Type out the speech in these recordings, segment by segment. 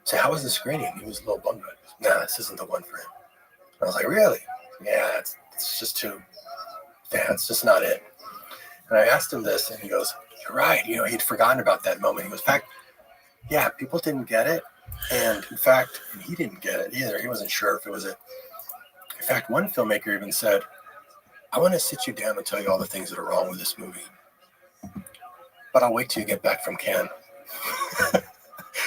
So how was the screening? He was a little bummed. Nah, this isn't the one for him. I was like, really? Yeah, it's just too. Yeah, it's just not it. And I asked him this, and he goes, "You're right. He'd forgotten about that moment." He goes, "In fact, yeah, people didn't get it, and in fact, he didn't get it either. He wasn't sure if it was it. In fact, one filmmaker even said, I want to sit you down and tell you all the things that are wrong with this movie, but I'll wait till you get back from Cannes."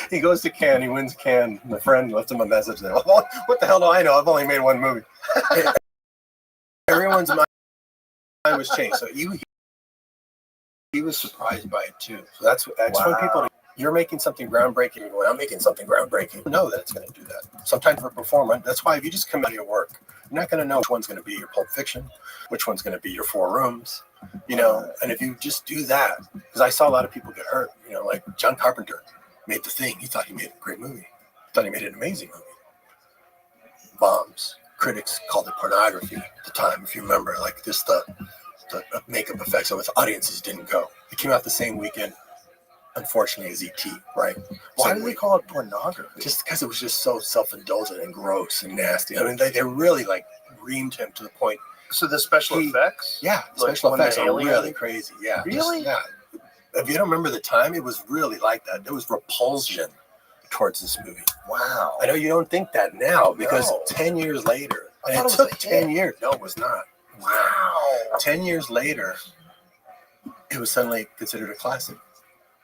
He goes to Cannes, he wins Cannes. My friend left him a message there. Well, what the hell do I know? I've only made one movie. Everyone's mind was changed. So he was surprised by it too. So that's when people, you're making something groundbreaking, you're going, I'm making something groundbreaking. You know that it's going to do that. Sometimes for a performer, that's why if you just come out of your work, you're not going to know which one's going to be your Pulp Fiction, which one's going to be your Four Rooms, and if you just do that, because I saw a lot of people get hurt, like John Carpenter made The Thing. He thought he made a great movie. He thought he made an amazing movie. Bombs. Critics called it pornography at the time, if you remember, like just the makeup effects of it. Audiences didn't go. It came out the same weekend, unfortunately, as E.T., right? Why do they call it pornography? Just because it was just so self-indulgent and gross and nasty. I mean, they really like reamed him to the point. So the special effects? Yeah, the special effects are really crazy. Yeah. Really? Yeah. If you don't remember the time, it was really like that. There was repulsion towards this movie. Wow. I know you don't think that now because 10 years later, and it took 10 years. No, it was not. Wow. 10 years later, it was suddenly considered a classic.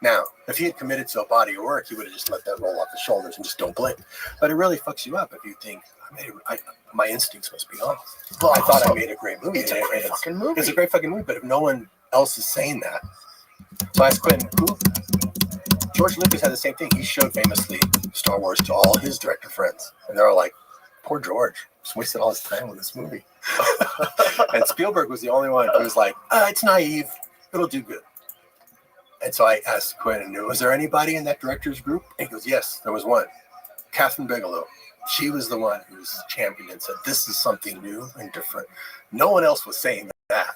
Now, if he had committed to a body of work, he would have just let that roll off his shoulders and just don't blink. But it really fucks you up if you think, my instincts must be off. Well, I thought I made a great movie. It's a great fucking movie. It's a great fucking movie, but if no one else is saying that. So I asked Quentin, George Lucas had the same thing. He showed famously Star Wars to all his director friends. And they were like, poor George, just wasted all his time with this movie. And Spielberg was the only one who was like, it's naive. It'll do good. And so I asked Quentin, was there anybody in that director's group? And he goes, yes, there was one. Catherine Bigelow. She was the one who was championed and said, this is something new and different. No one else was saying that.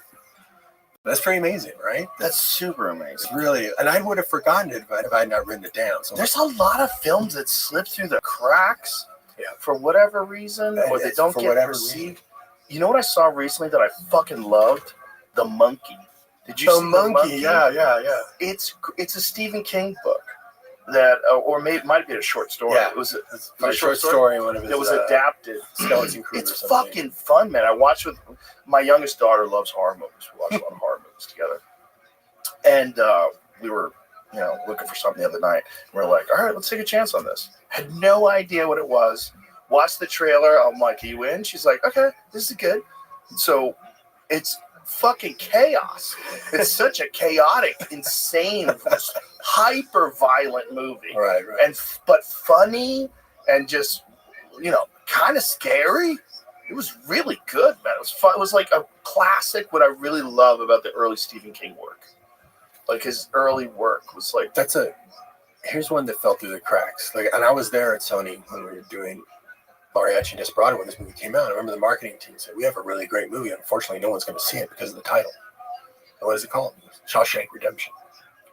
That's pretty amazing, right? That's super amazing. It's really, and I would have forgotten it if I had not written it down. So there's a lot of films that slip through the cracks for whatever reason, or they don't get perceived. You know what I saw recently that I fucking loved? The Monkey. Did you see The Monkey? Yeah. It's a Stephen King book that, or maybe it might be a short story. Yeah, it was a short story. One of his, it was adapted. Skeleton Crew. It's fucking fun, man. I watched with my youngest daughter. Loves horror movies. We watch a lot of horror movies together, and we were, looking for something the other night. We were like, all right, let's take a chance on this. Had no idea what it was. Watched the trailer. I'm like, are you in? She's like, okay, this is good. So it's fucking chaos. It's such a chaotic, insane, hyper violent movie. Right. But funny and just, kind of scary. It was really good, man. It was fun. It was like a classic. What I really love about the early Stephen King work, like his early work was like, here's one that fell through the cracks. And I was there at Sony when we were doing Mariachi and Desperado when this movie came out. I remember the marketing team said, we have a really great movie. Unfortunately, no one's going to see it because of the title. And what is it called? Shawshank Redemption.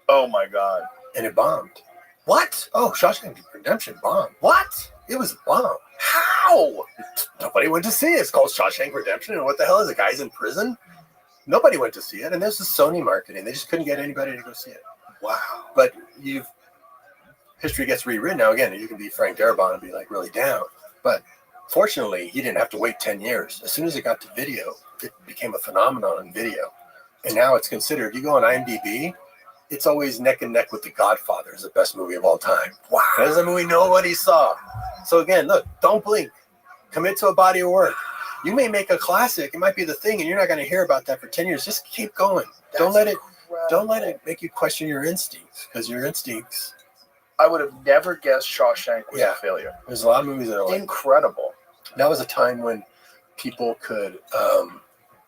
Oh my God. And it bombed. What? Oh, Shawshank Redemption bombed. What? It was a bomb. How? Nobody went to see it. It's called Shawshank Redemption. And what the hell is it? Guy's in prison? Nobody went to see it. And this is Sony marketing. They just couldn't get anybody to go see it. Wow. But history gets rewritten. Now, again, you can be Frank Darabont and be like really down. But fortunately, he didn't have to wait 10 years. As soon as it got to video, it became a phenomenon on video. And now it's considered, you go on IMDb, it's always neck and neck with The Godfather as the best movie of all time. Wow. That's a movie nobody saw. So again, look, don't blink. Commit to a body of work. You may make a classic. It might be the thing, and you're not going to hear about that for 10 years. Just keep going. Don't let it make you question your instincts, because your instincts. I would have never guessed Shawshank was a failure. There's a lot of movies that are incredible. That was a time when people could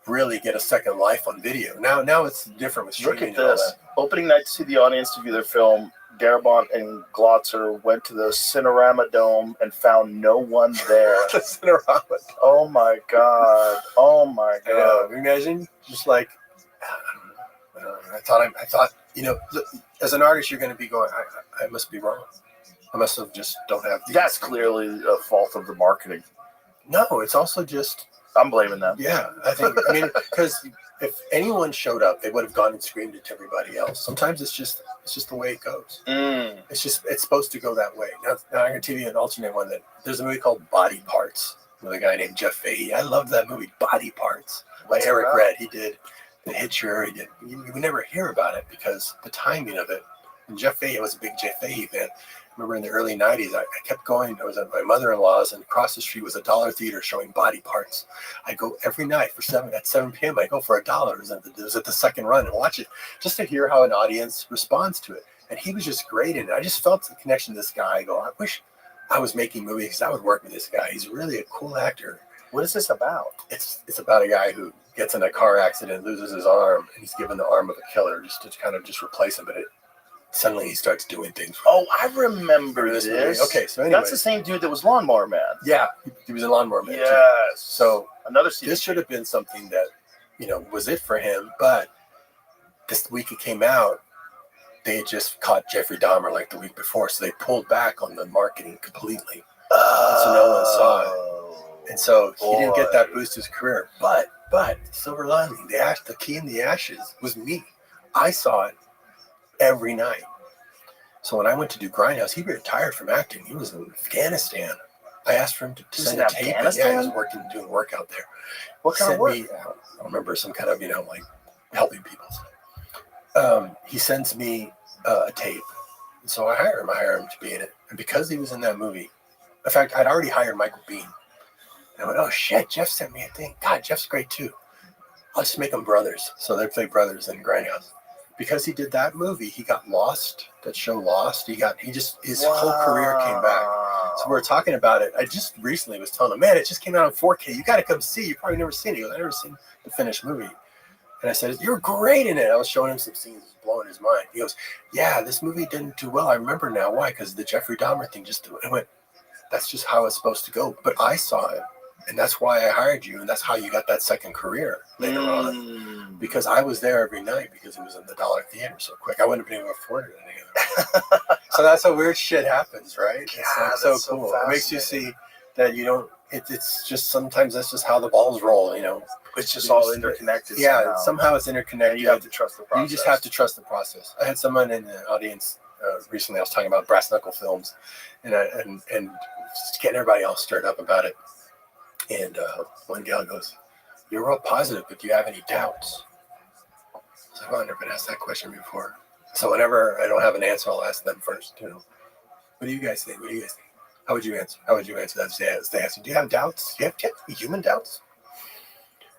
really get a second life on video. Now it's different with streaming. Look at this. Opening night to see the audience to view their film, Darabont and Glotzer went to the Cinerama Dome and found no one there. The Cinerama Dome. Oh my God. Oh my God. Imagine just like, I thought, as an artist, you're going to be going, I must be wrong. I must have just don't have. That's clearly a fault of the marketing. No, it's also just. I'm blaming them. Yeah, I mean, because if anyone showed up, they would have gone and screamed it to everybody else. Sometimes it's just the way it goes. It's supposed to go that way. Now I'm going to tell you an alternate one. That there's a movie called Body Parts with a guy named Jeff Fahey. I love that movie, Body Parts, by Eric Red. He did The Hitcher. He did. You never hear about it because the timing of it. And Jeff Fahey, I was a big Jeff Fahey fan. I remember in the early 90s, I kept going. I was at my mother-in-law's, and across the street was a dollar theater showing Body Parts. I go every night at 7 p.m. I go for $1. It was at the second run and watch it just to hear how an audience responds to it. And he was just great in it. I just felt the connection to this guy. I go, I wish I was making movies because I would work with this guy. He's really a cool actor. What is this about? It's about a guy who gets in a car accident, loses his arm, and he's given the arm of a killer just to kind of just replace him. But suddenly he starts doing things. Oh, I remember this. Okay, so anyway. That's the same dude that was Lawnmower Man. Yeah, he was in Lawnmower Man. Yes. Too. So another this should have been something that, was it for him. But this week it came out, they had just caught Jeffrey Dahmer like the week before. So they pulled back on the marketing completely. So no one saw it. And so he didn't get that boost to his career. But silver lining, the key in the ashes was me. I saw it every night. So when I went to do Grindhouse, he retired from acting. He was in Afghanistan. I asked for him to send a tape. Yeah, he was doing work out there. What kind of work? I don't remember, some kind of, like helping people. He sends me a tape. So I hire him to be in it. And because he was in that movie, in fact, I'd already hired Michael Biehn. And I went, oh shit, Jeff sent me a thing. God, Jeff's great too. I'll just make them brothers. So they play brothers in Grindhouse. Because he did that movie, he got Lost. That show Lost. His whole career came back. So we're talking about it. I just recently was telling him, man, it just came out in 4K. You got to come see. You've probably never seen it. He goes, I've never seen the finished movie. And I said, you're great in it. I was showing him some scenes, blowing his mind. He goes, yeah, this movie didn't do well. I remember now. Why? Because the Jeffrey Dahmer thing just I went, that's just how it's supposed to go. But I saw it. And that's why I hired you, and that's how you got that second career later on. Because I was there every night because it was in the dollar theater so quick. I wouldn't have been able to afford it anyway. So that's how weird shit happens, right? It's so cool. It makes you see that you don't. It's just sometimes that's just how the balls roll. It's just all interconnected. Yeah, somehow it's interconnected. And you have to trust the process. You just have to trust the process. I had someone in the audience recently. I was talking about brass knuckle films, and just getting everybody all stirred up about it. And one gal goes, you're real positive, but do you have any doubts? So I've never been asked that question before. So whenever I don't have an answer, I'll ask them first. What do you guys think? How would you answer? That? They ask you, do you have doubts? Do you have human doubts?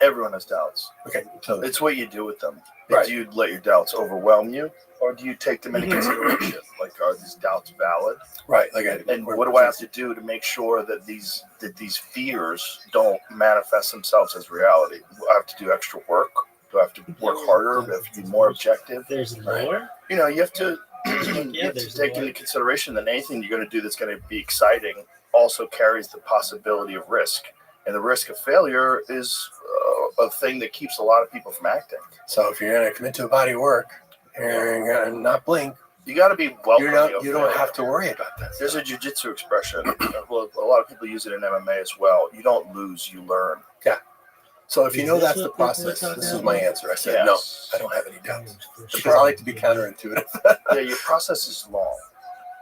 Everyone has doubts. Okay. So it's what you do with them. Right. Do you let your doubts overwhelm you? Or do you take them into consideration? Like, are these doubts valid? Right. And what do I have to do to make sure that these fears don't manifest themselves as reality? Do I have to do extra work? Do I have to work harder? Do I have to be more objective? There's more? You have to, take into consideration that anything you're going to do that's going to be exciting also carries the possibility of risk. And the risk of failure is a thing that keeps a lot of people from acting. So if you're going to commit to a body of work, and you're going to not blink, you got to be welcoming. You don't have to worry about that. There's a jiu-jitsu expression. Well, a lot of people use it in MMA as well. You don't lose, you learn. Yeah. So if you know that's the process, this is my answer. I said, no, I don't have any doubts. Because I like to be counterintuitive. Yeah, your process is long.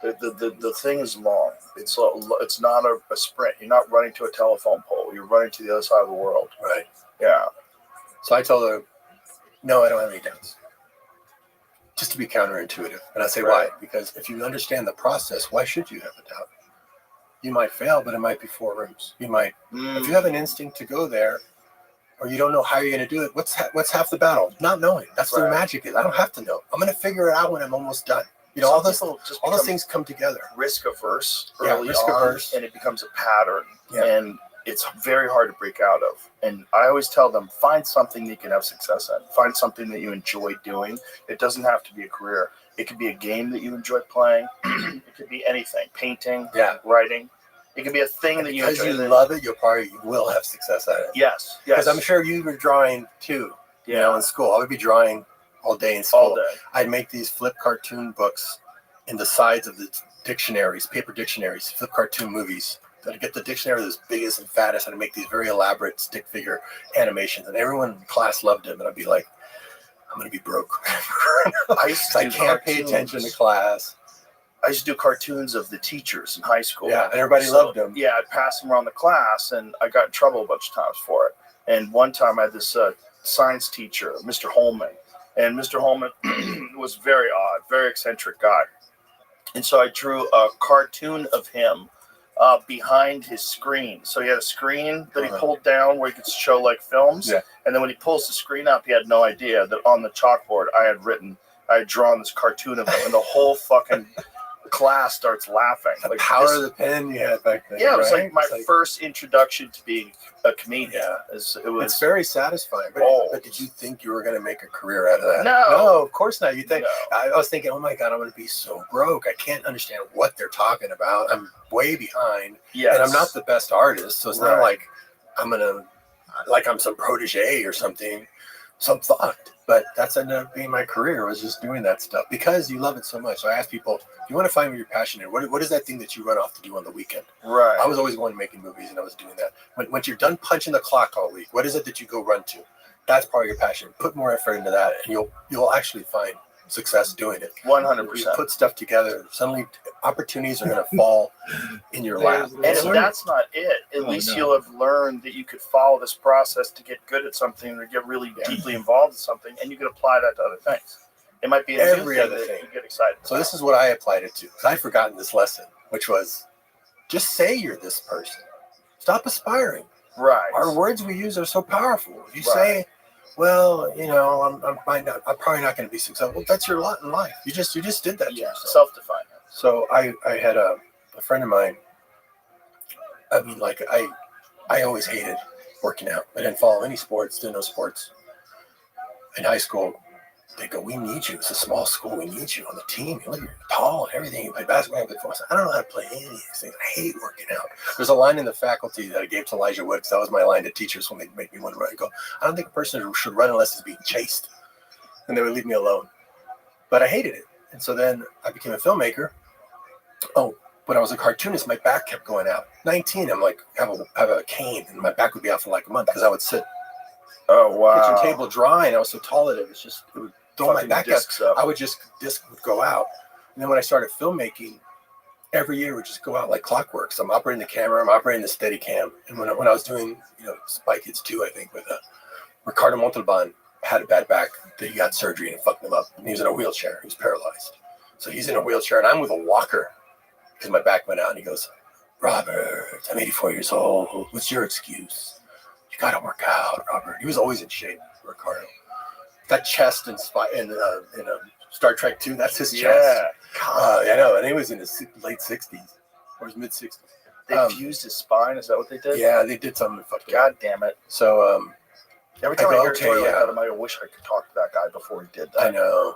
The thing is long. It's not a sprint. You're not running to a telephone pole. You're running to the other side of the world. Right. Yeah. So I told her, no, I don't have any doubts. Just to be counterintuitive. And I say, why? Because if you understand the process, why should you have a doubt? You might fail, but it might be 4 rooms. You might, if you have an instinct to go there, or you don't know how you're going to do it, what's half the battle? Not knowing. That's where the magic is. I don't have to know. I'm going to figure it out when I'm almost done. All those things come together. Risk averse early on, and it becomes a pattern. Yeah. And it's very hard to break out of. And I always tell them, find something that you can have success at. Find something that you enjoy doing. It doesn't have to be a career. It could be a game that you enjoy playing. It could be anything. Painting, writing. It could be a thing that you enjoy. Because you love it, you will have success at it. Yes. Because I'm sure you were drawing too, in school. I would be drawing all day in school. All day. I'd make these flip cartoon books in the sides of the dictionaries, paper dictionaries, flip cartoon movies. I'd get the dictionary that's biggest and fattest, and I'd make these very elaborate stick figure animations, and everyone in class loved them. And I'd be like, I'm going to be broke. I can't pay attention to class. I used to do cartoons of the teachers in high school. Yeah, and everybody loved them. Yeah, I'd pass them around the class, and I got in trouble a bunch of times for it. And one time I had this science teacher, Mr. Holman, and Mr. Holman was very odd, very eccentric guy. And so I drew a cartoon of him behind his screen. So he had a screen that he pulled down where he could show like films. Yeah. And then when he pulls the screen up, he had no idea that on the chalkboard I had drawn this cartoon of him, and the whole fucking class starts laughing. The like power of the pen you had back then. Yeah, it was right? like my first introduction to being a comedian. Yeah. It's very satisfying. But did you think you were going to make a career out of that? No, of course not. You think I was thinking, oh my God, I'm going to be so broke. I can't understand what they're talking about. I'm way behind. Yes. And I'm not the best artist, so it's not like I'm some protege or something. Some thought. But that's ended up being my career, was just doing that stuff because you love it so much. So I ask people, if you want to find what you're passionate in, what is that thing that you run off to do on the weekend? Right. I was always going to making movies, and I was doing that. Once you're done punching the clock all week, what is it that you go run to? That's part of your passion. Put more effort into that, and you'll actually find success doing it. 100%. You put stuff together, suddenly opportunities are going to fall in your lap. And if that's not it, at least you'll have learned that you could follow this process to get good at something or get really deeply involved in something, and you can apply that to other things. It might be every other thing you get excited about. So this is what I applied it to. I'd forgotten this lesson, which was just say you're this person. Stop aspiring. Right. Our words we use are so powerful. If you say, well, I'm probably not going to be successful. Well, that's your lot in life. You just did that to yourself. Self-defined. So I had a friend of mine. I mean, like I always hated working out. I didn't follow any sports. Didn't know sports. In high school, they go, "We need you. It's a small school. We need you on the team. You're tall and everything. You play basketball, you play football." I don't know how to play any of these things. I hate working out. There's a line in the faculty that I gave to Elijah Wood, because that was my line to teachers when they make me want to run. I go, "I don't think a person should run unless he's being chased," and they would leave me alone. But I hated it, and so then I became a filmmaker. Oh, when I was a cartoonist, my back kept going out. 19, I'm like, have a cane, and my back would be out for like a month because I would sit. Oh wow! Kitchen table dry, and I was so tall that it would throw my back out. I would disc would go out, and then when I started filmmaking, every year would just go out like clockwork. So I'm operating the camera, I'm operating the Steadicam, and when I was doing Spy Kids 2, I think with Ricardo Montalban had a bad back that he got surgery and it fucked him up. And he was in a wheelchair. He was paralyzed, so he's in a wheelchair, and I'm with a walker because my back went out. And he goes, "Robert, I'm 84 years old. What's your excuse? You got to work out, Robert." He was always in shape, Ricardo. That chest in Star Trek 2, that's his chest. Yeah. I know. And he was in his late 60s or his mid 60s. They fused his spine. Is that what they did? Yeah, they did something. God damn it. So every time I hear a story like that, I wish I could talk to that guy before he did that. I know.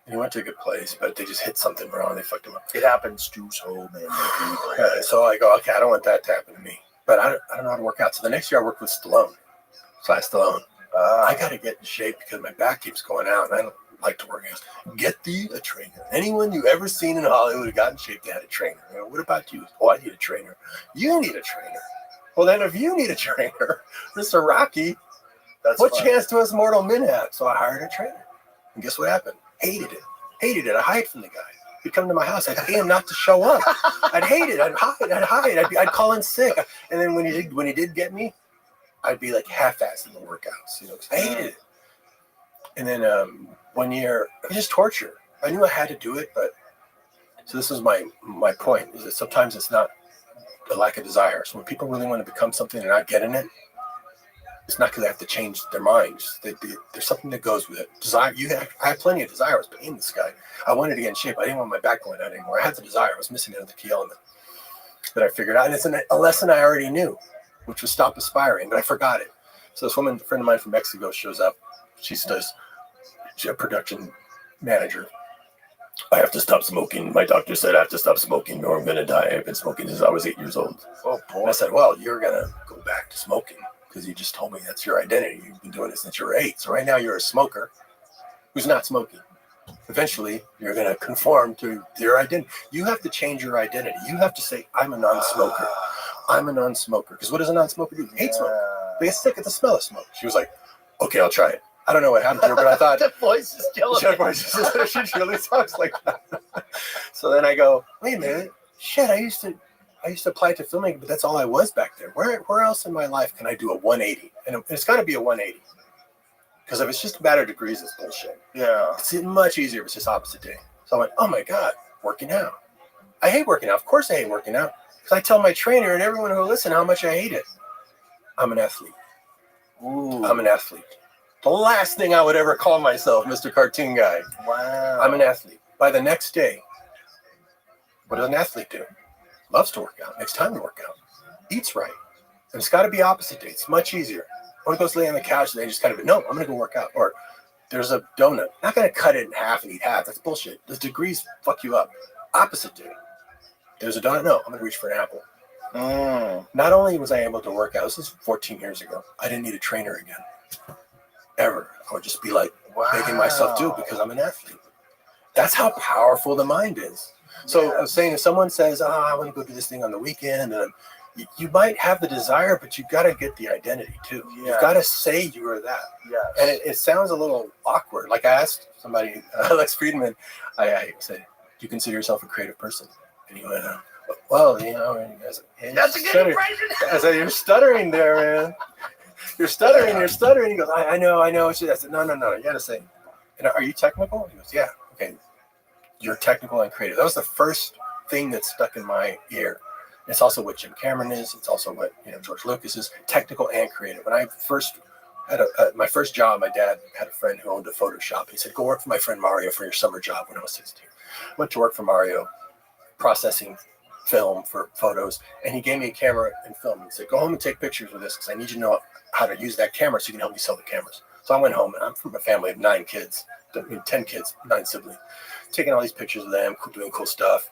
He went to a good place, but they just hit something wrong. They fucked him up. It happens to so many people. So I go, okay, I don't want that to happen to me. But I don't know how to work out. So the next year I worked with Stallone. I got to get in shape because my back keeps going out, and I don't like to work out. Get a trainer. Anyone you ever seen in Hollywood who got in shape, they had a trainer. What about you? Oh, I need a trainer. You need a trainer. Well, then if you need a trainer, Mr. Rocky, what chance do us mortal men have? So I hired a trainer. And guess what happened? Hated it. I hide from the guy. He'd come to my house. I'd pay him not to show up. I'd hate it. I'd hide. I'd call in sick. And then when he did get me, I'd be like half-assed in the workouts, because I hated it. And then one year, it was just torture. I knew I had to do it, but so this is my point, is that sometimes it's not a lack of desire. So when people really want to become something and not getting it, it's not because they have to change their minds. There's something that goes with it. Desire. I had plenty of desire. I was paying this guy. I wanted to get in shape. I didn't want my back going out anymore. I had the desire. I was missing another key element that I figured out. And it's a lesson I already knew, which was stop aspiring, but I forgot it. So this woman, a friend of mine from Mexico, shows up. She's a production manager. "I have to stop smoking. My doctor said I have to stop smoking or I'm going to die. I've been smoking since I was 8 years old." Oh, boy. And I said, "Well, you're going to go back to smoking because you just told me that's your identity. You've been doing it since you were 8. So right now you're a smoker who's not smoking. Eventually, you're going to conform to your identity. You have to change your identity. You have to say, I'm a non-smoker. I'm a non-smoker. Because what does a non-smoker do? Hate smoke. They get sick at the smell of smoke. She was like, okay, I'll try it. I don't know what happened to her, but I thought... The voice is killing me. She really talks like that. So then I go, wait a minute. Shit, I used to apply to filmmaking, but that's all I was back there. Where else in my life can I do a 180? And it's got to be a 180. Because if it's just a matter of degrees, it's bullshit. Yeah. It's much easier if it's just opposite day. So I went, oh my God, working out. I hate working out. Of course I hate working out. Because I tell my trainer and everyone who will listen how much I hate it. I'm an athlete. Ooh. I'm an athlete. The last thing I would ever call myself, Mr. Cartoon Guy. Wow. I'm an athlete. By the next day, what does an athlete do? Loves to work out. Makes time to work out. Eats right. And it's got to be opposite day. It's much easier. One goes lay on the couch and they just kind of, no, I'm going to go work out. Or there's a donut. Not going to cut it in half and eat half. That's bullshit. Those degrees fuck you up. Opposite day. There's a donut. No, I'm going to reach for an apple. Not only was I able to work out, this is 14 years ago, I didn't need a trainer again. Ever. I would just be like making myself do it because I'm an athlete. That's how powerful the mind is. So I was saying, if someone says, I want to go do this thing on the weekend, and you might have the desire, but you got to get the identity too. Yeah. You've got to say you are that. Yes. And it sounds a little awkward. Like I asked somebody, Alex Friedman, I said, do you consider yourself a creative person? And he went, well, you know, that's a good impression. I said, you're stuttering there, man. You're stuttering. He goes, I know. I said, no, you got to say, are you technical? He goes, yeah. Okay. You're technical and creative. That was the first thing that stuck in my ear. It's also what Jim Cameron is. It's also what George Lucas is. Technical and creative. When I first had my first job, my dad had a friend who owned a photo shop. He said, "Go work for my friend Mario for your summer job." When I was 16, went to work for Mario, processing film for photos, and he gave me a camera and film. He said, "Go home and take pictures with this because I need you to know how to use that camera so you can help me sell the cameras." So I went home, and I'm from a family of 9 kids, 10 kids, 9 siblings, taking all these pictures of them, doing cool stuff.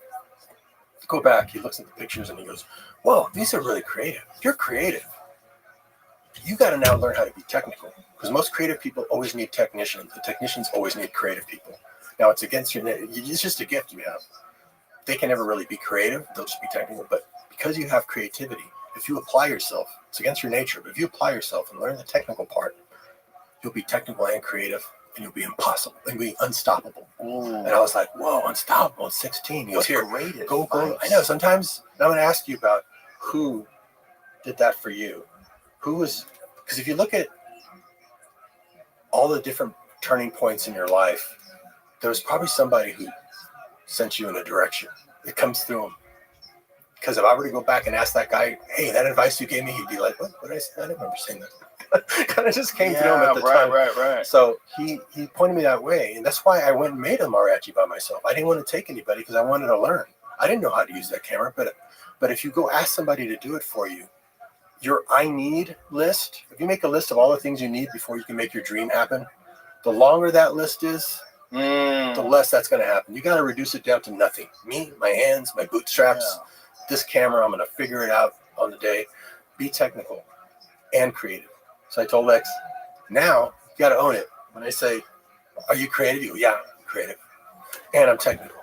Go back, he looks at the pictures and he goes, whoa, these are really creative. You're creative. You got to now learn how to be technical, because most creative people always need technicians. The technicians always need creative people. Now it's against it's just a gift you have. They can never really be creative. They'll just be technical. But because you have creativity, if you apply yourself, it's against your nature, but if you apply yourself and learn the technical part, you'll be technical and creative. And you'll be impossible. And be unstoppable. Ooh. And I was like, whoa, unstoppable at 16. He goes, here, go. I know. Sometimes I'm going to ask you about who did that for you. Because if you look at all the different turning points in your life, there was probably somebody who sent you in a direction. It comes through them. Because if I were to go back and ask that guy, hey, that advice you gave me, he'd be like, what did I say? I didn't remember saying that. Kind of just came through him at the time. Right. So he pointed me that way. And that's why I went and made a mariachi by myself. I didn't want to take anybody because I wanted to learn. I didn't know how to use that camera. But if you go ask somebody to do it for you, your I need list, if you make a list of all the things you need before you can make your dream happen, the longer that list is, the less that's going to happen. You got to reduce it down to nothing. Me, my hands, my bootstraps, this camera, I'm going to figure it out on the day. Be technical and creative. So I told Lex, now you got to own it. When I say, are you creative? You go, yeah, I'm creative. And I'm technical.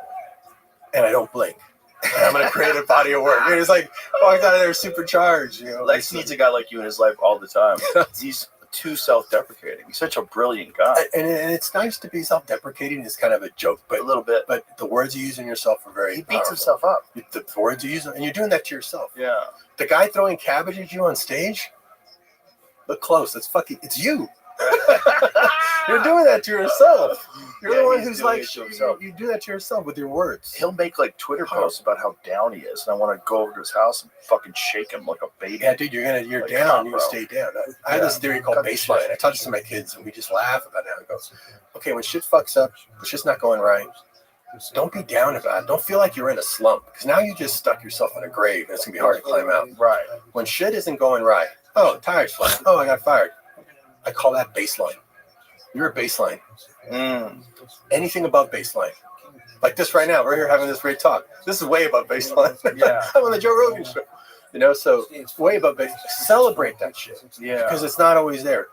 And I don't blink. And I'm in a creative body of work. It's like, walked out of there supercharged. Lex needs a guy like you in his life all the time. He's too self-deprecating. He's such a brilliant guy. And it's nice to be self-deprecating. It's kind of a joke. But a little bit. But the words you use in yourself are very powerful. He beats himself up. The words you use, and you're doing that to yourself. Yeah. The guy throwing cabbage at you on stage, look close. It's you. You're doing that to yourself. You're the one who's like, you do that to yourself with your words. He'll make like Twitter posts about how down he is, and I want to go over to his house and fucking shake him like a baby. Yeah, dude, you're like, down. You stay down. I have this theory called baseline. I taught this to my kids, and we just laugh about it. It goes, okay, when shit fucks up, it's just not going right. Don't be down about it. Don't feel like you're in a slump, because now you just stuck yourself in a grave, and it's gonna be hard to climb out. Right. When shit isn't going right, oh, tire's flat. Oh, I got fired. I call that baseline. You're a baseline. Anything above baseline. Like this right now, we're here having this great talk. This is way above baseline. Yeah. I'm on the Joe Rogan show. So it's way above baseline. Celebrate that shit. Yeah. Because it's not always there.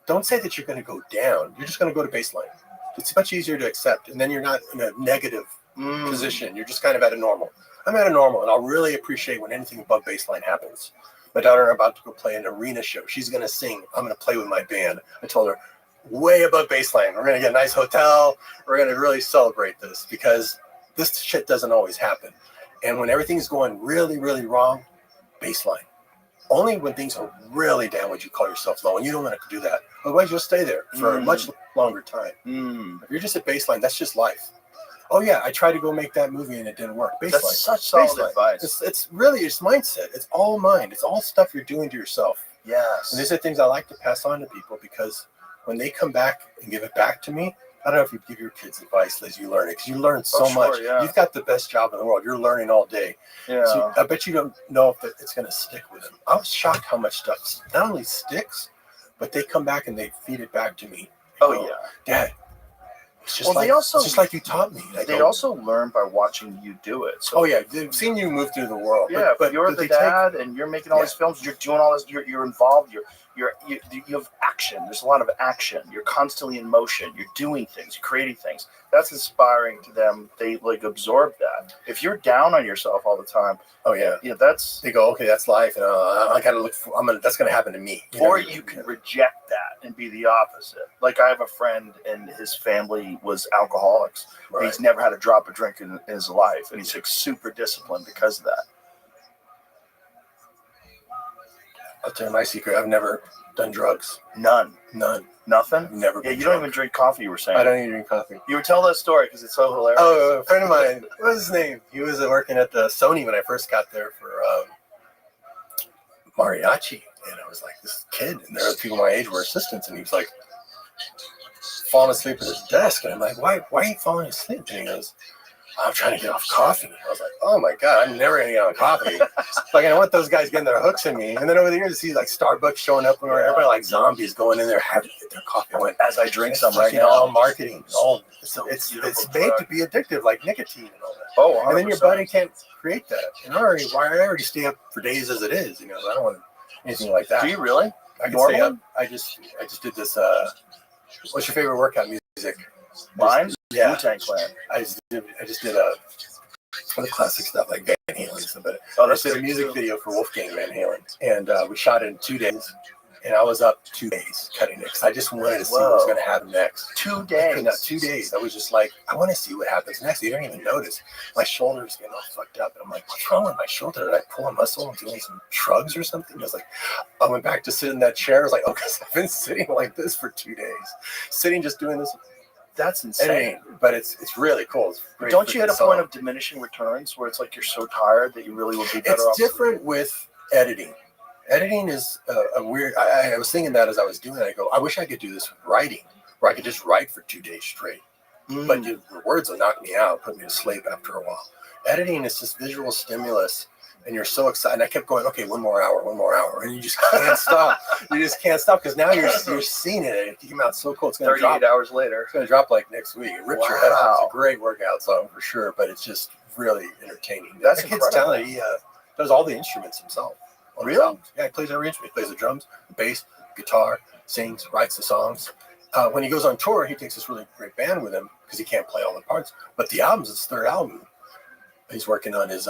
Don't say that you're going to go down. You're just going to go to baseline. It's much easier to accept, and then you're not in a negative position. You're just kind of at a normal. I'm at a normal, and I'll really appreciate when anything above baseline happens. My daughter and I are about to go play an arena show. She's going to sing. I'm going to play with my band. I told her, way above baseline. We're going to get a nice hotel. We're going to really celebrate this because this shit doesn't always happen. And when everything's going really, really wrong, baseline. Only when things are really down would you call yourself low, and you don't want to do that. Otherwise, you'll stay there for a much longer time. If you're just at baseline, that's just life. Oh yeah, I tried to go make that movie and it didn't work. Baseline. That's such solid advice. It's really it's mindset. It's all mind. It's all stuff you're doing to yourself. Yes. And these are things I like to pass on to people because when they come back and give it back to me, I don't know if you give your kids advice as you learn it because you learn so much. Yeah. You've got the best job in the world. You're learning all day. Yeah. So I bet you don't know if it's going to stick with them. I was shocked how much stuff not only sticks, but they come back and they feed it back to me. Oh yeah, Dad. It's just it's just like you taught me. They also learn by watching you do it. So, they've seen you move through the world. Yeah, but you're the dad, and you're making all these films. You're doing all this. You're involved. You have action. There's a lot of action. You're constantly in motion. You're doing things. You're creating things. That's inspiring to them. They absorb that. If you're down on yourself all the time, they go, okay, that's life, and I gotta look for. That's gonna happen to me. You can reject that and be the opposite. Like I have a friend, and his family was alcoholics. Right. He's never had a drop of drink in his life, and he's super disciplined because of that. I'll tell you my secret. I've never done drugs. None. Nothing? I've never been you drunk. don't even drink coffee, you were saying. I don't even drink coffee. You would tell that story because it's so hilarious. Oh, a friend of mine, what was his name? He was working at the Sony when I first got there for mariachi. And I was like, this kid. And there were people my age were assistants. And he was like, falling asleep at his desk. And I'm like, why are you falling asleep? And he goes, I'm trying to get off coffee. I was like, oh my God, I'm never going to get on coffee. Like, I want those guys getting their hooks in me. And then over the years, I see like Starbucks showing up where everybody like zombies going in there having to get their coffee. I went, as I drink some right now. All marketing. It's made to be addictive, like nicotine and all that. Oh, 100%. And then your body can't create that. And I already stay up for days as it is. I don't want anything like that. Do you really? I can stay up. I just did this. What's your favorite workout music? Mine? Yeah. Wu-Tang Clan. I just did one of the classic stuff like Van Halen and stuff. But I did a music video for Wolfgang Van Halen, and we shot it in 2 days. And I was up 2 days cutting it because I just wanted to see what was going to happen next. 2 days. 2 days. I was just like, I want to see what happens next. You don't even notice. My shoulder's getting all fucked up. And I'm like, what's wrong with my shoulder? Did I pull a muscle and doing some shrugs or something? I was like, I went back to sit in that chair. I was like, oh, because I've been sitting like this for 2 days. Sitting just doing this. That's insane. But it's really cool. It's great. Don't you hit a point of diminishing returns where it's like you're so tired that you really would be better off? It's different with editing. Editing is a weird. I was thinking that as I was doing it. I go, I wish I could do this with writing, where I could just write for 2 days straight. But the words will knock me out, put me to sleep after a while. Editing is this visual stimulus, and you're so excited. And I kept going, okay, one more hour, and you just can't stop. You just can't stop because now you're seeing it. It came out so cool. It's going to drop 38 hours later. It's going to drop like next week. It rips your head off. It's a great workout song for sure, but it's just really entertaining. That's the kid's talented. He does all the instruments himself. Really? Yeah, he plays every instrument. He plays the drums, the bass, guitar, sings, writes the songs. When he goes on tour, he takes this really great band with him because he can't play all the parts. But the album's his third album. He's working on his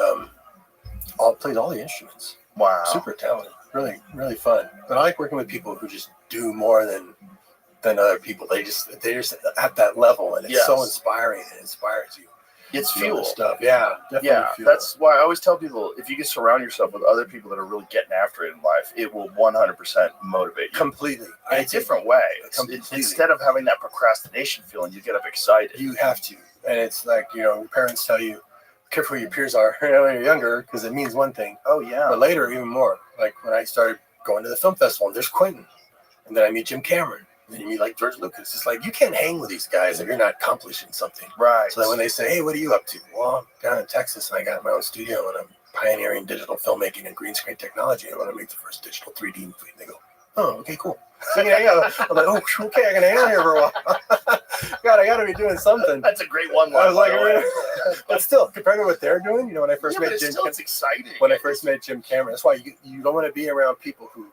plays all the instruments. Wow. Super talented. Really, really fun. But I like working with people who just do more than other people. They're just at that level, and it's so inspiring. It inspires you. It's fuel. Stuff. Yeah, definitely. Yeah, fuel. that's why I always tell people, if you can surround yourself with other people that are really getting after it in life, it will 100% motivate you. Completely. In a different way. Instead of having that procrastination feeling, you get up excited. You have to. And it's like, your parents tell you, careful who your peers are when you're younger, because it means one thing. Oh, yeah. But later, even more. Like when I started going to the film festival, and there's Quentin. And then I meet Jim Cameron. And then you meet like George Lucas. It's like, you can't hang with these guys if you're not accomplishing something. Right. So then when they say, hey, what are you up to? Well, I'm down in Texas and I got my own studio and I'm pioneering digital filmmaking and green screen technology. I want to make the first digital 3D movie. And they go, oh, okay, cool. So I'm like, oh, okay, I can hang out here for a while. God, I got to be doing something. That's a great one. I was like, but still, compared to what they're doing, when I first met Jim, it's exciting. When I first met Jim Cameron, that's why you don't want to be around people who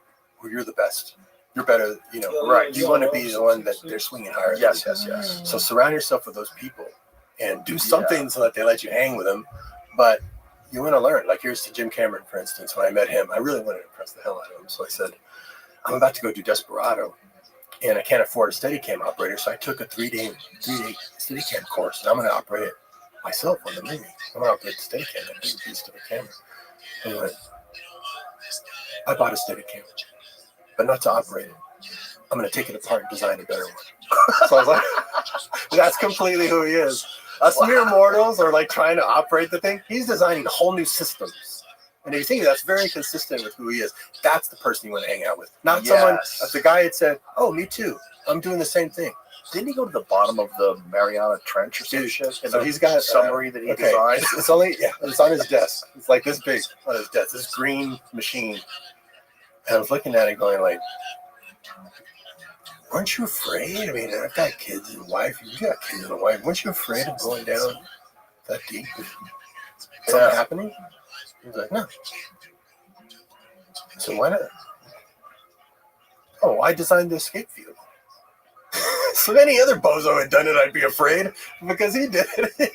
you're the best. you're better. Right. You want to be the one that they're swinging higher. Yes. So surround yourself with those people and do something so that they let you hang with them. But you want to learn. Like here's to Jim Cameron, for instance. When I met him, I really wanted to impress the hell out of him. So I said, I'm about to go do Desperado, and I can't afford a Steadicam operator. So I took a three-day Steadicam course, and I'm going to operate it myself on the movie. I'm going to operate the Steadicam and do a piece to the camera. Anyway, I bought a Steadicam, but not to operate it. I'm going to take it apart and design a better one. So I was like, that's completely who he is. Us mere mortals are like trying to operate the thing. He's designing whole new systems. And if you think that's very consistent with who he is, that's the person you want to hang out with. Not someone, if the guy had said, oh, me too, I'm doing the same thing. Didn't he go to the bottom of the Mariana Trench or some shit? So he's got a submarine that he designed. It's on his desk. It's like this big on his desk, this green machine. And I was looking at it going like, weren't you afraid? I mean, I've got kids and a wife. You got kids and a wife. Weren't you afraid of going down that deep? Something happening? He was like, no. So why not? Oh, I designed the escape vehicle. So if any other bozo had done it, I'd be afraid because he did it. He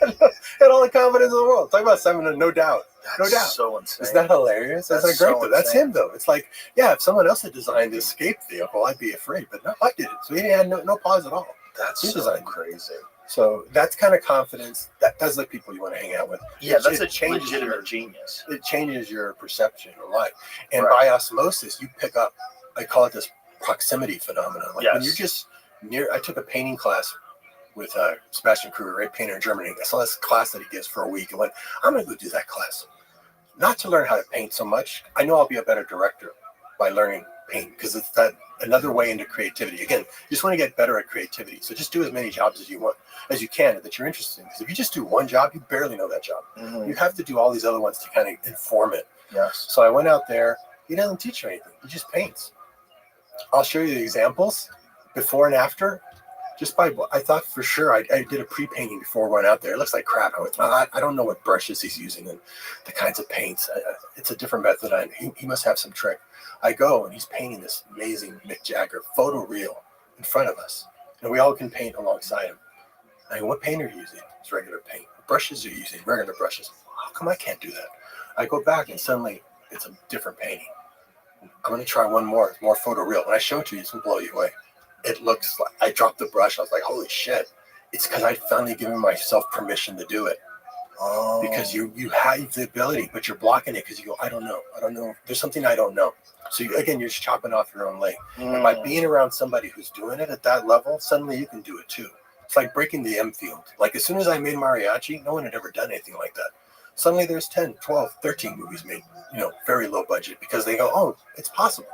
had all the confidence in the world. Talk about someone, no doubt. No doubt. So insane. Isn't that hilarious? That's great, though. That's him, though. It's like, yeah, if someone else had designed the escape vehicle, I'd be afraid. But no, I did it. So he had no pause at all. That's so crazy. So that's kind of confidence. That's the people you want to hang out with. Yeah, that's a legitimate genius. It changes your perception of life. And by osmosis, you pick up, I call it this proximity phenomenon. Like when you're just near, I took a painting class with Sebastian Kruger, great painter in Germany. I saw this class that he gives for a week and went, I'm going to go do that class. Not to learn how to paint so much. I know I'll be a better director by learning paint because it's that another way into creativity. Again, you just want to get better at creativity. So just do as many jobs as you can that you're interested in. Because if you just do one job, you barely know that job. Mm-hmm. You have to do all these other ones to kind of inform it. Yes. So I went out there. He doesn't teach you anything. He just paints. I'll show you the examples before and after. Just by, I thought for sure I did a pre-painting before we went out there. It looks like crap. I don't know what brushes he's using and the kinds of paints. It's a different method. He must have some trick. I go and he's painting this amazing Mick Jagger photo reel in front of us. And we all can paint alongside him. I go, what paint are you using? It's regular paint. What brushes are you using? Regular brushes. How come I can't do that? I go back and suddenly it's a different painting. I'm going to try one more. It's more photo real. When I show it to you, it's going to blow you away. It looks like I dropped the brush. I was like, holy shit. It's because I finally given myself permission to do it. Oh. Because you have the ability, but you're blocking it because you go, I don't know. There's something I don't know. So again, you're just chopping off your own leg. And by being around somebody who's doing it at that level, suddenly you can do it too. It's like breaking the M field. Like as soon as I made mariachi, no one had ever done anything like that. Suddenly there's 10, 12, 13 movies made, very low budget because they go, oh, it's possible.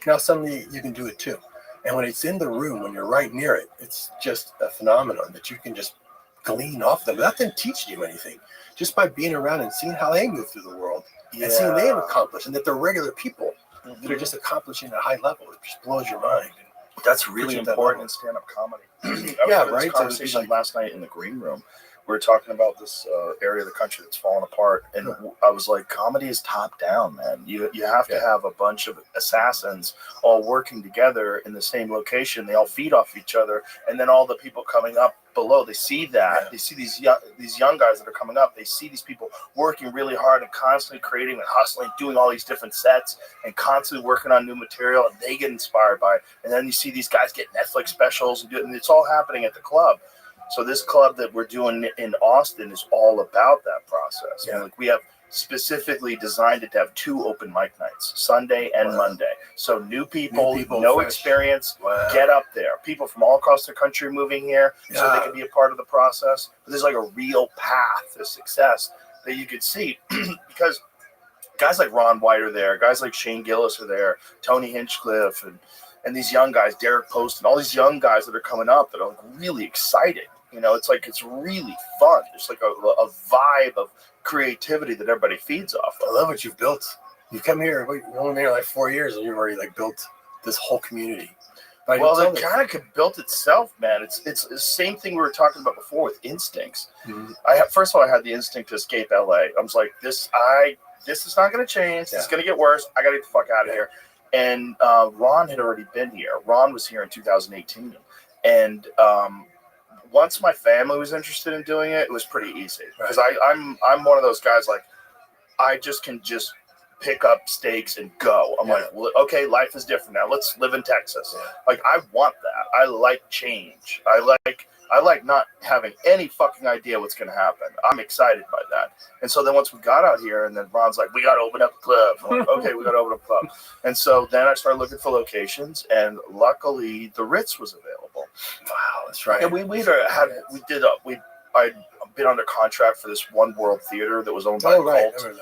Now suddenly you can do it too. And when it's in the room, when you're right near it, it's just a phenomenon that you can just glean off them without them teaching you anything. Just by being around and seeing how they move through the world and seeing they have accomplished and that they're regular people that are just accomplishing at a high level. It just blows your mind. That's really important in stand-up comedy. Yeah, right. Conversation last night in the green room. We were talking about this area of the country that's fallen apart, and I was like, comedy is top down, man. You have to have a bunch of assassins all working together in the same location. They all feed off each other, and then all the people coming up below, they see that. Yeah. They see these young guys that are coming up. They see these people working really hard and constantly creating and hustling, doing all these different sets and constantly working on new material, and they get inspired by it. And then you see these guys get Netflix specials, and it's all happening at the club. So this club that we're doing in Austin is all about that process. Yeah. And we have specifically designed it to have 2 open mic nights, Sunday and Monday. So new people no fresh experience, get up there. People from all across the country moving here so they can be a part of the process. But there's like a real path to success that you could see because guys like Ron White are there, guys like Shane Gillis are there, Tony Hinchcliffe, and these young guys, Derek Post, and all these young guys that are coming up that are like really excited. It's really fun. There's like a vibe of creativity that everybody feeds off of. I love what you've built. You come here, you've only been here like 4 years, and you've already like built this whole community. Well, it kind of built itself, man. It's the same thing we were talking about before with instincts. Mm-hmm. First of all, I had the instinct to escape LA. I was like, this is not going to change. It's going to get worse. I got to get the fuck out of here. And Ron had already been here. Ron was here in 2018. And once my family was interested in doing it, it was pretty easy. Because I'm one of those guys, like, I can pick up stakes and go. I'm like, well, okay, life is different now. Let's live in Texas. Like, I want that. I like change. I like not having any fucking idea what's going to happen. I'm excited by that. And so then once we got out here, and then Ron's like, we got to open up a club. I'm like, okay, we got to open up a club. And so then I started looking for locations, and luckily the Ritz was available. Wow, that's right. And I'd been under contract for this One World Theater that was owned by Cult. Right.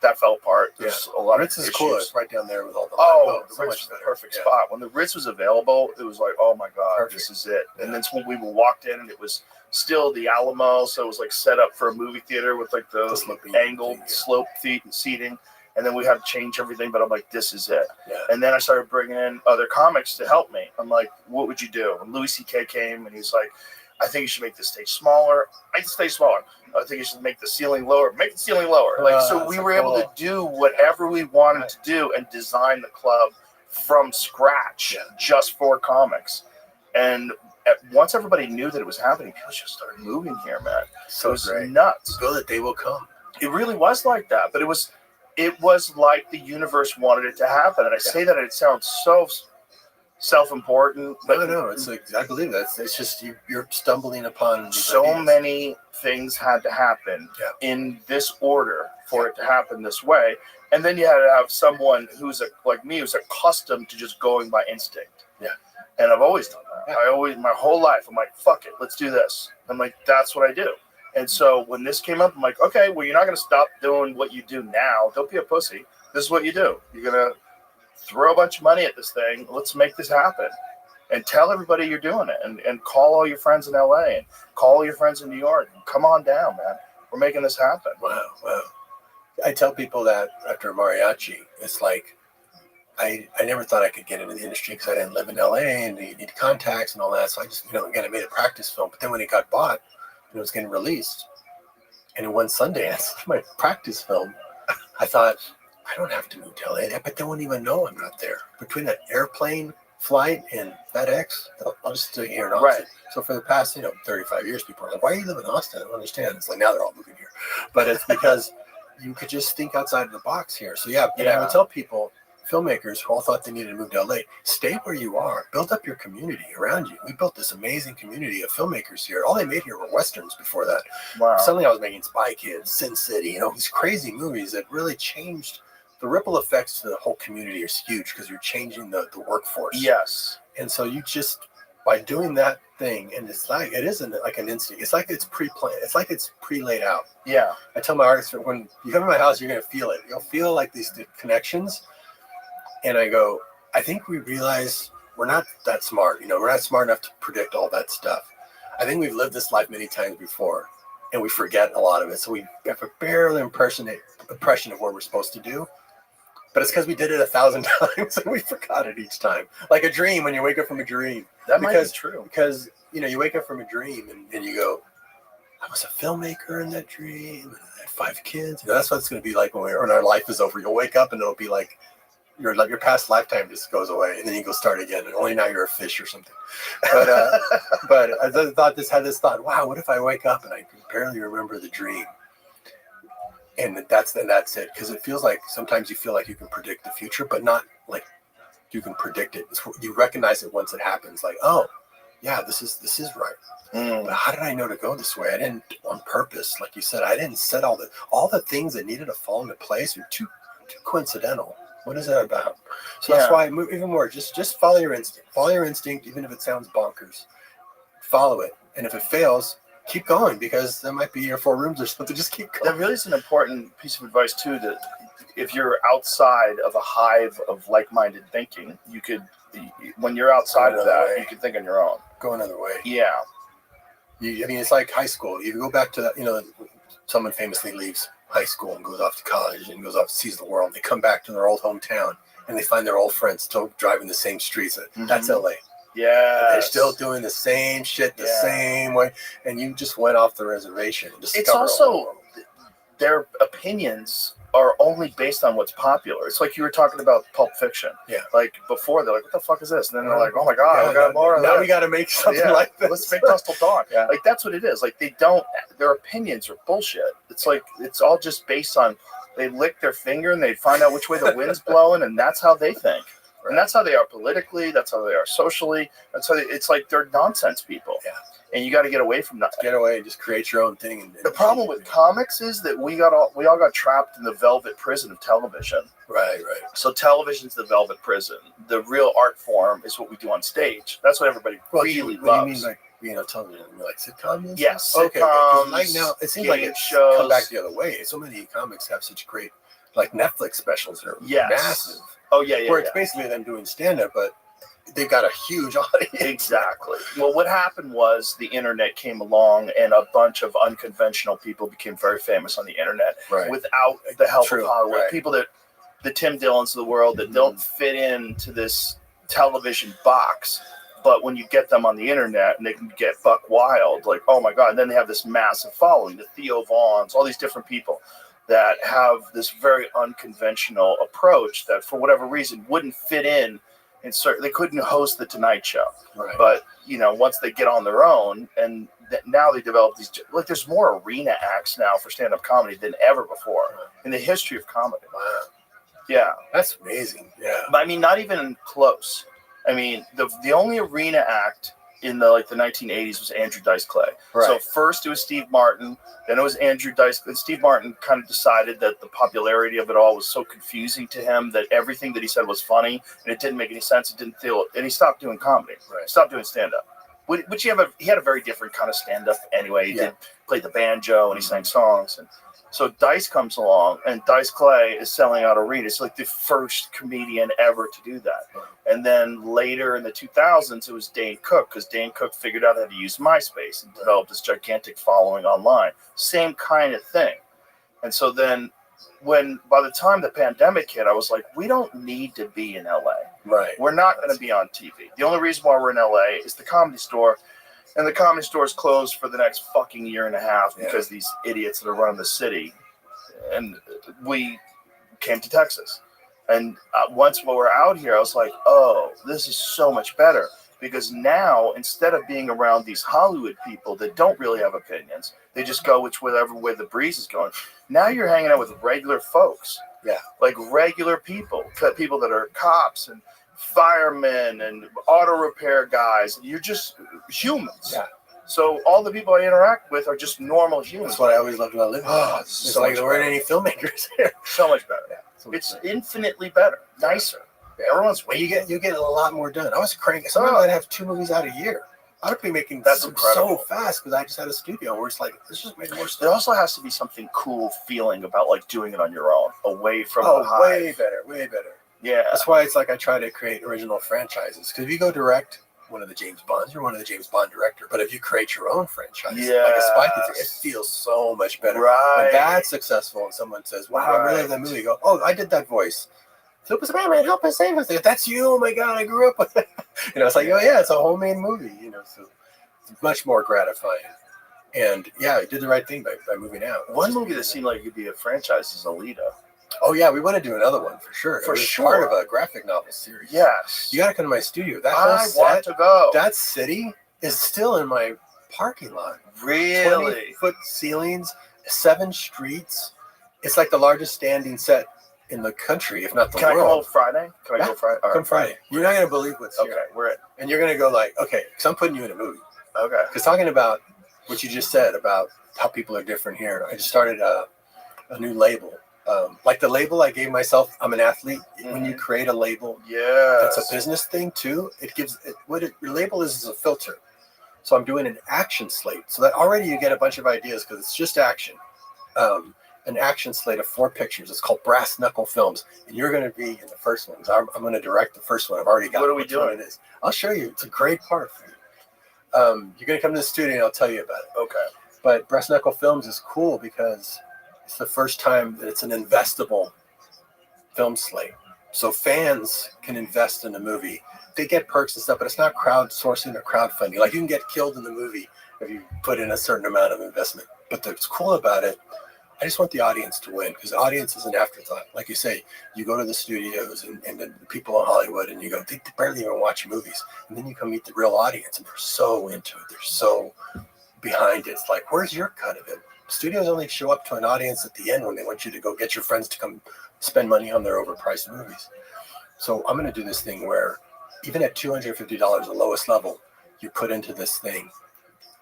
That fell apart. There's a lot Ritz of is issues. cool. It's right down there with all the the Ritz was the perfect spot. When the Ritz was available, it was like, oh my God, this is it. And then when we walked in, and it was still the Alamo, so it was like set up for a movie theater with like the angled slope seating. And then we had to change everything, but I'm like, this is it. Yeah. And then I started bringing in other comics to help me. I'm like, what would you do? And Louis C.K. came, and he's like, I think you should make the stage smaller. Make the stage smaller. I think you should make the ceiling lower. Make the ceiling lower. So we were able to do whatever we wanted to do and design the club from scratch just for comics. And once everybody knew that it was happening, people just started moving here, man. So it was nuts. Feel that they will come. It really was like that, but it was like the universe wanted it to happen. And I say that, and it sounds so self-important, but no, it's like, I believe that. It's just you're stumbling upon so ideas. many things had to happen in this order for it to happen this way, and then you had to have someone who's like me, who's accustomed to just going by instinct. And I've always done that. My whole life, I'm like, fuck it, let's do this. I'm like, that's what I do. And so when this came up, I'm like, okay, well, you're not going to stop doing what you do now. Don't be a pussy. This is what you do. You're going to throw a bunch of money at this thing. Let's make this happen. And tell everybody you're doing it. And call all your friends in LA and call all your friends in New York. Come on down, man. We're making this happen. Wow. I tell people that after mariachi, it's like, I never thought I could get into the industry because I didn't live in LA and you need contacts and all that. So I just, again, I made a practice film. But then when it got bought and it was getting released and it won Sundance, my practice film, I thought, I don't have to move to LA, but they won't even know I'm not there. Between that airplane flight and FedEx, I'll just stay here in Austin. Right. So for the past, 35 years, people are like, why do you live in Austin? I don't understand. It's like, now they're all moving here. But it's because you could just think outside of the box here. So I would tell people, filmmakers who all thought they needed to move to LA, stay where you are. Build up your community around you. We built this amazing community of filmmakers here. All they made here were Westerns before that. Wow. Suddenly I was making Spy Kids, Sin City, these crazy movies that really changed. The ripple effects to the whole community is huge because you're changing the workforce. Yes. And so you just, by doing that thing, and it isn't like an instinct. It's like it's pre-planned. It's like it's pre-laid out. Yeah. I tell my artists, when you come to my house, you're going to feel it. You'll feel like these connections. And I go, I think we realize we're not that smart. We're not smart enough to predict all that stuff. I think we've lived this life many times before, and we forget a lot of it. So we have a barely impression of what we're supposed to do. But it's because we did it 1,000 times and we forgot it each time. Like a dream, when you wake up from a dream. Might be true. Because, you wake up from a dream and you go, I was a filmmaker in that dream, and I had 5 kids. That's what it's going to be like when our life is over. You'll wake up and it'll be like your past lifetime just goes away, and then you go start again, and only now you're a fish or something. But I had this thought, wow, what if I wake up and I can barely remember the dream? And that's it, because it feels like sometimes you feel like you can predict the future, but not like you can predict it. You recognize it once it happens, like, oh, yeah, this is right. But how did I know to go this way? I didn't on purpose, like you said. I didn't set all the things that needed to fall into place are too coincidental. What is that about? So that's why even more, just follow your instinct. Follow your instinct, even if it sounds bonkers. Follow it, and if it fails, keep going, because that might be your 4 rooms or something. Just keep going. That really is an important piece of advice too. That if you're outside of a hive of like-minded thinking, you could, when you're outside of that, you can think on your own. Go another way. Yeah. It's like high school. You go back to that. Someone famously leaves high school and goes off to college and goes off to sees the world. They come back to their old hometown and they find their old friends still driving the same streets. That's LA. Yeah, they're still doing the same shit the same way, and you just went off the reservation. It's also their opinions are only based on what's popular. It's like you were talking about Pulp Fiction. Yeah. Like before, they're like, "What the fuck is this?" And then they're like, "Oh my god, we got more of now that. we got to make something like this. Let's make Dust Till Dawn." Yeah. Like that's what it is. Like they don't. Their opinions are bullshit. It's like it's all just based on they lick their finger and they find out which way the wind's blowing, and that's how they think. And that's how they are politically. That's how they are socially. That's how it's like they're nonsense people. Yeah. And you got to get away from that. Get away and just create your own thing. And the problem with comics is that we all got trapped in the velvet prison of television. Right. So television's the velvet prison. The real art form is what we do on stage. That's what everybody really loves. What do you mean, like television? Like sitcoms? Yes, okay. sitcoms. Like now, it seems like it's shows. Come back the other way. So many comics have such great, like Netflix specials that are massive. Oh yeah. Where it's basically them doing stand-up, but they've got a huge audience. Exactly. Well, what happened was the internet came along and a bunch of unconventional people became very famous on the internet without the help of Hollywood. Right. People that the Tim Dillons of the world that don't fit into this television box. But when you get them on the internet and they can get buck wild, like, oh my God, and then they have this massive following, the Theo Vaughns, all these different people that have this very unconventional approach that for whatever reason wouldn't fit in. And they couldn't host the Tonight Show, but once they get on their own, and now they develop these like there's more arena acts now for stand-up comedy than ever before in the history of comedy. Wow. Yeah, that's amazing. Yeah, but I mean, not even close. I mean, the only arena act in the 1980s was Andrew Dice Clay. Right. So first it was Steve Martin, then it was Andrew Dice. And Steve Martin kind of decided that the popularity of it all was so confusing to him that everything that he said was funny and it didn't make any sense. It didn't feel, and he stopped doing comedy. Right. Stopped doing stand-up. Which he had a very different kind of stand-up anyway. He did play the banjo and he sang songs. And so Dice comes along and Dice Clay is selling out arenas. It's like the first comedian ever to do that. And then later in the 2000s, it was Dane Cook because Dane Cook figured out how to use MySpace and developed this gigantic following online. Same kind of thing. And so then by the time the pandemic hit, I was like, we don't need to be in LA. Right. We're not going to be on TV. The only reason why we're in LA is the Comedy Store. And the Comedy Store is closed for the next fucking year and a half because these idiots that are running the city. And we came to Texas. And once we were out here, I was like, oh, this is so much better. Because now, instead of being around these Hollywood people that don't really have opinions, they just go whichever way the breeze is going. Now you're hanging out with regular folks. Yeah. Like regular people. People that are cops and firemen and auto repair guys. You're just humans. Yeah. So all the people I interact with are just normal humans. That's what I always loved about living. It's so like there weren't any filmmakers here. So much better. Yeah, it's infinitely better, nicer. Yeah. Everyone's you get a lot more done. I was cranking. Sometimes I'd have 2 movies out a year. I'd be making so fast because I just had a studio where it's like let's just make more stuff. There also has to be something cool feeling about like doing it on your own, away from the hive. Way better. Yeah, that's why it's like I try to create original franchises. Because if you go direct one of the James Bonds, you're one of the James Bond director. But if you create your own franchise, like a spy thing, it feels so much better. Right. When that's successful and someone says, wow, I really love that movie. You go, oh, I did that voice. Help us, man, help us, save us. That's you. Oh my God, I grew up with it. It's like, oh yeah, it's a homemade movie. So it's much more gratifying. And yeah, I did the right thing by moving out. One movie that seemed like it could be a franchise is Alita. Oh yeah, we want to do another one for sure. For sure, part of a graphic novel series. Yes, you got to come to my studio. That I want to go. That city is still in my parking lot. Really, 20-foot ceilings, 7 streets. It's like the largest standing set in the country, if not the world. Can I go Friday? Can I go Friday? Come Friday. You're not gonna believe what's here. Okay, we're in. And you're gonna go like, okay, because I'm putting you in a movie. Okay. Because talking about what you just said about how people are different here, I just started a new label. Like the label I gave myself, I'm an athlete. When you create a label, that's a business thing too. It gives your label is a filter. So I'm doing an action slate. So that already you get a bunch of ideas because it's just action. An action slate of 4 pictures. It's called Brass Knuckle Films, and you're going to be in the first one. I'm going to direct the first one. I've already got. What are we doing? It is. I'll show you. It's a great part for you. You're going to come to the studio and I'll tell you about it. Okay. But Brass Knuckle Films is cool because it's the first time that it's an investable film slate. So fans can invest in a movie. They get perks and stuff, but it's not crowdsourcing or crowdfunding. Like you can get killed in the movie if you put in a certain amount of investment. But what's cool about it, I just want the audience to win, because the audience is an afterthought. Like you say, you go to the studios and the people in Hollywood and you go, they barely even watch movies. And then you come meet the real audience and they're so into it. They're so behind it. It's like, where's your cut of it? Studios only show up to an audience at the end when they want you to go get your friends to come spend money on their overpriced movies. So I'm going to do this thing where even at $250, the lowest level, you put into this thing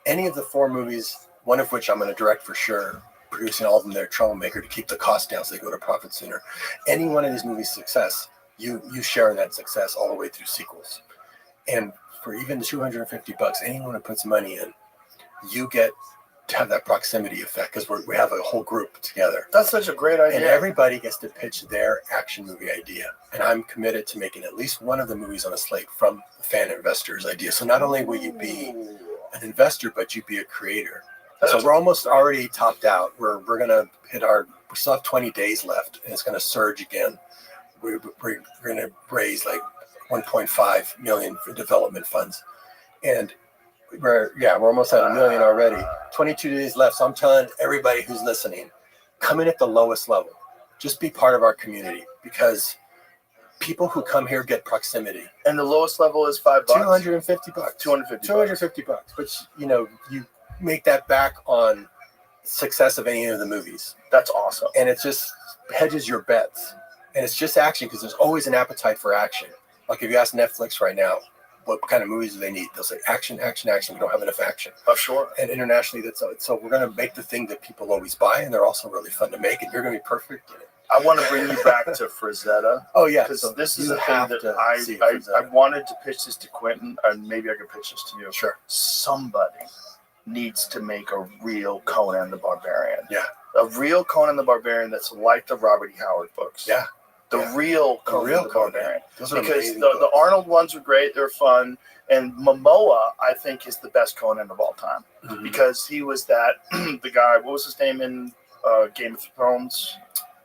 any of the 4 movies, one of which I'm going to direct for sure, producing all of them, they're Troublemaker, to keep the cost down so they go to profit sooner. Any one of these movies' success, you share in that success all the way through sequels. And for even $250, anyone who puts money in, you get to have that proximity effect, because we have a whole group together. That's such a great idea. And everybody gets to pitch their action movie idea. And I'm committed to making at least one of the movies on a slate from the fan investor's idea. So not only will you be an investor, but you be a creator. So we're almost already topped out. We're going to hit we still have 20 days left, and it's going to surge again. We're going to raise like 1.5 million for development funds. And we're almost at $1 million already. 22 days left. So I'm telling everybody who's listening, come in at the lowest level. Just be part of our community, because people who come here get proximity. And the lowest level is $5. $250. $250. But you make that back on success of any of the movies. That's awesome. And it just hedges your bets. And it's just action, because there's always an appetite for action. Like if you ask Netflix right now, what kind of movies do they need? They'll say action, action, action. We don't have enough action. Oh, sure. And internationally, that's it. So we're going to make the thing that people always buy, and they're also really fun to make, and you're going to be perfect in it. I want to bring you back to Frazetta. Oh, yeah. Because So this is you the thing have that to see I Frazetta. wanted to pitch this to Quentin, and maybe I could pitch this to you. Sure. Somebody needs to make a real Conan the Barbarian. Yeah. A real Conan the Barbarian that's like the Robert E. Howard books. Yeah. The real Conan the Barbarian. Those are Because amazing the books. Arnold ones are great. They're fun. And Momoa, I think, is the best Conan of all time. Mhm. Because he was the guy, what was his name in Game of Thrones?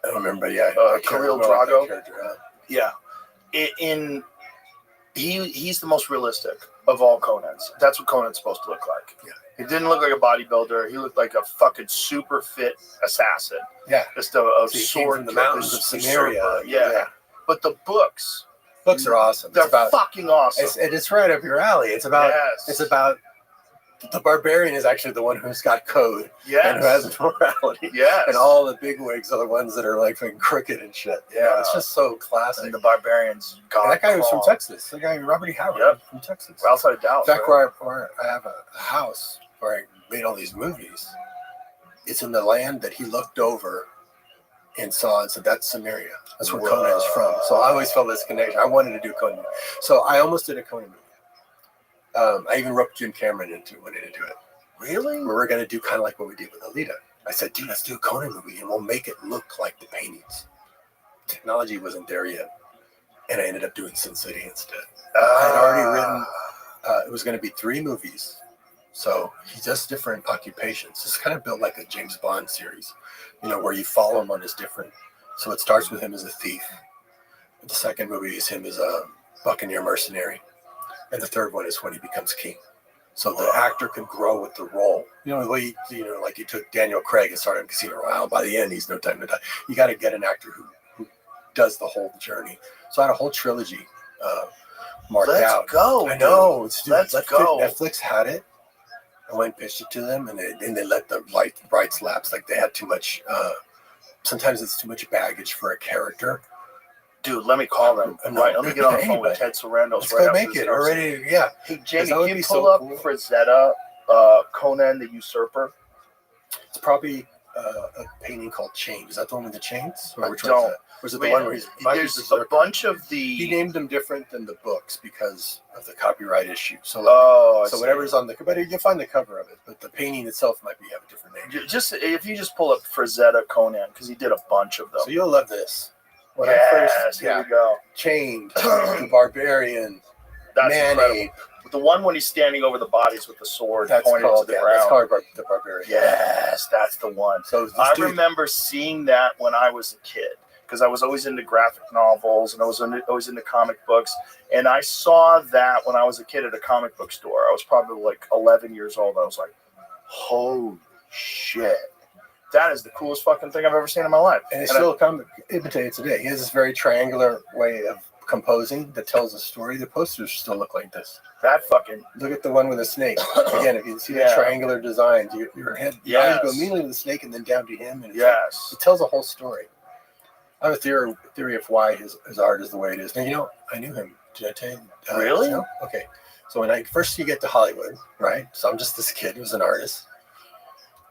I don't remember. Yeah. Khalil Drago. Yeah. He's the most realistic of all Conans. That's what Conan's supposed to look like. Yeah. He didn't look like a bodybuilder. He looked like a fucking super fit assassin. Yeah. Just a So he came sword from the mountains of Samaria. usurper. Yeah. But the books are awesome. They're fucking awesome. It's right up your alley. It's about the barbarian is actually the one who's got code and who has morality. Yes. And all the bigwigs are the ones that are like fucking crooked and shit. Yeah. It's just so classic. And the barbarian's And that guy was from Texas. The guy, Robert E. Howard, from Texas. We're outside of Dallas. In fact, where I have a house where I made all these movies, it's in the land that he looked over and saw and said, that's Samaria. That's where Conan's from. So I always felt this connection. I wanted to do Conan. So I almost did a Conan movie. I even roped Jim Cameron into wanting to do it. Really? We were going to do kind of like what we did with Alita. I said, dude, let's do a Conan movie and we'll make it look like the paintings. Technology wasn't there yet. And I ended up doing Sin City instead. I had already written, it was going to be 3 movies. So he does different occupations. It's kind of built like a James Bond series, where you follow him on his different. So it starts with him as a thief. The second movie is him as a buccaneer mercenary. And the third one is when he becomes king. So the actor can grow with the role. Like you took Daniel Craig and started in Casino Royale. By the end, he's No Time to Die. You got to get an actor who does the whole journey. So I had a whole trilogy marked out. Let's go. I know. Let's go. Netflix had it. I went and pitched it to them, and they let the rights lapse. Like they had too much. Sometimes it's too much baggage for a character. Dude, let me call them. Right, let me get on the phone with Ted Sarandos. Let's go make it already. Yeah. Hey, Jamie, can you pull up Frazetta, Conan the Usurper? It's probably a painting called Chains. Is that the one with the chains? Or which don't. One is that? Or is it the one where there's a bunch of the... He named them different than the books because of the copyright issue. So, whatever's on the... But you'll find the cover of it. But the painting itself might have a different name. If you just pull up Frazetta Conan, because he did a bunch of them. So you'll love this. Here we go. Chained, the Barbarian, That's Man-Ape. The one when he's standing over the bodies with the sword pointed to the ground. That's called the Barbarian. Yes, that's the one. So I remember seeing that when I was a kid, because I was always into graphic novels and I was always into comic books. And I saw that when I was a kid at a comic book store. I was probably like 11 years old. I was like, holy shit. that is the coolest fucking thing I've ever seen in my life. And it's still imitated today. He has this very triangular way of composing that tells a story. The posters still look like this. That fucking... Look at the one with the snake. Again, if you see the triangular designs, your head, your eyes go immediately to the snake and then down to him. And it tells a whole story. I have a theory of why his art is the way it is. Now, I knew him. Did I tell you? Really? No? Okay. So when first you get to Hollywood, right? So I'm just this kid who's an artist.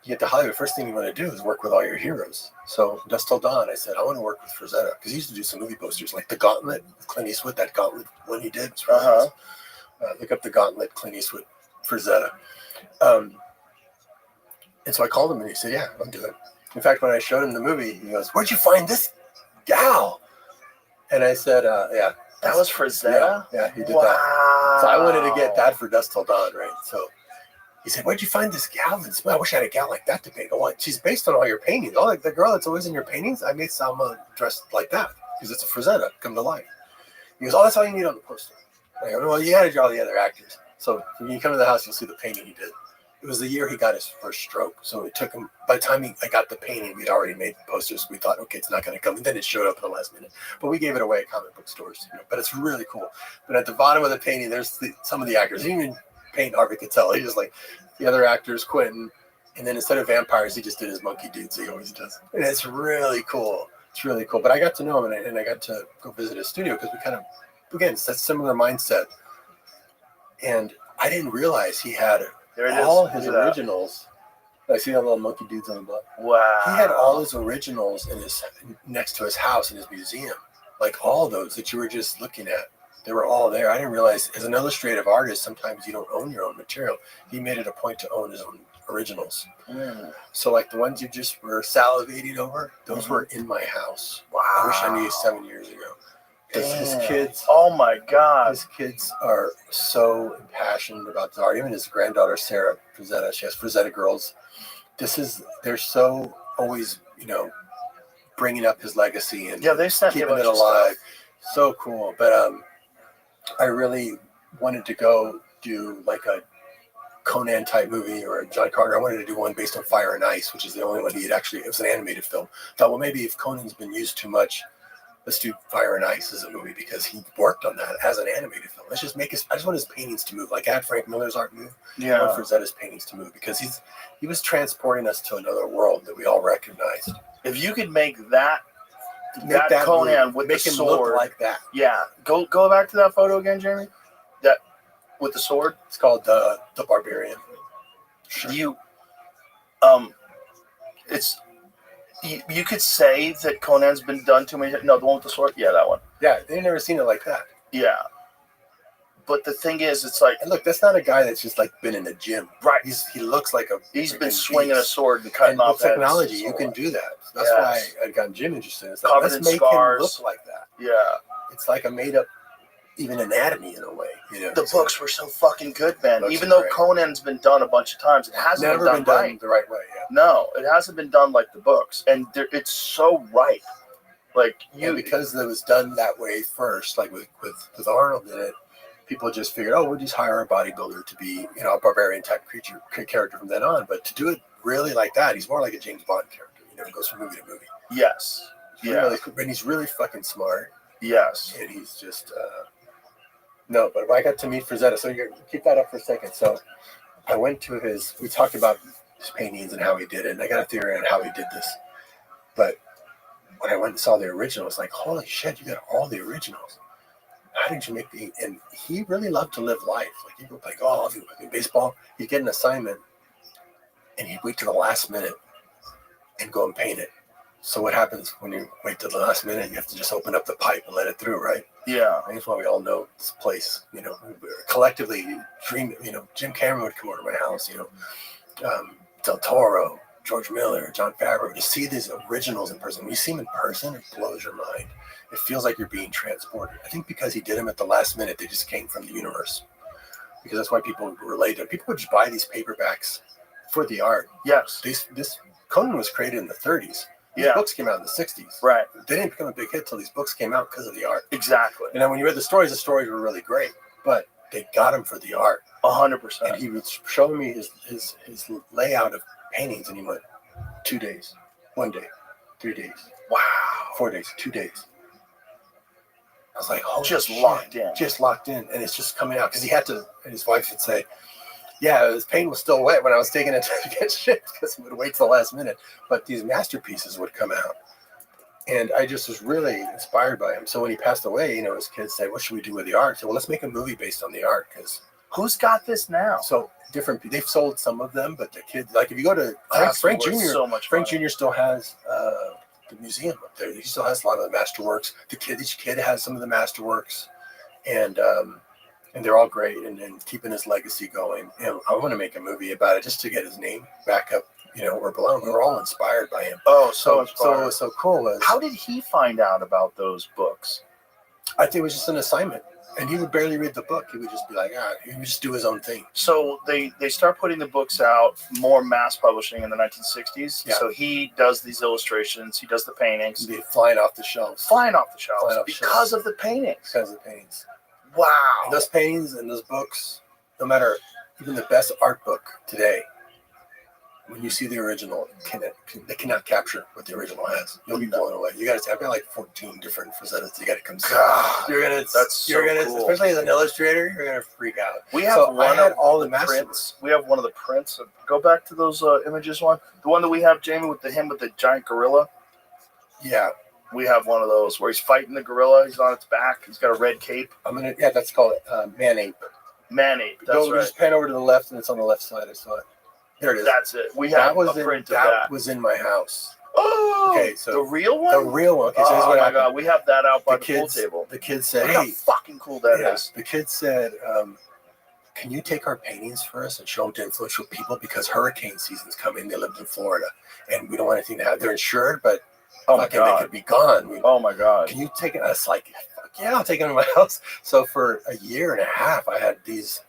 You get to Hollywood, first thing you want to do is work with all your heroes. So Dusk Till Dawn, I said, I want to work with Frazetta, because he used to do some movie posters, like The Gauntlet, Clint Eastwood, that Gauntlet one he did. Look up The Gauntlet, Clint Eastwood, Frazetta. And so I called him and he said, yeah, I'll do it. In fact, when I showed him the movie, he goes, where'd you find this gal? And I said, yeah. That was Frazetta? Yeah, he did that. So I wanted to get that for Dusk Till Dawn, right? So he said, where'd you find this gal? I wish I had a gal like that to paint. She's based on all your paintings. Oh, like the girl that's always in your paintings, I made Salma dressed like that because it's a Frazetta come to life. He goes, oh, that's all you need on the poster. I go, well, you had to draw the other actors. So when you come to the house, you'll see the painting he did. It was the year he got his first stroke. So it took him, by the time I got the painting, we'd already made posters. We thought, okay, it's not going to come. And then it showed up at the last minute. But we gave it away at comic book stores. But it's really cool. But at the bottom of the painting, there's some of the actors. He didn't even paint Harvey Keitel. He just like the other actors, Quentin. And then instead of vampires, he just did his monkey dudes. He always does. And it's really cool. It's really cool. But I got to know him and I got to go visit his studio because we kind of, again, it's that similar mindset. And I didn't realize he had all his originals. I see that little monkey dudes on the block. Wow. He had all his originals next to his house in his museum. Like all those that you were just looking at. They were all there. I didn't realize as an illustrative artist, sometimes you don't own your own material. He made it a point to own his own originals. So like the ones you just were salivating over, those were in my house. Wow. I wish I knew you 7 years ago. His kids, oh my God, his kids are so impassioned about the art. Even his granddaughter Sarah Frazetta, she has Frazetta Girls. They're so always, bringing up his legacy and they sent keeping it alive. So cool. But I really wanted to go do like a Conan type movie or a John Carter. I wanted to do one based on Fire and Ice, which is the only one he had actually. It was an animated film. Thought, well, maybe if Conan's been used too much, let's do Fire and Ice as a movie because he worked on that as an animated film. Let's just I just want his paintings to move. Like I had Frank Miller's art move. I want Frazetta's paintings to move because he was transporting us to another world that we all recognized. If you could make that Conan move, with the sword, look like that. Yeah. Go back to that photo again, Jeremy. That with the sword. It's called the Barbarian. Sure. You could say that Conan's been done too many. No, the one with the sword. Yeah, that one. Yeah, they've never seen it like that. Yeah, but the thing is, it's like, and look, that's not a guy that's just like been in the gym. Right. He looks like he's been swinging a sword and cutting off heads. Technology, you can do that. That's why I got Jim interested. It's like, covered let's in make scars. him look like that. Yeah, it's like a made up, even anatomy in a way. The books were so fucking good, man. Even though Conan's been done a bunch of times, it hasn't never been done the right way. Yeah. No, it hasn't been done like the books, and it's so right. Like because it was done that way first, like with Arnold in it, people just figured, oh, we'll just hire a bodybuilder to be, a barbarian type character from then on. But to do it really like that, he's more like a James Bond character. He goes from movie to movie. Yes. Really, and he's really fucking smart. Yes. And he's just no. But I got to meet Frazetta, so you keep that up for a second. So I went to we talked about his paintings and how he did it, and I got a theory on how he did this. But when I went and saw the original, it's like, holy shit, you got all the originals. How did you make and he really loved to live life. Like he would like, oh, I'll do baseball. He'd get an assignment and he'd wait to the last minute and go and paint it. So what happens when you wait till the last minute? You have to just open up the pipe and let it through, right? Yeah. And that's why we all know this place, collectively dream, Jim Cameron would come over to my house, Del Toro, George Miller, John Favreau, to see these originals in person. When you see them in person, it blows your mind. It feels like you're being transported. I think because he did them at the last minute, they just came from the universe. Because that's why people relate to it. People would just buy these paperbacks for the art. Yes. This Conan was created in the 30s. These books came out in the 60s. Right. They didn't become a big hit till these books came out because of the art. Exactly. And then when you read the stories were really great. But they got him for the art. 100%. And he was showing me his layout of paintings, and he went, 2 days, 1 day, 3 days, Wow. 4 days, 2 days. I was like, holy Just shit. locked in. Just locked in. And it's just coming out. Because he had to, and his wife would say, yeah, his paint was still wet when I was taking it to get shipped because he would wait till the last minute. But these masterpieces would come out. And I just was really inspired by him. So when he passed away, his kids said, what should we do with the art? I said, well, let's make a movie based on the art. Because who's got this now? so different, they've sold some of them, but the kids, like if you go to Frank Jr., so much Frank Jr. still has the museum up there. He still has a lot of the masterworks. Each kid has some of the masterworks. And they're all great, and keeping his legacy going. And I want to make a movie about it just to get his name back up, where it belongs. We were all inspired by him. Oh, So inspired. what was so cool was, How did he find out about those books? I think it was just an assignment, and he would barely read the book. He would just be like, he would just do his own thing. So they start putting the books out, more mass publishing in the 1960s. Yeah. So he does these illustrations, he does the paintings, He'd be flying off the shelves. flying off the shelves Flying off the because shelves. of the paintings. Because of the paintings. Wow. And those paintings and those books, no matter even the best art book today, when you see the original, they cannot capture what the original has. You'll be blown away. You got to. I've got like 14 different Frazettas. You got to come see. God, That's so cool. especially as an illustrator, you're gonna freak out. We have I had all the master prints. We have one of the prints. Go back to those images. The one that we have, Jamie, with him with the giant gorilla. Yeah, we have one of those where he's fighting the gorilla. He's on its back. He's got a red cape. That's called Man Ape. Man Ape. That's right. Just pan over to the left, and it's on the left side. I saw it. There it is. That's it. We have a print of that. That was in my house. Oh, okay, so the real one. The real one. Okay, so oh my god, we have that out by the pool table. The kids said, Look how fucking cool that is. The kids said, can you take our paintings for us and show them to influential people because hurricane season's coming? They lived in Florida, and we don't want anything to happen. They're insured, but they could be gone. Oh my god! Can you take it? I was like, fuck yeah, I'll take them to my house. So for a year and a half, I had these.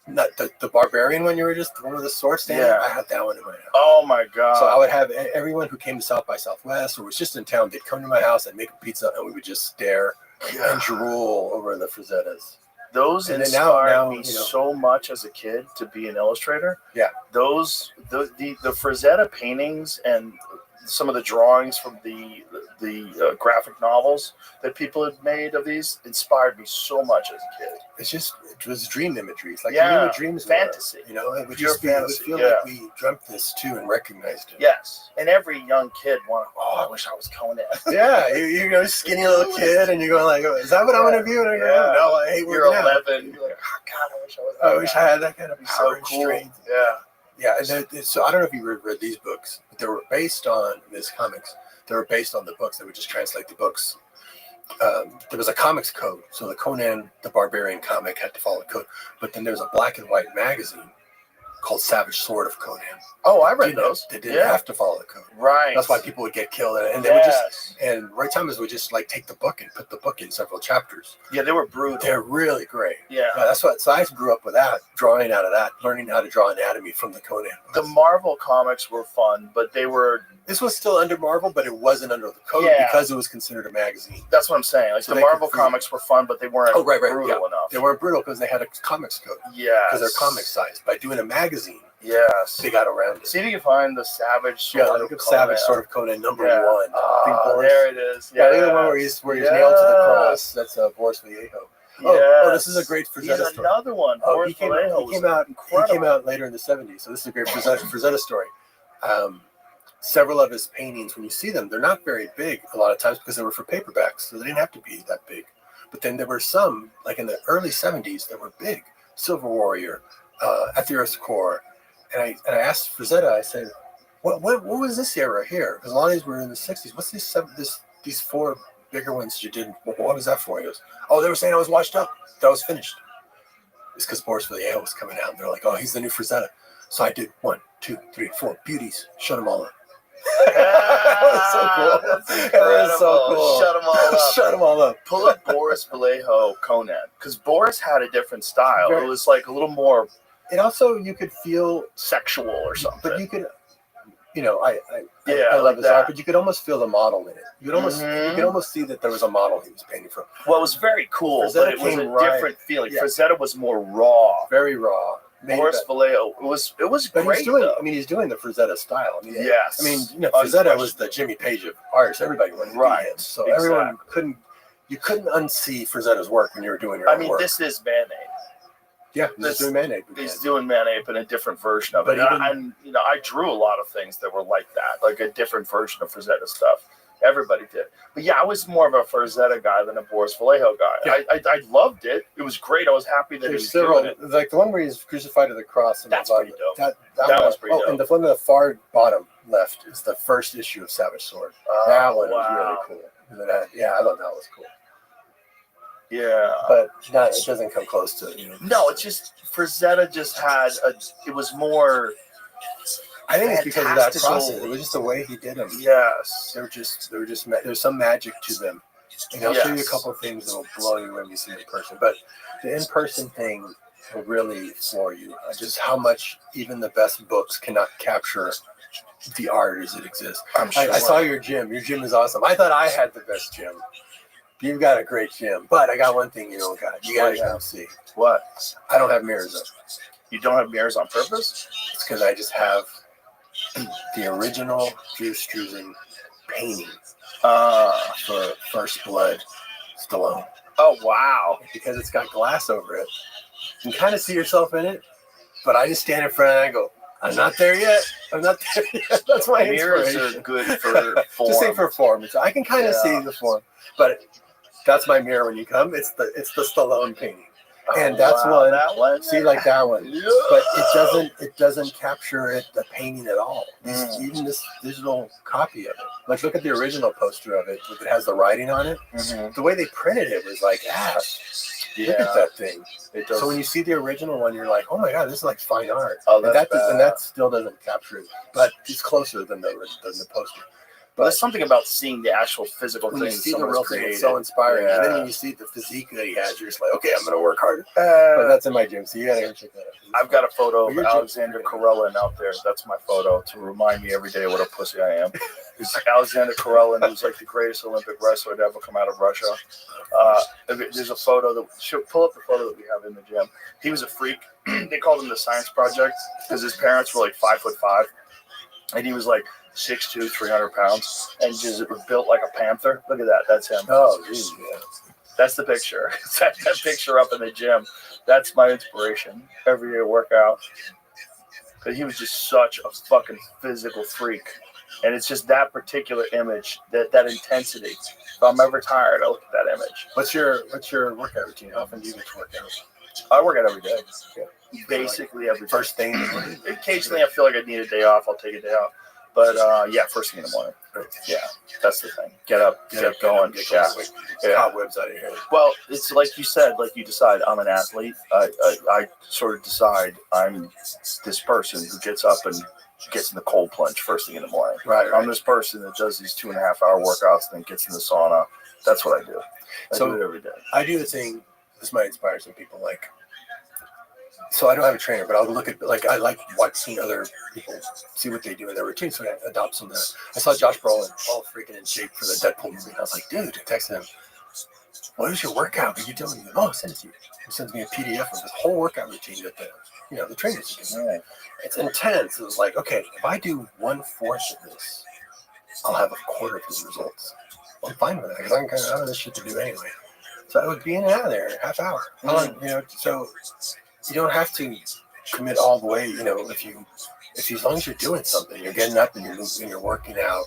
Not the barbarian one you were just one of the sword stand. Yeah. I had that one in my house. Oh my god! So I would have everyone who came to South by Southwest or was just in town. They'd come to my house. I'd make a pizza, and we would just stare and drool over the Frazettas. Those inspired me so much as a kid to be an illustrator. Yeah. The Frazetta paintings and some of the drawings from the graphic novels that people had made of these inspired me so much as a kid. It was dream imagery. It's like dreams fantasy. It would just feel like we dreamt this too and recognized it. Yes, and every young kid wanted. Oh, I wish I was Conan. Yeah, you're a skinny little kid, and you're going like, oh, "Is that what I want to be?" And I go, "No, I hate working out." You're 11. You're like, "Oh God, I wish I was." I wish I had that kind of power so and cool. strength. Yeah. Yeah, so I don't know if you read these books, but they were based on these comics. They were based on the books. They would just translate the books. There was a comics code, so the Conan the Barbarian comic had to follow the code. But then there's a black and white magazine called Savage Sword of Conan. Oh, I read those. They didn't have to follow the code. Right. That's why people would get killed, and they would Roy Thomas would just like take the book and put the book in several chapters. Yeah, they were brutal. They're really great. Yeah. That's what. So I grew up with that, drawing out of that, learning how to draw anatomy from the Conan books. The Marvel comics were fun, but they were. This was still under Marvel, but it wasn't under the code because it was considered a magazine. That's what I'm saying. Like the Marvel comics were fun, but they weren't brutal enough. They weren't brutal because they had a comics code. Yeah. Because they're comic sized. By doing a magazine, they got around it. See if you can find the Savage Sword of Conan. Savage Sword of Conan #1. There it is. Yeah, the one where he's nailed to the cross. That's Boris Vallejo. Oh, this is a great Frazetta story. Another one. He came out later in the 70s, so this is a great Frazetta story. Several of his paintings, when you see them, they're not very big a lot of times because they were for paperbacks, so they didn't have to be that big. But then there were some, like in the early 70s, that were big. Silver Warrior, At the Earth's Core. And I asked Frazetta, I said, what was this era here? Because a lot of these were in the 60s. What's these four bigger ones you did? What was that for? He goes, oh, they were saying I was washed up. That was finished. It's because Boris Vallejo was coming out. And they're like, oh, he's the new Frazetta. So I did 1, 2, 3, 4 beauties. Shut them all up. That was so cool. That was so cool. Shut them all up. Shut them all up. Pull up Boris Vallejo Conan. Because Boris had a different style. It was like a little more... And also, you could feel sexual or something. But you could... I love his art, but you could almost feel the model in it. You could almost see that there was a model he was painting from. Well, it was very cool, but it was a different feeling. Yeah. Frazetta was more raw. Very raw. Boris Vallejo. It was but great. he's doing. Though. I mean, he's doing the Frazetta style. I mean, Yes. I mean, Frazetta was the Jimmy Page of artists. Everybody wanted to be him. So everyone couldn't. You couldn't unsee Frazetta's work when you were doing your own work. This is Band-Aid. Yeah, he's doing Band-Aid. He's doing Band-Aid, but a different version of it. And I drew a lot of things that were like that, like a different version of Frazetta stuff. Everybody did. But yeah, I was more of a Frazetta guy than a Boris Vallejo guy. Yeah. I loved it. It was great. I was happy that he was doing it. Like the one where he's crucified to the cross. And that's pretty dope. That was pretty dope. And the one on the far bottom left is the first issue of Savage Sword. That one was really cool. Yeah, I thought that was cool. Yeah, but it doesn't come close to No, it's just Frazetta just had it was more. I think it's because of that process. It was just the way he did them. Yes, there's some magic to them. And I'll show you a couple of things that will blow you when you see it in person. But the in-person thing will really floor you. Just how much even the best books cannot capture the art as it exists. I saw your gym. Your gym is awesome. I thought I had the best gym. You've got a great gym, but I got one thing you don't got. You guys don't see. What? I don't have mirrors up. You don't have mirrors on purpose? It's because I just have the original Drew Struzan painting for First Blood Stallone. Oh, wow. Because it's got glass over it. You can kind of see yourself in it, but I just stand in front and I go, I'm not there yet. I'm not there yet. That's my mirrors are good for form. Just say for form. I can kind of see the form, but that's my mirror when you come. It's the Stallone painting, and that's one. That one. See, like that one, yeah. But it doesn't capture the painting at all. Even this digital copy of it. Like, look at the original poster of it. It has the writing on it. Mm-hmm. The way they printed it was like, look at that thing. So when you see the original one, you're like, oh my god, this is like fine art. Oh, that's and that still doesn't capture it, but it's closer than the poster. But there's something about seeing the actual physical thing. You see the real thing, it's so inspiring. Yeah. And then when you see the physique that he has, you're just like, okay, I'm going to work harder. But that's in my gym, so you got to check that out. I've got a photo of Alexander Karelin out there. That's my photo to remind me every day what a pussy I am. It's Alexander Karelin, who's like the greatest Olympic wrestler to ever come out of Russia. There's a photo pull up the photo that we have in the gym. He was a freak. They called him the Science Project because his parents were like 5'5", and he was like 6'2", 300 pounds, and just built like a panther. Look at that. That's him. Oh, geez, yeah. That's the picture. That picture up in the gym. That's my inspiration every day workout. But he was just such a fucking physical freak. And it's just that particular image, that intensity. If I'm ever tired, I look at that image. What's your workout routine? How often do you get to work out? I work out every day. Yeah. Basically every day. First thing. Occasionally I feel like I need a day off. I'll take a day off. But first thing in the morning. Yeah, that's the thing. Get up, get going. Cobwebs out of here. Well, it's like you said, like you decide I'm an athlete. I sort of decide I'm this person who gets up and gets in the cold plunge first thing in the morning. Right. I'm this person that does these 2.5 hour workouts, then gets in the sauna. That's what I do. I do it every day. I do the thing. This might inspire some people. So I don't have a trainer, but I'll look at, I like watching other people, see what they do in their routine, so I adopt some of that. I saw Josh Brolin all freaking in shape for the Deadpool movie. I was like, dude, I texted him, what is your workout? Are you doing? Oh, send it to you. He sends me a PDF of this whole workout routine that the trainers do. Right. It's intense. It was like, okay, if I do 1/4 of this, I'll have a quarter of his results. I'm fine with that because I'm kind of out of this shit to do anyway. So I would be in and out of there in a half hour. So you don't have to commit all the way, if as long as you're doing something, you're getting up and you're moving and you're working out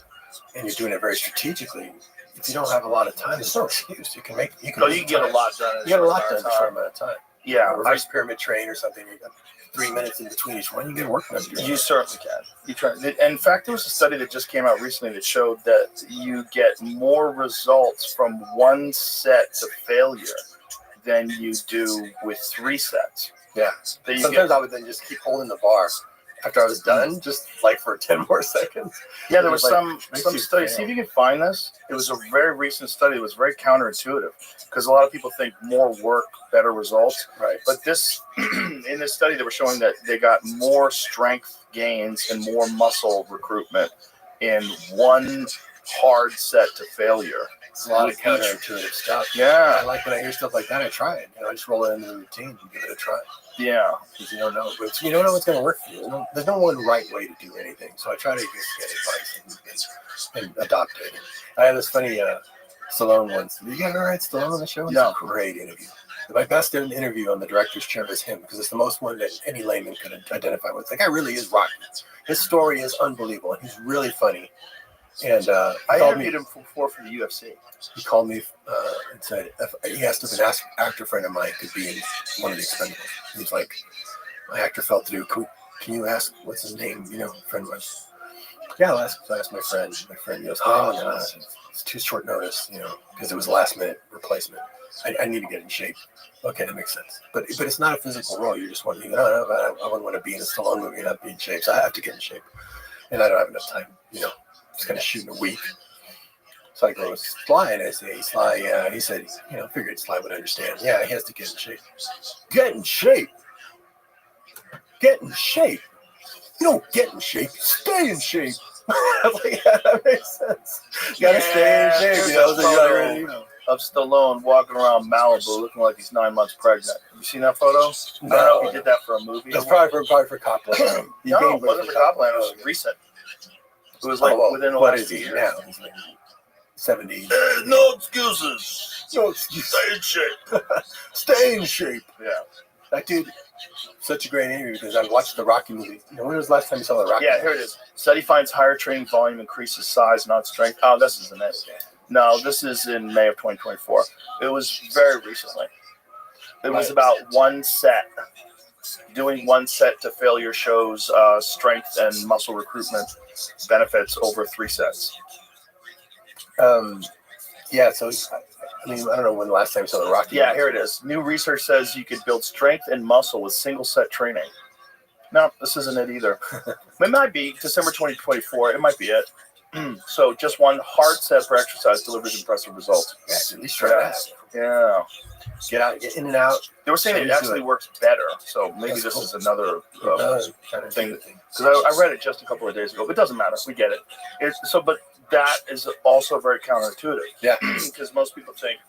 and you're doing it very strategically. If you don't have a lot of time, there's no excuse. You can get a lot done. You get a lot done in a short amount of time. Yeah, reverse pyramid train or something. You got 3 minutes in between each one. You get work done. You certainly can. In fact, there was a study that just came out recently that showed that you get more results from one set to failure than you do with 3 sets. Yeah. Sometimes I would then just keep holding the bar after I was done, just like for 10 more seconds. Yeah, there was some study. See if you can find this. It was a very recent study. It was very counterintuitive because a lot of people think more work, better results. Right. But in this study, they were showing that they got more strength gains and more muscle recruitment in one hard set to failure It's a lot of counterintuitive stuff. Yeah. I like when I hear stuff like that. I try it. I just roll it into the routine and give it a try. Yeah. Because you don't know what's going to work for you. There's no one right way to do anything. So I try to just get advice and adopt it. I had this funny Stallone once. You ever had Stallone on the show? No. It's a great interview. My best interview on the director's chair is him because it's the most one that any layman could identify with. The guy really is Rocky. His story is unbelievable, and he's really funny. And I interviewed him before for the UFC. He called me and said he asked if an actor friend of mine could be in one of the Expendables. He's like, my actor felt to do. Can you ask what's his name? Friend of mine. Yeah, I'll ask. So I asked my friend. My friend goes, it's too short notice, because it was a last minute replacement. I need to get in shape. Okay, that makes sense. But it's not a physical role. You're just wondering, I wouldn't want to be in a Stallone movie and not be in shape. So I have to get in shape. And I don't have enough time, Just going to shoot in a week. So I go, Sly, and I say, Sly, yeah. He said, figured Sly would understand. Yeah, he has to get in shape. Get in shape. Get in shape. You don't get in shape. You stay in shape. I was like, yeah, that makes sense. You got to stay in shape. Of Stallone walking around Malibu looking like he's 9 months pregnant. Have you seen that photo? No. I don't know if he did that for a movie. That's probably for Copland. No, it wasn't for Copland. It was recent. It was within the last 2 years. Now? He's like 70. No excuses. No excuses. Stay in shape. Stay in shape. Yeah. That dude, such a great interview because I watched the Rocky movie. When was the last time you saw the Rocky movie? Yeah, here it is. Study finds higher training volume increases size, not strength. Oh, this isn't it. No, this is in May of 2024. It was very recently. It was about one set. Doing one set to failure shows strength and muscle recruitment benefits over 3 sets. Yeah, so I don't know when the last time you saw the Rocky. Yeah, here it is. New research says you could build strength and muscle with single set training. No, this isn't it either. It might be December 2024. It might be it. So just one hard set per exercise delivers impressive results. Yeah, at least try that. Yeah. Get in and out. They were saying it actually works better. So maybe this is another thing. Because I read it just a couple of days ago. But it doesn't matter. We get it. But that is also very counterintuitive. Yeah. Because most people think,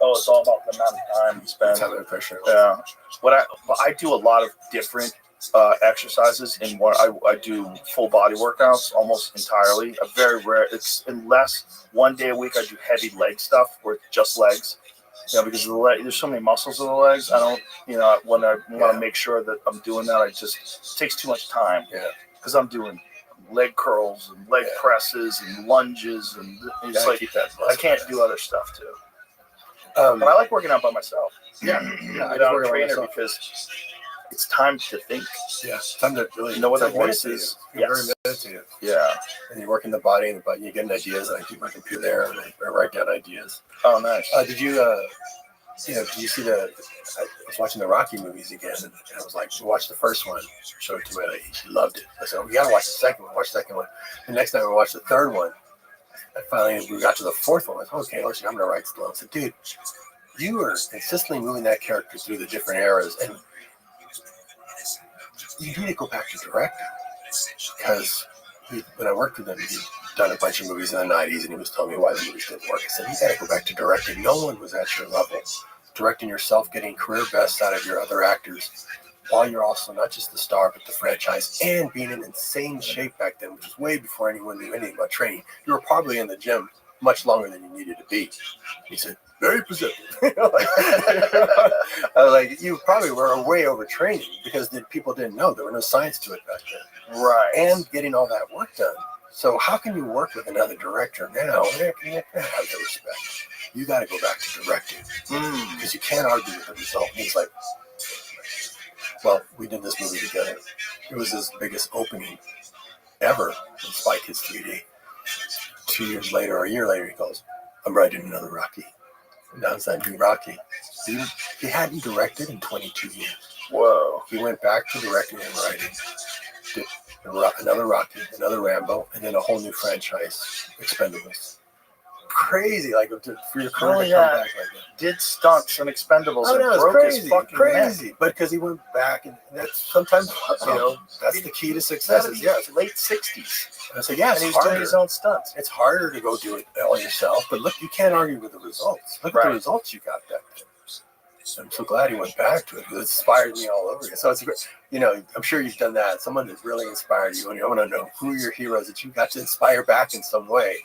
it's all about the amount of time you spend. Yeah. But I do a lot of different exercises in what I do full body workouts almost entirely. A very rare. It's unless one day a week I do heavy leg stuff or just legs. Because of the there's so many muscles in the legs. I don't. When I want to make sure that I'm doing that, it takes too much time. Yeah. Because I'm doing leg curls and leg presses and lunges and it's like I can't do other stuff too. But I like working out by myself. Yeah. Without a trainer because it's time to think. Yeah, it's time to really know what the voice is. Yes. Very meditative. Yeah. And you're working the body, and you're getting ideas. I keep my computer there, and I write down ideas. Oh, nice. Did you, did you see I was watching the Rocky movies again, and I was like, watch the first one. Showed it to my lady. She loved it. I said, we got to watch the second one. Watch the second one. The next time we watched the third one. And finally, we got to the fourth one. I said, okay, listen, I'm going to write Stallone. I said, dude, you were consistently moving that character through the different eras, and you need to go back to directing because when I worked with him, he'd done a bunch of movies in the 90s and he was telling me why the movies didn't work. I said, you got to go back to directing. No one was at your level. Directing yourself, getting career best out of your other actors while you're also not just the star, but the franchise and being in insane shape back then, which was way before anyone knew anything about training. You were probably in the gym much longer than you needed to be. He said, very perceptive. I was like, you probably were way overtraining because people didn't know. There was no science to it back then. Right. And getting all that work done. So how can you work with another director now? You can't have the respect. You got to go back to directing because you can't argue with the result. And he's like, well, we did this movie together. It was his biggest opening ever in Spy Kids 3D. 2 years later or a year later, he goes, I'm writing another Rocky. And now it's that new Rocky. He hadn't directed in 22 years. Whoa. He went back to directing and writing. Did another Rocky, another Rambo, and then a whole new franchise, Expendables. crazy, like for your career to only come that, back like that. did stunts and Expendables Oh and no, it's broke his crazy, fucking crazy. neck. But because he went back, and that's sometimes, that's the key to success. Is, yeah, late 60s. I said, yeah, And he was doing his own stunts. It's harder to go do it all yourself, but look, you can't argue with the results. Look at the results you got back there. So I'm so glad he went back to it. It inspired me all over again. So it's, I'm sure you've done that. Someone that really inspired you, and you want to know who are your heroes that you got to inspire back in some way.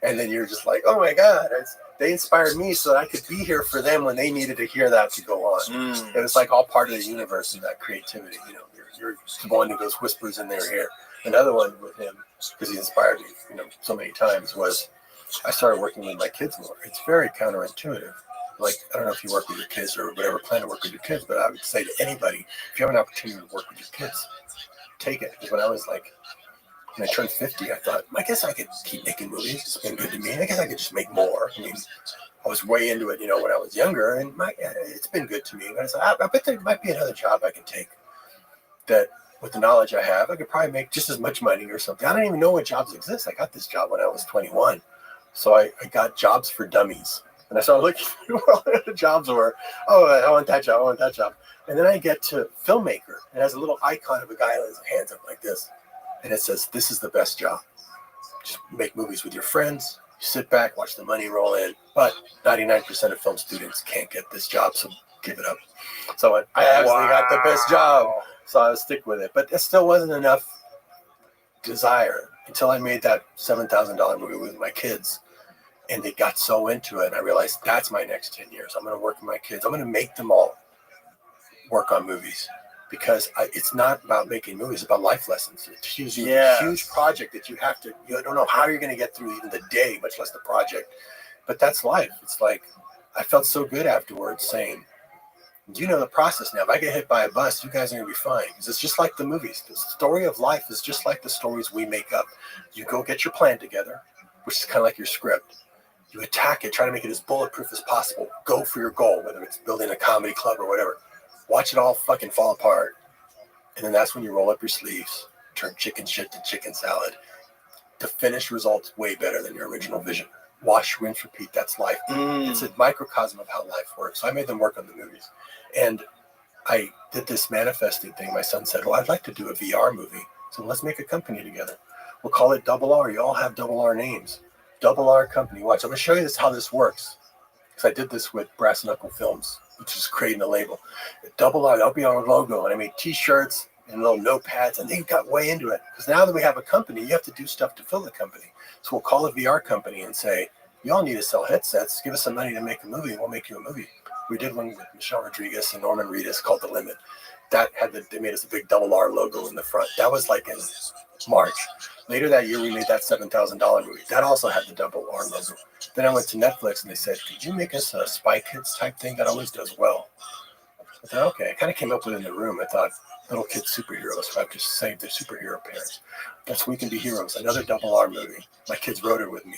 And then you're just like, oh my God, they inspired me so that I could be here for them when they needed to hear that to go on. It was like all part of the universe and that creativity. You're the one who goes whispers in their ear. Another one with him, because he inspired me, so many times, was I started working with my kids more. It's very counterintuitive. Like, I don't know if you work with your kids or whatever, plan to work with your kids, but I would say to anybody, if you have an opportunity to work with your kids, take it. Because when I turned 50, I thought, I guess I could keep making movies. It's been good to me. I guess I could just make more. I was way into it, when I was younger, and it's been good to me. But I said, I bet there might be another job I can take that, with the knowledge I have, I could probably make just as much money or something. I don't even know what jobs exist. I got this job when I was 21. So I got jobs for dummies. And I started looking through all the jobs were, I want that job, I want that job. And then I get to filmmaker. It has a little icon of a guy with his hands up like this. And it says, this is the best job. Just make movies with your friends. You sit back, watch the money roll in. But 99% of film students can't get this job, so give it up. So I obviously got the best job. So I would stick with it. But it still wasn't enough desire until I made that $7,000 movie with my kids. And they got so into it. And I realized that's my next 10 years. I'm going to work with my kids. I'm going to make them all work on movies. Because it's not about making movies, it's about life lessons. It's a huge project that you don't know how you're going to get through even the day, much less the project. But that's life. It's like, I felt so good afterwards saying, you know the process now. If I get hit by a bus, you guys are going to be fine. Because it's just like the movies. The story of life is just like the stories we make up. You go get your plan together, which is kind of like your script. You attack it, try to make it as bulletproof as possible. Go for your goal, whether it's building a comedy club or whatever. Watch it all fucking fall apart. And then that's when you roll up your sleeves, turn chicken shit to chicken salad. The finished result's way better than your original vision. Wash, rinse, repeat. That's life. It's a microcosm of how life works. So I made them work on the movies. And I did this manifesting thing. My son said, well, I'd like to do a VR movie. So let's make a company together. We'll call it Double R. You all have Double R names. Double R Company. Watch, I'm going to show you how this works. Because I did this with Brass Knuckle Films, which is creating a label. Double R, that'll be our logo. And I made t-shirts and little notepads, and they got way into it. Because now that we have a company, you have to do stuff to fill the company. So we'll call a VR company and say, you all need to sell headsets. Give us some money to make a movie, and we'll make you a movie. We did one with Michelle Rodriguez and Norman Reedus called The Limit. They made us a big Double R logo in the front. That was like in March. Later that year, we made that $7,000 movie. That also had the Double R logo. Then I went to Netflix, and they said, could you make us a Spy Kids type thing that always does well? I thought, okay. I kind of came up with it in the room. I thought, little kids superheroes, so I've just saved their superhero parents. That's We Can Be Heroes, another Double R movie. My kids wrote it with me.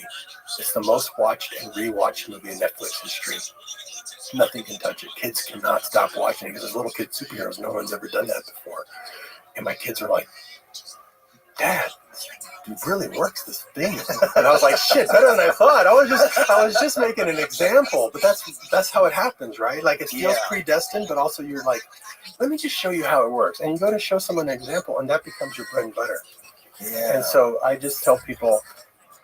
It's the most watched and rewatched movie in Netflix history. Nothing can touch it. Kids cannot stop watching it because as little kid superheroes, no one's ever done that before. And my kids are like, Dad, it really works, this thing. And I was like, shit, better than I thought. I was just making an example, but that's how it happens, right? Like it feels predestined, but also you're like, let me just show you how it works. And you go to show someone an example, and that becomes your bread and butter. Yeah. And so I just tell people,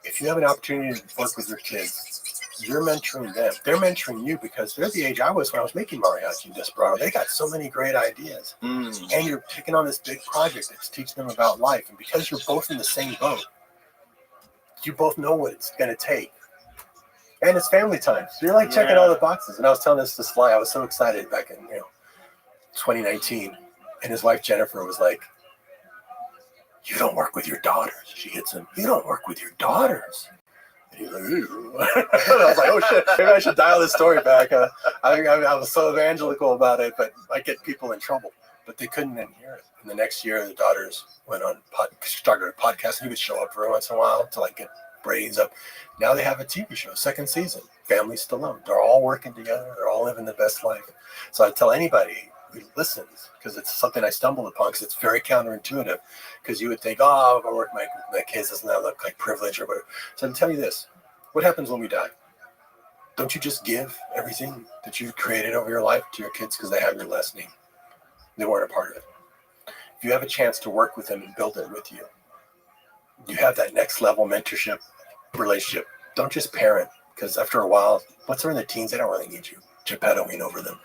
if you have an opportunity to work with your kids, you're mentoring them. They're mentoring you because they're the age I was when I was making Mariachi and Desperado. They got so many great ideas. And you're taking on this big project that's teaching them about life. And because you're both in the same boat, you both know what it's going to take. And it's family time. So you're like checking all the boxes. And I was telling this to Sly. I was so excited back in 2019. And his wife, Jennifer, was like, you don't work with your daughters. She hits him. You don't work with your daughters. And he's like, ooh. And I was like, oh shit, maybe I should dial this story back. I was so evangelical about it, but I get people in trouble. But they couldn't then hear it. And the next year, the daughters went on, started a podcast, and he would show up every once in a while to like get ratings up. Now they have a TV show, second season, Family Stallone. They're all working together. They're all living the best life. So I tell anybody who listens, because it's something I stumbled upon, because it's very counterintuitive, because you would think, oh, if I work with my kids, doesn't that look like privilege or whatever? So I'll tell you this, what happens when we die? don't you just give everything that you created over your life to your kids because they have your last name? They weren't a part of it. If you have a chance to work with them and build it with you, you have that next level mentorship relationship. Don't just parent, because after a while, once they're in their teens, they don't really need you. Geppettoing over them.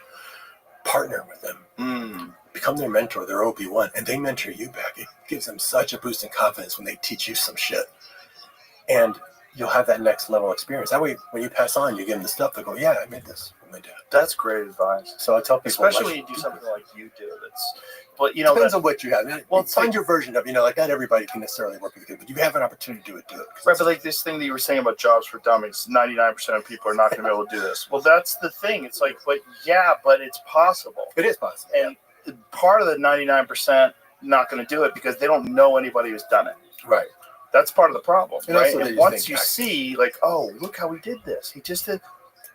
Partner with them. Become their mentor, their Obi-Wan, and they mentor you back. It gives them such a boost in confidence when they teach you some shit. And you'll have that next level experience. That way, when you pass on, you give them the stuff, they go, yeah, I made this with my dad. That's great advice. So I tell people, especially when you do something like you do. But depends on what you have. Well, find your version of, like not everybody can necessarily work with it, but you have an opportunity to do it. Right, but like this thing that you were saying about jobs for dummies, 99% of people are not going to be able to do this. Well, that's the thing. It's like, but it's possible. It is possible. And part of the 99% not going to do it because they don't know anybody who's done it. Right. That's part of the problem, and right? Also, and once you see, like, oh, look how he did this. He just did.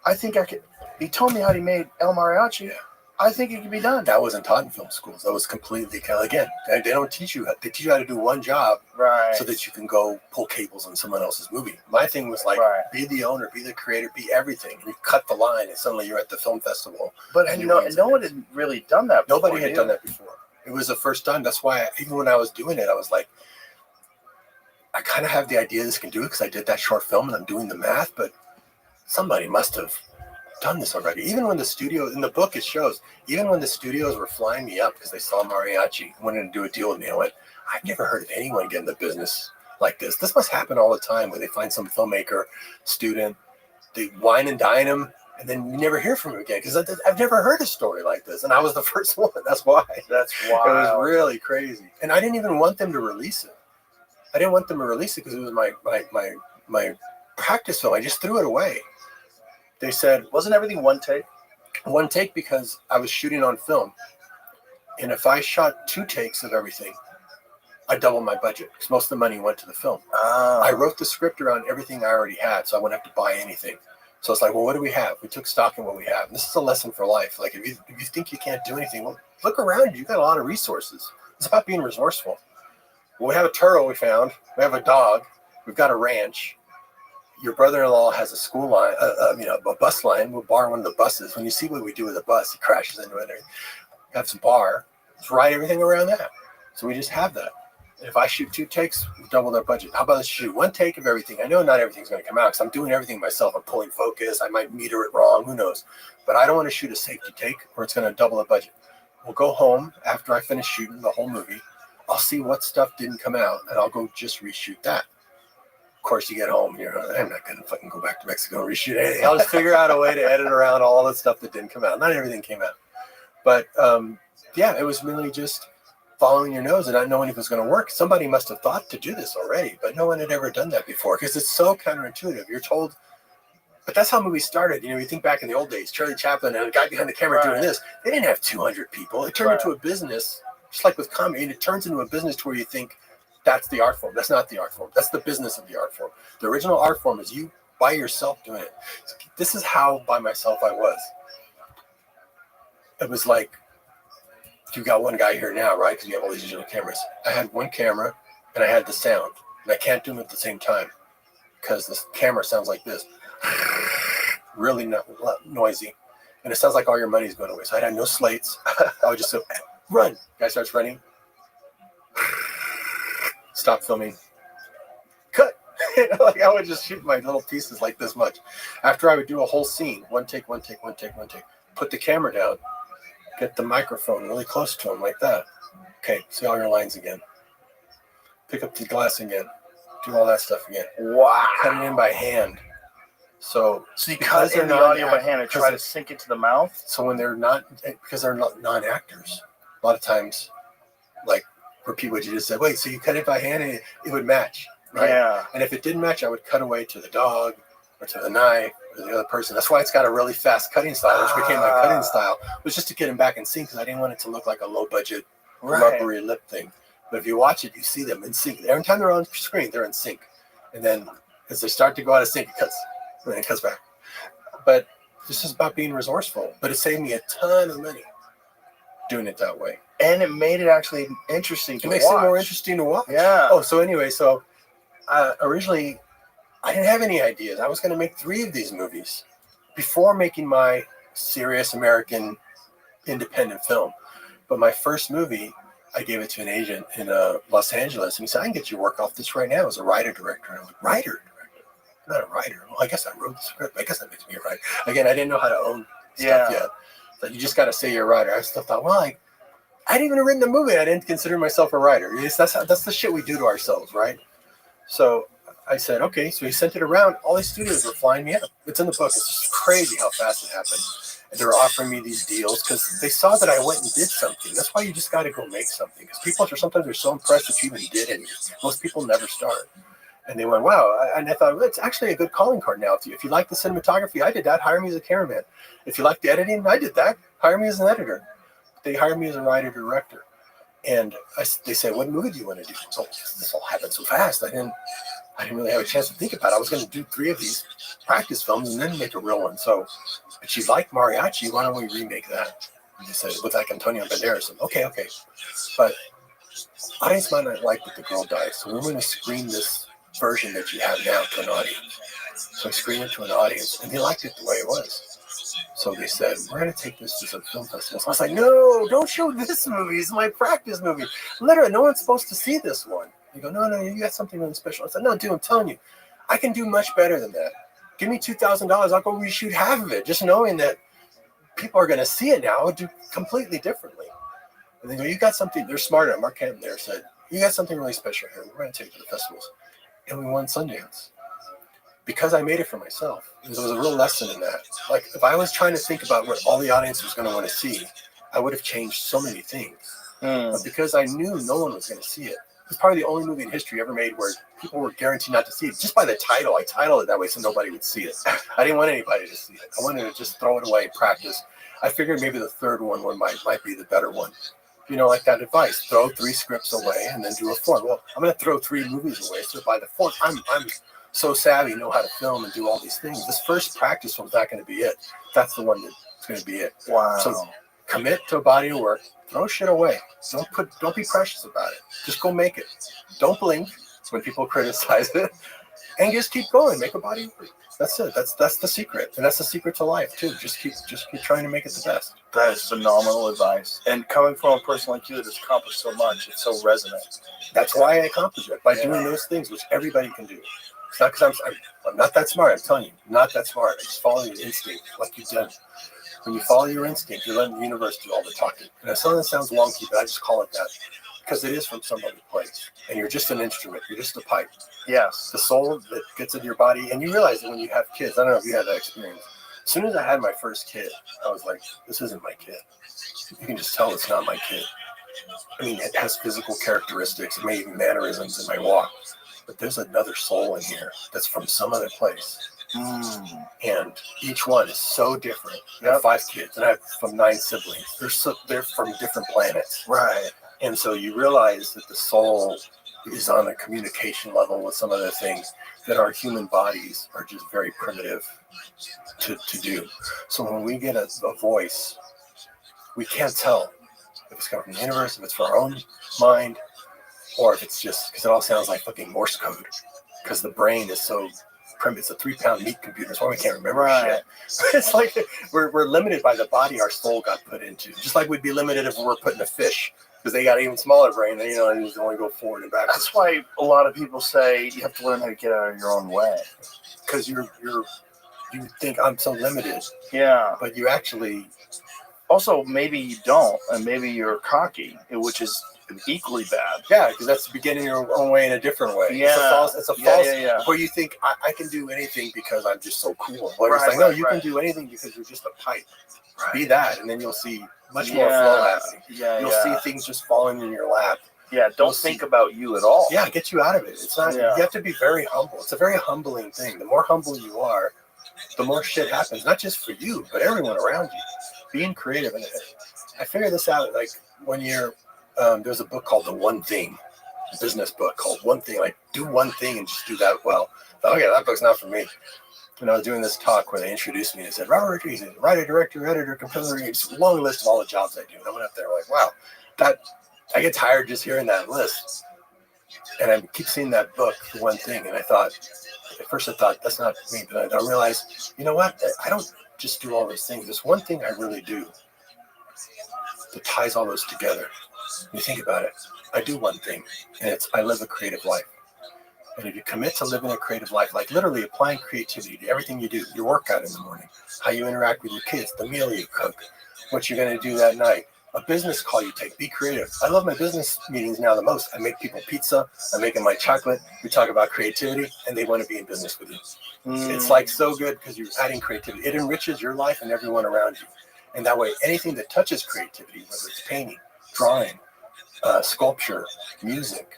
I think I could. He told me how he made El Mariachi. Yeah. I think it can be done. That wasn't taught in film schools. That was completely, again, they don't teach you. They teach you how to do one job, right, so that you can go pull cables on someone else's movie. My thing was like, be the owner, be the creator, be everything. You cut the line, and suddenly you're at the film festival. But no one had really done that before. Nobody had done that before. It was the first time. That's why, even when I was doing it, I was like, I kind of have the idea this can do it because I did that short film and I'm doing the math, but somebody must have done this already. Even when the studio, in the book it shows, even when the studios were flying me up because they saw mariachi, wanted to do a deal with me, I went, I've never heard of anyone getting the business like this. This must happen all the time where they find some filmmaker, student, they wine and dine them, and then you never hear from him again because I've never heard a story like this, and I was the first one. That's why. That's why. It was really crazy, and I didn't even want them to release it. I didn't want them to release it because it was my practice film. I just threw it away. They said, wasn't everything one take? One take because I was shooting on film. And if I shot 2 takes of everything, I doubled my budget because most of the money went to the film. I wrote the script around everything I already had, so I wouldn't have to buy anything. So it's like, well, what do we have? We took stock in what we have. And this is a lesson for life. Like, if you think you can't do anything, well, look around you. You got a lot of resources. It's about being resourceful. Well, we have a turtle we found. We have a dog. We've got a ranch. Your brother-in-law has a school line, a bus line. We'll borrow one of the buses. When you see what we do with a bus, it crashes into it. We have some bar. Let's write everything around that. So we just have that. And if I shoot 2 takes, we double our budget. How about let's shoot 1 take of everything? I know not everything's going to come out because I'm doing everything myself. I'm pulling focus. I might meter it wrong. Who knows? But I don't want to shoot a safety take or it's going to double the budget. We'll go home after I finish shooting the whole movie. I'll see what stuff didn't come out, and I'll go just reshoot that. Of course, you get home, and you're like, I'm not going to fucking go back to Mexico and reshoot anything. I'll just figure out a way to edit around all the stuff that didn't come out. Not everything came out. But, it was really just following your nose and not knowing if it was going to work. Somebody must have thought to do this already, but no one had ever done that before because it's so counterintuitive. You're told, but that's how movies started. You think back in the old days, Charlie Chaplin and the guy behind the camera doing this. They didn't have 200 people. It turned into a business. Just like with comedy, and it turns into a business to where you think that's the art form. That's not the art form. That's the business of the art form. The original art form is you by yourself doing it. This is how by myself I was. It was like, you got one guy here now, right? Because you have all these digital cameras. I had one camera, and I had the sound. And I can't do them at the same time because the camera sounds like this. Really noisy. And it sounds like all your money's going away. So I had no slates. I would just say, run. Guy starts running. Stop filming. Cut. I would just shoot my little pieces like this much. After I would do a whole scene, 1 take, 1 take, 1 take, 1 take. Put the camera down. Get the microphone really close to him like that. Okay, see all your lines again. Pick up the glass again. Do all that stuff again. Wow. Cut it in by hand. So you cut in the audio by hand and try to sync it to the mouth? So when they're not, because they're not non-actors, a lot of times, like, repeat what you just said. Wait, so you cut it by hand and it would match, right? Yeah. And if it didn't match, I would cut away to the dog or to the knife or the other person. That's why it's got a really fast cutting style, which became my cutting style, was just to get them back in sync because I didn't want it to look like a low-budget, rubbery lip thing. But if you watch it, you see them in sync. Every time they're on screen, they're in sync. And then as they start to go out of sync, it cuts. And then it cuts back. But this is about being resourceful. But it saved me a ton of money doing it that way. And it made it actually interesting to watch. It makes it more interesting to watch. Yeah. Oh, so anyway, originally I didn't have any ideas. I was going to make 3 of these movies. before making my serious American independent film. But my first movie, I gave it to an agent in Los Angeles, and he said, I can get your work off this right now as a writer-director. And I'm like, writer-director? I'm not a writer. Well, I guess I wrote the script. I guess that makes me a writer. Again, I didn't know how to own stuff yet. So you just got to say you're a writer. I still thought, well, I hadn't even written a movie. I didn't consider myself a writer. That's the shit we do to ourselves, right? So I said, okay. So he sent it around. All these studios were flying me up. It's in the book. It's just crazy how fast it happened. And they were offering me these deals because they saw that I went and did something. That's why you just got to go make something. Because people sometimes are so impressed that you even did anything. Most people never start. And they went, wow. And I thought, well, it's actually a good calling card now. If you like the cinematography, I did that. Hire me as a cameraman. If you like the editing, I did that. Hire me as an editor. They hired me as a writer-director. And they said, what movie do you want to do? So this all happened so fast. I didn't really have a chance to think about it. I was going to do 3 of these practice films and then make a real one. So, but you like mariachi, why don't we remake that? And they said, with like Antonio Banderas. Okay. But audience might not like that the girl dies. So we're going to screen this version that you have now to an audience. So I screened it to an audience, and they liked it the way it was. So they said, we're going to take this to some film festivals. I was like, no, don't show this movie. It's my practice movie. Literally, no one's supposed to see this one. They go, no, you got something really special. I said, no, dude, I'm telling you, I can do much better than that. Give me $2,000. I'll go reshoot half of it, just knowing that people are going to see it now. I would do completely differently. And they go, you got something. They're smarter. Mark Hampton there said, you got something really special here. We're going to take it to the festivals. And we won Sundance. Because I made it for myself. There was a real lesson in that. Like, if I was trying to think about what all the audience was going to want to see, I would have changed so many things. But because I knew no one was going to see it, it's probably the only movie in history ever made where people were guaranteed not to see it. Just by the title, I titled it that way so nobody would see it. I didn't want anybody to see it. I wanted to just throw it away and practice. I figured maybe the third one might be the better one. You know, like that advice, throw 3 scripts away and then do a 4th. Well, I'm going to throw 3 movies away. So by the 4th, I'm so savvy, know how to film and do all these things. This first practice film's not going to be it. That's the one that's going to be it. Wow. So commit to a body of work. Throw shit away. Don't be precious about it. Just go make it. Don't blink when people criticize it, and just keep going. Make a body of work. That's it. That's the secret, and that's the secret to life too. Just keep trying to make it the best. That is phenomenal advice. And coming from a person like you that has accomplished so much, it's so resonant. That's why I accomplished it by doing those things, which everybody can do. It's not because I'm not that smart. I'm telling you, not that smart. I just follow your instinct, like you did. When you follow your instinct, you're letting the universe do all the talking. And some of that sounds wonky, but I just call it that because it is from some other place. And you're just an instrument. You're just a pipe. Yes. The soul that gets in your body. And you realize that when you have kids, I don't know if you had that experience. As soon as I had my first kid, I was like, this isn't my kid. You can just tell it's not my kid. I mean, it has physical characteristics, it may even mannerisms in my walk. But there's another soul in here that's from some other place. And each one is so different. I have 5 kids, and I have from 9 siblings. They're from different planets. Right. And so you realize that the soul is on a communication level with some other things that our human bodies are just very primitive to do. So when we get a voice, we can't tell if it's coming from the universe, if it's from our own mind, or if it's just because it all sounds like fucking Morse code. Because the brain is so primitive. It's a 3-pound meat computer. That's why we can't remember shit. It's like we're limited by the body our soul got put into. Just like we'd be limited if we were put in a fish. Because they got an even smaller brain, and and you can only go forward and backwards. That's why a lot of people say you have to learn how to get out of your own way. Because you think I'm so limited. Yeah. But you actually... Also, maybe you don't, and maybe you're cocky, which is equally bad. Yeah, because that's beginning your own way in a different way. Yeah. It's a false where you think I can do anything because I'm just so cool. Well, it's like, no, you can do anything because you're just a pipe. Right. Be that, and then you'll see much more flow happening. You'll see things just falling in your lap. Yeah, don't think about you at all. Yeah, get you out of it. It's not. You have to be very humble. It's a very humbling thing. The more humble you are, the more shit happens. Not just for you, but everyone around you. Being creative, and I figured this out. Like when you're, there's a book called The One Thing, a business book called One Thing. Like do one thing and just do that well. Thought, okay, that book's not for me. And I was doing this talk where they introduced me and said, Robert Rodriguez, writer, director, editor, composer, it's a long list of all the jobs I do. And I went up there like, wow, I get tired just hearing that list. And I keep seeing that book, The One Thing, and I thought, At first I thought, that's not me, but I realized, you know what? I don't just do all those things. There's one thing I really do that ties all those together. When you think about it, I do one thing, and it's I live a creative life. And if you commit to living a creative life, like literally applying creativity to everything you do, your workout in the morning, how you interact with your kids, the meal you cook, what you're going to do that night, a business call you take, be creative. I love my business meetings now the most. I make people pizza, I'm making my chocolate, we talk about creativity, and they want to be in business with you. It's like so good because you're adding creativity. It enriches your life and everyone around you. And that way, anything that touches creativity, whether it's painting, drawing, sculpture, music,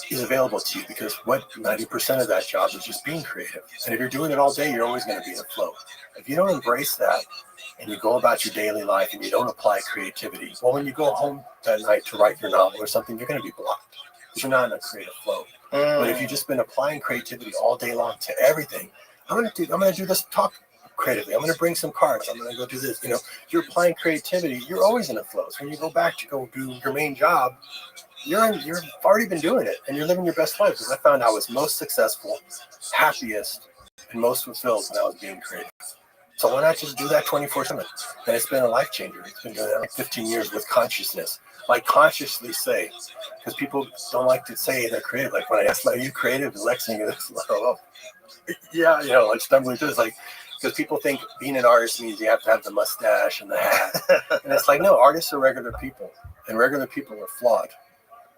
is available to you, because 90% of that job is just being creative. And if you're doing it all day, you're always going to be in a flow. If you don't embrace that and you go about your daily life and you don't apply creativity, well, when you go home that night to write your novel or something, you're going to be blocked because you're not in a creative flow. But if you've just been applying creativity all day long to everything, I'm going to do this talk creatively. I'm going to bring some cards. I'm going to go do this. If you're applying creativity, you're always in a flow. So when you go back to go do your main job, you've already been doing it and you're living your best life. Because I found I was most successful, happiest, and most fulfilled when I was being creative. So why not just do that 24/7? And it's been a life changer. It's been doing that like 15 years with consciousness. Like consciously say, because people don't like to say they're creative. Like when I ask, are you creative? The next thing is like, oh, yeah, like stumbling through. It's like, because people think being an artist means you have to have the mustache and the hat. And it's like, no, artists are regular people, and regular people are flawed.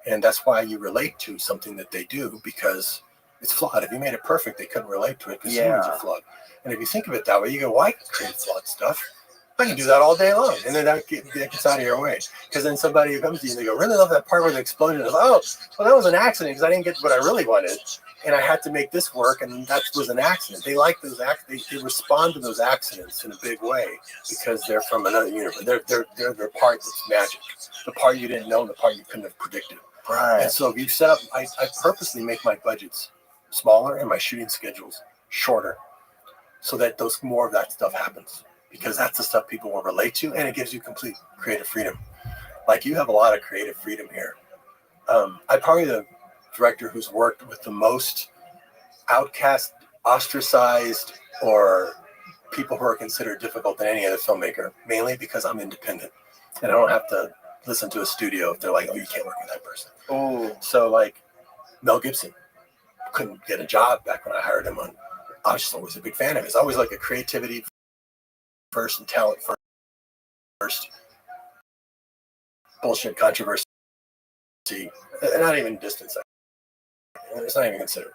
And that's why you relate to something that they do, because it's flawed. If you made it perfect, they couldn't relate to it because humans are flawed. And if you think of it that way, you go, well, I can create flawed stuff. I can do that all day long. And then that gets out of your way. Because then somebody who comes to you and they go, really love that part where the explosion is, oh, well, that was an accident because I didn't get what I really wanted. And I had to make this work, and that was an accident. They like those they respond to those accidents in a big way because they're from another universe. They're their part that's magic. The part you didn't know, the part you couldn't have predicted. Right. And so if you set up, I purposely make my budgets smaller and my shooting schedules shorter so that more of that stuff happens, because that's the stuff people will relate to, and it gives you complete creative freedom. Like you have a lot of creative freedom here. I'm probably the director who's worked with the most outcast, ostracized, or people who are considered difficult than any other filmmaker, mainly because I'm independent and I don't have to listen to a studio if they're like, oh, you can't work with that person. Oh, so like Mel Gibson couldn't get a job back when I hired him on. I was just always a big fan of his. I always like a creativity first and talent first. Bullshit controversy, not even distance. It's not even considered.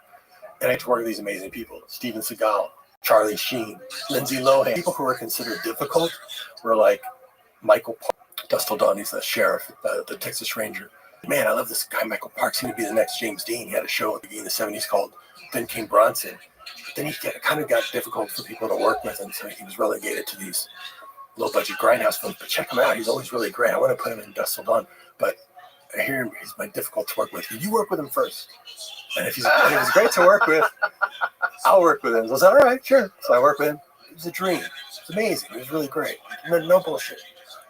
And I get to work with these amazing people: Steven Seagal, Charlie Sheen, Lindsay Lohan. People who were considered difficult were like Michael Parks, Dustin Dawn. He's the sheriff, the Texas Ranger. Man, I love this guy, Michael Parks. He's going to be the next James Dean. He had a show at the beginning of the 70s called Then Came Bronson. But then he kind of got difficult for people to work with, and so he was relegated to these low-budget grindhouse films. But check him out. He's always really great. I want to put him in Dustin Dawn, but I hear him, he's difficult to work with. You work with him first. And if he's great to work with, I'll work with him. So I was like, all right, sure. So I work with him. It was a dream. It was amazing. It was really great. No bullshit.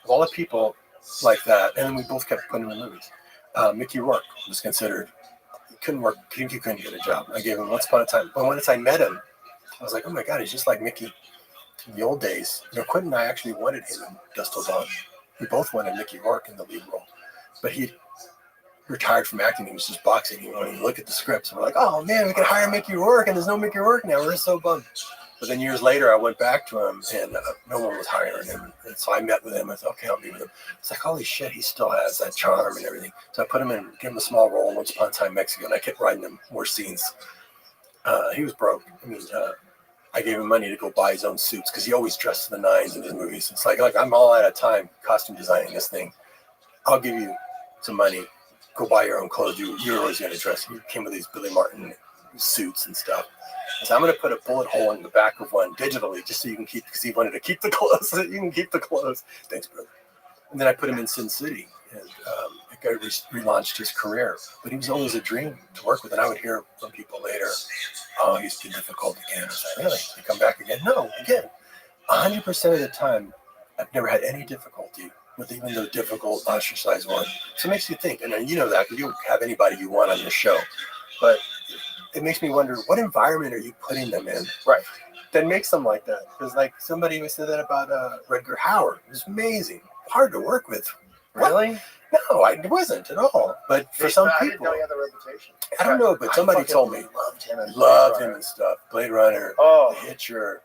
Of all the people like that, and then we both kept putting him in movies. Mickey Rourke was considered, he couldn't work, he couldn't get a job. I gave him Once Upon a Time. But once I met him, I was like, oh my God, he's just like Mickey in the old days. Quentin and I actually wanted him in Dust Till Dawn. We both wanted Mickey Rourke in the lead role. But he retired from acting. He was just boxing. When you look at the scripts, we're like, oh man, we could hire Mickey Rourke, and there's no Mickey Rourke now. We're so bummed. But then years later, I went back to him, and no one was hiring him. And so I met with him. I thought, okay, I'll meet with him. It's like, holy shit, he still has that charm and everything. So I put him in, gave him a small role in Once Upon a Time Mexico, and I kept writing him more scenes. He was broke. I mean, I gave him money to go buy his own suits because he always dressed to the nines in his movies. It's like I'm all out of time costume designing this thing. I'll give you some money. Go buy your own clothes. You're always going to dress. He came with these Billy Martin suits and stuff. So I'm going to put a bullet hole in the back of one digitally just so you can keep, because he wanted to keep the clothes. So you can keep the clothes. Thanks, brother. And then I put him in Sin City, and it got relaunched his career. But he was always a dream to work with. And I would hear from people later, oh, he's been difficult again. I was like, really? You come back again? No, again. 100% of the time, I've never had any difficulty with even the difficult ostracized one. So it makes you think, and you know that because you have anybody you want on your show. But it makes me wonder, what environment are you putting them in? Right. That makes them like that. Because like somebody said that about Rutger Hauer. It was amazing. Hard to work with. Really? No, it wasn't at all. But for some I didn't people, know he had the reputation. I don't know, but somebody told me Loved him and stuff. Blade Runner, Oh. Hitcher,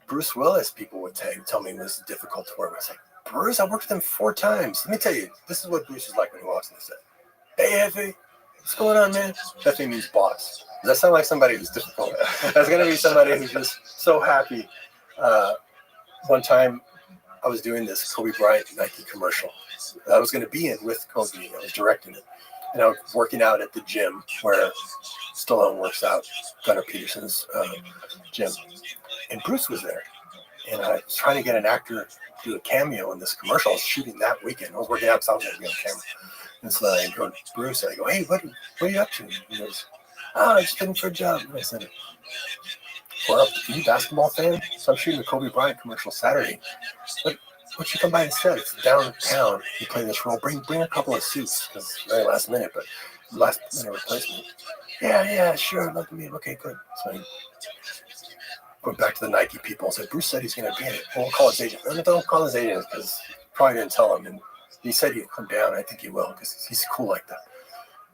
Bruce Willis. People would tell me was difficult to work with. I was like, Bruce, I worked with him 4 times. Let me tell you, this is what Bruce is like when he walks in the set. Hey, Effie, what's going on, man? Effie means boss. Does that sound like somebody who's difficult? That's going to be somebody who's just so happy. One time, I was doing this Kobe Bryant Nike commercial. I was going to be in with Kobe. I was directing it. And I was working out at the gym where Stallone works out, Gunnar Peterson's gym. And Bruce was there. And I was trying to get an actor to do a cameo in this commercial. I was shooting that weekend. I was working out because I was going to be on camera. And so I go to Bruce and I go, hey, what are you up to? And he goes, I'm just looking for a job. And I said, well, are you a basketball fan? So I'm shooting a Kobe Bryant commercial Saturday. What you come by instead? It's downtown. You play this role. Bring a couple of suits because it's very last minute, but last minute replacement. Yeah, sure. I'd love to meet him. Okay, good. So I went back to the Nike people and said, Bruce said he's going to be in it. Well, we'll call his agent. No, don't call his agent because probably didn't tell him. And he said he'd come down. I think he will because he's cool like that.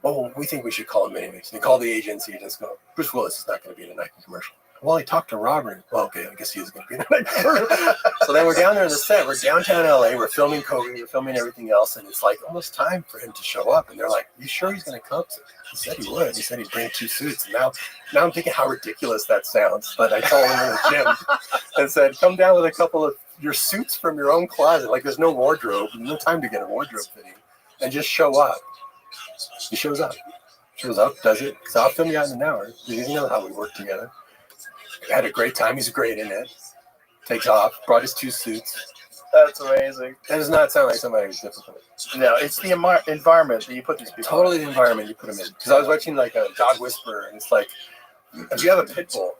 Well, we think we should call him anyways. They call the agency and just go, Bruce Willis is not going to be in a Nike commercial. Well, he talked to Robert. Well, okay, I guess he was going to be in a Nike commercial. So then we're down there in the set. We're downtown LA. We're filming Kobe. We're filming everything else. And it's like almost time for him to show up. And they're like, you sure he's going to come? He said he would. He said he'd bring 2 suits. And now I'm thinking how ridiculous that sounds. But I told him in the gym and said, come down with a couple of your suits from your own closet. Like there's no wardrobe, no time to get a wardrobe fitting. And just show up. He shows up, does it. Because I'll film you out in an hour. You know how we work together. We had a great time. He's great in it. Takes off, brought his 2 suits. That's amazing. That does not sound like somebody who's difficult. No, it's the environment that you put these people Totally the environment you put them in. Because I was watching like a dog whisperer, and it's like, if you have a pit bull,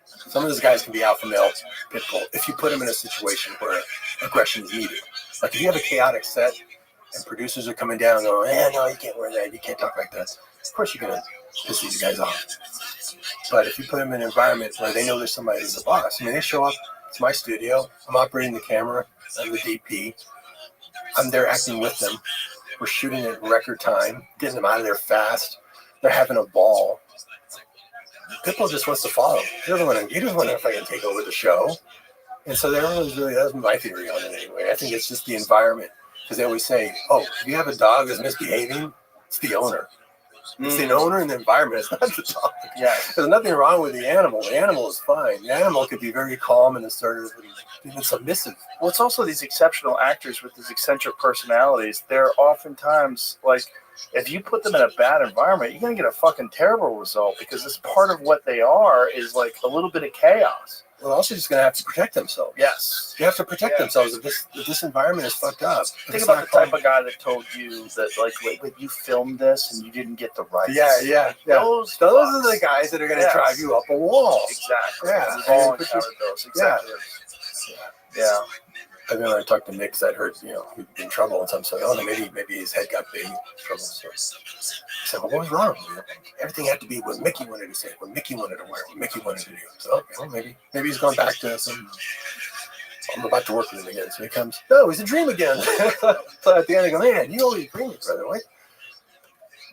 some of those guys can be alpha male pit bull if you put them in a situation where aggression is needed. Like if you have a chaotic set and producers are coming down and going, no, you can't wear that, you can't talk like that. Of course you're going to piss these guys off. But if you put them in an environment where they know there's somebody who's the boss, I mean, they show up, it's my studio, I'm operating the camera, I'm the DP, I'm there acting with them, we're shooting at record time, getting them out of there fast, they're having a ball. Pitbull just wants to follow. He doesn't want to fucking take over the show. And so that's my theory on it anyway. I think it's just the environment. Because they always say, if you have a dog that's misbehaving, it's the owner. It's the owner and the environment. It's not the dog. Yeah. There's nothing wrong with the animal. The animal is fine. The animal could be very calm and assertive and even submissive. Well, it's also these exceptional actors with these eccentric personalities. They're oftentimes like, if you put them in a bad environment, you're going to get a fucking terrible result because it's part of what they are is like a little bit of chaos. Well, also just going to have to protect themselves. Yes. You have to protect themselves if this environment is fucked up. Think about the type of guy that told you that, like, when you filmed this and you didn't get the rights. Yeah. Those are the guys that are going to drive you up a wall. Exactly. Yeah. We've all encountered those. Exactly. Yeah. I remember I talked to Mick because I'd heard, he'd been in trouble and something. So, maybe his head got big trouble. So I said, well, what was wrong? Everything had to be what Mickey wanted to say, what Mickey wanted to wear, what Mickey wanted to do. So, okay, well, maybe he's going back to some. I'm about to work with him again. So he comes, no, he's a dream again. So at the end I go, man, you always bring it, brother. What?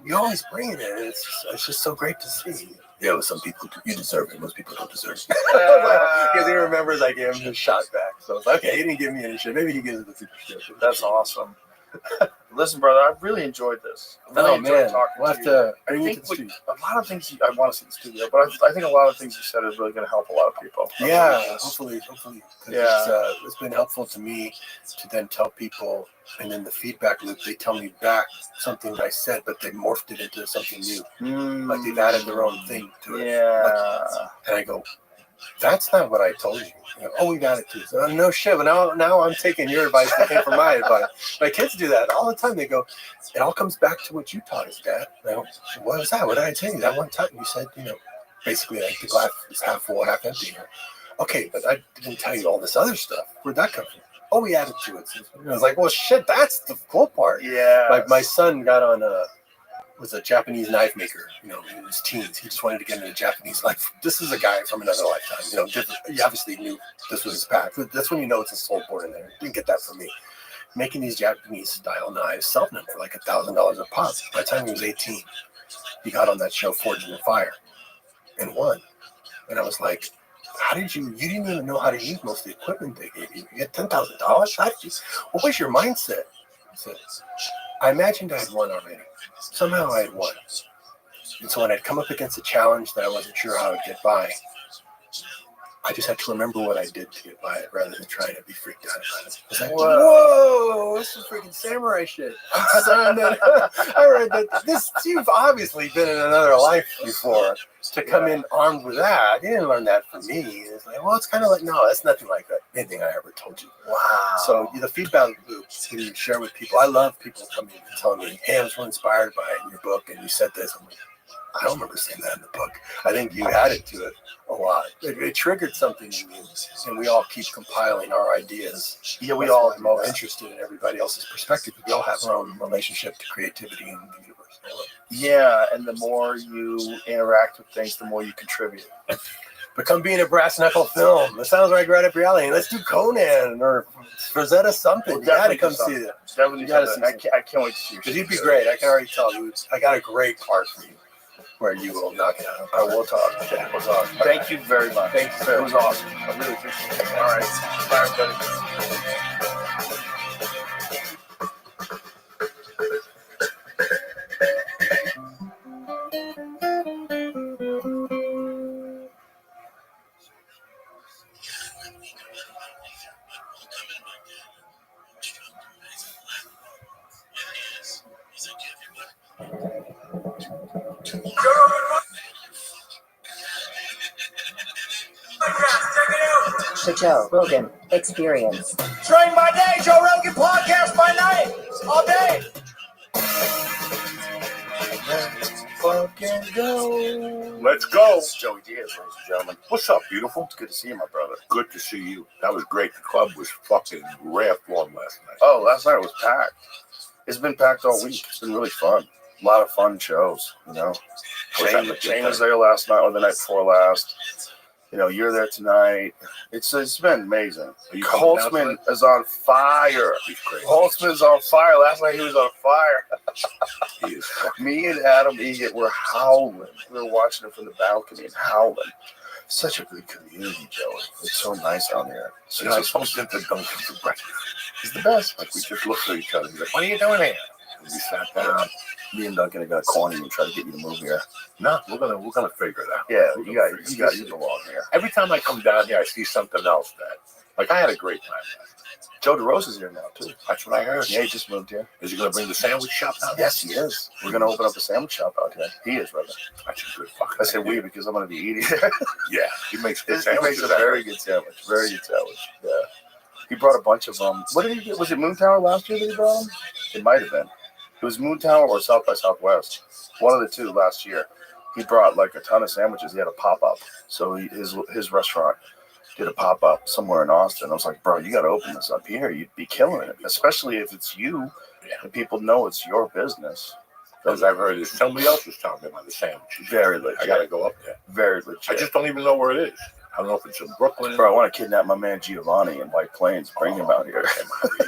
You always bring it in. It's just so great to see. Some people, you deserve it. Most people don't deserve it. Because he remembers I gave him his shot back. So it's like, okay, he didn't give me any shit. Maybe he gives it the super shit. That's awesome. Listen, brother, I've really enjoyed this. I really enjoyed talking to you. I think a lot of things I want to see in the studio, but I think a lot of things you said is really going to help a lot of people. Yeah, hopefully. It's been helpful to me to then tell people, and in the feedback loop, they tell me back something I said, but they morphed it into something new. Like they've added their own thing to it. Yeah. And I go, that's not what I told you. We got it too. So, no shit. But now I'm taking your advice that came from my advice. My kids do that all the time. They go, it all comes back to what you taught us, Dad. I go, what was that? What did I tell you? That one time you said, basically like the glass is half full, half empty. Okay, but I didn't tell you all this other stuff. Where'd that come from? We added to it. So I was like, well, shit, that's the cool part. Yeah. My son got on was a Japanese knife maker, you know, in his teens. He just wanted to get into Japanese life. This is a guy from another lifetime, you know, he obviously knew this was his path. That's when you know it's a soul born in there. Didn't get that from me. Making these Japanese style knives, selling them for like $1,000 a pop. By the time he was 18, he got on that show Forged in Fire and won. And I was like, how did you didn't even know how to use most of the equipment they gave you. You had $10,000? How did you, what was your mindset? He said, I imagined I had won already. Somehow I had won. And so when I'd come up against a challenge that I wasn't sure how I'd get by, I just had to remember what I did to get by it rather than trying to be freaked out about it. It's like, whoa, this is freaking samurai shit. I read that you've obviously been in another life before. To come in armed with that, I didn't learn that from me. It's like, well, it's kind of like, no, that's nothing like that. Anything I ever told you. Wow. So the feedback loop when you share with people, I love people coming and telling me, hey, I was really inspired by it in your book, and you said this. I'm like, I don't remember saying that in the book. I think you added to it a lot. It triggered something in you, and we all keep compiling our ideas. Yeah, we all are more interested in everybody else's perspective. We all have our own relationship to creativity in the universe. Yeah, and the more you interact with things, the more you contribute. Become being a brass knuckle film. That sounds like right up your alley. Let's do Conan or Rosetta something. We'll you gotta come see that. Definitely, I can't wait to see you. Because you'd be great. I can already tell you. I got a great part for you. Where you will knock it out. I will talk. Okay, we'll talk. Thank you very much. Thank you, sir. It was awesome. I really appreciate it. All right. Bye, everybody. The Joe Rogan Experience. Train by day, Joe Rogan podcast by night, all day. Let's fucking go. Let's go. Joey Diaz, ladies and gentlemen. What's up, beautiful? It's good to see you, my brother. Good to see you. That was great. The club was fucking raft on last night. Oh, last night was packed. It's been packed all week. It's been really fun. A lot of fun shows, you know. Shane was there last night or the night before last. You know, you're there tonight. It's been amazing. Holtzman is on fire. He's crazy. Holtzman's on fire. Last night he was on fire. He is Me and Adam Egan were howling. We were watching it from the balcony and howling. Such a good community, Joey. It's so nice down here. So I bumped into Duncan for breakfast. He's the best. Like, we just looked at each other. He's like, what are you doing here? And we sat down. Me and Duncan are gonna corner you and try to get you to move here. No, we're gonna figure it out. Yeah, you belong here. Every time I come down here, I see something else that, like, I had a great time. Joe DeRosa's here now too. That's what I heard. Yeah, he just moved here. Is he gonna bring the sandwich shop down? Yes, he is. We're gonna open up a sandwich shop out here. He is, brother. That's a good fucking. I say we because I'm gonna be eating there. Yeah, he makes good He sandwiches. makes a very good sandwich. Very good sandwich. Yeah. He brought a bunch of them. What did he get? Was it Moon Tower last year that he brought them? It might have been. It was Moon Tower or South by Southwest. One of the two last year. He brought like a ton of sandwiches. He had a pop-up. So his restaurant did a pop-up somewhere in Austin. I was like, bro, you got to open this up here. You'd be killing it, especially if it's you and people know it's your business. Because I've heard somebody else was talking about the sandwiches. Very legit. I got to go up there. Very legit. I just don't even know where it is. I don't know if it's in Brooklyn. Bro, I want to kidnap my man Giovanni in White Plains. Bring him out here.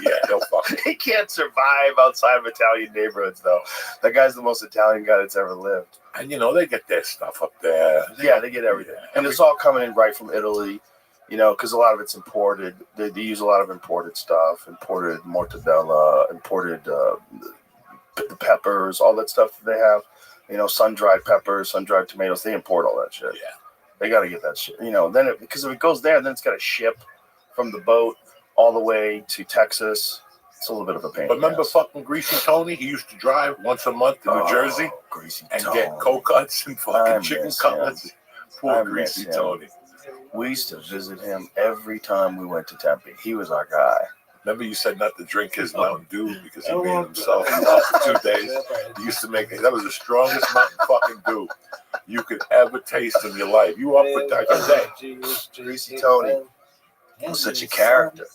Yeah, he'll fuck. He can't survive outside of Italian neighborhoods, though. That guy's the most Italian guy that's ever lived. And, you know, they get their stuff up there. They get everything. And it's all coming in right from Italy, you know, because a lot of it's imported. They use a lot of imported stuff, imported mortadella, imported the peppers, all that stuff that they have. You know, sun-dried peppers, sun-dried tomatoes. They import all that shit. Yeah. They got to get that shit. You know, because if it goes there, then it's got to ship from the boat all the way to Texas. It's a little bit of a pain. But remember fucking Greasy Tony? He used to drive once a month to New Jersey and get cold cuts and fucking chicken cutlets. Poor Greasy Tony. We used to visit him every time we went to Tempe. He was our guy. Remember you said not to drink his Mountain Dew because he made himself for 2 days. He used to make it. That was the strongest Mountain fucking Dew you could ever taste in your life. You up for that day. Greasy Tony was such a character.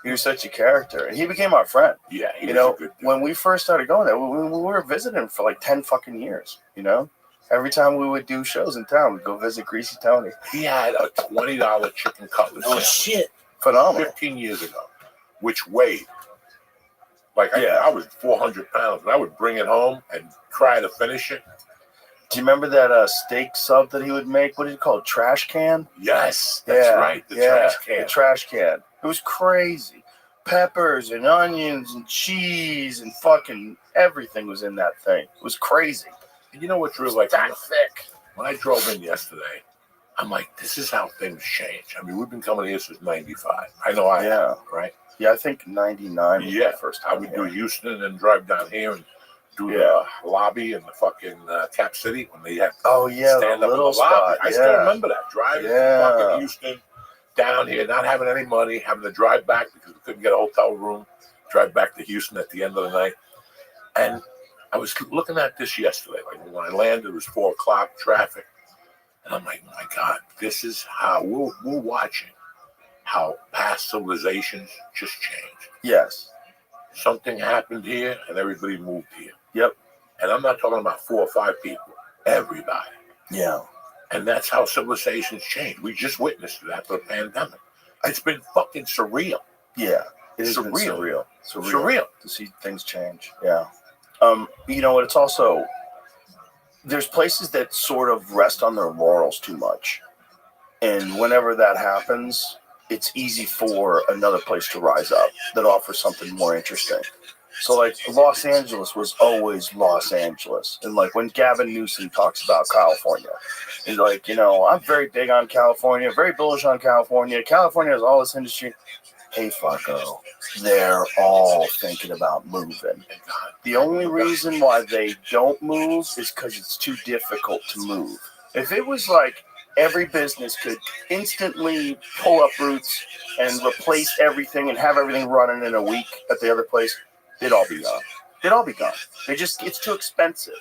He was such a character, and he became our friend. Yeah, he You was know, a good dude. when we first started going there, we were visiting for like 10 fucking years. You know, every time we would do shows in town, we'd go visit Greasy Tony. He had a $20 chicken cutlet sandwich shit. Phenomenal. 15 years ago, which weighed like Yeah. I was 400 pounds, and I would bring it home and try to finish it. Do you remember that steak sub that he would make? What did he call it? Trash can? Yes, that's right. The trash can. The trash can. It was crazy. Peppers and onions and cheese and fucking everything was in that thing. It was crazy. And you know what's really like? That thick. When I drove in yesterday, I'm like, this is how things change. I mean, we've been coming here since '95. I know I have, right? Yeah, I think 99 was Yeah, the first I time. would do Houston and drive down here and do the lobby in the fucking Cap City when they had stand up in the little lobby. spot. I still remember that. Driving from fucking Houston down here, not having any money, having to drive back because we couldn't get a hotel room, drive back to Houston at the end of the night. And I was looking at this yesterday. Like when I landed, it was 4 o'clock, traffic. And I'm like, my God, this is how we're watching how past civilizations just changed. Yes. Something happened here and everybody moved here. Yep. And I'm not talking about 4 or 5 people, everybody. Yeah. And that's how civilizations change. We just witnessed that for the pandemic. It's been fucking surreal. Yeah. It is Surreal. surreal to see things change. Yeah. You know what? It's also, there's places that sort of rest on their laurels too much. And whenever that happens, it's easy for another place to rise up that offers something more interesting. So, like, Los Angeles was always Los Angeles. And, like, when Gavin Newsom talks about California, he's like, you know, I'm very big on California, very bullish on California. California has all this industry. Hey, fucko, they're all thinking about moving. The only reason why they don't move is because it's too difficult to move. If it was like every business could instantly pull up roots and replace everything and have everything running in a week at the other place, they'd all be gone. They'd all be gone. It's too expensive.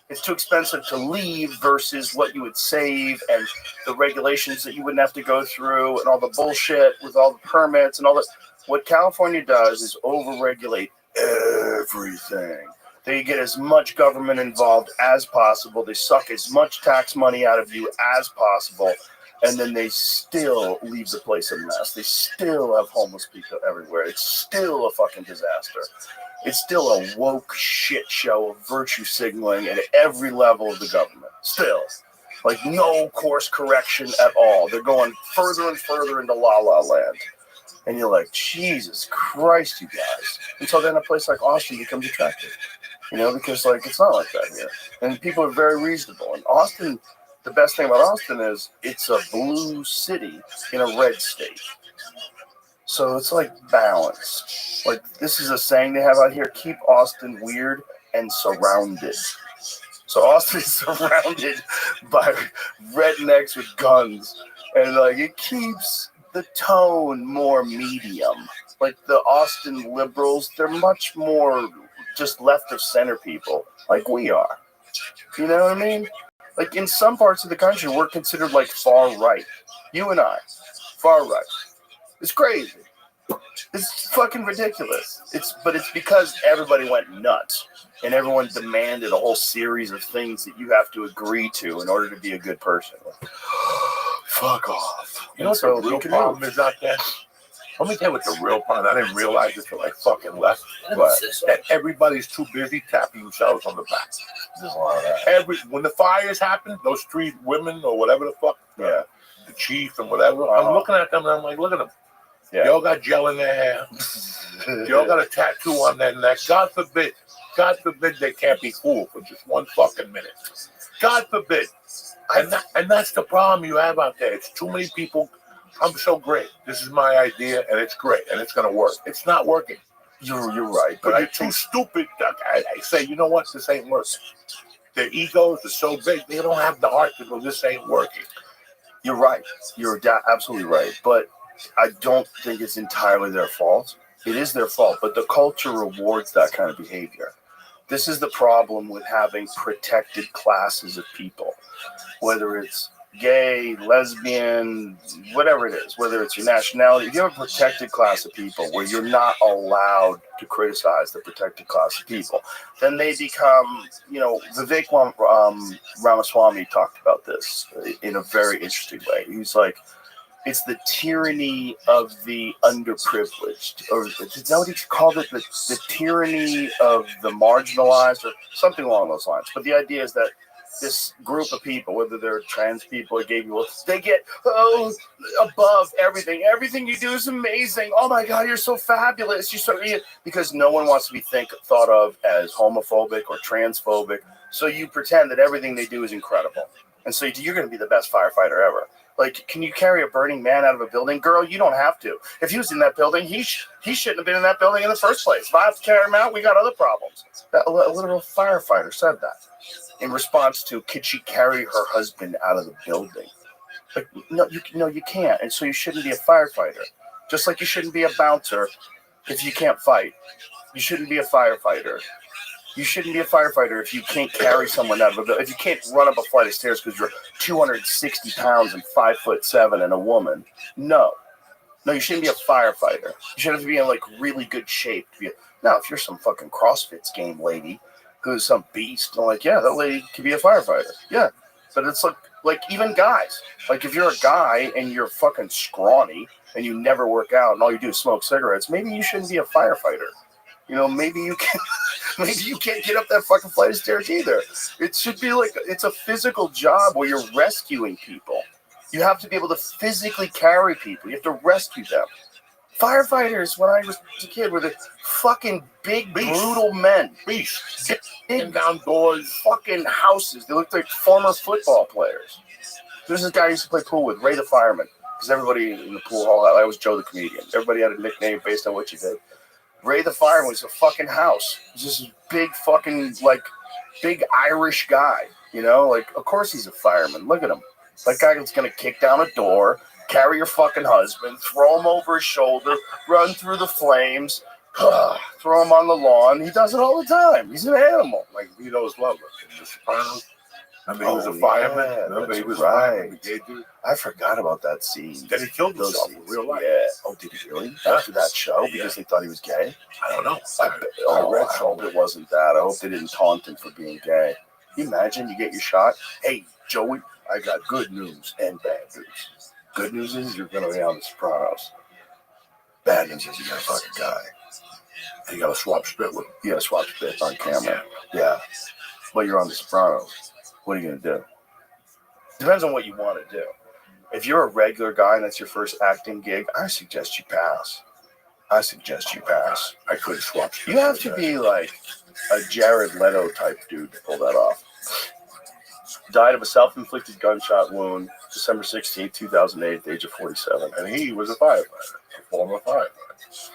It's too expensive to leave versus what you would save and the regulations that you wouldn't have to go through and all the bullshit with all the permits and all that. What California does is overregulate everything. They get as much government involved as possible. They suck as much tax money out of you as possible. And then they still leave the place a mess. They still have homeless people everywhere. It's still a fucking disaster. It's still a woke shit show of virtue signaling at every level of the government. Still. Like, no course correction at all. They're going further and further into La La Land. And you're like, Jesus Christ, you guys. Until then a place like Austin becomes attractive. You know, because, like, it's not like that here. And people are very reasonable. And Austin, the best thing about Austin is it's a blue city in a red state. So it's like balance. Like, this is a saying they have out here, keep Austin weird and surrounded. So Austin is surrounded by rednecks with guns. And, like, it keeps the tone more medium. Like, the Austin liberals, they're much more just left of center people, like we are. You know what I mean? Like, in some parts of the country, we're considered, like, far right. You and I, far right. It's crazy. It's fucking ridiculous. But it's because everybody went nuts and everyone demanded a whole series of things that you have to agree to in order to be a good person. Fuck off. You know what the real problem is out there? Let me tell you what the real problem. I didn't realize it till I fucking left. But that everybody's too busy tapping themselves on the back. There's a lot of that. When the fires happen, those 3 women or whatever the fuck, the chief and whatever, I'm looking at them and I'm like, look at them. Yeah. They all got gel in their hair. They all got a tattoo on their neck. God forbid they can't be fooled for just 1 fucking minute. God forbid. And that's the problem you have out there. It's too many people. I'm so great. This is my idea, and it's great, and it's going to work. It's not working. You're right. But you're too stupid. I say, you know what? This ain't working. Their egos are so big, they don't have the heart to go, this ain't working. You're right. You're absolutely right. But I don't think it's entirely their fault. It is their fault, but the culture rewards that kind of behavior. This is the problem with having protected classes of people, whether it's gay, lesbian, whatever it is, whether it's your nationality, if you have a protected class of people where you're not allowed to criticize the protected class of people, then they become, Vivek Ramaswamy talked about this in a very interesting way. He's like, it's the tyranny of the underprivileged, or is that what he called it? The tyranny of the marginalized, or something along those lines. But the idea is that this group of people, whether they're trans people or gay people, they get above everything. Everything you do is amazing. Oh my God, you're so fabulous. You're so, because no one wants to be thought of as homophobic or transphobic. So you pretend that everything they do is incredible, and so you're going to be the best firefighter ever. Like, can you carry a burning man out of a building? Girl, you don't have to. If he was in that building, he shouldn't have been in that building in the first place. If I have to carry him out, we got other problems. A literal firefighter said that in response to, could she carry her husband out of the building? Like, no, you can't. And so you shouldn't be a firefighter. Just like you shouldn't be a bouncer if you can't fight. You shouldn't be a firefighter. You shouldn't be a firefighter if you can't carry someone out of a building. If you can't run up a flight of stairs because you're 260 pounds and 5'7" and a woman. No, you shouldn't be a firefighter. You shouldn't be in like really good shape. Now, if you're some fucking CrossFit game lady who's some beast, I'm like, yeah, that lady could be a firefighter. Yeah, but it's like even guys. Like if you're a guy and you're fucking scrawny and you never work out and all you do is smoke cigarettes, maybe you shouldn't be a firefighter. Maybe you can't get up that fucking flight of stairs either. It should be like, it's a physical job where you're rescuing people. You have to be able to physically carry people. You have to rescue them. Firefighters, when I was a kid, were the fucking big, brutal men. Beasts. Big down doors, fucking houses. They looked like former football players. There's this guy I used to play pool with, Ray the Fireman, because everybody in the pool hall, I was Joe the Comedian. Everybody had a nickname based on what you did. Ray the Fireman was a fucking house. He's just a big fucking, big Irish guy, of course he's a fireman. Look at him. That guy that's going to kick down a door, carry your fucking husband, throw him over his shoulder, run through the flames, throw him on the lawn. He does it all the time. He's an animal. Like Vito's lover in The Sopranos. Remember he was a fireman? Remember he was right. I forgot about that scene. Then he killed himself in real life. Yeah. Oh, did he really? After that show? Because they thought he was gay? I don't know. I hope it wasn't that. I hope they didn't taunt him for being gay. Can you imagine you get your shot? Hey, Joey, I got good news and bad news. Good news is you're going to be on The Sopranos. Bad news is you got a fucking guy. And you got to swap spit with him. You got to swap spit on camera. Yeah. But you're on The Sopranos. What are you going to do? Depends on what you want to do. If you're a regular guy and that's your first acting gig, I suggest you pass. I could swap spit. You have to be like a Jared Leto type dude to pull that off. Died of a self-inflicted gunshot wound, December 16, 2008, at the age of 47. And he was a firefighter, a former firefighter.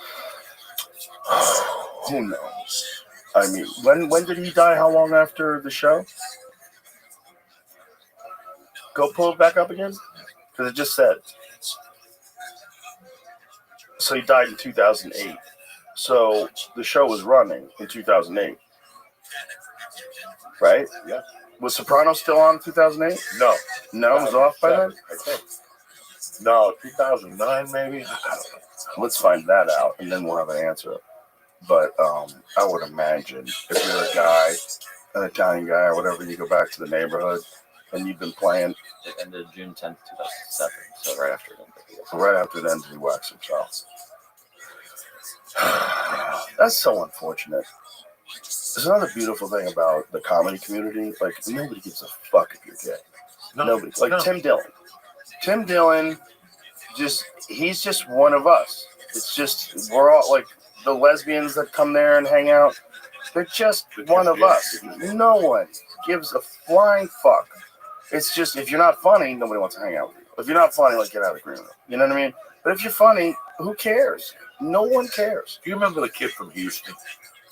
Who knows? I mean, when did he die? How long after the show? Go pull it back up again? Because it just said. So he died in 2008. So the show was running in 2008. Right? Yeah. Was Sopranos still on in 2008? No. No, it was off by then? I think. No, 2009 maybe? I don't know. Let's find that out, and then we'll have an answer. But I would imagine if you're a guy, an Italian guy or whatever, you go back to the neighborhood, and you've been playing. It ended June 10th, 2007, so right after then. So right after then, he whacks himself. That's so unfortunate. There's another beautiful thing about the comedy community. Like, nobody gives a fuck if you're gay. Nobody. Like, no. Tim Dillon. Tim Dillon, he's just one of us. It's just, we're all, like, the lesbians that come there and hang out, they're just one of us. No one gives a flying fuck. It's just, if you're not funny, nobody wants to hang out with you. If you're not funny, like, get out of the green room. You know what I mean? But if you're funny, who cares? No one cares. Do you remember the kid from Houston?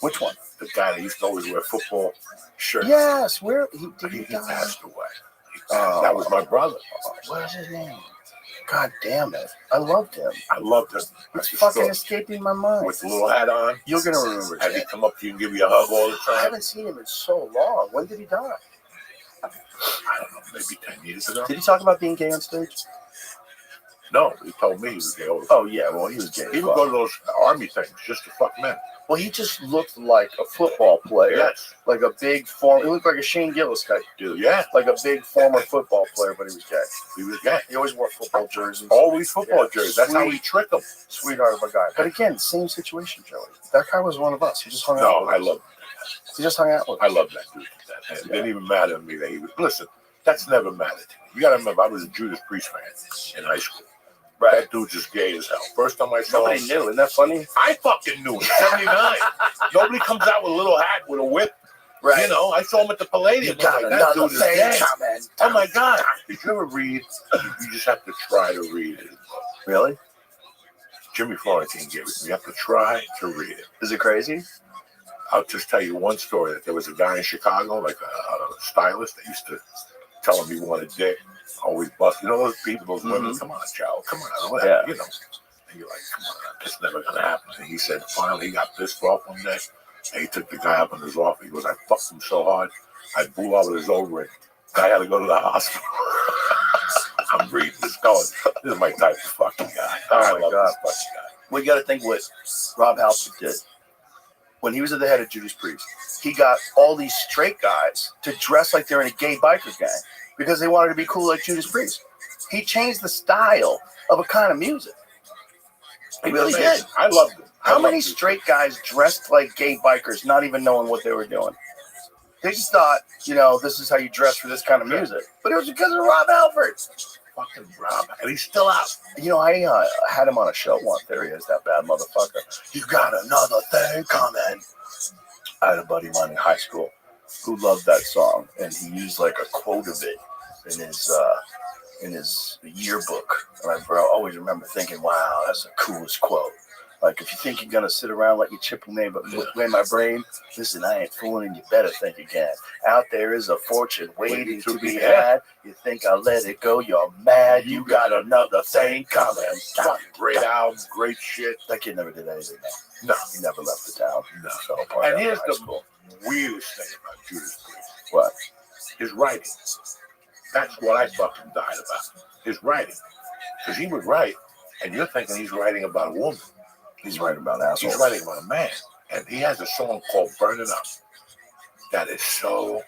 Which one? The guy that used to always wear football shirts. Yes, where he passed away. That was my brother. What is his name? God damn it. I loved him. It's fucking escaping my mind. With the little hat on. You're going to remember Had he come up to you and give you a hug all the time? I haven't seen him in so long. When did he die? I don't know, maybe 10 years ago. Did he talk about being gay on stage? No, he told me he was gay. Oh, yeah, well, he was gay. He would go to those army things just to fuck men. Well, he just looked like a football player. Yes. Like a big former. He looked like a Shane Gillis type dude. Yeah. Like a big former football player, but he was gay. He was gay. He always wore football jerseys. Always football jerseys. That's how he tricked them. Sweetheart of a guy. But again, same situation, Joey. That guy was one of us. He just hung out with us. I love He just hung out with us. I love that dude. It didn't even matter to me that he was. Listen, that's never mattered to me. You got to remember, I was a Judas Priest fan in high school. Right. That dude just gay as hell. First time I saw him. Nobody knew. Isn't that funny? I fucking knew. 79. Nobody comes out with a little hat with a whip. Right. You know, I saw him at the Palladium. You got like, another that dude thing is gay. coming. Oh my God. Did you ever read? You just have to try to read it. Really? Jimmy Florentine gave it to me. You have to try to read it. Is it crazy? I'll just tell you one story. That there was a guy in Chicago, like a stylist, that used to tell him he wanted dick. Always bust. You know those people, those women, come on, Joe, come on, whatever, you know. And you're like, come on, it's never going to happen. And he said, finally, he got pissed off one day, and he took the guy up in his office. He goes, I fucked him so hard, I blew out his ovaries. Guy had to go to the hospital. I'm reading this going, this is my type of fucking guy. Oh, my God. This fucking guy. Well, you got to think what Rob Halford did. When he was at the head of Judas Priest, he got all these straight guys to dress like they're in a gay biker gang because they wanted to be cool like Judas Priest. He changed the style of a kind of music. He really did. I loved him. How many straight guys dressed like gay bikers, not even knowing what they were doing? They just thought, you know, this is how you dress for this kind of music. But it was because of Rob Halford. Fucking Rob. And he's still out. You know, I had him on a show once. There he is, that bad motherfucker. You got another thing coming. I had a buddy of mine in high school who loved that song, and he used like a quote of it in his yearbook. And I always remember thinking, wow, that's the coolest quote. Like, if you think you're gonna sit around like you chip away my brain, listen, I ain't fooling. You better think again. Out there is a fortune waiting to be had. You think I let it go? You're mad. You got another thing coming. Great album, great shit. That kid never did anything. No, he never left the town. No. So and here's the weirdest thing about Judas Priest. What? His writing. That's what I fucking died about. His writing. Because he would write, and you're thinking he's writing about a woman. He's writing about assholes. He's writing about a man. And he has a song called Burning Up that is so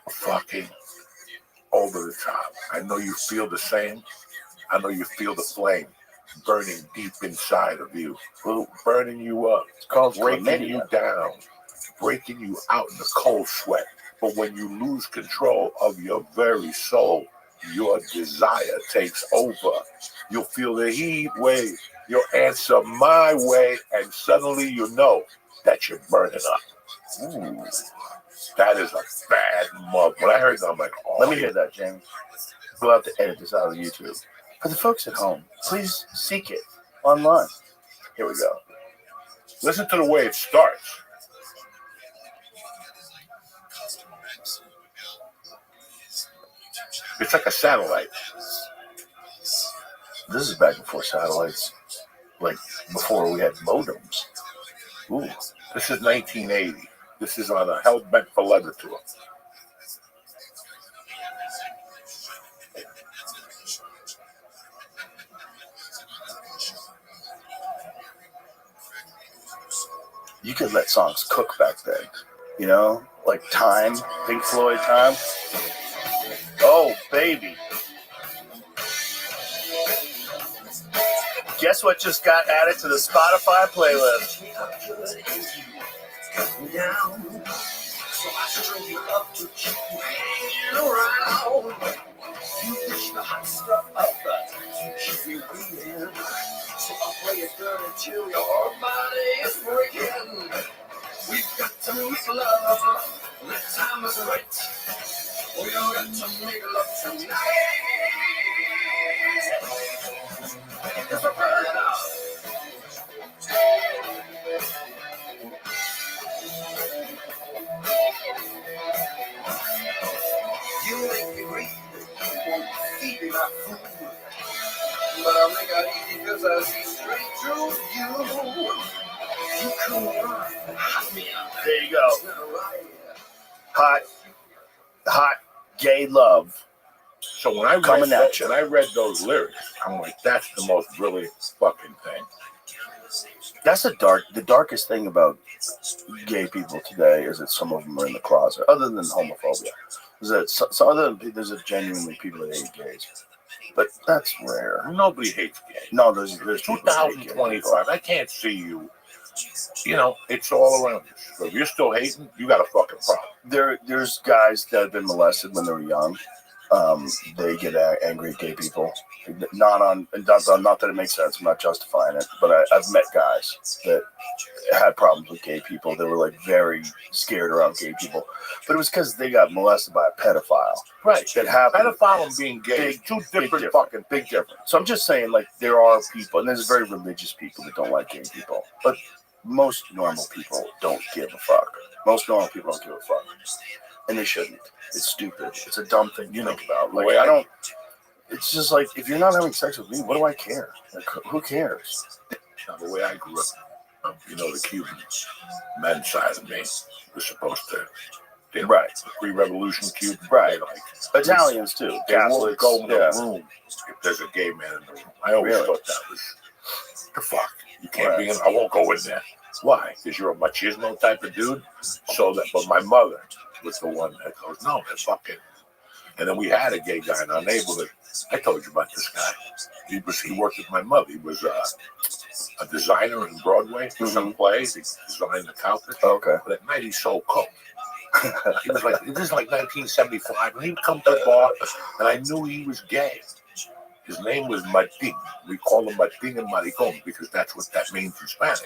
fucking over the top. I know you feel the same. I know you feel the flame burning deep inside of you, burning you up, breaking you down, breaking you out in the cold sweat. But when you lose control of your very soul, your desire takes over. You'll feel the heat wave. You'll answer my way, and suddenly you know that you're burning up. Ooh, that is a bad mug. When I heard that, I'm like, oh. Let me hear that, James. We'll have to edit this out of YouTube. For the folks at home, please seek it online. Here we go. Listen to the way it starts. It's like a satellite. This is back before satellites. Like before we had modems. Ooh, this is 1980. This is on a Hell Bent for Leather tour. You could let songs cook back then, you know, like Time, Pink Floyd Time. Oh, baby. Guess what just got added to the Spotify playlist? So I string you up to keep you hanging around. You push the hot stuff up, you keep me waiting. So I'll play it good until your body is breaking. We've got to make love, the time is right. We've got to make love tonight. It's a burn up. You make me breathe, you won't feed me my food. But I'll make it easy because I see straight through you. You come on, hot me up. There you go. Hot gay love. So when I read those lyrics, I'm like, that's the most brilliant fucking thing. That's the darkest thing about gay people today is that some of them are in the closet, other than homophobia. Is that there's genuinely people that hate gays, but that's rare. Nobody hates gays. No, there's 2025. I can't see you. You know, it's all around you. So if you're still hating, you got a fucking problem. There's guys that have been molested when they were young. They get angry at gay people. Not that it makes sense. I'm not justifying it, but I've met guys that had problems with gay people. They were like very scared around gay people, but it was because they got molested by a pedophile. Right. That happened. Pedophile and being gay, two different fucking big difference. So I'm just saying, like, there are people, and there's very religious people that don't like gay people, but most normal people don't give a fuck. Most normal people don't give a fuck, and they shouldn't. It's stupid. It's a dumb thing to think about. Like, I don't. It's just like, if you're not having sex with me, what do I care? Like, who cares? Now, the way I grew up, you know, the Cuban men's side of me was supposed to, right, pre-revolution Cuban, right? Like Italians too. They won't go in the room if there's a gay man in the room. I always thought that was the fuck. You can't be in. I won't go in there. Why? Because you're a machismo type of dude. So that, but my mother was the one that goes, no, they're fucking. And then we had a gay guy in our neighborhood. I told you about this guy. He worked with my mother. He was a designer in Broadway for some plays. He designed the carpet. Okay. But at night he sold coke. He was like, this is like 1975, and he would come to the bar, and I knew he was gay. His name was Martin. We call him Martin and Maricon because that's what that means in Spanish.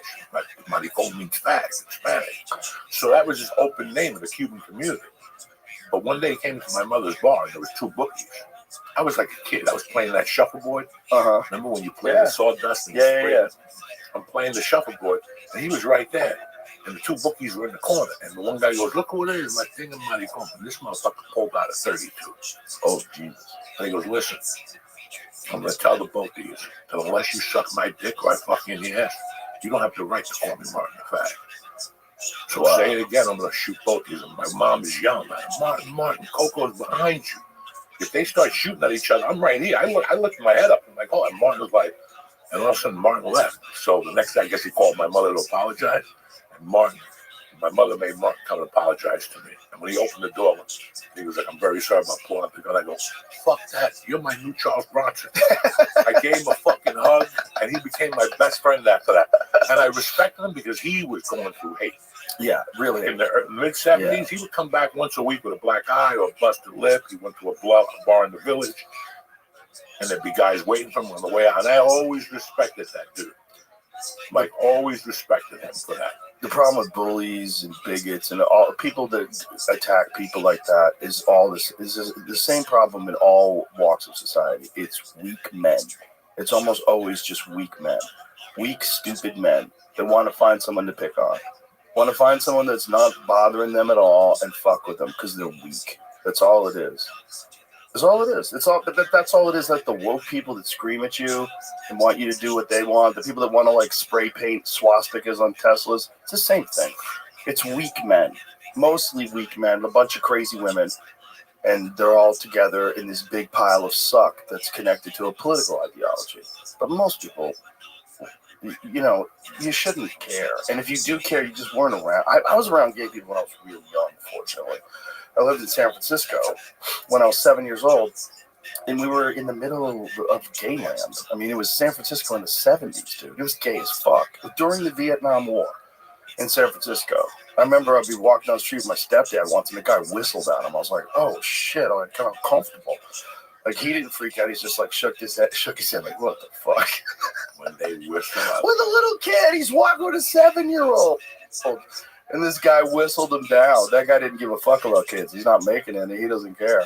Maricon means fag in Spanish. So that was his open name in the Cuban community. But one day he came to my mother's bar, and there was two bookies. I was like a kid. I was playing that shuffleboard. Remember when you played the sawdust? And yeah. I'm playing the shuffleboard, and he was right there. And the two bookies were in the corner. And the one guy goes, look who it is, Martin and Maricon. And this motherfucker pulled out a 32. Oh, Jesus. And he goes, listen, I'm going to tell the both of you that unless you suck my dick or I fuck you in the ass, you don't have the right to call me Martin the fag. So say it again, I'm going to shoot both of you. And my mom is yelling at him, Martin, Coco's behind you. If they start shooting at each other, I'm right here. I lift my head up. I'm like, oh, and Martin was like, and all of a sudden Martin left. So the next day, I guess he called my mother to apologize. And my mother made Martin come and apologize to me. And when he opened the door, he was like, I'm very sorry about pulling out the gun. I go, fuck that. You're my new Charles Bronson. I gave him a fucking hug, and he became my best friend after that. And I respected him because he was going through hate. Yeah, really. In the mid-'70s, he would come back once a week with a black eye or a busted lip. He went to a bar in the village, and there'd be guys waiting for him on the way out. And I always respected that dude. Like, always respected him for that. The problem with bullies and bigots and all people that attack people like that is the same problem in all walks of society. It's weak men. It's almost always just weak men. Weak, stupid men that want to find someone to pick on. Want to find someone that's not bothering them at all and fuck with them because they're weak. That's all it is. That's all it is. That's all it is. Like the woke people that scream at you and want you to do what they want. The people that want to like spray paint swastikas on Teslas. It's the same thing. It's weak men. Mostly weak men. A bunch of crazy women. And they're all together in this big pile of suck that's connected to a political ideology. But most people, you know, you shouldn't care. And if you do care, you just weren't around. I was around gay people when I was really young, fortunately. I lived in San Francisco when I was 7 years old, and we were in the middle of gay land. I mean, it was San Francisco in the 70s, dude. It was gay as fuck. During the Vietnam War in San Francisco. I remember I'd be walking down the street with my stepdad once, and the guy whistled at him. I was like, oh, shit. I was kind of uncomfortable. Like, he didn't freak out. He's just like shook his head like, what the fuck? When they whistle out. With a little kid. He's walking with a 7-year-old. And this guy whistled him down. That guy didn't give a fuck about kids. He's not making any. He doesn't care.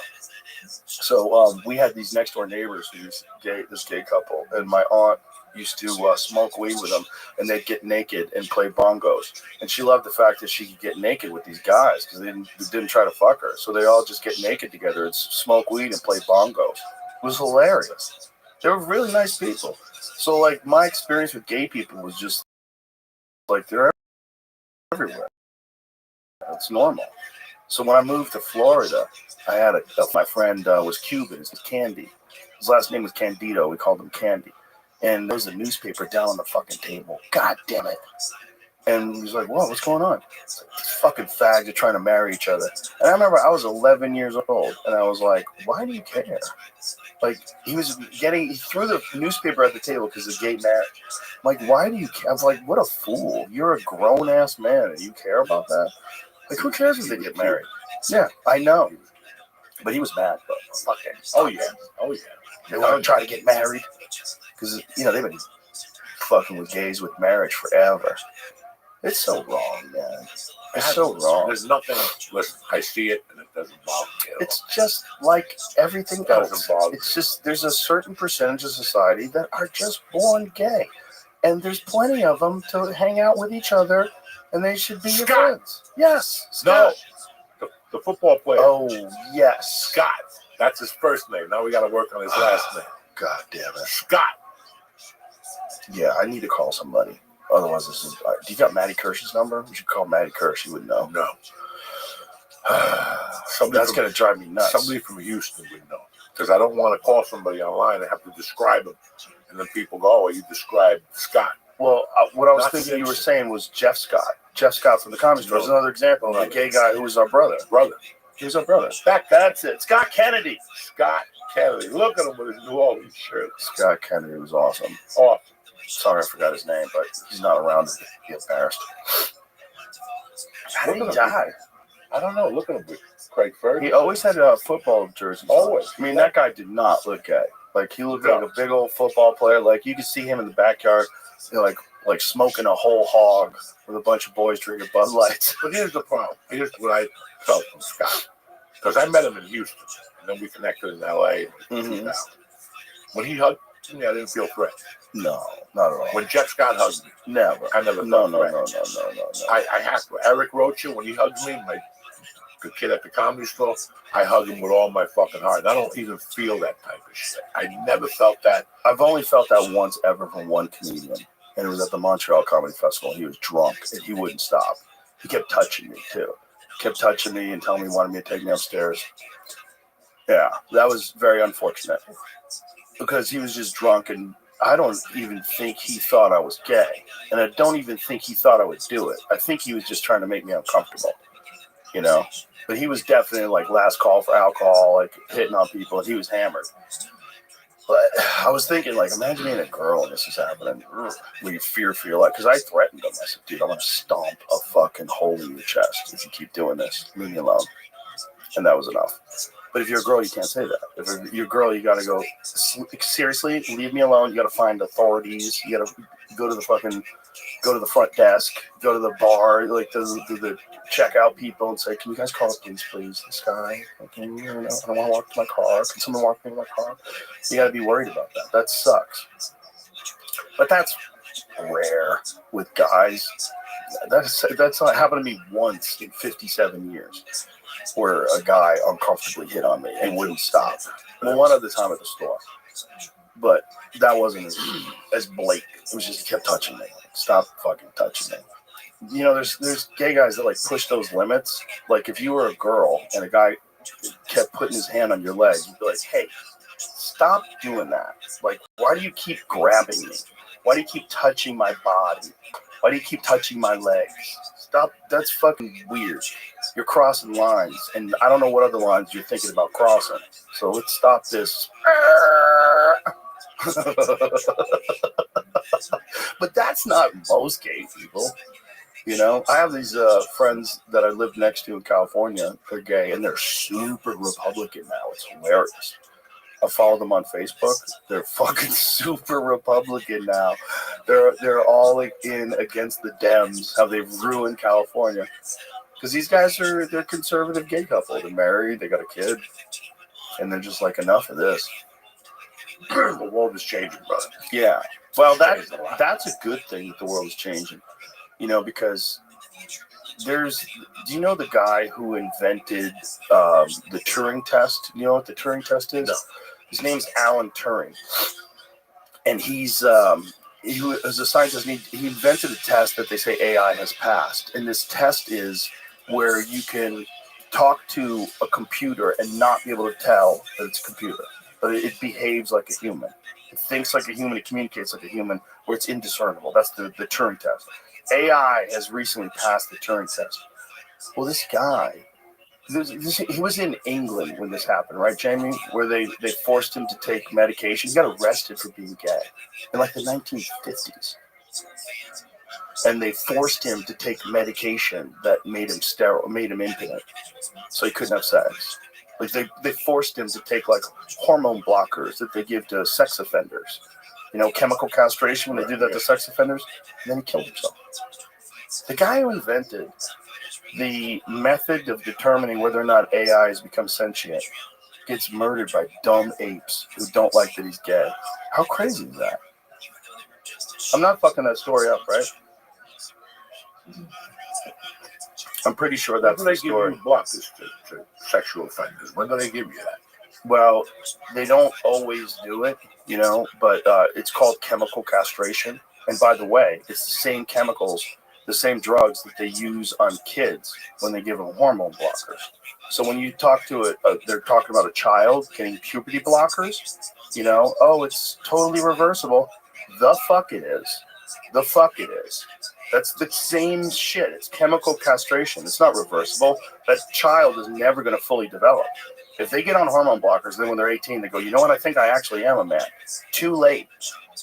So we had these next door neighbors, this gay couple, and my aunt used to smoke weed with them, and they'd get naked and play bongos. And she loved the fact that she could get naked with these guys because they didn't try to fuck her. So they all just get naked together and smoke weed and play bongos. It was hilarious. They were really nice people. So like my experience with gay people was just like they're everywhere. It's normal. So when I moved to Florida, I had my friend was Cuban. His name was Candy. His last name was Candido. We called him Candy. And there was a newspaper down on the fucking table. God damn it. And he was like, whoa, what's going on? It's like, these fucking fags are trying to marry each other. And I remember I was 11 years old, and I was like, why do you care? Like, he threw the newspaper at the table because of gay marriage. I'm like, why do you care? I was like, what a fool. You're a grown-ass man, and you care about that? Like, who cares if they get married? Yeah, I know. But he was mad, but fucking. Oh, yeah. They want to try to get married. Because, they've been fucking with gays with marriage forever. It's so wrong, man. It's so wrong. There's nothing. Listen, I see it, and it doesn't bother me. It's just like everything else. It's just there's a certain percentage of society that are just born gay, and there's plenty of them to hang out with each other, and they should be your friends. Yes, Scott. No, the football player. Oh yes, Scott. That's his first name. Now we got to work on his last name. God damn it, Scott. Yeah, I need to call somebody. Otherwise, this is. Do you got Matty Kirsch's number? We should call Matty Kirsch. He would know. No. That's going to drive me nuts. Somebody from Houston would know. Because I don't want to call somebody online and have to describe them. And then people go, oh, you described Scott. Well, what I was thinking you were saying was Jeff Scott. Jeff Scott from the Comedy Store is another example of a gay guy who was our brother. He was our brother. That's it. Scott Kennedy. Scott Kennedy. Look at him with his New Orleans shirt. Scott Kennedy was awesome. Awesome. Sorry, I forgot his name, but he's not around to be embarrassed. How did he die? I don't know. Look at him with Craig Ferguson. He always had football jerseys. Always. I mean, that guy did not look gay. Like, he looked like a big old football player. Like, you could see him in the backyard, like smoking a whole hog with a bunch of boys drinking Bud Lights. But here's the problem. Here's what I felt from Scott. Because I met him in Houston, and then we connected in L.A. When he hugged me, I didn't feel threatened. No, not at all. When Jeff Scott hugged me, never. I never felt threatened. I have to. Eric Rothschild, when he hugged me, the kid at the Comedy Store, I hug him with all my fucking heart. I don't even feel that type of shit. I never felt that. I've only felt that once ever from one comedian, and it was at the Montreal Comedy Festival. He was drunk, and he wouldn't stop. He kept touching me, too. Kept touching me and telling me he wanted me to take me upstairs. Yeah, that was very unfortunate. Because he was just drunk, and I don't even think he thought I was gay. And I don't even think he thought I would do it. I think he was just trying to make me uncomfortable, But he was definitely like last call for alcohol, like hitting on people, and he was hammered. But I was thinking, like, imagine being a girl and this is happening. Where you fear for your life. Because I threatened him. I said, dude, I'm going to stomp a fucking hole in your chest if you keep doing this. Leave me alone. And that was enough. But if you're a girl, you can't say that. If you're a girl, you got to go, seriously, leave me alone. You got to find authorities. You got to go to the front desk, go to the bar, like the checkout people and say, can you guys call the police, please? This guy, I don't want to walk to my car. Can someone walk me to my car? You got to be worried about that. That sucks. But that's rare with guys. That's not happened to me once in 57 years. Where a guy uncomfortably hit on me and wouldn't stop. Well, one other time at the store, but that wasn't as blatant. It was just he kept touching me. Stop fucking touching me. There's gay guys that like push those limits. Like if you were a girl and a guy kept putting his hand on your leg, you'd be like, hey, stop doing that. Like, why do you keep grabbing me? Why do you keep touching my body? Why do you keep touching my legs? Stop. That's fucking weird. You're crossing lines, and I don't know what other lines you're thinking about crossing. So let's stop this. But that's not most gay people. I have these friends that I live next to in California. They're gay, and they're super Republican now. It's hilarious. I follow them on Facebook. They're fucking super Republican now. They're all like in against the Dems, how they've ruined California. Because they're conservative gay couple. They're married, they got a kid, and they're just like, enough of this. The world is changing, brother. Yeah. Well, that's a good thing that the world is changing. Because do you know the guy who invented the Turing test? You know what the Turing test is? No. His name's Alan Turing. And he was a scientist, and he invented a test that they say AI has passed. And this test is where you can talk to a computer and not be able to tell that it's a computer, but it behaves like a human. It thinks like a human. It communicates like a human, where it's indiscernible. That's the Turing test. AI has recently passed the Turing test. Well, this guy, he was in England when this happened, right, Jamie? Where they forced him to take medication. He got arrested for being gay in like the 1950s. And they forced him to take medication that made him sterile, made him impotent, so he couldn't have sex. Like they forced him to take like hormone blockers that they give to sex offenders. You know, chemical castration when they do that to sex offenders. And then he killed himself. The guy who invented the method of determining whether or not AI has become sentient gets murdered by dumb apes who don't like that he's gay. How crazy is that? I'm not fucking that story up, right? I'm pretty sure that's the story. When do they give you blockers to sexual offenders? When do they give you that? Well, they don't always do it, you know, but it's called chemical castration. And by the way, it's the same chemicals, the same drugs that they use on kids when they give them hormone blockers. So when you talk to they're talking about a child getting puberty blockers, you know, oh, it's totally reversible. The fuck it is. The fuck it is. That's the same shit. It's chemical castration. It's not reversible. That child is never going to fully develop. If they get on hormone blockers, then when they're 18, they go, you know what? I think I actually am a man. Too late.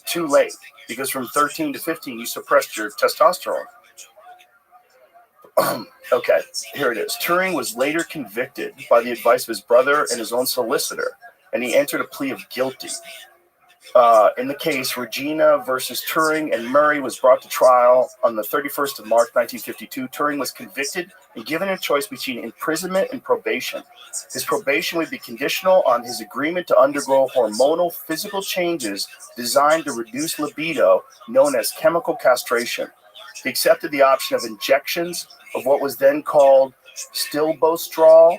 Too late. Because from 13 to 15, you suppressed your testosterone. Okay, here it is. Turing was later convicted by the advice of his brother and his own solicitor, and he entered a plea of guilty. In the case, Regina versus Turing and Murray was brought to trial on the 31st of March, 1952. Turing was convicted and given a choice between imprisonment and probation. His probation would be conditional on his agreement to undergo hormonal physical changes designed to reduce libido, known as chemical castration. He accepted the option of injections of what was then called stilbostrol,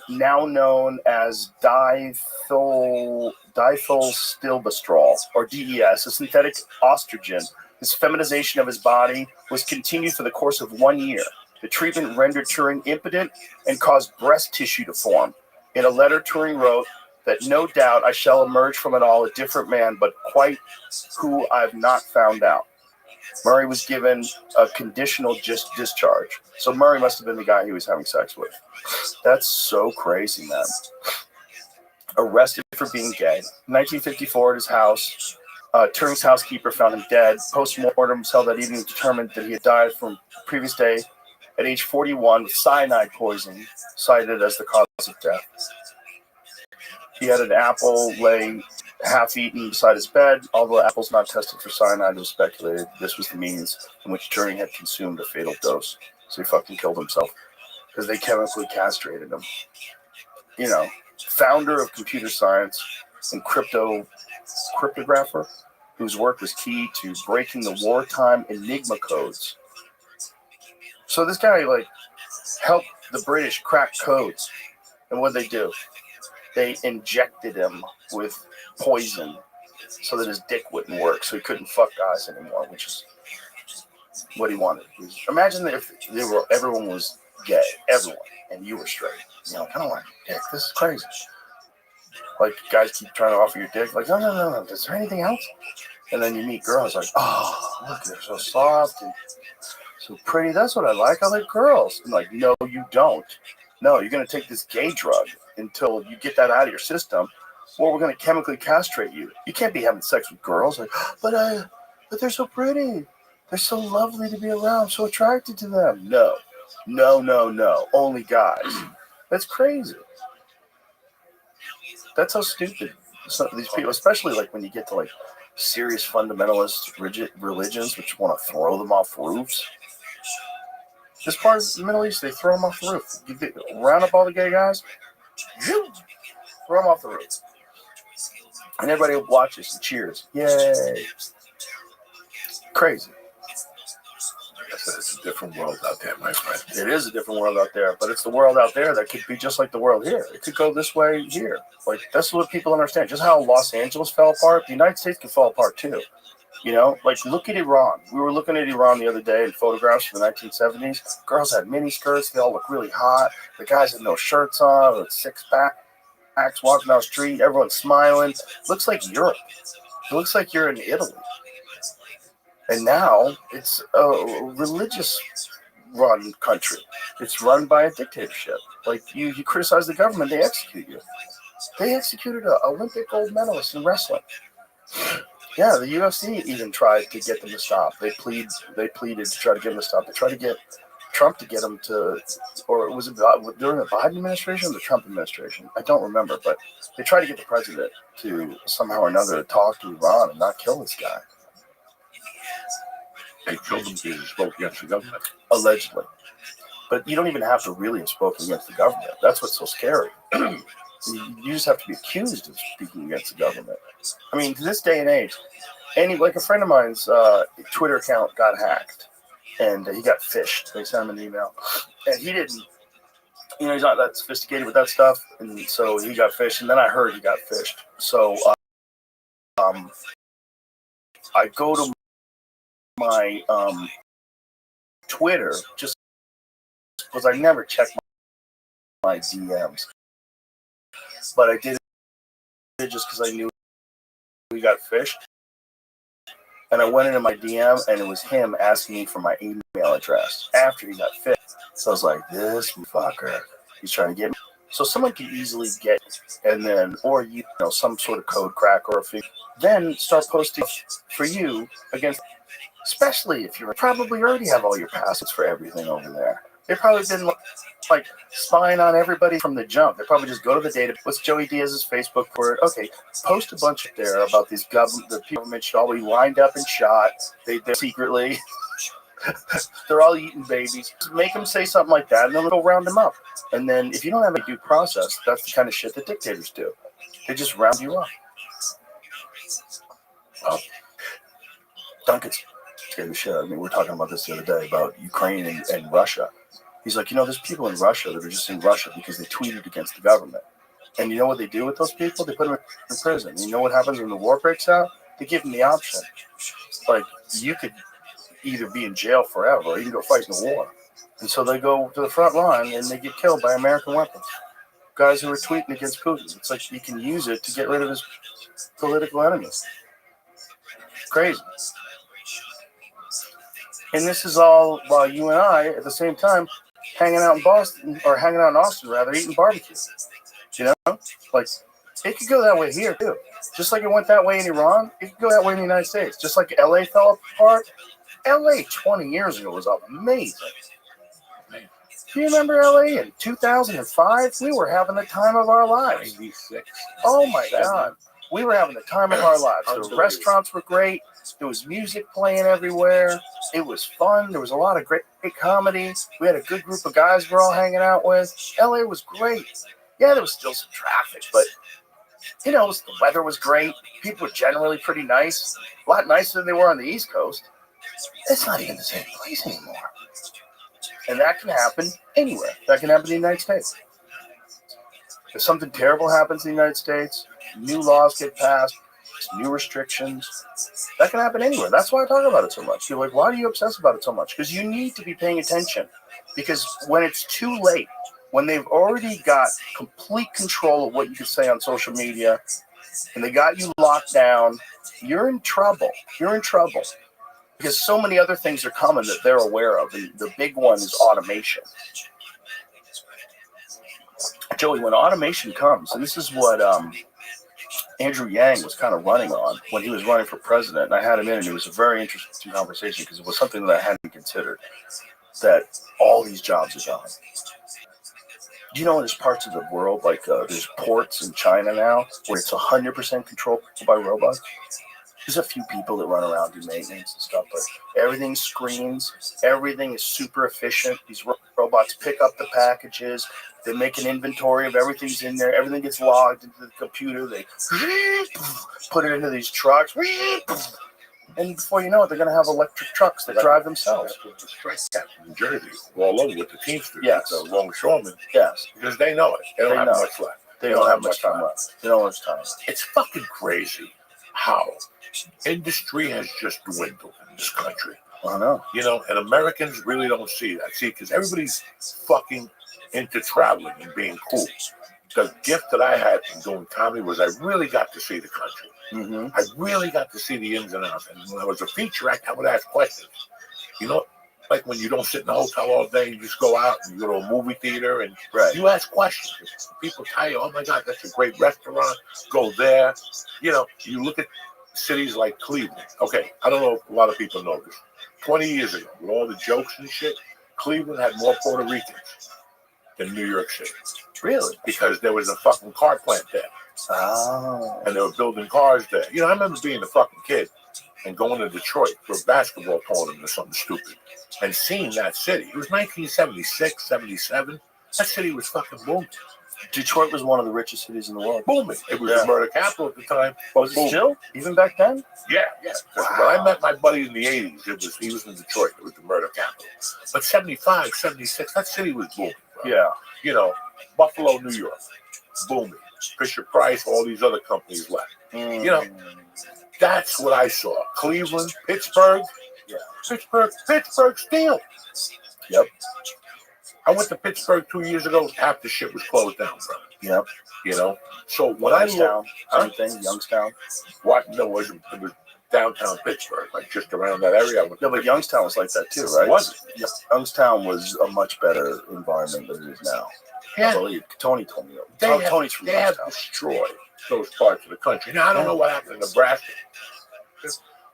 now known as dithylstilbestrol, or DES, a synthetic estrogen. This feminization of his body was continued for the course of 1 year. The treatment rendered Turing impotent and caused breast tissue to form. In a letter, Turing wrote that, no doubt I shall emerge from it all a different man, but quite who I've not found out. Murray was given a conditional discharge. So Murray must have been the guy he was having sex with. That's so crazy, man. Arrested for being gay. 1954 at his house, Turing's housekeeper found him dead. Post-mortem held that evening determined that he had died from the previous day at age 41 with cyanide poisoning, cited as the cause of death. He had an apple laying half-eaten beside his bed. Although apples not tested for cyanide, it was speculated this was the means in which Turing had consumed a fatal dose. So he fucking killed himself because they chemically castrated him. You know, founder of computer science and cryptographer, whose work was key to breaking the wartime Enigma codes. So this guy, like, helped the British crack codes. And what did they do? They injected him with poison so that his dick wouldn't work, so he couldn't fuck guys anymore, which is what he wanted. Imagine if everyone was gay, everyone, and you were straight. You know, I don't want your dick. This is crazy. Like, guys keep trying to offer your dick. Like, no. Is there anything else? And then you meet girls like, oh, look, they're so soft and so pretty. That's what I like. I like girls. I'm like, no, you don't. No, you're going to take this gay drug until you get that out of your system, or we're going to chemically castrate you. You can't be having sex with girls. Like, but they're so pretty. They're so lovely to be around. I'm so attracted to them. No. Only guys. That's crazy. That's how stupid these people, especially like when you get to like serious fundamentalist rigid religions, which want to throw them off roofs. This part of the Middle East, they throw them off the roof. You round up all the gay guys, throw them off the roof. And everybody watches and cheers. Yay. Crazy. It's a different world out there, my friend. It is a different world out there, but it's the world out there that could be just like the world here. It could go this way here. Like, that's what people understand. Just how Los Angeles fell apart, the United States could fall apart too. You know, like look at Iran. We were looking at Iran the other day in photographs from the 1970s. Girls had mini skirts. They all look really hot. The guys had no shirts on, with six packs, walking down the street. Everyone's smiling. Looks like Europe. It looks like you're in Italy. And now it's a religious run country. It's run by a dictatorship. Like you criticize the government, they execute you. They executed an Olympic gold medalist in wrestling. Yeah, the UFC even tried to get them to stop. They pleaded to try to get them to stop. They tried to get Trump to get them to, or was it during the Biden administration or the Trump administration? I don't remember, but they tried to get the president to somehow or another talk to Iran and not kill this guy. They killed him because he spoke against the government. Allegedly. But you don't even have to really have spoken against the government. That's what's so scary. You just have to be accused of speaking against the government. I mean, to this day and age, like a friend of mine's Twitter account got hacked, and he got phished. They sent him an email, and he didn't, he's not that sophisticated with that stuff, and so he got phished, and then I heard he got phished. So I go to my Twitter just because I never check my DMs. But I did it just because I knew we got fished. And I went into my DM, and it was him asking me for my email address after he got fished. So I was like, this fucker, he's trying to get me. So someone can easily get, and then, or some sort of code crack or a fee, then start posting for you against, especially if you probably already have all your passwords for everything over there. They've probably been like spying on everybody from the jump. They probably just go to the data. What's Joey Diaz's Facebook for it? Okay, post a bunch up there about these the government should all be lined up and shot. They're secretly. They're all eating babies. Make them say something like that, and then they'll round them up. And then if you don't have a due process, that's the kind of shit that dictators do. They just round you up. Well, Duncan's scared the shit out of me. We were talking about this the other day about Ukraine and Russia. He's like, there's people in Russia that are just in Russia because they tweeted against the government. And you know what they do with those people? They put them in prison. You know what happens when the war breaks out? They give them the option. Like, you could either be in jail forever or you can go fight in the war. And so they go to the front line and they get killed by American weapons. Guys who are tweeting against Putin. It's like you can use it to get rid of his political enemies. Crazy. And this is all while you and I, at the same time, hanging out in Boston, or hanging out in Austin, rather, eating barbecue. Like, it could go that way here, too. Just like it went that way in Iran, it could go that way in the United States. Just like LA fell apart. LA 20 years ago was amazing. Do you remember LA in 2005? We were having the time of our lives. 96. Oh, my God. We were having the time of our lives. The restaurants were great. There was music playing everywhere. It was fun. There was a lot of great comedy. We had a good group of guys we're all hanging out with. LA was great. Yeah, there was still some traffic, but, the weather was great. People were generally pretty nice. A lot nicer than they were on the East Coast. It's not even the same place anymore. And that can happen anywhere. That can happen in the United States. If something terrible happens in the United States, new laws get passed, new restrictions, that can happen anywhere. That's why I talk about it so much. You're like, why do you obsess about it so much? Because you need to be paying attention. Because when it's too late, when they've already got complete control of what you can say on social media, and they got you locked down, you're in trouble. You're in trouble. Because so many other things are coming that they're aware of. And the big one is automation. Joey, when automation comes, and this is what Andrew Yang was kind of running on when he was running for president, and I had him in, and it was a very interesting conversation because it was something that I hadn't considered, that all these jobs are gone. Do you know there's parts of the world, like there's ports in China now, where it's 100% controlled by robots? There's a few people that run around, do maintenance and stuff, but everything screens, everything is super efficient. These robots pick up the packages, they make an inventory of everything's in there, everything gets logged into the computer, they put it into these trucks, and before you know it, they're going to have electric trucks that drive themselves. That's the strike captain in Jersey, all over with the Teamsters, yes. The longshoremen. Yes. Because they know it. They don't have much left. They don't have much time left. They don't have much time left. It's fucking crazy how industry has just dwindled in this country. I know. You know, and Americans really don't see that. See, because everybody's fucking into traveling and being cool. The gift that I had from doing comedy was I really got to see the country. Mm-hmm. I really got to see the ins and outs. And when I was a feature act, I would ask questions. You know, like when you don't sit in the hotel all day, you just go out and you go to a movie theater and you ask questions. People tell you, oh my God, that's a great restaurant. Go there. You know, you look at cities like Cleveland. Okay, I don't know if a lot of people know this. 20 years ago, with all the jokes and shit, Cleveland had more Puerto Ricans than New York City. Really? Because there was a fucking car plant there. Oh. And they were building cars there. You know, I remember being a fucking kid and going to Detroit for a basketball tournament or something stupid and seeing that city. It was 1976, 77. That city was fucking booming. Detroit was one of the richest cities in the world. Booming. It was the murder capital at the time. Was it still? Even back then? Yeah. Wow. When I met my buddy in the 80s, he was in Detroit. It was the murder capital. But 75, 76, that city was booming. Bro. Yeah. You know, Buffalo, New York, booming. Fisher Price, all these other companies left. You know, that's what I saw. Cleveland, Pittsburgh. Yeah. Pittsburgh Steel. Yep. I went to Pittsburgh 2 years ago. Half the shit was closed down, bro. Yep. You know, so when I look, Youngstown. What? No, it was downtown Pittsburgh, like just around that area. No, but Youngstown was like that too, right? Was it? Yep. Youngstown was a much better environment than it is now. Yeah. I believe Tony told me that. They have destroyed those parts of the country. Now I don't know what happened in Nebraska.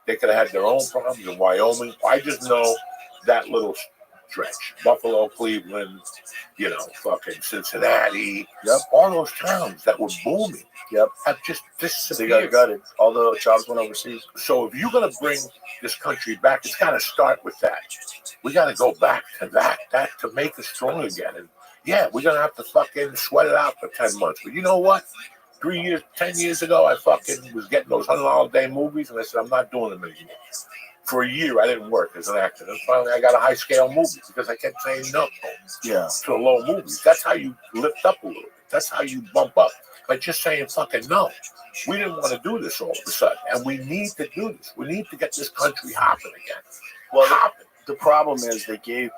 They could have had their own problems in Wyoming. I just know that little stretch. Buffalo, Cleveland, you know, fucking Cincinnati. Yep. All those towns that were booming. Yep. Have just disappeared. They got gutted. All the jobs went overseas. So if you're going to bring this country back, it's got to start with that. We got to go back to that to make us strong again. And yeah, we're going to have to fucking sweat it out for 10 months. But you know what? 10 years ago, I fucking was getting those $100 a day movies, and I said, I'm not doing them anymore. For a year, I didn't work as an actor. And finally, I got a high-scale movie because I kept saying no to a low movies. That's how you lift up a little bit. That's how you bump up. By just saying fucking no. We didn't want to do this all of a sudden, and we need to do this. We need to get this country hopping again. Well, the problem is they gave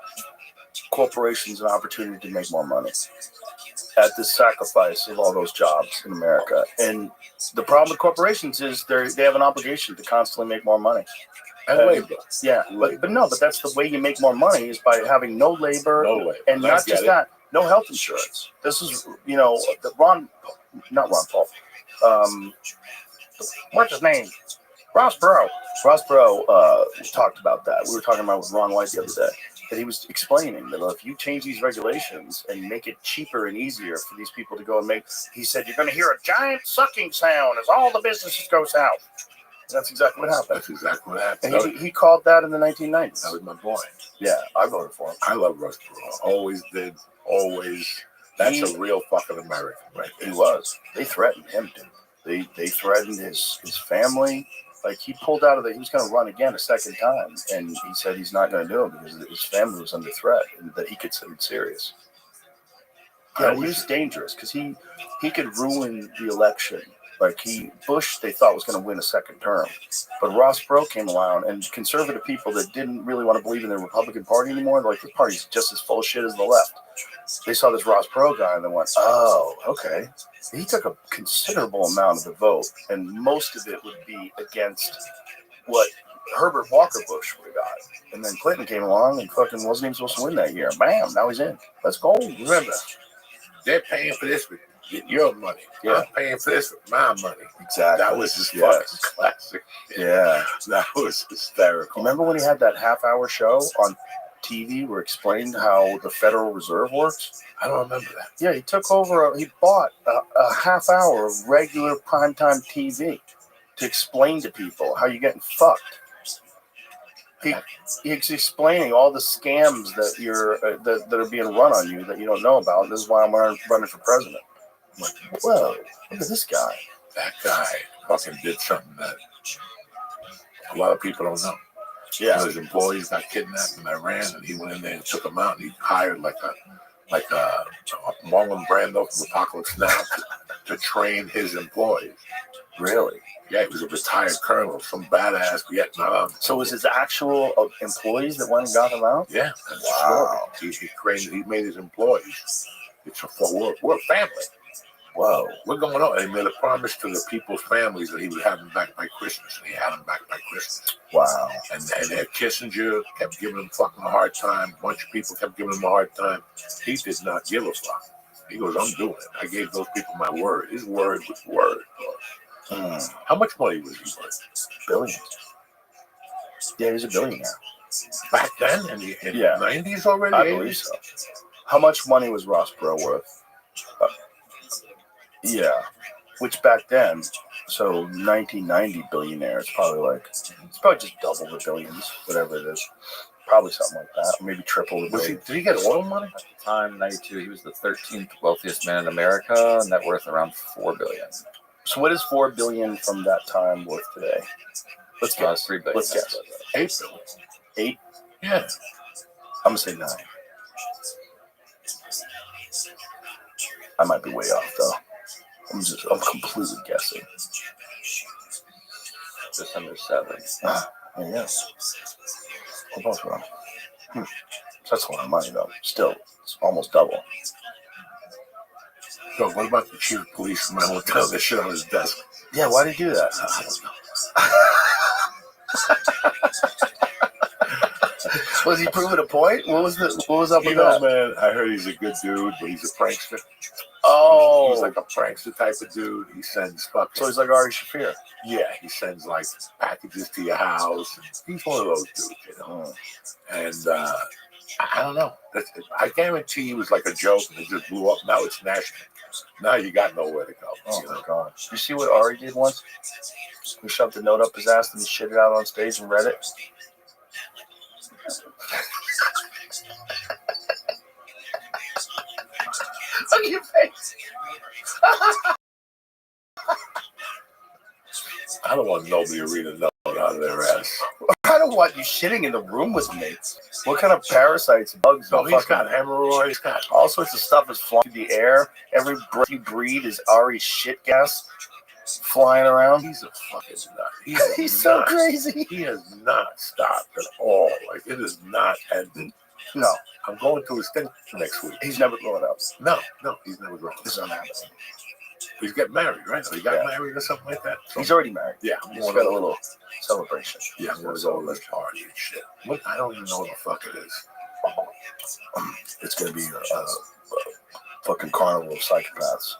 corporations an opportunity to make more money at the sacrifice of all those jobs in America. And the problem with corporations is they have an obligation to constantly make more money. And labor. Yeah, but that's the way you make more money is by having no labor. And not just that, no health insurance. This is, you know, not Ron Paul. What's his name? Ross Perot. Ross Perot talked about that. We were talking about with Ron White the other day. That he was explaining that if you change these regulations and make it cheaper and easier for these people to go and make, he said, you're going to hear a giant sucking sound as all the businesses go south. And that's exactly what happened. That's exactly what happened. And he called that in the 1990s. That was my boy. Yeah, I voted for him. I love Russ Perot. Always did. Always. That's a real fucking American right there. He was. They threatened him, dude. They threatened his family. Like, he pulled out of he was going to run again a second time. And he said he's not going to do it because his family was under threat and that he could sue him serious. Yeah, he was dangerous because he could ruin the election. Like Bush, they thought was going to win a second term, but Ross Perot came around, and conservative people that didn't really want to believe in the Republican Party anymore, like this party's just as full of shit as the left. They saw this Ross Perot guy and they went, "Oh, okay." He took a considerable amount of the vote, and most of it would be against what Herbert Walker Bush would have got. And then Clinton came along and fucking wasn't even supposed to win that year. Bam! Now he's in. Let's go. Remember, they're paying for this with your money. Yeah. I'm paying for this with my money. Exactly. That was just fucking classic. Yeah. That was hysterical. Remember when he had that half-hour show on TV where he explained how the Federal Reserve works? I don't remember that. Yeah, he took over, he bought a half hour of regular primetime TV to explain to people how you're getting fucked. He's explaining all the scams that that are being run on you that you don't know about. This is why I'm running for president. I'm like, whoa, look at this guy. That guy fucking did something that a lot of people don't know. Yeah. His employees got kidnapped in Iran, and he went in there and took them out, and he hired like Marlon Brando from Apocalypse Now to train his employees. Really? Yeah, he was a retired colonel, some badass Vietnam. So it was his actual employees that went and got him out? Yeah, that's Wow. the story. He made his employees. We're a family. Whoa. We're going on. He made a promise to the people's families that he would have them back by Christmas, and he had them back by Christmas. Wow. And Kissinger kept giving him fucking a hard time. A bunch of people kept giving him a hard time. He did not give a fuck. He goes, I'm doing it. I gave those people my word. His word was word. How much money was he worth? Billions. Yeah, he's a billionaire. Back then, in the 90s already? I believe so. How much money was Ross Perot worth? Yeah. Which back then, so 1990 billionaire is probably it's probably just double the billions, whatever it is. Probably something like that. Or maybe triple the billions. Did he get oil money? At the time, 92, he was the 13th wealthiest man in America, net worth around $4 billion. So what is $4 billion from that time worth today? Let's guess. $3 billion. Let's guess. $8 billion. 8? Yeah. I'm gonna say 9. I might be way off though. I'm completely guessing. Just under 7. Yeah. We're both wrong. So that's a lot of money though. Still, it's almost double. So what about the chief of police man will tell this shit on his desk? Yeah, why did he do that? I don't know. Was he proving a point? What was up with that? Man, I heard he's a good dude, but he's a prankster. Oh, He's like a prankster type of dude. He sends fucking. So he's like Ari Shaffir. Yeah, he sends like packages to your house. He's one of those dudes, you know. And I don't know. I guarantee he was like a joke and it just blew up. Now it's national. Now you got nowhere to go. Oh my god! You see what Ari did once? He shoved a note up his ass and he shit it out on stage and read it. Look at your face. I don't want nobody to read a note out of their ass. I don't want you shitting in the room with me. What kind of parasites, bugs? No, he's got hemorrhoids. He's got all sorts of stuff is flying through the air. Every breath you breathe is Ari's shit gas flying around. He's a fucking nut. He's so crazy. He has not stopped at all. Like, it is not ending. No. I'm going to his thing next week. He's never growing up. No, he's never growing up. This is unhappening. He's getting married, right? He got married or something like that. So, he's already married. Yeah. He's got a little celebration. Yeah, I'm going to go to this party and shit. What? I don't even know what the fuck it is. It's going to be a fucking carnival of psychopaths.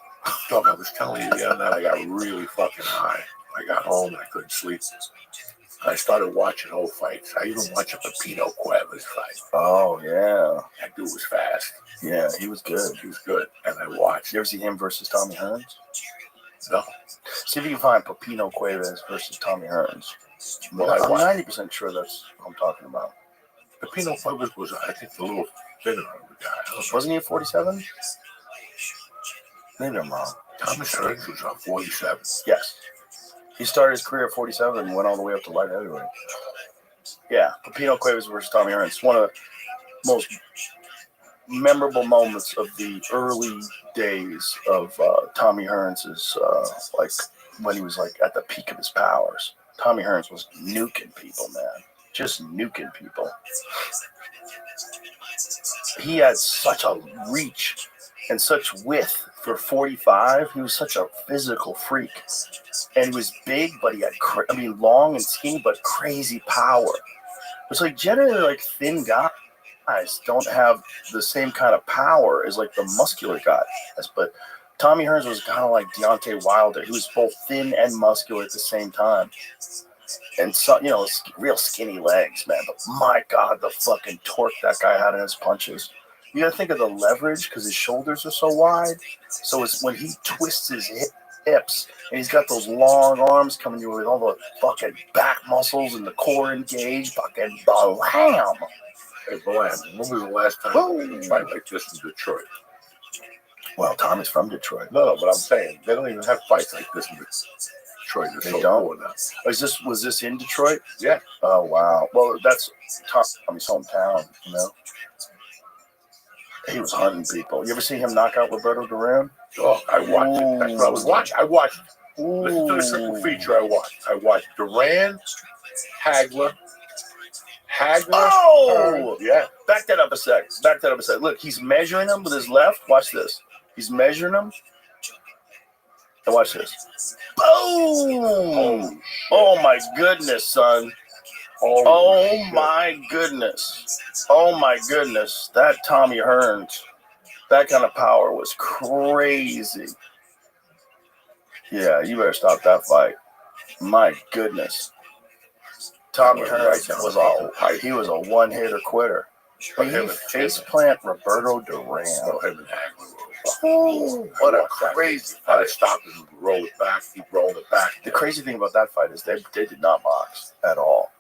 Dog, I was telling you the other night, I got really fucking high. I got home and I couldn't sleep. I started watching old fights. I even watched a Pepino Cuevas fight. Oh, yeah. That dude was fast. Yeah, he was good. He was good. And I watched. You ever see him versus Tommy Hearns? No. See if you can find Pepino Cuevas versus Tommy Hearns. Well, I'm I 90% sure that's what I'm talking about. Pepino Cuevas was, I think, a little thinner of a guy. Wasn't he a 47? Maybe I'm wrong. Thomas Hearns was on 47. Yes. He started his career at 47 and went all the way up to light heavyweight. Yeah, Pepino Cuevas versus Tommy Hearns. One of the most memorable moments of the early days of Tommy Hearns' like when he was like at the peak of his powers. Tommy Hearns was nuking people, man. Just nuking people. He had such a reach and such width for 45. He was such a physical freak. And he was big, but he had, long and skinny, but crazy power. It's like generally like thin guys don't have the same kind of power as like the muscular guys. But Tommy Hearns was kind of like Deontay Wilder. He was both thin and muscular at the same time. And so, real skinny legs, man. But my God, the fucking torque that guy had in his punches. You got to think of the leverage because his shoulders are so wide. So it's when he twists his hips and he's got those long arms coming in with all the fucking back muscles and the core engaged, fucking blam. Hey, Blam, when was the last time you fight like this in Detroit? Well, Tommy's from Detroit. No, but I'm saying they don't even have fights like this in Detroit. They don't. Was this in Detroit? Yeah. Oh wow. Well, that's Tommy's hometown. He was hunting people. You ever see him knock out Roberto Duran? Oh, I watched it. That's what I was watching. I watched Listen to the simple feature I watched. I watched Duran, Hagler. Oh! Yeah. Back that up a sec. Look, he's measuring him with his left. Watch this. He's measuring him. And watch this. Boom! Oh my goodness, son. Oh my goodness. Oh my goodness. That Tommy Hearns, that kind of power was crazy. Yeah, you better stop that fight. My goodness. Tommy Hearns was a one-hitter quitter. But he face plant Roberto Duran. Oh, him and Hagler. Oh, what a crazy How fight. to stop him, roll it back, keep rolling it back. The crazy thing about that fight is they did not box at all.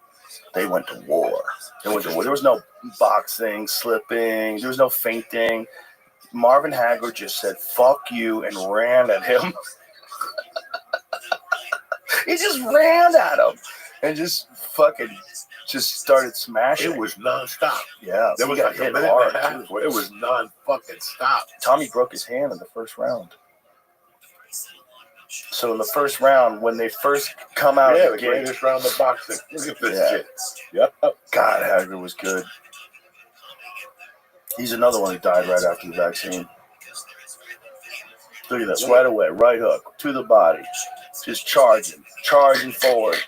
They went to war. There was no boxing, slipping. There was no feinting. Marvin Hagler just said, fuck you, and ran at him. He just ran at him and just fucking just started smashing. It was nonstop. Yeah. There was he like got a hit minute hard, and a half too. where it was non-fucking stop. Tommy broke his hand in the first round. So in the first round, when they first come out of the the gate, greatest round of boxing. Look at this shit. Yep. God, Hagler was good. He's another one who died right after the vaccine. Look at this, right away, right hook to the body, just charging forward.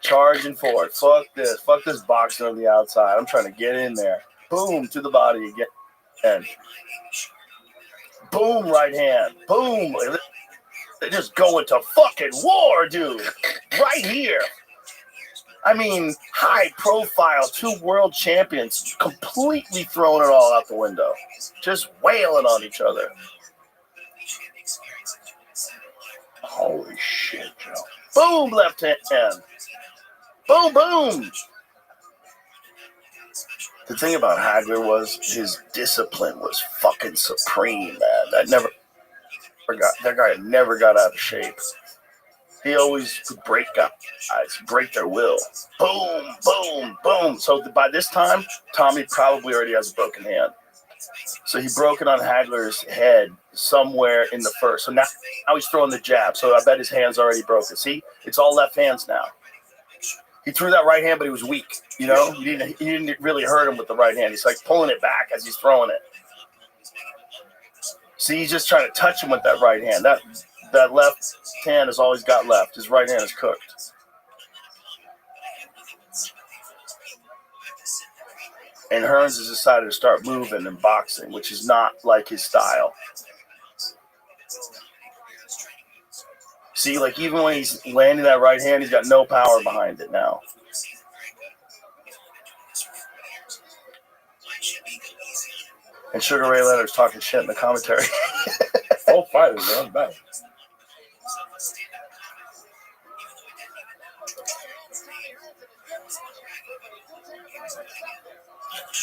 Fuck this boxing on the outside. I'm trying to get in there. Boom, to the body again. And boom, right hand. Boom. They're just going to fucking war, dude. Right here. I mean, high profile, 2 world champions completely throwing it all out the window. Just wailing on each other. Holy shit, Joe. Boom, left hand. Boom, boom. The thing about Hagler was his discipline was fucking supreme, man. That guy never got out of shape. He always would break guys, break their will. Boom, boom, boom. So by this time, Tommy probably already has a broken hand. So he broke it on Hagler's head somewhere in the first. So now he's throwing the jab. So I bet his hand's already broken. See, it's all left hands now. He threw that right hand, but he was weak. You know, he didn't really hurt him with the right hand. He's like pulling it back as he's throwing it. See, he's just trying to touch him with that right hand. That left hand has always got left. His right hand is cooked. And Hearns has decided to start moving and boxing, which is not like his style. See, like even when he's landing that right hand, he's got no power behind it now. And Sugar Ray Leonard's talking shit in the commentary. Both fighters are unbalanced.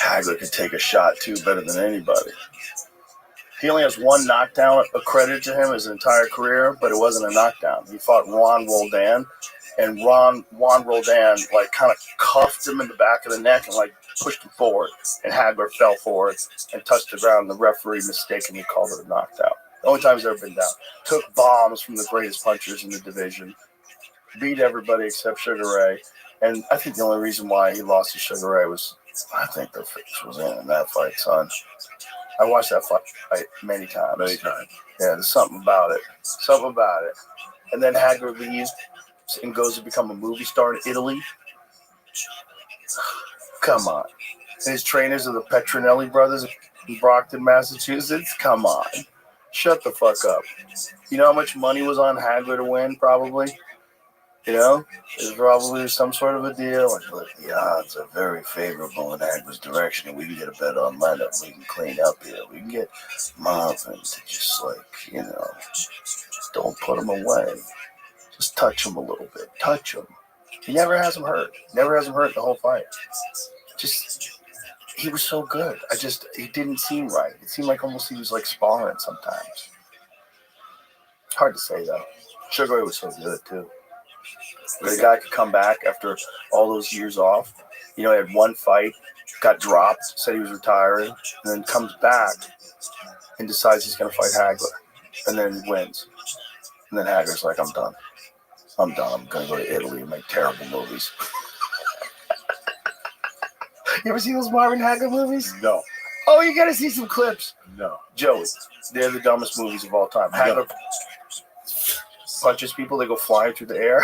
Hagler could take a shot too better than anybody. He only has 1 knockdown accredited to him his entire career, but it wasn't a knockdown. He fought Ron Roldan, and Juan Roldan like kind of cuffed him in the back of the neck and like pushed him forward, and Hagler fell forward and touched the ground. The referee mistakenly called it a knockdown. The only time he's ever been down. Took bombs from the greatest punchers in the division, beat everybody except Sugar Ray, and I think the only reason why he lost to Sugar Ray was I think the fix was in that fight, son. I watched that fight many times. Yeah, there's something about it. And then Hagler leaves and goes to become a movie star in Italy. Come on. And his trainers are the Petronelli brothers in Brockton, Massachusetts. Come on. Shut the fuck up. You know how much money was on Hagler to win, probably? You know, there's probably some sort of a deal. Like, look, the odds are very favorable in Hagler's direction, and we can get a bet on Leonard. We can clean up here. We can get Marvin to just, like, you know, don't put him away. Just touch him a little bit. Touch him. He never has him hurt. Never has him hurt the whole fight. Just, he was so good. He didn't seem right. It seemed like almost he was, like, sparring sometimes. Hard to say, though. Sugar Ray was so good, too. The guy could come back after all those years off. You know, he had 1 fight, got dropped, said he was retiring, and then comes back and decides he's going to fight Hagler. And then wins. And then Hagler's like, I'm done. I'm done. I'm gonna go to Italy and make terrible movies. You ever see those Marvin Hagler movies? No. Oh, you gotta see some clips. No. Joey, they're the dumbest movies of all time. Hagler punches people, they go flying through the air.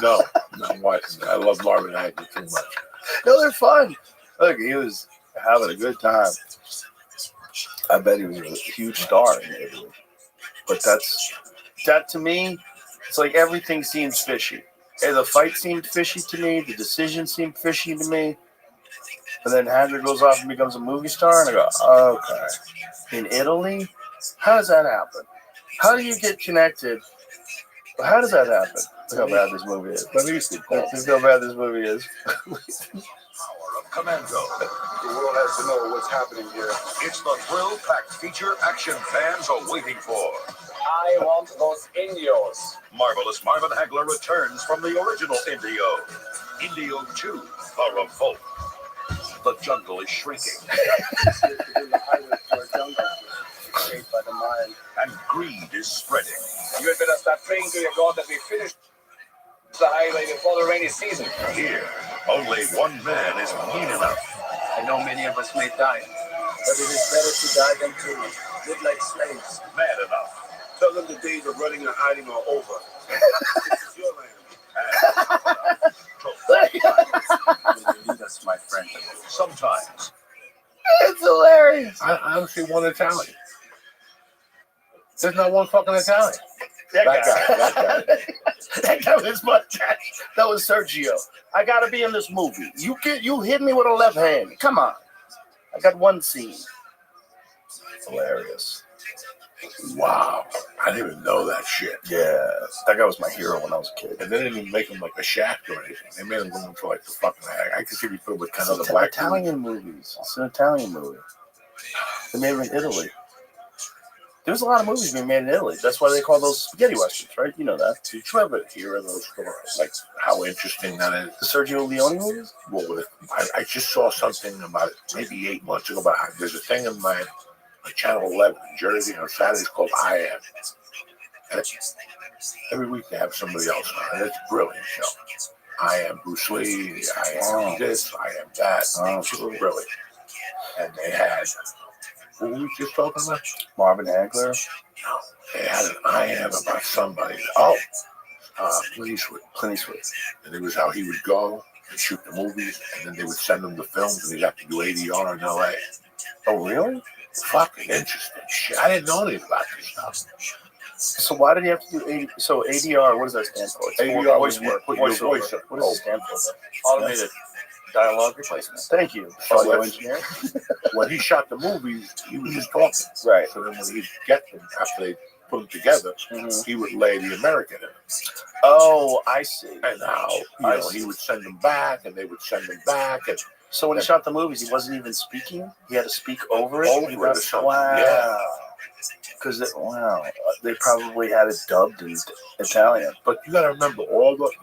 No. Not watching that. I love Marvin Hagler too much. No, they're fun. Look, he was having a good time. I bet he was a huge star in Italy. But that to me, it's like everything seems fishy. Hey, the fight seemed fishy to me. The decision seemed fishy to me. And then Hagler goes off and becomes a movie star, and I go, okay. In Italy? How does that happen? How do you get connected? How does that happen? Look how bad this movie is. Look how bad this movie is. Power of Commando. The world has to know what's happening here. It's the thrill-packed feature action fans are waiting for. I want those Indios. Marvelous Marvin Hagler returns from the original Indio. Indio 2, The Revolt. The jungle is shrinking. And greed is spreading. You had better start praying to your God that we finish the highway before the rainy season. Here, only one man is mean enough. I know many of us may die, but it is better to die than to live like slaves. Mad enough. Tell them the days of running and hiding are over. This is your land. Lead us, my friend. Sometimes. It's hilarious. I honestly want Italian. There's not one fucking Italian. That guy. That guy with his mustache. That was Sergio. I gotta be in this movie. You hit me with a left hand. Come on. I got one scene. Hilarious. Wow. I didn't even know that shit. Yeah. That guy was my hero when I was a kid. And they didn't even make him like a shack or anything. They made him go into like the fucking hag. I could see he put with kind of the black Italian movies. It's an Italian movie. They made it in Italy. There's a lot of movies being made in Italy. That's why they call those spaghetti westerns, right? You know that. Did you ever hear of those stories? Like how interesting that is? The Sergio Leone movies? Well, I just saw something about it maybe 8 months ago about how there's a thing in my Channel 11 in Jersey on Saturdays called I Am. And every week they have somebody else on, and it's a brilliant show. I am Bruce Lee, I am this, I am that. It's brilliant. And they had, what were we just talking about? Marvin Hagler? No, they had an I Am about somebody. Clint Eastwood. And it was how he would go and shoot the movies, and then they would send him the films, and he'd have to do ADR in LA. Oh, really? Fucking interesting shit. I didn't know anything about this stuff. So why did he have to do ADR? What does that stand for? It's ADR voice work. Put your voice up. What does it stand for? Automated dialogue replacement. Thank you, So audio engineer. when he shot the movies, he was just talking. Right. So then when he'd get them, after they put them together, he would lay the American in them. Oh, I see. And now, he would send them back, and they would send them back. And So when he shot the movies, he wasn't even speaking? He had to speak over it? Over it or something, Wow. yeah. Because, they probably had it dubbed in Italian. But you got to remember,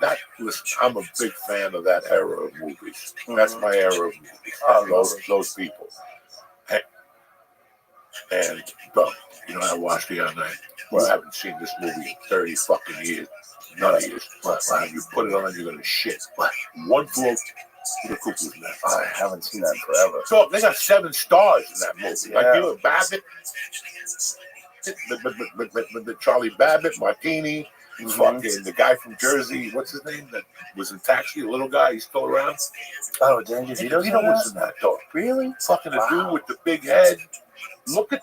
that. Listen, I'm a big fan of that era of movies. That's my era of movies. Those people. And you know, I watched the other night. Well, I haven't seen this movie in 30 fucking years. None of years. When you put it on, you're gonna shit. One floor to the cuckoo's nest. I haven't seen that forever. So they got 7 stars in that movie. Like you know, Babbitt, the Charlie Babbitt, Martini, fucking the guy from Jersey. What's his name? That was in Taxi. The little guy. He's still around. Oh, Dan DeVito was in that dog. Really? Fucking the dude with the big head. Look at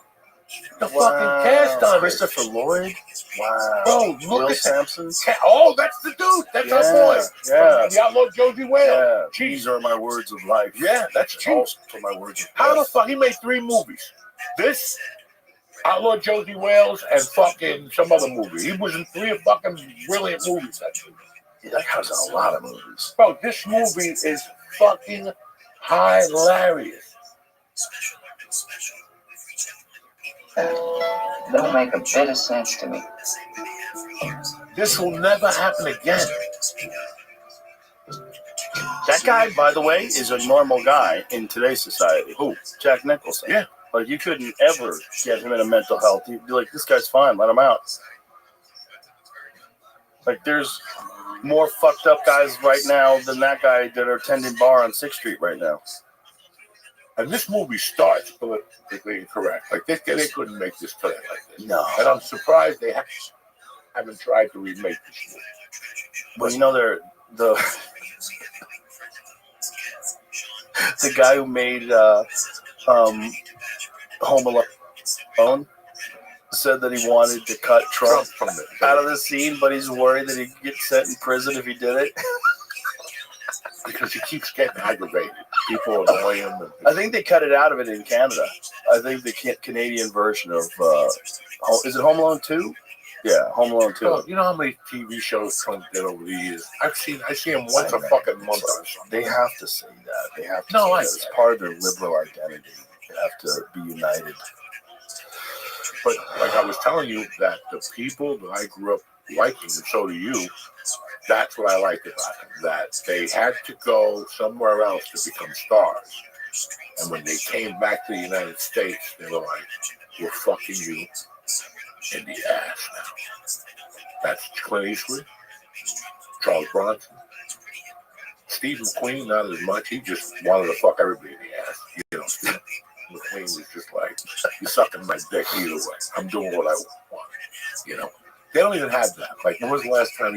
the fucking cast on Christopher Lloyd. Wow. Bro, look Will at Sampson. Oh, that's the dude. That's our boy. Yeah. The outlaw Josie Wales. Yeah. Chief. These are my words of life. Yeah, that's Chief. Also my words of How life. the fuck? He made 3 movies. This, Outlaw Josie Wales, and fucking some other movie. He was in 3 fucking brilliant movies, actually. Yeah, that guy's in a lot of movies. Bro, this movie is fucking hilarious. Don't make a bit of sense to me. This will never happen again. That guy, by the way, is a normal guy in today's society. Who? Jack Nicholson. Yeah. Like, you couldn't ever get him in a mental health. You'd be like, this guy's fine, let him out. Like, there's more fucked up guys right now than that guy that are tending bar on 6th Street right now. And this movie starts politically incorrect. Like, they couldn't make this today like this. No. And I'm surprised they haven't tried to remake this movie. Well, you know, the guy who made Home Alone said that he wanted to cut Trump from it. out of the scene, but he's worried that he'd get sent in prison if he did it. Because he keeps getting aggravated. People annoy him. I think they cut it out of it in Canada. I think the Canadian version of is it Home Alone 2? Yeah, Home Alone 2. Oh, you know how many TV shows Trump did over the years? I see him once a fucking month or something. They have to say that. They have to. No, say it's part of their liberal identity. They have to be united. But like I was telling you, that the people that I grew up liking, and so do you, that's what I like about them. That they had to go somewhere else to become stars. And when they came back to the United States, they were like, we're fucking you in the ass now. That's Clint Eastwood, Charles Bronson, Steve McQueen, not as much. He just wanted to fuck everybody in the ass. You know, Steve McQueen was just like, you're sucking my dick either way. I'm doing what I want. You know, they don't even have that. Like, when was the last time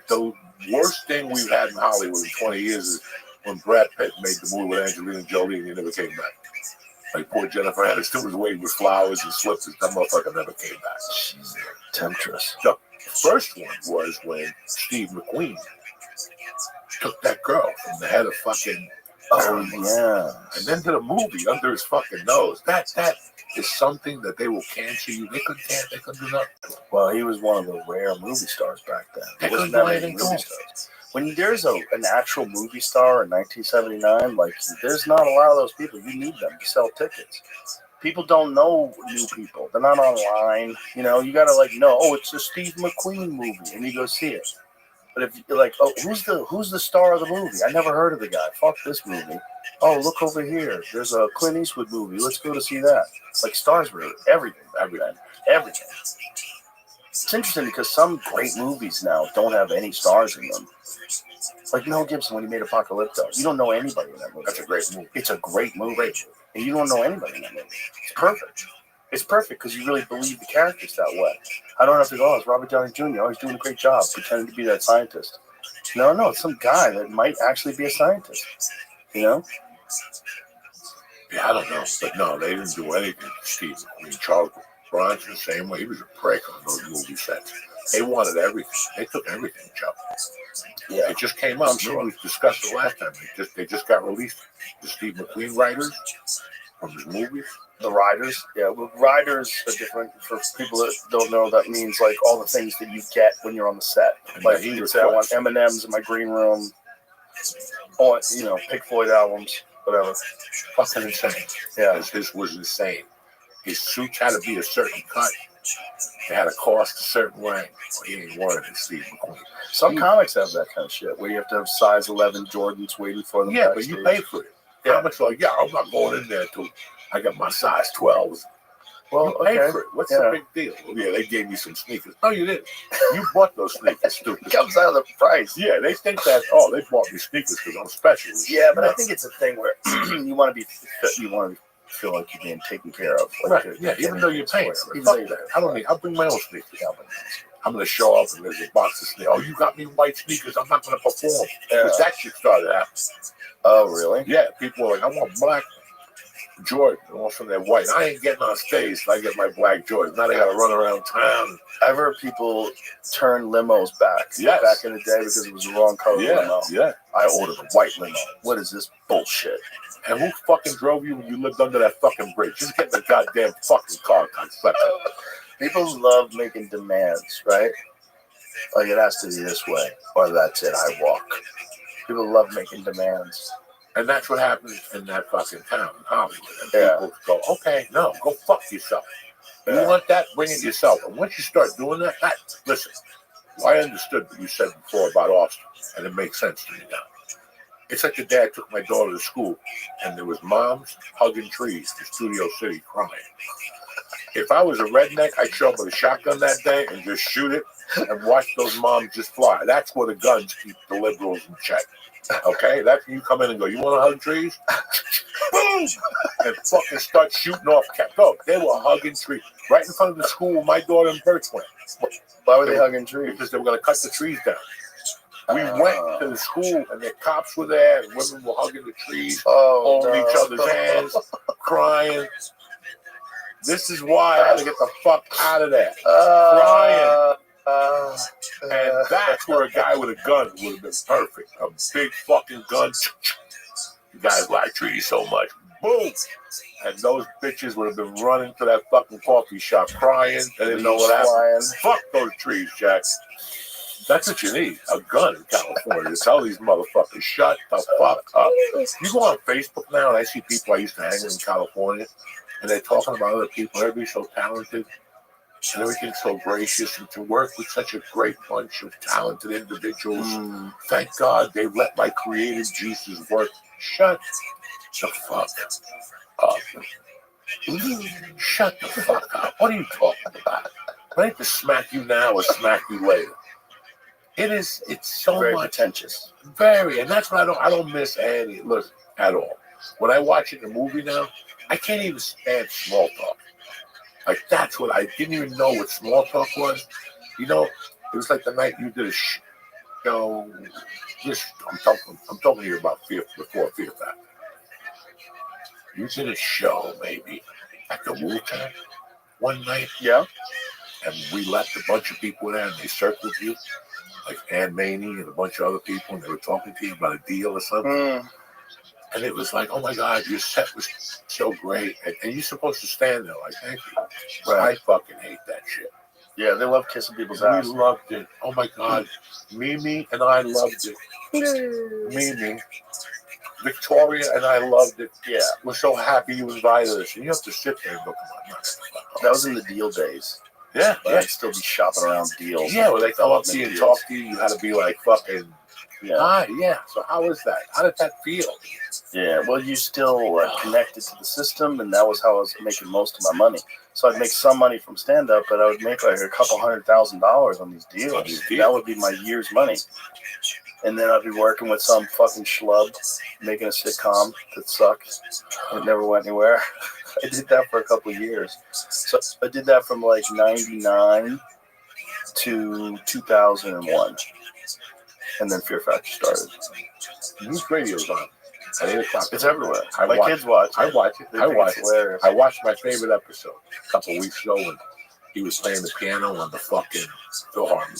the worst thing we've had in Hollywood in 20 years is when Brad Pitt made the movie with Angelina Jolie and he never came back. Like, poor Jennifer Aniston was waiting with flowers and slippers. That motherfucker never came back. She's a temptress. The first one was when Steve McQueen took that girl from the head of fucking... Oh, yeah. And then to the movie under his fucking nose. That is something that they will cancel you. They couldn't do nothing. Well, he was one of the rare movie stars back then. They There wasn't couldn't that do many anything movie stars. When there's an actual movie star in 1979, like, there's not a lot of those people. You need them to sell tickets. People don't know new people. They're not online. You know, you gotta know, oh, it's a Steve McQueen movie, and you go see it. But if you're like, oh, who's the star of the movie? I never heard of the guy. Fuck this movie. Oh, look over here. There's a Clint Eastwood movie. Let's go to see that. Like, stars were everything. It's interesting because some great movies now don't have any stars in them. Like Mel Gibson when he made Apocalypto. You don't know anybody in that movie. That's a great movie. It's a great movie. And you don't know anybody in that movie. It's perfect. It's perfect because you really believe the characters that way. I don't have to go, oh, it's Robert Downey Jr. Oh, he's doing a great job pretending to be that scientist. No, it's some guy that might actually be a scientist. You know? Yeah, I don't know. But no, they didn't do anything to Steve McQueen. Charles Bronson, the same way. He was a prick on those movie sets. They wanted everything. They took everything, Chuck. Yeah, it just came up. Sure. We discussed it last time. They just got released. The Steve McQueen writers from his movies. The riders, yeah. Well, riders are different for people that don't know. That means like all the things that you get when you're on the set. Like he would say, I want M&Ms in my green room. Oh, Pink Floyd albums, whatever. Fucking insane. Yeah, his was insane. His suits had to be a certain cut. They had to cost a certain way. Well, he ain't wanted to Steve McQueen. Some comics have that kind of shit where you have to have size 11 Jordans waiting for them. Yeah, but you pay for it. Yeah. Comics are like, yeah, I'm not going in there until I got my size 12. Well, you pay for it. What's the big deal? Well, yeah, they gave me some sneakers. No, you didn't. You bought those sneakers, stupid. It comes out of the price. Yeah, they think that, oh, they bought me sneakers because I'm special. Yeah, but I think it's a thing where you want to feel like you're being taken care of. Like right. Yeah, even though you're paying. Fuck that. I'll bring my own sneakers. I'm going to show up and there's a box of sneakers. Oh, you got me white sneakers. I'm not going to perform. Because that shit started happening. Oh, really? Yeah, people were like, I want black Jordan. I want some of that white. I ain't getting on stage if I get my black Jordan. Now they got to run around town. I've heard people turn limos back. Yes. Back in the day because it was the wrong color limo. Yeah. I ordered a white limo. What is this bullshit? And who fucking drove you when you lived under that fucking bridge? Just get in the goddamn fucking car, cocksucker. People love making demands, right? Like, it has to be this way, or that's it, I walk. People love making demands. And that's what happens in that fucking town in Hollywood. And people go, okay, no, go fuck yourself. You want that, bring it yourself. And once you start doing that, listen, I understood what you said before about Austin, and it makes sense to me now. It's like the day I took my daughter to school, and there was moms hugging trees in Studio City crying. If I was a redneck, I'd show up with a shotgun that day and just shoot it and watch those moms just fly. That's where the guns keep the liberals in check. Okay? That's when you come in and go, you want to hug trees? Boom! And fucking start shooting off cats. Oh, they were hugging trees right in front of the school where my daughter and Bert went. Why were they hugging trees? Because they were going to cut the trees down. We went to the school and the cops were there and women were hugging the trees, holding each other's hands, crying. This is why I had to get the fuck out of there. Crying. And that's where a guy with a gun would have been perfect. A big fucking gun. You guys like trees so much. Boom! And those bitches would have been running to that fucking coffee shop crying. They didn't know what happened. Fuck those trees, Jack. That's what you need. A gun in California to tell these motherfuckers, shut the fuck up. You go on Facebook now and I see people I used to hang with in California and they're talking about other people. Everybody's so talented and everything's so gracious, and to work with such a great bunch of talented individuals. Thank God they let my creative juices work. Shut the fuck up. Shut the fuck up. What are you talking about? I need to smack you now or smack you later. It's so very much pretentious. Very, and that's what I don't miss any listen at all. When I watch it in a movie now, I can't even stand small talk. Like that's what I didn't even know what small talk was. You know, it was like the night you did a show. I'm talking to you about before Fear Factor. You did a show maybe at the Wu-Tang one night. Yeah. And we left a bunch of people there and they circled you. Like Ann Maney and a bunch of other people, and they were talking to you about a deal or something. And it was like, oh my God, your set was so great. And you're supposed to stand there like, thank you. Right. I fucking hate that shit. Yeah, they love kissing people's ass. We loved it. Oh my God. Mimi and I loved it. Mimi. Victoria and I loved it. Yeah. We're so happy you invited us. And you have to sit there and go, come on. That was in the deal days. Yeah, but I'd still be shopping around deals. Yeah, well, they come up to you and talk to you. You had to be like, fucking, hi, yeah. So how was that? How did that feel? Yeah, well, you still were connected to the system, and that was how I was making most of my money. So I'd make some money from stand-up, but I would make like a couple $100,000 on these deals. That would be my year's money. And then I'd be working with some fucking schlub, making a sitcom that sucked. It never went anywhere. I did that for a couple of years. So I did that from like 99 to 2001. And then Fear Factor started. News radio's on at 8 o'clock. It's everywhere. My kids watch it. I watch it. I watched my favorite episode a couple of weeks ago when he was playing the piano on the fucking Philharmonic.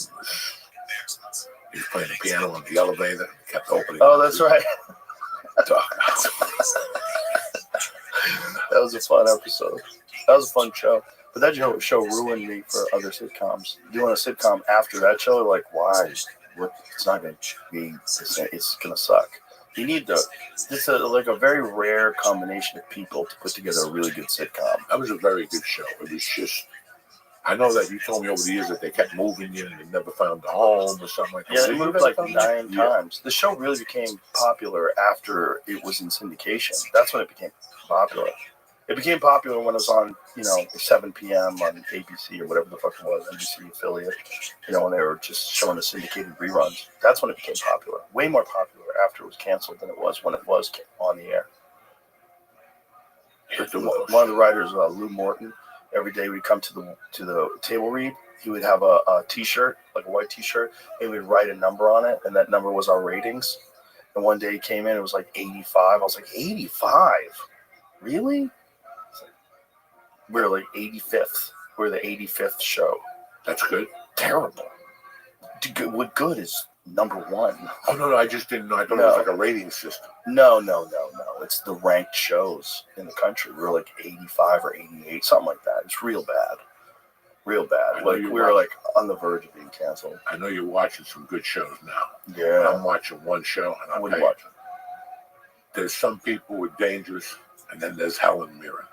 He was playing the piano on the elevator. Kept opening. Oh, that's right. That was a fun episode. That was a fun show. But that show ruined me for other sitcoms. Doing a sitcom after that show, like, why? It's not going to be the same. It's going to suck. You need to. It's like a very rare combination of people to put together a really good sitcom. That was a very good show. It was just. I know that you told me over the years that they kept moving you and they never found a home or something like that. Yeah, they moved like 9 times. The show really became popular after it was in syndication. That's when it became popular. It became popular when it was on, 7 p.m. on ABC or whatever the fuck it was, NBC affiliate, when they were just showing the syndicated reruns. That's when it became popular. Way more popular after it was canceled than it was when it was on the air. One of the writers, Lou Morton, every day we'd come to the table read. He would have a T-shirt, like a white T-shirt, and we'd write a number on it, and that number was our ratings. And one day he came in, it was like 85. I was like, 85? Really? We were like 85th. We're the 85th show. That's good. Terrible. What good is number 1? Oh, no, I just didn't know. I thought it was like a rating system. No. It's the ranked shows in the country. We were like 85 or 88, something like that. It's real bad. Real bad. Like we were like on the verge of being canceled. I know you're watching some good shows now. Yeah. I'm watching one show. And what are you watching? There's some people who are dangerous, and then there's Helen Mirren.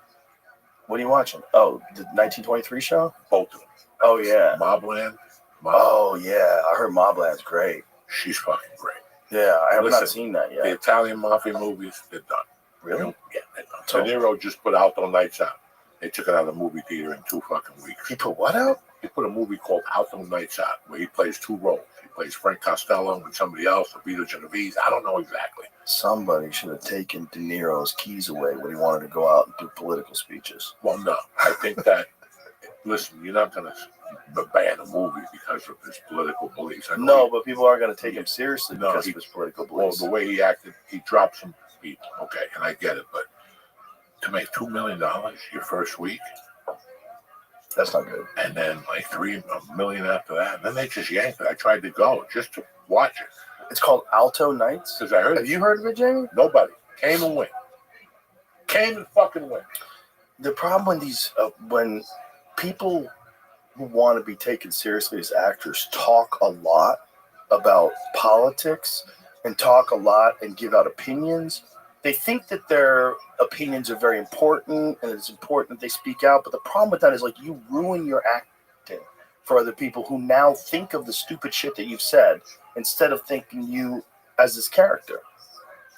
What are you watching? Oh, the 1923 show? Both of them. Oh, yeah. Mobland. Oh, yeah. I heard Mobland's great. She's fucking great. Yeah, I have not seen that yet. The Italian mafia movies, they're done. Really? Yeah, they're done. De Niro just put Out on Lights Out. They took it out of the movie theater in 2 fucking weeks. He put what out? he put a movie called Alto Nights Out where he plays two roles. He plays Frank Costello and somebody else, or Vito Genovese. I don't know exactly. Somebody should have taken De Niro's keys away when he wanted to go out and do political speeches. Well, no, I think that. Listen, you're not going to ban a movie because of his political beliefs. No, but people aren't going to take him seriously because of his political beliefs. Well, the way he acted, he dropped some people. Okay, and I get it, but to make $2 million your first week, that's not good. And then like $3 million after that, and then they just yanked it. I tried to go just to watch it. It's called Alto Nights. Because I heard. Have you heard of it, Jamie? Nobody came and went. Came and fucking went. The problem when people who want to be taken seriously as actors talk a lot about politics and talk a lot and give out opinions. They think that their opinions are very important and it's important that they speak out. But the problem with that is like you ruin your acting for other people who now think of the stupid shit that you've said instead of thinking you as this character.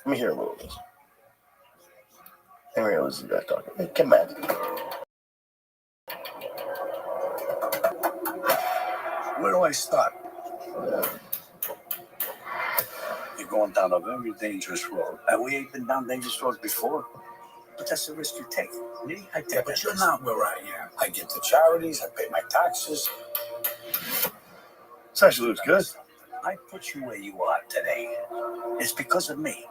Let me hear a little of this. Let me hear this guy talking. Hey, come on. Where do I start? You're going down a very dangerous road. And we ain't been down dangerous roads before. But that's the risk you take. Me, I take Yeah, but you're not where I am. I give to charities, I pay my taxes. This actually looks good. I put you where you are today. It's because of me.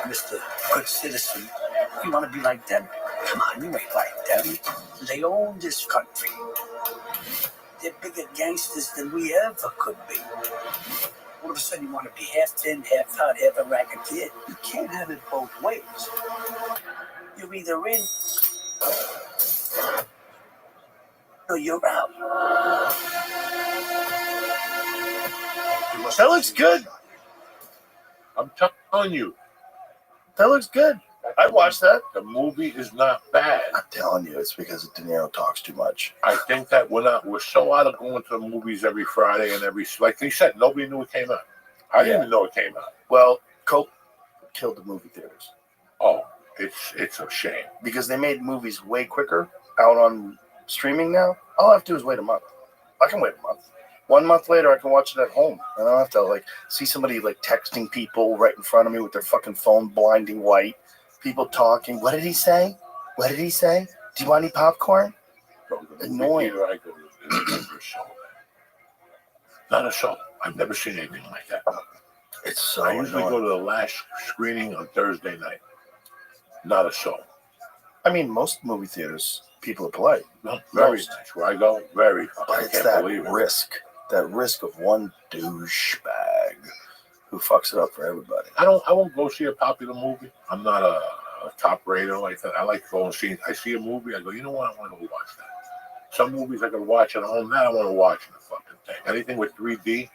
Mr. Good Citizen, you want to be like them? Come on, you ain't like them. They own this country. They're bigger gangsters than we ever could be. All of a sudden you want to be half thin, half hot, half a racketeer. You can't have it both ways. You're either in or you're out. That looks good. I'm telling you. That looks good. I watched that. The movie is not bad. I'm telling you, it's because De Niro talks too much. I think that we're so out of going to the movies every Friday and like they said, nobody knew it came out. I didn't even know it came out. Well, Coke killed the movie theaters. Oh, it's a shame. Because they made movies way quicker out on streaming now. All I have to do is wait a month. I can wait a month. 1 month later, I can watch it at home. And I don't have to see somebody texting people right in front of me with their fucking phone blinding white. People talking. What did he say? What did he say? Do you want any popcorn? Annoying. I go to never a show. Not a show. I've never seen anything like that. It's so I usually annoying. go to the last screening on Thursday night. Not a show. I mean, most movie theaters, people are polite. No, very Most. nice. Where I go, very. But I it's can't that believe it. risk. That risk of one douchebag who fucks it up for everybody. I won't go see a popular movie. I'm not a top rater like that. I like to go and see. I see a movie. I go, you know what? I want to go watch that. Some movies I can watch at home. That I want to watch in the fucking thing. Anything with 3D,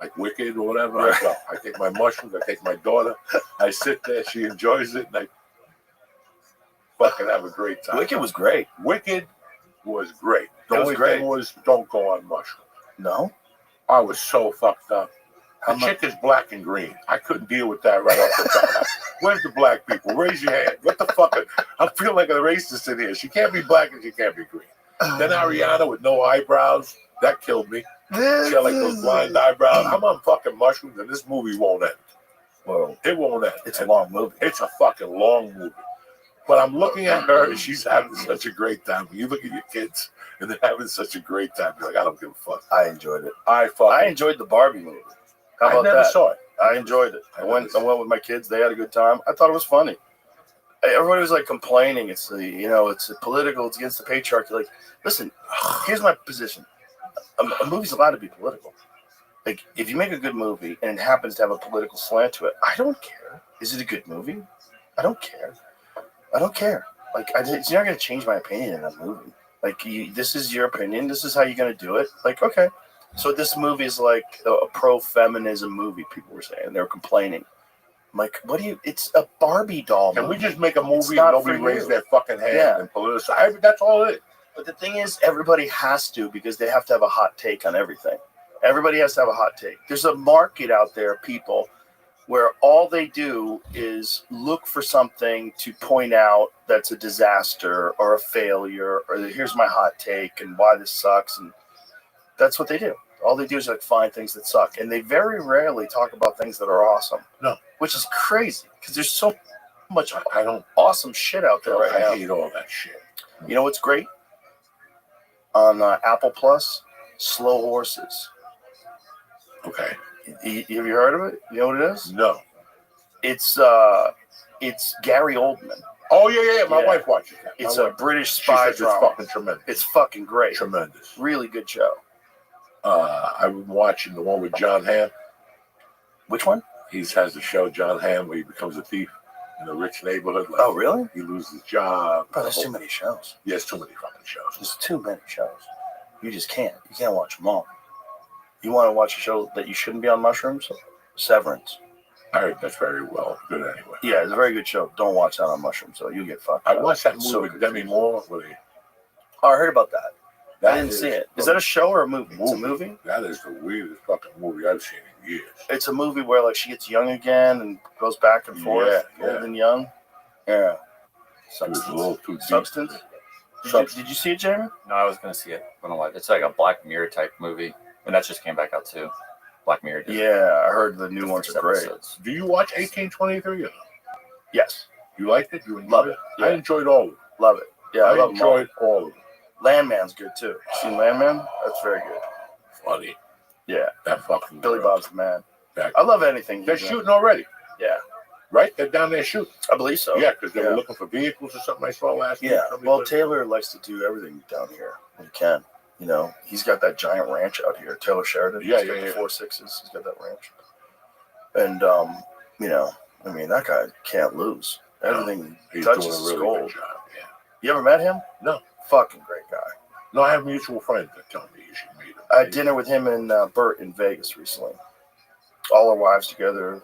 like Wicked or whatever. I go. I take my mushrooms. I take my daughter. I sit there. She enjoys it, and I fucking have a great time. Wicked was great. Wicked was great. The It was only great. thing was don't go on mushrooms. No? I was so fucked up. How The much? chick is black and green. I couldn't deal with that right off the top. Where's the black people? Raise your hand. What the fuck? I feel like a racist in here. She can't be black and she can't be green. Then Ariana with no eyebrows. That killed me. She had like those blind eyebrows. I'm on fucking mushrooms and this movie won't end. Well, It won't end. it's a long movie. It's a fucking long movie. But I'm looking at her and she's having such a great time. When you look at your kids and they're having such a great time, you're like, I don't give a fuck. I enjoyed it. I enjoyed the Barbie movie. How I about never that? saw it. I enjoyed it. I went with my kids. They had a good time. I thought it was funny. Everybody was complaining. It's political. It's against the patriarchy. Listen, here's my position. A movie's allowed to be political. If you make a good movie and it happens to have a political slant to it, I don't care. Is it a good movie? I don't care. I don't care. It's not going to change my opinion in a movie. This is your opinion. This is how you're going to do it. Okay. So this movie is a pro-feminism movie, people were saying. They were complaining. I'm like, it's a Barbie doll Can movie. we just make a movie and not nobody for raise you. their fucking hand Yeah. and politicize? That's all it is. But the thing is, everybody has to because they have to have a hot take on everything. Everybody has to have a hot take. There's a market out there, people, where all they do is look for something to point out that's a disaster or a failure or here's my hot take and why this sucks. And That's what they do. All they do is like find things that suck, and they very rarely talk about things that are awesome. No, which is crazy because there's so much I don't awesome shit out there right now. I hate all that shit. You know what's great on Apple Plus? Slow Horses. Okay. Have you heard of it? You know what it is? No. It's Gary Oldman. Oh yeah. My wife watches that. It's a British spy drama. It's fucking tremendous. It's fucking great. Tremendous. Really good show. I've been watching the one with John Hamm. Which one? He has the show John Hamm where he becomes a thief in a rich neighborhood. Like, oh really? He loses his job. Bro, there's too many shows. Yeah, there's too many fucking shows. There's too many shows. You just can't. You can't watch them all. You want to watch a show that you shouldn't be on mushrooms? Severance. I heard that's very well good anyway. Yeah, it's a very good show. Don't watch that on mushrooms, so you get fucked. I watched that movie with Demi Moore. Oh, I heard about that. I didn't see it. Is that a show or a movie? It's a movie? That is the weirdest fucking movie I've seen in years. It's a movie where like she gets young again and goes back and forth, old and young. Yeah. Substance. A little too deep. Substance? Did you see it, Jamie? No, I was going to see it. It's like a Black Mirror type movie. And that just came back out too. Black Mirror did. Yeah, I heard the new ones are great. Do you watch 1823? Yes. You liked it? You love it? Yeah. I enjoyed all of it. Love it. Yeah, I enjoyed all of it. Landman's good too. Seen Landman? That's very good. Funny. Yeah. That fucking Billy Bob's the man. That, I love anything. They're shooting already. Yeah. Right? They're down there shooting. I believe so. Yeah, because they were looking for vehicles or something I saw last week. Yeah. Well, Taylor likes to do everything down here when he can. You know, he's got that giant ranch out here. Taylor Sheridan. Yeah, he's got the 4.6s. He's got that ranch. And, you know, I mean, that guy can't lose. Everything he touches is really gold. Good job. Yeah. You ever met him? No. Fucking great guy. No, I have mutual friends that tell me you should meet him. I had dinner with him and Bert in Vegas recently. All our wives together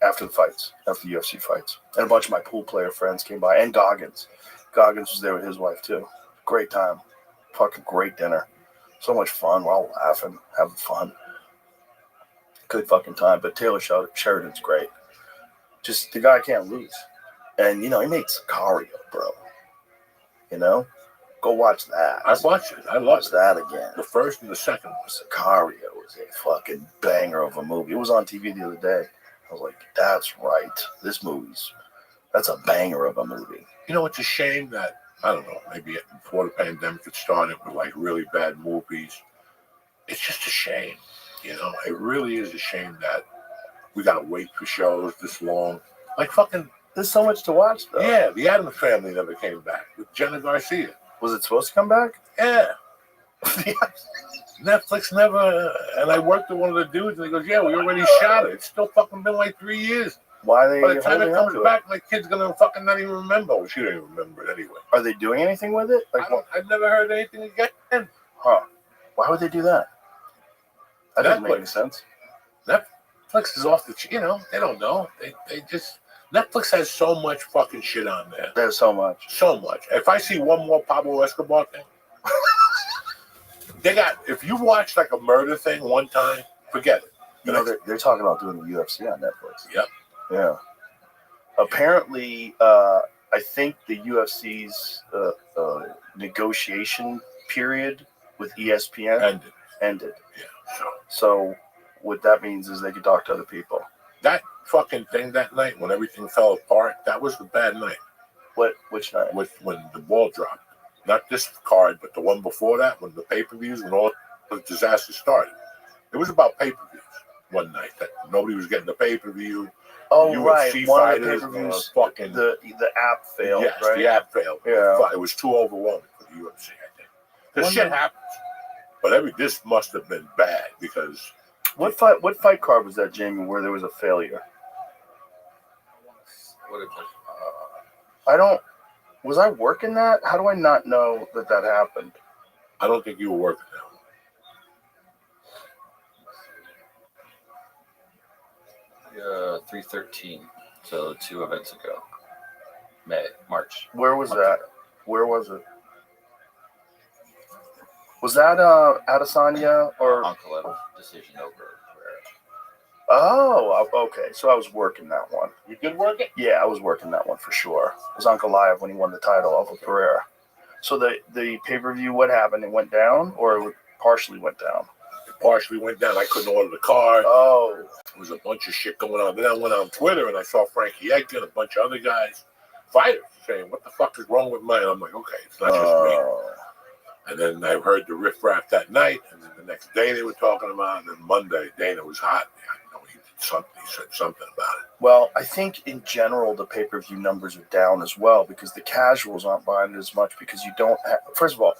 after the fights, after the UFC fights. And a bunch of my pool player friends came by. And Goggins. Goggins was there with his wife, too. Great time. Fucking great dinner. So much fun. We're all laughing, having fun. Good fucking time. But Taylor Sheridan's great. Just the guy can't lose. And, you know, he made Sicario, bro. You know? Go watch that. I watched it. I loved that again. The first and the second one. Sicario was a fucking banger of a movie. It was on TV the other day. I was like, that's right. That's a banger of a movie. You know, it's a shame that, I don't know, maybe before the pandemic it started with like really bad movies. It's just a shame. You know, it really is a shame that we got to wait for shows this long. Like fucking. There's so much to watch, though. Yeah, The Addams Family never came back with Jenna Garcia. Was it supposed to come back? Yeah. Netflix never, and I worked with one of the dudes, and he goes, yeah, we already shot it. It's still fucking been like 3 years. Why are they By the time it holding comes on to back, my kid's going to fucking not even remember. Well, she don't even remember it anyway. Are they doing anything with it? Like, I've never heard anything again. Huh. Why would they do that? That doesn't make any sense. Netflix is off the, you know, they don't know. They just, Netflix has so much fucking shit on there. There's so much. So much. If I see one more Pablo Escobar thing, they got, if you watch like a murder thing one time, forget it. You know, they're talking about doing the UFC on Netflix. Yep. Yeah. Apparently, I think the UFC's negotiation period with ESPN ended. Yeah. Sure. So what that means is they could talk to other people. That fucking thing that night when everything fell apart, that was the bad night. Which night? When the ball dropped. Not this card, but the one before that, when the pay-per-views and all the disaster started. It was about pay-per-views one night that nobody was getting the pay-per-view. Oh, UFC right. One of the fighters, pay-per-views, fucking the app failed, yes, right? the app failed. Yeah. It was too overwhelming for the UFC, I think. This shit happens. But this must have been bad because... What fight card was that, Jamie, where there was a failure? Was I working that? How do I not know that happened? I don't think you were working that. 3/13. So 2 events ago. March. Where was that? Where was it? Was that Adesanya or Ankalaev decision over? Oh, okay. So I was working that one. You did work it? Yeah, I was working that one for sure. It was Ankalaev when he won the title over Pereira. So the pay-per-view, what happened? It went down or partially went down. It partially went down. I couldn't order the card. Oh. There was a bunch of shit going on. Then I went on Twitter and I saw Frankie Edgar and a bunch of other guys, fighters, saying, "What the fuck is wrong with mine?" I'm like, okay, it's not just me. And then I heard the riffraff that night, and then the next day they were talking about it, and then Monday, Dana was hot. He did something. He said something about it. Well, I think in general the pay-per-view numbers are down as well because the casuals aren't buying it as much because you don't have, first of all,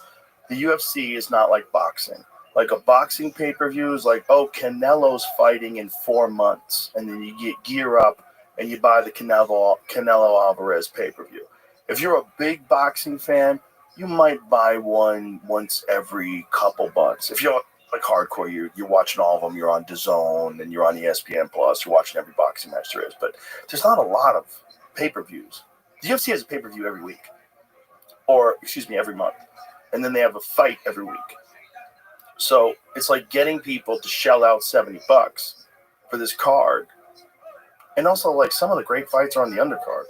the UFC is not like boxing. Like a boxing pay-per-view is like, oh, Canelo's fighting in 4 months, and then you get gear up and you buy the Canelo Alvarez pay-per-view. If you're a big boxing fan, you might buy one once every couple months. If you're like hardcore, you're watching all of them. You're on DAZN and you're on ESPN Plus. You're watching every boxing match there is. But there's not a lot of pay-per-views. The UFC has a pay-per-view every week, or excuse me, every month, and then they have a fight every week. So it's like getting people to shell out $70 for this card, and also like some of the great fights are on the undercard,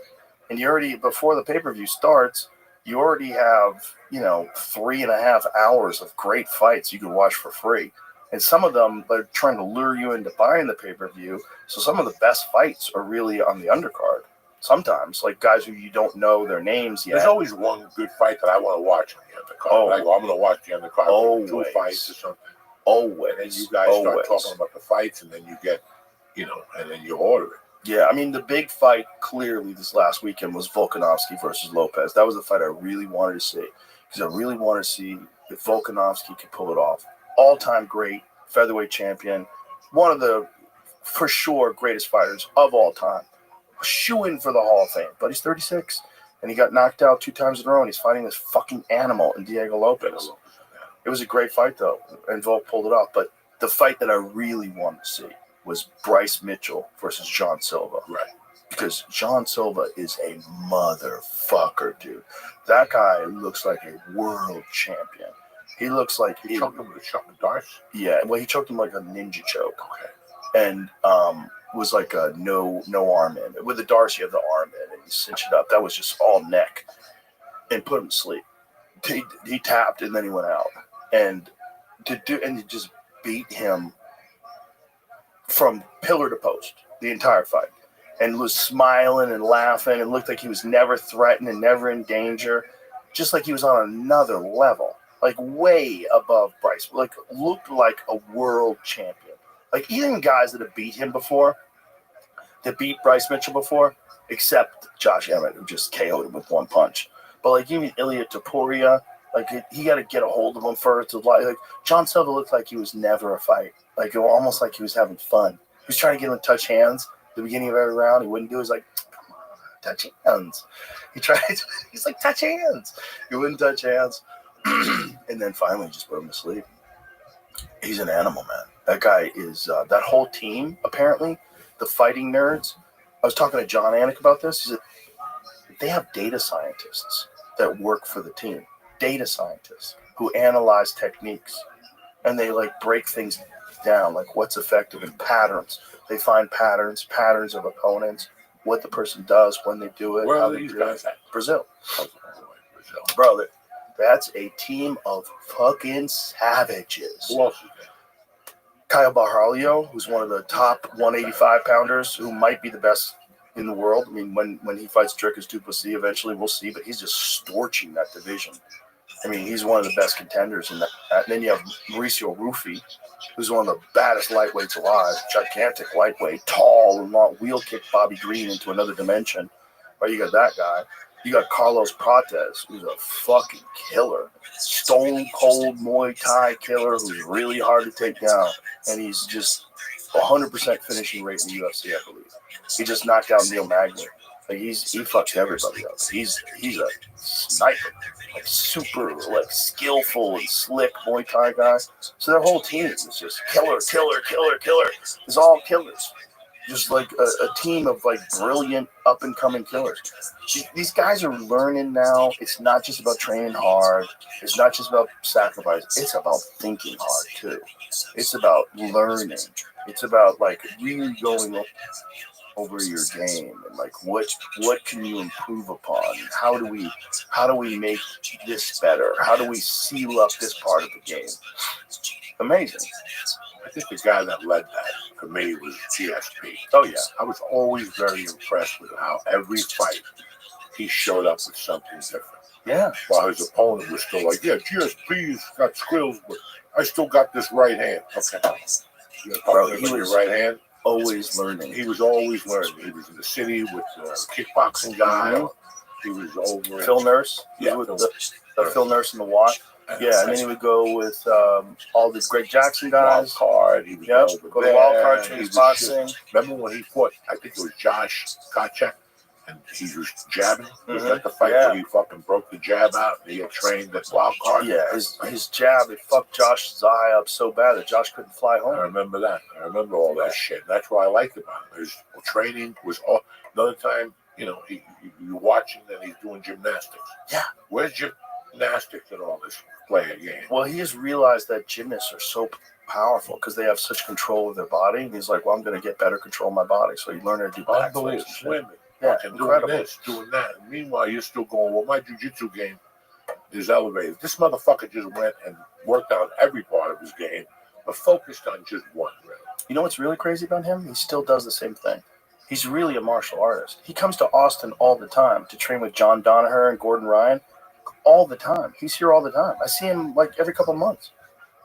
and you already before the pay-per-view starts. You already have, 3.5 hours of great fights you can watch for free. And some of them, they're trying to lure you into buying the pay-per-view. So some of the best fights are really on the undercard. Sometimes, like guys who you don't know their names yet. There's always one good fight that I want to watch on the undercard. Oh. I go, I'm going to watch the undercard. Always. 2 fights or something. Always. And then you guys start talking about the fights, and then you get, and then you order it. Yeah, I mean, the big fight clearly this last weekend was Volkanovski versus Lopez. That was the fight I really wanted to see because I really wanted to see if Volkanovski could pull it off. All-time great featherweight champion, one of the, for sure, greatest fighters of all time. Shoo-in for the Hall of Fame, but he's 36, and he got knocked out 2 times in a row, and he's fighting this fucking animal in Diego Lopez. It was a great fight, though, and Volk pulled it off, but the fight that I really wanted to see was Bryce Mitchell versus John Silva. Right. Because John Silva is a motherfucker, dude. That guy looks like a world champion. He looks like... He choked him with a shot of darts? Yeah, well, he choked him like a ninja choke. Okay. And was like a no arm in. With the darts, you have the arm in, and you cinch it up. That was just all neck. And put him to sleep. He tapped, and then he went out. And he just beat him from pillar to post the entire fight, and was smiling and laughing and looked like he was never threatened and never in danger, just like he was on another level, like way above Bryce, like looked like a world champion. Like even guys that have beat him before, that beat Bryce Mitchell before, except Josh Emmett, who just KO'd him with 1 punch. But like even Ilia Topuria, like he got to get a hold of him first. Like John Silva looked like he was never a fight. Like almost like he was having fun. He was trying to get him to touch hands at the beginning of every round. He wouldn't do it. He was like, come on, touch hands. He's like, touch hands. He wouldn't touch hands. And then finally just put him to sleep. He's an animal, man. That guy is, that whole team, apparently, the fighting nerds. I was talking to John Anik about this. He said, they have data scientists that work for the team. Data scientists who analyze techniques. And they like break things down, like what's effective in patterns. They find patterns of opponents, what the person does when they do it. Where how are they these do guys it. at? Brazil. Brazil. Bro, that's a team of fucking savages. Who else is there? Kyle Barhalio, who's one of the top 185 pounders, who might be the best in the world. I mean, when he fights Dricus du Plessis, eventually we'll see, but he's just torching that division. I mean, he's one of the best contenders in that. And then you have Mauricio Ruffi, who's one of the baddest lightweights alive, gigantic lightweight, tall and long, wheel kick Bobby Green into another dimension. Right, you got that guy. You got Carlos Prates, who's a fucking killer. Stone cold Muay Thai killer who's really hard to take down. And he's just 100% finishing rate in the UFC, I believe. He just knocked out Neil Magny. Like he fucks everybody up. He's a sniper, like super like skillful and slick Muay Thai guy. So their whole team is just killer. It's all killers. Just like a team of like brilliant up and coming killers. These guys are learning now. It's not just about training hard. It's not just about sacrifice. It's about thinking hard too. It's about learning. It's about like really going over your game, and like what can you improve upon? How do we make this better? How do we seal up this part of the game? Amazing. I think the guy that led that for me was GSP. Oh yeah, I was always very impressed with how every fight he showed up with something different. yeah. While his opponent was still like, yeah, GSP's got skills, but I still got this right hand. Okay. Bro, He he was was your right hand. always learning. He was always learning. He was in the city with the kickboxing guy. He was over Phil Nurse. Yeah, with the Phil Nurse and the Watt. Yeah, and then he would go with all the Greg Jackson guys. Wild Card. He would Yep. Go to Wild Card, train boxing. Remember when he fought? I think it was Josh Kochek, and he was jabbing. Was that the fight where he fucking broke the jab out? And he had trained at Wild Card. Yeah, his jab, it fucked Josh's eye up so bad that Josh couldn't fly home. I remember that. I remember all that shit. That's what I liked about him. His training was all. Another time, you're watching and he's doing gymnastics. Yeah. Where's gymnastics and all this play a game? Well, he just realized that gymnasts are so powerful because they have such control of their body. And he's like, well, I'm going to get better control of my body. So he learned how to do backflips. Swimming. Yeah, doing this, doing that. And meanwhile, you're still going, well, my jiu-jitsu game is elevated. This motherfucker just went and worked on every part of his game, but focused on just one, really. You know what's really crazy about him? He still does the same thing. He's really a martial artist. He comes to Austin all the time to train with John Danaher and Gordon Ryan. All the time. He's here all the time. I see him like every couple of months.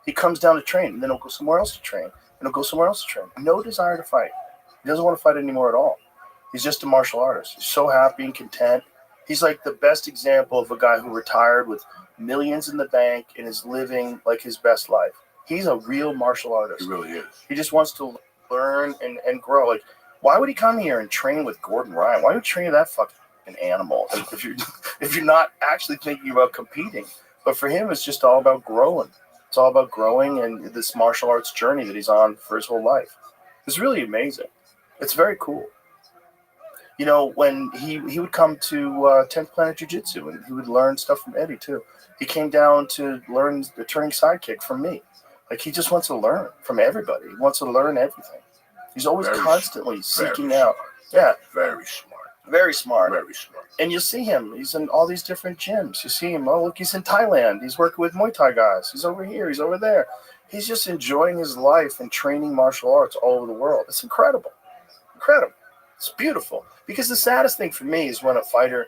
He comes down to train, and then he'll go somewhere else to train, and he'll go somewhere else to train. No desire to fight. He doesn't want to fight anymore at all. He's just a martial artist. He's so happy and content. He's like the best example of a guy who retired with millions in the bank and is living like his best life. He's a real martial artist. He really is. He just wants to learn and grow. Like, why would he come here and train with Gordon Ryan? Why would he train that fucking animal if you're not actually thinking about competing? But for him, it's just all about growing. It's all about growing and this martial arts journey that he's on for his whole life. It's really amazing. It's very cool. You know, when he would come to 10th Planet Jiu-Jitsu and he would learn stuff from Eddie too. He came down to learn the turning sidekick from me. Like, he just wants to learn from everybody. He wants to learn everything. He's always constantly seeking out. Yeah. Very smart. Very smart. Very smart. And you see him. He's in all these different gyms. You see him. Oh, look, he's in Thailand. He's working with Muay Thai guys. He's over here. He's over there. He's just enjoying his life and training martial arts all over the world. It's incredible. Incredible. It's beautiful. Because the saddest thing for me is when a fighter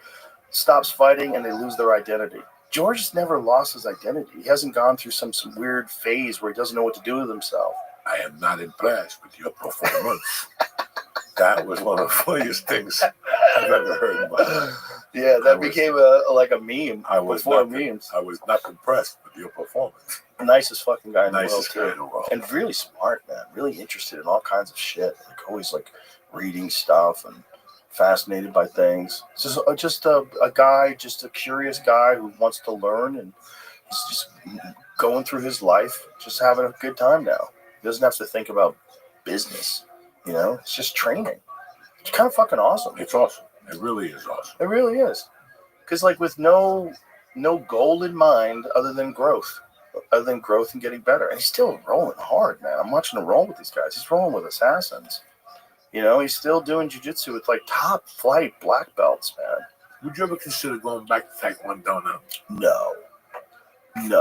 stops fighting and they lose their identity. George has never lost his identity. He hasn't gone through some weird phase where he doesn't know what to do with himself. I am not impressed with your performance. That was one of the funniest things I've ever heard in my life. Yeah, that became a meme. I was not impressed with your performance. Nicest fucking guy in Nicest the world, guy in the world. And really smart, man. Really interested in all kinds of shit. Like, always like reading stuff and fascinated by things. Just a guy, just a curious guy who wants to learn, and he's just going through his life, just having a good time now. He doesn't have to think about business, it's just training. It's kind of fucking awesome. It's awesome. It really is awesome. It really is. Because like with no goal in mind other than growth and getting better. And he's still rolling hard, man. I'm watching him roll with these guys. He's rolling with assassins. He's still doing jiu-jitsu with like top flight black belts, man. Would you ever consider going back to Taekwondo now? No.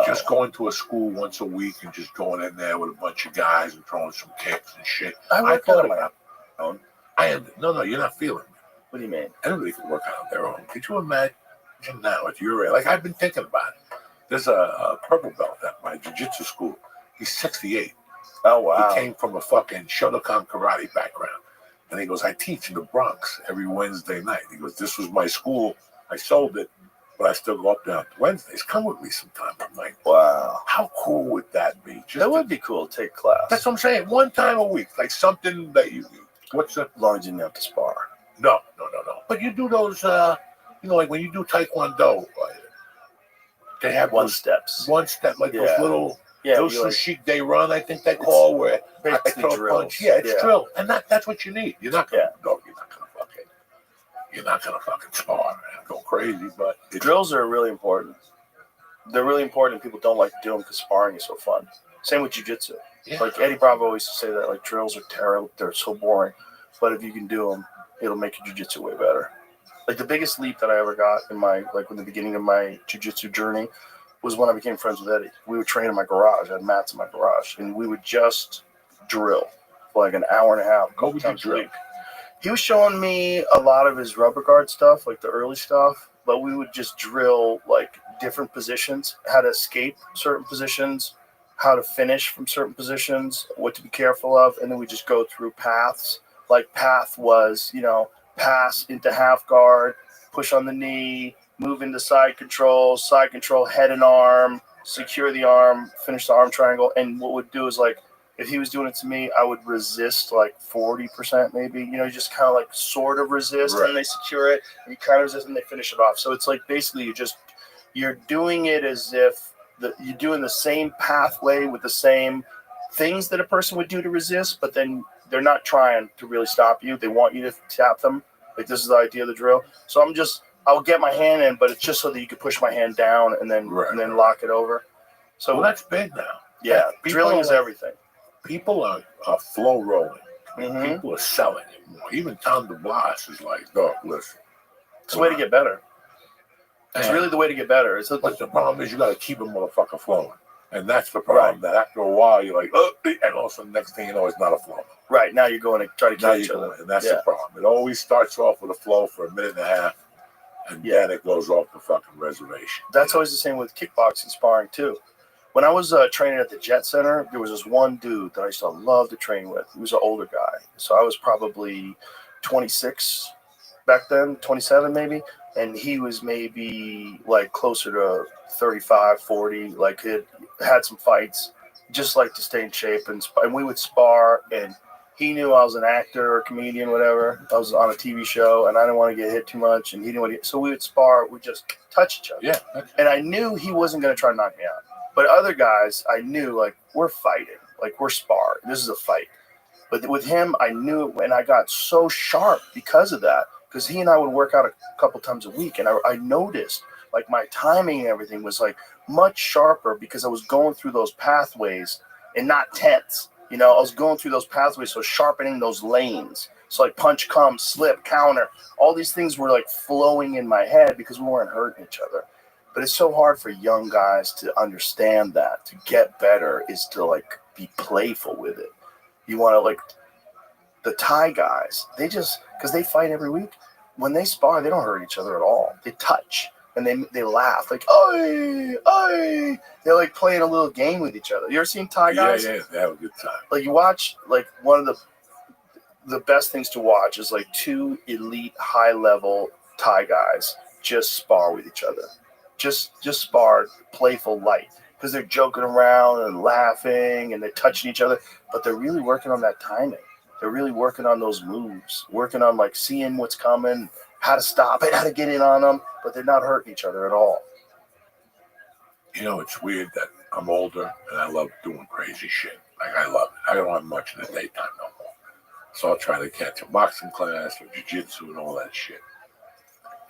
Just going to a school once a week and just going in there with a bunch of guys and throwing some kicks and shit. I thought about it. No, you're not feeling me. What do you mean? Everybody can work out on their own. Could you imagine now at your age? Like, I've been thinking about it. There's a purple belt at my jiu-jitsu school. He's 68. Oh, wow. He came from a fucking Shotokan karate background. And he goes, I teach in the Bronx every Wednesday night. He goes, this was my school. I sold it, but I still go up there on Wednesdays. Come with me sometime. I'm like, wow. How cool would that be? That would be cool to take a class. That's what I'm saying. One time a week. Like something that what's the... As long as you didn't have to spar. No. But you do those, like when you do Taekwondo, they have one steps. One step, like those little... Yeah, those Sushik they run, I think they call, where I throw a punch. Yeah, it's drill, and that's what you need. You're not gonna fucking spar and go crazy. But drills are really important. They're really important. People don't like to do them because sparring is so fun. Same with jiu-jitsu. Yeah. Like Eddie Bravo used to say that like drills are terrible. They're so boring. but if you can do them, it'll make your jiu-jitsu way better. Like the biggest leap that I ever got in the beginning of my jiu-jitsu journey was when I became friends with Eddie. We would train in my garage. I had mats in my garage, and we would just drill for like an hour and a half, a couple times a week. He was showing me a lot of his rubber guard stuff, like the early stuff, but we would just drill like different positions, how to escape certain positions, how to finish from certain positions, what to be careful of, and then we just go through paths. Like path was, pass into half guard, push on the knee, move into side control, head and arm, secure the arm, finish the arm triangle. And what would do is like, if he was doing it to me, I would resist like 40% maybe, just kind of like sort of resist, right. And they secure it, and you kind of resist and they finish it off. So it's like basically you're doing it as if you're doing the same pathway with the same things that a person would do to resist, but then they're not trying to really stop you. They want you to tap them. Like this is the idea of the drill. So I'll get my hand in, but it's just so that you can push my hand down and then lock it over. So that's big now. Yeah, drilling is everything. People are flow rolling. Mm-hmm. People are selling it more. Even Tom DeBlas is like, dog, listen. It's the way to get better. It's really the way to get better. But the problem is you got to keep a motherfucker flowing. And that's the problem. Right. That after a while, you're like, oh, and all of a sudden, next thing you know, it's not a flow. Right. Now you're going to try to kill each other. And that's the problem. It always starts off with a flow for a minute and a half, and then it goes off the fucking reservation. That's always the same with kickboxing sparring, too. When I was training at the Jet Center, there was this one dude that I used to love to train with. He was an older guy. So I was probably 26 back then, 27 maybe. And he was maybe like closer to 35, 40. Like he had some fights, just like to stay in shape. And we would spar, and he knew I was an actor or comedian, whatever. I was on a TV show, and I didn't want to get hit too much. And he didn't want to get, so we would spar. We'd just touch each other. Yeah. And I knew he wasn't going to try to knock me out. But other guys, I knew, like, we're fighting. Like, we're sparring. This is a fight. But with him, I knew it, and I got so sharp because of that. Because he and I would work out a couple times a week, and I noticed, like, my timing and everything was, like, much sharper because I was going through those pathways and not tense. I was going through those pathways, so sharpening those lanes. So, like, punch, come, slip, counter. All these things were, like, flowing in my head because we weren't hurting each other. But it's so hard for young guys to understand that. To get better is to, like, be playful with it. You want to, like, the Thai guys, because they fight every week, when they spar, they don't hurt each other at all. They touch, and they laugh, like, oi, oi. They're, like, playing a little game with each other. You ever seen Thai guys? Yeah, they have a good time. Like, you watch, like, one of the best things to watch is, like, two elite, high-level Thai guys just spar with each other. Just spar, playful, light, because they're joking around and laughing and they're touching each other, but they're really working on that timing. They're really working on those moves, working on like seeing what's coming, how to stop it, how to get in on them, but they're not hurting each other at all. It's weird that I'm older and I love doing crazy shit. Like I love it. I don't have much in the daytime no more. So I'll try to catch a boxing class or jiu-jitsu and all that shit.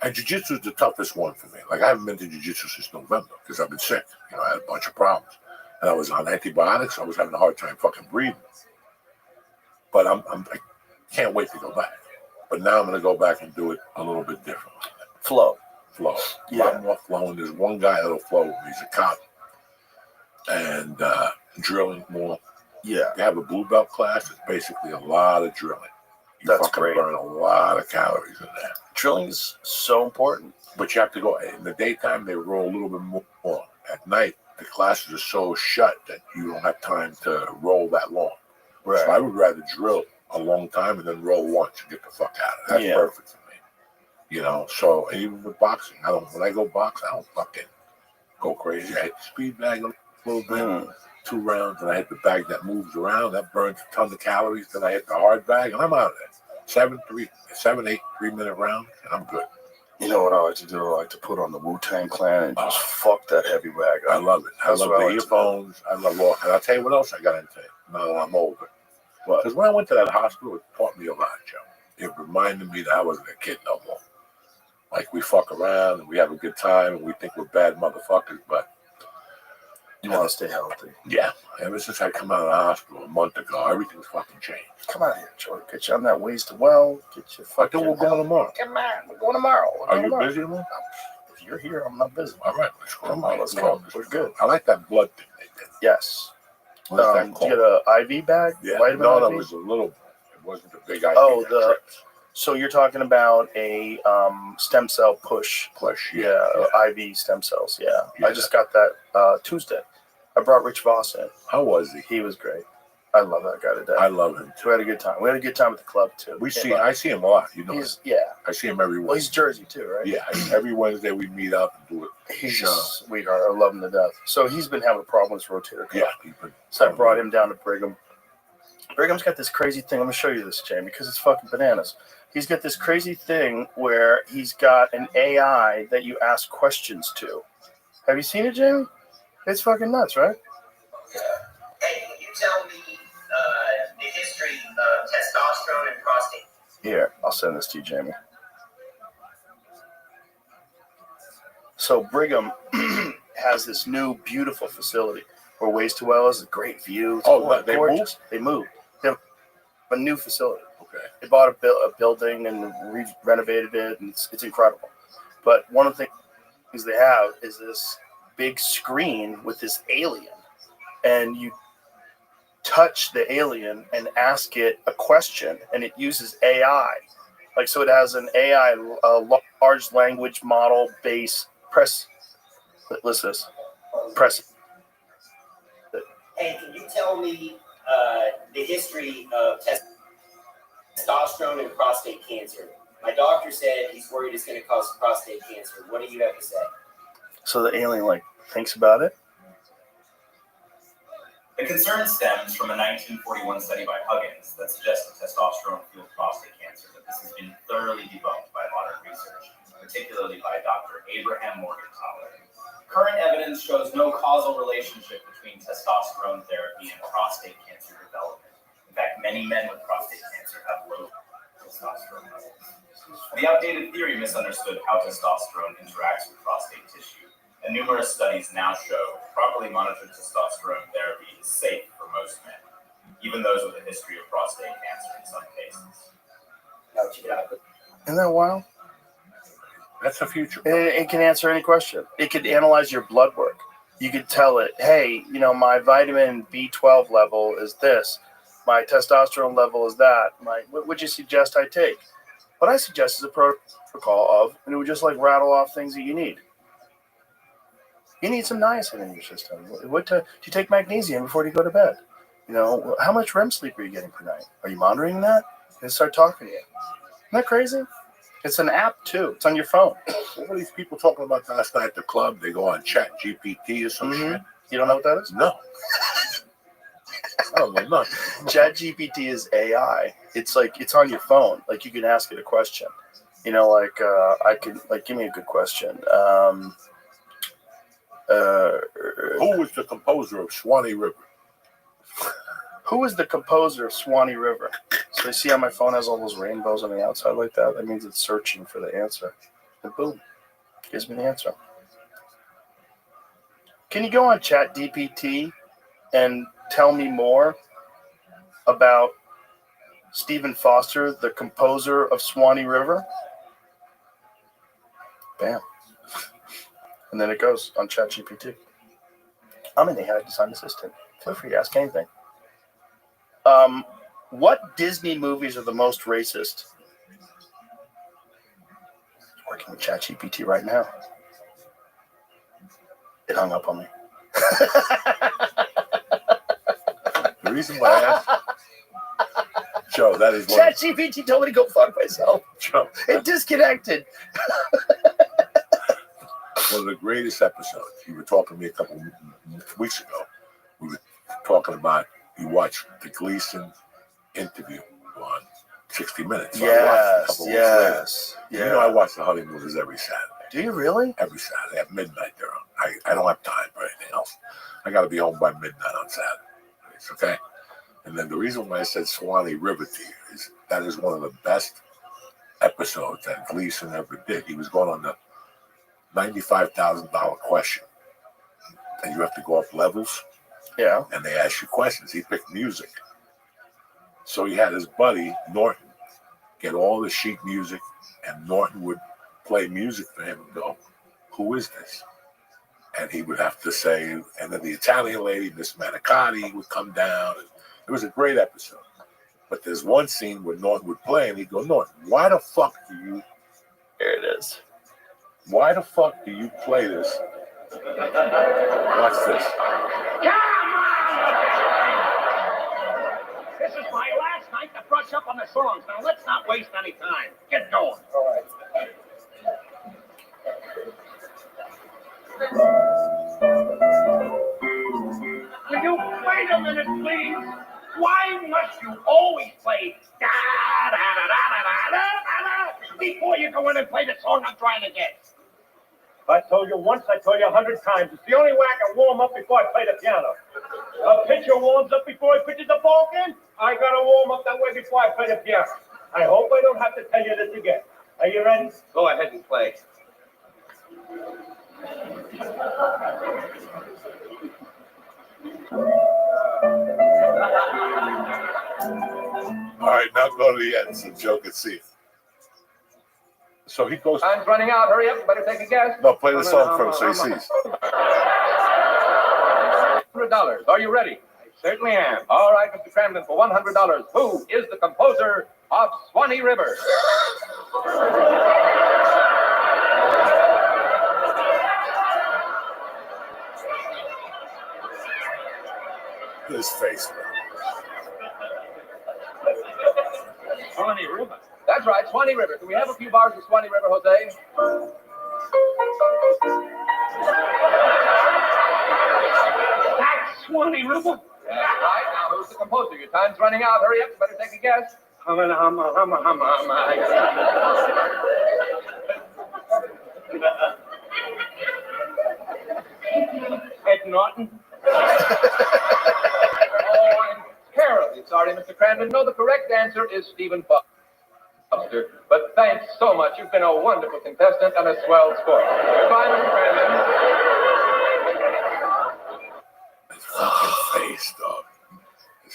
And jiu-jitsu is the toughest one for me. Like, I haven't been to jiu-jitsu since November because I've been sick. I had a bunch of problems. And I was on antibiotics. I was having a hard time fucking breathing. But I can't wait to go back. But now I'm going to go back and do it a little bit differently. Flow. Yeah. A lot more flowing. There's one guy that'll flow with me. He's a cop. And drilling more. Yeah. They have a blue belt class. It's basically a lot of drilling. That's great. Burn a lot of calories in that. Drilling is so important. But you have to go in the daytime. They roll a little bit more. At night, the classes are so shut that you don't have time to roll that long. Right. So I would rather drill a long time and then roll once and get the fuck out of it. That's perfect for me. So and even with boxing, when I go box, I don't fucking go crazy. I hit the speed bag a little bit, 2 rounds, and I hit the bag that moves around. That burns a ton of calories. Then I hit the hard bag, and I'm out of there. 7, 8 3-minute rounds, and I'm good. You know what I like to do? I like to put on the Wu-Tang Clan and just fuck that heavy bag. I love it. I love the earphones. I love all. And I'll tell you what else I got into now that I'm older. Because when I went to that hospital, it taught me a lot, Joe. It reminded me that I wasn't a kid no more. Like, we fuck around and we have a good time and we think we're bad motherfuckers, but You want to stay healthy. Yeah. Ever since I come out of the hospital a month ago, everything's fucking changed. Come out here, Jordan. Get you on that ways to well. Get you I fucking. think we're going tomorrow. Come on, we're going tomorrow. We're Are going you tomorrow. busy tomorrow? If you're here, I'm not busy. All right, let's go. Come on, let's go. We're good. I like that blood thing they did. Yes. What's that Do called? you get an IV bag? Yeah. Vitamin No, IV? it was a little. It wasn't a big IV. Oh, that trip. So you're talking about a stem cell push. Yeah. IV stem cells. Yeah. I just got that Tuesday. I brought Rich Voss in. How was he? He was great. I love that guy to death. I love him too. We had a good time. We had a good time at the club too. I see him a lot. You know, I see him every Well, he's Wednesday. Jersey too, right? Yeah, every Wednesday we meet up and do it. He's a sweetheart. I love him to death. So he's been having a problem with his rotator cuff. Yeah. So I brought him down to Brigham. Brigham's got this crazy thing. I'm going to show you this, Jamie, because it's fucking bananas. He's got this crazy thing where he's got an AI that you ask questions to. Have you seen it, Jamie? It's fucking nuts, right? Hey, can you tell me the history of testosterone and prostate? Here, I'll send this to you, Jamie. So Brigham has this new beautiful facility where Ways to Well is a great view. It's they gorgeous. They moved. They have a new facility. Okay. They bought a building and renovated it, and it's incredible. But one of the things they have is this big screen with this alien, and you touch the alien and ask it a question, and it uses AI. Like, so it has an AI, a large language model base. Listen to this. Press. Hey, can you tell me the history of testosterone and prostate cancer? My doctor said he's worried it's going to cause prostate cancer. What do you have to say? So the alien thinks about it. The concern stems from a 1941 study by Huggins that suggested testosterone fueled prostate cancer, but this has been thoroughly debunked by modern research, particularly by Dr. Abraham Morgentaler. Current evidence shows no causal relationship between testosterone therapy and prostate cancer development. In fact, many men with prostate cancer have low testosterone levels. The outdated theory misunderstood how testosterone interacts with prostate tissue, and numerous studies now show properly monitored testosterone therapy is safe for most men, even those with a history of prostate cancer in some cases. Isn't that wild? That's the future. It can answer any question. It could analyze your blood work. You could tell it, hey, my vitamin B12 level is this. My testosterone level is that. What would you suggest I take? What I suggest is a protocol of, and it would just rattle off things that you need. You need some niacin in your system. Do you take magnesium before you go to bed? How much REM sleep are you getting per night? Are you monitoring that? And start talking to you. Isn't that crazy? It's an app too. It's on your phone. What were these people talking about last night at the club? They go on Chat GPT or some shit. You don't know what that is? No. I don't know nothing. Chat GPT is AI. It's it's on your phone. You can ask it a question. I could give me a good question. Who was the composer of Swanee River? Who is the composer of Swanee River? So you see how my phone has all those rainbows on the outside like that? That means it's searching for the answer. And boom, gives me the answer. Can you go on ChatGPT and tell me more about Stephen Foster, the composer of Swanee River? Bam. And then it goes on ChatGPT. I'm an AI design assistant. Feel free to ask anything. What Disney movies are the most racist? Working with ChatGPT right now. It hung up on me. The reason why I asked Joe, that is one. ChatGPT told me to go fuck myself. Joe, It disconnected. one of the greatest episodes. You were talking to me a couple weeks ago. We were talking about, you watched the Gleason interview on 60 Minutes. So Yes. Yeah. I watch the Honey movies every Saturday. Do you really? Every Saturday at midnight. They're on. I don't have time for anything else. I got to be home by midnight on Saturday. It's okay? And then the reason why I said Swanee River to you is that is one of the best episodes that Gleason ever did. He was going on the $95,000 question and you have to go up levels. Yeah. And they ask you questions. He picked music. So he had his buddy, Norton, get all the sheet music, and Norton would play music for him and go, who is this? And he would have to say, and then the Italian lady, Miss Manicotti, would come down. And it was a great episode. But there's one scene where Norton would play, and he'd go, Norton, why the fuck do you... There it is. Why the fuck do you play this? Watch this. This is my last night to brush up on the songs. Now let's not waste any time. Get going. All right. Will you wait a minute, please? Why must you always play da da da da da da da before you go in and play the song I'm trying to get? I told you once, I told you 100 times. It's the only way I can warm up before I play the piano. A pitcher warms up before he pitches the ball game. I gotta warm up that way before I play the piano. I hope I don't have to tell you this again. Are you ready? Go ahead and play. All right, now go to the end so Joe can see it. So he goes... Time's running out. Hurry up. Better take a guess. No, play the song for him so he sees. $100. Are you ready? I certainly am. All right, Mr. Cramden, for $100, who is the composer of Swanee River? His face. Swanee River. That's right, Swanee River. Can we have a few bars of Swanee River, Jose? That's Swanee River. That's right. Now, who's the composer? Your time's running out. Hurry up. You better take a guess. Ed Norton. Oh, I'm terribly sorry, Mr. Cramden. No, the correct answer is Stephen Foster. But thanks so much. You've been a wonderful contestant and a swell sport. Goodbye, Mr. Cramden. His fucking face, dog.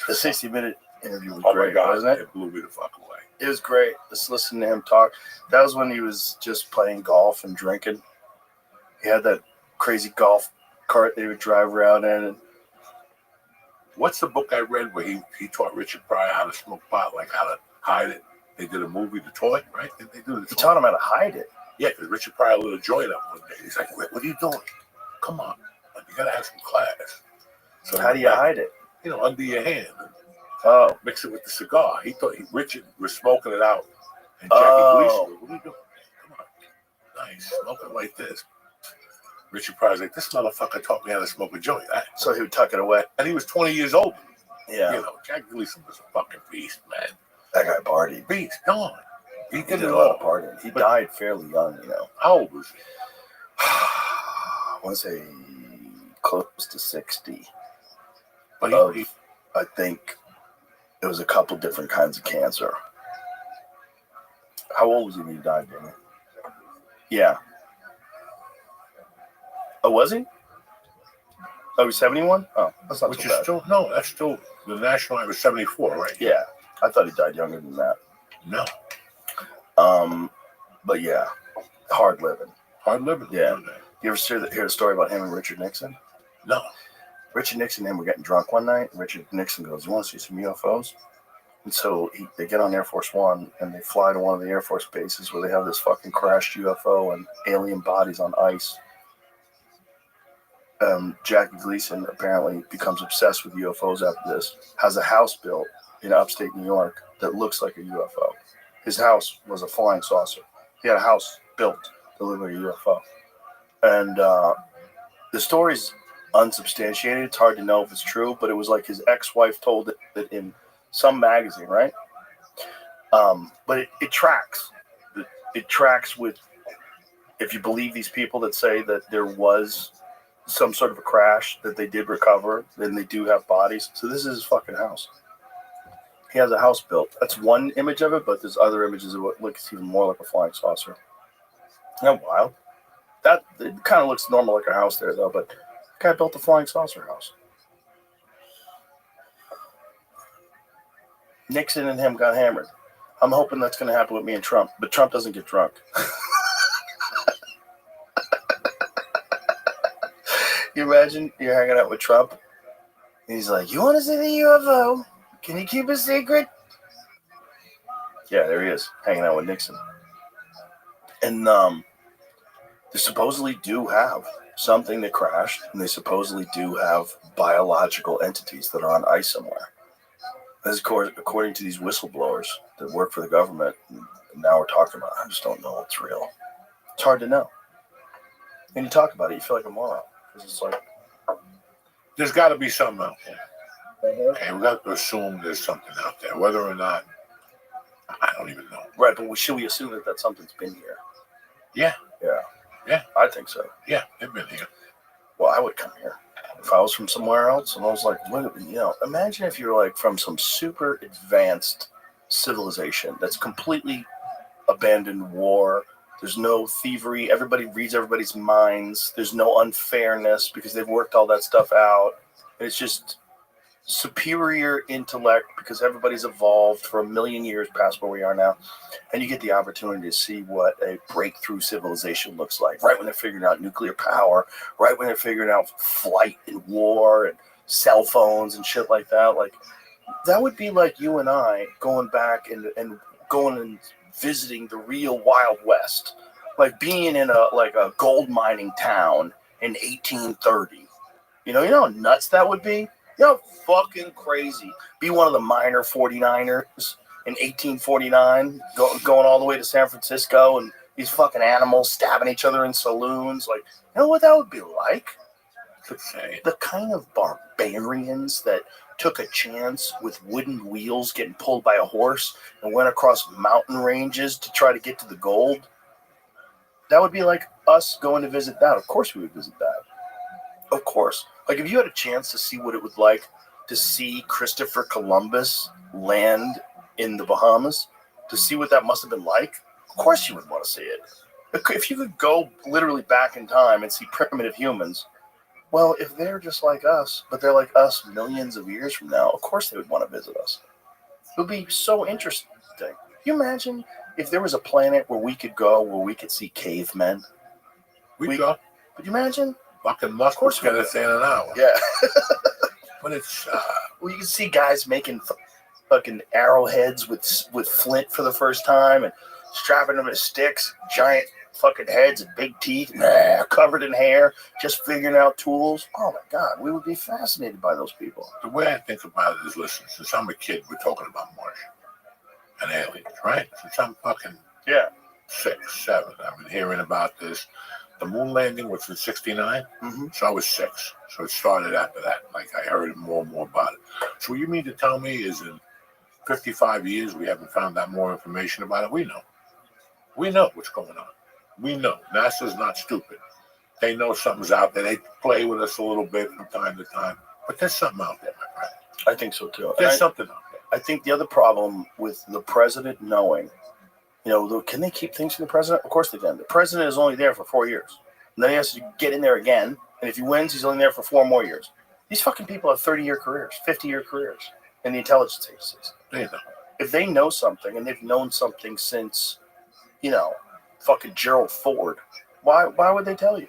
The 60-minute interview was Oh great, my God, wasn't it? it blew me the fuck away. It was great. Just listening to him talk. That was when he was just playing golf and drinking. He had that crazy golf cart they would drive around in. And What's the book I read where he taught Richard Pryor how to smoke pot, like how to hide it? They did a movie, The Toy, right? Did they do The he Toy? taught him how to hide it. Yeah, because Richard Pryor lit a joint up one day. He's like, what are you doing? Come on. Like, you got to have some class. So How do you hide it? You know, under your hand. Oh. Mix it with the cigar. He thought Richard was smoking it out. And Jackie Gleason, what are you doing? Come on. Nice. Smoke it like this. Richard Pryor's like, this motherfucker taught me how to smoke a joint. So he would tuck it away. And he was 20 years old. Yeah. You know, Jackie Gleason was a fucking beast, man. That guy partied. Beast, gone. He He did did it a lot all. of partying. He died fairly young, you know. How old was he? I want to say close to 60. But I think it was a couple different kinds of cancer. How old was he when he died, Danny? Yeah. Oh, was he? Oh, he's 71? Oh, that's not Which too is bad. still, no, that's still, the national line was 74, right? Yeah. I thought he died younger than that. No. But yeah, hard living. Hard living. Yeah. You ever hear the story about him and Richard Nixon? No. Richard Nixon and him were getting drunk one night. Richard Nixon goes, "You want to see some UFOs?" And so they get on Air Force One and they fly to one of the Air Force bases where they have this fucking crashed UFO and alien bodies on ice. Jackie Gleason apparently becomes obsessed with UFOs after this, has a house built in upstate New York that looks like a UFO. His house was a flying saucer. He had a house built to look like a UFO. And the story's unsubstantiated. It's hard to know if it's true, but it was like his ex-wife told it in some magazine, right? But it tracks. It tracks with, if you believe these people that say that there was some sort of a crash, that they did recover, then they do have bodies. So this is his fucking house. He has a house built. That's one image of it, but there's other images of what looks even more like a flying saucer. Isn't that wild? It kind of looks normal like a house there, though, but The guy built the flying saucer house. Nixon and him got hammered. I'm hoping that's going to happen with me and Trump, but Trump doesn't get drunk. You imagine you're hanging out with Trump, and he's like, "You want to see the UFO? Can you keep a secret?" Yeah, there he is, hanging out with Nixon. And they supposedly do have something that crashed, and they supposedly do have biological entities that are on ice somewhere. As according to these whistleblowers that work for the government, and now we're talking about it, I just don't know what's real. It's hard to know. When you talk about it, you feel like a moron. Because it's like, there's got to be something out there. Okay, we got to assume there's something out there. Whether or not, I don't even know. Right, but should we assume that something's been here? Yeah. Yeah. Yeah. I think so. Yeah, they've been here. Well, I would come here. If I was from somewhere else, and I was like, what, imagine if you're like from some super advanced civilization that's completely abandoned war. There's no thievery. Everybody reads everybody's minds. There's no unfairness because they've worked all that stuff out. And it's just superior intellect because everybody's evolved for 1 million years past where we are now. And you get the opportunity to see what a breakthrough civilization looks like. Right when they're figuring out nuclear power, right when they're figuring out flight and war and cell phones and shit like that. Like, that would be like you and I going back and going and visiting the real Wild West. Like being in a gold mining town in 1830. You know how nuts that would be? You know, fucking crazy. Be one of the minor 49ers in 1849, going all the way to San Francisco, and these fucking animals stabbing each other in saloons. Like, you know what that would be like? The kind of barbarians that took a chance with wooden wheels getting pulled by a horse and went across mountain ranges to try to get to the gold. That would be like us going to visit that. Of course we would visit that. Of course. Like, if you had a chance to see what it was like to see Christopher Columbus land in the Bahamas, to see what that must have been like, of course you would want to see it. If you could go literally back in time and see primitive humans, well, if they're just like us, but they're like us millions of years from now, of course they would want to visit us. It would be so interesting. Can you imagine if there was a planet where we could go, where we could see cavemen? We go. Could you imagine? Fucking Musk was going to say in an hour. Yeah. But it's... well, you can see guys making fucking arrowheads with flint for the first time and strapping them to sticks, giant fucking heads and big teeth, covered in hair, just figuring out tools. Oh my God, we would be fascinated by those people. The way I think about it is, listen, since I'm a kid, we're talking about Mars and aliens, right? Since I'm fucking 6, 7, I've been hearing about this. The moon landing was in 69, so I was 6. So it started after that. Like, I heard more and more about it. So what you mean to tell me is in 55 years we haven't found out more information about it? We know. We know what's going on. We know. NASA's not stupid. They know something's out there. They play with us a little bit from time to time. But there's something out there, my friend. I think so, too. There's something out there. I think the other problem with the president knowing, can they keep things from the president? Of course they can. The president is only there for 4 years. And then he has to get in there again. And if he wins, he's only there for 4 more years. These fucking people have 30-year careers, 50-year careers in the intelligence agencies. They know. If they know something, and they've known something since, fucking Gerald Ford, why would they tell you?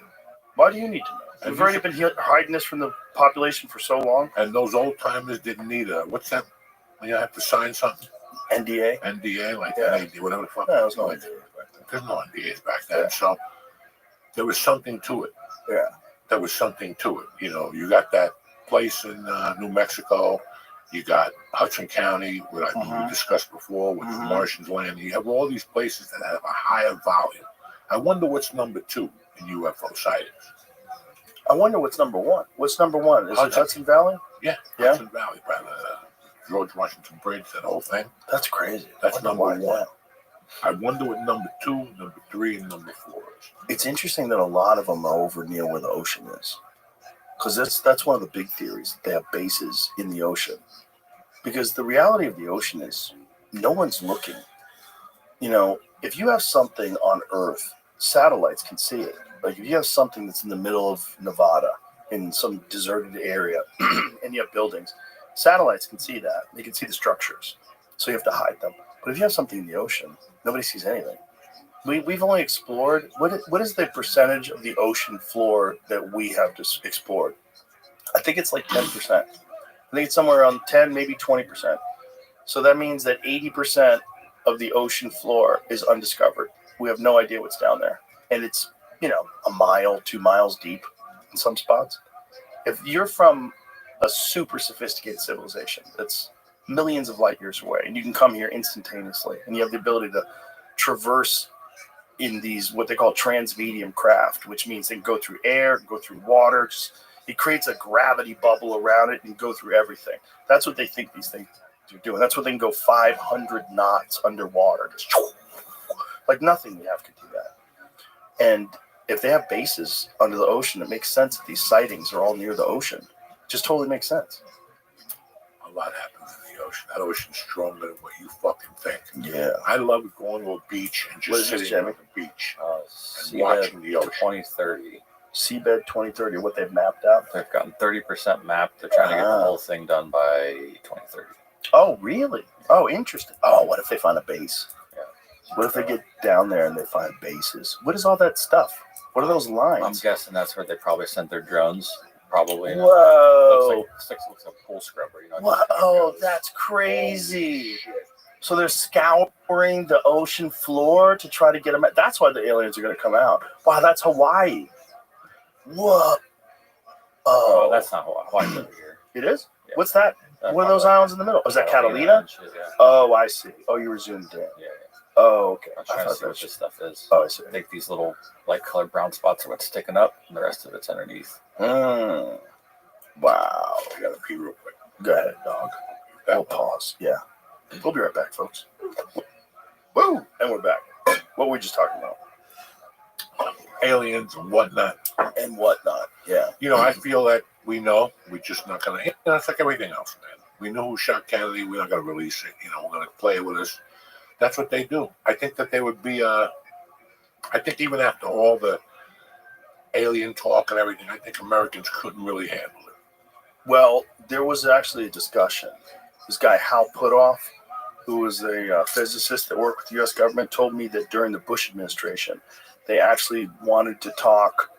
Why do you need to know? And We've already been hiding this from the population for so long. And those old timers didn't need what's that? You have to sign something? NDA? NDA, like an AD, whatever the fuck. No, there was no NDA back then. There's no NDAs back then. Yeah. So there was something to it. Yeah. There was something to it. You got that place in New Mexico. You got Hudson County, what we discussed before, with the Martians landing. You have all these places that have a higher volume. I wonder what's number 2 in UFO sightings. I wonder what's number 1. What's number 1? Is it Hudson Valley? Yeah, Hudson Valley, by the George Washington Bridge, that whole thing. That's crazy. That's number 1. I wonder what number 2, number 3, and number 4 is. It's interesting that a lot of them are over near where the ocean is. Because that's one of the big theories. They have bases in the ocean. Because the reality of the ocean is no one's looking. If you have something on Earth, satellites can see it. Like, if you have something that's in the middle of Nevada, in some deserted area and you have buildings, satellites can see that. They can see the structures. So you have to hide them. But if you have something in the ocean, nobody sees anything. We've only explored, what is the percentage of the ocean floor that we have just explored? I think it's like 10%. I think it's somewhere around 10, maybe 20%. So that means that 80% of the ocean floor is undiscovered. We have no idea what's down there. And it's, a mile, 2 miles deep in some spots. If you're from a super sophisticated civilization that's millions of light years away, and you can come here instantaneously, and you have the ability to traverse in these, what they call transmedium craft, which means they can go through air, go through water. It creates a gravity bubble around it and go through everything. That's what they think these things are doing. That's what they can go 500 knots underwater. Just like nothing we have can do that. And if they have bases under the ocean, it makes sense that these sightings are all near the ocean. It just totally makes sense. A lot happens in the ocean. That ocean's stronger than what you fucking think. Yeah. I love going to a beach and just sitting on the beach and watching the ocean. 2030. Seabed 2030, what they've mapped out? They've gotten 30% mapped. They're trying to get the whole thing done by 2030. Oh, really? Oh, interesting. Oh, what if they find a base? Yeah. What if they get down there and they find bases? What is all that stuff? What are those lines? I'm guessing that's where they probably sent their drones. Probably. Whoa. Looks like a pool scrubber. Whoa, that's crazy. So they're scouring the ocean floor to try to get them. That's why the aliens are going to come out. Wow, that's Hawaii. What? Oh, that's not Hawaii. Hawaii's over here. It is? Yeah. What's that? What are those islands in the middle? Oh, is that Catalina? Yeah. Oh, I see. Oh, you were zoomed in. Yeah. Oh, okay. I'm trying to see what this stuff is. Oh, I see. I think these little light colored brown spots are what's sticking up, and the rest of it's underneath. Wow. I gotta pee real quick. Go ahead, dog. We'll pause. Yeah. We'll be right back, folks. Woo! And we're back. What were we just talking about? Aliens and whatnot. Yeah. I feel that we know. We're just not going to. It's like everything else, man. We know who shot Kennedy. We're not going to release it. We're going to play with us. That's what they do. I think that they would be. I think even after all the alien talk and everything, I think Americans couldn't really handle it. Well, there was actually a discussion. This guy, Hal Puthoff, who was a physicist that worked with the U.S. government, told me that during the Bush administration, they actually wanted to talk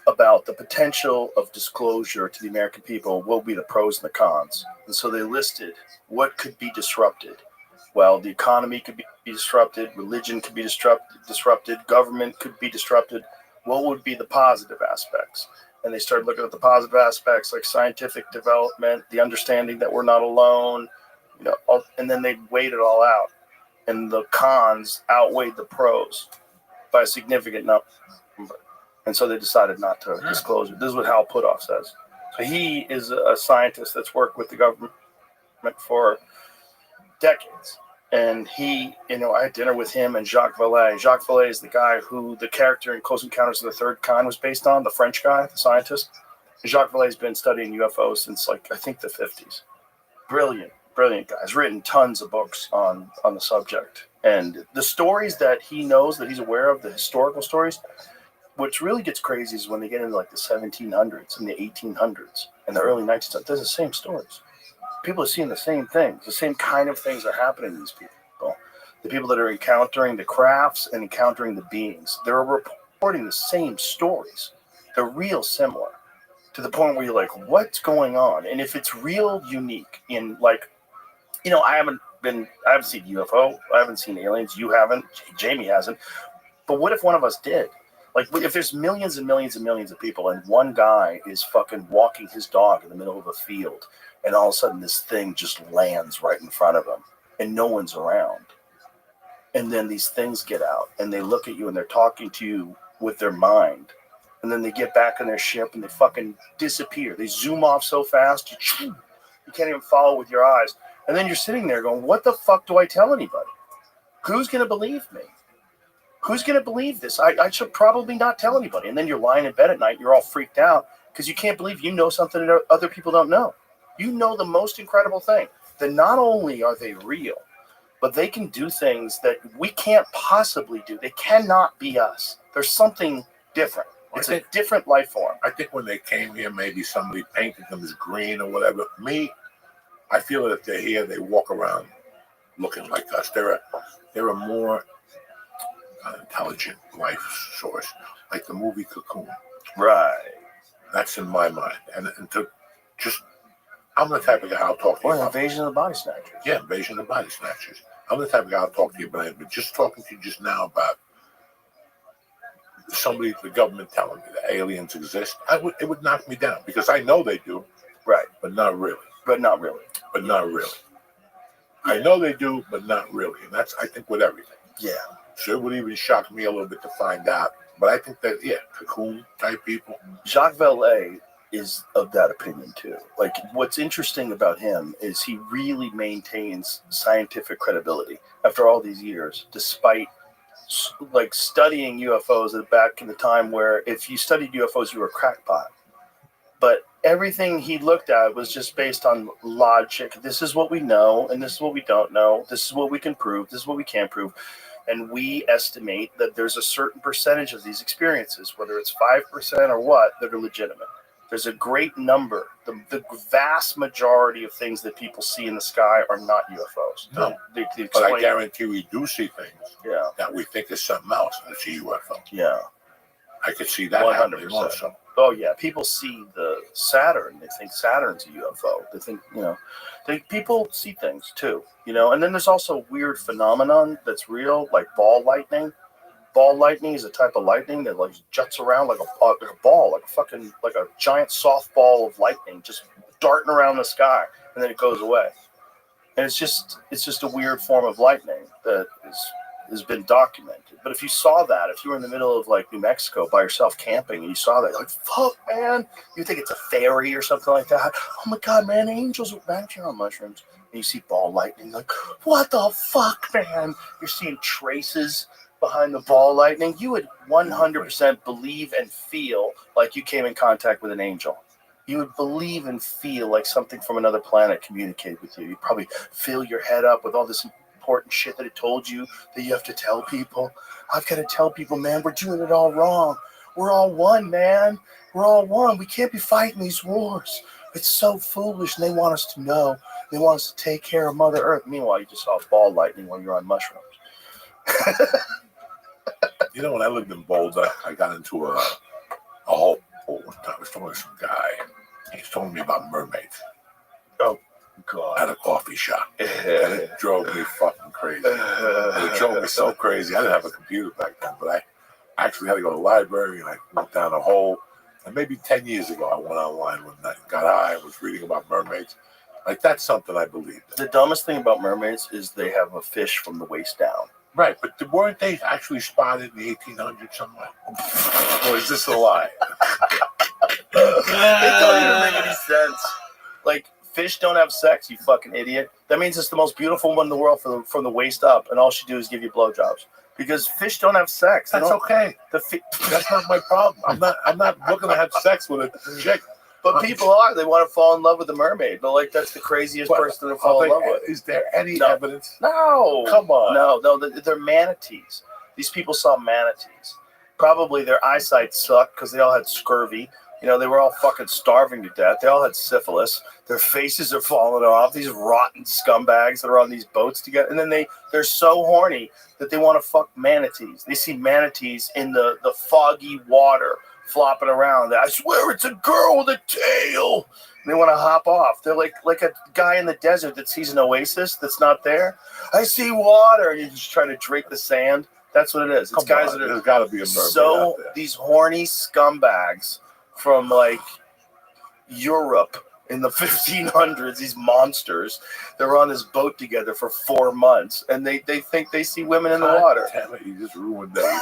about the potential of disclosure to the American people. What would be the pros and the cons? And so they listed what could be disrupted. Well, the economy could be disrupted, religion could be disrupted, government could be disrupted. What would be the positive aspects? And they started looking at the positive aspects like scientific development, the understanding that we're not alone, and then they weighed it all out. And the cons outweighed the pros by a significant number. And so they decided not to disclose it. This is what Hal Puthoff says. So he is a scientist that's worked with the government for decades. And he, I had dinner with him and Jacques Vallée. Jacques Vallée is the guy who the character in Close Encounters of the Third Kind was based on, the French guy, the scientist. And Jacques Vallée's been studying UFOs since, I think the 50s. Brilliant guy. He's written tons of books on the subject. And the stories that he knows, that he's aware of, the historical stories, what really gets crazy is when they get into the 1700s and the 1800s and the early 1900s, there's the same stories. People are seeing the same things. The same kind of things are happening to these people. The people that are encountering the crafts and encountering the beings, they're reporting the same stories. They're real similar to the point where you're like, what's going on? And if it's real unique in I haven't seen UFO. I haven't seen aliens. You haven't. Jamie hasn't. But what if one of us did? If there's millions and millions and millions of people and one guy is fucking walking his dog in the middle of a field and all of a sudden this thing just lands right in front of him and no one's around. And then these things get out and they look at you and they're talking to you with their mind. And then they get back on their ship and they fucking disappear. They zoom off so fast, you can't even follow with your eyes. And then you're sitting there going, what the fuck do I tell anybody? Who's going to believe me? Who's going to believe this? I should probably not tell anybody. And then you're lying in bed at night. You're all freaked out because you can't believe you know something that other people don't know. You know the most incredible thing, that not only are they real, but they can do things that we can't possibly do. They cannot be us. There's something different. It's a different life form. I think when they came here, maybe somebody painted them as green or whatever. Me, I feel that if they're here, they walk around looking like us. They're a more intelligent life source, like the movie Cocoon. Right. That's in my mind. And to just, I'm the type of guy I'll talk to you Or about. Invasion of the Body Snatchers. Yeah, Invasion of the Body Snatchers. I'm the type of guy I'll talk to you about it. But just talking to you just now about somebody, the government telling me that aliens exist, it would knock me down because I know they do. Right. But not really. But not really. But not really. I know they do, but not really. And that's, I think, with everything. Yeah. So it would even shock me a little bit to find out. But I think that, yeah, Cocoon type people. Jacques Vallée is of that opinion too. Like, what's interesting about him is he really maintains scientific credibility after all these years, despite like studying UFOs back in the time where if you studied UFOs, you were a crackpot. But everything he looked at was just based on logic. This is what we know, and this is what we don't know. This is what we can prove. This is what we can't prove. And we estimate that there's a certain percentage of these experiences, whether it's 5% or what, that are legitimate. There's a great number. The vast majority of things that people see in the sky are not UFOs. No. They But I guarantee we do see things Yeah. that we think is something else. It's a UFO. Yeah. I could see that 100%. happening also. Oh yeah, people see the Saturn. They think Saturn's a UFO. They think, people see things too, And then there's also a weird phenomenon that's real, like ball lightning. Ball lightning is a type of lightning that like juts around like a ball, like a giant softball of lightning, just darting around the sky, and then it goes away. And it's just a weird form of lightning that has been documented. But if you saw that, if you were in the middle of like New Mexico by yourself camping and you saw that, you're like, fuck, man, you think it's a fairy or something like that. Oh my God, man, angels are back here on mushrooms. And you see ball lightning, like, what the fuck, man? You're seeing traces behind the ball lightning. You would 100% believe and feel like you came in contact with an angel. You would believe and feel like something from another planet communicated with you. You'd probably fill your head up with all this important shit that it told you that you have to tell people. I've got to tell people, man, we're doing it all wrong. We're all one, man. We're all one. We can't be fighting these wars. It's so foolish, and they want us to know. They want us to take care of Mother Earth. Meanwhile, you just saw ball lightning while you're on mushrooms. When I lived in Boulder, I got into a whole one time. I was talking to some guy. He was telling me about mermaids. Oh, God. At a coffee shop. And it drove me fucking crazy. It drove me so crazy. I didn't have a computer back then, but I actually had to go to the library, and I went down a hole. And maybe 10 years ago, I went online one night, got high, was reading about mermaids. Like, that's something I believe in. The dumbest thing about mermaids is they have a fish from the waist down. Right, but weren't they actually spotted in the 1800s somewhere? Or is this a lie? It doesn't even make any sense. Like, fish don't have sex, you fucking idiot. That means it's the most beautiful one in the world from the waist up, and all she do is give you blowjobs. Because fish don't have sex. That's okay. That's not my problem. I'm not looking to have sex with a chick. But people are. They want to fall in love with the mermaid. But like, that's the craziest person to fall in love with. Is there any evidence? No. Come on. No. They're manatees. These people saw manatees. Probably their eyesight sucked because they all had scurvy. They were all fucking starving to death. They all had syphilis. Their faces are falling off. These rotten scumbags that are on these boats together. And then they're so horny that they want to fuck manatees. They see manatees in the foggy water flopping around. I swear it's a girl with a tail. And they want to hop off. They're like a guy in the desert that sees an oasis that's not there. I see water. And you're just trying to drink the sand. That's what it is. It's guys that are there's got to be a mermaid out there. These horny scumbags from like Europe in the 1500s, these monsters, they're on this boat together for 4 months, and they think they see women in the water. Damn it, you just ruined that.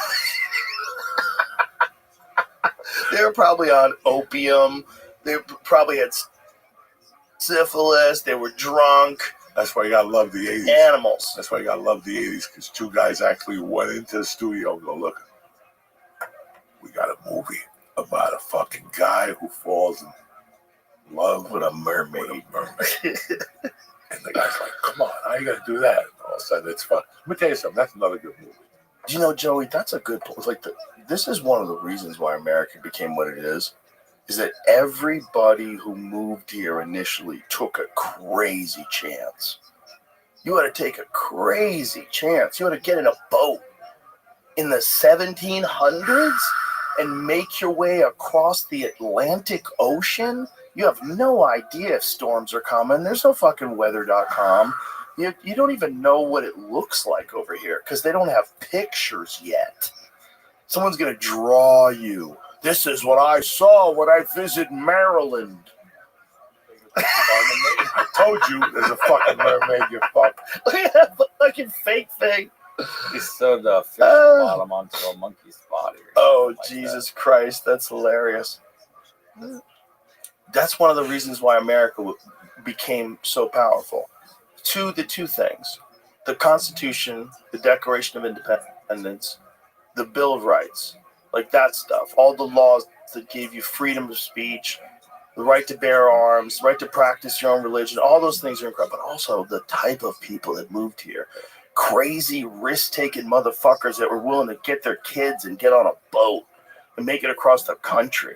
They were probably on opium. They probably had syphilis. They were drunk. That's why you gotta love the 80s. Animals. That's why you gotta love the 80s, because two guys actually went into the studio and go, look, we got a movie about a fucking guy who falls in love with a mermaid. And the guy's like, come on, how you gonna do that? And all of a sudden, it's fun. Let me tell you something. That's another good movie. You know, Joey, that's a good point. Like, this is one of the reasons why America became what it is that everybody who moved here initially took a crazy chance. You had to take a crazy chance. You had to get in a boat in the 1700s and make your way across the Atlantic Ocean. You have no idea if storms are coming. There's no fucking weather.com. You don't even know what it looks like over here because they don't have pictures yet. Someone's going to draw you. This is what I saw when I visit Maryland. I told you there's a fucking mermaid, you fuck. Look at that fucking fake thing. He sewed the fish bottom onto a monkey's body. Oh, like Jesus Christ. That's hilarious. That's one of the reasons why America became so powerful. The two things. The Constitution, the Declaration of Independence, the Bill of Rights. Like that stuff. All the laws that gave you freedom of speech, the right to bear arms, the right to practice your own religion. All those things are incredible. But also the type of people that moved here. Crazy risk-taking motherfuckers that were willing to get their kids and get on a boat and make it across the country.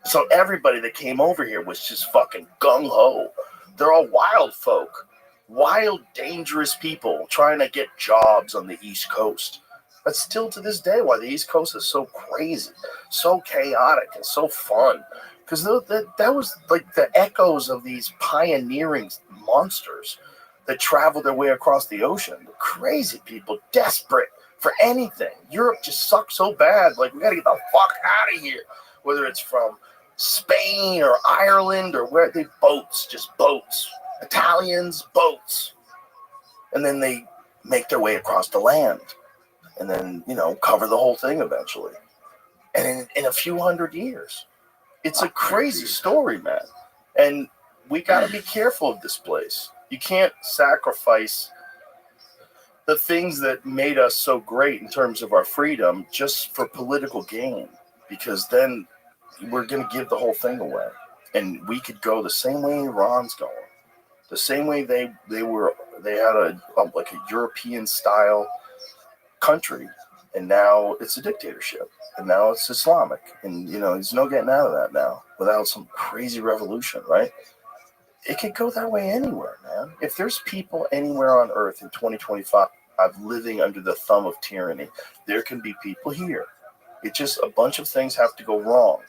So everybody that came over here was just fucking gung-ho. They're all wild folk. Wild, dangerous people trying to get jobs on the East Coast. That's still to this day why the East Coast is so crazy, so chaotic, and so fun. Because that was like the echoes of these pioneering monsters that traveled their way across the ocean. The crazy people, desperate for anything. Europe just sucked so bad. Like, we got to get the fuck out of here. Whether it's from Spain or Ireland or where they boats, just boats. Italians, boats. And then they make their way across the land. And then, cover the whole thing eventually. And in a few hundred years. It's a crazy story, man. And we got to be careful of this place. You can't sacrifice the things that made us so great in terms of our freedom just for political gain. Because then we're going to give the whole thing away. And we could go the same way Iran's going. The same way they had a European style country, and now it's a dictatorship, and now it's Islamic, and there's no getting out of that now without some crazy revolution, right? It could go that way anywhere, man. If there's people anywhere on earth in 2025 living under the thumb of tyranny, there can be people here. It just, a bunch of things have to go wrong.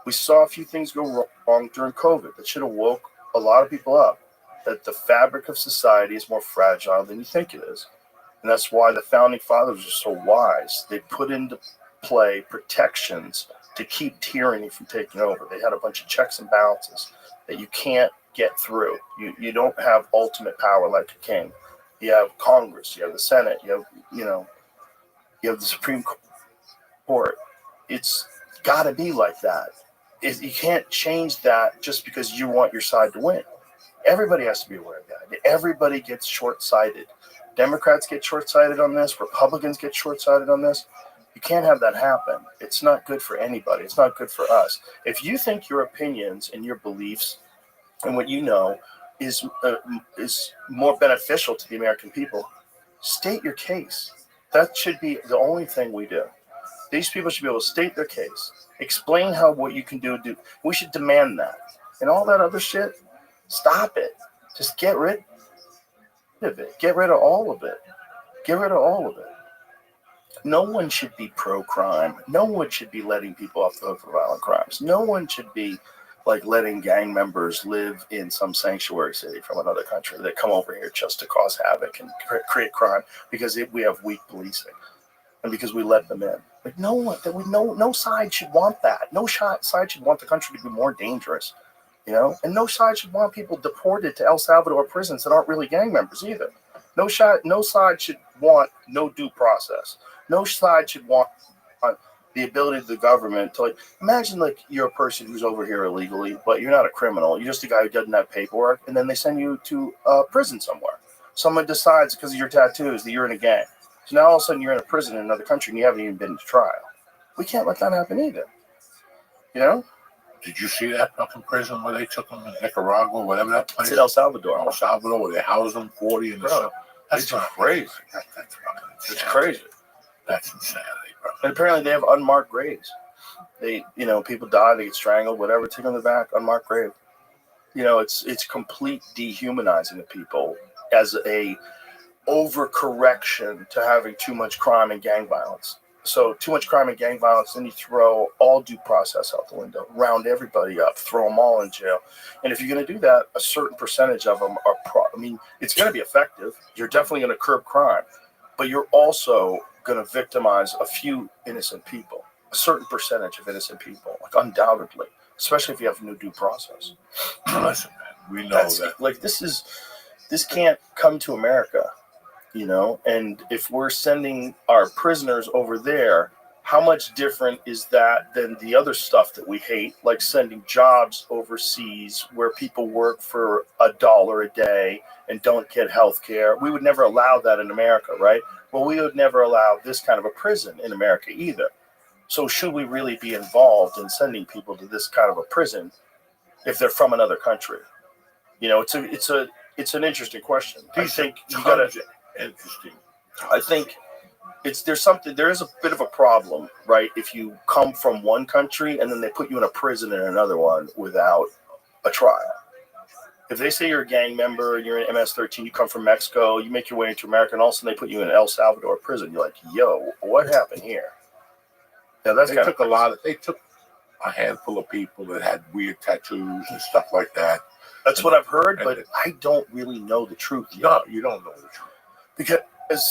We saw a few things go wrong during COVID that should have woke a lot of people up, that the fabric of society is more fragile than you think it is. And that's why the founding fathers are so wise. They put into play protections to keep tyranny from taking over. They had a bunch of checks and balances that you can't get through. You don't have ultimate power like a king. You have Congress, you have the Senate, you have the Supreme Court. It's got to be like that. You can't change that just because you want your side to win. Everybody has to be aware of that. Everybody gets short-sighted. Democrats get short-sighted on this. Republicans get short-sighted on this. You can't have that happen. It's not good for anybody. It's not good for us. If you think your opinions and your beliefs and what you know is more beneficial to the American people, state your case. That should be the only thing we do. These people should be able to state their case, explain what you can do. We should demand that. And all that other shit, stop it. Just get rid of it. Get rid of all of it. Get rid of all of it. No one should be pro-crime. No one should be letting people off the hook for violent crimes. No one should be letting gang members live in some sanctuary city from another country that come over here just to cause havoc and create crime because we have weak policing and because we let them in. No side should want that. No side should want the country to be more dangerous. And no side should want people deported to El Salvador prisons that aren't really gang members either. No side should want no due process. No side should want the ability of the government to imagine you're a person who's over here illegally, but you're not a criminal. You're just a guy who doesn't have paperwork, and then they send you to prison somewhere. Someone decides because of your tattoos that you're in a gang. So now all of a sudden you're in a prison in another country and you haven't even been to trial. We can't let that happen either. Did you see that fucking prison where they took them in Nicaragua, whatever that place? It's in El Salvador. El Salvador, where they housed them 40 and stuff. That's crazy. It's crazy. That's insanity, bro. And apparently they have unmarked graves. They, people die, they get strangled, whatever, take on the back, unmarked grave. It's complete dehumanizing of people as a overcorrection to having too much crime and gang violence. So too much crime and gang violence, then you throw all due process out the window, round everybody up, throw them all in jail. And if you're going to do that, a certain percentage of them are it's going to be effective. You're definitely going to curb crime, but you're also going to victimize a few innocent people, a certain percentage of innocent people, like undoubtedly, especially if you have no due process. Listen, man, we know that. Like, this can't come to America. And if we're sending our prisoners over there, how much different is that than the other stuff that we hate, like sending jobs overseas where people work for $1 a day and don't get health care? We would never allow that in America, right? Well, we would never allow this kind of a prison in America either. So should we really be involved in sending people to this kind of a prison if they're from another country? It's an interesting question. I think you got to. Interesting. I think there is a bit of a problem, right? If you come from one country and then they put you in a prison in another one without a trial. If they say you're a gang member, you're in MS-13, you come from Mexico, you make your way into America, and all of a sudden they put you in El Salvador prison, you're like, yo, what happened here? Yeah, They took a handful of people that had weird tattoos and stuff like that. That's what I've heard, but I don't really know the truth yet. No, you don't know the truth. Because,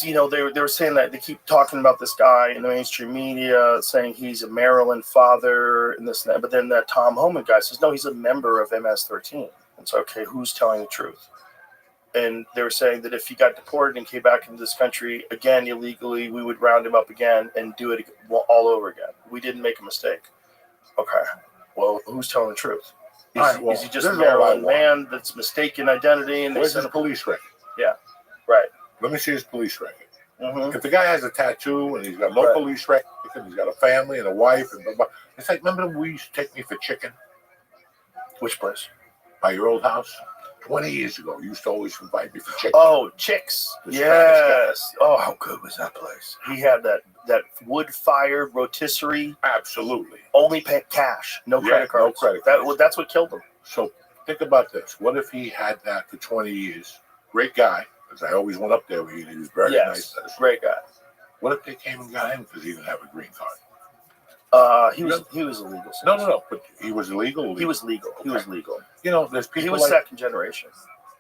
they were saying that they keep talking about this guy in the mainstream media, saying he's a Maryland father and this and that. But then that Tom Homan guy says, no, he's a member of MS-13. It's okay, who's telling the truth? And they were saying that if he got deported and came back into this country again illegally, we would round him up again and do it all over again. We didn't make a mistake. Okay, well, who's telling the truth? Is he just a Maryland man that's mistaken identity? And where's his police record? Yeah, right. Let me see his police record. Mm-hmm. If the guy has a tattoo and he's got no police record, and he's got a family and a wife, and blah, blah, it's like, remember when we used to take me for chicken? Which place? By your old house? 20 years ago, you used to always invite me for chicken. Oh, Chicks. Yes. Oh, how good was that place? He had that wood-fired rotisserie. Absolutely. Only pay cash, no credit cards. No credit cards. That's what killed him. So think about this. What if he had that for 20 years? Great guy. Because I always went up there with you. He was very nice. Great guy. What if they came and got him because he didn't have a green card? He was illegal. No. But he was illegal. He was legal. Okay. He was legal. There's people. He was second generation.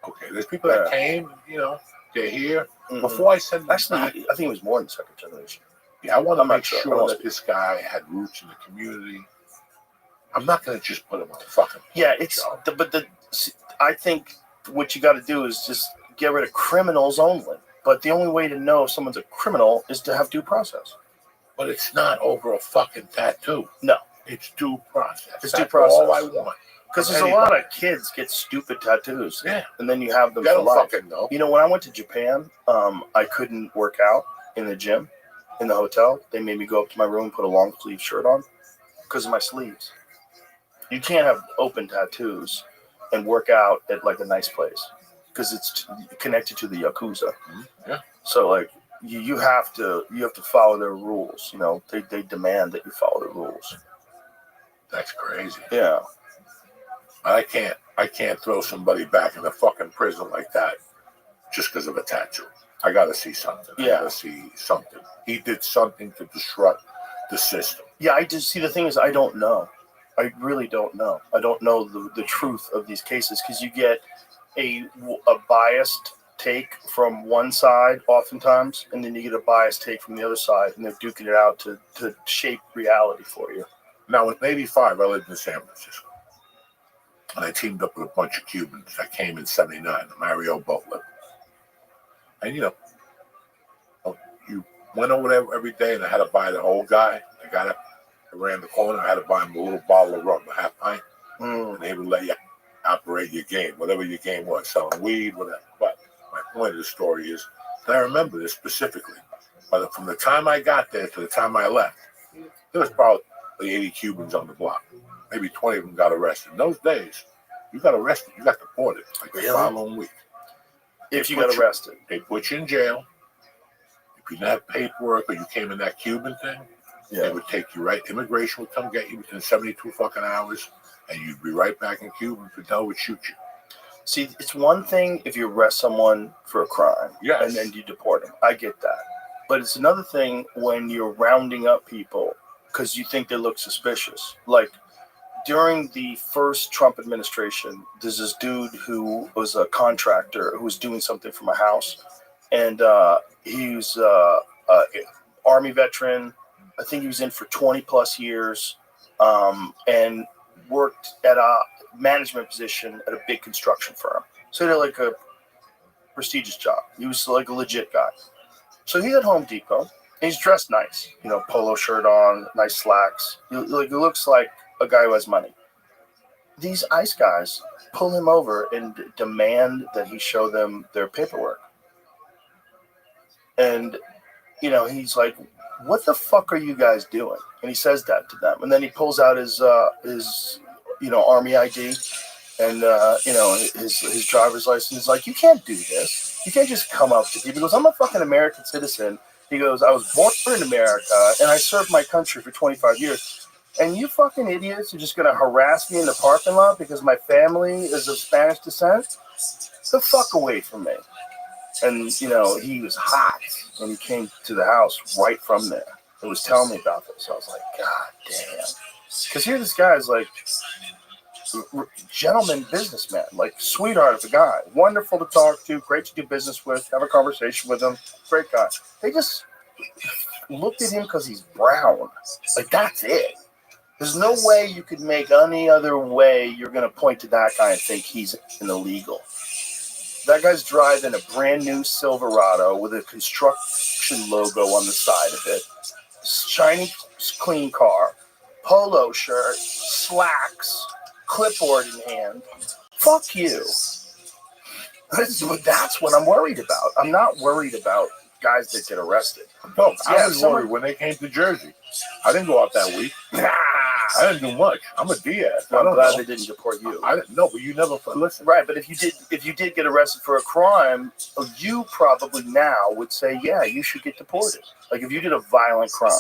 Okay, there's people that came. They're here. Mm-hmm. Before I said that, actually, I think he was more than second generation. Yeah, I want to make sure that this guy had roots in the community. I'm not going to just put him on the fucking. Yeah, I think what you got to do is just get rid of criminals only. But the only way to know if someone's a criminal is to have due process. But it's not over a fucking tattoo. No. It's due process. It's due process. All I want. Because there's a lot of kids get stupid tattoos. Yeah. And then you have them for life. Fucking know. When I went to Japan, I couldn't work out in the gym, in the hotel. They made me go up to my room and put a long sleeve shirt on because of my sleeves. You can't have open tattoos and work out at like a nice place because it's connected to the Yakuza. Mm-hmm. Yeah. So like you have to follow their rules. They demand that you follow the rules. That's crazy. Yeah. I can't throw somebody back in a fucking prison like that just because of a tattoo. I got to see something. Yeah. I got to see something. He did something to disrupt the system. Yeah, I just see the thing is I don't know. I really don't know. I don't know the truth of these cases because you get a biased take from one side oftentimes, and then you get a biased take from the other side, and they're duking it out to shape reality for you. Now, in '85, I lived in San Francisco, and I teamed up with a bunch of Cubans that came in '79, the Mario boat lift. And you went over there every day, and I had to buy the old guy. I got up, I ran the corner, I had to buy him a little bottle of rum, a half pint, and they would let you operate your game, whatever your game was, selling weed, whatever. But my point of the story is that I remember this specifically. But from the time I got there to the time I left, there was probably 80 Cubans on the block. Maybe 20 of them got arrested. In those days, you got arrested, you got deported like the following week. If you got arrested. They put you in jail. you didn't have paperwork or you came in that Cuban thing, they would take you right. Immigration would come get you within 72 fucking hours, and you'd be right back in Cuba. Fidel would shoot you. See, it's one thing if you arrest someone for a crime, and then you deport them. I get that. But it's another thing when you're rounding up people because you think they look suspicious. Like during the first Trump administration, there's this dude who was a contractor who was doing something for my house, and he was an Army veteran. I think he was in for 20 plus years, and worked at a management position at a big construction firm. So he had like a prestigious job. He was like a legit guy. So he's at Home Depot. He's dressed nice, polo shirt on, nice slacks. He looks like a guy who has money. These ICE guys pull him over and demand that he show them their paperwork. And, he's like, what the fuck are you guys doing? And he says that to them. And then he pulls out his Army ID and, his driver's license. He's like, you can't do this. You can't just come up to people. He goes, I'm a fucking American citizen. He goes, I was born in America and I served my country for 25 years. And you fucking idiots are just going to harass me in the parking lot because my family is of Spanish descent? The fuck away from me. And, he was hot when he came to the house right from there. He was telling me about this. So I was like, God damn. Because here this guy is like, gentleman businessman, like sweetheart of a guy, wonderful to talk to, great to do business with, have a conversation with him, great guy. They just looked at him because he's brown. Like, that's it. There's no way you could make any other way you're going to point to that guy and think he's an illegal. That guy's driving a brand new Silverado with a construction logo on the side of it, shiny, clean car, polo shirt, slacks, clipboard in hand. Fuck you. That's what I'm worried about. I'm not worried about guys that get arrested. No, I was worried when they came to Jersey. I didn't go out that week. I didn't do much. I'm a Diaz. I'm glad they didn't deport you. I didn't know, but you never listen. Right, but if you did get arrested for a crime, you probably now would say, yeah, you should get deported. Like if you did a violent crime.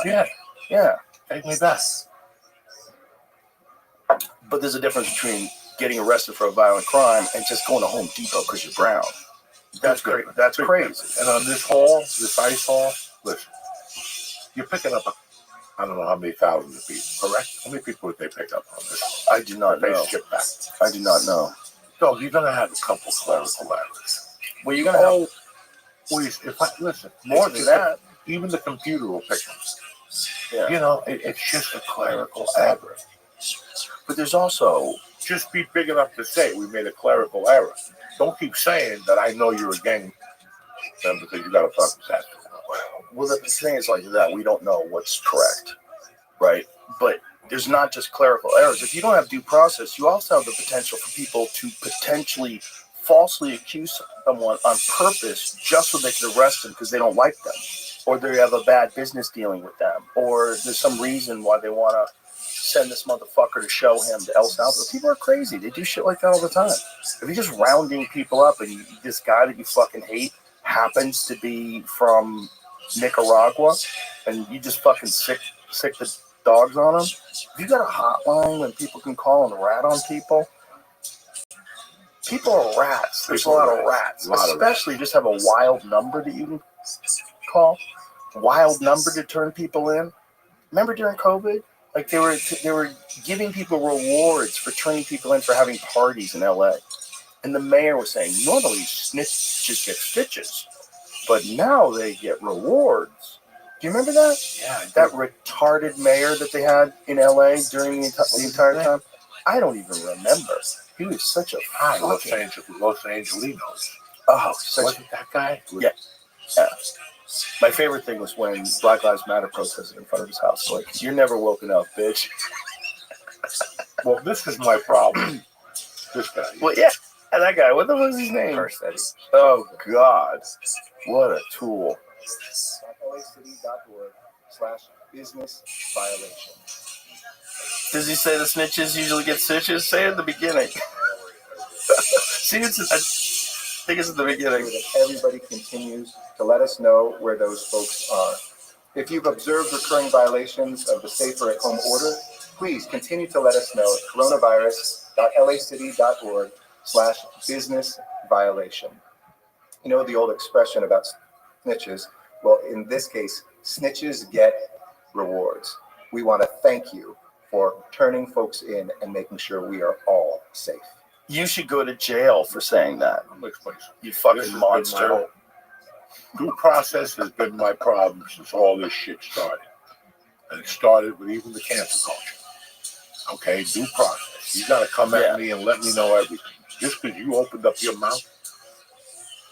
Yeah. Take me back. But there's a difference between getting arrested for a violent crime and just going to Home Depot because you're brown. That's great. That's crazy. And on this hall, this ice hall, listen, you're picking up I don't know how many thousands of people, correct? How many people would they pick up on this? I do not know. They skip back. I do not know. So you're going to have a couple clerical errors. Well, you're going to have... Please, listen, more than that. Even the computer will pick them. Yeah. It's just a clerical error. But there's also... Just be big enough to say we made a clerical error. Don't keep saying that I know you're a gang member because you got to fuck with that. Well, the thing is like that. We don't know what's correct, right? But there's not just clerical errors. If you don't have due process, you also have the potential for people to potentially falsely accuse someone on purpose just so they can arrest them because they don't like them, or they have a bad business dealing with them, or there's some reason why they want to send this motherfucker to show him to El Salvador. People are crazy. They do shit like that all the time. If you're just rounding people up and this guy that you fucking hate happens to be from Nicaragua and you just fucking sick the dogs on them, if you got a hotline when people can call and rat on people, people are rats. There's a lot of rats. Especially just have a wild number that you can call. Wild number to turn people in. Remember during COVID? Like they were giving people rewards for turning people in for having parties in LA. And the mayor was saying, normally snitches get stitches, but now they get rewards. Do you remember that? Yeah. That retarded mayor that they had in LA during the entire time? I don't even remember. He was such a Los Angelinos. Oh, wasn't that guy? Yeah. My favorite thing was when Black Lives Matter protested in front of his house. Like, you're never woken up, bitch. Well, this is my problem. This guy. Well, yeah. And that guy, what the fuck was his name? Oh, God. What a tool. LAcity.org/business violation. Does he say the snitches usually get stitches? Say it at the beginning. See, Take us at the beginning. Everybody continues to let us know where those folks are. If you've observed recurring violations of the Safer at Home order, please continue to let us know at coronavirus.lacity.org/business violation. You know the old expression about snitches? Well, in this case, snitches get rewards. We want to thank you for turning folks in and making sure we are all safe. You should go to jail for saying that. I'm explaining. You fucking monster. Due process has been my problem since all this shit started. And it started with even the cancel culture. Okay, due process. You gotta come at me and let me know everything. Just because you opened up your mouth.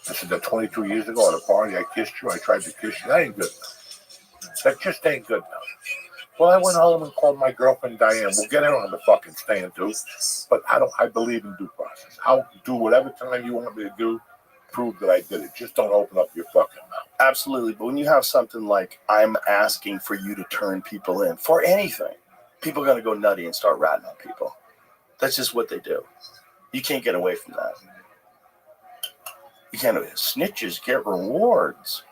I said that 22 years ago at a party, I kissed you, I tried to kiss you. That ain't good enough. That just ain't good enough. Well, I went home and called my girlfriend Diane. We'll get her on the fucking stand too. But I believe in due process. I'll do whatever time you want me to do. Prove that I did it. Just don't open up your fucking mouth. Absolutely. But when you have something like, I'm asking for you to turn people in for anything, people are going to go nutty and start ratting on people. That's just what they do. You can't get away from that. You can't. Snitches get rewards.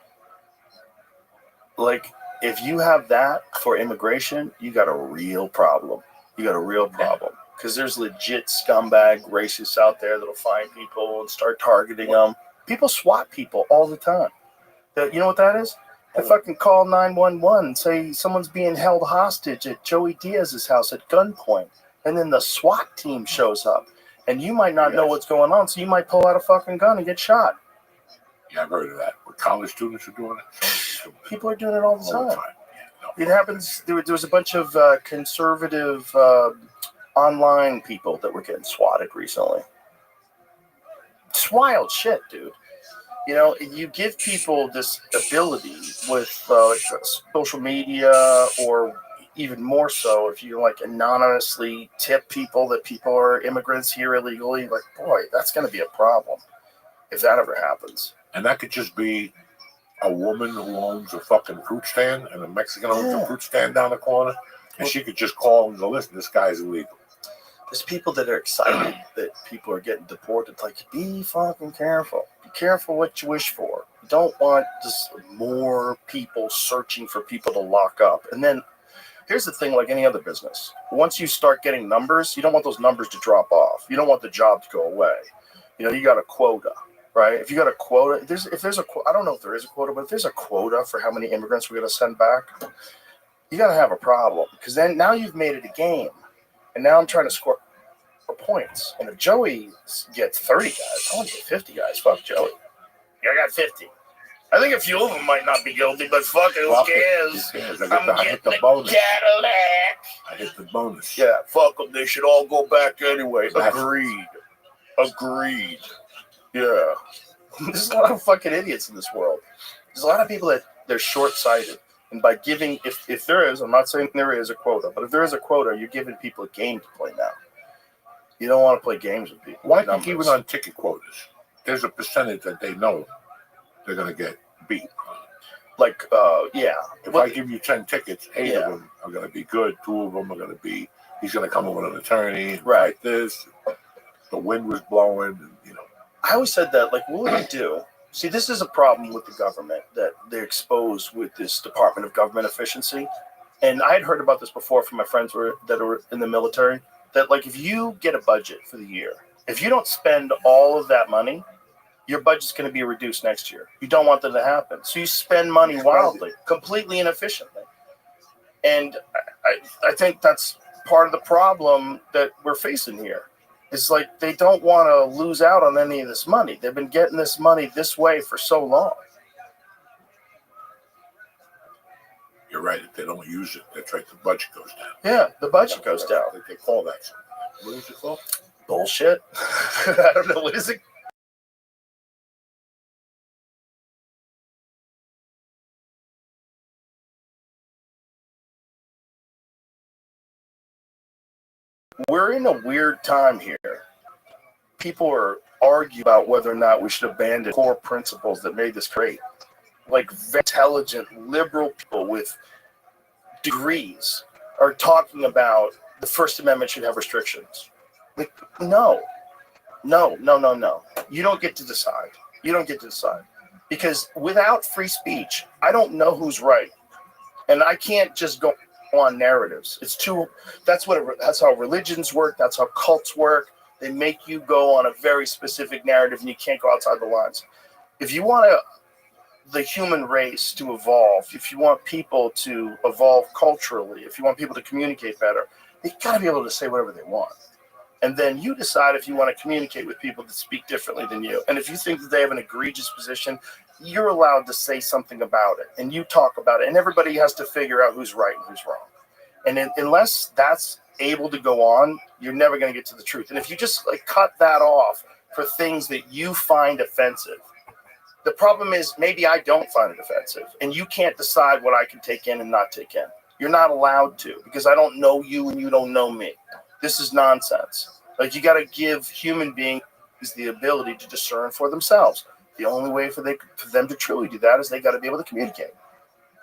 Like, if you have that for immigration, you got a real problem. You got a real problem. Because there's legit scumbag racists out there that'll find people and start targeting them. People swat people all the time. You know what that is? They fucking call 911 and say someone's being held hostage at Joey Diaz's house at gunpoint. And then the SWAT team shows up. And you might not know what's going on, so you might pull out a fucking gun and get shot. Yeah, I've heard of that. Where college students are doing it. People are doing it all the time. It happens. There was a bunch of conservative online people that were getting swatted recently. It's wild shit, dude. You know, you give people this ability with social media, or even more so if you like anonymously tip people that people are immigrants here illegally. Like, boy, that's going to be a problem if that ever happens. And that could just be a woman who owns a fucking fruit stand, and a Mexican owns a fruit stand down the corner, and she could just call and go, listen, this guy's illegal. There's people that are excited that people are getting deported. Like, be fucking careful. Be careful what you wish for. You don't want just more people searching for people to lock up. And then here's the thing, like any other business. Once you start getting numbers, you don't want those numbers to drop off. You don't want the job to go away. You know, you got a quota, right? If you got a quota, I don't know if there is a quota, but if there's a quota for how many immigrants we're going to send back, you got to have a problem. Because then now you've made it a game. And now I'm trying to score points. And if Joey gets 30 guys, I want to get 50 guys. Fuck Joey. Yeah, I got 50. I think a few of them might not be guilty, but fuck it, who cares? I hit the bonus. Cadillac. I hit the bonus. Yeah, fuck them. They should all go back anyway. Agreed. Yeah. There's a lot of fucking idiots in this world. There's a lot of people that they're short-sighted. And by giving, if there is, I'm not saying there is a quota, but if there is a quota, you're giving people a game to play now. You don't want to play games with people. Well, I think even on ticket quotas, there's a percentage that they know they're going to get beat. Like, yeah. If I give you 10 tickets, 8 of them are going to be good. 2 of them are going to be, he's going to come in with an attorney. Right. Like this. The wind was blowing, and, you know. I always said that, like, what would they do? See, this is a problem with the government that they're exposed with this Department of Government Efficiency. And I had heard about this before from my friends that were in the military, that, like, if you get a budget for the year, if you don't spend all of that money, your budget's going to be reduced next year. You don't want that to happen. So you spend money wildly, completely inefficiently. And I think that's part of the problem that we're facing here. It's like they don't want to lose out on any of this money. They've been getting this money this way for so long. You're right. If they don't use it, that's right. The budget goes down. Yeah, the budget goes down. They call that something. What is it called? Bullshit. I don't know. What is it? We're in a weird time here. People are arguing about whether or not we should abandon core principles that made this great. Like intelligent, liberal people with degrees are talking about the First Amendment should have restrictions. Like, no. You don't get to decide. You don't get to decide. Because without free speech, I don't know who's right. And I can't just go on narratives. That's how religions work. That's how cults work. They make you go on a very specific narrative and you can't go outside the lines. If you want the human race to evolve, if you want people to evolve culturally, if you want people to communicate better, they got to be able to say whatever they want. And then you decide if you want to communicate with people that speak differently than you. And if you think that they have an egregious position, you're allowed to say something about it. And you talk about it. And everybody has to figure out who's right and who's wrong. And unless that's able to go on, you're never going to get to the truth. And if you just cut that off for things that you find offensive, the problem is maybe I don't find it offensive. And you can't decide what I can take in and not take in. You're not allowed to, because I don't know you and you don't know me. This is nonsense. You got to give human beings the ability to discern for themselves. The only way for them to truly do that is they got to be able to communicate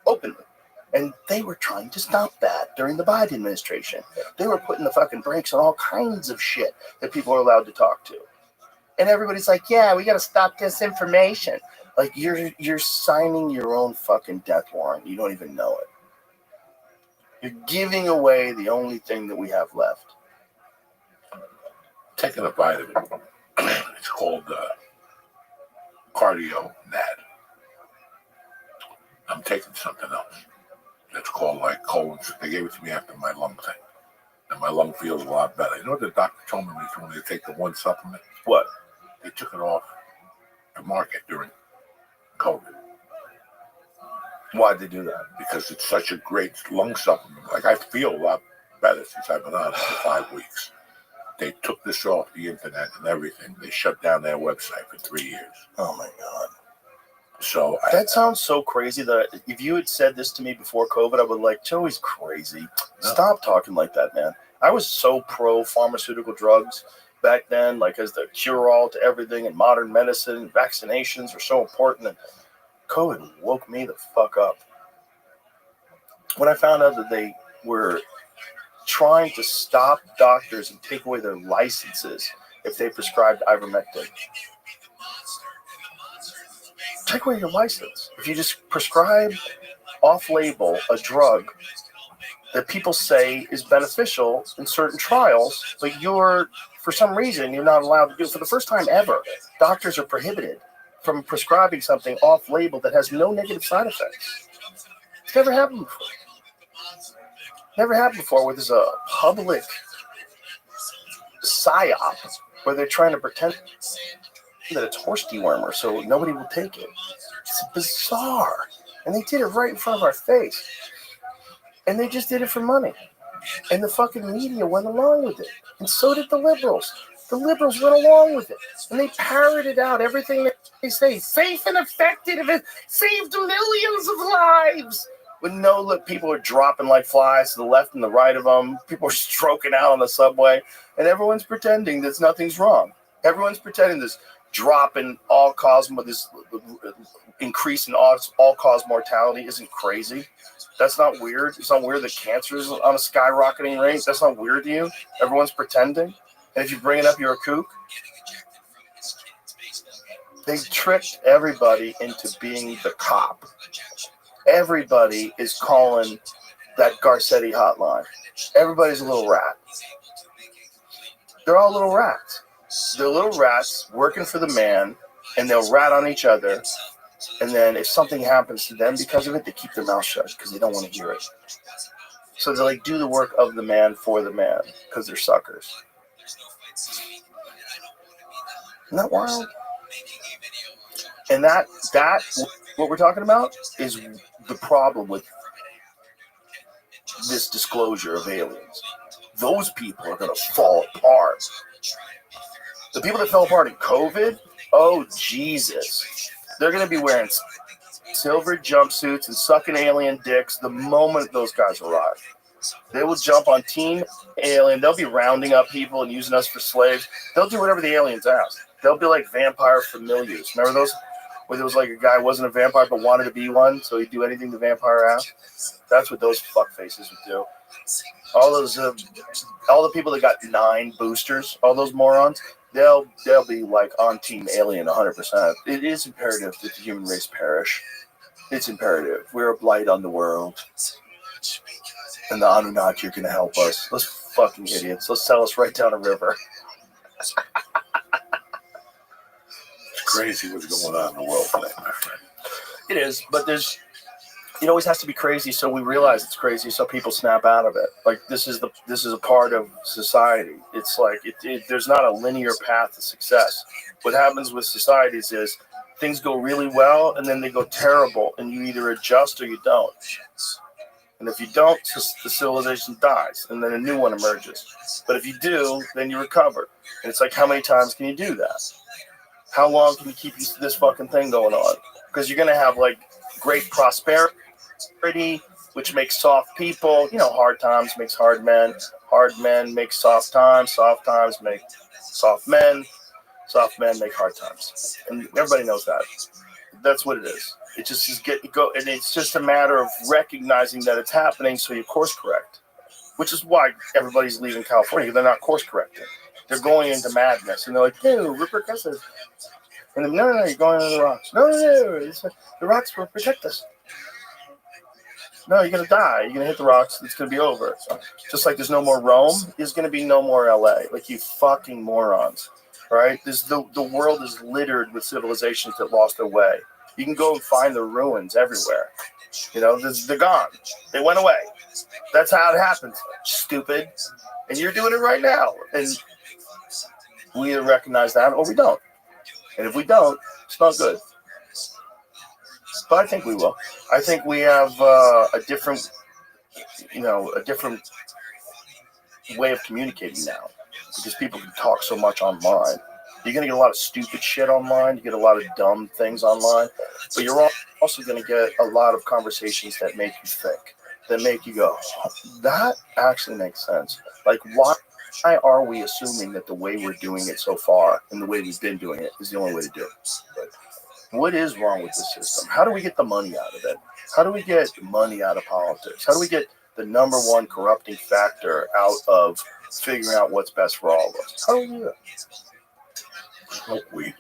openly. And they were trying to stop that during the Biden administration. They were putting the fucking brakes on all kinds of shit that people are allowed to talk to. And everybody's like, yeah, we got to stop disinformation. You're signing your own fucking death warrant. You don't even know it. You're giving away the only thing that we have left. Taking a vitamin. It's called Cardio Nad. I'm taking something else. It's called colon. They gave it to me after my lung thing. And my lung feels a lot better. You know what the doctor told me when he told me to take the one supplement? What? They took it off the market during COVID. Why'd they do that? Because it's such a great lung supplement. I feel a lot better since I've been on it for 5 weeks. They took this off the internet and everything. They shut down their website for 3 years. Oh my God. So that sounds so crazy that if you had said this to me before COVID, I would Joey's crazy. No. Stop talking like that, man. I was so pro pharmaceutical drugs back then, as the cure-all to everything, and modern medicine and vaccinations are so important. And COVID woke me the fuck up. When I found out that they were trying to stop doctors and take away their licenses if they prescribed ivermectin. Take away your license. If you just prescribe off-label a drug that people say is beneficial in certain trials, but for some reason, you're not allowed to do it. For the first time ever, doctors are prohibited from prescribing something off-label that has no negative side effects. It's never happened before. Never happened before where there's a public psyop where they're trying to pretend that it's horse dewormer so nobody will take it. It's bizarre. And they did it right in front of our face. And they just did it for money. And the fucking media went along with it. And so did the liberals. The liberals went along with it. And they parroted out everything that they say. Safe and effective. It saved millions of lives. When people are dropping like flies to the left and the right of them. People are stroking out on the subway. And everyone's pretending that nothing's wrong. Everyone's pretending this drop in all-cause, this increase in all-cause mortality isn't crazy. That's not weird. It's not weird that cancer is on a skyrocketing rate. That's not weird to you. Everyone's pretending. And if you bring it up, you're a kook. They tricked everybody into being the cop. Everybody is calling that Garcetti hotline. Everybody's a little rat. They're all little rats. They're little rats working for the man, and they'll rat on each other. And then if something happens to them because of it, they keep their mouth shut because they don't want to hear it. So they do the work of the man for the man because they're suckers. Isn't that wild? And that what we're talking about is the problem with this disclosure of aliens. Those people are going to fall apart. The people that fell apart in COVID, oh, Jesus. They're going to be wearing silver jumpsuits and sucking alien dicks the moment those guys arrive. They will jump on Team Alien. They'll be rounding up people and using us for slaves. They'll do whatever the aliens ask. They'll be like vampire familiars. Remember those? Where there was a guy who wasn't a vampire but wanted to be one, so he'd do anything the vampire asked. That's what those fuckfaces would do. All the people that got 9 boosters, all those morons, they'll be like on Team Alien 100%. It is imperative that the human race perish. It's imperative. We're a blight on the world. And the Anunnaki are going to help us. Those fucking idiots. They'll sell us right down a river. It's crazy what's going on in the world today, my friend. It is, but it always has to be crazy so we realize it's crazy so people snap out of it. Like this is a part of society. It's like there's not a linear path to success. What happens with societies is things go really well and then they go terrible and you either adjust or you don't. And if you don't, the civilization dies and then a new one emerges. But if you do, then you recover. And it's like, how many times can you do that? How long can you keep this fucking thing going on? Because you're going to have like great prosperity, which makes soft people. Hard times makes hard men make soft times make soft men make hard times. And everybody knows that. That's what it is. It just is and it's just a matter of recognizing that it's happening so you course correct, which is why everybody's leaving California. They're not course correcting. They're going into madness, and they're like, "No, we're progressive." And then, no, you're going into the rocks. No, the rocks will protect us. No, you're gonna die. You're gonna hit the rocks. It's gonna be over. So, just like there's no more Rome, there's gonna be no more LA. Like you fucking morons, right? The world is littered with civilizations that lost their way. You can go and find the ruins everywhere. They're gone. They went away. That's how it happens. Stupid. And you're doing it right now. And we either recognize that or we don't. And if we don't, it's not good. But I think we will. I think we have a different way of communicating now because people can talk so much online. You're going to get a lot of stupid shit online. You get a lot of dumb things online. But you're also going to get a lot of conversations that make you think, that make you go, that actually makes sense. Like, why are we assuming that the way we're doing it so far and the way we've been doing it is the only way to do it? What is wrong with the system? How do we get the money out of it? How do we get money out of politics? How do we get the number one corrupting factor out of figuring out what's best for all of us? How do we do that? Smoke weed.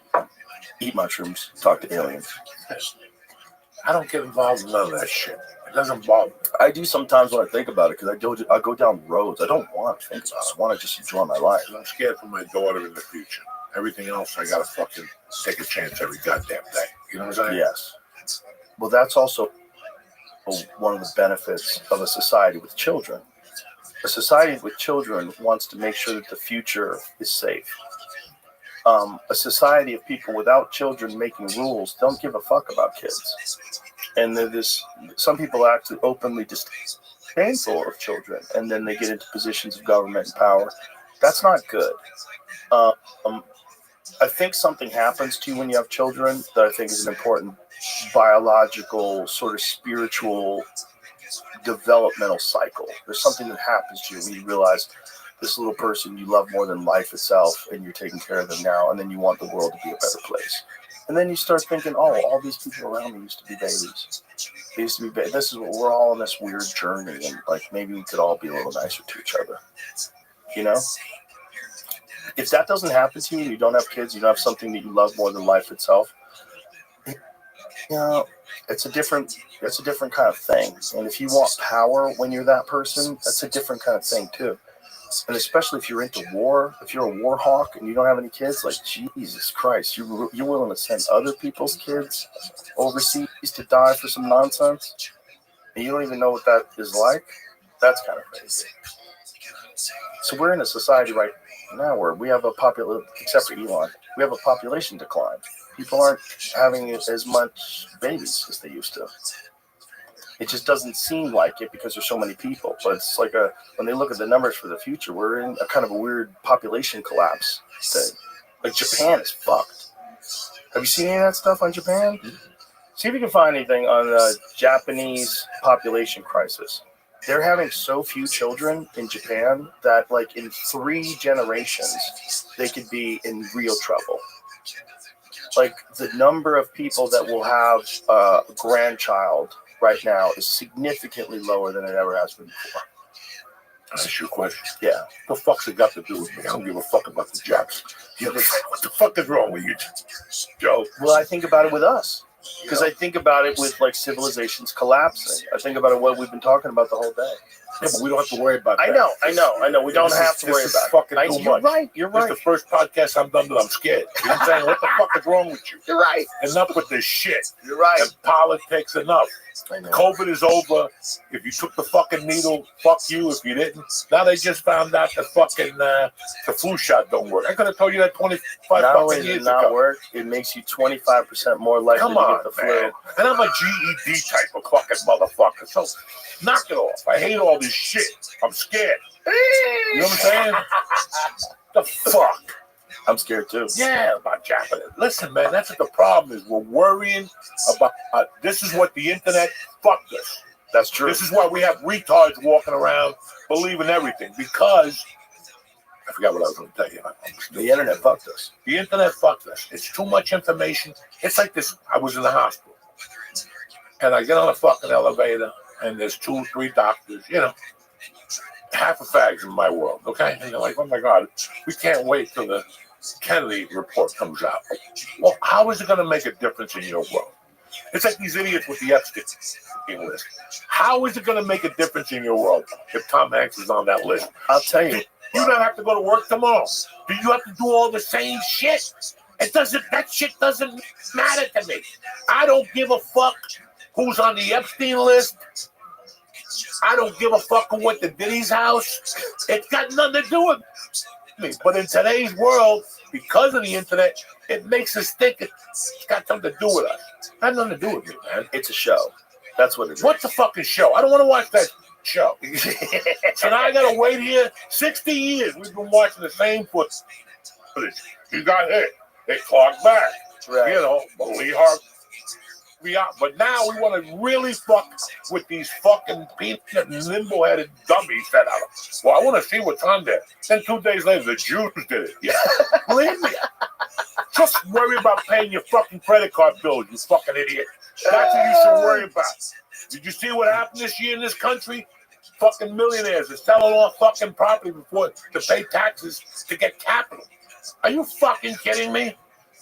Eat mushrooms. Talk to aliens. I don't get involved in none of that shit. It doesn't bother me. I do sometimes when I think about it because I go down roads. I don't want to think about it. I want to just enjoy my life. I'm scared for my daughter in the future. Everything else, I got to fucking take a chance every goddamn day. You know what I'm saying? Yes. Well, that's also one of the benefits of a society with children. A society with children wants to make sure that the future is safe. A society of people without children making rules don't give a fuck about kids. And some people actually openly disdainful of children, and then they get into positions of government and power. That's not good. I think something happens to you when you have children that I think is an important biological, sort of spiritual developmental cycle. There's something that happens to you when you realize this little person you love more than life itself, and you're taking care of them now, and then you want the world to be a better place. And then you start thinking, oh, all these people around me used to be babies. They used to be This is what we're all on this weird journey, and like maybe we could all be a little nicer to each other. If that doesn't happen to you, and you don't have kids, you don't have something that you love more than life itself, it's a different kind of thing. And if you want power when you're that person, that's a different kind of thing too. And especially if you're into war, if you're a war hawk and you don't have any kids, like Jesus Christ, you're willing to send other people's kids overseas to die for some nonsense, and you don't even know what that is like. That's kind of crazy. So we're in a society right now where we have except for Elon, we have a population decline. People aren't having as much babies as they used to. It just doesn't seem like it because there's so many people. But it's like when they look at the numbers for the future, we're in a kind of a weird population collapse thing. Like Japan is fucked. Have you seen any of that stuff on Japan? See if you can find anything on the Japanese population crisis. They're having so few children in Japan that like in 3 generations, they could be in real trouble. Like the number of people that will have a grandchild right now is significantly lower than it ever has been before. That's your question. Yeah. What the fuck's it got to do with me? I don't give a fuck about the Japs. What the fuck is wrong with you, Joe? Well, I think about it with us. Because I think about it with like civilizations collapsing. I think about it what we've been talking about the whole day. Yeah, but we don't have to worry about that. I know. We don't have to worry about it. Too You're much. right. You're This right. is the first podcast I've done that I'm scared. You know what I'm saying? What the fuck is wrong with you? You're right. Enough with this shit. You're right. And politics, enough. COVID is over. If you took the fucking needle, fuck you. If you didn't, now they just found out that fucking the flu shot don't work. I could have told you that 25 Not only fucking does it years not ago. work, it makes you 25% more likely Come to on, get the flu. man. And I'm a GED type of fucking motherfucker. So knock it off. I hate all this shit. I'm scared. You know what I'm saying? The fuck? I'm scared too. Yeah, about Japanese. Listen, man, that's what the problem is. We're worrying about this is what the internet fucked us. That's true. This is why we have retards walking around believing everything. Because I forgot what I was going to tell you. The internet fucked us. The internet fucked us. It's too much information. It's like this. I was in the hospital. And I get on a fucking elevator, and there's 2, 3 doctors, you know, half a fags in my world, okay? And they're like, oh my God, we can't wait till the Kennedy report comes out. Well, how is it going to make a difference in your world? It's like these idiots with the Epstein list. How is it going to make a difference in your world if Tom Hanks is on that list? I'll tell you. You don't have to go to work tomorrow. Do you have to do all the same shit? That shit doesn't matter to me. I don't give a fuck who's on the Epstein list. I don't give a fuck who went to Diddy's house. It's got nothing to do with me. But in today's world, because of the internet, it makes us think it's got something to do with us. It has nothing to do with me, man. It's a show. That's what it is. What's a fucking show? I don't want to watch that show. So now I gotta wait here 60 years. We've been watching the same footage. You got hit. They clocked back. Right. You know, believe her. But now we want to really fuck with these fucking peanut limbo-headed dummies that are. Well, I want to see what's on there. Then 2 days later, the Jews did it. Yeah. Believe me. Just worry about paying your fucking credit card bills, you fucking idiot. That's what you should worry about. Did you see what happened this year in this country? Fucking millionaires are selling off fucking property before to pay taxes to get capital. Are you fucking kidding me?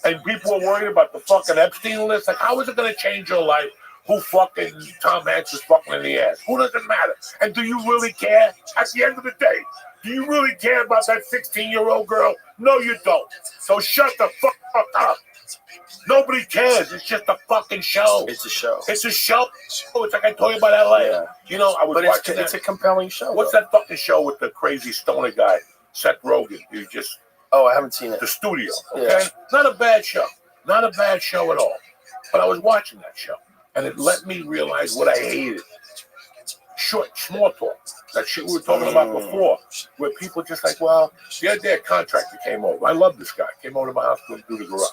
And people are worried about the fucking Epstein list. Like, how is it going to change your life? Who fucking Tom Hanks is fucking in the ass? Who doesn't matter? And do you really care? At the end of the day, do you really care about that 16-year-old girl? No, you don't. So shut the fuck up. Nobody cares. It's just a fucking show. It's a show. It's a show. It's like I told you about LA. Yeah. You know, I was watching it's a compelling show. What's that fucking show with the crazy stoner guy, Seth Rogen? You just. Oh, I haven't seen it. The Studio, okay? Yeah. Not a bad show. Not a bad show at all. But I was watching that show, and it let me realize what I hated. Small talk. That shit we were talking about before, where people just like, well, the other day a contractor came over. I love this guy. Came over to my house to do the garage.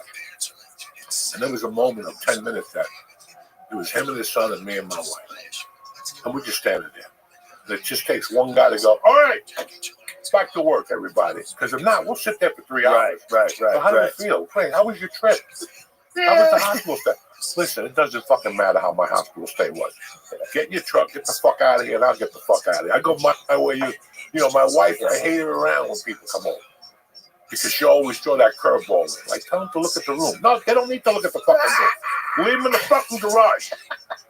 And there was a moment of 10 minutes that it was him and his son and me and my wife. And we're just standing there. It just takes one guy to go, all right, back to work, everybody. Because if not, we'll sit there for 3 hours. Right. So how do you feel? Wait, how was your trip? How was the hospital stay? Listen, it doesn't fucking matter how my hospital stay was. Get in your truck, get the fuck out of here, and I'll get the fuck out of here. I go my way. You know, my wife, I hate her around when people come over. Because she always throw that curveball in. Like, tell them to look at the room. No, they don't need to look at the fucking room. Leave them in the fucking garage.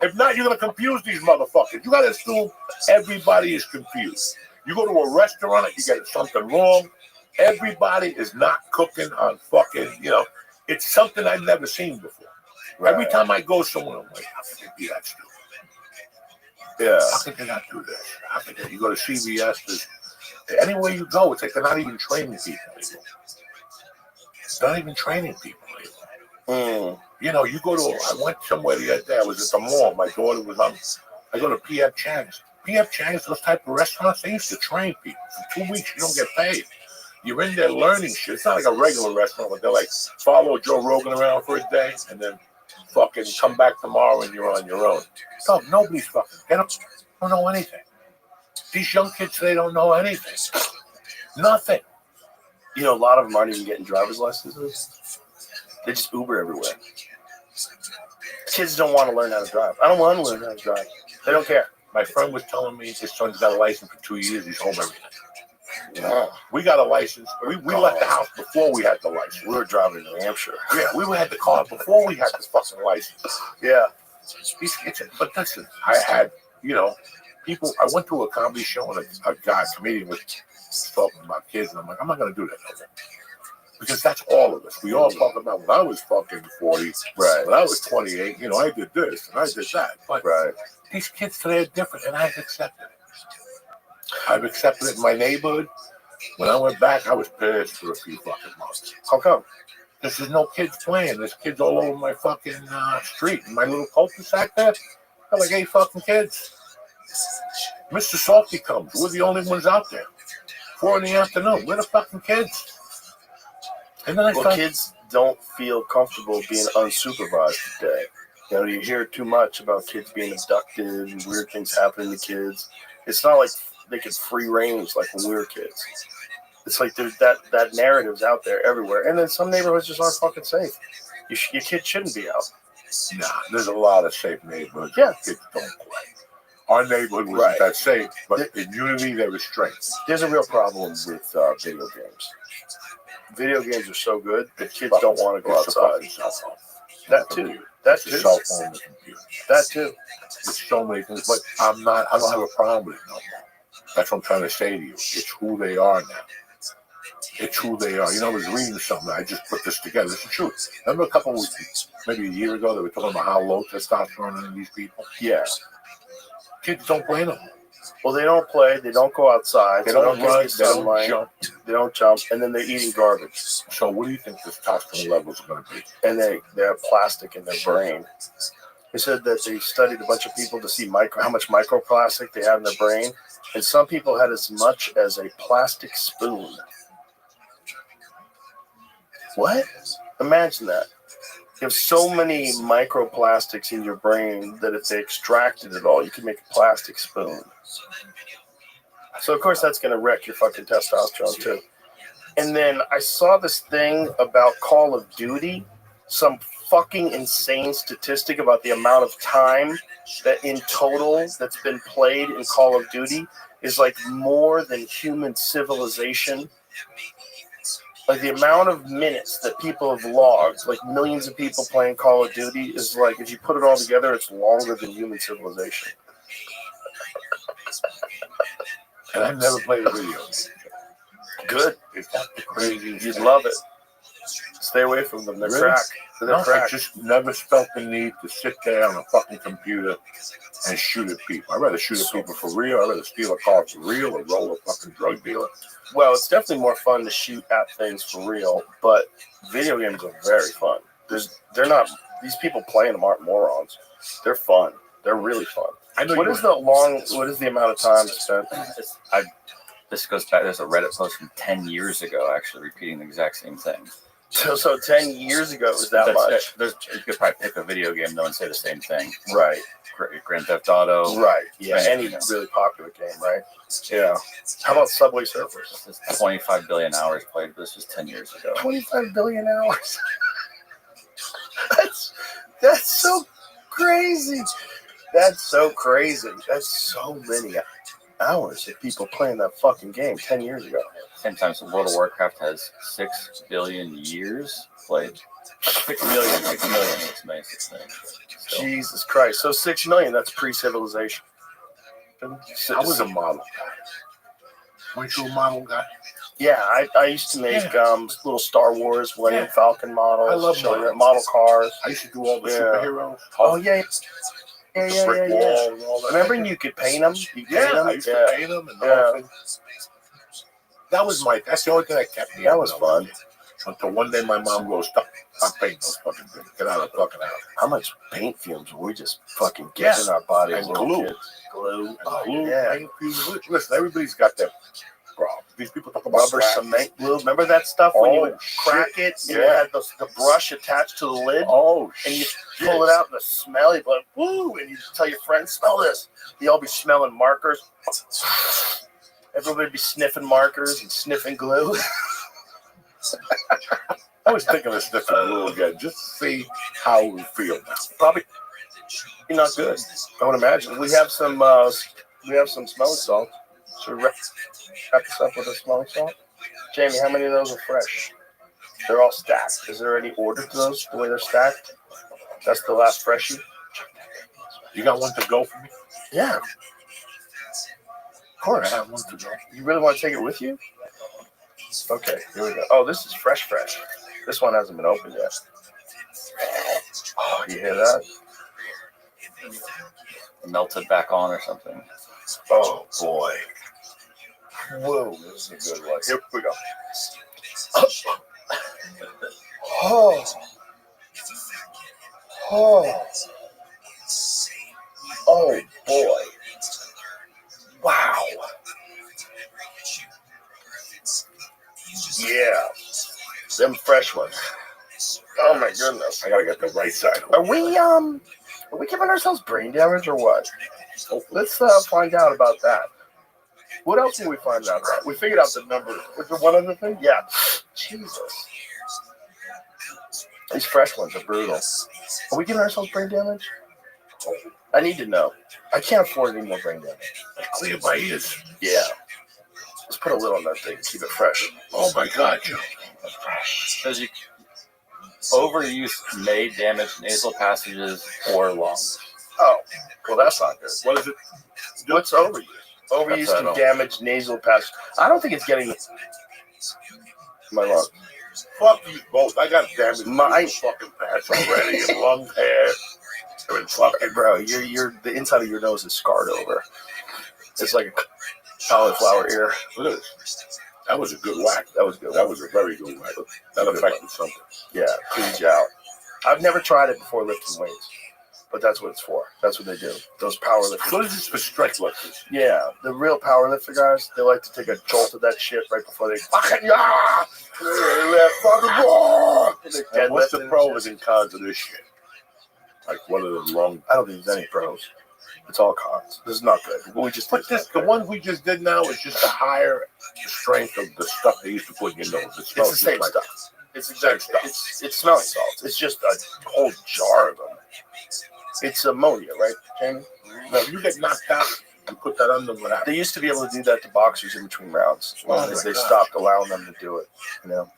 If not, you're going to confuse these motherfuckers. You got to assume everybody is confused. You go to a restaurant, you get something wrong. Everybody is not cooking on fucking, you know, it's something I've never seen before. Right. Every time I go somewhere, I'm like, how can they be that stupid? Yeah. How can they not do this? How can they? You go to CVS, anywhere you go, it's like they're not even training people anymore. They're not even training people anymore. You know, you go to, I went somewhere the other day, I was at the mall, my daughter was on, I go to P.F. Chang's. P.F. Chang's, those type of restaurants, they used to train people. For 2 weeks, you don't get paid. You're in there learning shit. It's not like a regular restaurant where they're like, follow Joe Rogan around for a day and then fucking come back tomorrow and you're on your own. No, nobody's fucking, they don't know anything. These young kids, they don't know anything. Nothing. You know, a lot of them aren't even getting driver's licenses. They just Uber everywhere. Kids don't want to learn how to drive. I don't want to learn how to drive. They don't care. My friend was telling me his son's got a license for 2 years. He's home every night. Yeah. We got a license. We left the house before we had the license. We were driving to New Hampshire. Yeah, we had the car before we had the fucking license. Yeah. But listen, I had, people. I went to a comedy show and a comedian was talking about kids, and I'm like, I'm not going to do that no more. Because that's all of us. We all talk about when I was fucking 40, right? When I was 28, I did this and I did that. But these kids today are different, and I've accepted it. I've accepted it in my neighborhood. When I went back, I was pissed for a few fucking months. How come? Because there's no kids playing. There's kids all over my fucking street. In my little cul-de-sac there, got like 8 fucking kids. Mr. Salty comes. We're the only ones out there. 4 in the afternoon. We're the fucking kids. And then kids don't feel comfortable being unsupervised today. You hear too much about kids being abducted and weird things happening to kids. It's not like they get free range like when we were kids. It's like there's that narrative's out there everywhere. And then some neighborhoods just aren't fucking safe. Your kids shouldn't be out. Nah, there's a lot of safe neighborhoods. Yeah. Kids don't play. Our neighborhood wasn't that safe, but in unity there was strength. There's a real problem with video games. Video games are so good that kids don't want to go outside. That too. That too. Cell phone, the computer. That too. There's so many things, but I don't have a problem with it no more. That's what I'm trying to say to you. It's who they are now. It's who they are. I was reading something. I just put this together. It's the truth. Remember a couple of weeks, maybe a year ago, they were talking about how low testosterone in these people? Yeah. Kids don't play no more. Well, they don't play. They don't go outside. They don't run. They don't jump. They don't jump. And then they're eating garbage. So what do you think the testosterone levels are going to be? And they have plastic in their brain. They said that they studied a bunch of people to see how much microplastic they have in their brain. And some people had as much as a plastic spoon. What? Imagine that. You have so many microplastics in your brain that if they extracted it all, you could make a plastic spoon. So, of course, that's going to wreck your fucking testosterone, too. And then I saw this thing about Call of Duty, some fucking insane statistic about the amount of time that in total that's been played in Call of Duty is like more than human civilization. Like the amount of minutes that people have logged, like millions of people playing Call of Duty, is like, if you put it all together, it's longer than human civilization. And I've never played a video. Good. It's not the craziest. You'd love it. Stay away from them. They're crack. I just never felt the need to sit there on a fucking computer and shoot at people. I'd rather shoot at people for real. I'd rather steal a car for real or roll a fucking drug dealer. Well, it's definitely more fun to shoot at things for real, but video games are very fun. They're not, these people playing them aren't morons. They're fun. They're really fun. What is the amount of time spent? This goes back, there's a Reddit post from 10 years ago actually repeating the exact same thing. So 10 years ago it was that much? You could probably pick a video game though and say the same thing. Right. Grand Theft Auto. Right. Yeah, any really popular game, right? Yeah. How about Subway Surfers? This is 25 billion hours played, but this was 10 years ago. 25 billion hours? That's so crazy. That's so crazy. That's so many hours of people playing that fucking game 10 years ago. Same time, so World of Warcraft has 6 billion years played. 6 million. It's amazing thing. So. Jesus Christ. So 6 million, that's pre-civilization. I was a model guy. Weren't you a model guy? Yeah, I used to make little Star Wars Millennium Falcon models. I love model cars. I used to do all the superheroes. Oh, yeah. Yeah. Remember you could paint them? I used to paint them and all things. That's the only thing that kept me. That was fun. Until one day my mom goes, stop painting those fucking things. Get out of the fucking house. How much paint fumes were we just fucking getting in our bodies? And glue. Glue. Paint fumes. Listen, everybody's got their problem. These people talk about rubber cement glue. Remember that stuff when you would crack it and you had the brush attached to the lid? Oh, and you pull it out and the smell, you'd be like, woo, and you tell your friends, smell this. You all be smelling markers. Everybody be sniffing markers and sniffing glue. I was thinking of sniffing glue again, just to see how it would feel now. Probably Not good. I would imagine. We have some smelling salt. Should we wrap this up with a smelling salt? Jamie, how many of those are fresh? They're all stacked. Is there any order to those, the way they're stacked? That's the last freshie. You got one to go for me? Yeah. Of course. I have one to go. You really want to take it with you? Okay, here we go. Oh, this is fresh. This one hasn't been opened yet. Oh, you hear that? Melted back on or something. Oh, boy. Whoa, this is a good one. Here we go. Oh. Oh. Oh, boy. Wow. Yeah. Them fresh ones. Oh, my goodness. I gotta get the right side. Are we giving ourselves brain damage or what? Let's find out about that. What else did we find out about? We figured out the number. Was there one other thing? Yeah. Jesus. These fresh ones are brutal. Are we giving ourselves brain damage? I need to know. I can't afford any more brain damage. Clear my ears. Yeah. Let's put a little on that thing. Keep it fresh. Oh my God, Joe. Because overuse may damage nasal passages or lungs. Oh, well, that's not good. What is it? What's overuse? Overuse can damage nasal passage. I don't think it's getting my lungs. Fuck you both. I got damaged my fucking patch already and lung hair. Hey, bro, you're the inside of your nose is scarred over. It's like a cauliflower ear. Look at this. That was a good whack. That was good. That was a very good whack. That affected something. Yeah, cleans you out. I've never tried it before lifting weights, but that's what it's for. That's what they do. Those power lifters. What is this for strength lifters? Yeah, the real power lifter guys, they like to take a jolt of that shit right before they fucking what's the pros and cons of this shit? Like, what are the long? I don't think there's any pros. It's all cons. This is not good. We just But this, the ones we just did now is just a higher strength of the stuff they used to put in your nose. It's the same stuff. It's exactly stuff. It's smelling salts. It's just a whole jar of them. It's ammonia, right, Jamie? Now, if you get knocked out and put that under, what happens? They used to be able to do that to boxers in between rounds. They stopped allowing them to do it, you know?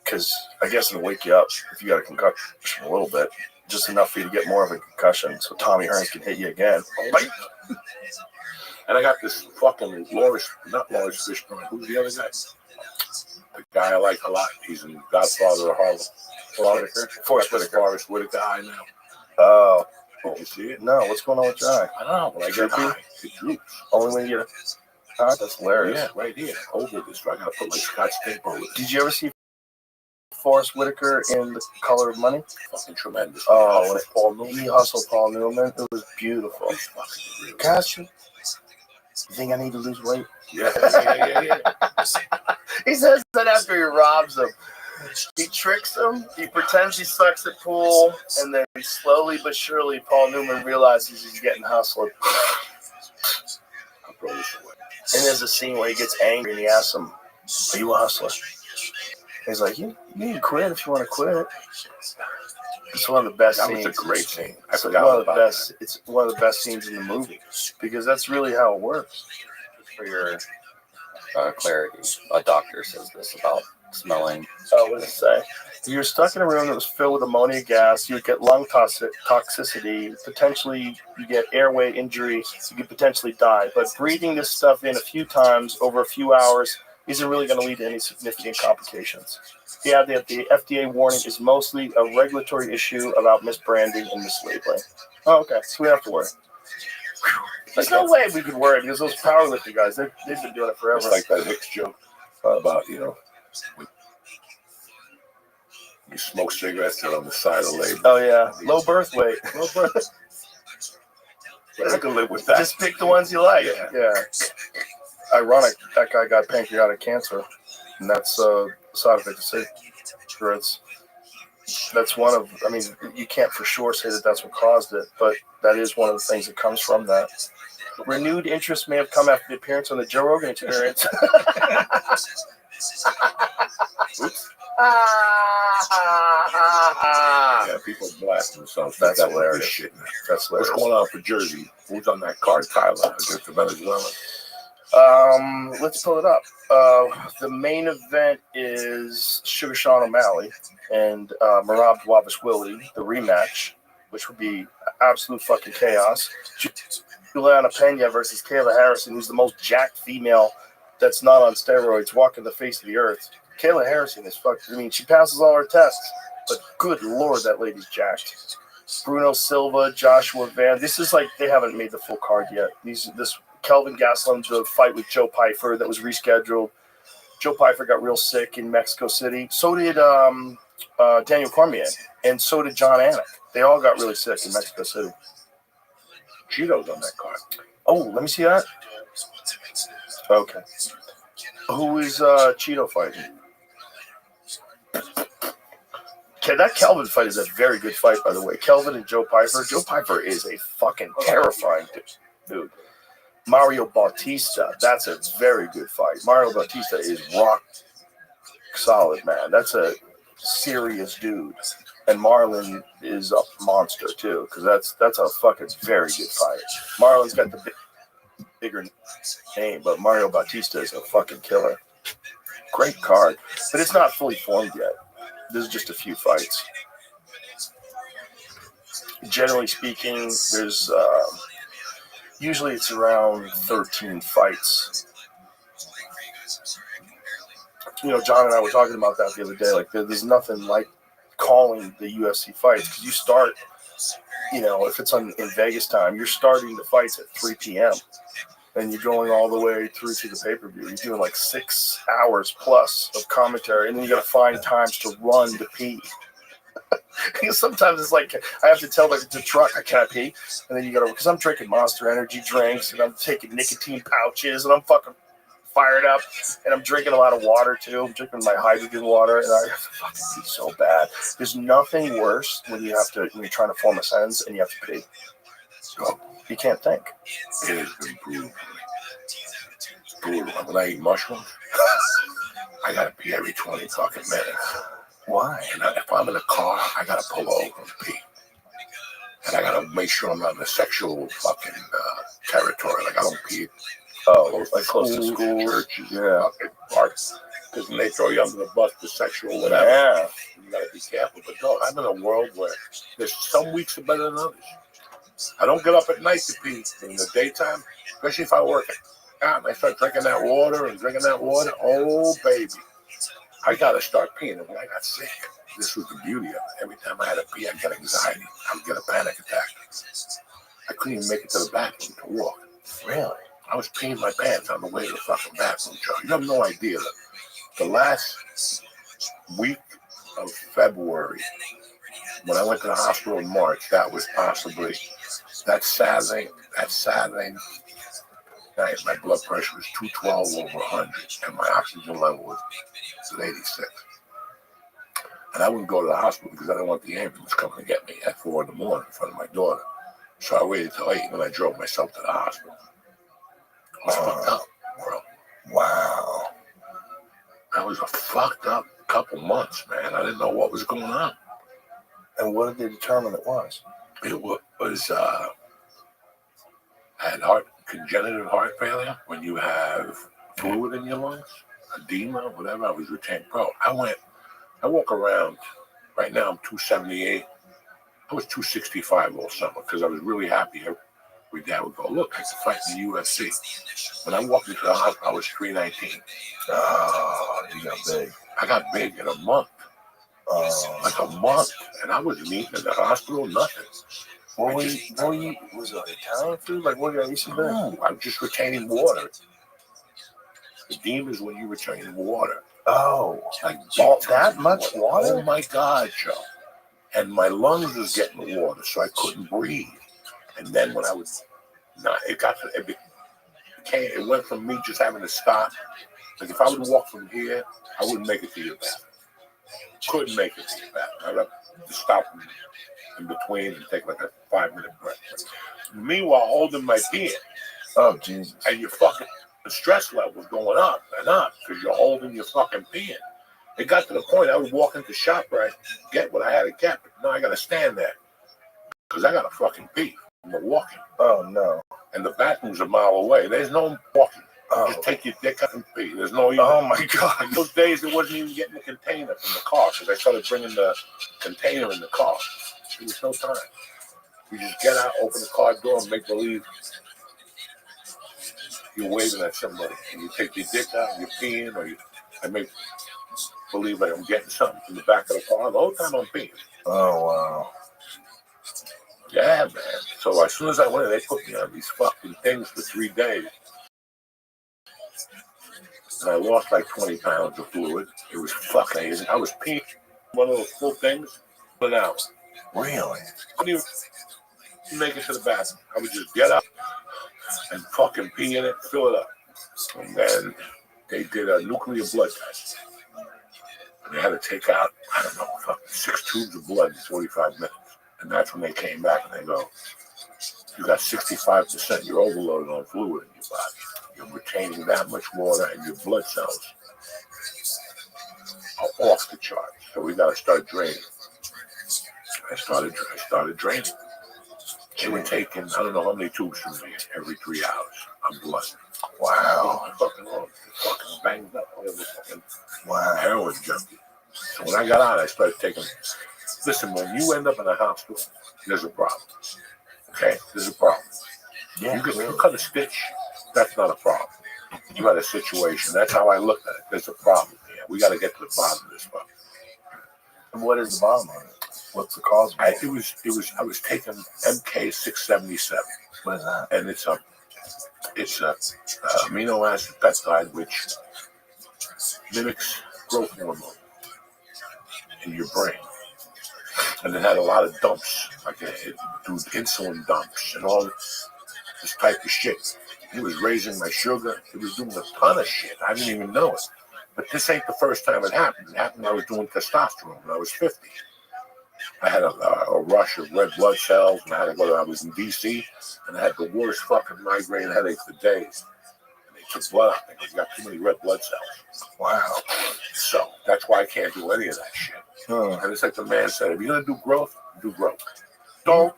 Because I guess it'll wake you up if you got a concussion a little bit. Just enough for you to get more of a concussion so Tommy Hearns can hit you again. And I got this fucking Lawrence Fishburne. Who's the other guy? The guy I like a lot. He's in Godfather of Harlem. Forrest Whitaker eye now. Oh. Did you see it? No, what's going on with your eye? I don't know. When I get high, it droops. Only when you get high? That's hilarious. Yeah, right here. Over this. I got to put like Scotch tape over it. Did you ever see Forrest Whitaker in The Color of Money? Fucking tremendous. Oh, he hustled Paul Newman. It was beautiful. Gosh, you think I need to lose weight? Yeah. He says that after he robs him. He tricks him. He pretends he sucks at pool, and then slowly but surely, Paul Newman realizes he's getting hustled. And there's a scene where he gets angry and he asks him, "Are you a hustler?" He's like, "You can quit if you want to quit." It's one of the best scenes. That was a great scene. I forgot about that. It's one of the best scenes in the movie because that's really how it works. For your clarity, a doctor says this about smelling. Oh, what does it say? If you're stuck in a room that was filled with ammonia gas, you would get lung toxicity. Potentially, you get airway injury. You could potentially die. But breathing this stuff in a few times over a few hours isn't really going to lead to any significant complications. Yeah, the FDA warning is mostly a regulatory issue about misbranding and mislabeling. Oh, okay. So we don't have to worry. There's no way we could worry because those powerlifting guys, they've been doing it forever. It's like that Hicks joke about, you smoke cigarettes that on the side of the label. Oh, yeah. Low birth weight. Low birth. But I can live with that. Just pick the ones you like. Yeah. Ironic, that guy got pancreatic cancer, and that's a side effect of cigarettes. That's one of, I mean, you can't for sure say that that's what caused it, but that is one of the things that comes from that. Renewed interest may have come after the appearance on the Joe Rogan Experience. Oops. Yeah, people blasting themselves. That's That hilarious. Shit. That's hilarious. What's going on for Jersey? Who's on that card, Tyler? Against the Venezuela? Let's pull it up. The main event is Sugar Sean O'Malley and Merab Dwabishvili, the rematch, which would be absolute fucking chaos. Juliana Pena versus Kayla Harrison, who's the most jacked female that's not on steroids, walking the face of the earth. Kayla Harrison is fucking, I mean, she passes all her tests, but good lord, that lady's jacked. Bruno Silva, Joshua Van. This is like, they haven't made the full card yet. This Kelvin Gastelum's a fight with Joe Pyfer that was rescheduled. Joe Pyfer got real sick in Mexico City. So did Daniel Cormier, and so did John Anik. They all got really sick in Mexico City. Cheeto's on that card. Oh, let me see that. Okay. Who is Cheeto fighting? Okay, that Kelvin fight is a very good fight, by the way. Kelvin and Joe Pyfer. Joe Pyfer is a fucking terrifying dude. Mario Bautista, that's a very good fight. Mario Bautista is rock solid, man. That's a serious dude. And Marlon is a monster, too, because that's a fucking very good fight. Marlon's got the bigger name, but Mario Bautista is a fucking killer. Great card, but it's not fully formed yet. There's just a few fights. Generally speaking, there's usually it's around 13 fights. You know, John and I were talking about that the other day. Like, there's nothing like calling the UFC fights, because you start, you know, if it's in Vegas time, you're starting the fights at 3 p.m. and you're going all the way through to the pay-per-view. You're doing like 6 hours plus of commentary, and then you got to find times to run to pee. Because sometimes it's like I have to tell the truck I can't pee, and then you got to, because I'm drinking Monster Energy drinks and I'm taking nicotine pouches and I'm fucking fired up, and I'm drinking a lot of water too. I'm drinking my hydrogen water, and I have to fucking pee so bad. There's nothing worse when you're trying to form a sentence and you have to pee. So you can't think. It has been brutal. Brutal. When I eat mushrooms, I gotta pee every 20 fucking minutes. Why? And if I'm in a car, I gotta pull over and pee. And I gotta make sure I'm not in the sexual fucking territory. Like, I don't pee. Close to school, churches, fucking parks. Because when they throw you under the bus for sexual whatever, you gotta be careful. But no, I'm in a world where there's some weeks are better than others. I don't get up at night to pee. In the daytime, especially if I work out and I start drinking that water, oh baby, I gotta start peeing. And when I got sick, this was the beauty of it. Every time I had to pee, I'd get anxiety. I would get a panic attack. I couldn't even make it to the bathroom to walk. Really? I was peeing my pants on the way to the fucking bathroom, Joe. You have no idea. The last week of February, when I went to the hospital in March, that was possibly that Saturday night, my blood pressure was 212 over 100, and my oxygen level was 86. And I wouldn't go to the hospital because I didn't want the ambulance coming to get me at 4 in the morning in front of my daughter. So I waited till 8, and I drove myself to the hospital. I was fucked up, bro. Wow. That was a fucked up couple months, man. I didn't know what was going on. And what did they determine it was? It was I had congenital heart failure when you have fluid in your lungs, edema, whatever. I was retained. Bro, I walk around, right now I'm 278. I was 265 all summer because I was really happy. Every day I would go, look, I can fight in the UFC. When I walked into the hospital, I was 319. Oh, you got big. I got big in a month. Like a month. And I wasn't eating in the hospital, nothing. What were you, was it Italian food? Like, what did I used to do? No, I'm just retaining water. Edema is when you're retaining water. Oh, like that much water? Oh my God, Joe. And my lungs was getting the water, so I couldn't breathe. And then when I was, it went from me just having to stop. Like if I would walk from here, I wouldn't make it to your bathroom. Couldn't make it to your bathroom. I'd have to stop in between and take like a 5-minute break. Meanwhile, holding my pee. Oh, Jesus. And your fucking stress level's going up and up because you're holding your fucking pee. It got to the point I would walk into ShopRite, get what I had to get, but now I got to stand there because I got to fucking pee. I'm walking. Oh, no. And the bathroom's a mile away. There's no walking. Oh. Just take your dick up and pee. There's no even. Oh, my God. In those days, it wasn't even getting the container from the car because I started bringing the container in the car. There was no time. You just get out, open the car door, and make believe you're waving at somebody. And you take your dick out, and you're peeing, or I make believe like I'm getting something from the back of the car. The whole time I'm peeing. Oh, wow. Yeah, man. So as soon as I went in, they put me on these fucking things for 3 days. And I lost like 20 pounds of fluid. It was fucking amazing. I was peeing one of those full things for an hour. Really? Couldn't even make it to the bathroom. I would just get up and fucking pee in it, fill it up. And then they did a nuclear blood test. And they had to take out, I don't know, fucking 6 tubes of blood in 45 minutes. And that's when they came back and they go, you got 65%, you're overloaded on fluid in your body. You're retaining that much water and your blood cells are off the charts. So we got to start draining. I started draining. They were taking, I don't know how many tubes from me every 3 hours of blood. Wow. I fucking banged up. I was a fucking heroin junkie. So when I got out, I started taking. Listen, when you end up in a hospital, there's a problem. Okay? There's a problem. Yeah, you cut a stitch, that's not a problem. You had a situation. That's how I looked at it. There's a problem here. We got to get to the bottom of this problem. And what is the bottom of it? What's the cause? I was taking MK677. What is that? And it's a amino acid peptide which mimics growth hormone in your brain. And it had a lot of dumps, like it do insulin dumps and all this type of shit. It was raising my sugar. It was doing a ton of shit. I didn't even know it. But this ain't the first time it happened. It happened when I was doing testosterone when I was 50. I had a rush of red blood cells, and I was in D.C., and I had the worst fucking migraine headache for days. And they took blood out because you got too many red blood cells. Wow. So that's why I can't do any of that shit. And it's like the man said, if you're going to do growth, do growth. Don't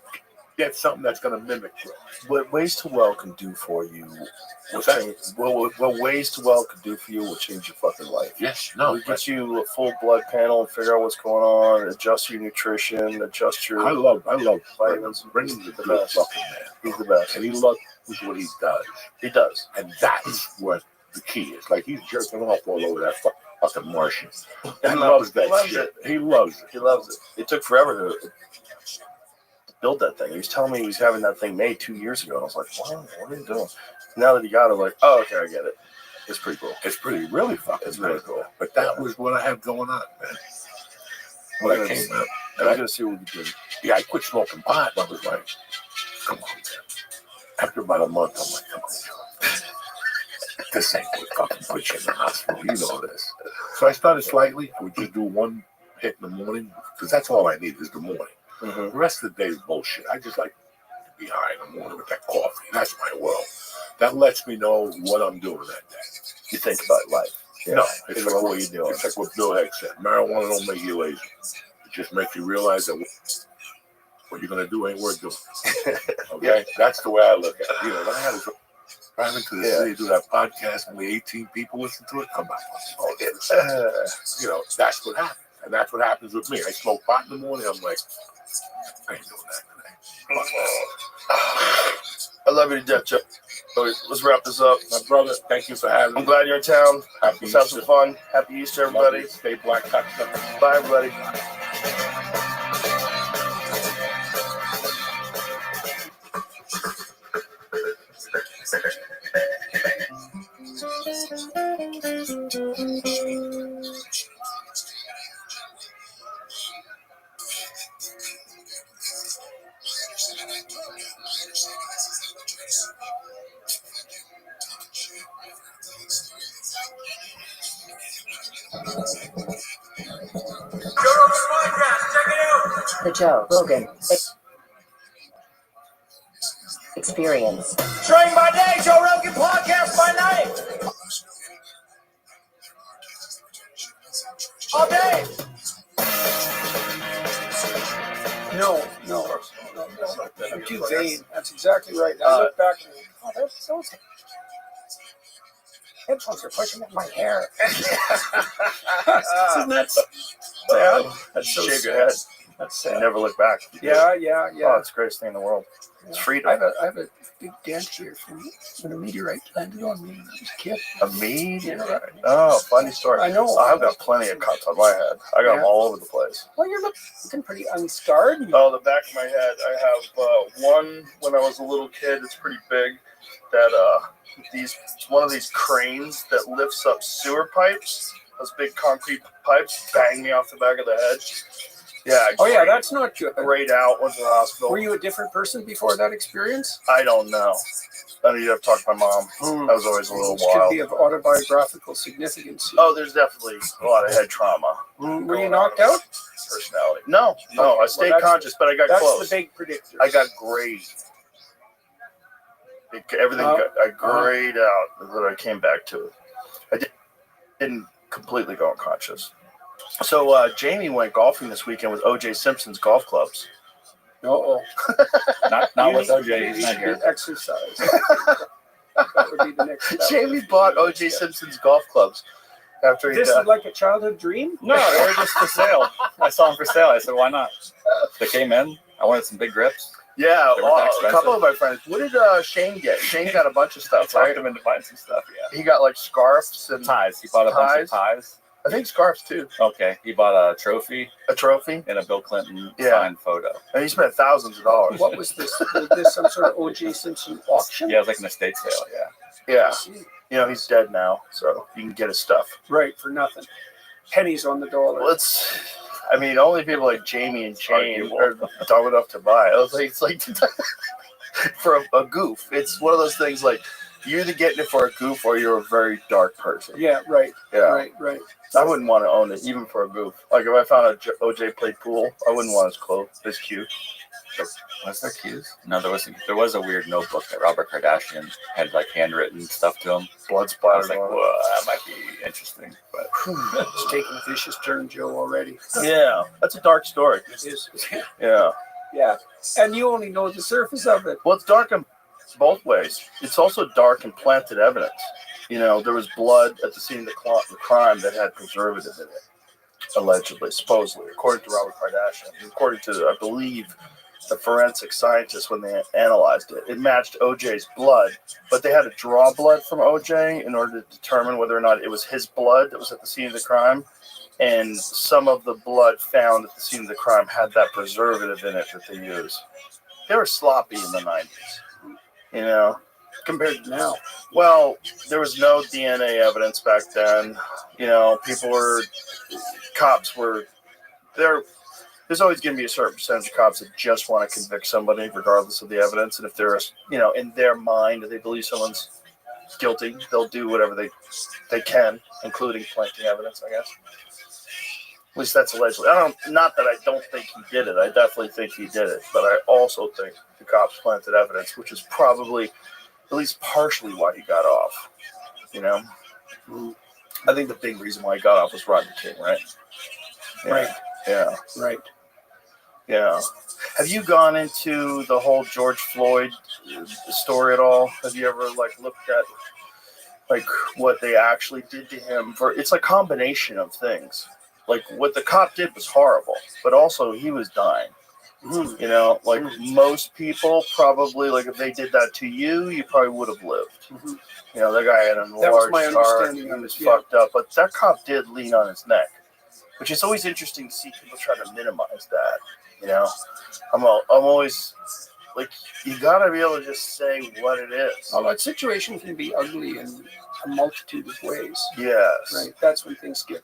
get something that's going to mimic growth. What Ways to Well can do for you, what Ways to Well can do for you will change your fucking life. Yes, no. It gets you a full blood panel and figure out what's going on, adjust your nutrition, adjust your... I love vitamins. Brendan's the best fucking man. He's the best. And he loves what he does. He does. And that's what the key is. Like, he's jerking off all over that fucking Martian. He loves that shit. He loves it. He loves it. It took forever to build that thing. He was telling me he was having that thing made 2 years ago. And I was like, what are you doing? Now that he got it, I'm like, oh, okay, I get it. It's pretty cool. It's really fucking really cool. But that was what I have going on, man. When I came out. And I gotta see what we did. Yeah, I quit smoking pot. I was like, come on, man. After about a month, I'm like, come on, John. This ain't what fucking put you in the hospital. You know this. So I started slightly. I would just do one hit in the morning because that's all I need is the morning. The rest of the day is bullshit. I just like to be high in the morning with that coffee. That's my world. That lets me know what I'm doing that day. You think about life. Yeah. No, it's like what you're doing. It's like what Bill Hicks said. Marijuana don't make you lazy. It just makes you realize that what you're going to do ain't worth doing. Okay? That's the way I look at it. You know, when I had to drive into the city, do that podcast, only 18 people listen to it, come back. You know, that's what happens. And that's what happens with me. I smoke pot in the morning, I'm like, I ain't doing that today. I love you to death, Chuck. Let's wrap this up. My brother, thank you for having me. I'm glad you're in town. Let's have some fun. Happy Easter, everybody. Stay black. Bye, everybody. The Joe Rogan Experience. Train by day, Joe Rogan podcast by night. All day. No. I'm too vain. That's exactly right. I look back and oh, that's so sad. Headphones are pushing at my hair. Isn't that sad? That's so Shave sad. your head. That's You sad. never look back. Yeah. Oh, it's the greatest thing in the world. It's freedom. I have a big dent here from when a meteorite landed on me when I was a kid. A meteorite? Oh, funny story. I know. I've got plenty of cuts on my head. I got them all over the place. Well, you're looking pretty unscarred. Oh, the back of my head. I have one when I was a little kid. It's pretty big. That one of these cranes that lifts up sewer pipes. Those big concrete pipes banged me off the back of the head. Yeah. Yeah, that's not good. Grayed out, went to the hospital. Were you a different person before that experience? I don't know. I need to have talked to my mom. I was always a little Which wild. could be of autobiographical significance. Oh, there's definitely a lot of head trauma. Were you knocked out? Personality. No. I stayed conscious, but I got close. That's the big predictor. I got grayed. Everything I grayed out, that I came back to it. I didn't completely go unconscious. So Jamie went golfing this weekend with O.J. Simpson's golf clubs. Uh-oh. Not with O.J. He's not here. Exercise. That would be the next step. Jamie bought O.J. Simpson's golf clubs after he This is like a childhood dream? No, they were just for sale. I saw them for sale. I said, why not? They came in. I wanted some big grips. Yeah, They weren't that a expensive. couple of my friends. What did Shane get? Shane got a bunch of I stuff, right? talked him into buying some stuff, yeah. He got like scarves and Ties. He bought a bunch of ties. I think scarves too. Okay. He bought a trophy A trophy. and a Bill Clinton Yeah. signed photo. And he spent thousands of dollars. What was this? Was this some sort of O.J. Simpson auction? Yeah, it was like an estate sale, yeah. Yeah. You know, he's dead now, so you can get his stuff. Right, for nothing. Pennies on the dollar. Well, only people like Jamie and Shane are dumb enough to buy it. It's like for a goof. It's one of those things like you're either getting it for a goof or you're a very dark person. Yeah, right. Yeah. Right. I wouldn't want to own it, even for a goof. Like if I found OJ played pool, I wouldn't want his clothes, his cue. Was there cues? No, there wasn't. There was a weird notebook that Robert Kardashian had like handwritten stuff to him. Blood I splattered was like, on it. whoa, that might be interesting. But It's taking a vicious turn, Joe, already. Yeah, that's a dark story. It is. Yeah. Yeah. And you only know the surface of it. Well, it's dark in both ways. It's also dark in planted evidence. You know, there was blood at the scene of the crime that had preservative in it, allegedly, supposedly, according to Robert Kardashian. According to, I believe, the forensic scientists when they analyzed it. It matched OJ's blood, but they had to draw blood from OJ in order to determine whether or not it was his blood that was at the scene of the crime. And some of the blood found at the scene of the crime had that preservative in it that they used. They were sloppy in the 90s, you know, compared to now. Well, there was no DNA evidence back then. You know, cops were there. There's always going to be a certain percentage of cops that just want to convict somebody regardless of the evidence. And if they're, in their mind, they believe someone's guilty, they'll do whatever they can, including planting evidence, I guess. At least that's allegedly. Not that I don't think he did it. I definitely think he did it. But I also think the cops planted evidence, which is probably at least partially why he got off. You know? I think the big reason why he got off was Rodney King, right? Yeah. Right. Yeah. Right. Yeah. Have you gone into the whole George Floyd story at all? Have you ever looked at what they actually did to him? It's a combination of things. Like what the cop did was horrible, but also he was dying. Mm-hmm. You know, most people probably if they did that to you, you probably would have lived. Mm-hmm. You know, that guy had a large heart. He was fucked up, but that cop did lean on his neck, which is always interesting to see people try to minimize that. You know, I'm always you gotta be able to just say what it is. Well, that situation can be ugly in a multitude of ways. Yes. Right. That's when things get,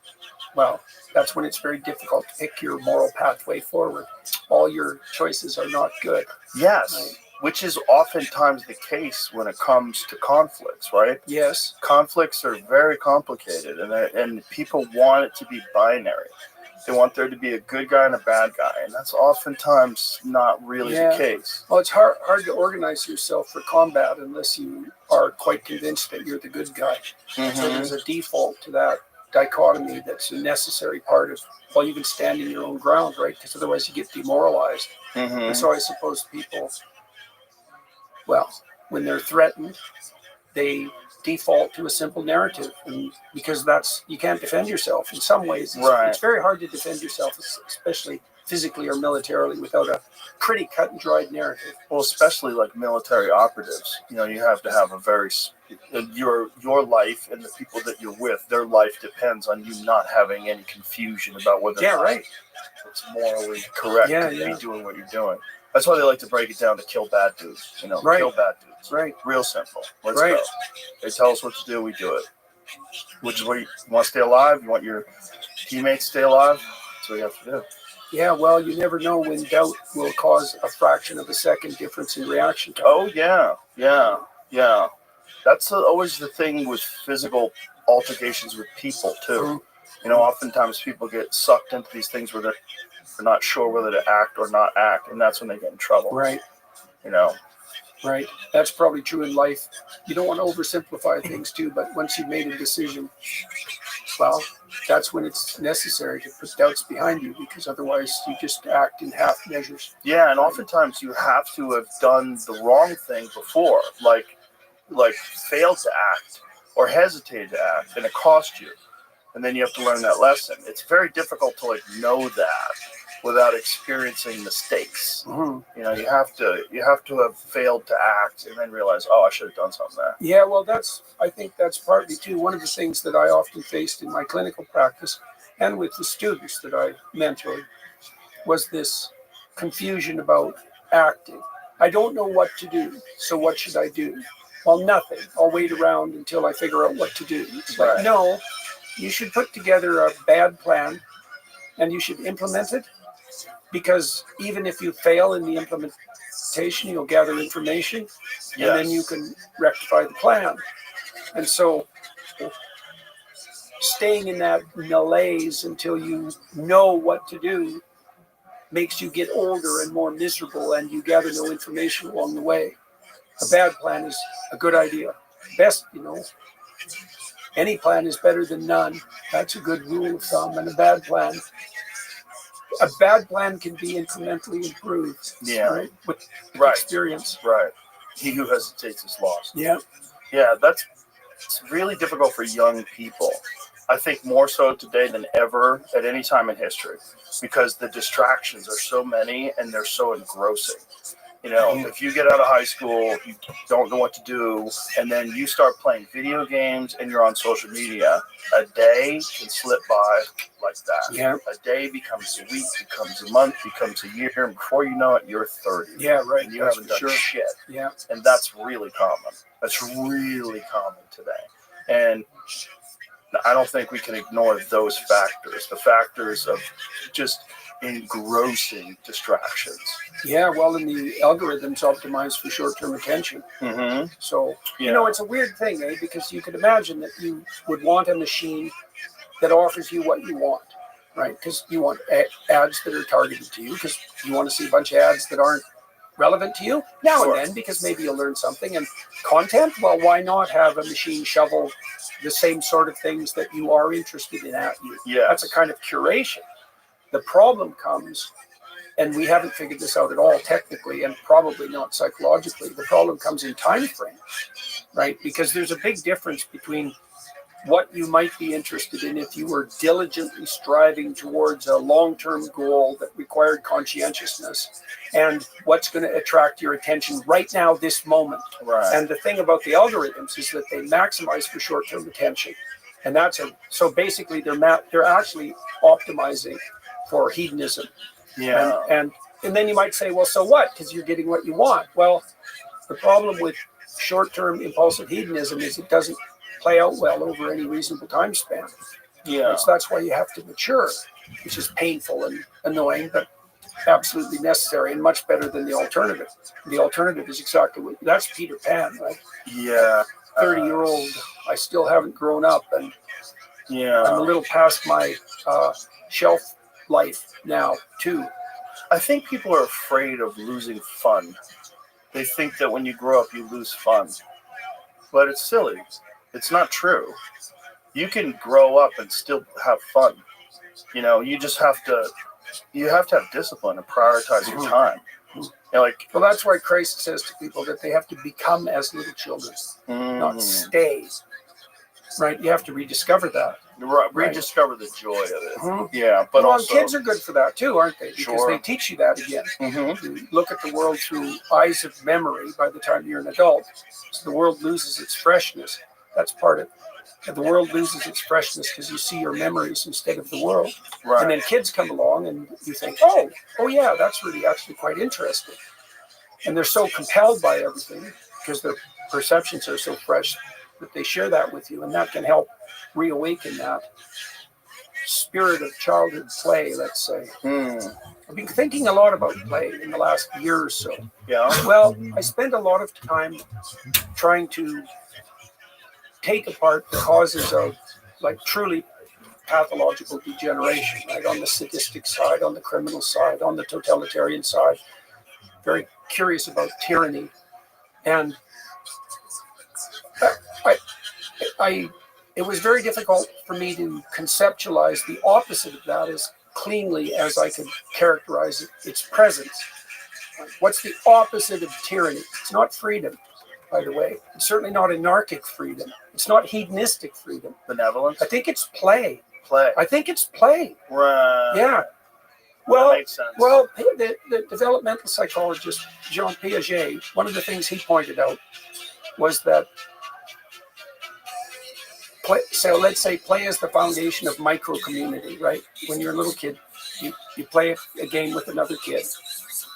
that's when it's very difficult to pick your moral pathway forward. All your choices are not good. Yes. Right. Which is oftentimes the case when it comes to conflicts, right? Yes. Conflicts are very complicated, and people want it to be binary. They want there to be a good guy and a bad guy, and that's oftentimes not really the case. Well, it's hard to organize yourself for combat unless you are quite convinced that you're the good guy. Mm-hmm. So there's a default to that. dichotomy that's a necessary part of, well, even standing your own ground, right? Because otherwise you get demoralized. And so I suppose people, well, when they're threatened, they default to a simple narrative, and because that's, you can't defend yourself in some ways. It's very hard to defend yourself, especially physically or militarily, without a pretty cut and dried narrative. Well, especially like military operatives, you know, you have to have a very your life and the people that you're with, their life depends on you not having any confusion about whether it's morally correct to be doing what you're doing. That's why they like to break it down to kill bad dudes. You know, kill bad dudes. Right. Real simple. Let's go. They tell us what to do, we do it. Which is what you want to stay alive. You want your teammates to stay alive. That's what you have to do. Yeah, well, you never know when doubt will cause a fraction of a second difference in reaction time. Oh, yeah. That's always the thing with physical altercations with people, too. You know, oftentimes people get sucked into these things where they're not sure whether to act or not act, and that's when they get in trouble. Right. You know. Right. That's probably true in life. You don't want to oversimplify things, too, but once you've made a decision, well, that's when it's necessary to put doubts behind you, because otherwise you just act in half measures. Yeah, and oftentimes you have to have done the wrong thing before, like failed to act or hesitated to act, and it cost you. And then you have to learn that lesson. It's very difficult to know that without experiencing mistakes. You know, you have to have failed to act and then realize, oh, I should have done something there. Yeah, well, I think that's partly too one of the things that I often faced in my clinical practice and with the students that I mentored was this confusion about acting. I don't know what to do, so what should I do? Well, nothing. I'll wait around until I figure out what to do. But no, you should put together a bad plan and you should implement it, because even if you fail in the implementation, you'll gather information and then you can rectify the plan. And so staying in that malaise until you know what to do makes you get older and more miserable, and you gather no information along the way. A bad plan is a good idea. Best, any plan is better than none. That's a good rule of thumb. And a bad plan can be incrementally improved. Right? With experience. Right. He who hesitates is lost. Yeah. Yeah, it's really difficult for young people. I think more so today than ever at any time in history, because the distractions are so many and they're so engrossing. You know, if you get out of high school, you don't know what to do, and then you start playing video games and you're on social media, a day can slip by like that. Yeah. A day becomes a week, becomes a month, becomes a year, and before you know it, you're 30. Yeah, right. And you haven't done shit. Yeah. And that's really common. That's really common today. And I don't think we can ignore those factors, the factors of just engrossing distractions. Yeah, well, and the algorithms optimize for short-term attention. So, it's a weird thing, because you could imagine that you would want a machine that offers you what you want, right? Because you want ads that are targeted to you, because you want to see a bunch of ads that aren't relevant to you now and then, because maybe you'll learn something. And content, well, why not have a machine shovel the same sort of things that you are interested in at you? Yeah, that's a kind of curation. The problem comes, and we haven't figured this out at all technically, and probably not psychologically, the problem comes in time frame, right? Because there's a big difference between what you might be interested in if you were diligently striving towards a long-term goal that required conscientiousness, and what's going to attract your attention right now, this moment. Right. And the thing about the algorithms is that they maximize for short-term attention, and so basically they're actually optimizing for hedonism. Yeah. And then you might say, well, so what? Because you're getting what you want. Well, the problem with short-term impulsive hedonism is it doesn't play out well over any reasonable time span. Yeah. So that's why you have to mature, which is painful and annoying, but absolutely necessary and much better than the alternative. The alternative is exactly that's Peter Pan, right? Yeah. 30-year-old, I still haven't grown up, and I'm a little past my shelf life now too. I think people are afraid of losing fun. They think that when you grow up you lose fun, but it's silly. It's not true. you can grow up and still have fun. You know, you just have to have discipline and prioritize your time. You know, like, well, that's why Christ says to people that they have to become as little children, not stay. Right? You have to rediscover that. Rediscover the joy of it. Yeah, but well, also kids are good for that too, aren't they? Because they teach you that again. You look at the world through eyes of memory by the time you're an adult. So the world loses its freshness. That's part of it. And the world loses its freshness because you see your memories instead of the world. Right. And then kids come along and you think, oh yeah, that's really actually quite interesting. And they're so compelled by everything because their perceptions are so fresh that they share that with you, and that can help reawaken that spirit of childhood play, let's say. I've been thinking a lot about play in the last year or so. Yeah. Well, I spend a lot of time trying to take apart the causes of like truly pathological degeneration, right? On the sadistic side, on the criminal side, on the totalitarian side. Very curious about tyranny. And it was very difficult for me to conceptualize the opposite of that as cleanly as I could characterize its presence. What's the opposite of tyranny? It's not freedom, by the way. It's certainly not anarchic freedom. It's not hedonistic freedom. Benevolence? I think it's play. Play. I think it's play. Right. Yeah. Well, that makes sense. Well, the developmental psychologist Jean Piaget, one of the things he pointed out was that play, so let's say play is the foundation of micro-community, right? When you're a little kid, you play a game with another kid.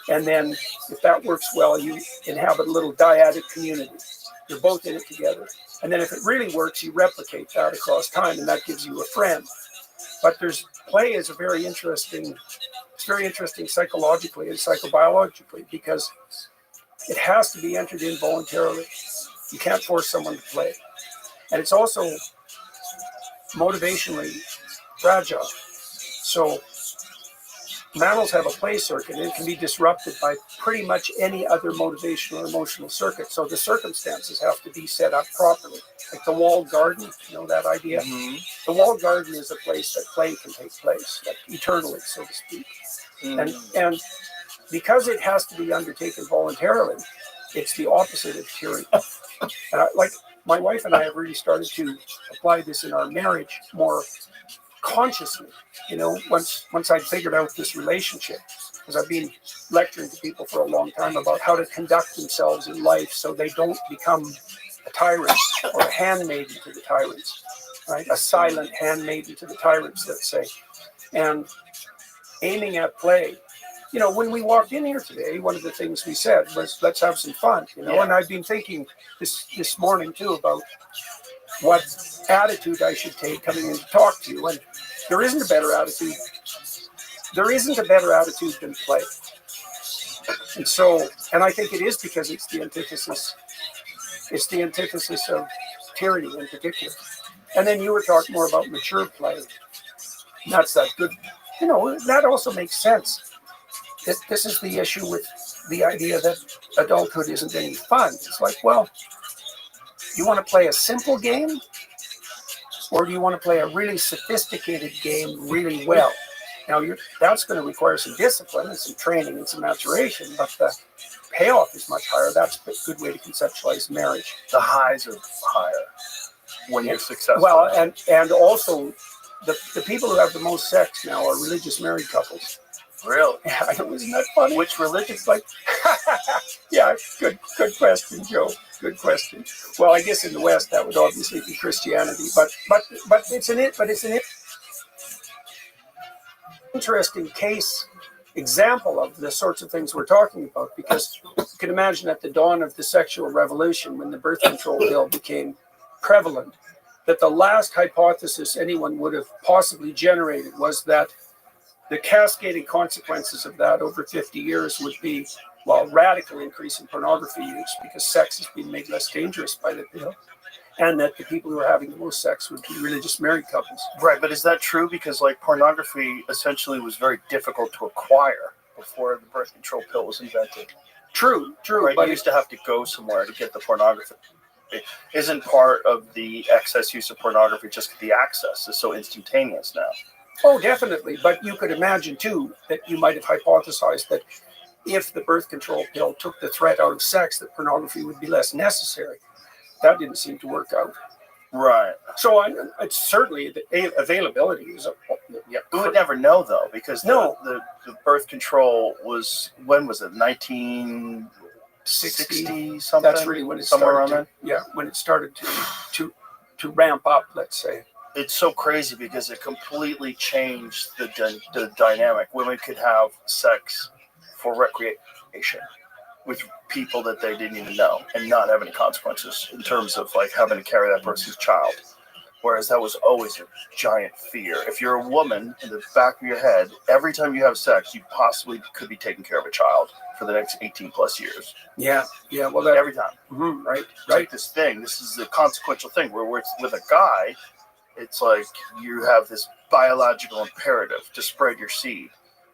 And then if that works well, you inhabit a little dyadic community. You're both in it together. And then if it really works, you replicate that across time, and that gives you a friend. But play is very interesting psychologically and psychobiologically because it has to be entered in voluntarily. You can't force someone to play. And it's also motivationally fragile. So mammals have a play circuit, and it can be disrupted by pretty much any other motivational or emotional circuit. So the circumstances have to be set up properly. Like the walled garden, you know that idea? The walled garden is a place that play can take place, like eternally, so to speak. And because it has to be undertaken voluntarily, it's the opposite of tyranny. Like my wife and I have really started to apply this in our marriage more consciously. You know, once I figured out this relationship, because I've been lecturing to people for a long time about how to conduct themselves in life so they don't become a tyrant or a handmaiden to the tyrants, right? A silent handmaiden to the tyrants, let's say. And aiming at play. You know, when we walked in here today, one of the things we said was, let's have some fun, you know, and I've been thinking this morning too about what attitude I should take coming in to talk to you. And there isn't a better attitude. There isn't a better attitude than play. And so, and I think it is because it's the antithesis. It's the antithesis of tyranny in particular. And then you were talking more about mature play. That's that good. You know, that also makes sense. This is the issue with the idea that adulthood isn't any fun. It's like, well, you want to play a simple game, or do you want to play a really sophisticated game really well? Now, that's going to require some discipline and some training and some maturation, but the payoff is much higher. That's a good way to conceptualize marriage. The highs are higher when you're successful. Well, and also the people who have the most sex now are religious married couples. Really? Yeah, I know, isn't that funny? Which religion? Like, yeah, good question, Joe. Good question. Well, I guess in the West that would obviously be Christianity, but it's an interesting case example of the sorts of things we're talking about, because you can imagine at the dawn of the sexual revolution, when the birth control bill became prevalent, that the last hypothesis anyone would have possibly generated was that the cascading consequences of that over 50 years would be, well, radical increase in pornography use because sex has been made less dangerous by the bill, and that the people who are having the most sex would be religious married couples. Right, but is that true? Because like pornography essentially was very difficult to acquire before the birth control pill was invented. True, Right, but you used to have to go somewhere to get the pornography. Isn't part of the excess use of pornography just the access is so instantaneous now? Oh, definitely. But you could imagine, too, that you might have hypothesized that if the birth control pill took the threat out of sex, that pornography would be less necessary. That didn't seem to work out. Right. So it's certainly the availability is yeah. We would never know though, because the birth control was, when was it? 1960 something. That's really when it somewhere started. When it started to ramp up. Let's say. It's so crazy because it completely changed the dynamic. Women could have sex for recreation with people that they didn't even know and not have any consequences in terms of like having to carry that person's child. Whereas that was always a giant fear. If you're a woman, in the back of your head, every time you have sex, you possibly could be taking care of a child for the next 18 plus years. Yeah. Well, every time. Mm-hmm, right. Like this thing. This is the consequential thing where with a guy, it's like you have this biological imperative to spread your seed.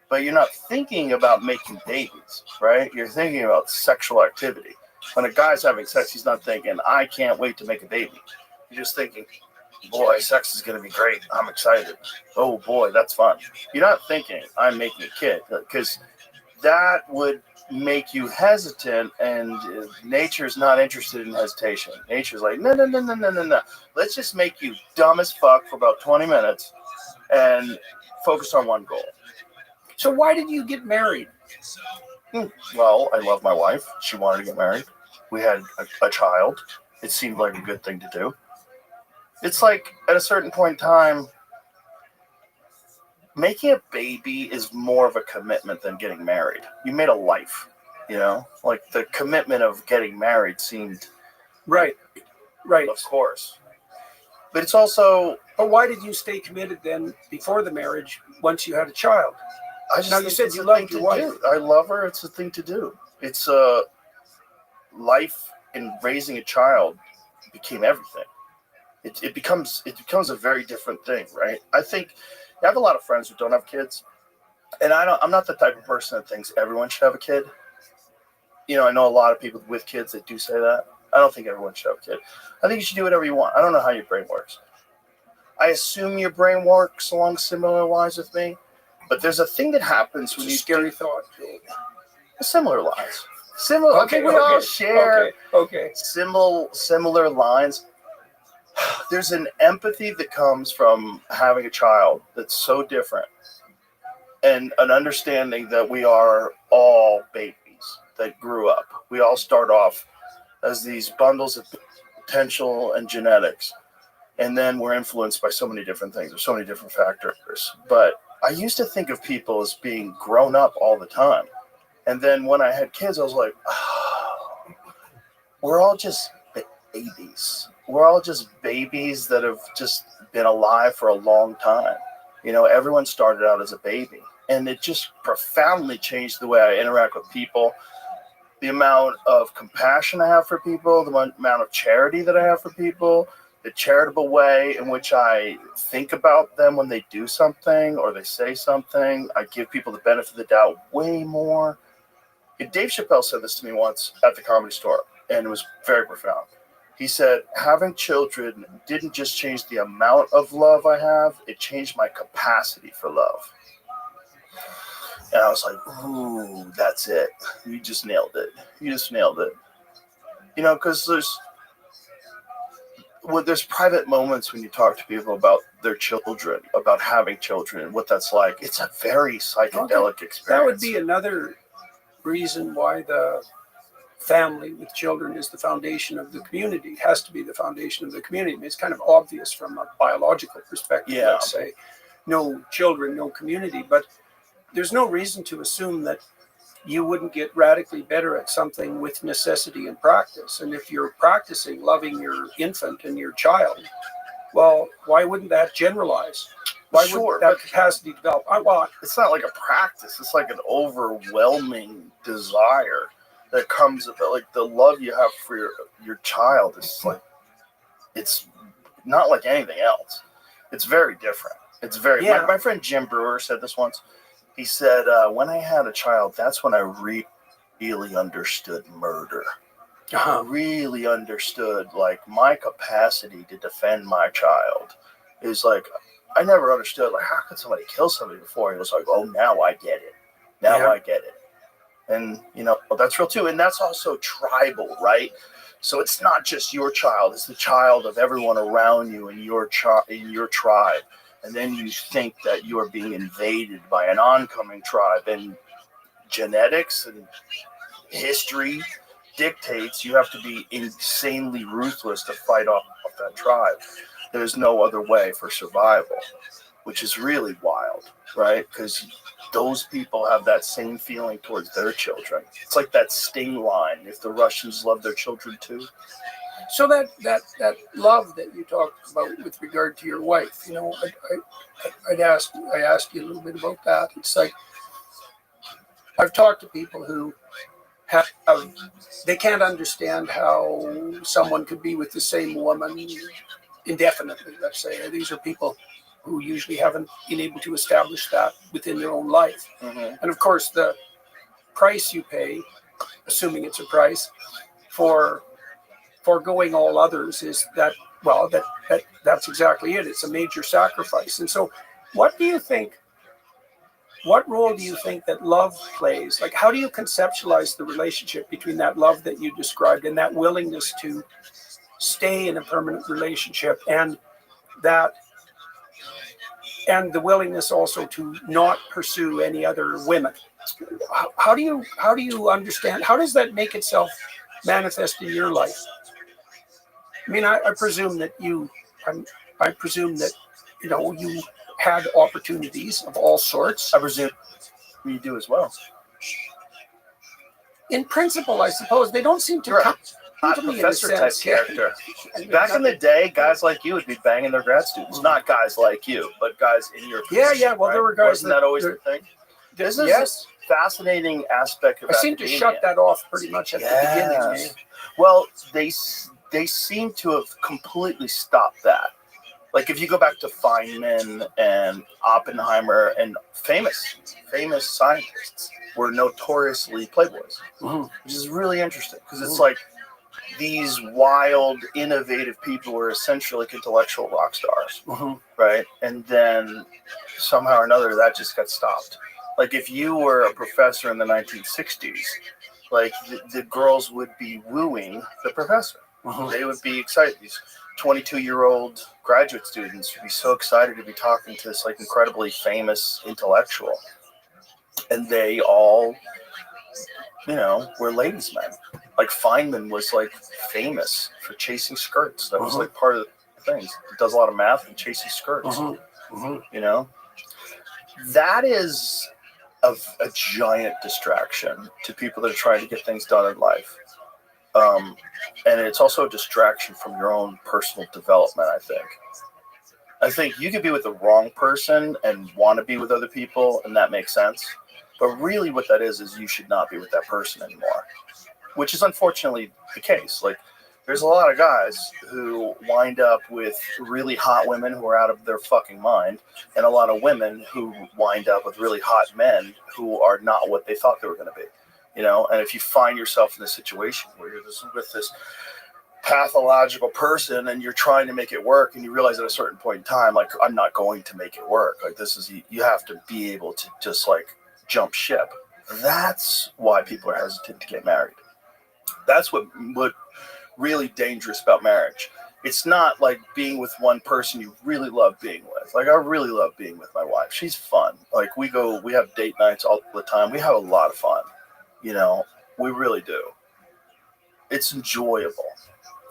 But you're not thinking about making babies, right? You're thinking about sexual activity. When a guy's having sex, he's not thinking, I can't wait to make a baby. You're just thinking, boy, sex is going to be great. I'm excited. Oh, boy, that's fun. You're not thinking, I'm making a kid. Because that would make you hesitant, and nature's not interested in hesitation. Nature's like, no. Let's just make you dumb as fuck for about 20 minutes and focus on one goal. So why did you get married? Well, I love my wife. She wanted to get married. We had a child. It seemed like a good thing to do. It's like at a certain point in time, making a baby is more of a commitment than getting married. You made a life, like the commitment of getting married seemed right. Of course. But it's also. But why did you stay committed then before the marriage once you had a child? Now you said you loved your wife. I love her. It's a thing to do. It's life in raising a child became everything. It becomes a very different thing, right? I think I have a lot of friends who don't have kids, and I'm not the type of person that thinks everyone should have a kid. I know a lot of people with kids that do say that. I don't think everyone should have a kid. I think you should do whatever you want. I don't know how your brain works. I assume your brain works along similar lines with me. But there's a thing that happens when you scary thought. Similar lines. Similar. Okay, we all share similar lines. There's an empathy that comes from having a child that's so different, and an understanding that we are all babies that grew up. We all start off as these bundles of potential and genetics, and then we're influenced by so many different things. There's so many different factors, but I used to think of people as being grown up all the time. And then when I had kids, I was like, oh, we're all just babies. We're all just babies that have just been alive for a long time. Everyone started out as a baby. And it just profoundly changed the way I interact with people, the amount of compassion I have for people, the amount of charity that I have for people, the charitable way in which I think about them when they do something or they say something. I give people the benefit of the doubt way more. Dave Chappelle said this to me once at the Comedy Store, and it was very profound. He said, having children didn't just change the amount of love I have, it changed my capacity for love. And I was like, ooh, that's it. You just nailed it. Because there's private moments when you talk to people about their children, about having children, and what that's like. It's a very psychedelic experience. That would be another reason why the family with children is the foundation of the community. It has to be the foundation of the community. I mean, it's kind of obvious from a biological perspective. Yeah. Let's say, no children, no community. But there's no reason to assume that you wouldn't get radically better at something with necessity and practice. And if you're practicing loving your infant and your child, well, why wouldn't that generalize? Why wouldn't that capacity develop? It's not like a practice. It's like an overwhelming desire that comes about, like the love you have for your child is like, it's not like anything else. It's very different. It's very, my friend Jim Brewer said this once. He said, when I had a child, that's when I really understood murder. really understood like my capacity to defend my child is like, I never understood like how could somebody kill somebody before. He was like, oh, now I get it. Now I get it. And that's real too. And that's also tribal, right? So it's not just your child; it's the child of everyone around you in your tribe. And then you think that you are being invaded by an oncoming tribe, and genetics and history dictates you have to be insanely ruthless to fight off that tribe. There's no other way for survival, which is really wild, right? Because those people have that same feeling towards their children. It's like that Sting line, if the Russians love their children too. So that love that you talked about with regard to your wife, I asked you a little bit about that. It's like I've talked to people who they can't understand how someone could be with the same woman indefinitely, let's say. These are people who usually haven't been able to establish that within their own life. Mm-hmm. And of course, the price you pay, assuming it's a price, for foregoing all others is that's exactly it. It's a major sacrifice. And so what role do you think that love plays? Like, how do you conceptualize the relationship between that love that you described and that willingness to stay in a permanent relationship and the willingness also to not pursue any other women? How do you understand? How does that make itself manifest in your life? I mean, I presume that you had opportunities of all sorts. I presume you do as well. In principle, I suppose they don't seem to come to me in a professor type sense. character. Back in the day, guys like you would be banging their grad students. Not guys like you, but guys in your position. Yeah. Well, there were guys. Wasn't that always the thing? This is a fascinating aspect of I seem to shut that off pretty much at the beginning. Eh? Well, they seem to have completely stopped that. Like if you go back to Feynman and Oppenheimer and famous scientists were notoriously playboys, which is really interesting because it's like these wild, innovative people were essentially like intellectual rock stars, right? And then somehow or another that just got stopped. Like if you were a professor in the 1960s, like the girls would be wooing the professor. They would be excited. These 22-year-old graduate students would be so excited to be talking to this like incredibly famous intellectual, and they all, were ladies' men. Like Feynman was like famous for chasing skirts. That was like part of the things. He does a lot of math and chasing skirts. That is a giant distraction to people that are trying to get things done in life. And it's also a distraction from your own personal development, I think you could be with the wrong person and want to be with other people, and that makes sense. But really what that is you should not be with that person anymore, which is unfortunately the case. Like, there's a lot of guys who wind up with really hot women who are out of their fucking mind, and a lot of women who wind up with really hot men who are not what they thought they were going to be. And if you find yourself in a situation where you're with this pathological person and you're trying to make it work and you realize at a certain point in time, like, I'm not going to make it work. Like, you have to be able to just like jump ship. That's why people are hesitant to get married. That's what really dangerous about marriage. It's not like being with one person you really love being with. Like, I really love being with my wife. She's fun. Like, we have date nights all the time. We have a lot of fun. We really do. It's enjoyable.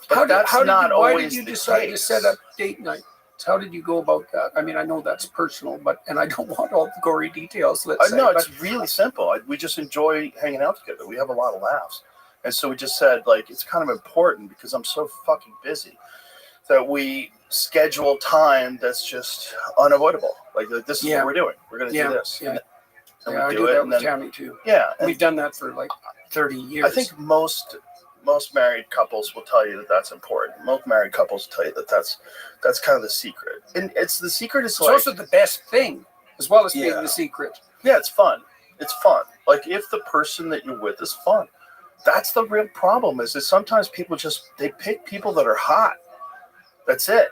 But why did you decide to set up date night? How did you go about that? I mean, I know that's personal, and I don't want all the gory details, let's say. No, it's really simple. We just enjoy hanging out together. We have a lot of laughs. And so we just said, like, it's kind of important because I'm so fucking busy that we schedule time that's just unavoidable. Like this is what we're doing. We're going to do this. Yeah. And I do that with Tammy too. Yeah. We've done that for like 30 years. I think most married couples will tell you that that's important. Most married couples tell you that that's kind of the secret. And the secret is like, also the best thing, as well as being the secret. Yeah, it's fun. It's fun. Like, if the person that you're with is fun, That's the real problem. Is that sometimes people they pick people that are hot. That's it.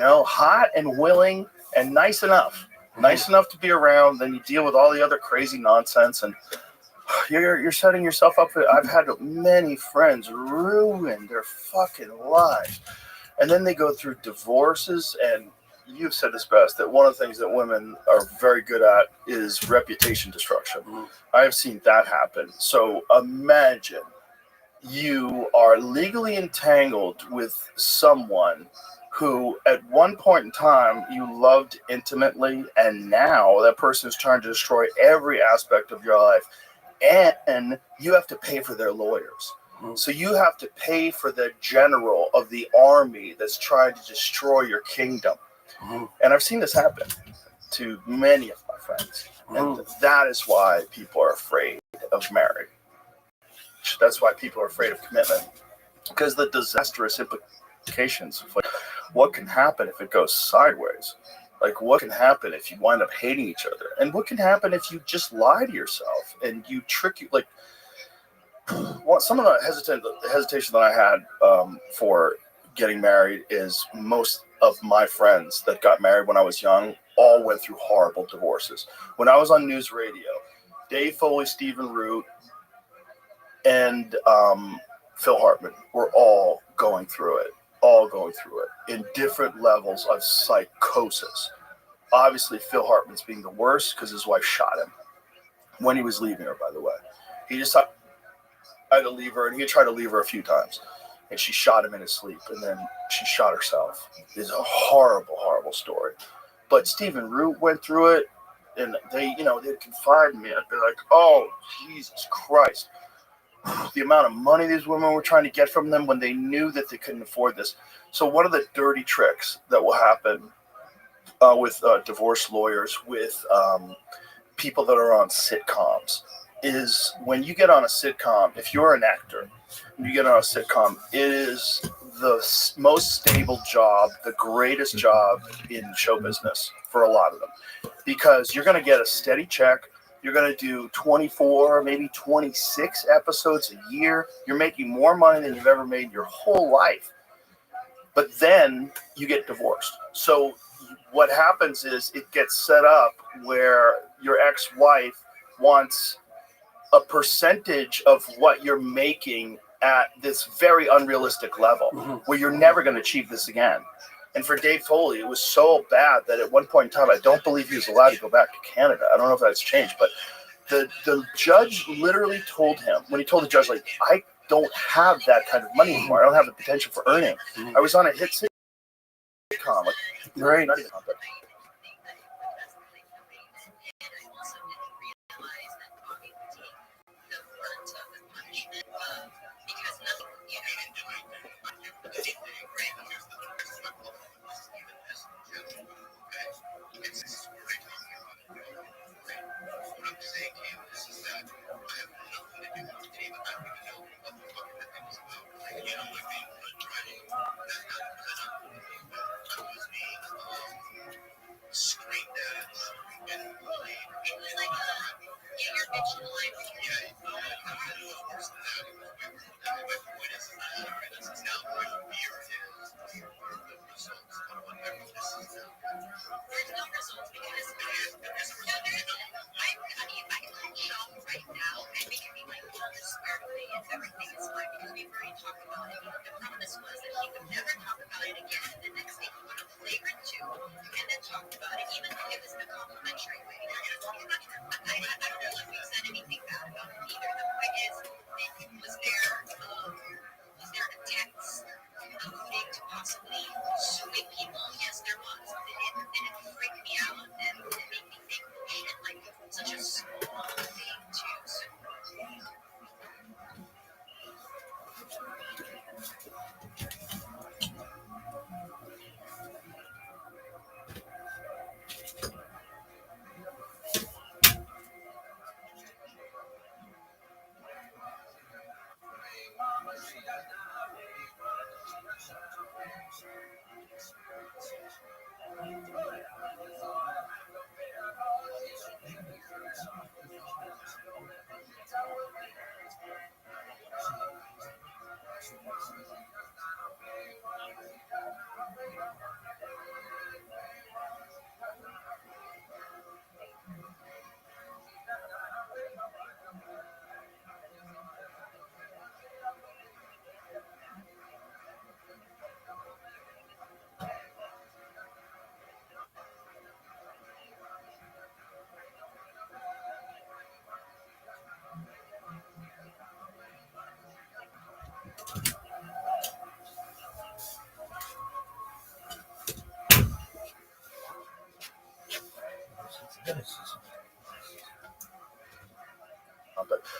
Hot and willing and nice enough. Nice enough to be around. Then you deal with all the other crazy nonsense, and you're setting yourself up for. I've had many friends ruin their fucking lives, and then they go through divorces. And you've said this best, that one of the things that women are very good at is reputation destruction. I have seen that happen. So imagine you are legally entangled with someone who at one point in time you loved intimately, and now that person is trying to destroy every aspect of your life, and you have to pay for their lawyers. So you have to pay for the general of the army that's trying to destroy your kingdom. And I've seen this happen to many of my friends. And that is why people are afraid of marriage. That's why people are afraid of commitment. Because the disastrous implications of what can happen if it goes sideways. Like, what can happen if you wind up hating each other? And what can happen if you just lie to yourself and you trick you? Like, some of the hesitation that I had for getting married is most of my friends that got married when I was young all went through horrible divorces. When I was on news radio, Dave Foley, Stephen Root, and Phil Hartman were all going through it in different levels of psychosis. Obviously, Phil Hartman's being the worst because his wife shot him when he was leaving her, by the way. He just tried to leave her, and he had tried to leave her a few times. And she shot him in his sleep, and then she shot herself. It's a horrible, horrible story. But Stephen Root went through it, and they'd confide in me. I'd be like, oh, Jesus Christ. The amount of money these women were trying to get from them when they knew that they couldn't afford this. So one of the dirty tricks that will happen with divorce lawyers, with people that are on sitcoms, is when you get on a sitcom, if you're an actor, you get on a sitcom, it is the most stable job, the greatest job in show business for a lot of them. Because you're going to get a steady check. You're going to do 24, maybe 26 episodes a year. You're making more money than you've ever made your whole life. But then you get divorced. So what happens is it gets set up where your ex-wife wants a percentage of what you're making at this very unrealistic level where you're never going to achieve this again. And for Dave Foley, it was so bad that at one point in time, I don't believe he was allowed to go back to Canada. I don't know if that's changed, but the judge literally told him, when he told the judge, like, I don't have that kind of money anymore. I don't have the potential for earning. I was on a hit sitcom. Like, right. Not even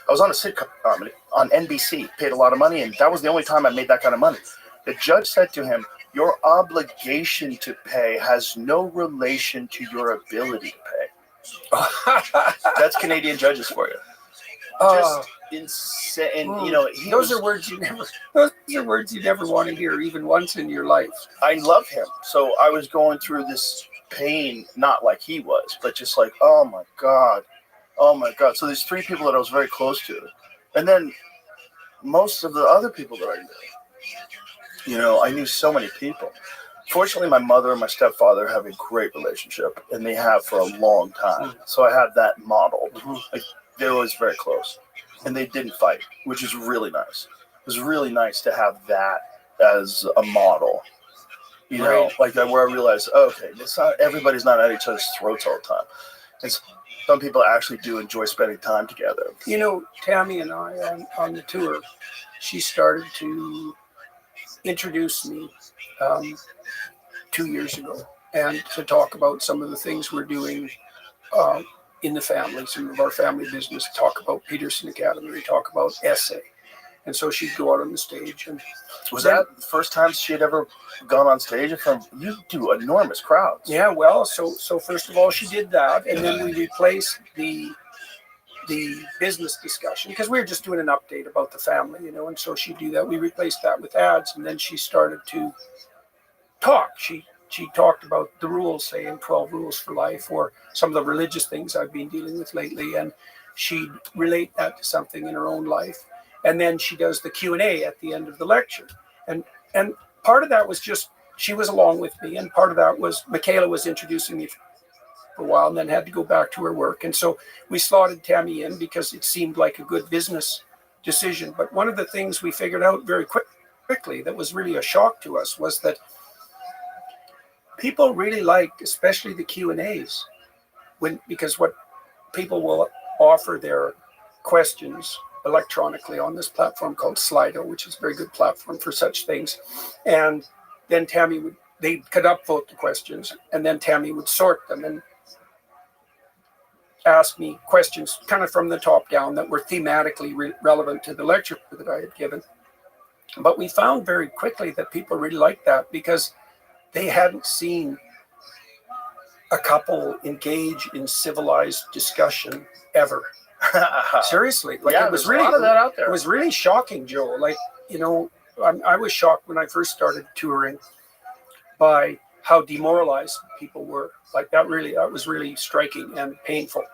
I was on a sitcom on NBC, paid a lot of money, and that was the only time I made that kind of money. The judge said to him, "Your obligation to pay has no relation to your ability to pay." That's Canadian judges for you. Just insane. And, you know, those are words you never want to hear even once in your life. I love him. So I was going through this pain, not like he was, but just like, oh my God. So there's 3 people that I was very close to. And then most of the other people that I knew, you know, I knew so many people. Fortunately, my mother and my stepfather have a great relationship, and they have for a long time. So I had that modeled. Like, they were always very close, and they didn't fight, which is really nice. It was really nice to have that as a model. You know, like that, where I realized, okay, everybody's not at each other's throats all the time. And some people actually do enjoy spending time together. You know, Tammy and I on the tour, she started to introduce me 2 years ago, and to talk about some of the things we're doing in the family, some of our family business, talk about Peterson Academy, we talk about essay. And so she'd go out on the stage. And was that the first time she had ever gone on stage? You do enormous crowds. Yeah, well, so first of all, she did that, and then we replaced the business discussion, because we were just doing an update about the family, you know, and so she'd do that. We replaced that with ads, and then she started to talk. She talked about the rules, saying 12 rules for life, or some of the religious things I've been dealing with lately, and she'd relate that to something in her own life. And then she does the Q&A at the end of the lecture. And part of that was just, she was along with me, and part of that was Michaela was introducing me for a while, and then had to go back to her work. And so we slotted Tammy in because it seemed like a good business decision. But one of the things we figured out very quickly that was really a shock to us was that people really liked, especially the Q&As, because what people will offer their questions electronically on this platform called Slido, which is a very good platform for such things. And then they could upvote the questions, and then Tammy would sort them and ask me questions kind of from the top down that were thematically relevant to the lecture that I had given. But we found very quickly that people really liked that because they hadn't seen a couple engage in civilized discussion ever. Seriously, like, yeah, it was really, a lot of that out there. It was really shocking, Joe. Like, you know, I was shocked when I first started touring by how demoralized people were. Like, that was really striking and painful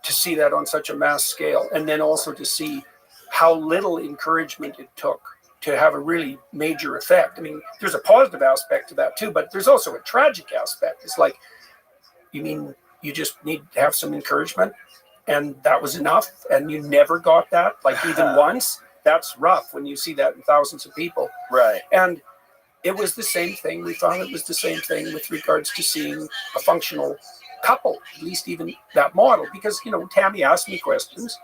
to see that on such a mass scale, and then also to see how little encouragement it took to have a really major effect. I mean, there's a positive aspect to that too, but there's also a tragic aspect. It's like, you mean you just need to have some encouragement, and that was enough, and you never got that, like, even once? That's rough when you see that in thousands of people. Right. And it was the same thing. We found it was the same thing with regards to seeing a functional couple, at least even that model, because, you know, Tammy asked me questions,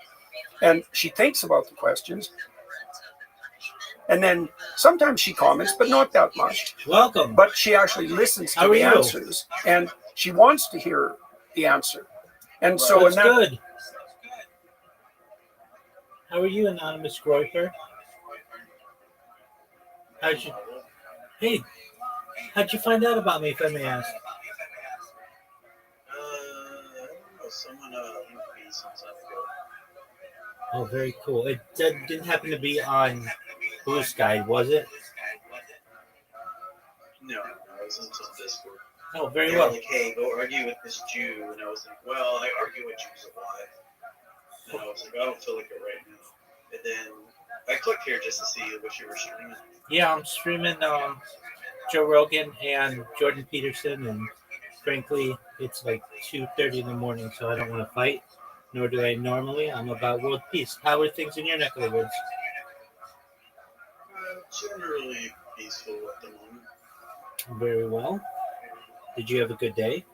and she thinks about the questions, and then sometimes she comments, but not that much. Welcome. But she actually listens to the answers, and she wants to hear the answer. And so, that's good. How are you, Anonymous Groiper? How'd you find out about me, if I may ask? Someone linked me some time ago. Oh, very cool. It didn't happen to be on Blue Sky, was it? No, I was on some Discord. Oh, very They well. were like, hey, go argue with this Jew. And I was like, well, I argue with Jews a lot. And I was like, I don't feel like it right now. And then I clicked here just to see what you were streaming. Yeah, I'm streaming Joe Rogan and Jordan Peterson, and frankly, it's like 2:30 in the morning, so I don't want to fight, nor do I normally. I'm about world peace. How are things in your neck of the woods? Generally peaceful at the moment. Very well. Did you have a good day?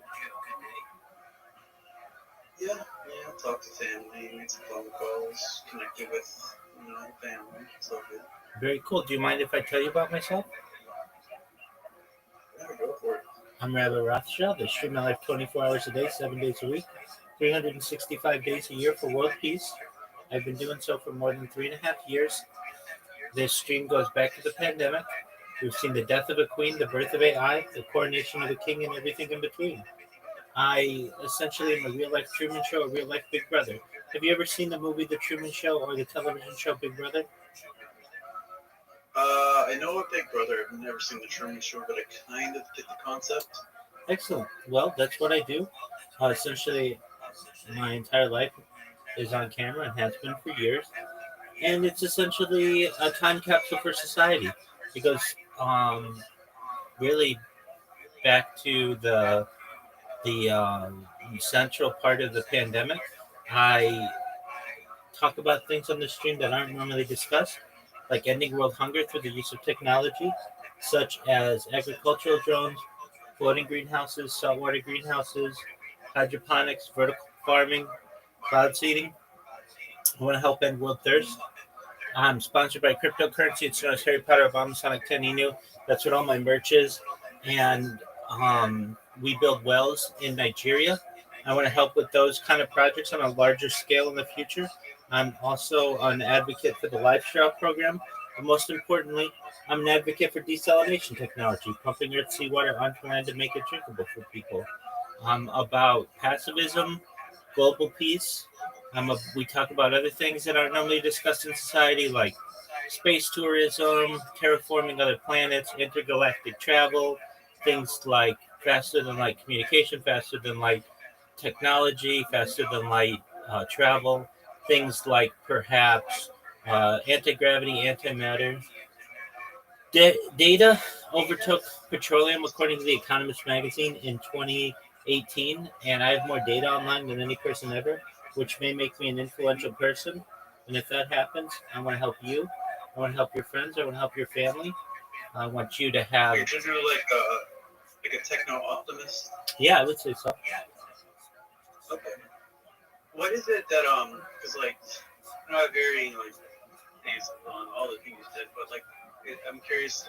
Yeah, talked to family, made some phone calls, connected with family. It's all good. Very cool. Do you mind if I tell you about myself? Yeah, go for it. I'm Rabbi Rothschild. I stream my life 24 hours a day, 7 days a week, 365 days a year for world peace. I've been doing so for more than 3.5 years. This stream goes back to the pandemic. We've seen the death of a queen, the birth of AI, the coronation of a king, and everything in between. I essentially am a real life Truman Show, a real life Big Brother. Have you ever seen the movie The Truman Show or the television show Big Brother? I know a Big Brother. I've never seen the Truman Show, but I kind of get the concept. Excellent. Well, that's what I do. Essentially, my entire life is on camera and has been for years. And it's essentially a time capsule for society. It goes really back to the central part of the pandemic. I talk about things on the stream that aren't normally discussed, like ending world hunger through the use of technology, such as agricultural drones, floating greenhouses, saltwater greenhouses, hydroponics, vertical farming, cloud seeding. I want to help end world thirst. I'm sponsored by cryptocurrency. It's known as Harry Potter Obama Sonic 10 Inu. That's what all my merch is. And we build wells in Nigeria. I want to help with those kind of projects on a larger scale in the future. I'm also an advocate for the Lifestyle program. But most importantly, I'm an advocate for desalination technology, pumping earth seawater onto land to make it drinkable for people. I'm about pacifism, global peace. We talk about other things that aren't normally discussed in society, like space tourism, terraforming other planets, intergalactic travel, things like faster than light communication, faster than light technology, faster than light travel, things like perhaps anti-gravity, antimatter. Data overtook petroleum, according to The Economist magazine, in 2018, and I have more data online than any person ever, which may make me an influential person. And if that happens, I want to help you. I want to help your friends. I want to help your family. I want you to have. You're generally like a techno optimist. Yeah, I would say so. Okay. What is it that because like I know I vary like things on all the things you said, but like I'm curious.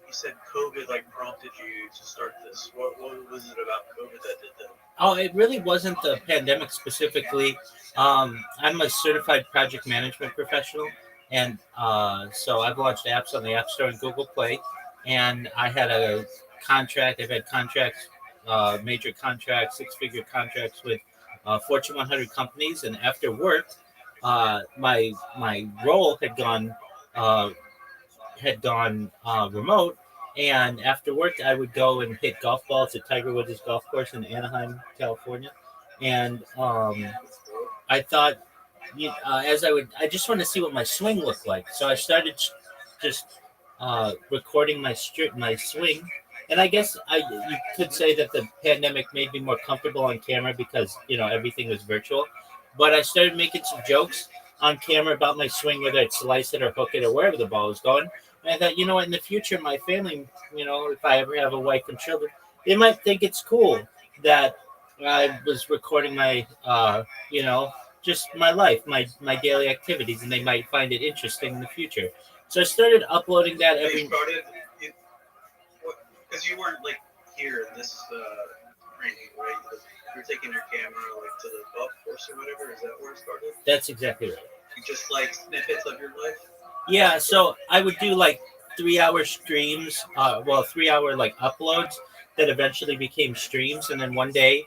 You said COVID like prompted you to start this. What was it about COVID that did that? Oh, it really wasn't the pandemic specifically. I'm a certified project management professional, and so I've launched apps on the App Store and Google Play. And I had a contract. I've had contracts, major contracts, six-figure contracts with Fortune 100 companies. And after work, my role had gone remote. And after work, I would go and hit golf balls at Tiger Woods' golf course in Anaheim, California. And I thought, I just wanted to see what my swing looked like. So I started just recording my swing. And I guess you could say that the pandemic made me more comfortable on camera because, everything was virtual. But I started making some jokes on camera about my swing, whether I'd slice it or hook it or wherever the ball was going. And I thought, in the future, my family, if I ever have a wife and children, they might think it's cool that I was recording my, just my life, my daily activities, and they might find it interesting in the future. So I started uploading that every. Because you weren't like here in this training, right? You're taking your camera like to the golf course or whatever. Is that where it started? That's exactly right. Just like snippets of your life. Yeah, so I would do like 3-hour streams, 3-hour like uploads that eventually became streams. And then one day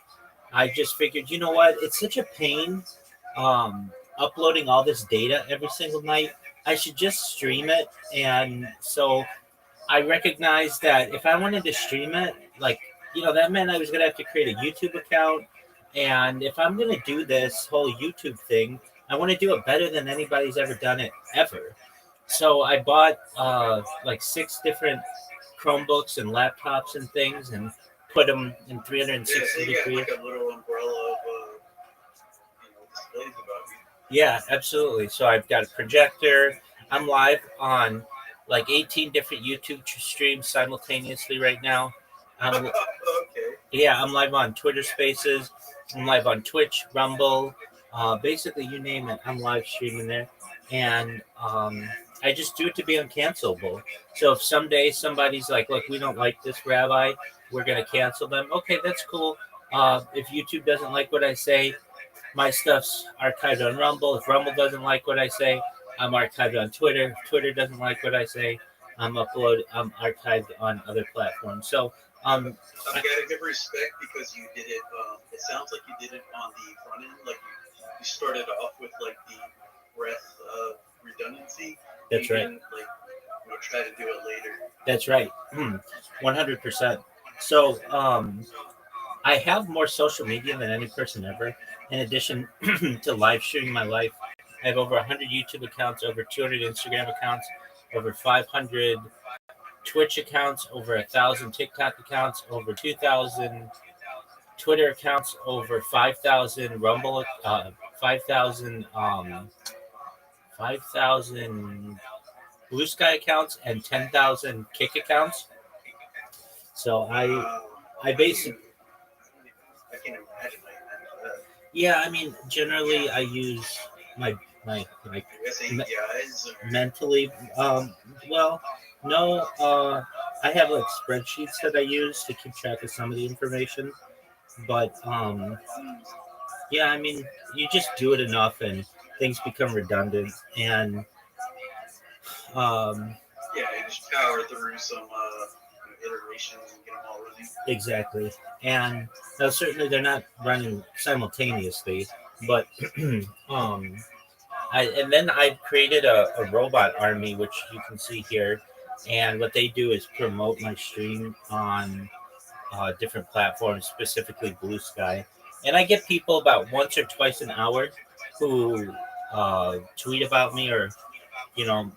I just figured, you know what? It's such a pain uploading all this data every single night. I should just stream it. And so I recognized that if I wanted to stream it, that meant I was going to have to create a YouTube account. And if I'm going to do this whole YouTube thing, I want to do it better than anybody's ever done it ever. So I bought 6 different Chromebooks and laptops and things and put them in 360 degrees. Like a little umbrella of displays about you. Yeah, absolutely. So I've got a projector. I'm live on 18 different YouTube streams simultaneously right now. Okay. Yeah, I'm live on Twitter Spaces. I'm live on Twitch, Rumble. Basically, you name it, I'm live streaming there. And I just do it to be uncancelable. So if someday somebody's like, look, we don't like this rabbi, we're going to cancel them. Okay, that's cool. If YouTube doesn't like what I say, my stuff's archived on Rumble. If Rumble doesn't like what I say, I'm archived on Twitter. If Twitter doesn't like what I say, I'm archived on other platforms. So you gotta give respect because you did it. It sounds like you did it on the front end. Like you started off with like the breadth of redundancy. That's right. Like try to do it later. That's right. 100%. So I have more social media than any person ever. In addition to live streaming my life, I have over 100 YouTube accounts, over 200 Instagram accounts, over 500 Twitch accounts, over 1,000 TikTok accounts, over 2,000 Twitter accounts, over 5,000 Rumble, 5,000 Blue Sky accounts, and 10,000 Kick accounts. So I basically. I can't imagine that. Yeah, I mean, generally I use my mentally. Well, no, I have like spreadsheets that I use to keep track of some of the information, but yeah, I mean, you just do it enough and things become redundant, and yeah, you just power through some iterations and get them all running. Exactly. And now certainly they're not running simultaneously, but and then I've created a robot army, which you can see here. And what they do is promote my stream on different platforms, specifically Blue Sky. And I get people about once or twice an hour who tweet about me or,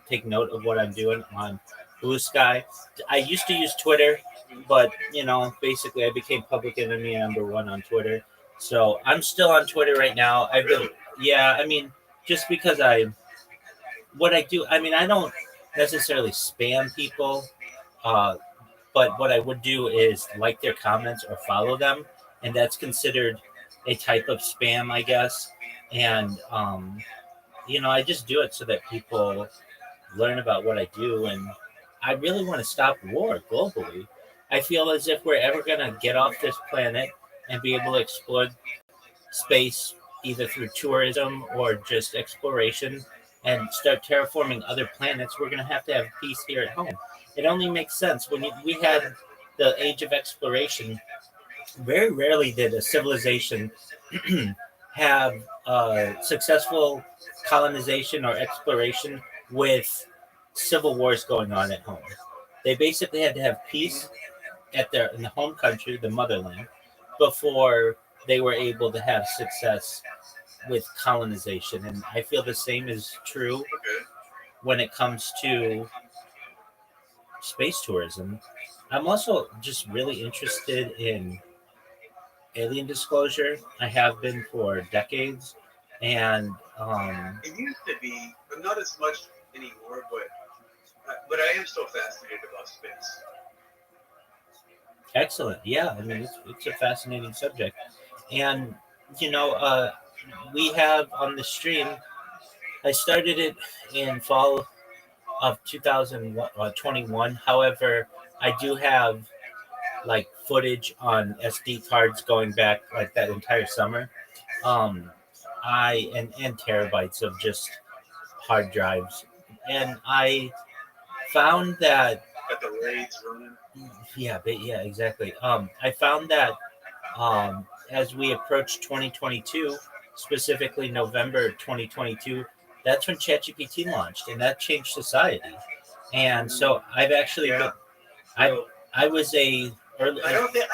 take note of what I'm doing on Blue Sky. I used to use Twitter, but, basically I became public enemy #1 on Twitter. So I'm still on Twitter right now. Just because what I do, I don't necessarily spam people, but what I would do is like their comments or follow them, and that's considered a type of spam, I guess. And I just do it so that people learn about what I do, and I really want to stop war globally. I feel as if we're ever going to get off this planet and be able to explore space either through tourism or just exploration and start terraforming other planets, we're going to have peace here at home. It only makes sense. When we had the age of exploration, very rarely did a civilization have successful colonization or exploration with civil wars going on at home. They basically had to have peace in the home country, the motherland, before they were able to have success with colonization. And I feel the same is true when it comes to space tourism. I'm also just really interested in alien disclosure. I have been for decades, and it used to be, but not as much anymore. But I am still fascinated about space. Excellent. Yeah, it's a fascinating subject, and we have on the stream. I started it in fall of 2021. However, I do have like footage on SD cards going back like that entire summer. And terabytes of just hard drives, and I found that. Got the raids running. Yeah, exactly. I found that as we approach 2022, specifically November 2022, that's when ChatGPT launched, and that changed society. And so I've actually, I was a early. I don't think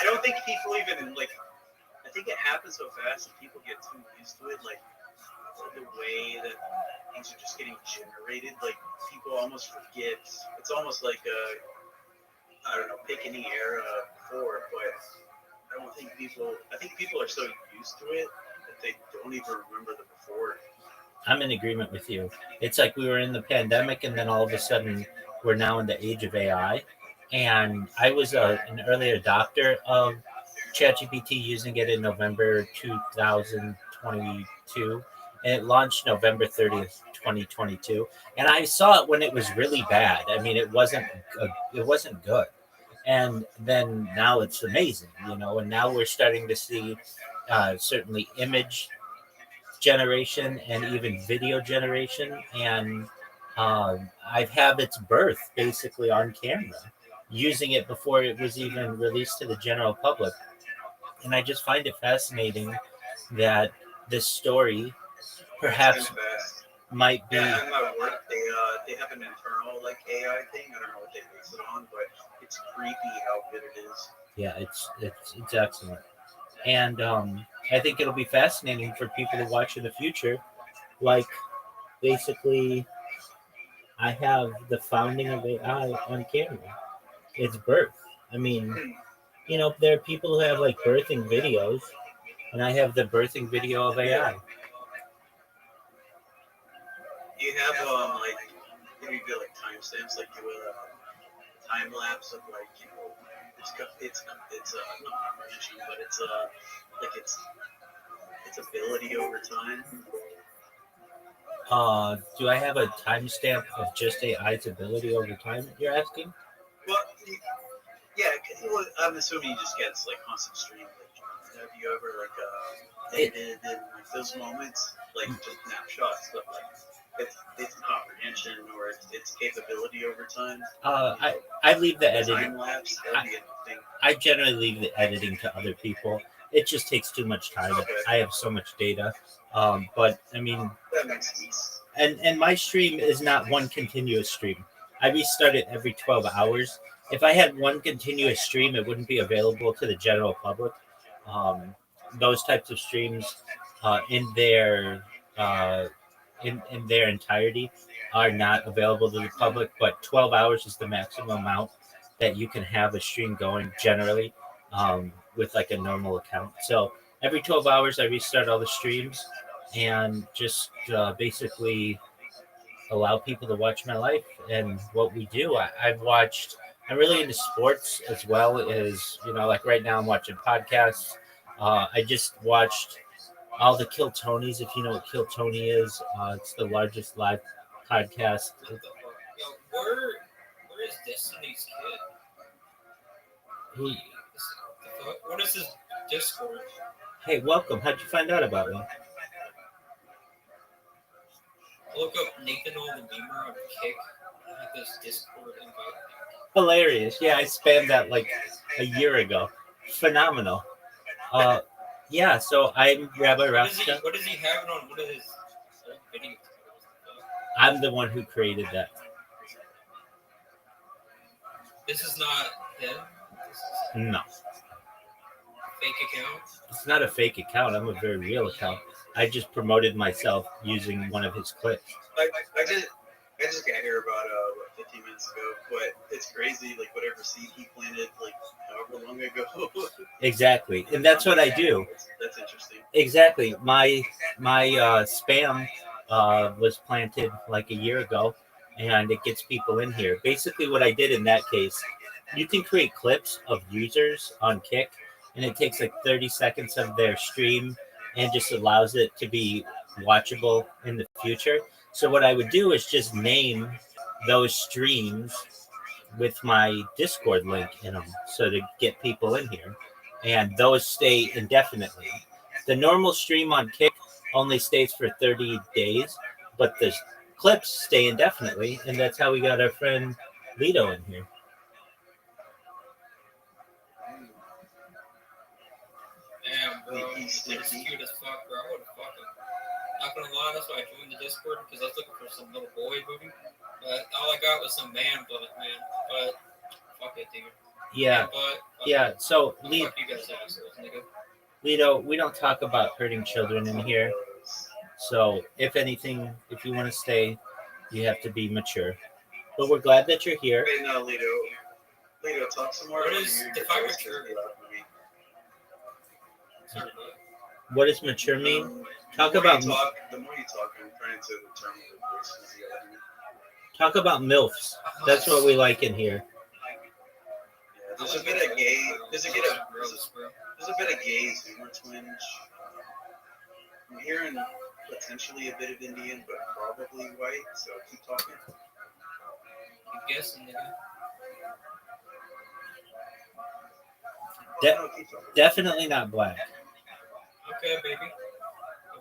people even like. I think it happens so fast that people get too used to it, like the way that things are just getting generated. Like people almost forget. It's almost like I don't know, pick any era before, but I don't think people. I think people are so used to it that they don't even remember the before. I'm in agreement with you. It's like we were in the pandemic, and then all of a sudden we're now in the age of AI. And I was an early adopter of ChatGPT, using it in November 2022, and it launched November 30th, 2022. And I saw it when it was really bad. It wasn't good. And then now it's amazing, and now we're starting to see certainly image generation and even video generation, and I've had its birth basically on camera, using it before it was even released to the general public. And I just find it fascinating that this story perhaps might be. Yeah, at my work, they have an internal like AI thing. I don't know what they base it on, but it's creepy how good it is. Yeah, it's excellent, and I think it'll be fascinating for people to watch in the future. Like, basically, I have the founding of AI on camera. Its birth. I mean, there are people who have like birthing videos, and I have the birthing video of AI. You have like maybe do like timestamps, like do a time lapse of like it's not comprehension, but it's like its ability over time. Do I have a timestamp of just AI's ability over time? You're asking? Well, yeah, well, I'm assuming you just get like constant stream. Like, have you ever like edited in like those moments, like just snapshots, but like its comprehension or its capability over time? I leave the editing. Time lapse. That'd be interesting. I generally leave the editing to other people. It just takes too much time. Okay. I have so much data. But I mean, That makes sense. and my stream is not one continuous stream. I restart it every 12 hours. If I had one continuous stream, it wouldn't be available to the general public. Those types of streams, in their in their entirety, are not available to the public. But 12 hours is the maximum amount that you can have a stream going generally, with like a normal account. So every 12 hours, I restart all the streams and just basically allow people to watch my life and what we do. I've watched. I'm really into sports as well as like right now I'm watching podcasts. I just watched all the Kill Tonys. If you know what Kill Tony is, it's the largest live podcast. Where is Destiny's kid? Who? What is his Discord? Hey, welcome. How'd you find out about me? Look up Nathan on the Beamer on Kick. This Discord invite. Hilarious. Yeah, I spammed that like a year ago. Phenomenal. Yeah, so I'm Rabbi Rothschild. What is he having on one of his old videos? I'm the one who created that. This is not him? No. Fake account? It's not a fake account. I'm a very real account. I just promoted myself using one of his clips. I just got here about 15 minutes ago, but it's crazy. Like whatever seed he planted, like however long ago. Exactly, and that's what I do. That's interesting. Exactly. My spam was planted like a year ago, and it gets people in here. Basically, what I did in that case, you can create clips of users on Kick, and it takes like 30 seconds of their stream and just allows it to be watchable in the future. So what I would do is just name those streams with my Discord link in them, so to get people in here, and those stay indefinitely. The normal stream on Kick only stays for 30 days, but the clips stay indefinitely, and that's how we got our friend Lito in here. Damn, bro. He's cute as fuck, bro. I would fucking. Not gonna lie, that's why I joined the Discord, because I was looking for some little boy booty. But all I got was some man butt, man. But fuck it, dude. Yeah. Yeah. So, fuck you guys assholes, nigga. Lito, we don't talk about hurting children in here. So, if anything, if you want to stay, you have to be mature. But we're glad that you're here. Wait, no, Lito, talk some more. What is define mature? What does mature mean? Talk about. The more you talk, I'm trying to determine the voices you have. Talk about MILFs. That's what we like in here. Yeah, there's a bit of gay. There's a bit of gay humor twinge. I'm hearing potentially a bit of Indian, but probably white. So keep talking. I'm guessing, nigga. Definitely not black. Okay, baby.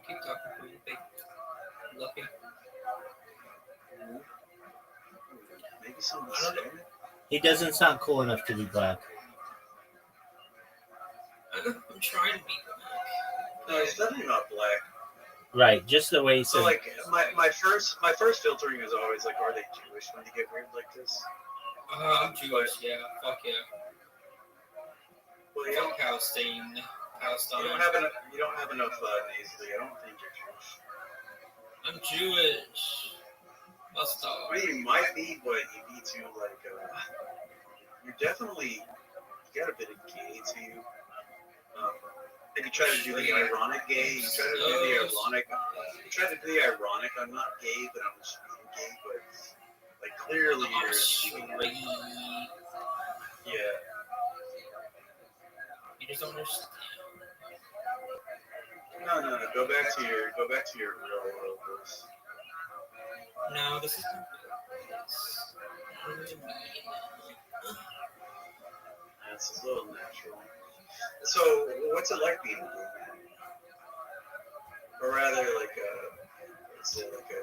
Keep talking for you, big lucky. Maybe some I don't know. He doesn't sound cool enough to be black. I'm trying to be black. No, he's definitely not black. Right, just the way he So said. like my first filtering is always like, are they Jewish when they get weird like this? I'm Jewish, yeah. Fuck yeah. Well, you Fuck Palestine. You don't have enough. You don't have enough nasally. I don't think you're Jewish. I'm Jewish. Must I mean, you might be, but you need to like. You're definitely. You got a bit of gay to you. If you try to do the ironic gay, you try to do the ironic. You try to do the ironic. I'm not gay, but I'm just being gay. But like clearly you're. straight. Yeah. You just don't understand. No. Go back to your real world voice. No, this is. That's a little natural. So, what's it like being a gay man? Or rather, like, is it like a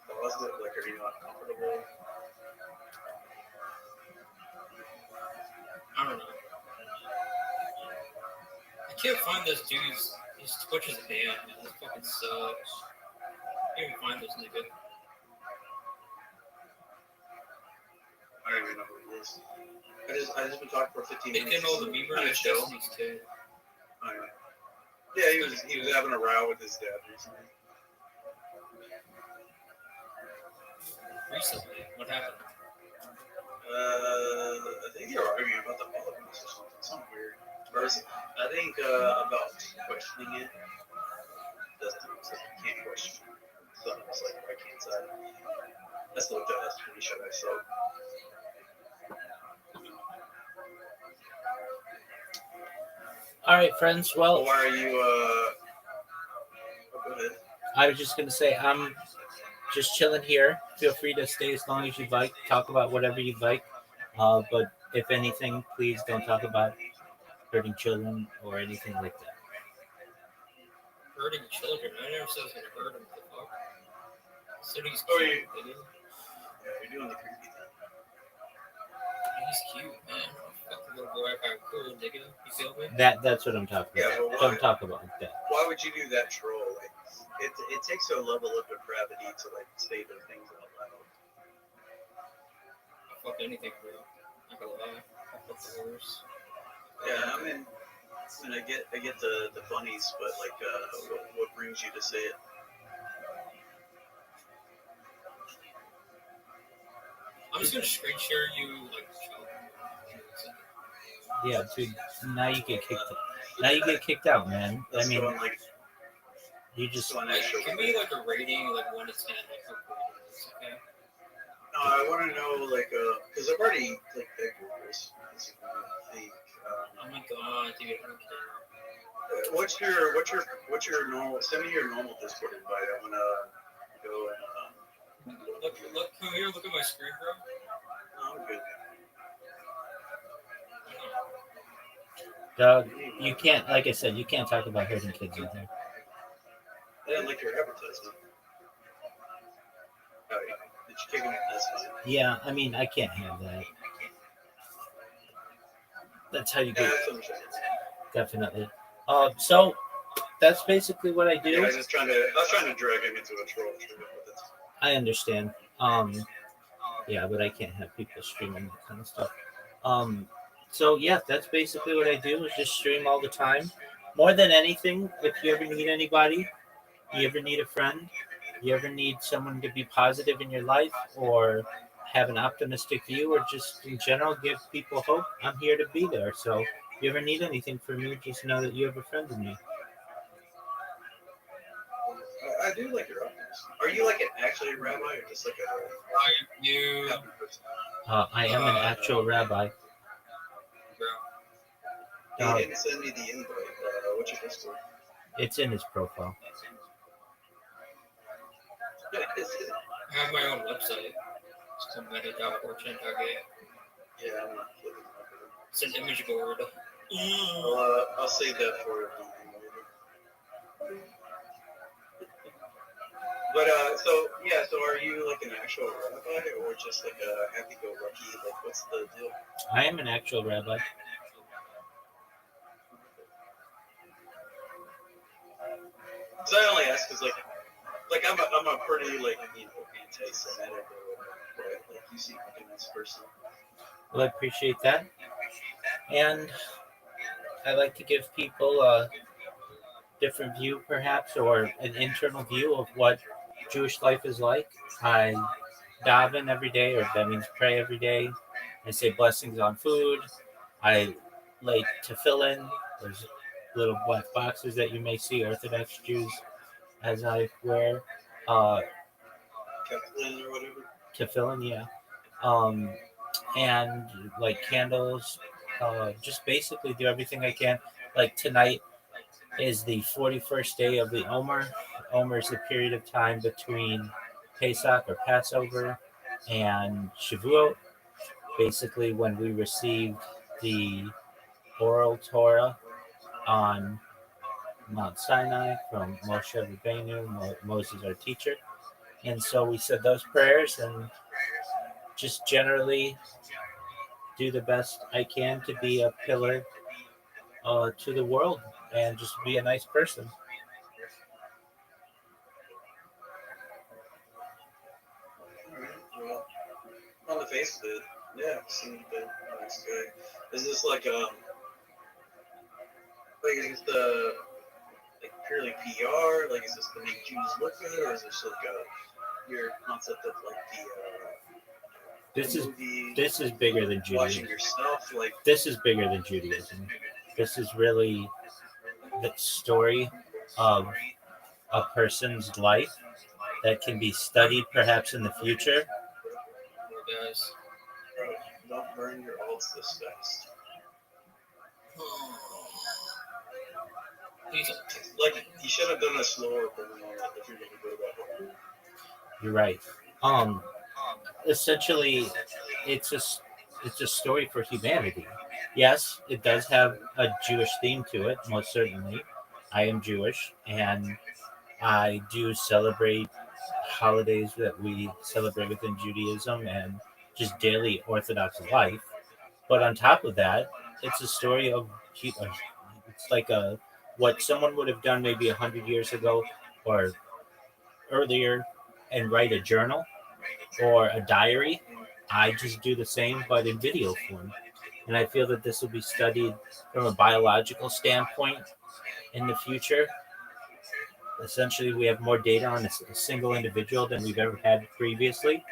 closet? Like, are you not comfortable? I don't know. I can't find those dudes. His Twitch is banned, man. This fucking sucks. I can't even find those niggas. I don't even know who it is. I just been talking for 15 minutes. They can all the member on of his show. Destiny's too. Oh, yeah, he was having a row with his dad recently. Recently? What happened? I think they were arguing about the Holocaust or something weird. Or I think about questioning it. Dustin was like, you can't question it. So I was like, why can't I? That's looked at as pretty sure I saw. All right, friends. Well, why are you? Oh, go ahead. I was just gonna say I'm just chilling here. Feel free to stay as long as you'd like. Talk about whatever you'd like. But if anything, please don't talk about hurting children or anything like that. Hurting children? I never said I was gonna hurt them. What the fuck? So he's Oh, cute, you're doing the creepy thing. He's cute, man. Fuck the little boy if I'm cool, nigga. You feel me? That's what I'm talking Yeah, about. but Don't talk about that. Why would you do that troll? Like, it takes a level of depravity to like say the things out loud. I fuck anything, bro. Not gonna lie. I fuck the worst. Yeah, I mean, I get the funnies, but like, what brings you to say it? I'm just gonna screen share you like. Yeah, dude. Now you get kicked. Now you get kicked out, man. I mean, you just. Like, give me like a rating, like 1 to 10, like how cool it is, okay? No, I want to know like, because I've already like begged Googles. Oh my god, dude, I don't care. What's your normal? Send me your normal Discord invite. I wanna go and Look, come here, look at my screen, bro. Oh, I'm good. Doug, you can't. Like I said, you can't talk about hurting kids in here. I didn't like your advertisement. Oh, yeah. Did you kick him? That's fine. Yeah, I mean, I can't have that. That's how you get. Definitely. So that's basically what I do. Yeah, I was trying to drag him into a troll. I understand. Yeah, but I can't have people streaming that kind of stuff. So yeah, that's basically what I do is just stream all the time. More than anything, if you ever need anybody, you ever need a friend, you ever need someone to be positive in your life or have an optimistic view or just in general give people hope, I'm here to be there. So if you ever need anything from me, just know that you have a friend in me. I do like your optimism. Are you like actually a rabbi or just like a you? happy person? I am an actual rabbi. He didn't send me the invite. What's your Discord? It's in his profile. I have my own website. It's called meta.fortune.gay. Yeah, I'm not looking up at it. It's an image board. I'll save that for But so are you like an actual rabbi or just like a happy-go-lucky? Like, what's the deal? I am an actual rabbi. Because I only ask because like I'm a pretty like anti-Semitic or whatever, but like you seem like a nice person. Well, I appreciate that, and I like to give people a different view, perhaps, or an internal view of what Jewish life is like. I daven every day, or that means pray every day. I say blessings on food. I lay tefillin. There's little black boxes that you may see Orthodox Jews as I wear. Tefillin or whatever. Tefillin, yeah. And like candles. Just basically do everything I can. Like tonight is the 41st day of the Omer. Omer is the period of time between Pesach or Passover and Shavuot. Basically, when we received the oral Torah on Mount Sinai from Moshe Rabbeinu, Moses, our teacher. And so we said those prayers and just generally do the best I can to be a pillar to the world and just be a nice person. Well, on the face of it, yeah, seems like a nice guy. Is this like is this the like purely PR? Like, is this to make Jews look good, or is this like your concept of like This is bigger than Judaism. watching yourself? Like, this is bigger than Judaism. This is really the story of a person's life that can be studied perhaps in the future. Guys, don't burn your alts this fast. Like, you should have done a slower burn on it if you're going to go that way. You're right. Essentially, it's a story for humanity. Yes, it does have a Jewish theme to it, most certainly. I am Jewish, and I do celebrate holidays that we celebrate within Judaism and just daily Orthodox life. But on top of that, it's a story of it's like what someone would have done maybe 100 years ago or earlier and write a journal or a diary. I just do the same, but in video form. And I feel that this will be studied from a biological standpoint in the future. Essentially, we have more data on a single individual than we've ever had previously.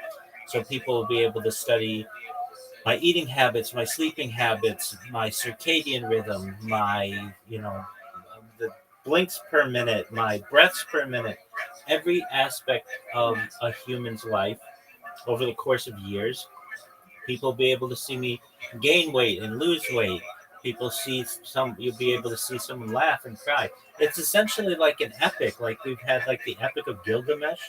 So people will be able to study my eating habits, my sleeping habits, my circadian rhythm, my, the blinks per minute, my breaths per minute, every aspect of a human's life over the course of years. People will be able to see me gain weight and lose weight. You'll be able to see someone laugh and cry. It's essentially like an epic, like we've had like the Epic of Gilgamesh,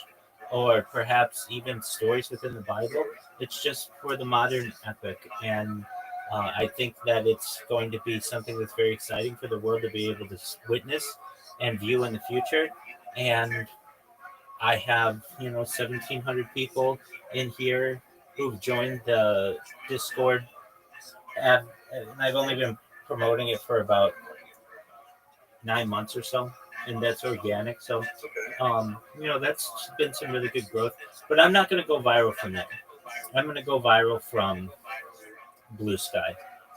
or perhaps even stories within the Bible. It's just for the modern epic. And I think that it's going to be something that's very exciting for the world to be able to witness and view in the future. And I have, 1,700 people in here who've joined the Discord. And I've only been promoting it for about 9 months or so, and that's organic. So, that's been some really good growth. But I'm not going to go viral from that. I'm going to go viral from Blue Sky.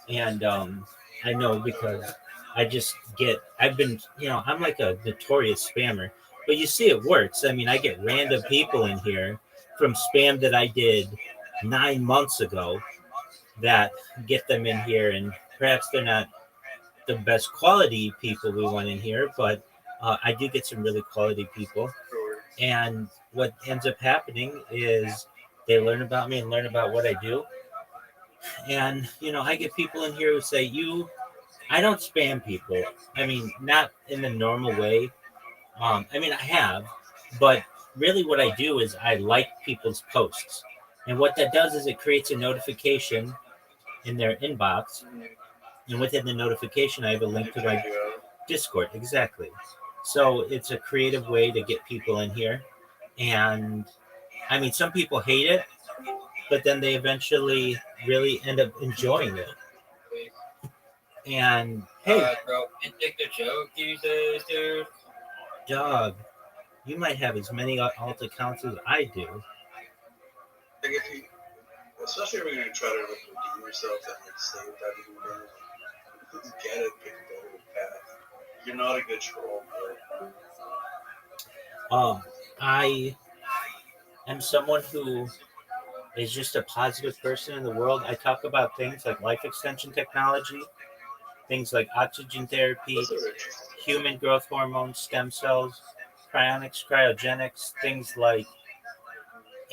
And I know because I'm like a notorious spammer. But you see, it works. I mean, I get random people in here from spam that I did 9 months ago that get them in here, and perhaps they're not the best quality people we want in here, but I do get some really quality people. And what ends up happening is they learn about me and learn about what I do. And, I get people in here who say, I don't spam people. I mean, not in the normal way. I have, but really what I do is I like people's posts. And what that does is it creates a notification in their inbox. And within the notification, I have a link to my Discord. Exactly. So it's a creative way to get people in here. And I mean, some people hate it, but then they eventually really end up enjoying it. And hey, bro, and take the joke these days, dude. dog, you might have as many alt accounts as I do. Like if you, especially if you're gonna try to like redeem yourself and like save that human being, like, you gotta pick a better path. You're not a good troll, bro. I am someone who is just a positive person in the world. I talk about things like life extension technology, things like oxygen therapy, human growth hormones, stem cells, cryonics, cryogenics, things like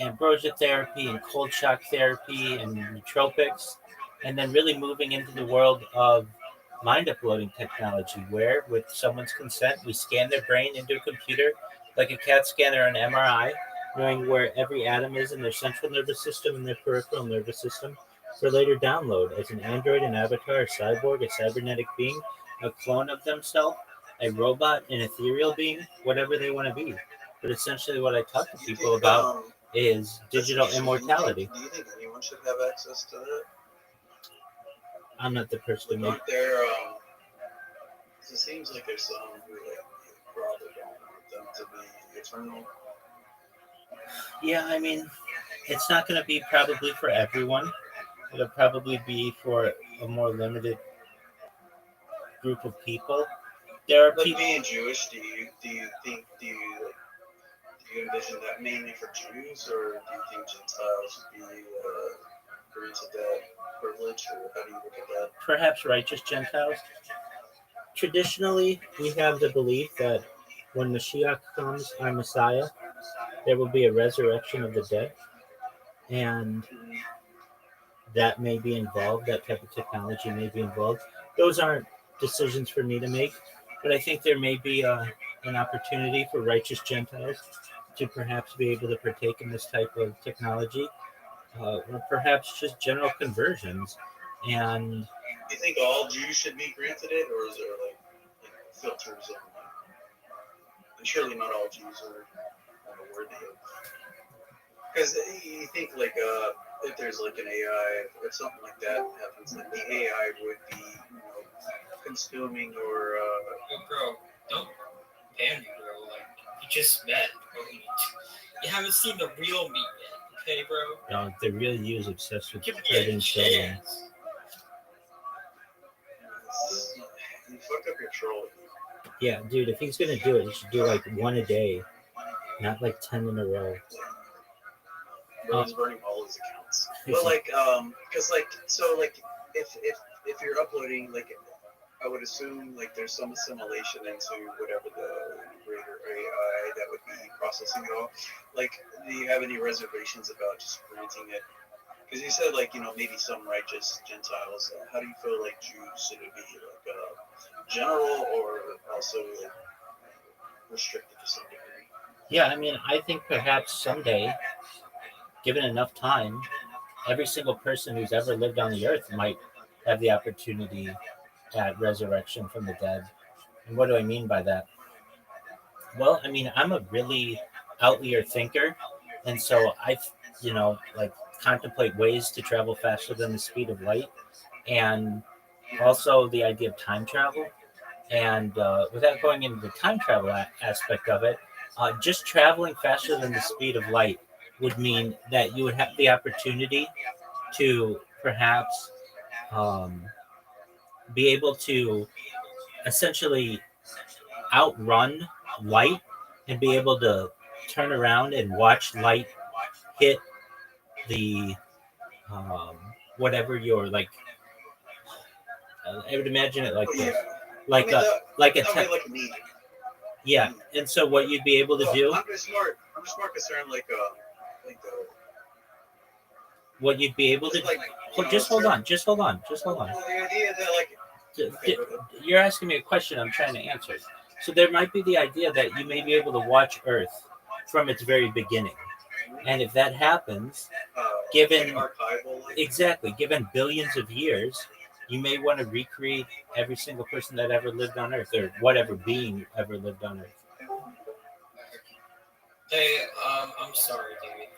ambrosia therapy and cold shock therapy and nootropics, and then really moving into the world of mind uploading technology, where with someone's consent, we scan their brain into a computer like a CAT scan or an MRI, knowing where every atom is in their central nervous system and their peripheral nervous system, for later download as an android, an avatar, a cyborg, a cybernetic being, a clone of themselves, a robot, an ethereal being, whatever they want to be. But essentially, what I talk to people about is digital immortality. Do you think anyone should have access to that? I'm not the person to make. Aren't there? It seems like there's some who like probably don't want them to be eternal. Yeah, I mean, it's not going to be probably for everyone. It'll probably be for a more limited group of people. There are Like people. being Jewish, do you envision that mainly for Jews, or do you think Gentiles would be granted that privilege, or how do you look at that? Perhaps righteous Gentiles. Traditionally, we have the belief that when Mashiach comes, our Messiah, there will be a resurrection of the dead, and that may be involved. That type of technology may be involved. Those aren't decisions for me to make, but I think there may be an opportunity for righteous Gentiles to perhaps be able to partake in this type of technology, or perhaps just general conversions. And Do you think all Jews should be granted it, or is there like filters on that? And surely not all Jews are worthy of. Because you think like if there's like an AI, if something like that happens, then the AI would be consuming or. Bro, don't ban me, bro. Like you just met. Bro. You haven't seen the real me yet, okay, bro? No, the real you is obsessed with Give me hurting a children. chance. You fucked up your troll. Yeah, dude, if he's gonna do it, he should do like one a day, not like 10 in a row. He's burning all his accounts. But like, because like, so like, if you're uploading, like, I would assume like there's some assimilation into whatever the greater AI that would be processing it all. Like, do you have any reservations about just granting it? Because you said like maybe some righteous Gentiles. How do you feel like Jews should it be like general or also like restricted to some degree? Yeah, I mean, I think perhaps someday, given enough time, every single person who's ever lived on the earth might have the opportunity at resurrection from the dead. And what do I mean by that? Well, I mean, I'm a really out there thinker, and so I, like contemplate ways to travel faster than the speed of light, and also the idea of time travel. And without going into the time travel aspect of it, just traveling faster than the speed of light would mean that you would have the opportunity to perhaps be able to essentially outrun light and be able to turn around and watch light hit the whatever you're like. I would imagine it like this, like me. Yeah, and so what you'd be able to do. I'm just more concerned like what you'd be able to. Just hold on. Well, the idea that like. You're asking me a question. I'm trying to answer. So there might be the idea that you may be able to watch Earth from its very beginning, and if that happens, given billions of years, you may want to recreate every single person that ever lived on Earth, or whatever being ever lived on Earth. Hey, I'm sorry, dude. Like,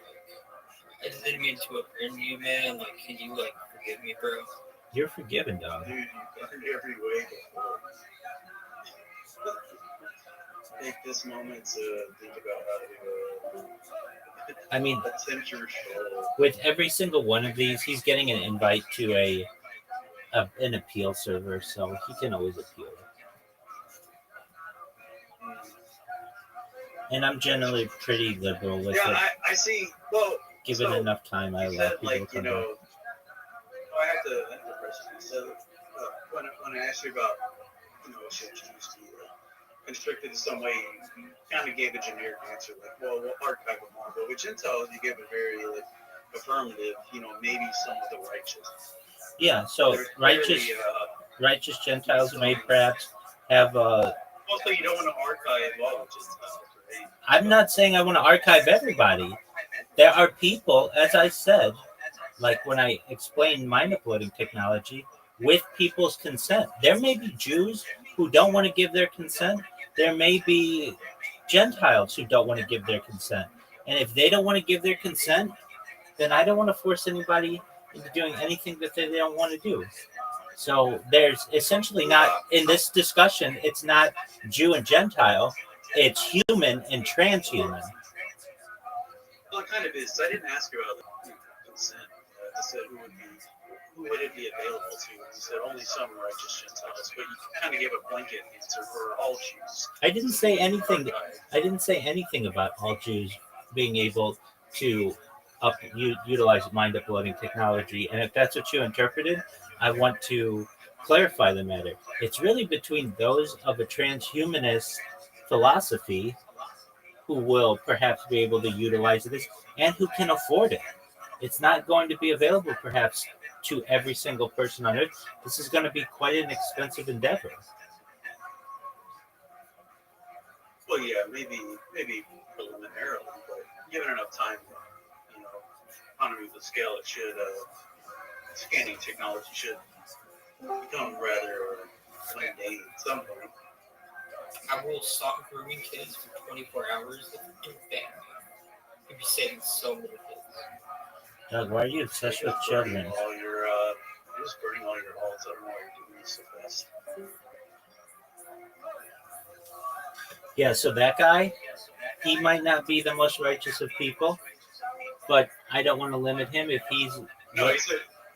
I just didn't mean to offend you, man. Like, can you like forgive me, bro? You're forgiven, dog. Dude, you burned every way before. Take this moment to think about how to I mean, attempt your soul. with every single one of these, he's getting an invite to an appeal server, so he can always appeal. And I'm generally pretty liberal with Yeah, it. I see. Well, Given so enough time, I you allow said, people like, to you come back. know, I have to question you. So when I asked you about, you know, should choose to constricted in some way, you kind of gave a generic answer, like, well, we'll archive them all. But with Gentiles, you give a very like affirmative, you know, maybe some of the righteous. Yeah, so There's righteous clearly, righteous Gentiles may perhaps have also, you don't want to archive all the Gentiles, right? I'm not saying I want to archive everybody. There are people, as I said, like when I explained mind uploading technology, with people's consent. There may be Jews who don't want to give their consent. There may be Gentiles who don't want to give their consent. And if they don't want to give their consent, then I don't want to force anybody into doing anything that they don't want to do. So there's essentially not, in this discussion, it's not Jew and Gentile, it's human and transhuman. Well, it kind of is. I didn't ask you about the consent. I said who would it be available to? You said only some righteous Gentiles, but you kind of gave a blanket answer for all Jews. I didn't say anything. I didn't say anything about all Jews being able to utilize mind uploading technology. And if that's what you interpreted, I want to clarify the matter. It's really between those of a transhumanist philosophy who will perhaps be able to utilize this and who can afford it. It's not going to be available perhaps to every single person on earth. This is going to be quite an expensive endeavor. Well, yeah, maybe preliminarily, but given enough time, you know, economy of the scale, it should scanning technology should become rather mundane at some point. I will stop grooming kids for 24 hours in family. You'd be saving so many kids. Doug, why are you obsessed with children? You're just burning all your halls. I don't know why you're doing this so fast. Yeah, so that guy, he might not be the most righteous of people, but I don't want to limit him if he's. No,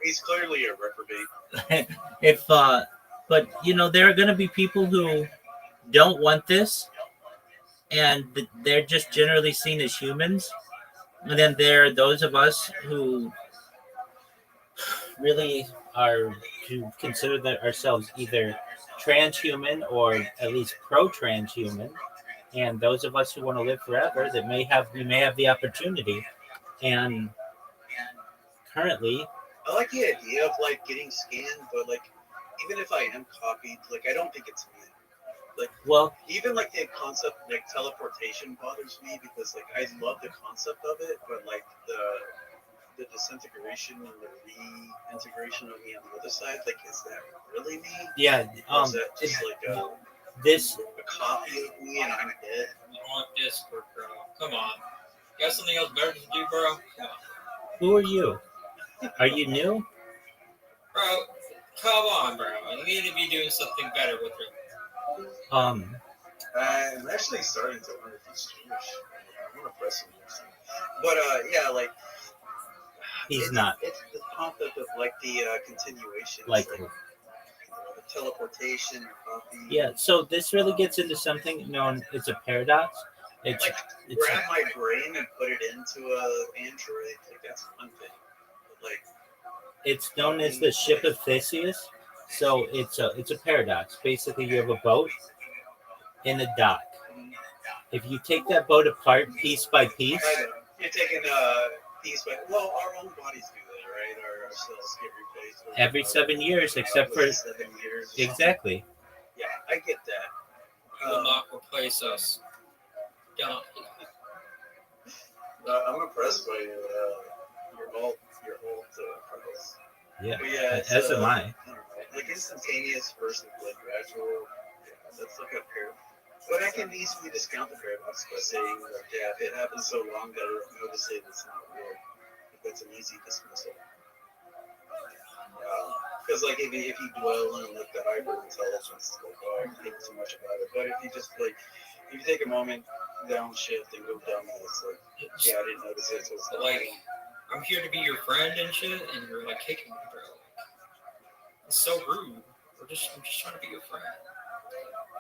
he's clearly a reprobate. But you know, there are going to be people who don't want this, and they're just generally seen as humans. And then there are those of us who really are to consider that ourselves either transhuman or at least pro-transhuman. And those of us who want to live forever, we may have the opportunity. And currently, I like the idea of like getting scanned, but like even if I am copied, like I don't think it's me. Like, well, even like the concept like teleportation bothers me because like I love the concept of it, but like the disintegration and the reintegration of me on the other side, like is that really me? Yeah, or is that just like a copy of me and I'm dead? On Discord, bro. Come on. You got something else better to do, bro? Come on. Who are you? Are you new? Bro, come on, bro. You need to be doing something better with your I'm actually starting to wonder if he's Jewish. I want to press him. But yeah, like he's not. It's the concept of like the continuation, Like the teleportation, copy. Yeah, so this really gets into something known as a paradox. It's grab my brain and put it into a Android. Like that's one thing. But like it's known as the ship of Theseus. So it's a paradox. Basically, you have a boat in a dock. If you take that boat apart piece by piece, you're taking piece by our own bodies do that, right? Our cells get replaced every 7 years, except for 7 years. Exactly. Yeah, I get that. You will not replace us. Don't. I'm impressed by your whole premise. Yeah, but yeah, as am I. Like instantaneous versus like gradual. Yeah, that's like a pair. But I can easily discount the paradox by saying that, yeah, if it happens so long that I don't notice it, it's not real. That's an easy dismissal. Because like if you dwell on like the hyper intelligence, like oh, I think too much about it. But if you just like if you take a moment, downshift and go down, it's like yeah, I didn't notice it. So it's like I'm here to be your friend and shit, and you're like kicking me, bro. It's so rude. I'm just trying to be your friend.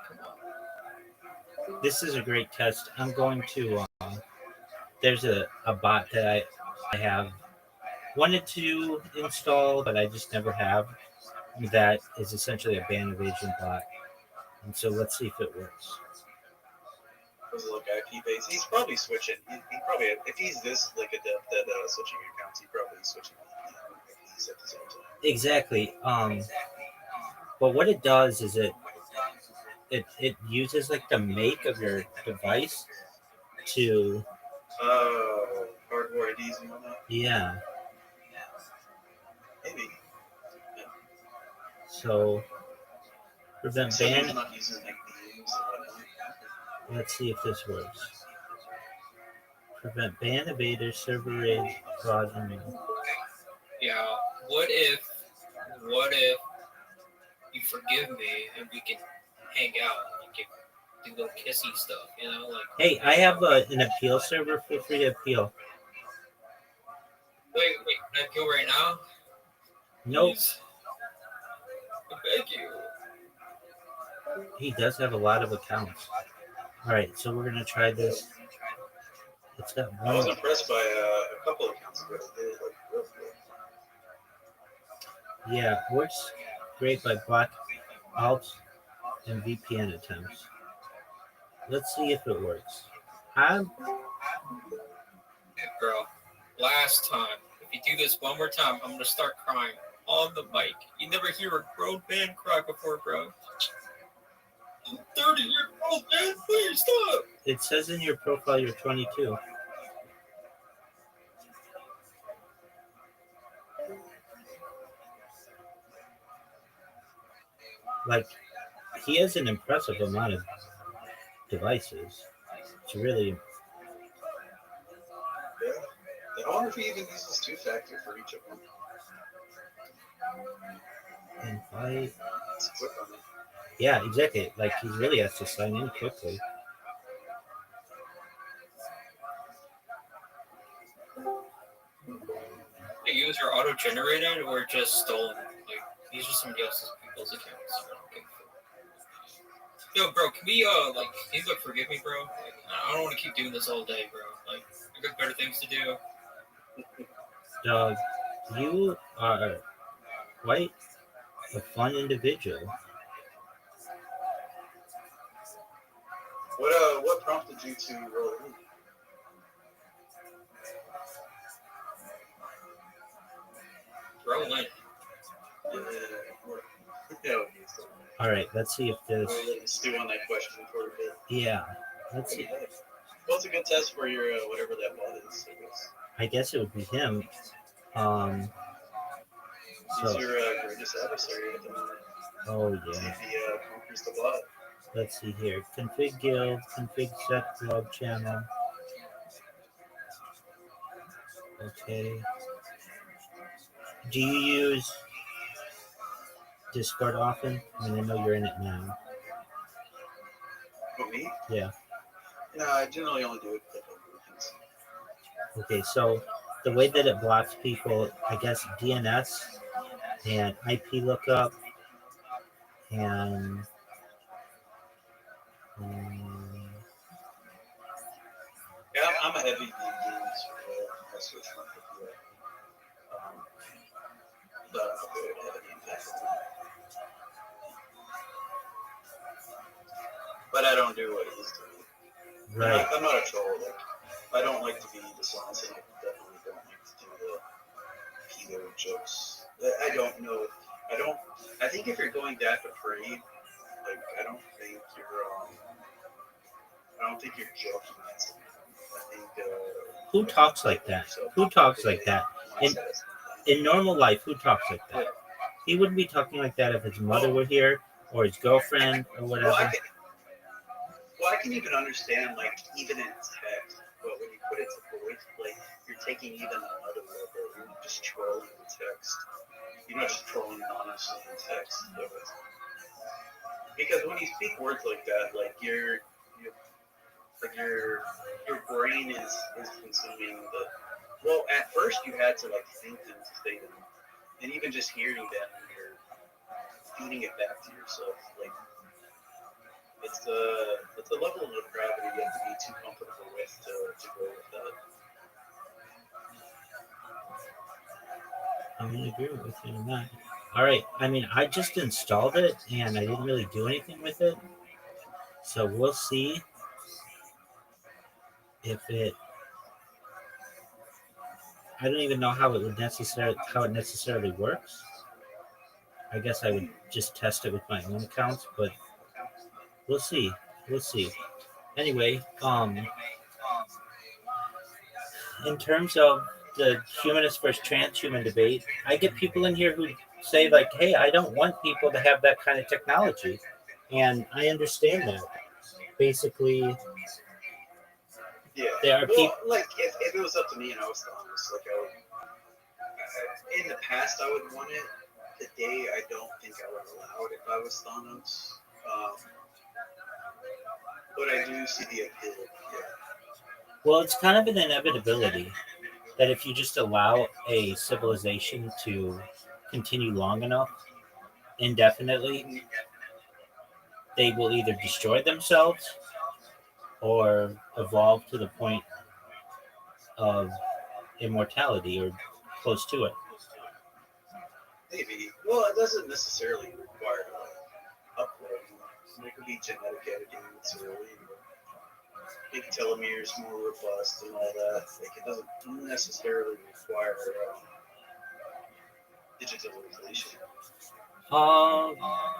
Come on. This is a great test. I'm going to. There's a bot that I have wanted to install, but I just never have. That is essentially a band evasion bot, and so let's see if it works. Look, IP base. He's probably switching. He probably if he's this like adept at switching accounts, he probably switching IPs at the same time. Exactly. But what it does is it uses like the make of your device to hardware IDs and whatnot. Yeah. Maybe. Yeah. So prevent so ban. he's not using like names and whatnot. Let's see if this works. Prevent ban evaders, server rage, fraud, and Yeah. What if you forgive me and we can hang out and we can do little kissy stuff, you know? Like hey, I have an appeal server. Feel free to appeal. Wait, can I appeal right now? Nope. Please? I beg you. He does have a lot of accounts. All right, so we're gonna try this. It's got one. I was impressed by a couple of accounts ago. They were like real good. Yeah, works great by black alts and VPN attempts. Let's see if it works. Hey, girl, last time. If you do this one more time, I'm gonna start crying on the mic. You never hear a grown man cry before, bro. I'm 30-year-old man, please stop. It says in your profile you're 22. Like, he has an impressive amount of devices. It's really. Yeah. I wonder if he even uses two-factor for each of them. Invite. It's quick on it. Yeah, exactly. Like, he really has to sign in quickly. You use your auto-generated or just stolen? Like, these are somebody else's people's accounts. Okay. Yo, bro, can we, can you, forgive me, bro? Like, I don't want to keep doing this all day, bro. Like, I got better things to do. Dog, you are quite a fun individual. What prompted you to roll in? Roll in. Yeah. All right, let's see if this. Stew on that question for a bit. Yeah, let's see. Well, it's a good test for your whatever that bot is. I guess it would be him. He's your greatest adversary at the moment. Oh yeah. See if he conquers the bot. Let's see here. Config guild, config set log channel. Okay. Do you use Discord often? I mean, I know you're in it now. For me? Yeah. No, I generally only do it for weekends. Okay, so the way that it blocks people, I guess DNS and IP lookup and yeah, I'm a heavy games. I switch from but I'll do it heavy games. But I don't do what he's doing. Right. I'm not a troll. Like, I don't like to be dishonest, and I definitely don't like to do the pedo jokes. I don't know. I think if you're going that afraid, like, I don't think you're joking at something. I think. Who talks like that? Who talks like that? In normal life, who talks like that? He wouldn't be talking like that if his mother were here or his girlfriend or whatever. Well, I can even understand, like, even in text, but when you put it to voice, like, you're taking even another level. You're just trolling the text. You're not just trolling honestly in text. Because when you speak words like that, like, your brain is consuming the. Well, at first you had to, like, think them to say them. And even just hearing them, you're feeding it back to yourself. Like, it's a level of depravity you have to be too comfortable with to go with that. I'm gonna agree with you on that. All right. I mean, I just installed it and I didn't really do anything with it. So we'll see if it. I don't even know how it necessarily works. I guess I would just test it with my own accounts, but we'll see. We'll see. Anyway, in terms of the humanist versus transhuman debate, I get people in here who say, like, hey, I don't want people to have that kind of technology. And I understand that. Basically, Yeah. there are people. Like, if it was up to me and I was honest, like, in the past, I would want it. Today, I don't think I would allow it if I was Thanos. But I do see the appeal. Yeah. Well, it's kind of an inevitability that if you just allow a civilization to continue long enough, indefinitely, they will either destroy themselves or evolve to the point of immortality or close to it. Maybe. Well, it doesn't necessarily require uploading. It could be genetic editing materially, make telomeres more robust and all that. Like, it doesn't necessarily require digitalization.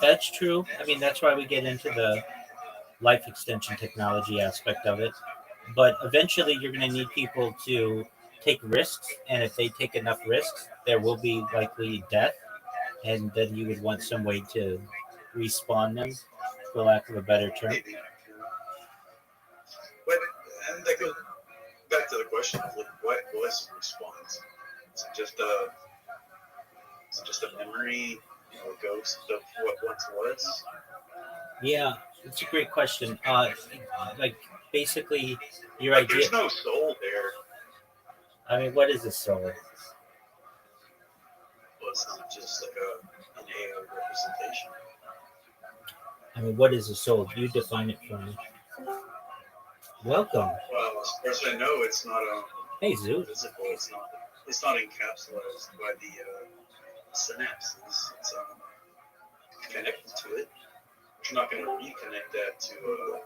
That's true. I mean, that's why we get into the life extension technology aspect of it. But eventually, you're going to need people to take risks, and if they take enough risks, there will be likely death, and then you would want some way to respawn them, for lack of a better term. Maybe. But and that goes back to the question of, like, what was response? Is it just a memory, a ghost of what once was? Yeah, it's a great question. Like, basically, your Like, idea. there's no soul there. I mean, what is a soul? Well, it's not just like an AI representation. I mean, what is a soul? You define it for me. Welcome. Well, as far as I know, it's not Hey, Zoo. visible. It's not encapsulated by the synapses. It's connected to it. You're not going to reconnect that to.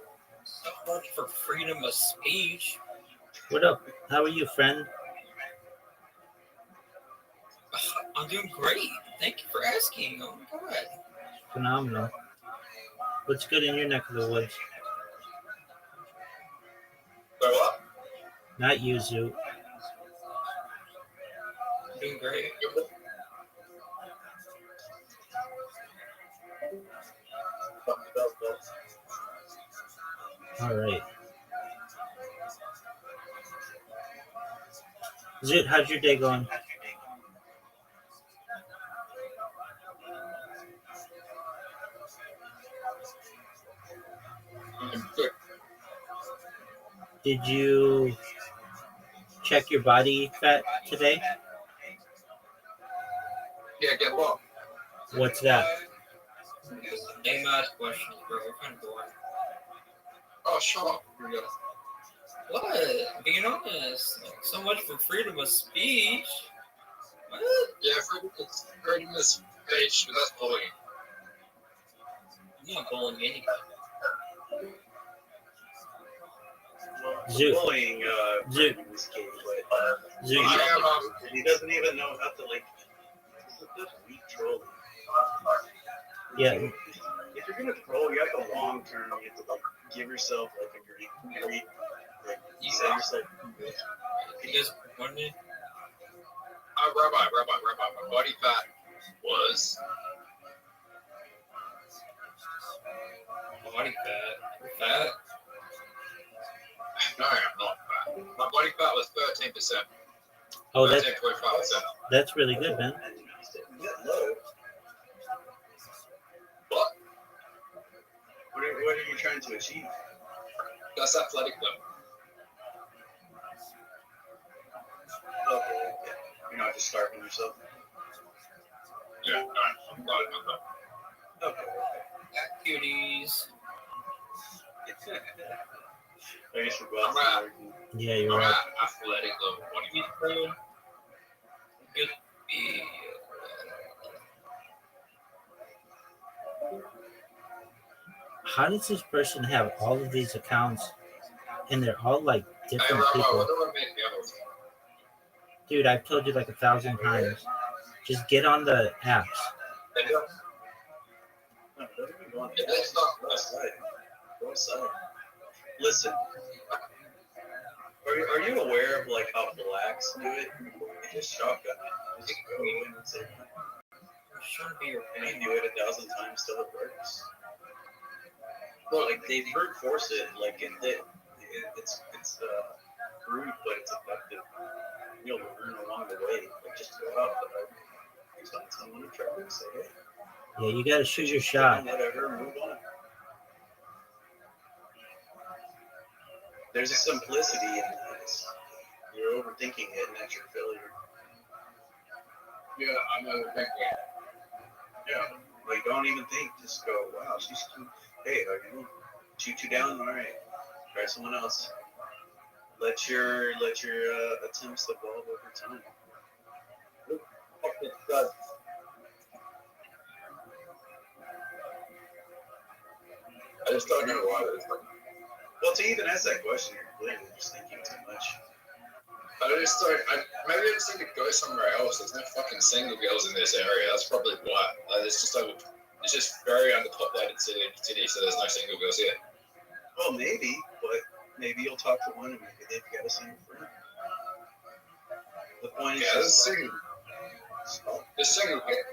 So much for freedom of speech. What up? How are you, friend? I'm doing great. Thank you for asking. Oh my god. Phenomenal. What's good in your neck of the woods? What? Not you, Zoo. Doing great. All right. Zoot, how's your day going? Did you check your body fat today? Yeah, get what? What's that? Name ass questions, bro. We're kind of boring. Oh, shut up. What? Being honest. Like, so much for freedom of speech. What? Yeah, freedom of speech, but that's bullying. I'm not bullying anybody. Zoo. Bullying Zoo. in this case, but Zoo. he doesn't even know how to, like. This is just weak trolling. Yeah. If you're gonna troll, you have to long term. You have to, like, give yourself like a great like set yourself. You guys wondering? Rabbi, my body fat was. Body fat? Fat? No, I'm not fat. My body fat was 13%. Oh, 13.5%. that's really good, man. What? What are you trying to achieve? That's athletic though. Okay, yeah. You're not just starving yourself. Yeah, I'm glad about that. Okay. Cuties. I guess you're I'm right. Yeah, you're I'm right. at athletic though. What do you mean, bro? Good. How does this person have all of these accounts and they're all like Hey, different Rabbi, people? what do I make the others? Dude, I've told you like 1,000 times. Just get on the apps. No, don't even go on the outside. Go outside. Go outside. Listen. Are you aware of like how blacks do it? They just shotgun it. Just go in and say, and you do it 1,000 times till it works. Well, like they brute force it, like it's rude, but it's effective. You'll learn along the way. Like just go out, find someone to try to say, hey. Yeah, you gotta shoot your shot. Whatever, move on. There's a simplicity in this. You're overthinking it, and that's your failure. Yeah, I'm overthinking it. Yeah, like don't even think. Just go. Wow, she's cute. Hey, shoot you down. All right, try someone else. Let your attempts evolve over time. I just don't know why this. Well, to even ask that question, you're clearly just thinking too much. Maybe I just need to go somewhere else. There's no fucking single girls in this area. That's probably why. Like, it's just very underpopulated city, so there's no single girls here. Well, maybe, but maybe you'll talk to one and maybe they've got a single friend. The point is, yeah, there's single here.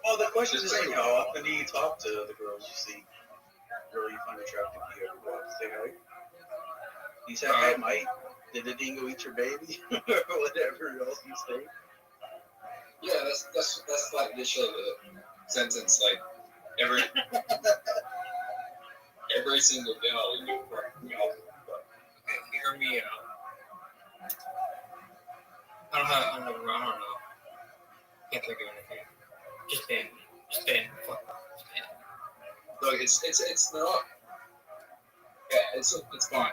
Well, the question is like, how often do you talk to the girls you see? Girl you find attractive, do you ever go out to say hi? You say, hey, Mike, did the dingo eat your baby? Or whatever else you say. Yeah, that's like literally the sentence. Like every single girl you hear me out. I don't know. Can't think of anything. Just ban. Fuck. Just ban. Look, it's not. Yeah, it's fine.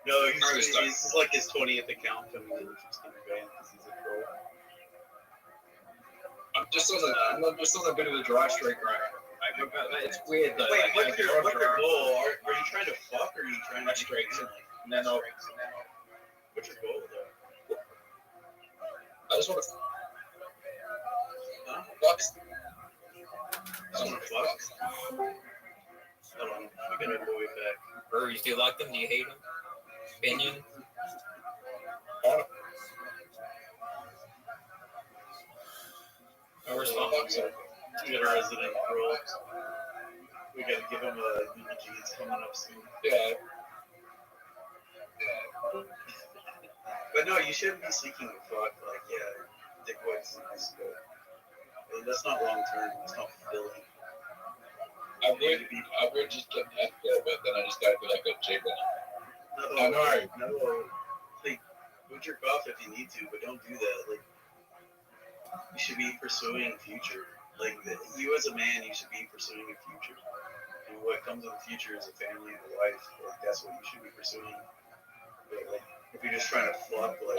No, he's like his 20th account coming in. Just gonna ban because he's a troll. I'm just on a bit of a dry streak right now. It's weird though. Wait, what's your goal? Are you trying to fuck or are you trying to straight? No. What's your goal though? I just want to. Huh? Fuck. I want to fuck. Hold on, we gotta go way back. Or you still like them? Do you hate them? Opinion? No response. We got a resident girl. We gotta give him a EEG. It's coming up soon. Yeah. But no, you shouldn't be seeking a fuck. Like, yeah, dick white's nice, but that's not long term. It's not fulfilling. I would just get that girl, but then I just gotta be like a chick. No. Like, go jerk off if you need to, but don't do that. Like, you should be pursuing future. Like, you as a man, you should be pursuing a future. And what comes in the future is a family and a wife. Like, that's what you should be pursuing. But, like, if you're just trying to fuck, like,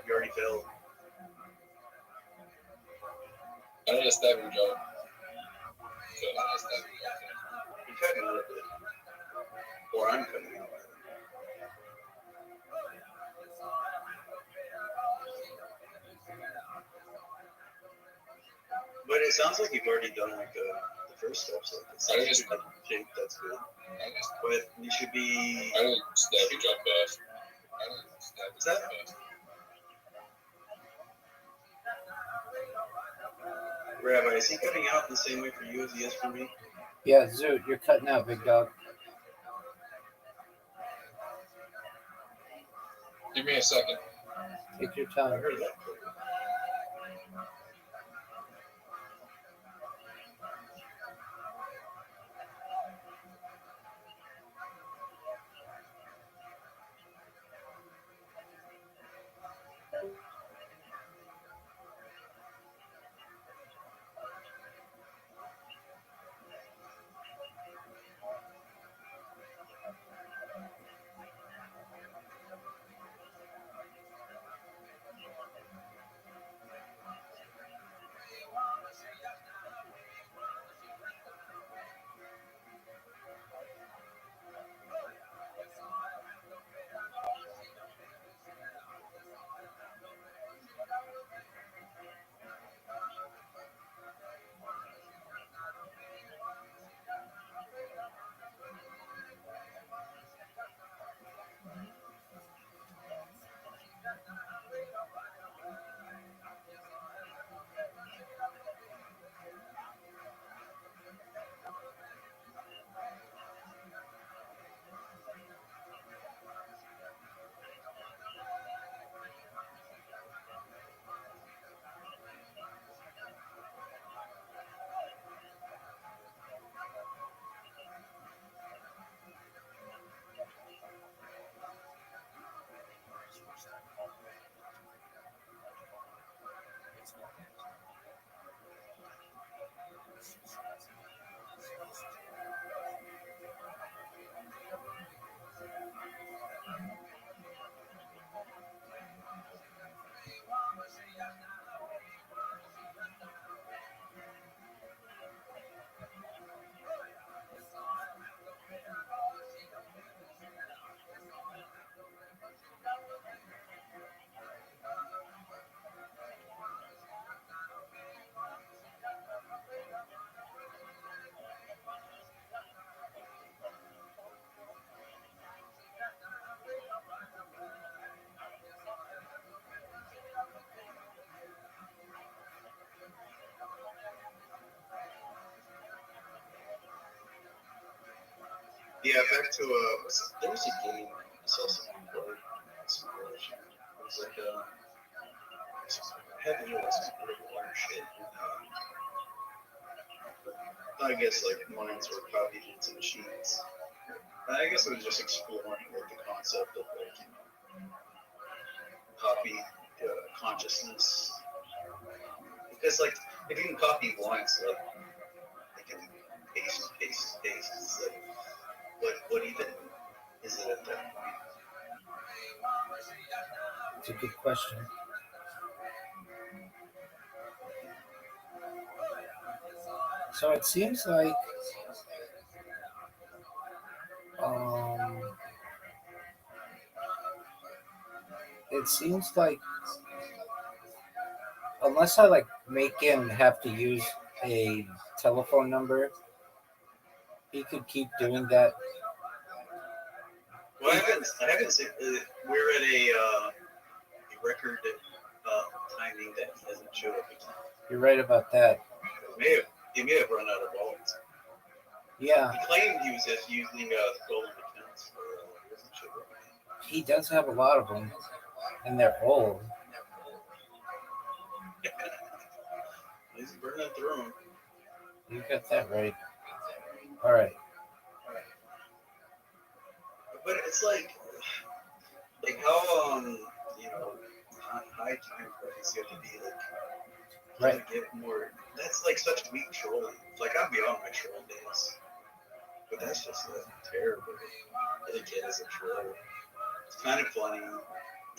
you already failed. I need a stable job. You're cutting out a bit. Or I'm cutting out. But it sounds like you've already done like the first steps. Like it's shape, that's good. But you should be. I don't stab your job first. What's that? Rabbi, is he cutting out the same way for you as he is for me? Yeah, Zoot, you're cutting out, big dog. Give me a second. Take your time. I heard that. Yeah, back to there was a game I saw someone play. It was like had to do with some water shit. I guess like minds were copied into machines. I guess it was just exploring like the concept of like copy consciousness. Because like if you can copy once, like they can paste. It's like, what even is it at that point? It's a good question. So it seems like unless I like make him have to use a telephone number, he could keep doing that. Well, I haven't seen. We're at a record timing that he doesn't show up. You're right about that. He may have run out of bullets. Yeah. He claimed he was just using golden accounts for doesn't show up. He does have a lot of them, and they're old. He's burning through them. You got that right. All right. But it's like how high time frames you have to be right. To get more. That's like such weak trolling. Like I'm beyond my troll days, but that's just terrible. The kid is a troll. It's kind of funny.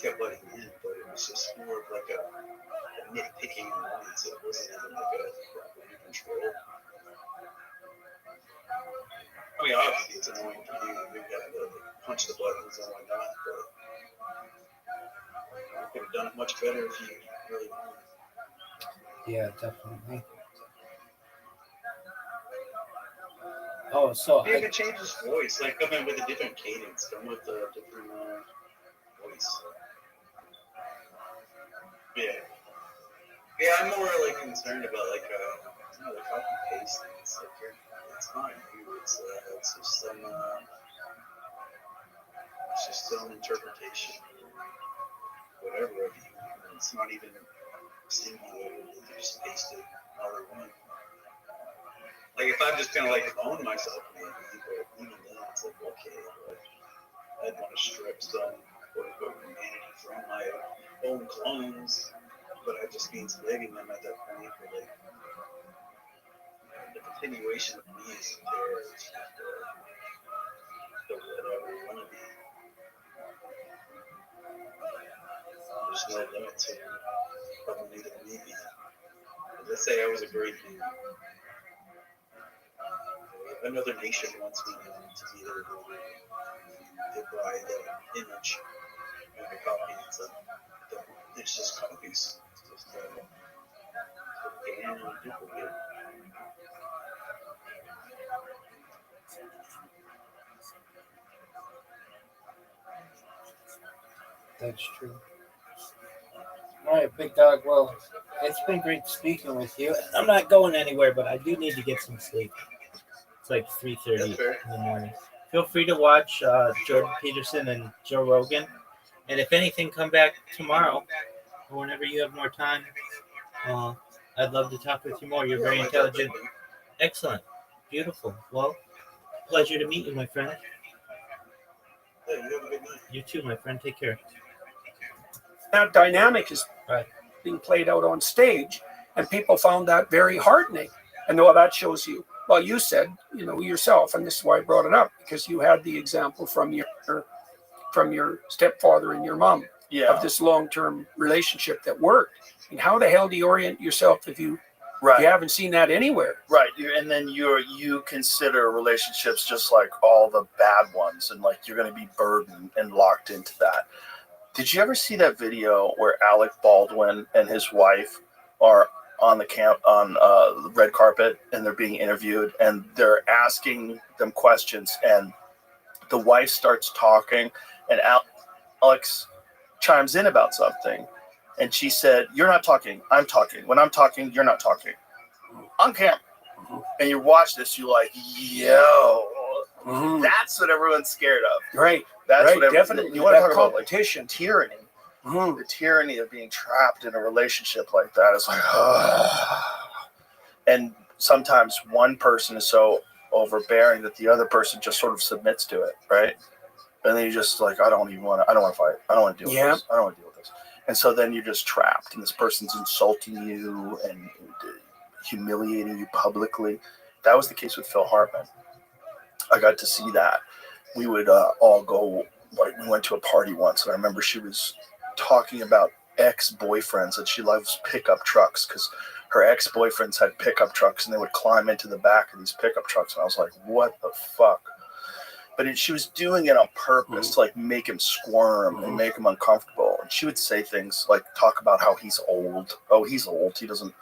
Kept letting in, but it was just more of like a nitpicking annoyance. It wasn't even like a proper control. I mean, obviously it's annoying for you. You got to punch the buttons and whatnot, but you could have done it much better if you really wanted. Yeah, definitely. Oh, so maybe it change his voice, like come in with a different cadence, come with a different voice. Yeah, I'm more like concerned about like the copy paste thing. It's like it's fine. It's just some interpretation. whatever of you. And it's not even stimulated, they just paste it however they want. Like if I'm just gonna like clone myself, maybe, but even then it's like okay, but I'd want to strip some quote unquote humanity from my own clones, but I just be enslaving them at that point. But like the continuation of me is there. It's just the whatever you want to be. There's no limit to how the need of me be. Let's say I was a great man. Another nation wants me to be their leader. They buy the image and the copy. It's just copies. It's just scan and duplicate. That's true. All right, big dog. Well, it's been great speaking with you. I'm not going anywhere, but I do need to get some sleep. It's like 3:30 in the morning. Feel free to watch Jordan Peterson and Joe Rogan. And if anything, come back tomorrow or whenever you have more time. I'd love to talk with you more. You're very intelligent. Excellent. Beautiful. Well, pleasure to meet you, my friend. Yeah, you have a good night. You too, my friend. Take care. That dynamic is being played out on stage, and people found that very heartening. And well, that shows you. Well, you said, yourself, and this is why I brought it up, because you had the example from your stepfather and your mom of this long-term relationship that worked. And how the hell do you orient yourself if you haven't seen that anywhere? Right, and then you consider relationships just like all the bad ones, and like you're going to be burdened and locked into that. Did you ever see that video where Alec Baldwin and his wife are on the red carpet and they're being interviewed and they're asking them questions and the wife starts talking and Alex chimes in about something and she said, "You're not talking, I'm talking. When I'm talking, you're not talking." On camera. And you watch this, you're like, yo, that's what everyone's scared of. Right. That's what definitely. You want to talk about competition, tyranny. The tyranny of being trapped in a relationship like that is like, and sometimes one person is so overbearing that the other person just sort of submits to it, right? And then you just like, I don't want to fight. I don't want to deal with this. I don't want to deal with this. And so then you're just trapped, and this person's insulting you and humiliating you publicly. That was the case with Phil Hartman. I got to see that. We would all go, like, we went to a party once, and I remember she was talking about ex-boyfriends, and she loves pickup trucks because her ex-boyfriends had pickup trucks, and they would climb into the back of these pickup trucks, and I was like, what the fuck? But she was doing it on purpose to like make him squirm and make him uncomfortable. And she would say things like, talk about how he's old. Oh, he's old. He doesn't,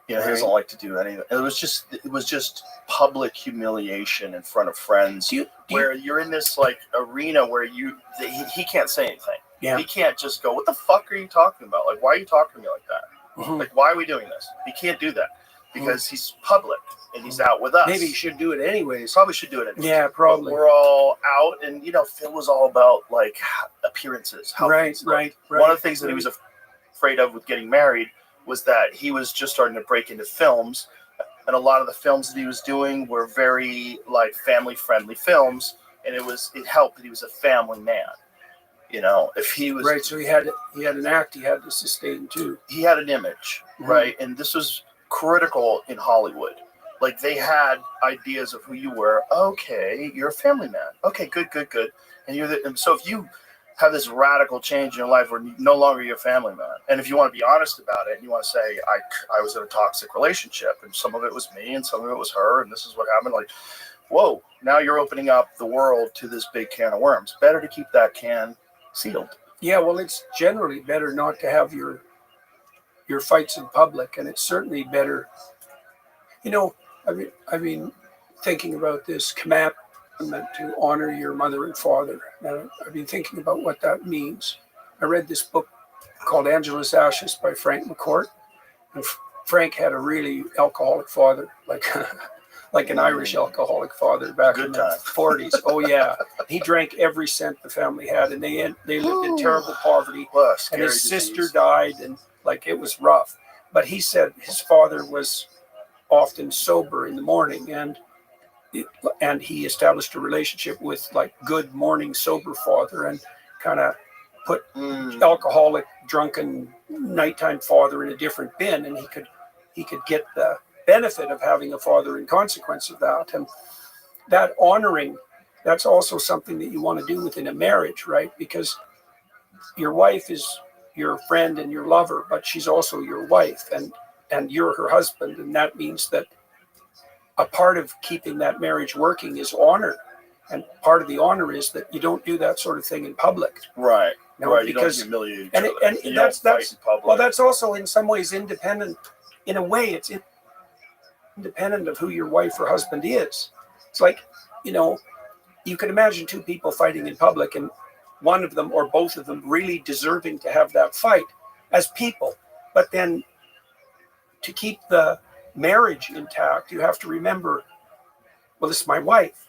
he doesn't like to do anything. It was just public humiliation in front of friends, where you're in this like arena where he can't say anything. Yeah. He can't just go, what the fuck are you talking about? Like, why are you talking to me like that? Like, why are we doing this? He can't do that because he's public and he's out with us. Maybe he should do it anyways. Probably should do it anyways. Yeah, probably. But we're all out, and Phil was all about like appearances. Right. One of the things that he was afraid of with getting married was that he was just starting to break into films, and a lot of the films that he was doing were very like family-friendly films, and it helped that he was a family man. If he was right, so he had an act he had to sustain too. He had an image, right, and this was critical in Hollywood. Like they had ideas of who you were. Okay, you're a family man. Okay, good, and so if you have this radical change in your life where no longer you're a family man, and if you want to be honest about it, and you want to say, I was in a toxic relationship, and some of it was me, and some of it was her, and this is what happened. Like, whoa, now you're opening up the world to this big can of worms. Better to keep that can sealed. Yeah, well, it's generally better not to have your fights in public, and it's certainly better. I've been thinking about this commandment to honor your mother and father. Now, I've been thinking about what that means. I read this book called Angela's Ashes by Frank McCourt, and Frank had a really alcoholic father, like like an Irish alcoholic father back in the 40s. Oh yeah, he drank every cent the family had, and they lived in terrible poverty. And his sister died, and like it was rough. But he said his father was often sober in the morning, and he established a relationship with like good morning sober father, and kind of put alcoholic, drunken, nighttime father in a different bin, and he could get the benefit of having a father in consequence of that. And that honoring, that's also something that you want to do within a marriage, right? Because your wife is your friend and your lover, but she's also your wife, and you're her husband, and that means that a part of keeping that marriage working is honor. And part of the honor is that you don't do that sort of thing in public. Right. You know, right. Because, you don't humiliate each and, other. and You that's don't fight in public. well, that's also in some ways independent. In a way, it's independent of who your wife or husband is. It's like, you know, you can imagine two people fighting in public, and one of them or both of them really deserving to have that fight as people. But then to keep the marriage intact, you have to remember, well, this is my wife.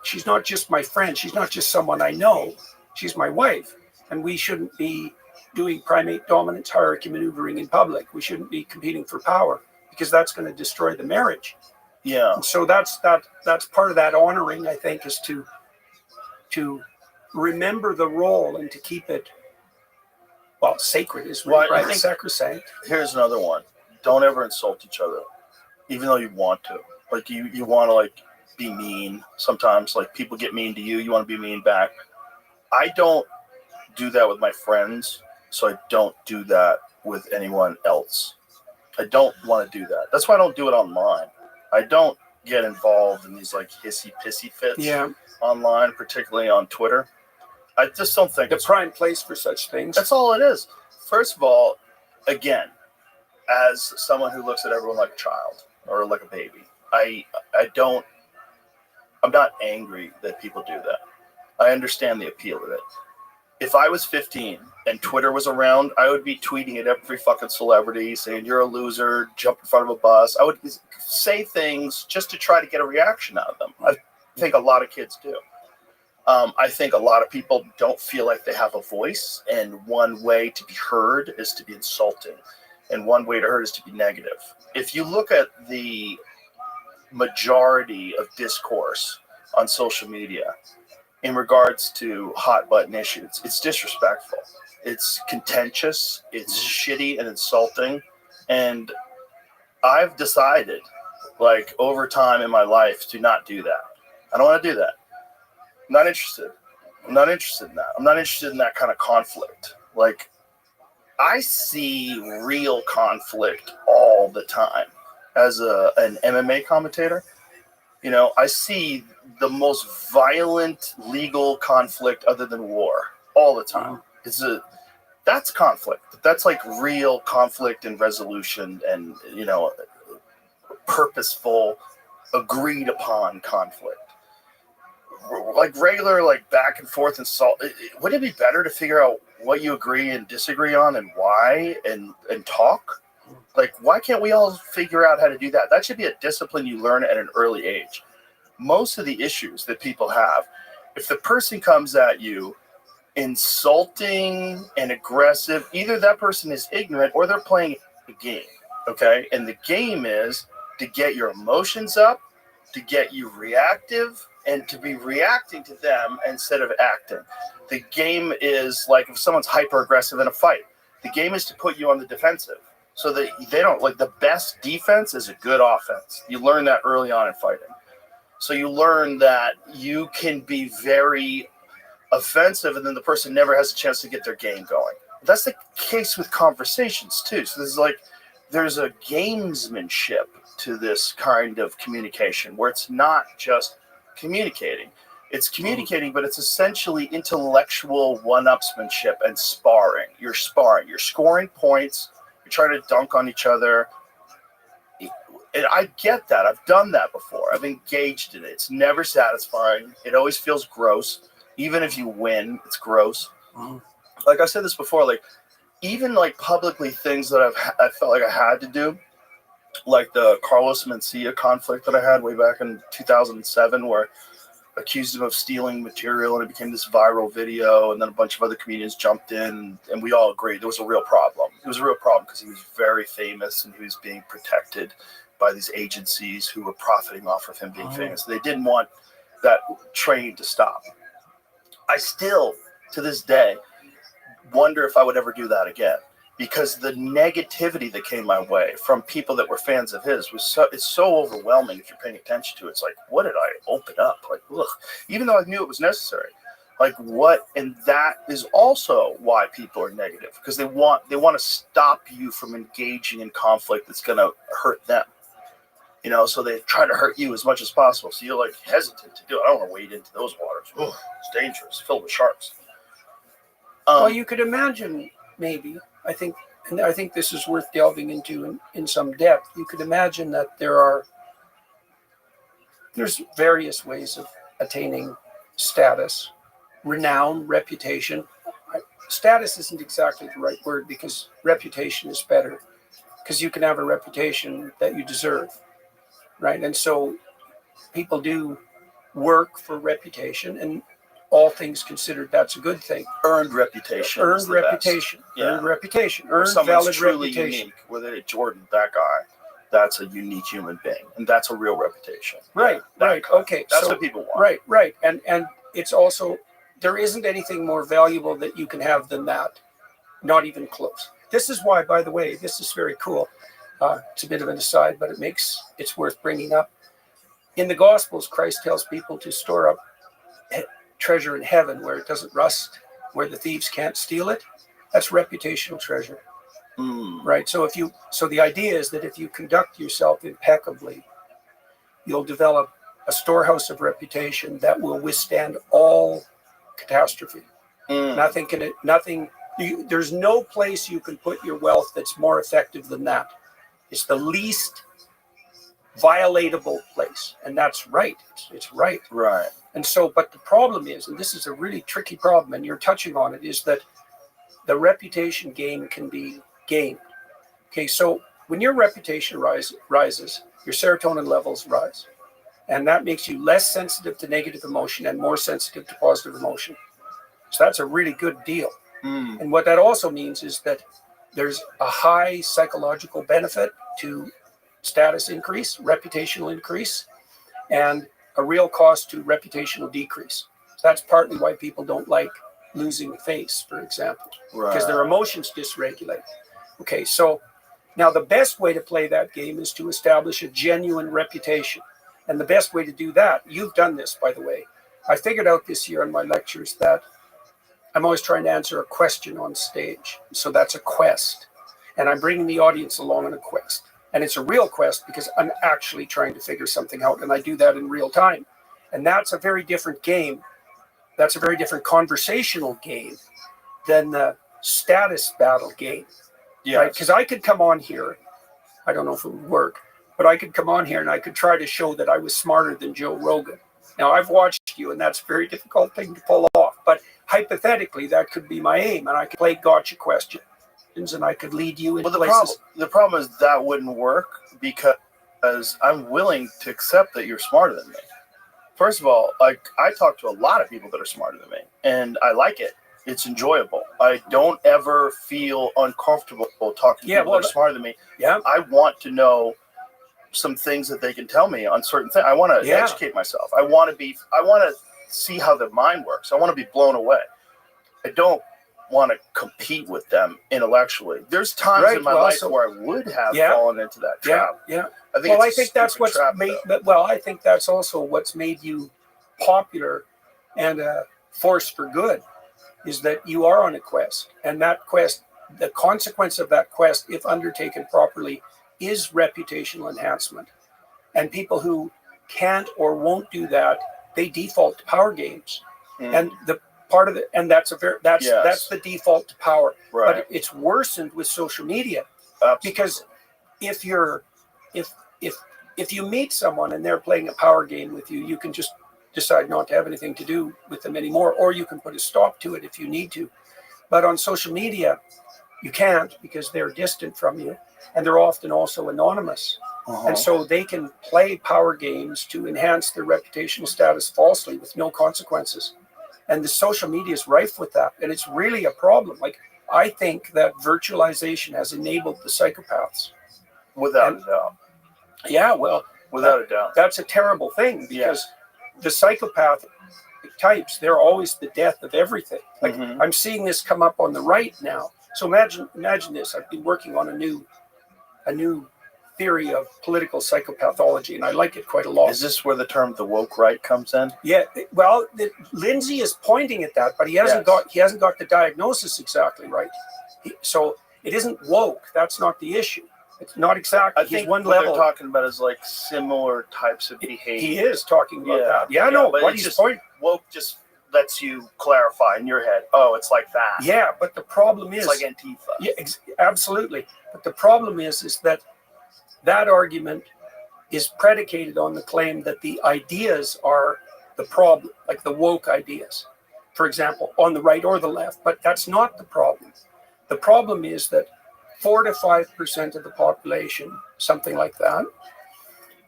She's not just my friend. She's not just someone I know. She's my wife. And we shouldn't be doing primate dominance hierarchy maneuvering in public. We shouldn't be competing for power, because that's going to destroy the marriage. Yeah. And so that's part of that honoring, I think, is to remember the role and to keep it, well, sacred is really right. Sacrosanct. Here's another one. Don't ever insult each other, even though you want to. Like you want to like be mean. Sometimes like people get mean to you. You want to be mean back. I don't do that with my friends, so I don't do that with anyone else. I don't want to do that. That's why I don't do it online. I don't get involved in these like hissy pissy fits online, particularly on Twitter. I just don't think the prime place for such things. That's all it is. First of all, again, as someone who looks at everyone like a child or like a baby, I'm not angry that people do that. I understand the appeal of it. If I was 15 and Twitter was around, I would be tweeting at every fucking celebrity saying, you're a loser, jump in front of a bus. I would say things just to try to get a reaction out of them. I think a lot of kids do. I think a lot of people don't feel like they have a voice, and one way to be heard is to be insulting, and one way to hurt is to be negative. If you look at the majority of discourse on social media in regards to hot button issues, it's disrespectful, it's contentious, it's shitty and insulting, and I've decided, like, over time in my life to not do that. I don't want to do that. I'm not interested. I'm not interested in that. I'm not interested in that kind of conflict. Like, I see real conflict all the time. As an MMA commentator, you know, I see the most violent legal conflict other than war all the time. That's conflict. That's like real conflict and resolution, and, you know, purposeful, agreed upon conflict. Like regular, like back and forth insult. Would it be better to figure out what you agree and disagree on and why, and talk? Like, why can't we all figure out how to do that? That should be a discipline you learn at an early age. Most of the issues that people have, if the person comes at you insulting and aggressive, either that person is ignorant or they're playing a game, okay? And the game is to get your emotions up, to get you reactive, and to be reacting to them instead of acting. The game is like if someone's hyper aggressive in a fight, the game is to put you on the defensive so that they don't, like, the best defense is a good offense. You learn that early on in fighting. So you learn that you can be very offensive and then the person never has a chance to get their game going. That's the case with conversations too. So there's a gamesmanship to this kind of communication where it's not just communicating. It's communicating, but it's essentially intellectual one-upsmanship and sparring. You're sparring. You're scoring points. You're trying to dunk on each other. And I get that. I've done that before. I've engaged in it. It's never satisfying. It always feels gross. Even if you win, it's gross. Like I said this before, like even like publicly things that I felt like I had to do, like the Carlos Mencia conflict that I had way back in 2007, where accused him of stealing material, and it became this viral video, and then a bunch of other comedians jumped in, and we all agreed there was a real problem. It was a real problem because he was very famous, and he was being protected by these agencies who were profiting off of him being famous. They didn't want that train to stop. I still, to this day, wonder if I would ever do that again, because the negativity that came my way from people that were fans of his was it's so overwhelming if you're paying attention to it. It's like, what did I open up? Like, ugh. Even though I knew it was necessary. Like, what? And that is also why people are negative, because they want to stop you from engaging in conflict that's going to hurt them. You know, so they try to hurt you as much as possible. So you're like hesitant to do it. I don't want to wade into those waters. Ugh, it's dangerous, filled with sharks. Well, you could imagine, maybe, I think this is worth delving into in some depth. You could imagine that there's various ways of attaining status, renown, reputation. Status isn't exactly the right word, because reputation is better, because you can have a reputation that you deserve, right? And so people do work for reputation, and all things considered, that's a good thing. Earned reputation. Earned reputation. Earned reputation. Earned valid truly reputation. Unique, whether it's Jordan, that guy, that's a unique human being, and that's a real reputation. Right. Right. Okay. That's so, what people want. Right. Right. And it's also, there isn't anything more valuable that you can have than that. Not even close. This is why, by the way, this is very cool. It's a bit of an aside, but it's worth bringing up. In the Gospels, Christ tells people to store up treasure in heaven where it doesn't rust, where the thieves can't steal it. That's reputational treasure. Right. So the idea is that if you conduct yourself impeccably, you'll develop a storehouse of reputation that will withstand all catastrophe. There's no place you can put your wealth that's more effective than that. It's the least violatable place, and that's right. It's right. Right. And so, but the problem is, and this is a really tricky problem, and you're touching on it, is that the reputation game can be gained. Okay, so when your reputation rises, your serotonin levels rise, and that makes you less sensitive to negative emotion and more sensitive to positive emotion. So that's a really good deal. And what that also means is that there's a high psychological benefit to status increase, reputational increase, and a real cost to reputational decrease. So that's partly why people don't like losing face, for example, because their emotions dysregulate. Okay, so now the best way to play that game is to establish a genuine reputation. And the best way to do that, you've done this, by the way. I figured out this year in my lectures that I'm always trying to answer a question on stage. So that's a quest. And I'm bringing the audience along on a quest. And it's a real quest because I'm actually trying to figure something out. And I do that in real time. And that's a very different game. That's a very different conversational game than the status battle game. Yeah. Right? Because I could come on here. I don't know if it would work, but I could come on here and I could try to show that I was smarter than Joe Rogan. Now, I've watched you, and that's a very difficult thing to pull off. But hypothetically, that could be my aim, and I could play gotcha questions, and I could lead you into places. The problem is that wouldn't work because I'm willing to accept that you're smarter than me. First of all, like, I talk to a lot of people that are smarter than me, and I like it. It's enjoyable. I don't ever feel uncomfortable talking to people that are smarter than me. Yeah. I want to know some things that they can tell me on certain things. I want to educate myself. I want to see how their mind works. I want to be blown away. I don't want to compete with them intellectually. There's times in my life where I would have fallen into that trap. I think that's what's made. Well, I think that's also what's made you popular and a force for good, is that you are on a quest, and that quest, the consequence of that quest, if undertaken properly, is reputational enhancement. And people who can't or won't do that, they default to power games. And the part of it, and that's the default to power. Right. But it's worsened with social media. Absolutely. Because if you meet someone and they're playing a power game with you, you can just decide not to have anything to do with them anymore, or you can put a stop to it if you need to. But on social media, you can't because they're distant from you, and they're often also anonymous. And so they can play power games to enhance their reputational status falsely with no consequences. And the social media is rife with that. And it's really a problem. Like, I think that virtualization has enabled the psychopaths. Without a doubt. Yeah, well, without a doubt. That's a terrible thing because the psychopath types, they're always the death of everything. Like, I'm seeing this come up on the right now. So imagine this. I've been working on a new theory of political psychopathology, and I like it quite a lot. Is this where the term the woke right comes in? Yeah, well, Lindsay is pointing at that, but he hasn't got the diagnosis exactly right. So it isn't woke. That's not the issue. It's not exactly. I think one what level. they're talking about is like similar types of behavior. He is talking about that. Yeah, no, but what it's he's just woke just lets you clarify in your head. Oh, it's like that. Yeah, but the problem is it's like Antifa. Yeah, absolutely. But the problem is that argument is predicated on the claim that the ideas are the problem, like the woke ideas, for example, on the right or the left. But that's not the problem. The problem is that 4 to 5% of the population, something like that,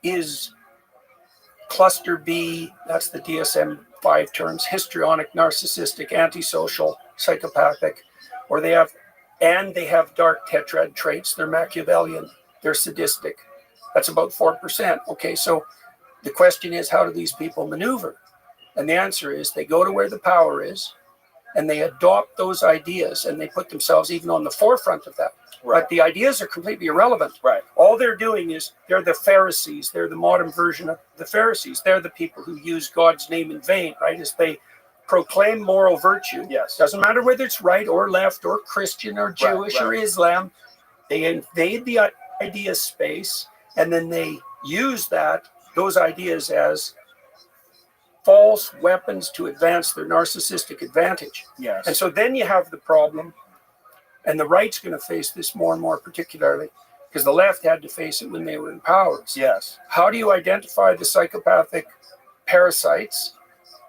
is cluster B, that's the DSM-5 terms, histrionic, narcissistic, antisocial, psychopathic, or they have dark tetrad traits. They're Machiavellian, they're sadistic. That's about 4%. Okay, so the question is, how do these people maneuver? And the answer is they go to where the power is and they adopt those ideas and they put themselves even on the forefront of that. Right. But the ideas are completely irrelevant. Right. All they're doing is they're the Pharisees. They're the modern version of the Pharisees. They're the people who use God's name in vain, right? As they proclaim moral virtue. Yes. Doesn't matter whether it's right or left or Christian or Jewish or Islam. They invade the idea space and then they use those ideas as false weapons to advance their narcissistic advantage. Yes. And so then you have the problem. And the right's going to face this more and more, particularly because the left had to face it when they were in power. Yes. How do you identify the psychopathic parasites,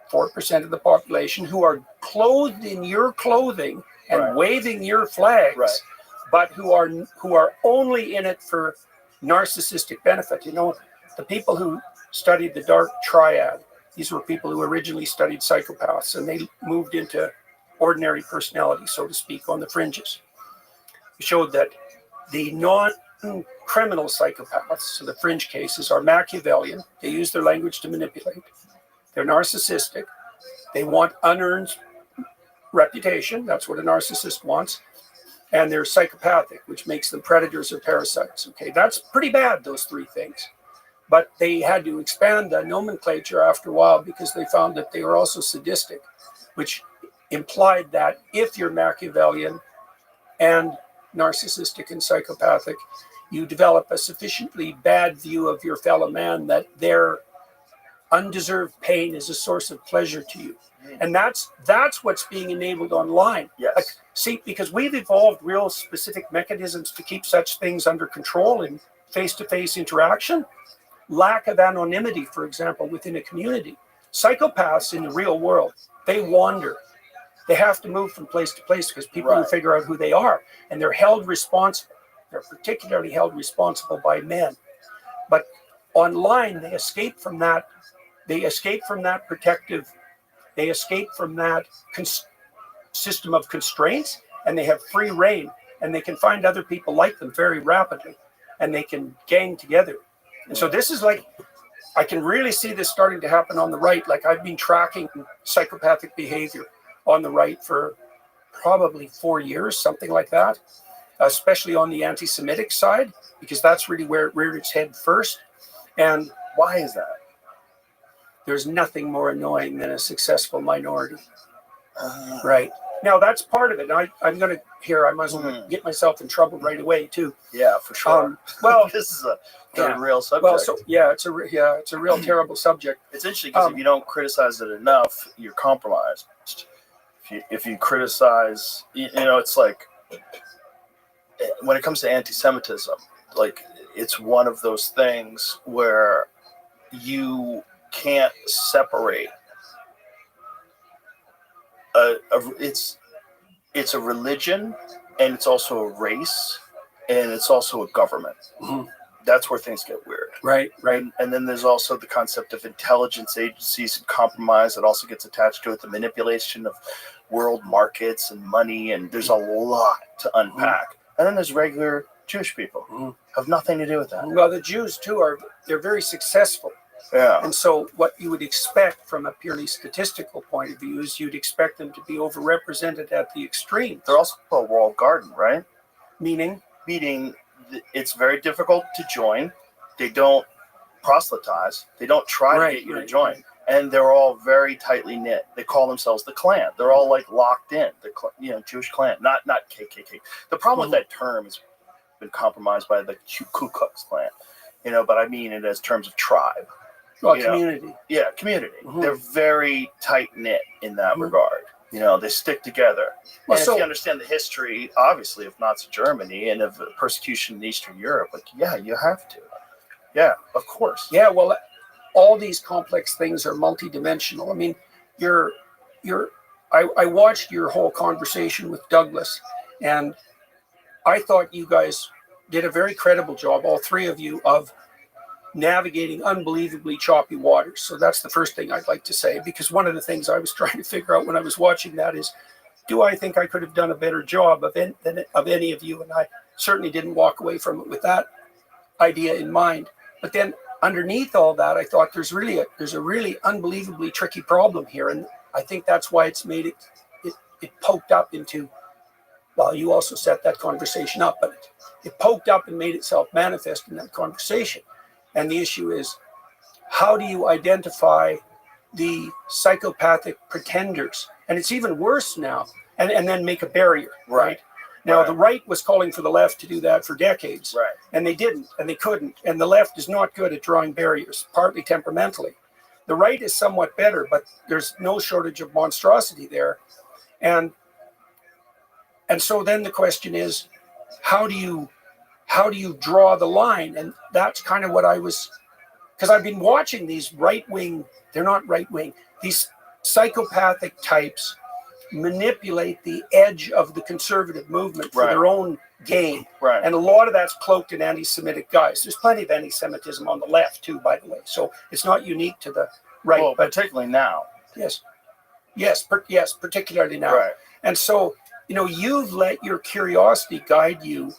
4% of the population, who are clothed in your clothing and waving your flags, but who are only in it for narcissistic benefit? You know, the people who studied the dark triad, these were people who originally studied psychopaths, and they moved into ordinary personality, so to speak, on the fringes. It showed that the non-criminal psychopaths, so the fringe cases, are Machiavellian. They use their language to manipulate. They're narcissistic. They want unearned reputation. That's what a narcissist wants. And they're psychopathic, which makes them predators or parasites. Okay, that's pretty bad, those three things. But they had to expand the nomenclature after a while because they found that they were also sadistic, which implied that if you're Machiavellian and narcissistic and psychopathic, you develop a sufficiently bad view of your fellow man that their undeserved pain is a source of pleasure to you. And that's what's being enabled online. Yes. Like, see, because we've evolved real specific mechanisms to keep such things under control in face-to-face interaction. Lack of anonymity, for example, within a community. Psychopaths in the real world, they wander. They have to move from place to place because people will figure out who they are, and they're held responsible. They're particularly held responsible by men. But online, they escape from that. They escape from that protective. They escape from that system of constraints, and they have free reign, and they can find other people like them very rapidly, and they can gang together. And so this is like, I can really see this starting to happen on the right. Like, I've been tracking psychopathic behavior on the right for probably 4 years, something like that, especially on the anti-Semitic side, because that's really where it reared its head first. And why is that? There's nothing more annoying than a successful minority. Right. Now, that's part of it. And I'm going to, I might as well get myself in trouble right away, too. Yeah, for sure. Well, this is a real subject. Well, so it's a real terrible subject. It's interesting because if you don't criticize it enough, you're compromised. If you criticize, it's like when it comes to anti-Semitism, like it's one of those things where you can't separate. It's a religion and it's also a race, and it's also a government. Mhm. That's where things get weird. Right. And then there's also the concept of intelligence agencies and compromise that also gets attached to it, the manipulation of world markets and money, and there's a lot to unpack. And then there's regular Jewish people have nothing to do with that. Well, the Jews too they're very successful. Yeah. And so what you would expect from a purely statistical point of view is you'd expect them to be overrepresented at the extreme. They're also a walled garden, right? Meaning it's very difficult to join. They don't proselytize. They don't try to get you to join. And they're all very tightly knit. They call themselves the clan. They're all like locked in. The Jewish clan, not KKK. The problem with that term has been compromised by the Ku Klux Klan. But I mean it as terms of tribe. Well, community. Yeah, community. They're very tight knit in that regard. They stick together. Well, and if you understand the history, obviously, of Nazi Germany and of persecution in Eastern Europe, you have to. Yeah, of course. Yeah, well, all these complex things are multidimensional. I mean, I watched your whole conversation with Douglas, and I thought you guys did a very credible job, all three of you, of navigating unbelievably choppy waters. So that's the first thing I'd like to say, because one of the things I was trying to figure out when I was watching that is, do I think I could have done a better job of any of you? And I certainly didn't walk away from it with that idea in mind. But then underneath all that, I thought there's a really unbelievably tricky problem here. And I think that's why it's made it poked up into, well, you also set that conversation up, but it poked up and made itself manifest in that conversation. And the issue is, how do you identify the psychopathic pretenders? And it's even worse now, and then make a barrier, right? Now, the right was calling for the left to do that for decades, and they didn't, and they couldn't. And the left is not good at drawing barriers, partly temperamentally. The right is somewhat better, but there's no shortage of monstrosity there. And so then the question is, how do you draw the line? And that's kind of what I was, because I've been watching these right-wing, they're not right-wing, these psychopathic types manipulate the edge of the conservative movement for their own gain. And a lot of that's cloaked in anti-Semitic guys. There's plenty of anti-Semitism on the left too, by the way. So it's not unique to the right. Well, but particularly now. Yes, particularly now. And so, you've let your curiosity guide you,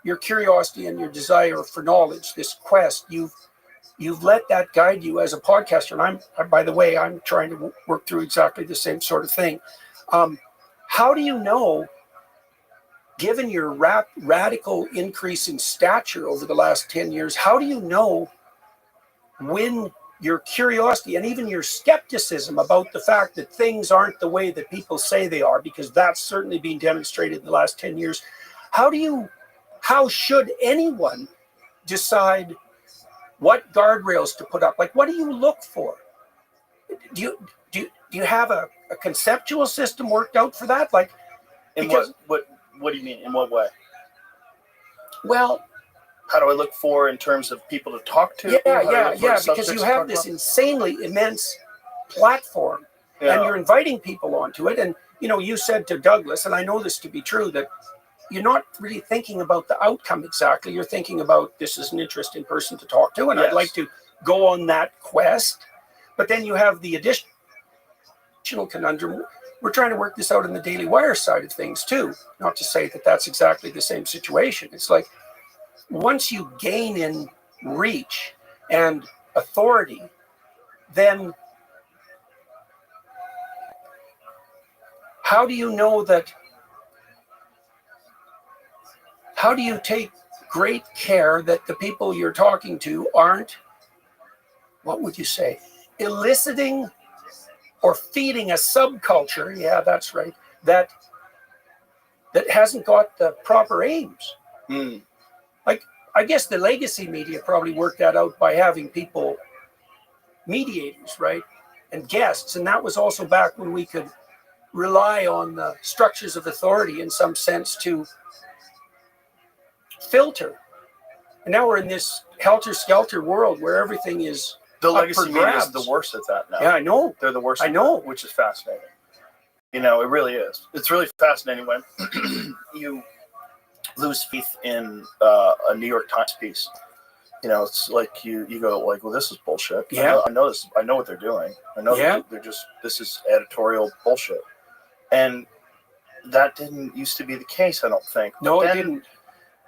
your curiosity and your desire for knowledge, this quest, you've let that guide you as a podcaster. And by the way, I'm trying to work through exactly the same sort of thing. How do you know, given your radical increase in stature over the last 10 years, how do you know when your curiosity and even your skepticism about the fact that things aren't the way that people say they are, because that's certainly been demonstrated in the last 10 years, how should anyone decide what guardrails to put up? Like, what do you look for? Do you have a conceptual system worked out for that? Like, what do you mean? In what way? Well, how do I look for in terms of people to talk to? Yeah, because you have this insanely immense platform, and you're inviting people onto it. And you said to Douglas, and I know this to be true, that you're not really thinking about the outcome exactly. You're thinking about, this is an interesting person to talk to, and I'd like to go on that quest. But then you have the additional conundrum. We're trying to work this out in the Daily Wire side of things too. Not to say that that's exactly the same situation. It's like, once you gain in reach and authority, then how do you know that? How do you take great care that the people you're talking to aren't, what would you say, eliciting or feeding a subculture? Yeah, that's right. That hasn't got the proper aims. Like, I guess the legacy media probably worked that out by having people, mediators, right? And guests. And that was also back when we could rely on the structures of authority in some sense to filter. And now we're in this helter-skelter world where everything is the legacy media is the worst at that now. Yeah, I know. They're the worst. I know. Which is fascinating. It really is. It's really fascinating when lose faith in a New York Times piece. You know, it's like you go like, well, this is bullshit. Yeah. I know this. I know what they're doing. I know they're just, this is editorial bullshit. And that didn't used to be the case, I don't think. No, it didn't.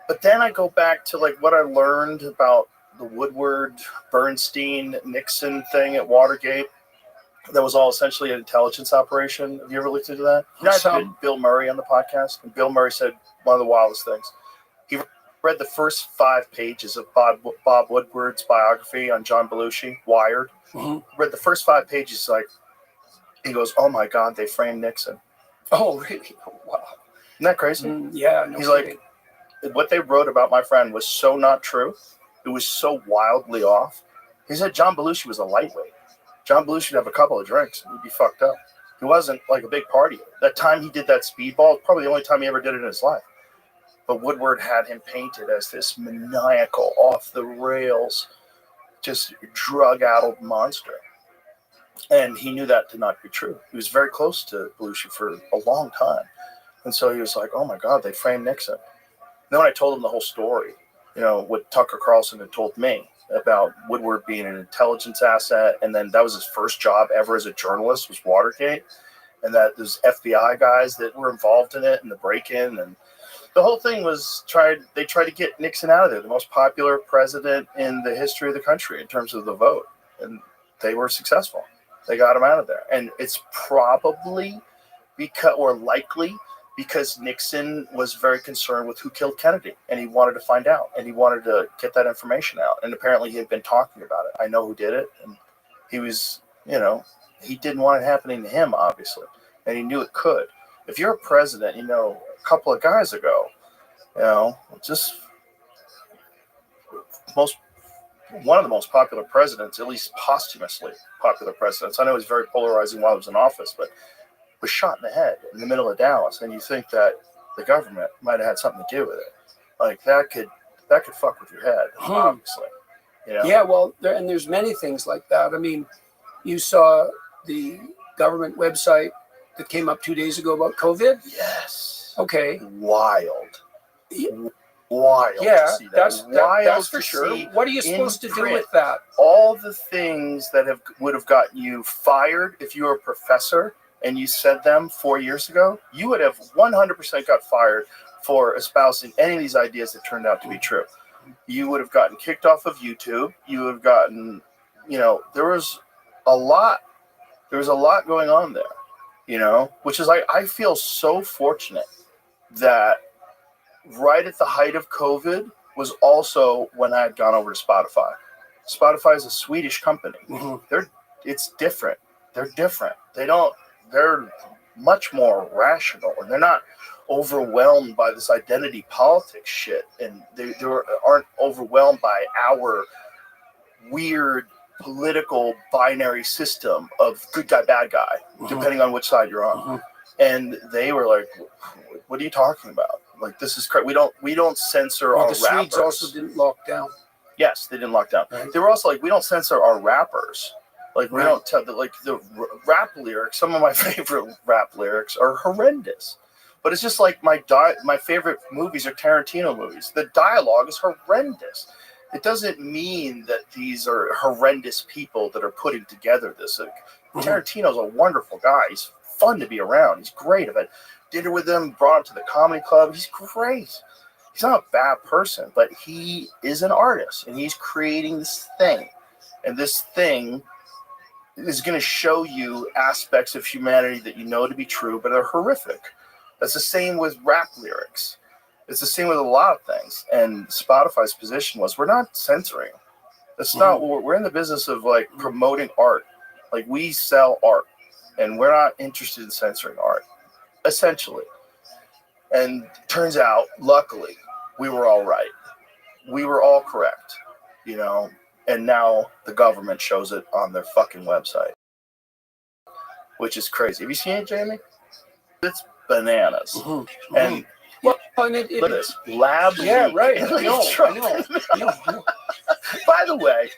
But then I go back to like what I learned about the Woodward, Bernstein, Nixon thing at Watergate. That was all essentially an intelligence operation. Have you ever looked into that? You know, I had Bill Murray on the podcast, and Bill Murray said one of the wildest things. He read the first 5 pages of Bob Woodward's biography on John Belushi, Wired. Mm-hmm. Read the first 5 pages, like, he goes, "Oh my God, they framed Nixon." Oh, really? Wow. Isn't that crazy? Yeah. No He's kidding. like, what they wrote about my friend was so not true. It was so wildly off. He said John Belushi was a lightweight. John Belushi would have a couple of drinks and he'd be fucked up. He wasn't like a big partier. That time he did that speedball, probably the only time he ever did it in his life. But Woodward had him painted as this maniacal, off the rails, just drug-addled monster. And he knew that to not be true. He was very close to Belushi for a long time. And so he was like, oh my God, they framed Nixon. And then when I told him the whole story, you know, what Tucker Carlson had told me about Woodward being an intelligence asset, and then that was his first job ever as a journalist, was Watergate, and that there's FBI guys that were involved in it and the break-in, and the whole thing was they tried to get Nixon out of there, the most popular president in the history of the country in terms of the vote, and they were successful. They got him out of there, and it's probably likely because Nixon was very concerned with who killed Kennedy, and he wanted to find out, and he wanted to get that information out. And apparently he had been talking about it. I know who did it, and he was, you know, he didn't want it happening to him, obviously, and he knew it could. If you're a president, you know, a couple of guys ago, you know, just one of the most popular presidents, at least posthumously popular presidents. I know he's very polarizing while he was in office, but was shot in the head in the middle of Dallas, and you think that the government might have had something to do with it. Like that could fuck with your head, obviously. You know? Yeah, well, there's many things like that. I mean, you saw the government website that came up 2 days ago about COVID. Yes. Okay. Wild. Wild. Yeah, to see that. That's for sure. What are you supposed to do with that? All the things that would have gotten you fired if you were a professor and you said them 4 years ago, you would have 100% got fired for espousing any of these ideas that turned out to be true. You would have gotten kicked off of YouTube. You would have gotten, you know, there was a lot going on there, you know, which is I feel so fortunate that right at the height of COVID was also when I had gone over to Spotify. Spotify is a Swedish company. Mm-hmm. It's different. They're different. They're much more rational, and they're not overwhelmed by this identity politics shit, and they aren't overwhelmed by our weird political binary system of good guy, bad guy, depending on which side you're on. And they were like, what are you talking about? Like, this is crazy. We don't censor our rappers. The Swedes also didn't lock down. Yes, they didn't lock down. Right. They were also like, we don't censor our rappers. Like, we don't tell the rap lyrics. Some of my favorite rap lyrics are horrendous. But it's just like my favorite movies are Tarantino movies. The dialogue is horrendous. It doesn't mean that these are horrendous people that are putting together this. Tarantino's a wonderful guy. He's fun to be around. He's great. I've had dinner with him, brought him to the comedy club. He's great. He's not a bad person, but he is an artist, and he's creating this thing. And this thing is going to show you aspects of humanity that you know to be true, but are horrific. That's the same with rap lyrics. It's the same with a lot of things. And Spotify's position was, we're not censoring. That's not what we're in the business of, like, promoting art. Like, we sell art, and we're not interested in censoring art, essentially. And turns out, luckily, we were all right. We were all correct, you know. And now the government shows it on their fucking website, which is crazy. Have you seen it, Jamie? It's bananas. And look at this lab. Yeah, leak. right. I know. By the way,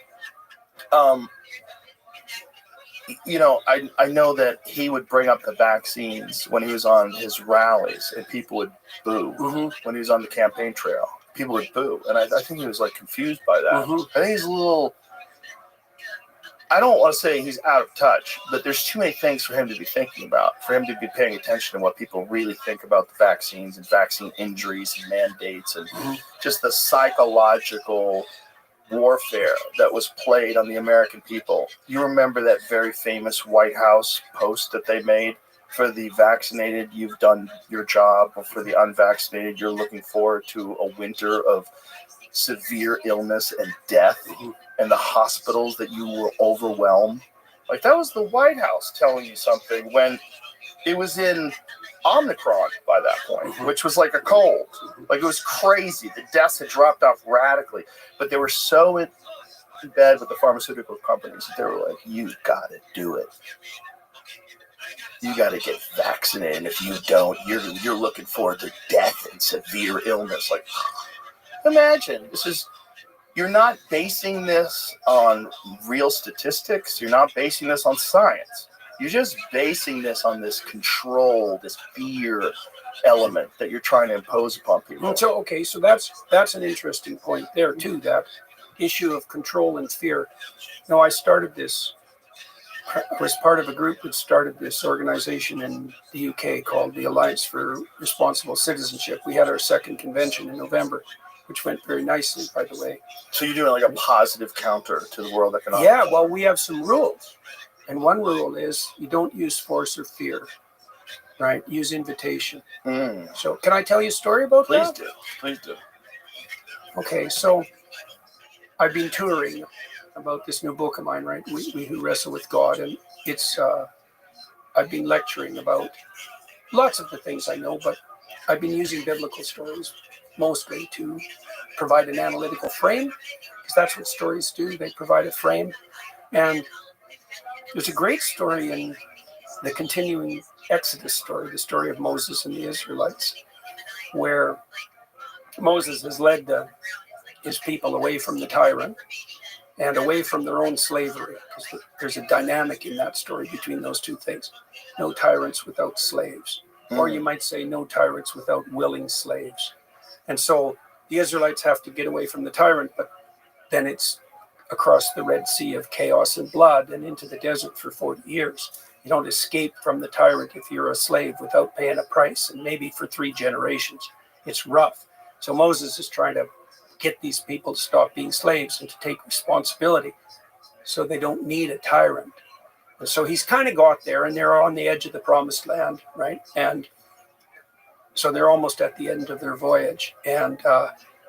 you know, I know that he would bring up the vaccines when he was on his rallies, and people would boo. When he was on the campaign trail, people would boo, and I think he was like confused by that. I think he's a little. I don't want to say he's out of touch, but there's too many things for him to be thinking about, for him to be paying attention to what people really think about the vaccines and vaccine injuries and mandates and just the psychological warfare that was played on the American people. You remember that very famous White House post that they made? For the vaccinated, you've done your job, or for the unvaccinated, you're looking forward to a winter of severe illness and death, and the hospitals that you will overwhelm. Like, that was the White House telling you something when it was in Omicron by that point, which was like a cold. Like, it was crazy. The deaths had dropped off radically, but they were so in bed with the pharmaceutical companies that they were like, you got to do it. You got to get vaccinated. And if you don't, you're looking forward to death and severe illness. Like, imagine, you're not basing this on real statistics. You're not basing this on science. You're just basing this on this control, this fear element that you're trying to impose upon people. So, okay, so that's an interesting point there too, that issue of control and fear. Now, I was part of a group that started this organization in the UK called the Alliance for Responsible Citizenship. We had our second convention in November, which went very nicely, by the way. So you're doing like a positive counter to the World Economic Yeah, Forum. well, we have some rules. And one rule is you don't use force or fear, right? Use invitation. So can I tell you a story about that? Please do. Okay, so I've been touring about this new book of mine, right? We Who Wrestle with God. And it's, I've been lecturing about lots of the things I know, but I've been using biblical stories mostly to provide an analytical frame, because that's what stories do. They provide a frame. And there's a great story in the continuing Exodus story, the story of Moses and the Israelites, where Moses has led his people away from the tyrant and away from their own slavery, because there's a dynamic in that story between those two things. No tyrants without slaves. Or you might say no tyrants without willing slaves. And so the Israelites have to get away from the tyrant, but then it's across the Red Sea of chaos and blood and into the desert for 40 years. You don't escape from the tyrant if you're a slave without paying a price, and maybe for 3 generations. It's rough. So Moses is trying to get these people to stop being slaves and to take responsibility so they don't need a tyrant. And so he's kind of got there, and they're on the edge of the promised land, right? And so they're almost at the end of their voyage, and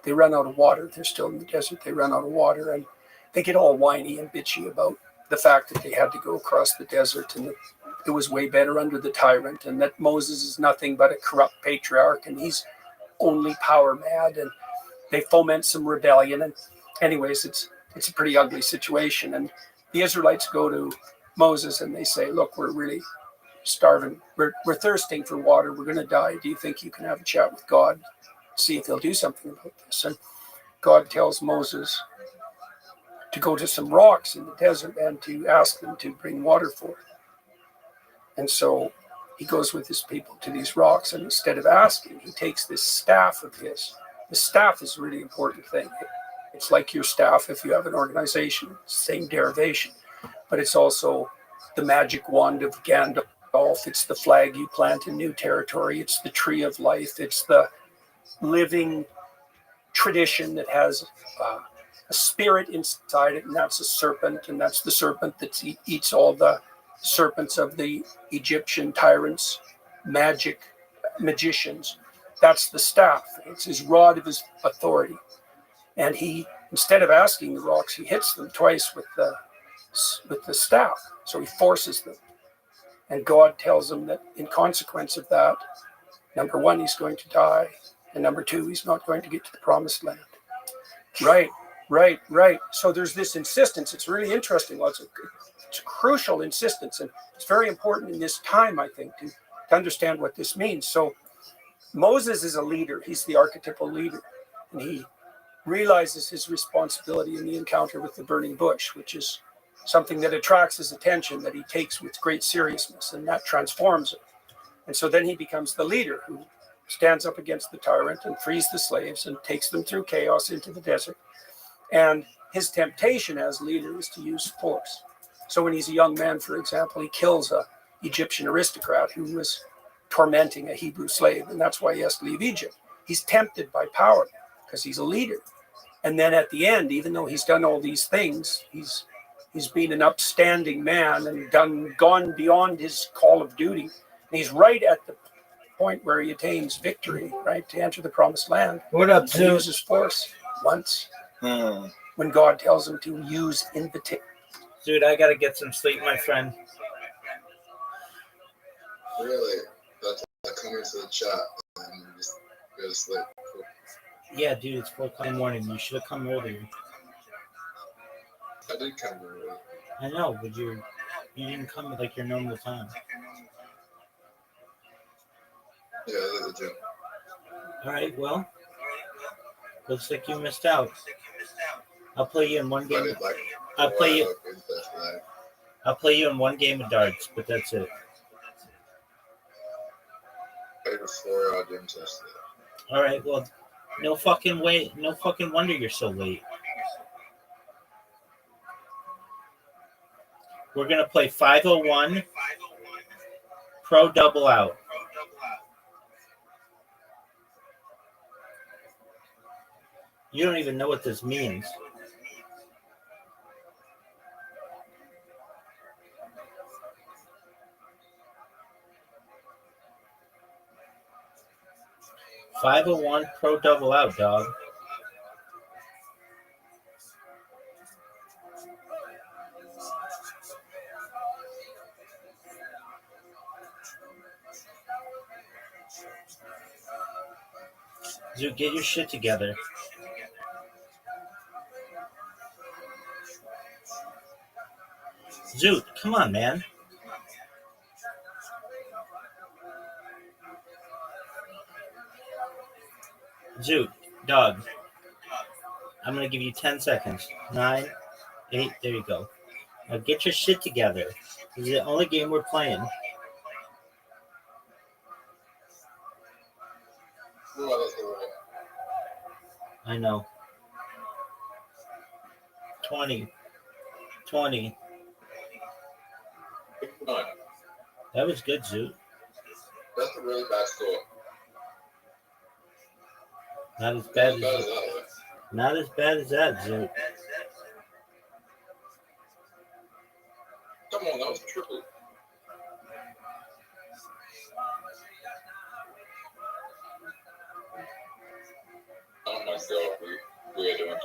they run out of water. They're still in the desert. They run out of water, and they get all whiny and bitchy about the fact that they had to go across the desert, and that it was way better under the tyrant, and that Moses is nothing but a corrupt patriarch, and he's only power mad, and they foment some rebellion. And anyways, it's a pretty ugly situation. And the Israelites go to Moses and they say, look, we're really starving. We're thirsting for water. We're going to die. Do you think you can have a chat with God, see if he'll do something about this? And God tells Moses to go to some rocks in the desert and to ask them to bring water for it. And so he goes with his people to these rocks, and instead of asking, he takes this staff of his. The staff is a really important thing. It's like your staff if you have an organization, same derivation, but it's also the magic wand of Gandalf. It's the flag you plant in new territory. It's the tree of life. It's the living tradition that has a spirit inside it, and that's a serpent, and that's the serpent that eats all the serpents of the Egyptian tyrants, magicians. That's the staff. It's his rod of his authority. And he, instead of asking the rocks, he hits them twice with the staff. So he forces them. And God tells him that in consequence of that, number 1, he's going to die. And number 2, he's not going to get to the promised land. Right. So there's this insistence. It's really interesting. Well, it's a crucial insistence. And it's very important in this time, I think, to understand what this means. So Moses is a leader. He's the archetypal leader. And he realizes his responsibility in the encounter with the burning bush, which is something that attracts his attention, that he takes with great seriousness, and that transforms him. And so then he becomes the leader who stands up against the tyrant and frees the slaves and takes them through chaos into the desert. And his temptation as leader is to use force. So when he's a young man, for example, he kills an Egyptian aristocrat who was tormenting a Hebrew slave, and that's why he has to leave Egypt. He's tempted by power because he's a leader. And then at the end, even though he's done all these things, he's been an upstanding man and gone beyond his call of duty. And he's right at the point where he attains victory, right, to enter the promised land. What up, He Zeus? uses force once when God tells him to use invitation. Dude, I gotta get some sleep, my friend. Really? That's like coming to the chat and just go to sleep. Cool. Yeah, dude, it's 4 o'clock in the morning. You should have come earlier. I did come early. I know, but you didn't come at like your normal time. Yeah, I was at the gym. All right, well, looks like you missed out. I'll play you in one I game. did like I'll play you. today. I'll play you in one game of darts, but that's it. I did a 4-hour gym test today. All right, well, no fucking way, no fucking wonder you're so late. We're gonna play 501 Pro Double Out. You don't even know what this means. $501 Pro Double Out, dog. Dude, get your shit together. Zoot, come on, man. Zoot, dog. I'm going to give you 10 seconds. 9, 8, there you go. Now get your shit together. This is the only game we're playing. I know. 20. That was good, Zoot. That's a really bad score. Not as bad as that. not as bad as that, Zoot. Come on, that was triple. Oh my god, we are doing it.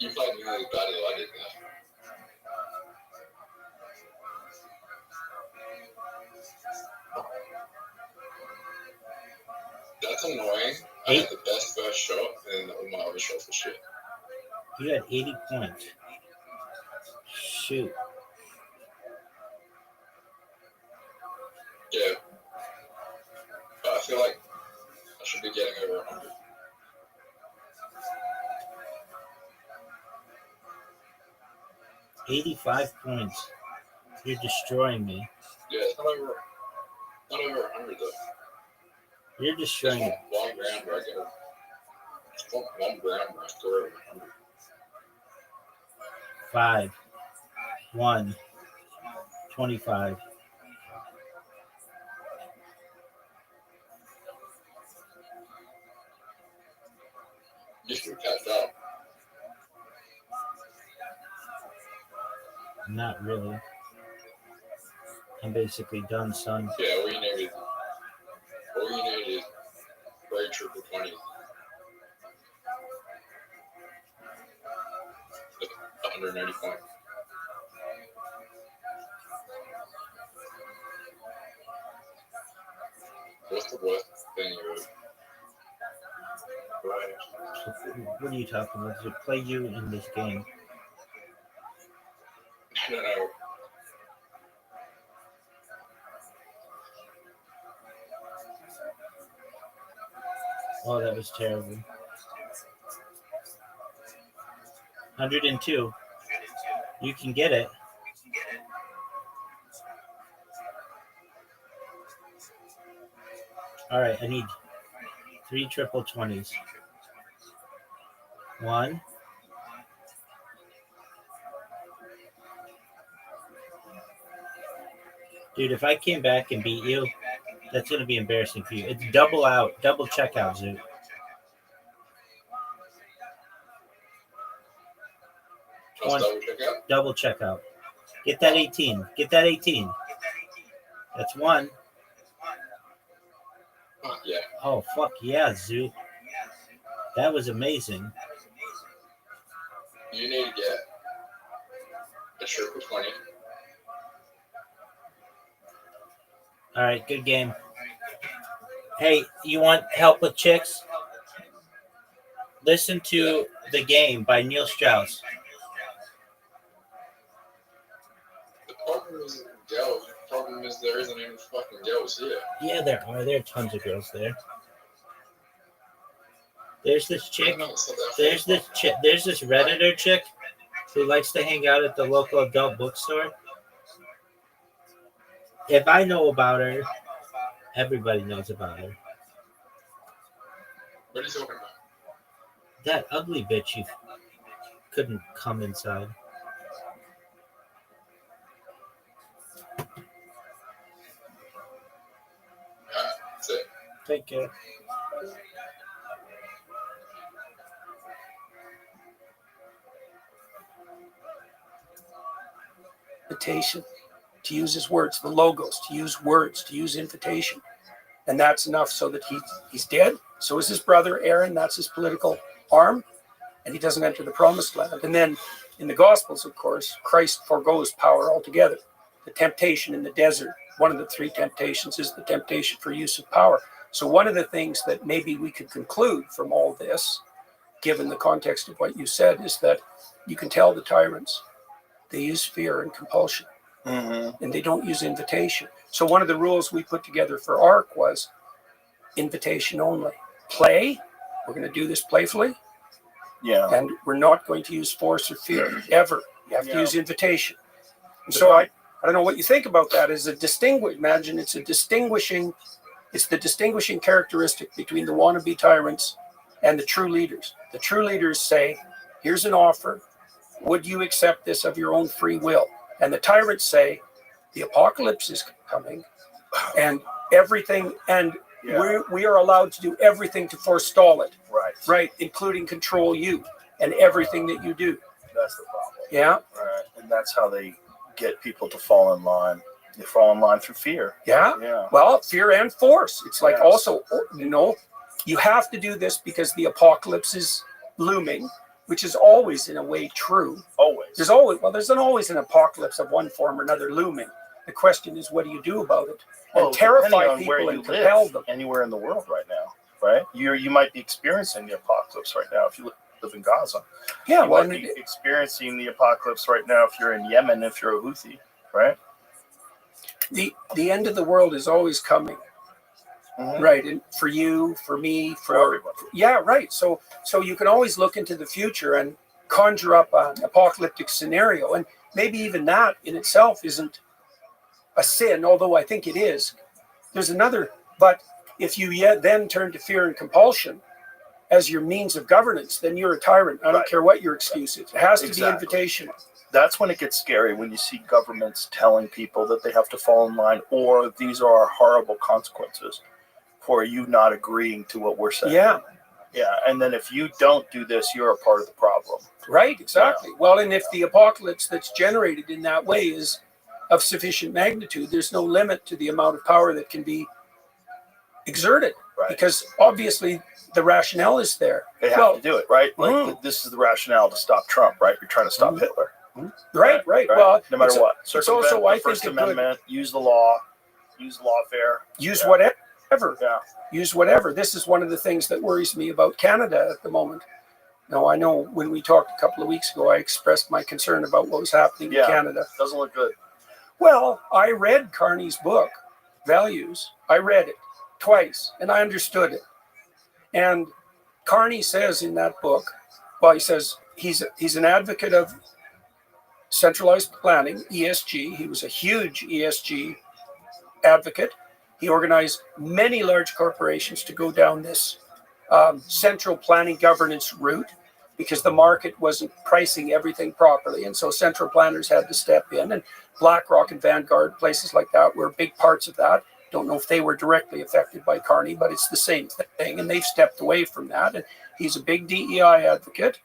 You played me really bad as I did that. That's annoying. I had the best first shot and all my other shots were shit. You had 80 points. Shoot. Yeah. But I feel like I should be getting over 100. $85 points. You're destroying me. Yeah, it's not over 100 though. You're destroying me. One round where I get it's one round where I score over 100. 5, 1, 25. You should catch up. Not really. I'm basically done, son. Yeah, all you need is break triple 20. 180 points. What's the worst thing you would? What are you talking about? To play you in this game. I don't know. Oh, that was terrible. 102. You can get it. All right, I need 3 triple 20s. 1. Dude, if I came back and beat you, that's going to be embarrassing for you. It's double out, double checkout, Zoo. Double checkout. Get that 18. Get that 18. That's 1. Yeah. Oh, fuck yeah, Zoo. That was amazing. You need to get a triple 20. All right, good game. Hey, you want help with chicks? Listen to The Game by Neil Strauss. The problem isn't girls. The problem is there isn't even fucking girls here. Yeah, there are. There are tons of girls there. There's this chick. There's this Redditor chick who likes to hang out at the local adult bookstore. If I know about her, everybody knows about her. What are you talking about? That ugly bitch you couldn't come inside. That's it. Take care. Invitation, to use his words, the logos, to use words, to use invitation. And that's enough so that he's dead. So is his brother Aaron. That's his political arm. And he doesn't enter the promised land. And then in the Gospels, of course, Christ forgoes power altogether. The temptation in the desert, one of the 3 temptations is the temptation for use of power. So one of the things that maybe we could conclude from all this, given the context of what you said, is that you can tell the tyrants, they use fear and compulsion, and they don't use invitation. So one of the rules we put together for ARC was invitation only. Play, we're going to do this playfully, and we're not going to use force or fear, ever. You have to use invitation. And so I don't know what you think about that. It's the distinguishing characteristic between the wannabe tyrants and the true leaders. The true leaders say, here's an offer. Would you accept this of your own free will? And the tyrants say, the apocalypse is coming, and everything, and we are allowed to do everything to forestall it. Right, including control you and everything that you do. That's the problem. Yeah. Right. And that's how they get people to fall in line. They fall in line through fear. Yeah. Well, fear and force. It's like also, you have to do this because the apocalypse is looming, which is always in a way true. Always. There's always an apocalypse of one form or another looming. The question is, what do you do about it? Well, and terrify people and compel them. Anywhere in the world right now, right? You might be experiencing the apocalypse right now if you live in Gaza. Yeah, you might be experiencing the apocalypse right now if you're in Yemen, if you're a Houthi, right? The end of the world is always coming. Right, and for you, for me, for everybody. Yeah, right. So you can always look into the future and conjure up an apocalyptic scenario, and maybe even that in itself isn't a sin, although I think it is. There's another, but if you then turn to fear and compulsion as your means of governance, then you're a tyrant. I don't care what your excuse is. It has to be invitational. That's when it gets scary, when you see governments telling people that they have to fall in line, or these are our horrible consequences for you not agreeing to what we're saying. Yeah, and then if you don't do this, you're a part of the problem. Right, exactly. Yeah. Well, and if the apocalypse that's generated in that way is of sufficient magnitude, there's no limit to the amount of power that can be exerted. Right. Because obviously the rationale is there. They have to do it, right? Like this is the rationale to stop Trump, right? You're trying to stop Hitler. Right. Well, no matter what. It's also, I think, First Amendment, use the law, use lawfare. Use whatever. Yeah. Use whatever. This is one of the things that worries me about Canada at the moment. Now, I know when we talked a couple of weeks ago, I expressed my concern about what was happening in Canada. Doesn't look good. Well, I read Carney's book, Values. I read it twice, and I understood it. And Carney says in that book, Well, he says he's an advocate of centralized planning, ESG. He was a huge ESG advocate. He organized many large corporations to go down this central planning governance route because the market wasn't pricing everything properly. And so central planners had to step in, and BlackRock and Vanguard, places like that, were big parts of that. Don't know if they were directly affected by Carney, but it's the same thing. And they've stepped away from that. And he's a big DEI advocate.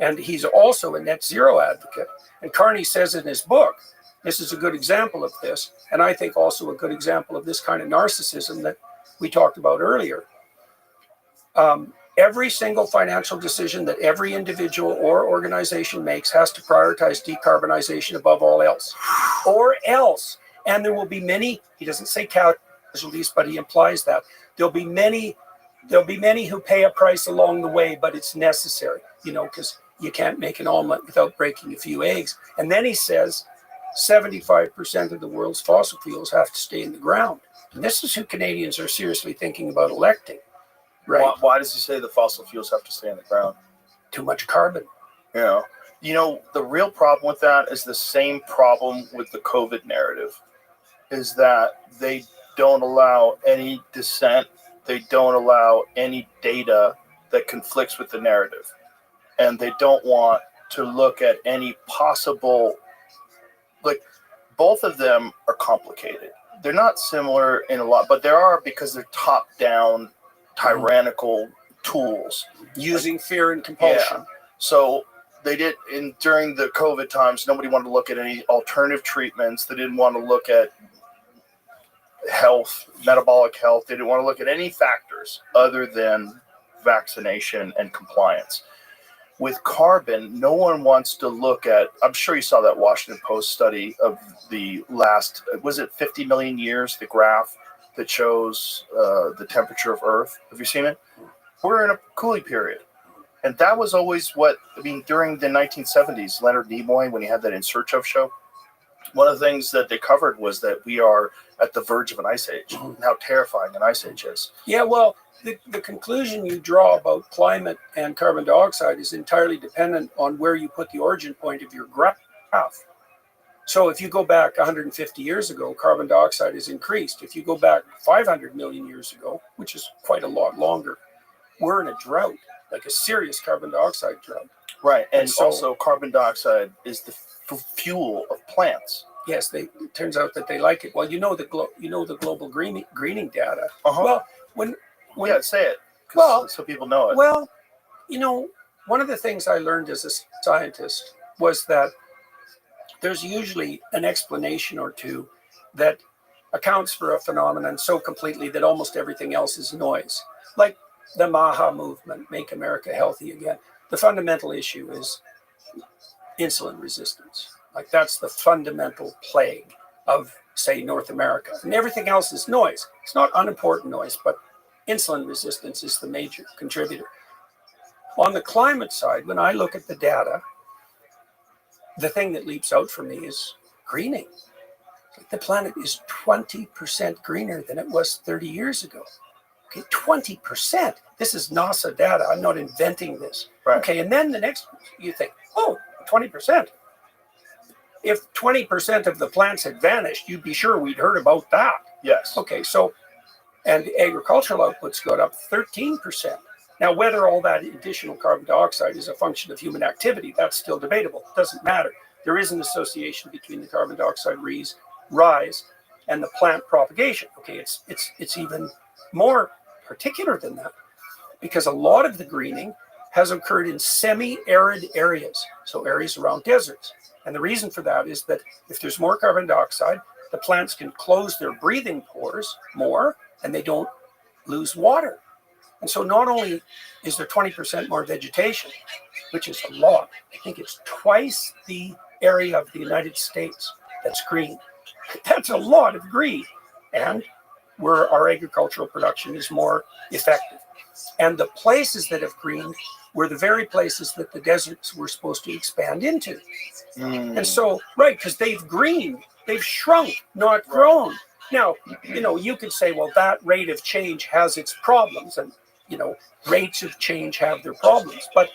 And he's also a net zero advocate. And Carney says in his book, this is a good example of this. And I think also a good example of this kind of narcissism that we talked about earlier. Every single financial decision that every individual or organization makes has to prioritize decarbonization above all else, or else. And there will be many, he doesn't say casualties, but he implies that there'll be many who pay a price along the way, but it's necessary, because you can't make an omelet without breaking a few eggs. And then he says 75% of the world's fossil fuels have to stay in the ground. And this is who Canadians are seriously thinking about electing. Right. Why does he say the fossil fuels have to stay in the ground? Too much carbon. Yeah. The real problem with that is the same problem with the COVID narrative, is that they don't allow any dissent. They don't allow any data that conflicts with the narrative. And they don't want to look at any possible, both of them are complicated. They're not similar in a lot, but there are, because they're top-down, tyrannical tools using fear and compulsion. Yeah. So they did during the COVID times. Nobody wanted to look at any alternative treatments. They didn't want to look at health, metabolic health. They didn't want to look at any factors other than vaccination and compliance. With carbon, no one wants to look at, I'm sure you saw that Washington Post study of the last, was it 50 million years, the graph that shows the temperature of Earth. Have you seen it? We're in a cooling period. And that was always during the 1970s, Leonard Nimoy, when he had that In Search of show, one of the things that they covered was that we are at the verge of an ice age, and how terrifying an ice age is. Yeah, well, the conclusion you draw about climate and carbon dioxide is entirely dependent on where you put the origin point of your graph. So if you go back 150 years ago, carbon dioxide has increased. If you go back 500 million years ago, which is quite a lot longer, we're in a drought, like a serious carbon dioxide drought. Right, and so, also carbon dioxide is the fuel of plants. Yes, it turns out that they like it. Well, the global greening data. Uh-huh. Well, say it, so people know it. Well, one of the things I learned as a scientist was that there's usually an explanation or two that accounts for a phenomenon so completely that almost everything else is noise. Like the MAHA movement, Make America Healthy Again. The fundamental issue is insulin resistance. Like that's the fundamental plague of, say, North America. And everything else is noise. It's not unimportant noise, but insulin resistance is the major contributor. On the climate side, when I look at the data, the thing that leaps out for me is greening. The planet is 20% greener than it was 30 years ago. Okay, 20%. This is NASA data. I'm not inventing this. Right. Okay, and then the next, you think, 20%. If 20% of the plants had vanished, you'd be sure we'd heard about that. Yes. Okay, so, and the agricultural outputs got up 13%. Now, whether all that additional carbon dioxide is a function of human activity, that's still debatable. It doesn't matter. There is an association between the carbon dioxide rise and the plant propagation. Okay, it's even more particular than that, because a lot of the greening has occurred in semi-arid areas, so areas around deserts. And the reason for that is that if there's more carbon dioxide, the plants can close their breathing pores more, and they don't lose water. And so not only is there 20% more vegetation, which is a lot, I think it's twice the area of the United States that's green. That's a lot of green. And where our agricultural production is more effective. And the places that have greened were the very places that the deserts were supposed to expand into. And so, right, because they've greened, they've shrunk, not grown. Now, you could say, well, that rate of change has its problems, and, rates of change have their problems. But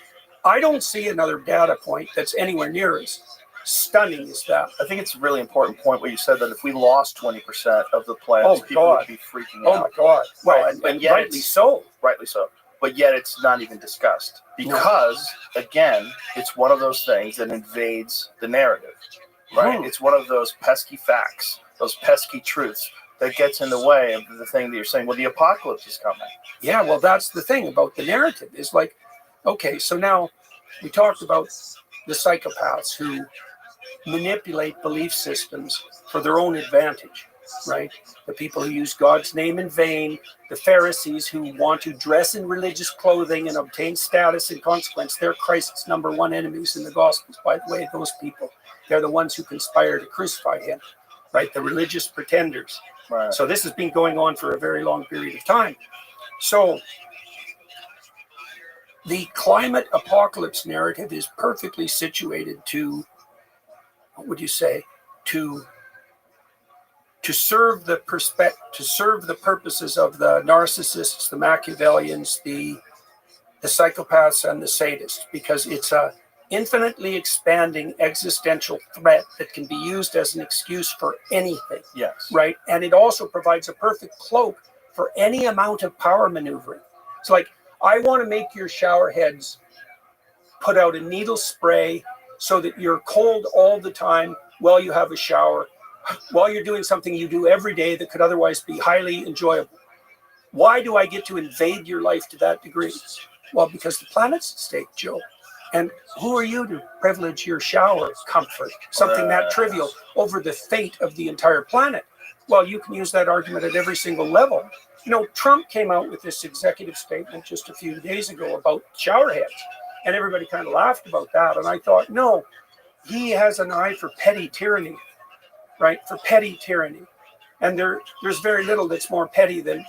I don't see another data point that's anywhere near as stunning as that. I think it's a really important point where you said that if we lost 20% of the plants, people would be freaking out. Oh my God. Well, Right. and rightly so. Rightly so. But yet it's not even discussed because, again, it's one of those things that invades the narrative, right? It's one of those pesky facts, those pesky truths that gets in the way of the thing that you're saying. Well, the apocalypse is coming. Yeah, well, that's the thing about the narrative is like, okay, so now we talked about the psychopaths who manipulate belief systems for their own advantage, right? The people who use God's name in vain, the Pharisees who want to dress in religious clothing and obtain status in consequence. They're Christ's #1 enemies in the Gospels, by the way, those people. They're the ones who conspire to crucify him, right? The religious pretenders. Right. So this has been going on for a very long period of time. So the climate apocalypse narrative is perfectly situated to, what would you say, to serve the purposes of the narcissists, the Machiavellians, the psychopaths, and the sadists, because it's a infinitely expanding existential threat that can be used as an excuse for anything. Yes. Right? And it also provides a perfect cloak for any amount of power maneuvering. It's like, I want to make your shower heads put out a needle spray so that you're cold all the time while you have a shower, while you're doing something you do every day that could otherwise be highly enjoyable. Why do I get to invade your life to that degree? Well, because the planet's at stake, Joe. And who are you to privilege your shower comfort, something that trivial, over the fate of the entire planet? Well, you can use that argument at every single level. You know, Trump came out with this executive statement just a few days ago about shower heads, and everybody kind of laughed about that. And I thought, no, he has an eye for petty tyranny, right? For petty tyranny. And there's very little that's more petty than,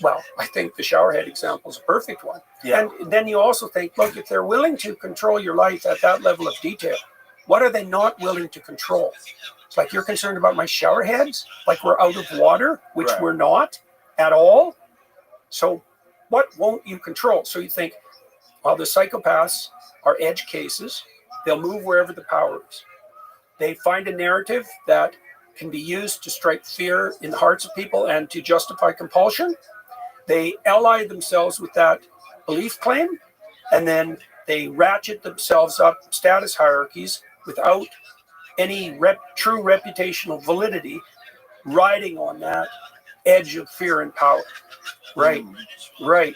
well, I think the showerhead example is a perfect one. Yeah. And then you also think, look, if they're willing to control your life at that level of detail, what are they not willing to control? It's like, you're concerned about my shower heads? Like we're out of water, which we're not at all? So what won't you control? So you think, well, the psychopaths are edge cases. They'll move wherever the power is. They find a narrative that can be used to strike fear in the hearts of people and to justify compulsion. They ally themselves with that belief claim, and then they ratchet themselves up status hierarchies without any true reputational validity, riding on that edge of fear and power. Right, right.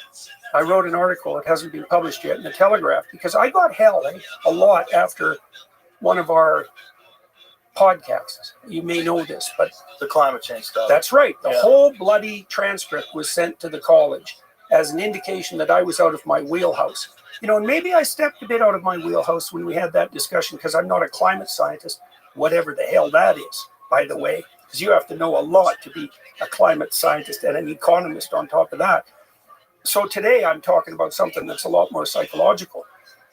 I wrote an article, it hasn't been published yet, in the Telegraph, because I got hell a lot after one of our podcasts. You may know this, but the climate change stuff. That's right. The whole bloody transcript was sent to the college as an indication that I was out of my wheelhouse. You know, and maybe I stepped a bit out of my wheelhouse when we had that discussion, because I'm not a climate scientist, whatever the hell that is, by the way, because you have to know a lot to be a climate scientist and an economist on top of that. So today I'm talking about something that's a lot more psychological.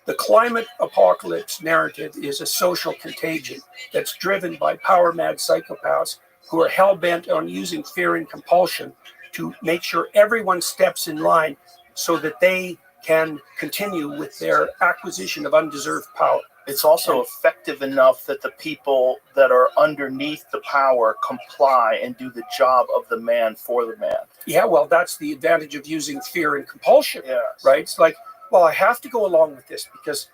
The climate apocalypse narrative is a social contagion that's driven by power-mad psychopaths who are hell-bent on using fear and compulsion to make sure everyone steps in line so that they can continue with their acquisition of undeserved power. It's also effective enough that the people that are underneath the power comply and do the job of the man for the man. Yeah, well, that's the advantage of using fear and compulsion, right? It's like, well, I have to go along with this because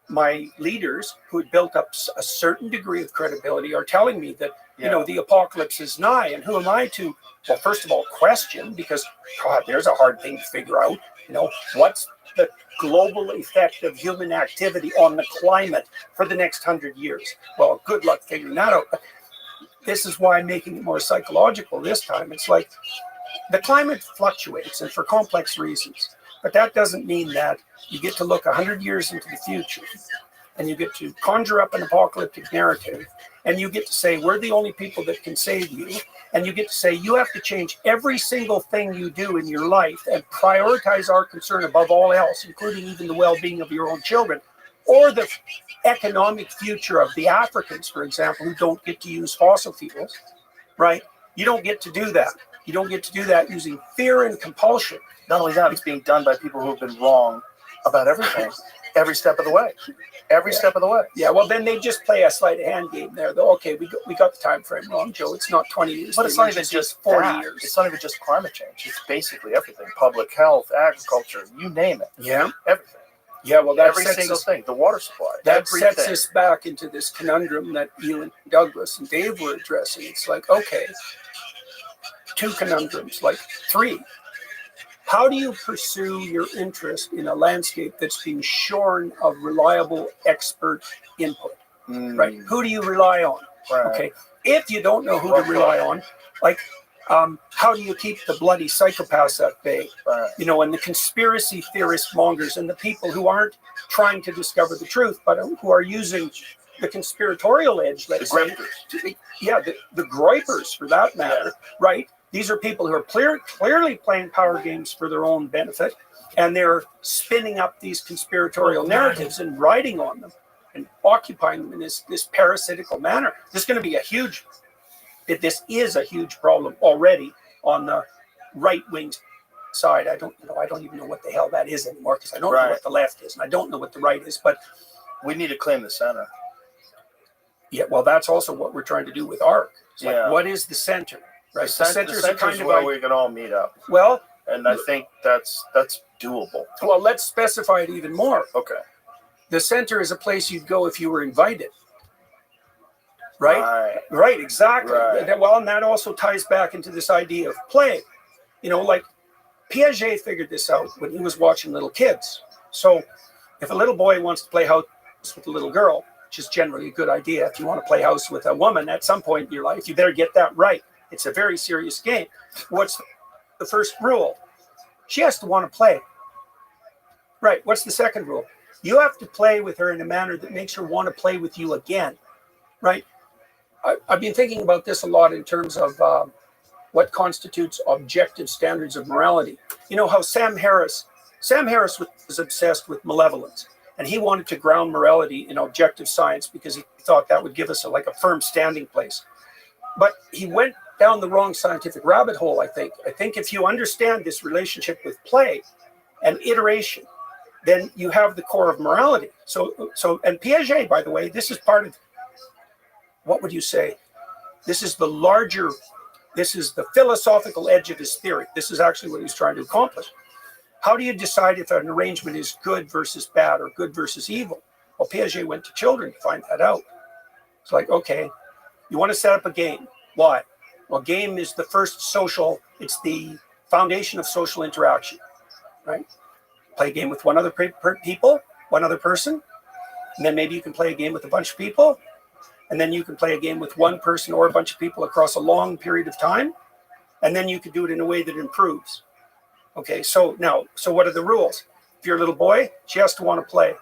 my leaders who had built up a certain degree of credibility are telling me that, you know, the apocalypse is nigh. And who am I to, well, first of all, question, because, God, there's a hard thing to figure out, you know, what's the global effect of human activity on the climate for the next 100 years? Well, good luck figuring that out. But this is why I'm making it more psychological this time. It's like the climate fluctuates, and for complex reasons. But that doesn't mean that you get to look 100 years into the future and you get to conjure up an apocalyptic narrative, and you get to say, we're the only people that can save you. And you get to say, you have to change every single thing you do in your life and prioritize our concern above all else, including even the well-being of your own children, or the economic future of the Africans, for example, who don't get to use fossil fuels, right? You don't get to do that. You don't get to do that using fear and compulsion. Not only that, it's being done by people who have been wrong about everything. every step of the way. Every step of the way. Yeah, well, then they just play a sleight of hand game there. Though, okay, we got the time frame wrong, Joe. It's not 20 years. But it's not even just 40 that. years. It's not even just climate change. It's basically everything. Public health, agriculture, you name it. Yeah. Everything. Yeah, well, that every single thing. The water supply. That sets us back into this conundrum that you and Douglas and Dave were addressing. It's like, okay, 2 conundrums, like 3. How do you pursue your interest in a landscape that's been shorn of reliable expert input? Right? Who do you rely on? Right. Okay. If you don't know who to rely on, like, how do you keep the bloody psychopaths at bay? Right. You know, and the conspiracy theorist mongers and the people who aren't trying to discover the truth, but who are using the conspiratorial edge, let's say. Yeah, the groypers, for that matter, right? These are people who are clearly playing power games for their own benefit, and they're spinning up these conspiratorial narratives and riding on them and occupying them in this parasitical manner. This is going to be this is a huge problem already on the right-wing side. I don't even know what the hell that is anymore, because I don't know what the left is, and I don't know what the right is, but we need to claim the center. Yeah, well, that's also what we're trying to do with ARC. It's like, what is the center? Right. The center is kind of where we can all meet up. Well, and I think that's doable. Well, let's specify it even more. Okay. The center is a place you'd go if you were invited. Right, exactly. Right. Well, and that also ties back into this idea of play. You know, like Piaget figured this out when he was watching little kids. So if a little boy wants to play house with a little girl, which is generally a good idea, if you want to play house with a woman at some point in your life, you better get that right. It's a very serious game. What's the first rule? She has to want to play. Right. What's the second rule? You have to play with her in a manner that makes her want to play with you again. Right. I've been thinking about this a lot in terms of what constitutes objective standards of morality. You know how Sam Harris was obsessed with malevolence, and he wanted to ground morality in objective science because he thought that would give us a firm standing place. But he went down the wrong scientific rabbit hole, I think. I think if you understand this relationship with play and iteration, then you have the core of morality. So, and Piaget, by the way, this is part of, what would you say? This is the philosophical edge of his theory. This is actually what he's trying to accomplish. How do you decide if an arrangement is good versus bad or good versus evil? Well, Piaget went to children to find that out. It's like, okay, you want to set up a game. Why? Well, game is the first it's the foundation of social interaction, right? Play a game with one other person, and then maybe you can play a game with a bunch of people, and then you can play a game with one person or a bunch of people across a long period of time, and then you can do it in a way that improves. Okay, so what are the rules? If you're a little boy, she has to want to play.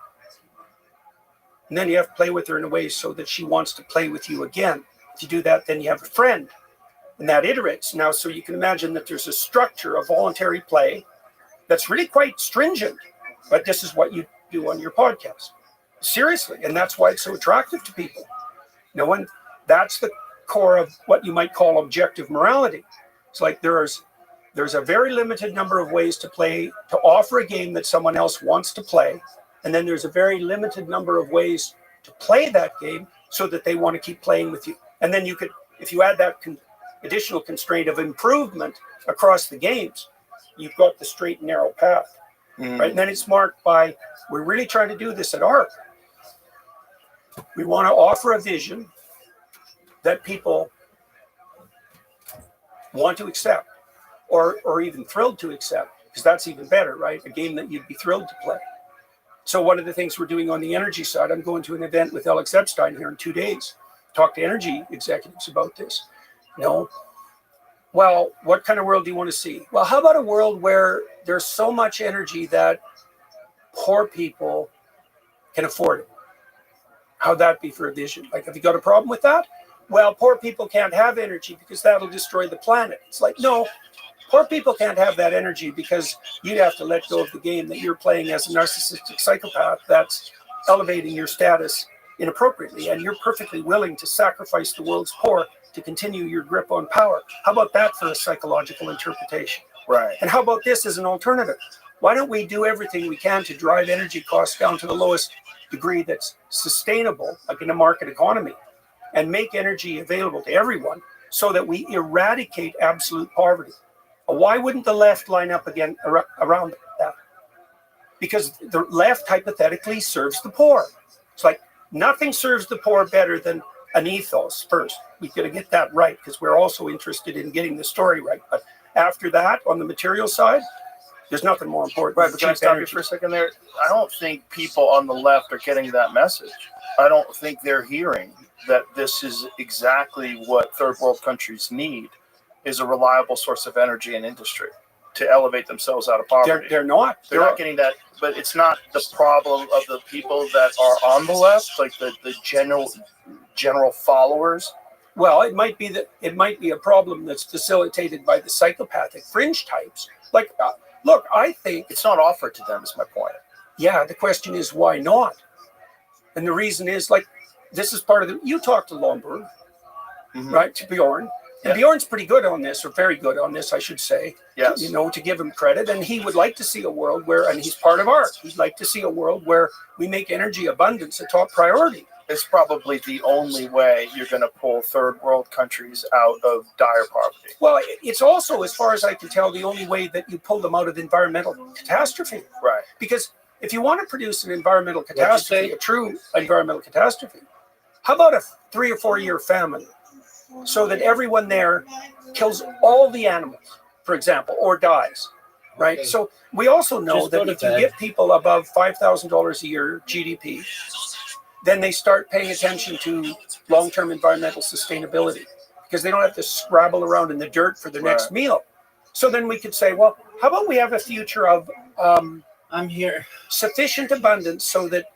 And then you have to play with her in a way so that she wants to play with you again. If you do that, then you have a friend. And that iterates. Now, so you can imagine that there's a structure of voluntary play that's really quite stringent. But this is what you do on your podcast. Seriously. And that's why it's so attractive to people. You know, and that's the core of what you might call objective morality. It's like there's a very limited number of ways to play, to offer a game that someone else wants to play. And then there's a very limited number of ways to play that game so that they want to keep playing with you. And then you could, if you add that additional constraint of improvement across the games, you've got the straight and narrow path. Right? And then it's marked by, we're really trying to do this at ARC. We want to offer a vision that people want to accept or even thrilled to accept, because that's even better, right? A game that you'd be thrilled to play. So one of the things we're doing on the energy side, I'm going to an event with Alex Epstein here in 2 days, talk to energy executives about this. You know, well, what kind of world do you want to see? Well, how about a world where there's so much energy that poor people can afford it? How'd that be for a vision? Like, have you got a problem with that? Well, poor people can't have energy because that'll destroy the planet. It's like, no, poor people can't have that energy because you'd have to let go of the game that you're playing as a narcissistic psychopath that's elevating your status inappropriately, and you're perfectly willing to sacrifice the world's poor to continue your grip on power. How about that for a psychological interpretation? Right. And how about this as an alternative? Why don't we do everything we can to drive energy costs down to the lowest degree that's sustainable, like in a market economy, and make energy available to everyone so that we eradicate absolute poverty? Why wouldn't the left line up again around that? Because the left hypothetically serves the poor. It's like nothing serves the poor better than an ethos first. We've got to get that right because we're also interested in getting the story right. But after that, on the material side, there's nothing more important. Right, but can I stop you for a second there? I don't think people on the left are getting that message. I don't think they're hearing that this is exactly what third world countries need, is a reliable source of energy and industry to elevate themselves out of poverty. They're not. They're not getting that, but it's not the problem of the people that are on the left, like the general followers. Well, it might be a problem that's facilitated by the psychopathic fringe types. Like, look, I think it's not offered to them, is my point. Yeah, the question is why not? And the reason is, like, this is part of the, you talked to Lomberg, right, to Bjorn. And Bjorn's pretty good on this, or very good on this, I should say. Yes. You know, to give him credit. And he would like to see a world where, and he's part of art, he'd like to see a world where we make energy abundance a top priority. It's probably the only way you're going to pull third world countries out of dire poverty. Well, it's also, as far as I can tell, the only way that you pull them out of environmental catastrophe. Right. Because if you want to produce an environmental catastrophe, a true environmental catastrophe, how about a 3 or 4 year famine? So that everyone there kills all the animals, for example, or dies, right? Okay. So we also know that if you get people above $5,000 a year GDP, then they start paying attention to long-term environmental sustainability because they don't have to scrabble around in the dirt for their next meal. So then we could say, well, how about we have a future of sufficient abundance so that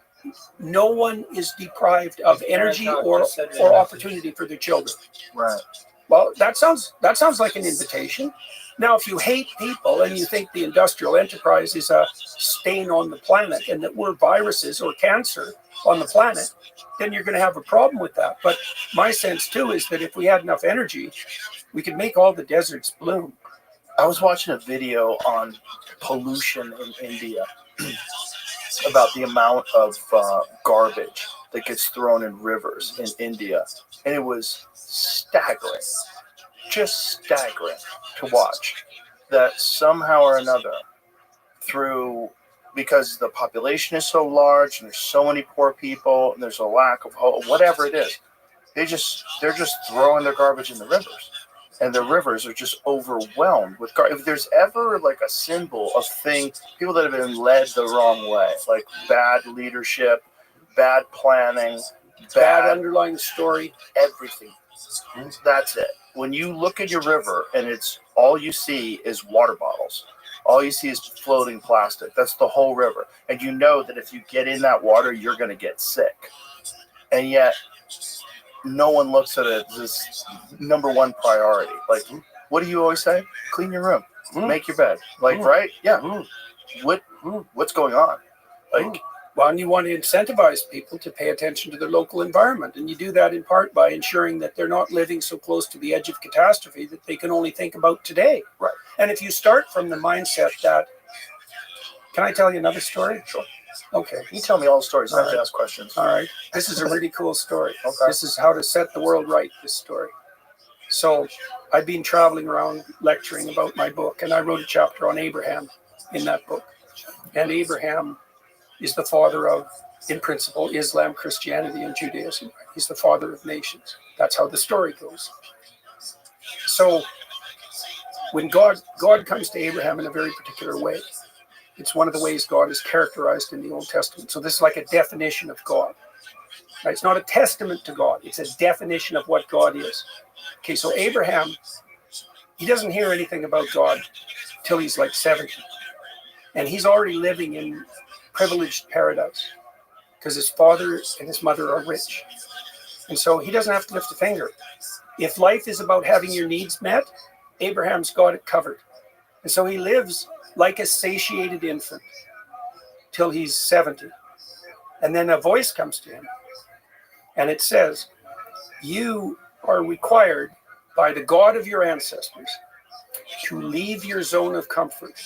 no one is deprived of energy or opportunity for their children. Right. Well, that sounds like an invitation. Now, if you hate people and you think the industrial enterprise is a stain on the planet and that we're viruses or cancer on the planet, then you're going to have a problem with that. But my sense, too, is that if we had enough energy, we could make all the deserts bloom. I was watching a video on pollution in India. About the amount of garbage that gets thrown in rivers in India. And it was staggering, just staggering to watch that somehow or another because the population is so large and there's so many poor people and there's a lack of hope, whatever it is, they're just throwing their garbage in the rivers. And the rivers are just overwhelmed with garbage. If there's ever like a symbol of people that have been led the wrong way, like bad leadership, bad planning, bad underlying story, everything. That's it. When you look at your river and it's all you see is water bottles, all you see is floating plastic. That's the whole river. And you know that if you get in that water, you're going to get sick. And yet, no one looks at it as this number one priority. Like, what do you always say? Clean your room, make your bed. Like, right? Yeah. What's going on? Like, well, and you want to incentivize people to pay attention to their local environment, and you do that in part by ensuring that they're not living so close to the edge of catastrophe that they can only think about today. Right. And if you start from the mindset that, can I tell you another story? Sure. Okay. You tell me all the stories. I have to ask questions. All right. This is a really cool story. Okay. This is how to set the world right, this story. So I've been traveling around lecturing about my book, and I wrote a chapter on Abraham in that book. And Abraham is the father of, in principle, Islam, Christianity, and Judaism. He's the father of nations. That's how the story goes. So when God comes to Abraham in a very particular way, it's one of the ways God is characterized in the Old Testament. So this is like a definition of God. Right? It's not a testament to God. It's a definition of what God is. Okay, so Abraham, he doesn't hear anything about God till he's like 70. And he's already living in privileged paradise because his father and his mother are rich. And so he doesn't have to lift a finger. If life is about having your needs met, Abraham's got it covered. And so he lives like a satiated infant till he's 70. And then a voice comes to him and it says, you are required by the God of your ancestors to leave your zone of comfort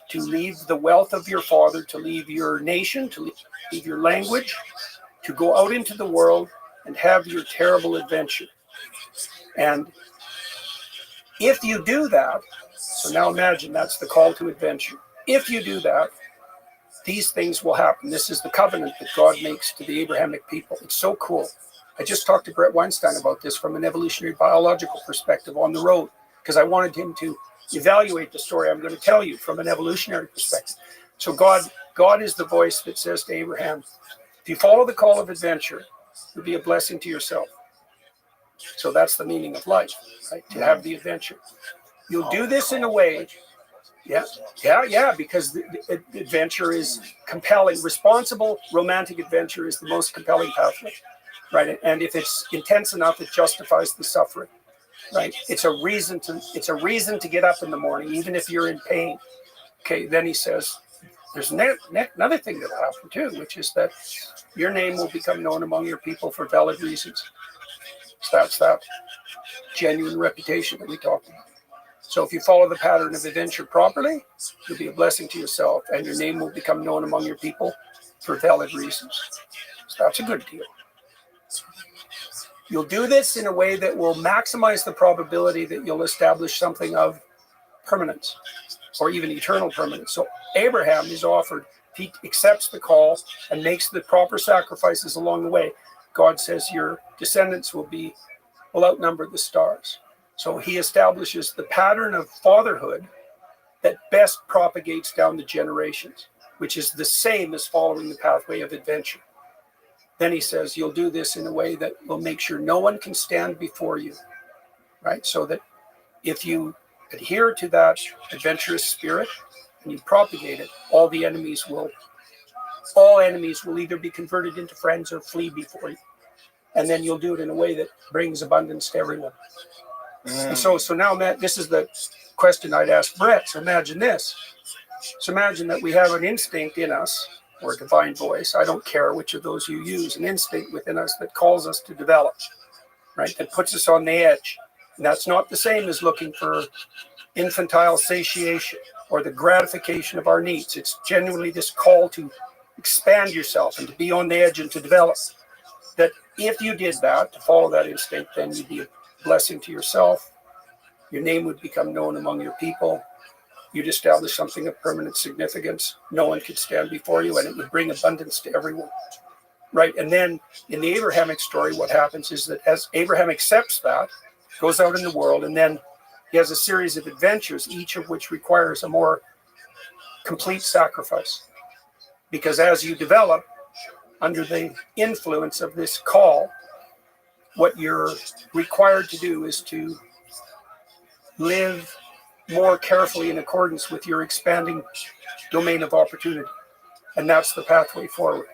to leave the wealth of your father, to leave your nation, to leave your language, to go out into the world and have your terrible adventure. And if you do that, so now imagine that's the call to adventure. If you do that, these things will happen. This is the covenant that God makes to the Abrahamic people. It's so cool. I just talked to Brett Weinstein about this from an evolutionary biological perspective on the road, because I wanted him to evaluate the story I'm going to tell you from an evolutionary perspective. So God is the voice that says to Abraham, if you follow the call of adventure, you'll be a blessing to yourself. So that's the meaning of life, right? To have the adventure. You'll do this in a way, because the adventure is compelling. Responsible romantic adventure is the most compelling pathway, right? And if it's intense enough, it justifies the suffering, right? It's a reason to get up in the morning, even if you're in pain. Okay, then he says, there's another thing that'll happen too, which is that your name will become known among your people for valid reasons. So that's that genuine reputation that we talked about. So if you follow the pattern of adventure properly, you'll be a blessing to yourself, and your name will become known among your people for valid reasons. So that's a good deal. You'll do this in a way that will maximize the probability that you'll establish something of permanence, or even eternal permanence. So Abraham is offered, he accepts the call and makes the proper sacrifices along the way. God says your descendants will outnumber the stars. So he establishes the pattern of fatherhood that best propagates down the generations, which is the same as following the pathway of adventure. Then he says, you'll do this in a way that will make sure no one can stand before you, right? So that if you adhere to that adventurous spirit and you propagate it, all enemies will either be converted into friends or flee before you. And then you'll do it in a way that brings abundance to everyone. And so now, Matt, this is the question I'd ask Brett. So imagine this. So imagine that we have an instinct in us, or a divine voice, I don't care which of those you use, an instinct within us that calls us to develop, right? That puts us on the edge. And that's not the same as looking for infantile satiation or the gratification of our needs. It's genuinely this call to expand yourself and to be on the edge and to develop. That if you did that, to follow that instinct, then you'd be a blessing to yourself. Your name would become known among your people. You'd establish something of permanent significance. No one could stand before you, and it would bring abundance to everyone. Right? And then in the Abrahamic story, what happens is that as Abraham accepts that, goes out in the world, and then he has a series of adventures, each of which requires a more complete sacrifice. Because as you develop under the influence of this call, what you're required to do is to live more carefully in accordance with your expanding domain of opportunity. And that's the pathway forward.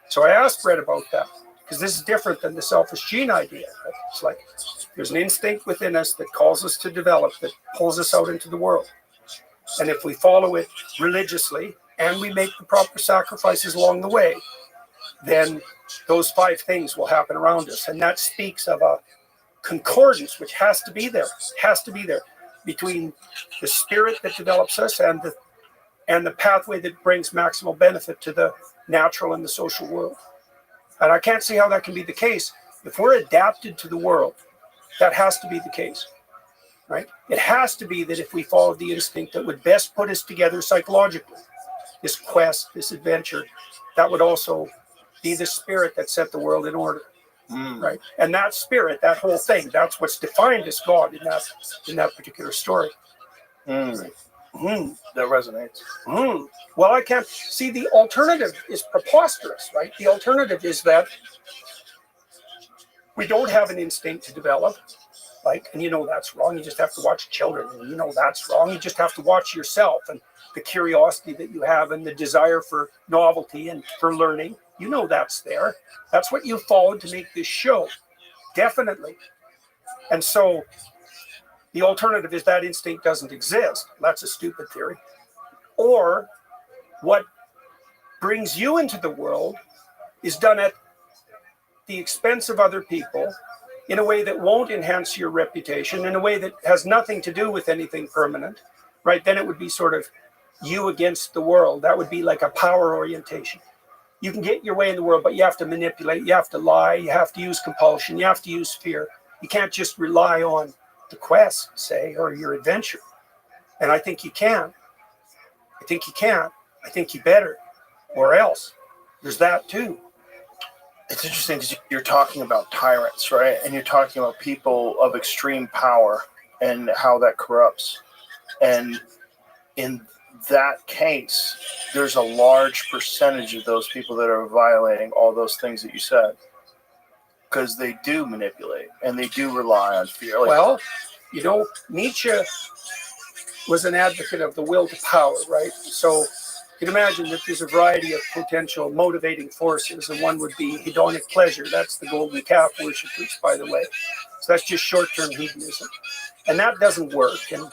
So I asked Brett about that, because this is different than the selfish gene idea. It's like there's an instinct within us that calls us to develop, that pulls us out into the world. And if we follow it religiously and we make the proper sacrifices along the way, then those 5 things will happen around us. And that speaks of a concordance, which has to be there, between the spirit that develops us and the pathway that brings maximal benefit to the natural and the social world. And I can't see how that can be the case. If we're adapted to the world, that has to be the case, right? It has to be that if we follow the instinct that would best put us together psychologically, this quest, this adventure, that would also be the spirit that set the world in order, right? And that spirit, that whole thing, that's what's defined as God in that particular story. That resonates. Well, I can't see the alternative is preposterous, right? The alternative is that we don't have an instinct to develop, and that's wrong. You just have to watch children, and that's wrong. You just have to watch yourself and the curiosity that you have and the desire for novelty and for learning. That's there. That's what you followed to make this show, definitely. And so the alternative is that instinct doesn't exist. That's a stupid theory. Or what brings you into the world is done at the expense of other people in a way that won't enhance your reputation, in a way that has nothing to do with anything permanent, right? Then it would be sort of you against the world. That would be like a power orientation. You can get your way in the world, but you have to manipulate, you have to lie, you have to use compulsion, you have to use fear. You can't just rely on the quest, say, or your adventure. And I think you can. I think you can. I think you better. Or else. There's that too. It's interesting because you're talking about tyrants, right? And you're talking about people of extreme power and how that corrupts. And in that case, there's a large percentage of those people that are violating all those things that you said. Because they do manipulate and they do rely on fear. Like, well, you know, Nietzsche was an advocate of the will to power, right? So you can imagine that there's a variety of potential motivating forces, and one would be hedonic pleasure. That's the golden calf worshippers, by the way. So that's just short-term hedonism. And that doesn't work. And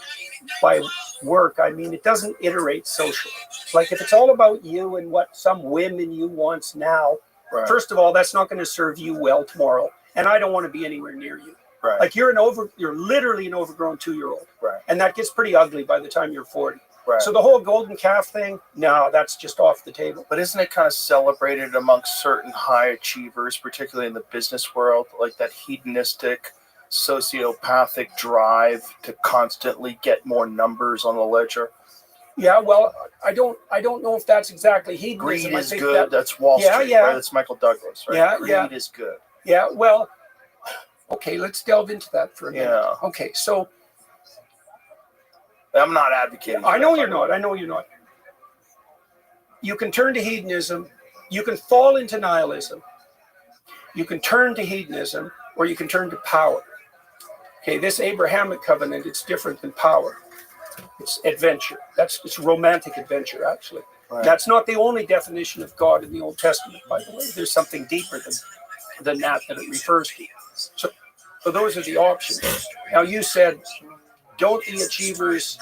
by work, I mean it doesn't iterate socially. Like if it's all about you and what some women you want now, right. First of all, that's not going to serve you well tomorrow. And I don't want to be anywhere near you. Right. Like you're literally an overgrown 2-year-old. Right. And that gets pretty ugly by the time you're 40. Right. So the whole golden calf thing, no, that's just off the table. But isn't it kind of celebrated amongst certain high achievers, particularly in the business world, like that hedonistic, sociopathic drive to constantly get more numbers on the ledger? Yeah, well, I don't know if that's exactly hedonism. Greed is good. That, that's Wall Street, yeah. right? That's Michael Douglas, right? Yeah, Greed is good. Yeah, well, okay, let's delve into that for a minute. Yeah. Okay, so I'm not advocating. I know you're not. I know you're not. You can turn to hedonism. You can fall into nihilism. You can turn to hedonism, or you can turn to power. Okay, this Abrahamic covenant, it's different than power. It's adventure. It's romantic adventure, actually. Right. That's not the only definition of God in the Old Testament, by the way. There's something deeper than that it refers to. So those are the options. Now, you said, don't the achievers,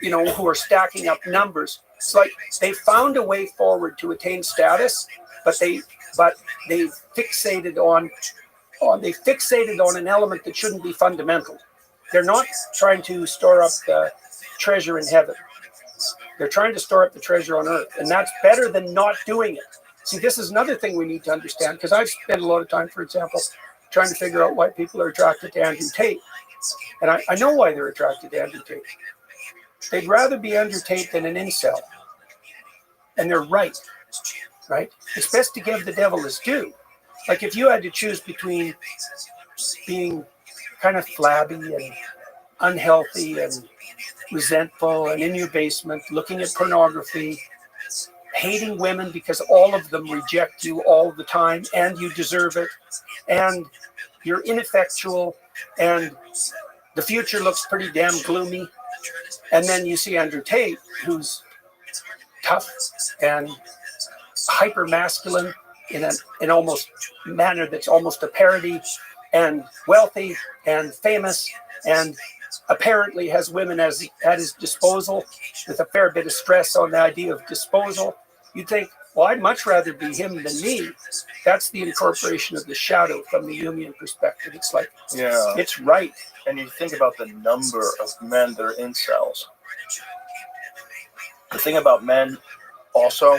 who are stacking up numbers, it's like they found a way forward to attain status, but they fixated on an element that shouldn't be fundamental. They're not trying to store up the treasure in heaven. They're trying to store up the treasure on earth, and that's better than not doing it. See, this is another thing we need to understand, because I've spent a lot of time, for example, trying to figure out why people are attracted to Andrew Tate. And I know why they're attracted to Andrew Tate. They'd rather be Andrew Tate than an incel. And they're right? It's best to give the devil his due. Like if you had to choose between being kind of flabby and unhealthy and resentful and in your basement, looking at pornography, hating women because all of them reject you all the time and you deserve it, and you're ineffectual and the future looks pretty damn gloomy, and then you see Andrew Tate, who's tough and hyper masculine in an almost manner that's almost a parody, and wealthy and famous, and apparently has women at his disposal, with a fair bit of stress on the idea of disposal. You'd think, well, I'd much rather be him than me. That's the incorporation of the shadow from the Jungian perspective. It's like, yeah, it's right. And you think about the number of men that are incels. The thing about men also,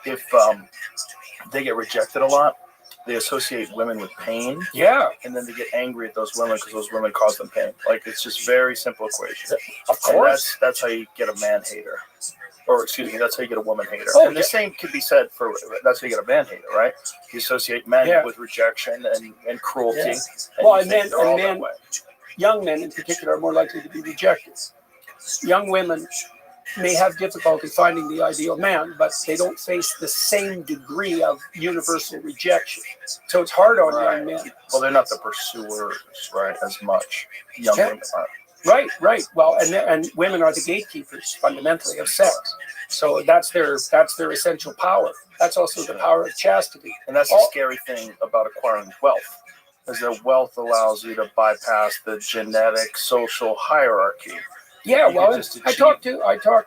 if they get rejected a lot, they associate women with pain. Yeah. And then they get angry at those women because those women cause them pain. Like, it's just very simple equation. Of course. That's how you get a man hater. Or, excuse me, that's how you get a woman hater. Oh, and the same could be said for, that's how you get a man hater, right? You associate men with rejection and cruelty. Yeah. And young men in particular are more likely to be rejected. Young women may have difficulty finding the ideal man, but they don't face the same degree of universal rejection. So it's hard on young men. Well, they're not the pursuers, right, as much. Young women are. Right. Well, and women are the gatekeepers fundamentally of sex. So that's their essential power. That's also the power of chastity. And that's the scary thing about acquiring wealth, is that wealth allows you to bypass the genetic social hierarchy. Yeah, well, I talked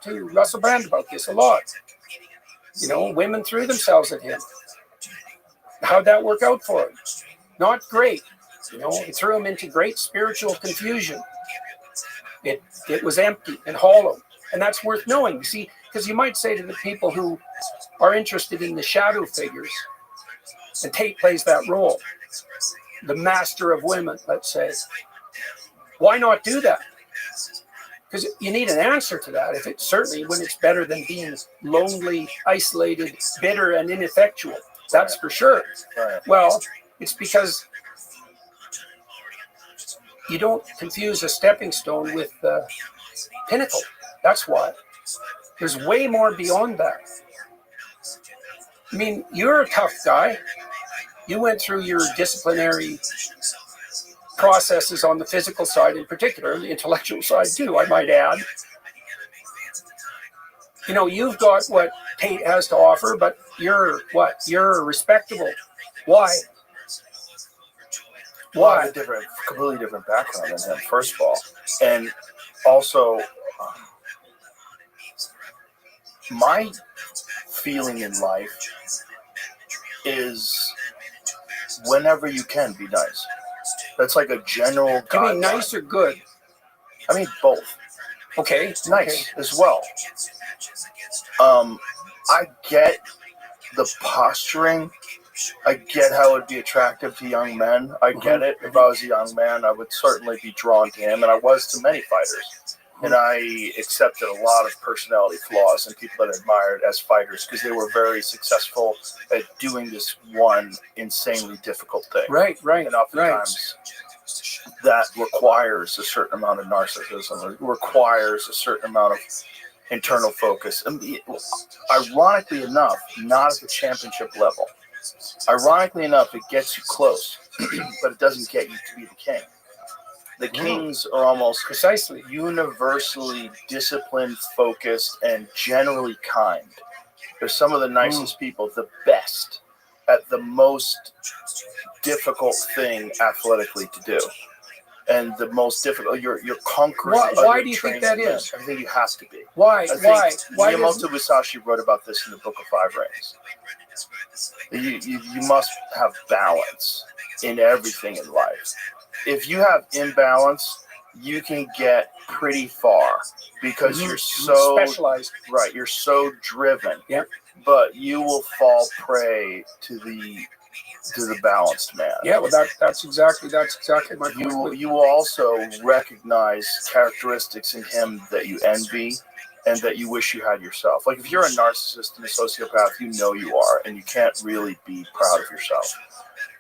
to Russell Brand about this a lot. Women threw themselves at him. How'd that work out for him? Not great. It threw him into great spiritual confusion. It was empty and hollow. And that's worth knowing, you see, because you might say to the people who are interested in the shadow figures, and Tate plays that role, the master of women, let's say, why not do that? Because you need an answer to that. If it's certainly when it's better than being lonely, isolated, bitter, and ineffectual. That's for sure. Right. Well, it's because you don't confuse a stepping stone with the pinnacle. That's why. There's way more beyond that. I mean, you're a tough guy. You went through your disciplinary processes on the physical side in particular, the intellectual side too, I might add. You know, you've got what Tate has to offer, but you're what? You're respectable. Why? Well, I have a completely different background than him, first of all. And also, my feeling in life is whenever you can, be nice. That's like a general guideline. You mean nice or good? I mean both. Okay. Nice as well. I get the posturing. I get how it would be attractive to young men. I get it. If I was a young man, I would certainly be drawn to him, and I was to many fighters. And I accepted a lot of personality flaws and people that I admired as fighters because they were very successful at doing this one insanely difficult thing. Right. And oftentimes that requires a certain amount of narcissism. It requires a certain amount of internal focus. And ironically enough, not at the championship level. Ironically enough, it gets you close, but it doesn't get you to be the king. The kings are almost precisely universally disciplined, focused, and generally kind. They're some of the nicest people, the best at the most difficult thing athletically to do. And the most difficult, you're conquering. Why do you think that is? I think you have to be. Why? Miyamoto Musashi wrote about this in the Book of Five Rings. You must have balance in everything in life. If you have imbalance, you can get pretty far because you're so specialized. Right, you're so driven. Yep. But you will fall prey to the balanced man. Yeah, well, that's exactly my point. You will also recognize characteristics in him that you envy and that you wish you had yourself. Like if you're a narcissist and a sociopath, you know you are, and you can't really be proud of yourself.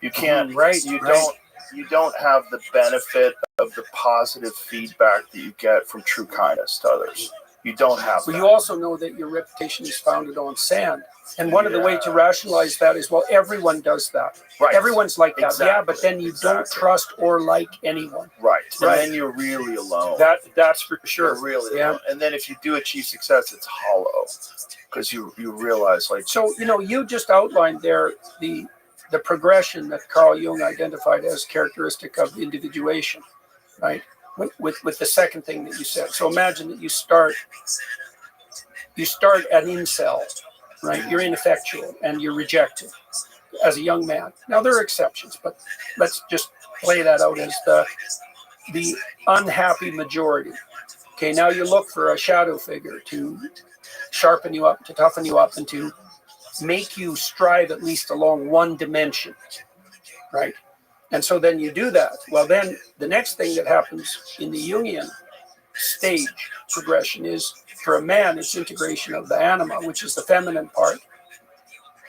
You can't. You don't have the benefit of the positive feedback that you get from true kindness to others. You don't have that. But you also know that your reputation is founded on sand. And one of the ways to rationalize that is, well, everyone does that. Right. Everyone's like that. Exactly. Yeah, but then you don't trust or like anyone. Right. And then you're really alone. That's for sure. You're really alone. And then if you do achieve success, it's hollow because you realize like. So, you just outlined there the progression that Carl Jung identified as characteristic of individuation, right? With the second thing that you said. So imagine that you start an incel, right? You're ineffectual and you're rejected as a young man. Now there are exceptions, but let's just play that out as the unhappy majority. Okay, now you look for a shadow figure to sharpen you up, to toughen you up, and to make you strive at least along one dimension, right? And so then you do that. Well, then the next thing that happens in the Jungian stage progression is, for a man, it's integration of the anima, which is the feminine part.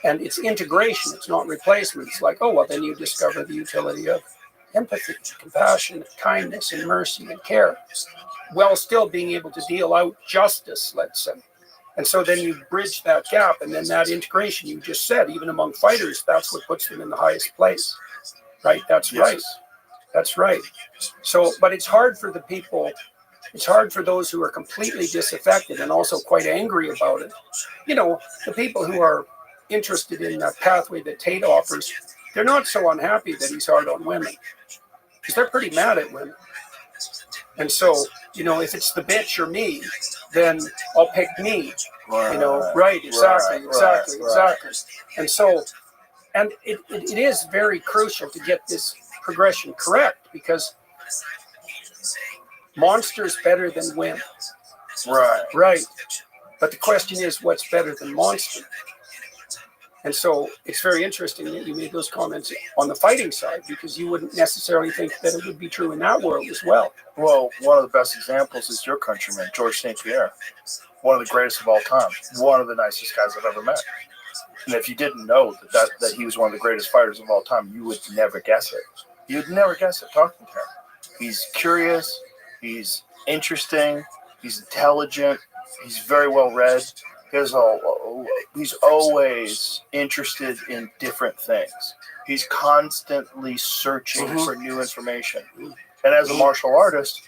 And it's integration, it's not replacement. It's like, oh, well, then you discover the utility of empathy, compassion, kindness, and mercy and care, while still being able to deal out justice, let's say. And so then you bridge that gap, and then that integration you just said, even among fighters, that's what puts them in the highest place. Right? That's right. That's right. So, but it's hard for the people, it's hard for those who are completely disaffected and also quite angry about it. The people who are interested in that pathway that Tate offers, they're not so unhappy that he's hard on women, because they're pretty mad at women. And so, if it's the bitch or me, then I'll pick me. Right, exactly. And so, and it is very crucial to get this progression correct, because monsters better than women. Right. Right. But the question is, what's better than monster? And so it's very interesting that you made those comments on the fighting side, because you wouldn't necessarily think that it would be true in that world as well. Well, one of the best examples is your countryman, George St. Pierre. One of the greatest of all time. One of the nicest guys I've ever met. And if you didn't know that he was one of the greatest fighters of all time, you would never guess it. You'd never guess it talking to him. He's curious. He's interesting. He's intelligent. He's very well read. He's always interested in different things. He's constantly searching for new information. And as a martial artist,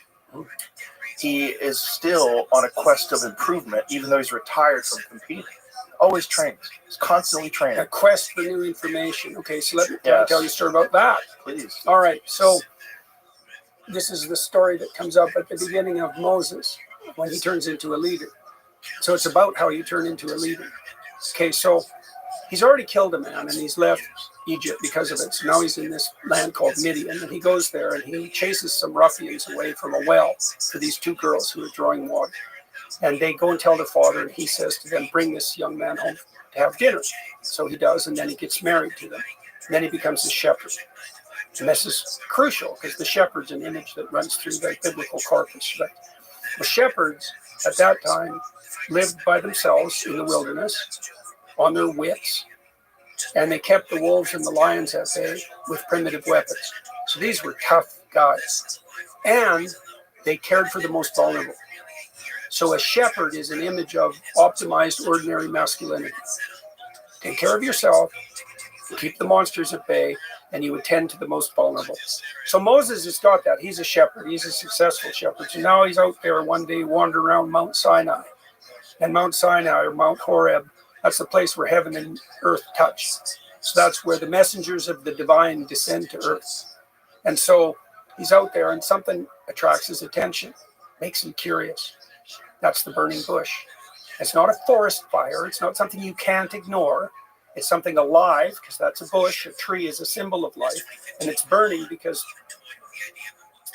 he is still on a quest of improvement, even though he's retired from competing. Always trains. He's constantly training. A quest for new information. Okay, so let me tell you a story about that. Please. All right, so this is the story that comes up at the beginning of Moses when he turns into a leader. So it's about how you turn into a leader. Okay, so he's already killed a man and he's left Egypt because of it. So now he's in this land called Midian, and he goes there and he chases some ruffians away from a well for these two girls who are drawing water. And they go and tell their father, and he says to them, bring this young man home to have dinner. So he does, and then he gets married to them. And then he becomes a shepherd. And this is crucial because the shepherd's an image that runs through the biblical corpus. Right? The shepherds at that time lived by themselves in the wilderness on their wits, and they kept the wolves and the lions at bay with primitive weapons. So these were tough guys, and they cared for the most vulnerable. So a shepherd is an image of optimized ordinary masculinity. Take care of yourself, keep the monsters at bay, and you attend to the most vulnerable. So Moses has got that. He's a shepherd. He's a successful shepherd. So now he's out there one day wandering around Mount Sinai. And Mount Sinai, or Mount Horeb, that's the place where heaven and earth touch. So that's where the messengers of the divine descend to earth. And so he's out there, and something attracts his attention, makes him curious. That's the burning bush. It's not a forest fire. It's not something you can't ignore. It's something alive, because that's a bush. A tree is a symbol of life. And it's burning because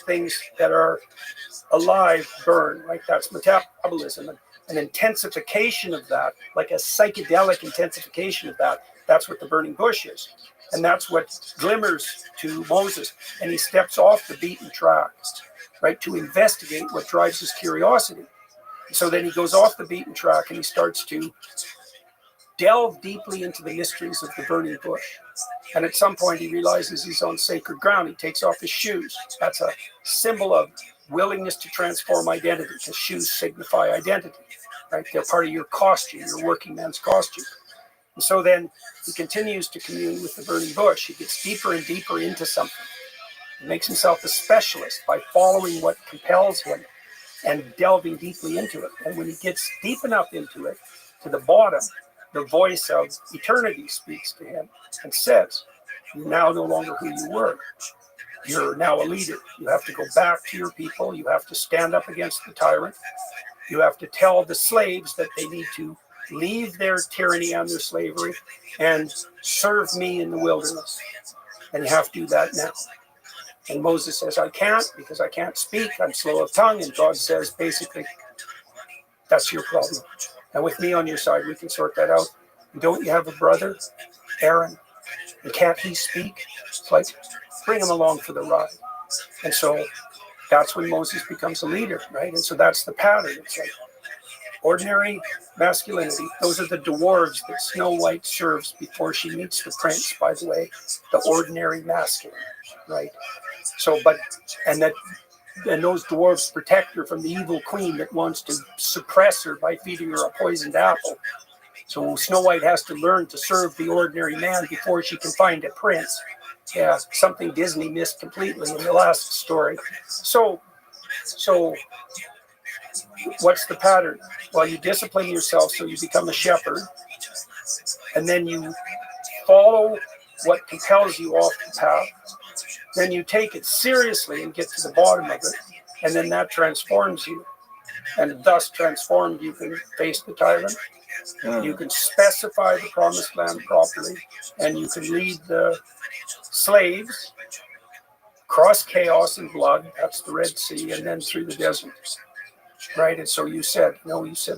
things that are alive burn, right? That's metabolism. An intensification of that, like a psychedelic intensification of that, that's what the burning bush is. And that's what glimmers to Moses. And he steps off the beaten track, right, to investigate what drives his curiosity. So then he goes off the beaten track and he starts to delve deeply into the mysteries of the burning bush. And at some point he realizes he's on sacred ground. He takes off his shoes. That's a symbol of willingness to transform identity, because shoes signify identity, right? They're part of your costume, your working man's costume. And so then he continues to commune with the burning bush. He gets deeper and deeper into something. He makes himself a specialist by following what compels him and delving deeply into it. And when he gets deep enough into it, to the bottom, the voice of eternity speaks to him and says, "You're now no longer who you were. You're now a leader. You have to go back to your people. You have to stand up against the tyrant. You have to tell the slaves that they need to leave their tyranny and their slavery and serve me in the wilderness. And you have to do that now." And Moses says, "I can't, because I can't speak. I'm slow of tongue." And God says, basically, that's your problem. And with me on your side, we can sort that out. And don't you have a brother, Aaron? And can't he speak? It's like, bring him along for the ride. And so that's when Moses becomes a leader, right? And so that's the pattern. It's like ordinary masculinity. Those are the dwarves that Snow White serves before she meets the prince, by the way, the ordinary masculine, right? So, and those dwarves protect her from the evil queen that wants to suppress her by feeding her a poisoned apple. So Snow White has to learn to serve the ordinary man before she can find a prince. Yeah, something Disney missed completely in the last story. So what's the pattern? Well, you discipline yourself so you become a shepherd, and then you follow what compels you off the path. Then you take it seriously and get to the bottom of it, and then that transforms you. And thus transformed, you can face the tyrant, you can specify the promised land properly, and you can lead the slaves across chaos and blood, that's the Red Sea, and then through the desert. right? And so you said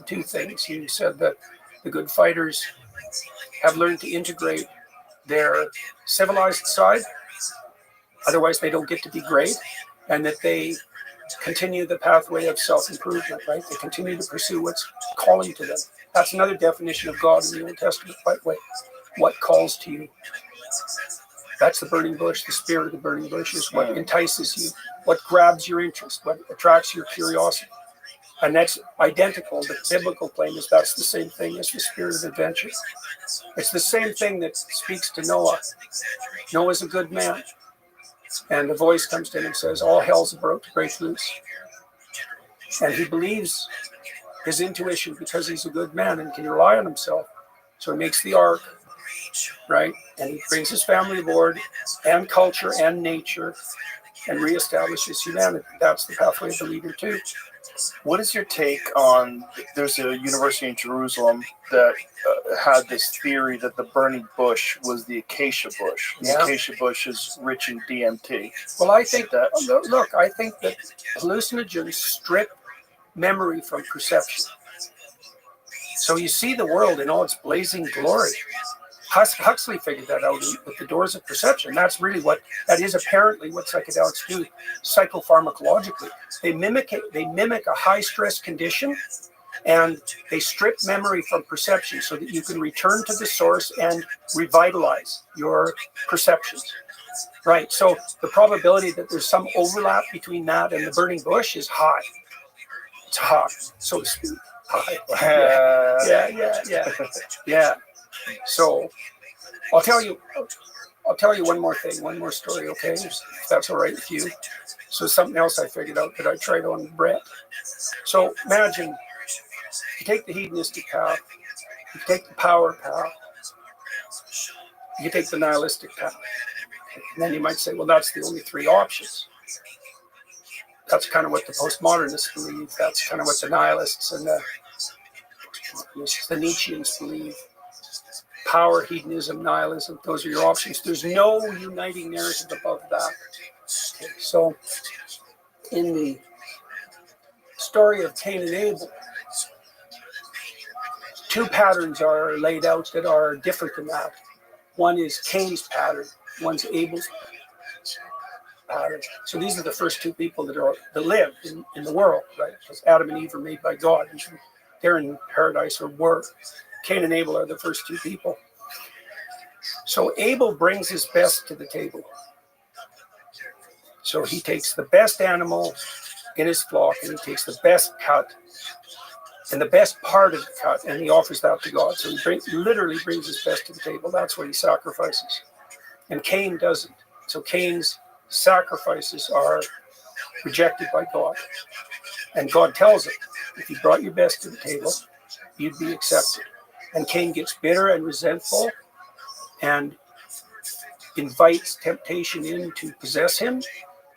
two things. You said that the good fighters have learned to integrate their civilized side, otherwise they don't get to be great, and that they continue the pathway of self-improvement, right? They continue to pursue what's calling to them. That's another definition of God in the Old Testament, by the way. What calls to you? That's the burning bush. The spirit of the burning bush is what entices you, what grabs your interest, what attracts your curiosity. And that's identical. The biblical claim is that's the same thing as the spirit of adventure. It's the same thing that speaks to Noah. Noah's a good man. And the voice comes to him and says, all hell's about to break loose. And he believes his intuition because he's a good man and can rely on himself. So he makes the ark, right? And he brings his family aboard, and culture and nature, and reestablishes humanity. That's the pathway of the leader too. What is your take on, there's a university in Jerusalem that had this theory that the burning bush was the acacia bush. The acacia bush is rich in DMT. Well, I think that, look, I think that hallucinogens strip memory from perception. So you see the world in all its blazing glory. Huxley figured that out with the doors of perception. That's really that is apparently what psychedelics do psychopharmacologically. They mimic a high stress condition, and they strip memory from perception so that you can return to the source and revitalize your perceptions. Right. So the probability that there's some overlap between that and the burning bush is high. It's high, so to speak. High. Yeah. So I'll tell you one more thing, one more story, okay? If that's all right with you. So something else I figured out that I tried on Brett. So imagine you take the hedonistic path, you take the power path, you take the nihilistic path. And then you might say, well, that's the only three options. That's kind of what the postmodernists believe. That's kind of what the nihilists and the Nietzscheans believe. Power, hedonism, nihilism, those are your options. There's no uniting narrative above that. Okay, so in the story of Cain and Abel, two patterns are laid out that are different than that. One is Cain's pattern, one's Abel's pattern. So these are the first two people that live in the world, right? Because Adam and Eve are made by God. They're in paradise or were. Cain and Abel are the first two people. So Abel brings his best to the table. So he takes the best animal in his flock, and he takes the best cut and the best part of the cut, and he offers that to God. So he literally brings his best to the table. That's what he sacrifices. And Cain doesn't. So Cain's sacrifices are rejected by God. And God tells him, if you brought your best to the table, you'd be accepted. And Cain gets bitter and resentful and invites temptation in to possess him.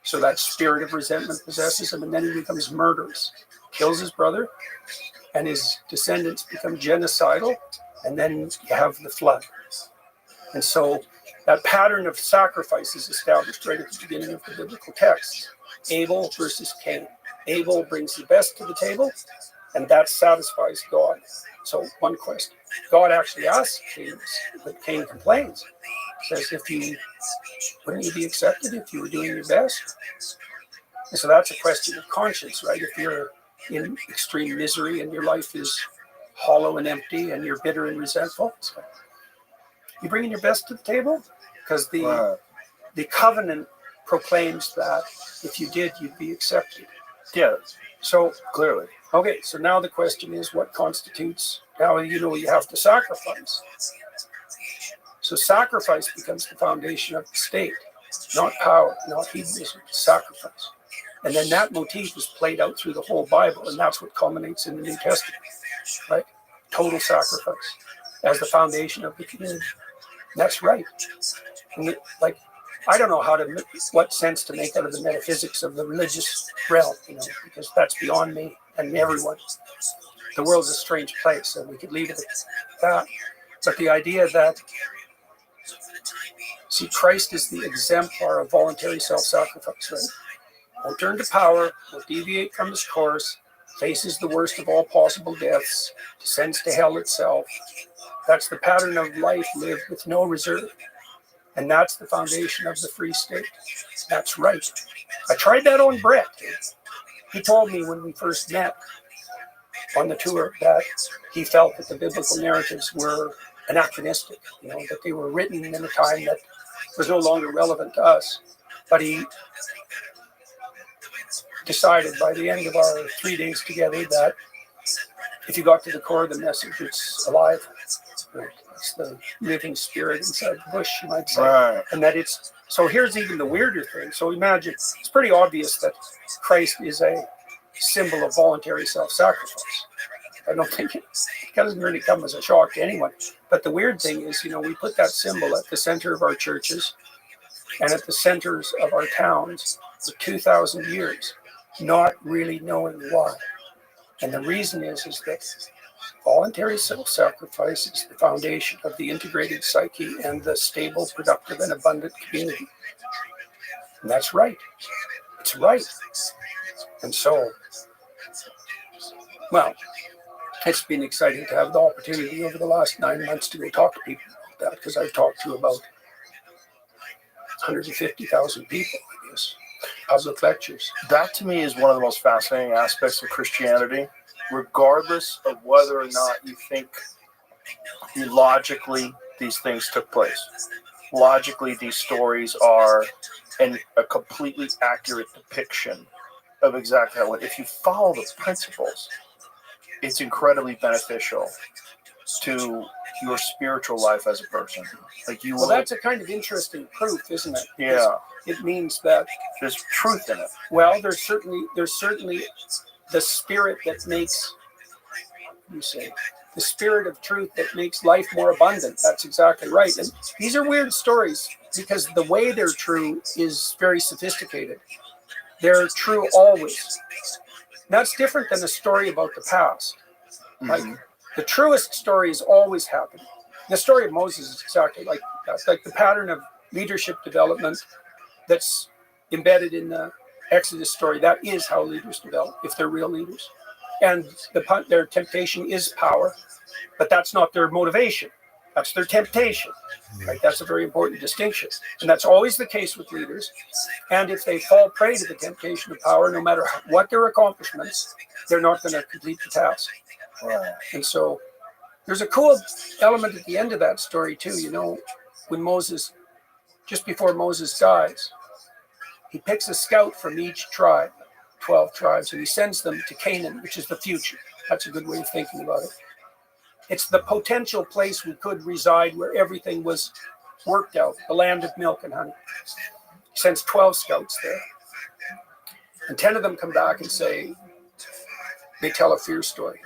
So that spirit of resentment possesses him, and then he becomes murderous, kills his brother, and his descendants become genocidal, and then you have the flood. And so that pattern of sacrifice is established right at the beginning of the biblical text. Abel versus Cain. Abel brings the best to the table, and that satisfies God. So one question. God actually asks Cain, but Cain complains. Says, wouldn't you be accepted if you were doing your best? And so that's a question of conscience, right? If you're in extreme misery and your life is hollow and empty and you're bitter and resentful, so you bringing your best to the table? Because the covenant proclaims that if you did, you'd be accepted. Yeah. So clearly. Okay, so now the question is, what constitutes, now you have to sacrifice. So sacrifice becomes the foundation of the state, not power, not hedonism, sacrifice. And then that motif is played out through the whole Bible, and that's what culminates in the New Testament, right? Total sacrifice as the foundation of the community. And that's right. And I don't know what sense to make out of the metaphysics of the religious realm, because that's beyond me and everyone. The world's a strange place, and we could leave it at that. But the idea that, see, Christ is the exemplar of voluntary self-sacrifice, right? Won't turn to power, won't deviate from his course, faces the worst of all possible deaths, descends to hell itself. That's the pattern of life lived with no reserve. And that's the foundation of the free state. That's right. I tried that on Brett. He told me when we first met on the tour that he felt that the biblical narratives were anachronistic, that they were written in a time that was no longer relevant to us. But he decided by the end of our 3 days together that if you got to the core of the message, it's alive. It's the living spirit inside the bush, you might say. Right. And that it's, so here's even the weirder thing. So imagine, it's pretty obvious that Christ is a symbol of voluntary self-sacrifice. I don't think it doesn't really come as a shock to anyone. But the weird thing is, we put that symbol at the center of our churches and at the centers of our towns for 2,000 years, not really knowing why. And the reason is that voluntary self-sacrifice is the foundation of the integrated psyche and the stable, productive, and abundant community. And that's right. It's right. And so, well, it's been exciting to have the opportunity over the last 9 months to go talk to people about that, because I've talked to about 150,000 people, I guess, public lectures. That to me is one of the most fascinating aspects of Christianity, regardless of whether or not you think logically these things took place. Logically, these stories are a completely accurate depiction of exactly how it went. If you follow the principles, it's incredibly beneficial to your spiritual life as a person. Well, that's a kind of interesting proof, isn't it? Yeah. It means that there's truth in it. Well, there's certainly the spirit that makes, the spirit of truth that makes life more abundant. That's exactly right. And these are weird stories because the way they're true is very sophisticated. They're true always. That's different than a story about the past. Like the truest stories always happen. The story of Moses is exactly like that. It's like the pattern of leadership development that's embedded in the Exodus story. That is how leaders develop, if they're real leaders. And their temptation is power, but that's not their motivation. That's their temptation. Right? That's a very important distinction. And that's always the case with leaders. And if they fall prey to the temptation of power, no matter what their accomplishments, they're not going to complete the task. And so there's a cool element at the end of that story too. When Moses, just before Moses dies, he picks a scout from each tribe, 12 tribes, and he sends them to Canaan, which is the future. That's a good way of thinking about it. It's the potential place we could reside where everything was worked out, the land of milk and honey. He sends 12 scouts there. And 10 of them come back and say, they tell a fear story.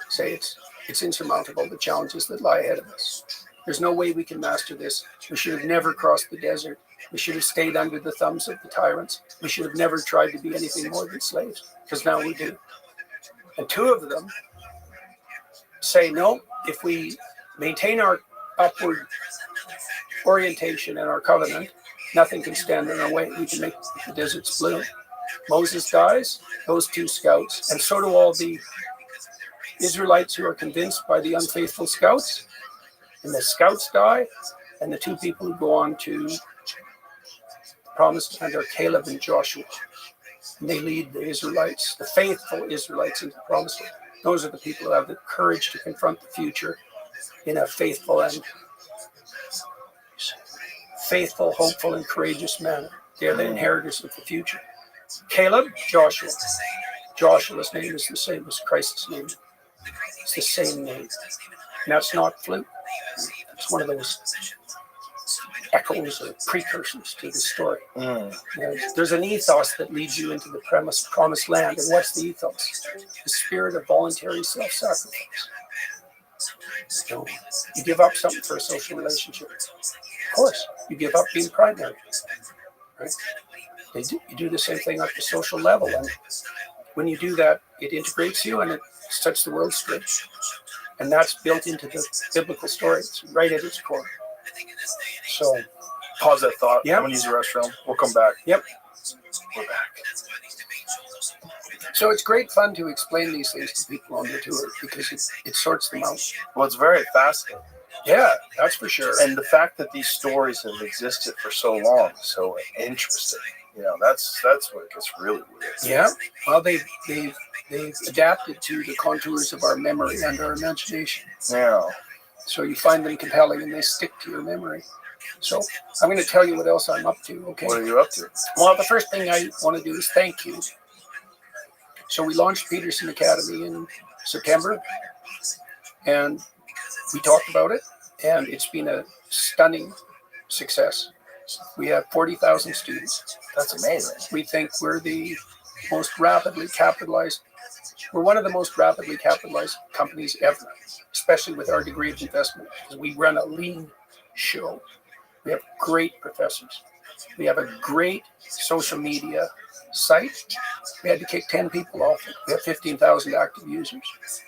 Say it's insurmountable, the challenges that lie ahead of us. There's no way we can master this. We should have never crossed the desert. We should have stayed under the thumbs of the tyrants. We should have never tried to be anything more than slaves, because now we do. And 2 of them say, no, if we maintain our upward orientation and our covenant, nothing can stand in our way. We can make the deserts bloom. Moses dies, those 2 scouts, and so do all the Israelites who are convinced by the unfaithful scouts. And the scouts die, and the 2 people who go on to Promised Land are Caleb and Joshua. And they lead the Israelites, the faithful Israelites, into the Promised Land. Those are the people who have the courage to confront the future in a faithful, hopeful, and courageous manner. They are the inheritors of the future. Caleb, Joshua. Joshua's name is the same as Christ's name. It's the same name. And that's not fluke. It's one of those echoes or precursors to the story. There's an ethos that leads you into the promised land. And what's the ethos? The spirit of voluntary self-sacrifice. You give up something for a social relationship. Of course, you give up being primary. Right? You do the same thing at the social level. And when you do that, it integrates you and it sets the world straight. And that's built into the biblical story. It's right at its core. So, pause that thought. Yep. I'm going to use the restroom. We'll come back. Yep. We're back. So it's great fun to explain these things to people on the tour because it sorts them out. Well, it's very fascinating. Yeah, that's for sure. And the fact that these stories have existed for so long, so interesting. That's what gets really weird. Yeah. Well, they've adapted to the contours of our memory and our imagination. Yeah. So you find them compelling and they stick to your memory. So I'm going to tell you what else I'm up to. Okay. What are you up to? Well, the first thing I want to do is thank you. So we launched Peterson Academy in September, and we talked about it, and it's been a stunning success. We have 40,000 students. That's amazing. We think we're the most rapidly capitalized. We're one of the most rapidly capitalized companies ever, especially with our degree of investment, because we run a lean show. We have great professors. We have a great social media site. We had to kick 10 people off it. We have 15,000 active users.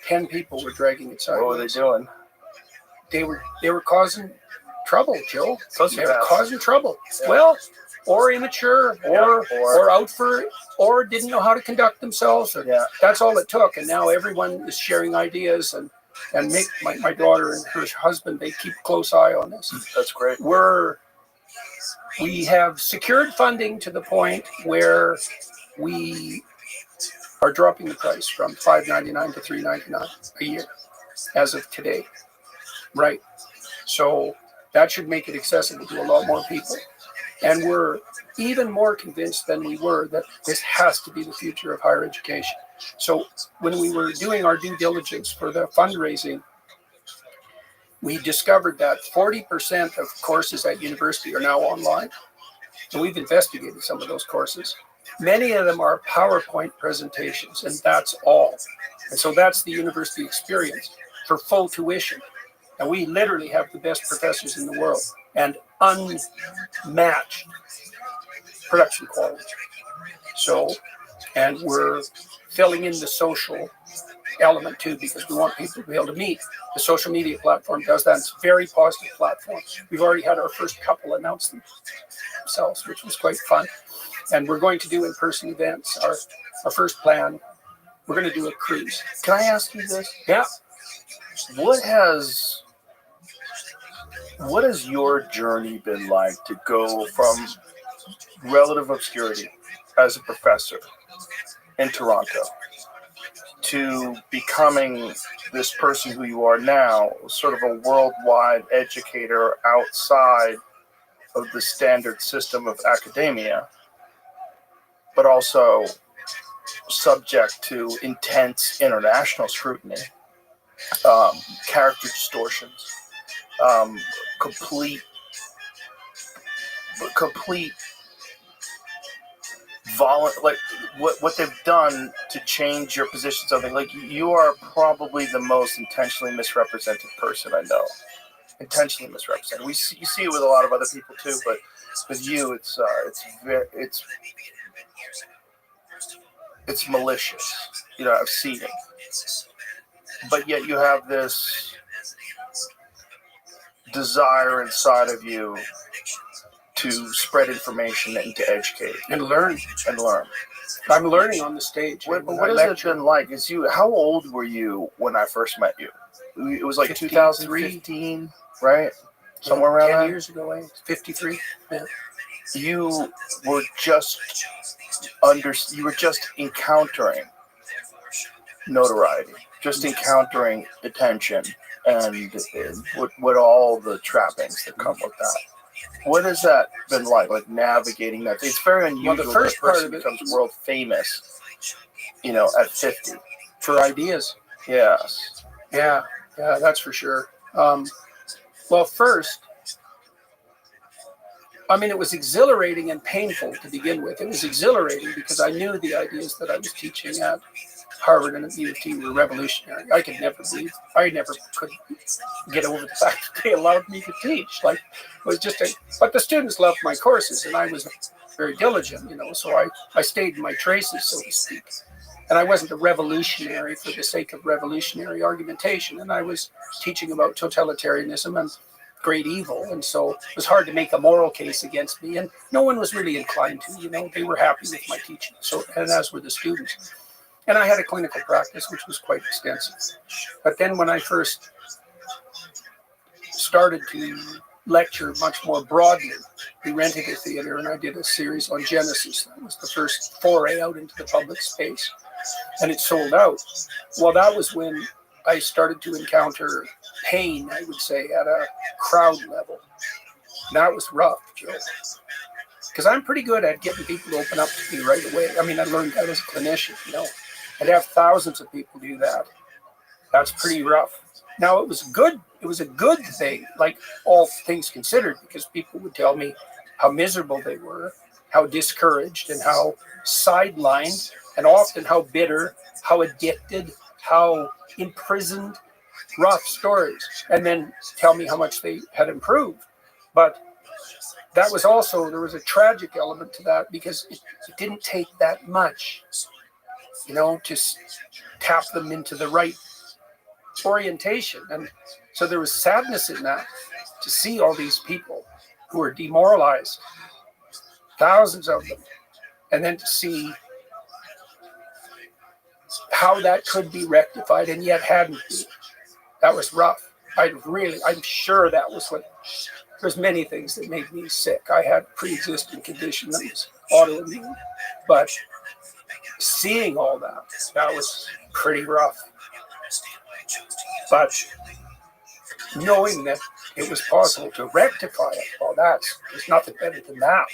10 people were dragging it sideways. What were they doing? They were causing trouble, Joe. They were Sociopaths. causing trouble. Yeah. Well, or immature, or or out for, or didn't know how to conduct themselves. Or, that's all it took. And now everyone is sharing ideas, and Mick, my daughter and her husband, they keep a close eye on this. That's great. We have secured funding to the point where we are dropping the price from $5.99 to $3.99 a year as of today. Right. So that should make it accessible to a lot more people. And we're even more convinced than we were that this has to be the future of higher education. So when we were doing our due diligence for the fundraising, we discovered that 40% of courses at university are now online. And we've investigated some of those courses. Many of them are PowerPoint presentations, and that's all. And so that's the university experience for full tuition. And we literally have the best professors in the world and unmatched production quality. So, and we're filling in the social element too, because we want people to be able to meet. The social media platform does that. It's a very positive platform. We've already had our first couple announce themselves, which was quite fun. And we're going to do in-person events. Our first plan, we're going to do a cruise. Can I ask you this? Yeah. What has your journey been like to go from relative obscurity as a professor in Toronto to becoming this person who you are now, sort of a worldwide educator outside of the standard system of academia, but also subject to intense international scrutiny, character distortions, complete like what they've done to change your position, something like you are probably the most intentionally misrepresented person I know. Intentionally misrepresented. You see it with a lot of other people too, but with you, it's malicious. I've seen it, but yet you have this desire inside of you to spread information and to educate and learn. I'm learning on the stage. What has it been like? How old were you when I first met you? It was like 2015, right? Somewhere around 10 that? years ago, 53. Yeah. You were just encountering notoriety, just encountering attention, and what all the trappings that come with that. What has that been like navigating that? It's very unusual. Well, the first that a part person of it becomes world famous, at 50. For ideas. Yes. Yeah, that's for sure. Well, first, it was exhilarating and painful to begin with. It was exhilarating because I knew the ideas that I was teaching at Harvard and at the U of T were revolutionary. I never could get over the fact that they allowed me to teach. Like, it was but the students loved my courses, and I was very diligent, so I stayed in my traces, so to speak. And I wasn't a revolutionary for the sake of revolutionary argumentation, and I was teaching about totalitarianism and great evil, and so it was hard to make a moral case against me, and no one was really inclined to, they were happy with my teaching, and as were the students. And I had a clinical practice, which was quite extensive. But then when I first started to lecture much more broadly, we rented a theater and I did a series on Genesis. That was the first foray out into the public space. And it sold out. Well, that was when I started to encounter pain, I would say, at a crowd level. And that was rough, Joe. Because I'm pretty good at getting people to open up to me right away. I mean, I learned that as a clinician, you know. I'd have thousands of people do that. That's pretty rough. Now, it was good. It was a good thing, like all things considered, because people would tell me how miserable they were, how discouraged, and how sidelined, and often how bitter, how addicted, how imprisoned, rough stories, and then tell me how much they had improved. But that was also, there was a tragic element to that because it didn't take that much, you know, to tap them into the right orientation. And so there was sadness in that, to see all these people who were demoralized, thousands of them, and then to see how that could be rectified and yet hadn't been. That was rough. I'm sure that was what, there's many things that made me sick. I had a pre-existing condition that was autoimmune, but seeing all that, that was pretty rough. But knowing that it was possible to rectify it, well, there's nothing better than that.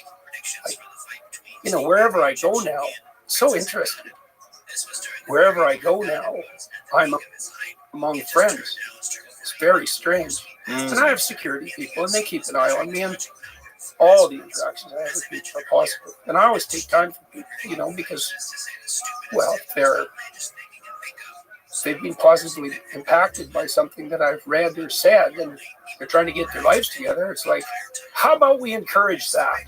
You know, wherever I go now, it's so interesting. Wherever I go now, I'm among friends. It's very strange. And I have security people, and they keep an eye on me, and all the interactions I have with people are positive. And I always take time for people, you know, because, well, they've been positively impacted by something that I've read or said, and they're trying to get their lives together. It's like, how about we encourage that,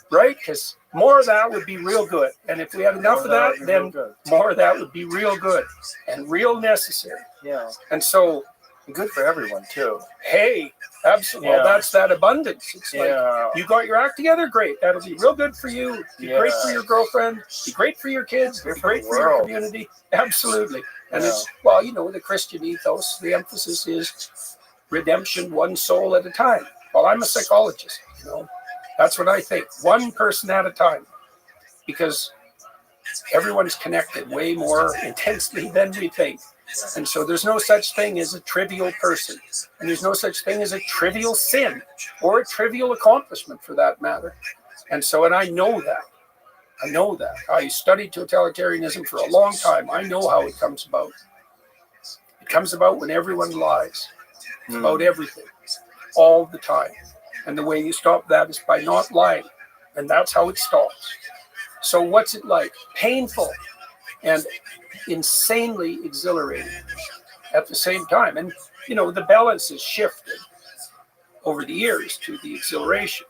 right? Because more of that would be real good. And if we had enough of that, then more of that would be real good and real necessary. Yeah. And so, good for everyone too. Hey, absolutely. Well, that's that abundance. It's like, you got your act together, great. That'll be real good for you. Be great for your girlfriend. Be great for your kids. Be great for your community. Absolutely. And it's, well, you know, the Christian ethos, the emphasis is redemption one soul at a time. Well, I'm a psychologist, you know. That's what I think. One person at a time. Because everyone's connected way more intensely than we think. And so there's no such thing as a trivial person. And there's no such thing as a trivial sin or a trivial accomplishment for that matter. And so, and I know that. I know that. I studied totalitarianism for a long time. I know how it comes about. It comes about when everyone lies about everything, all the time. And the way you stop that is by not lying. And that's how it stops. So what's it like? Painful and insanely exhilarating at the same time. And, you know, the balance has shifted over the years to the exhilaration.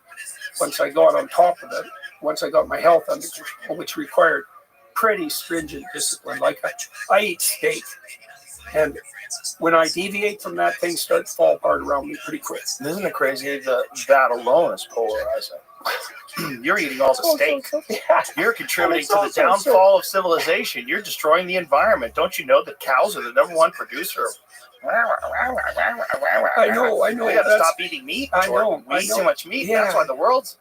Once I got on top of it, once I got my health under control, which required pretty stringent discipline. Like I eat steak, and when I deviate from that, things start to fall apart around me pretty quick. Isn't it crazy that that alone is polarizing? You're eating all the steak. You're contributing to the downfall of civilization. You're destroying the environment. Don't you know that cows are the #1 producer of... I know. We got to stop eating meat. We eat too much meat. Yeah. That's why the world's...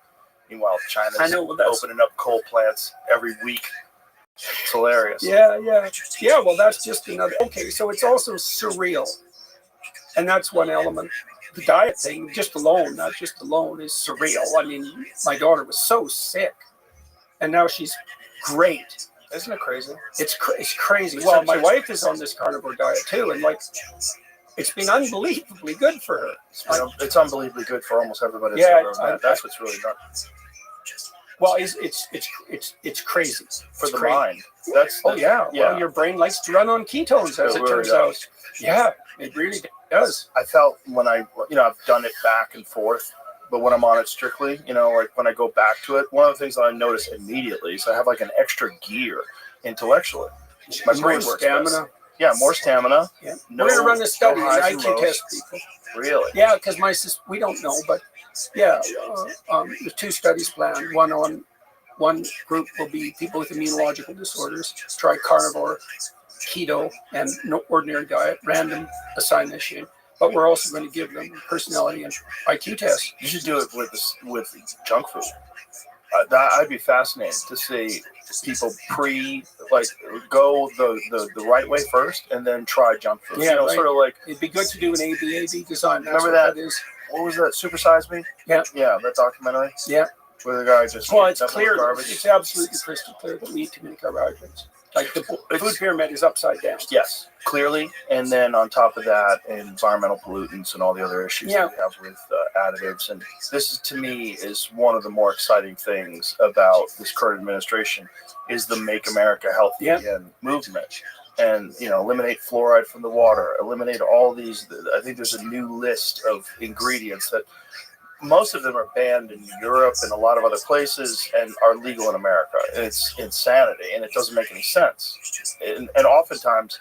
Meanwhile, China's opening up coal plants every week. It's hilarious. Yeah, well, that's just another... Okay, so it's also surreal. And that's one element. The diet thing, not just alone, is surreal. I mean, my daughter was so sick. And now she's great. Isn't it crazy? It's crazy. Well, my wife is on this carnivore diet too, and like, it's been unbelievably good for her. It's unbelievably good for almost everybody. That's what's really done. Well, it's crazy for the mind. Well, your brain likes to run on ketones, as it turns out. Yeah, it really does. I felt when I've done it back and forth, but when I'm on it strictly, like when I go back to it, one of the things that I notice immediately is I have like an extra gear intellectually. My brain works best. Yeah, more stamina. Yeah. We're going to run a study, an IQ test people. Really? Yeah, because we don't know, but yeah, there's 2 studies planned, one on One group will be people with immunological disorders, try carnivore, keto, and no ordinary diet, random assignation. But we're also going to give them personality and IQ tests. You should do it with junk food. I'd be fascinated to see people go the right way first and then try junk food. Yeah, right. Sort of like it'd be good to do an ABAB design. Remember that? What was that? Super Size Me? Yeah. Yeah, that documentary. Yeah. Where the guy just it's clear. It's absolutely crystal clear that we eat too many carbohydrates. Like the food pyramid is upside down. Yes, clearly. And then on top of that, environmental pollutants and all the other issues that we have with additives. And this, to me, is one of the more exciting things about this current administration is the Make America Healthy Again movement. And, eliminate fluoride from the water, eliminate all these. I think there's a new list of ingredients that most of them are banned in Europe and a lot of other places and are legal in America. It's insanity, and it doesn't make any sense. And oftentimes,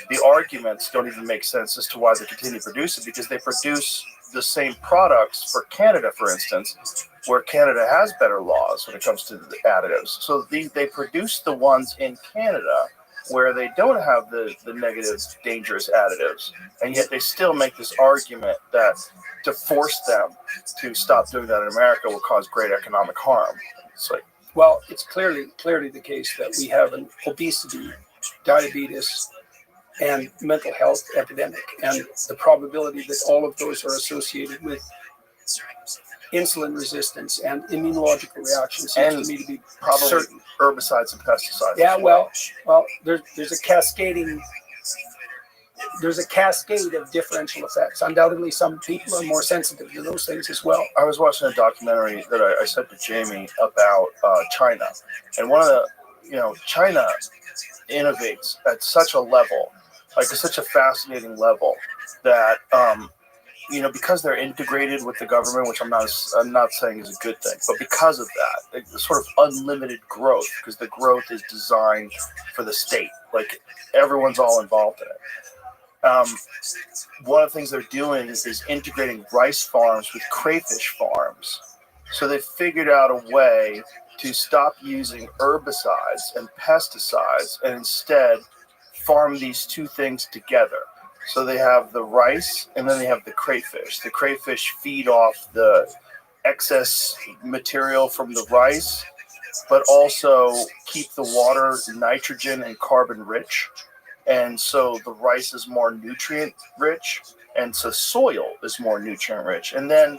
the arguments don't even make sense as to why they continue to produce it, because they produce the same products for Canada, for instance, where Canada has better laws when it comes to the additives. So they produce the ones in Canada where they don't have the negative, dangerous additives, and yet they still make this argument that to force them to stop doing that in America will cause great economic harm. It's like, well, it's clearly the case that we have an obesity, diabetes, and mental health epidemic, and the probability that all of those are associated with insulin resistance and immunological reactions seems to me to be probably certain. Herbicides and pesticides. Yeah, well, there's a cascade of differential effects. Undoubtedly, some people are more sensitive to those things as well. I was watching a documentary that I sent to Jamie about China, and one of the, China innovates at such a level, like such a fascinating level, that because they're integrated with the government, which I'm not saying is a good thing, but because of that, it's sort of unlimited growth, because the growth is designed for the state. Like everyone's all involved in it. One of the things they're doing is integrating rice farms with crayfish farms. So they figured out a way to stop using herbicides and pesticides and instead farm these two things together. So they have the rice and then they have the crayfish. The crayfish feed off the excess material from the rice, but also keep the water nitrogen and carbon rich. And so the rice is more nutrient rich, and so soil is more nutrient rich. And then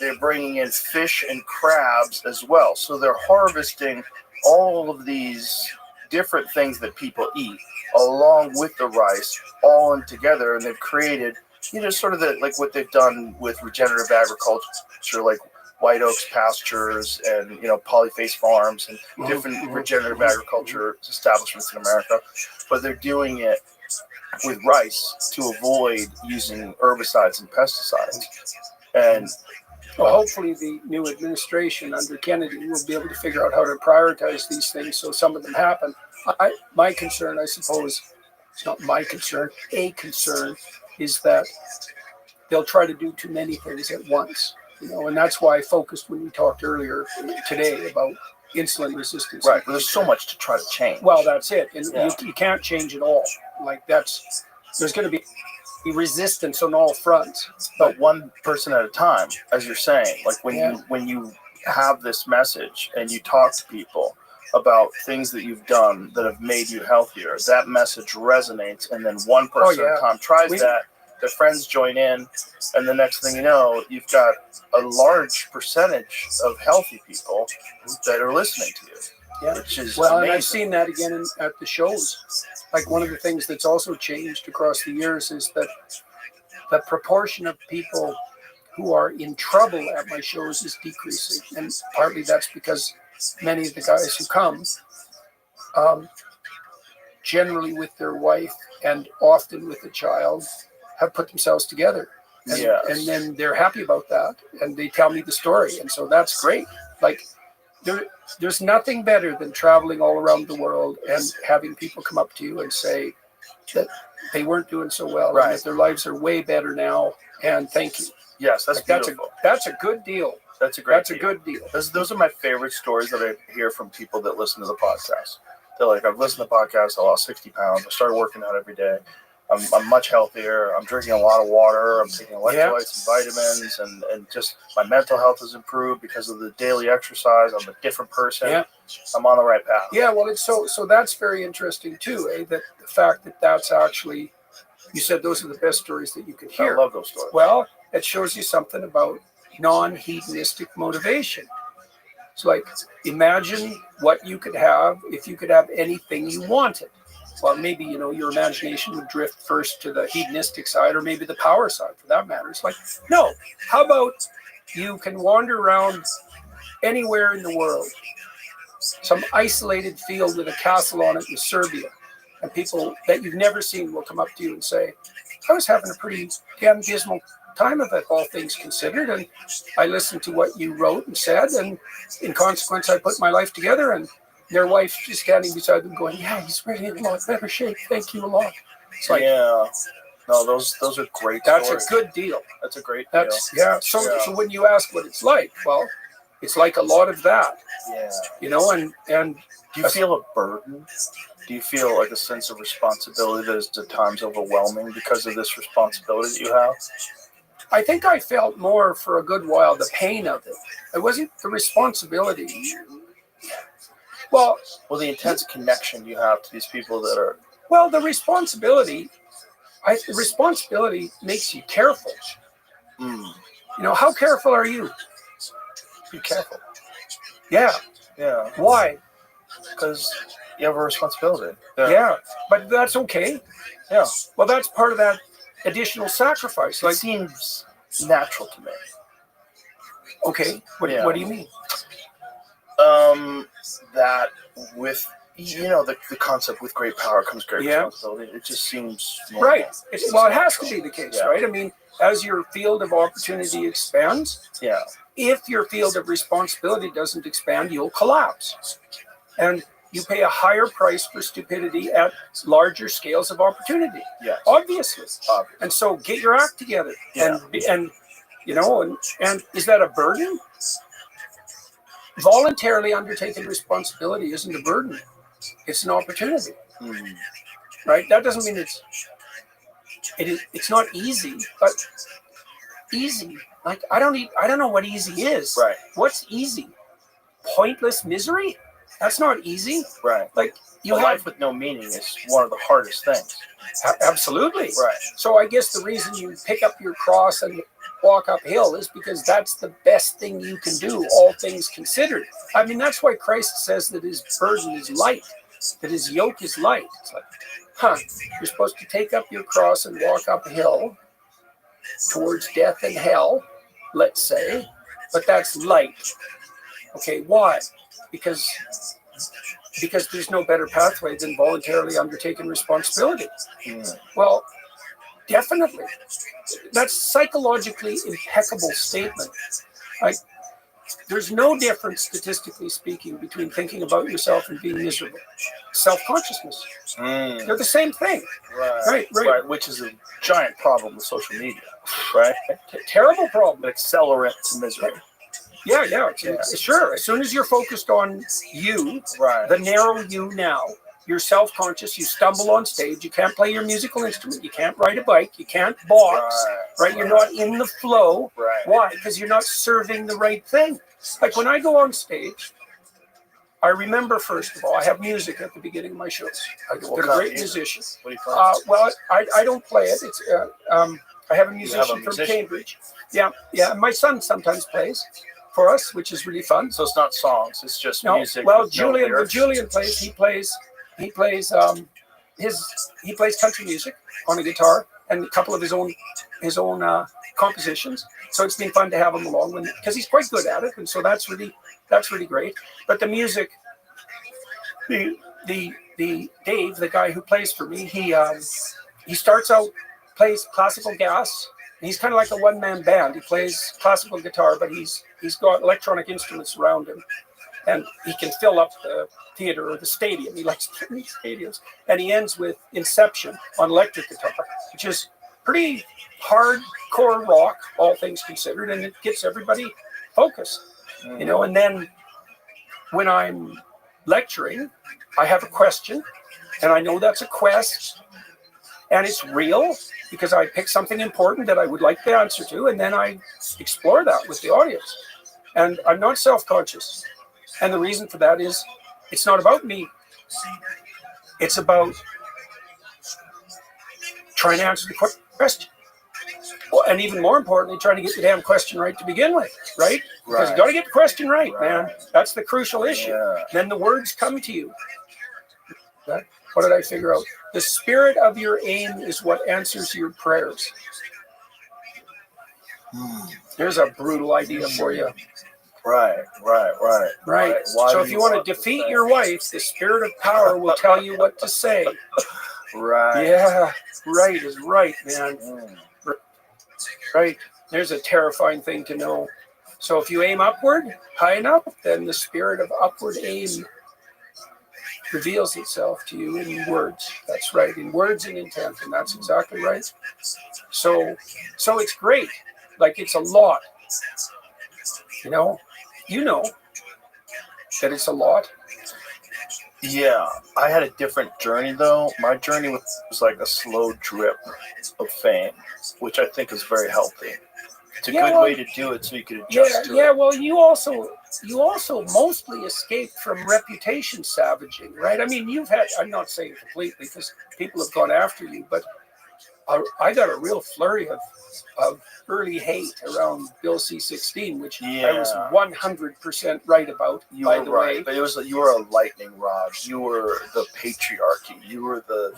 they're bringing in fish and crabs as well. So they're harvesting all of these different things that people eat along with the rice, all in together, and they've created, sort of like what they've done with regenerative agriculture, like White Oaks pastures and polyface farms and different regenerative agriculture establishments in America, but they're doing it with rice to avoid using herbicides and pesticides. And well, hopefully the new administration under Kennedy will be able to figure out how to prioritize these things so some of them happen. My concern, I suppose, it's not my concern, a concern is that they'll try to do too many things at once. And that's why I focused when we talked earlier today about insulin resistance. Right, but there's so much to try to change. Well, that's it. And you can't change it all. There's going to be resistance on all fronts. But one person at a time, as you're saying, like when you have this message and you talk to people about things that you've done that have made you healthier, that message resonates, and then one person at a time tries that, their friends join in, and the next thing you know, you've got a large percentage of healthy people that are listening to you. Yeah. Which is amazing. And I've seen that again at the shows. Like one of the things that's also changed across the years is that the proportion of people who are in trouble at my shows is decreasing, and partly that's because many of the guys who come, generally with their wife and often with a child, have put themselves together. And then they're happy about that, and they tell me the story, and so that's great. Like there's nothing better than traveling all around the world and having people come up to you and say that they weren't doing so well, and that their lives are way better now, and thank you. Yes, that's beautiful. That's a good deal. That's a great. That's a good deal. Those are my favorite stories that I hear from people that listen to the podcast. They're like, I've listened to the podcast. I lost 60 pounds. I started working out every day. I'm much healthier. I'm drinking a lot of water. I'm taking electrolytes and vitamins, and just my mental health has improved because of the daily exercise. I'm a different person. Yeah. I'm on the right path. Yeah, well, it's so that's very interesting too, that the fact that that's actually, you said those are the best stories that you could hear. I love those stories. Well, it shows you something about non-hedonistic motivation. It's like, imagine what you could have if you could have anything you wanted. Well, maybe, your imagination would drift first to the hedonistic side, or maybe the power side for that matter. It's like, no, how about you can wander around anywhere in the world, some isolated field with a castle on it in Serbia, and people that you've never seen will come up to you and say, I was having a pretty damn dismal time of it, all things considered, and I listened to what you wrote and said, and in consequence I put my life together. And their wife just standing beside them going, yeah, he's really in a lot better shape, thank you a lot. It's like, yeah, no, those are great that's stories. a good deal. That's a great deal. So when you ask what it's like, well, it's like a lot of that. Yeah. And do you feel a burden? Do you feel like a sense of responsibility that is at times overwhelming because of this responsibility that you have? I think I felt more for a good while the pain of it. It wasn't the responsibility. Well, the intense connection you have to these people that are. Well, the responsibility makes you careful. How careful are you? Be careful. Yeah. Yeah. Why? Because you have a responsibility. Yeah, but that's okay. Yeah. Well, that's part of that additional sacrifice. It seems natural to me. Okay. What do you mean? That with the concept with great power comes great responsibility. It just seems normal. Right. It has to be the case, right? I mean, as your field of opportunity expands, if your field of responsibility doesn't expand, you'll collapse, and you pay a higher price for stupidity at larger scales of opportunity. Yeah, obviously. And so, get your act together. Yeah. And is that a burden? Voluntarily undertaking responsibility isn't a burden. It's an opportunity. Right? That doesn't mean it's not easy, but easy. Like I don't know what easy is. Right. What's easy? Pointless misery? That's not easy. Right. Like life with no meaning is one of the hardest things. Absolutely. Right. So I guess the reason you pick up your cross and walk uphill is because that's the best thing you can do, all things considered. I mean, that's why Christ says that his burden is light, that his yoke is light. It's like, you're supposed to take up your cross and walk uphill towards death and hell, let's say, but that's light. Okay, why? Because there's no better pathway than voluntarily undertaking responsibility. Well, definitely. That's psychologically impeccable statement. Like, there's no difference, statistically speaking, between thinking about yourself and being miserable. Self-consciousness. They're the same thing. Right. Which is a giant problem with social media. Right. Terrible problem. An accelerant to misery. Yeah. Sure. As soon as you're focused on you, the narrow you now, you're self-conscious, you stumble on stage, you can't play your musical instrument, you can't ride a bike, you can't box, right? You're not in the flow. Right. Why? Because you're not serving the right thing. Like when I go on stage, I remember, first of all, I have music at the beginning of my shows. They're great musicians. What do you play? Well, I don't play it. It's I have a musician from Cambridge. Yeah. My son sometimes plays for us, which is really fun. So it's not songs; it's just music. Well, when Julian plays, he plays country music on a guitar and a couple of his own compositions. So it's been fun to have him along because he's quite good at it, and so that's really great. But the music, the Dave, the guy who plays for me, he starts out plays classical gas. He's kind of like a one-man band. He plays classical guitar, but he's got electronic instruments around him, and he can fill up the theater or the stadium. He likes to play stadiums. And he ends with Inception on electric guitar, which is pretty hardcore rock, all things considered, and it gets everybody focus, you know. And then when I'm lecturing, I have a question, and I know that's a quest, and it's real because I pick something important that I would like the answer to, and then I explore that with the audience. And I'm not self-conscious. And the reason for that is it's not about me. It's about trying to answer the question. Well, and even more importantly, trying to get the damn question right to begin with, right? Because you got to get the question right, man. That's the crucial issue. Then the words come to you. What did I figure out? The spirit of your aim is what answers your prayers. There's a brutal idea for you. Right. So if you want to defeat your wife, the spirit of power will tell you what to say. Right. Yeah, right is right, man. Right. There's a terrifying thing to know. So if you aim upward, high enough, then the spirit of upward aim reveals itself to you in words. That's right, in words and intent, and that's exactly right. So it's great. Like, it's a lot. You know that it's a lot. Yeah, I had a different journey though. My journey was like a slow drip of fame, which I think is very healthy. It's a good way to do it so you can adjust to it. Yeah, well, you also mostly escaped from reputation savaging, right? I mean, I'm not saying completely because people have gone after you, but I got a real flurry of early hate around Bill C-16, which I was 100% right about, by the way. But you were a lightning rod. You were the patriarchy. You were the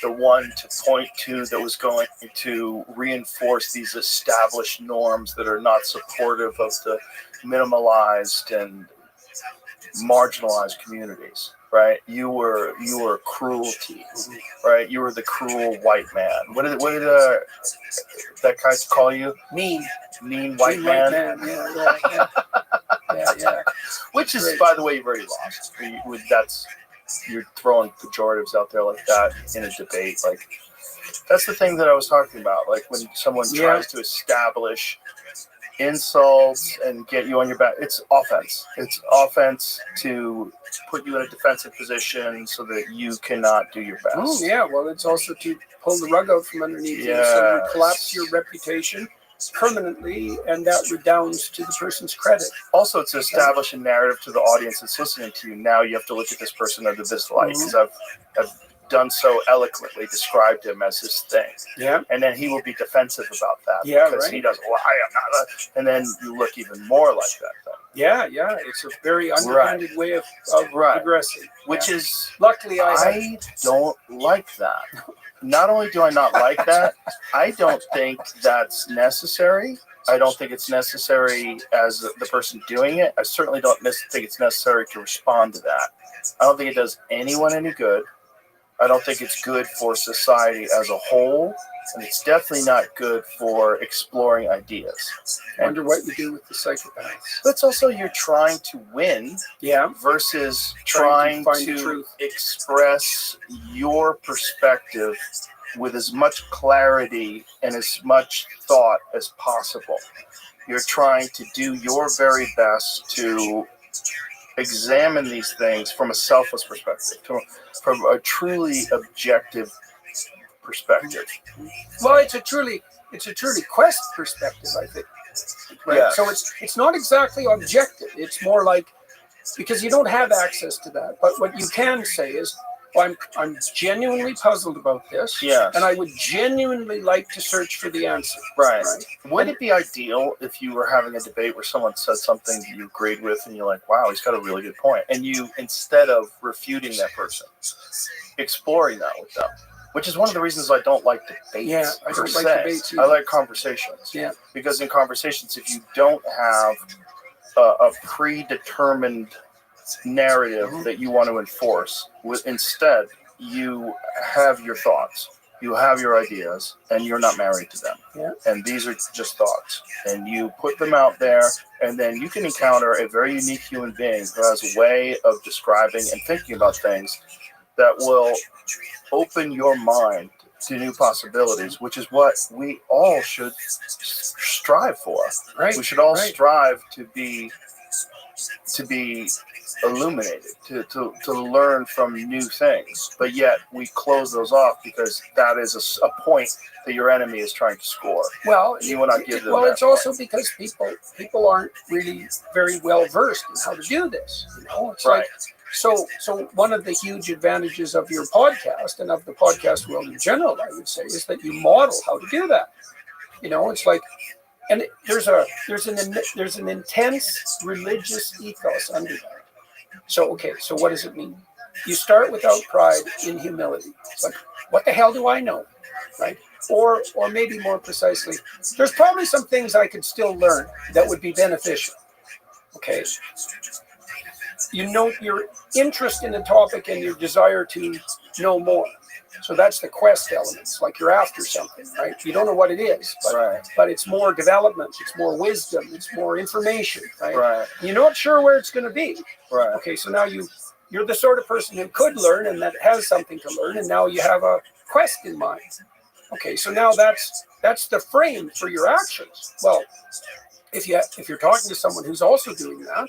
one to point to that was going to reinforce these established norms that are not supportive of the minimalized and marginalized communities. Right, you were cruelty, right? You were the cruel white man. What did that guy call you? Mean white man. Yeah. Which is, by the way, you've already lost. You're throwing pejoratives out there like that in a debate. Like, that's the thing that I was talking about. Like, when someone tries to establish insults and get you on your back, it's offense. It's offense to put you in a defensive position so that you cannot do your best. Yeah, well, it's also to pull the rug out from underneath you, so you collapse your reputation permanently, and that redounds to the person's credit. Also, to establish a narrative to the audience that's listening to you. Now you have to look at this person under this light, because I've done so eloquently, described him as his thing. Yeah. And then he will be defensive about that. Yeah, because right. he does, well, I am not. And then you look even more like that thing. Yeah. It's a very underhanded way of progressing. Which is, luckily, I don't like that. Not only do I not like that, I don't think that's necessary. I don't think it's necessary as the person doing it. I certainly don't think it's necessary to respond to that. I don't think it does anyone any good. I don't think it's good for society as a whole, and it's definitely not good for exploring ideas. I wonder what you do with the psychopaths. But it's also, you're trying to win versus trying to express your perspective with as much clarity and as much thought as possible. You're trying to do your very best to examine these things from a selfless perspective, from a truly objective perspective. Well, it's a truly quest perspective, I think. Right? Yeah. So it's not exactly objective. It's more like, because you don't have access to that. But what you can say is, well, I'm genuinely puzzled about this, and I would genuinely like to search for the answer. Right. Wouldn't it be ideal if you were having a debate where someone said something that you agreed with, and you're like, wow, he's got a really good point, and you, instead of refuting that person, exploring that with them, which is one of the reasons I don't like debates. Yeah, I don't like debates either. I like conversations. Yeah. Because in conversations, if you don't have a predetermined narrative that you want to enforce, instead you have your thoughts, you have your ideas, and you're not married to them. Yeah. And these are just thoughts, and you put them out there, and then you can encounter a very unique human being who has a way of describing and thinking about things that will open your mind to new possibilities, which is what we all should strive for. Right. We should all right. strive to be illuminated, to learn from new things, but yet we close those off because that is a point that your enemy is trying to score. Well, you will not give them well, that it's point. also because people aren't really very well versed in how to do this. You know, it's Right. like so one of the huge advantages of your podcast and of the podcast world in general, I would say, is that you model how to do that. You know, it's like, and there's an intense religious ethos under that. So okay, so what does it mean? You start without pride in humility. It's like, what the hell do I know, right? Or maybe more precisely, there's probably some things I could still learn that would be beneficial. Okay. You note your interest in a topic and your desire to know more. So that's the quest elements, like you're after something, right? You don't know what it is, but it's more development, it's more wisdom, it's more information, right? Right. You're not sure where it's going to be. Right. Okay, so now you're the sort of person who could learn and that has something to learn, and now you have a quest in mind. Okay, so now that's the frame for your actions. Well, if you're talking to someone who's also doing that,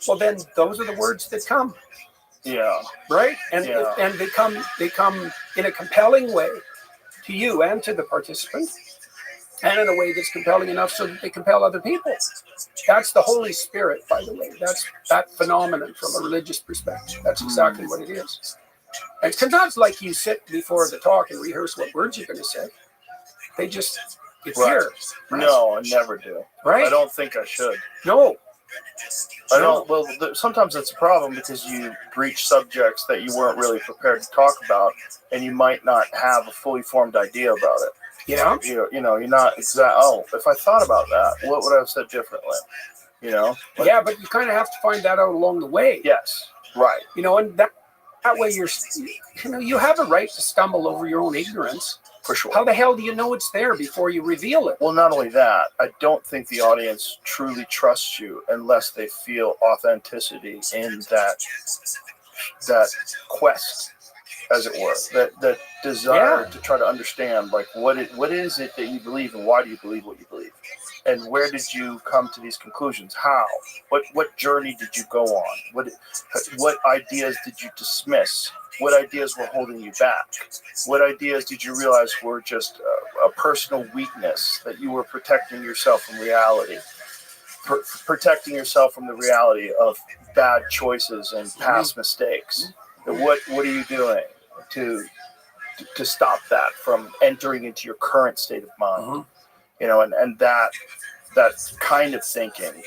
well, then those are the words that come. Yeah. Right? And Yeah. and they come in a compelling way to you and to the participant, and in a way that's compelling enough so that they compel other people. That's the Holy Spirit, by the way. That's that phenomenon from a religious perspective. That's exactly what it is. And it's not like you sit before the talk and rehearse what words you're going to say. They just, it's Right. here. Right? No, I never do. Right? I don't think I should. No. I don't. Well, sometimes it's a problem because you breach subjects that you weren't really prepared to talk about, and you might not have a fully formed idea about it. Yeah. You know, you're not exact. Oh, if I thought about that, what would I have said differently? You know. Like, Yeah, but you kind of have to find that out along the way. Yes. Right. You know, and that way you have a right to stumble over your own ignorance. For sure. How the hell do you know it's there before you reveal it? Well, not only that, I don't think the audience truly trusts you unless they feel authenticity in that quest, as it were, that desire to try to understand, like, what is it that you believe and why do you believe what you believe? And where did you come to these conclusions? How? What journey did you go on? What ideas did you dismiss? What ideas were holding you back? What ideas did you realize were just a personal weakness, that you were protecting yourself from reality? Protecting yourself from the reality of bad choices and past mistakes. What are you doing to stop that from entering into your current state of mind? You know, and that kind of thinking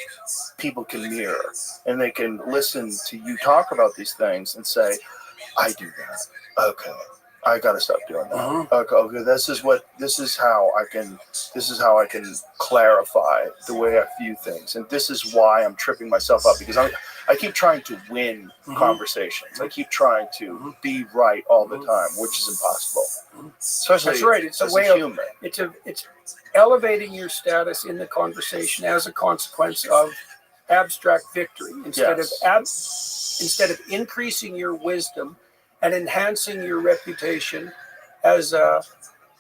people can mirror, and they can listen to you talk about these things and say, I do that. Okay, I gotta stop doing that. Okay, this is how I can clarify the way I view things, and this is why I'm tripping myself up, because I keep trying to win conversations. I keep trying to be right all the time, which is impossible. Especially that's right. It's as a way human. of it's elevating your status in the conversation as a consequence of abstract victory instead of increasing your wisdom and enhancing your reputation as a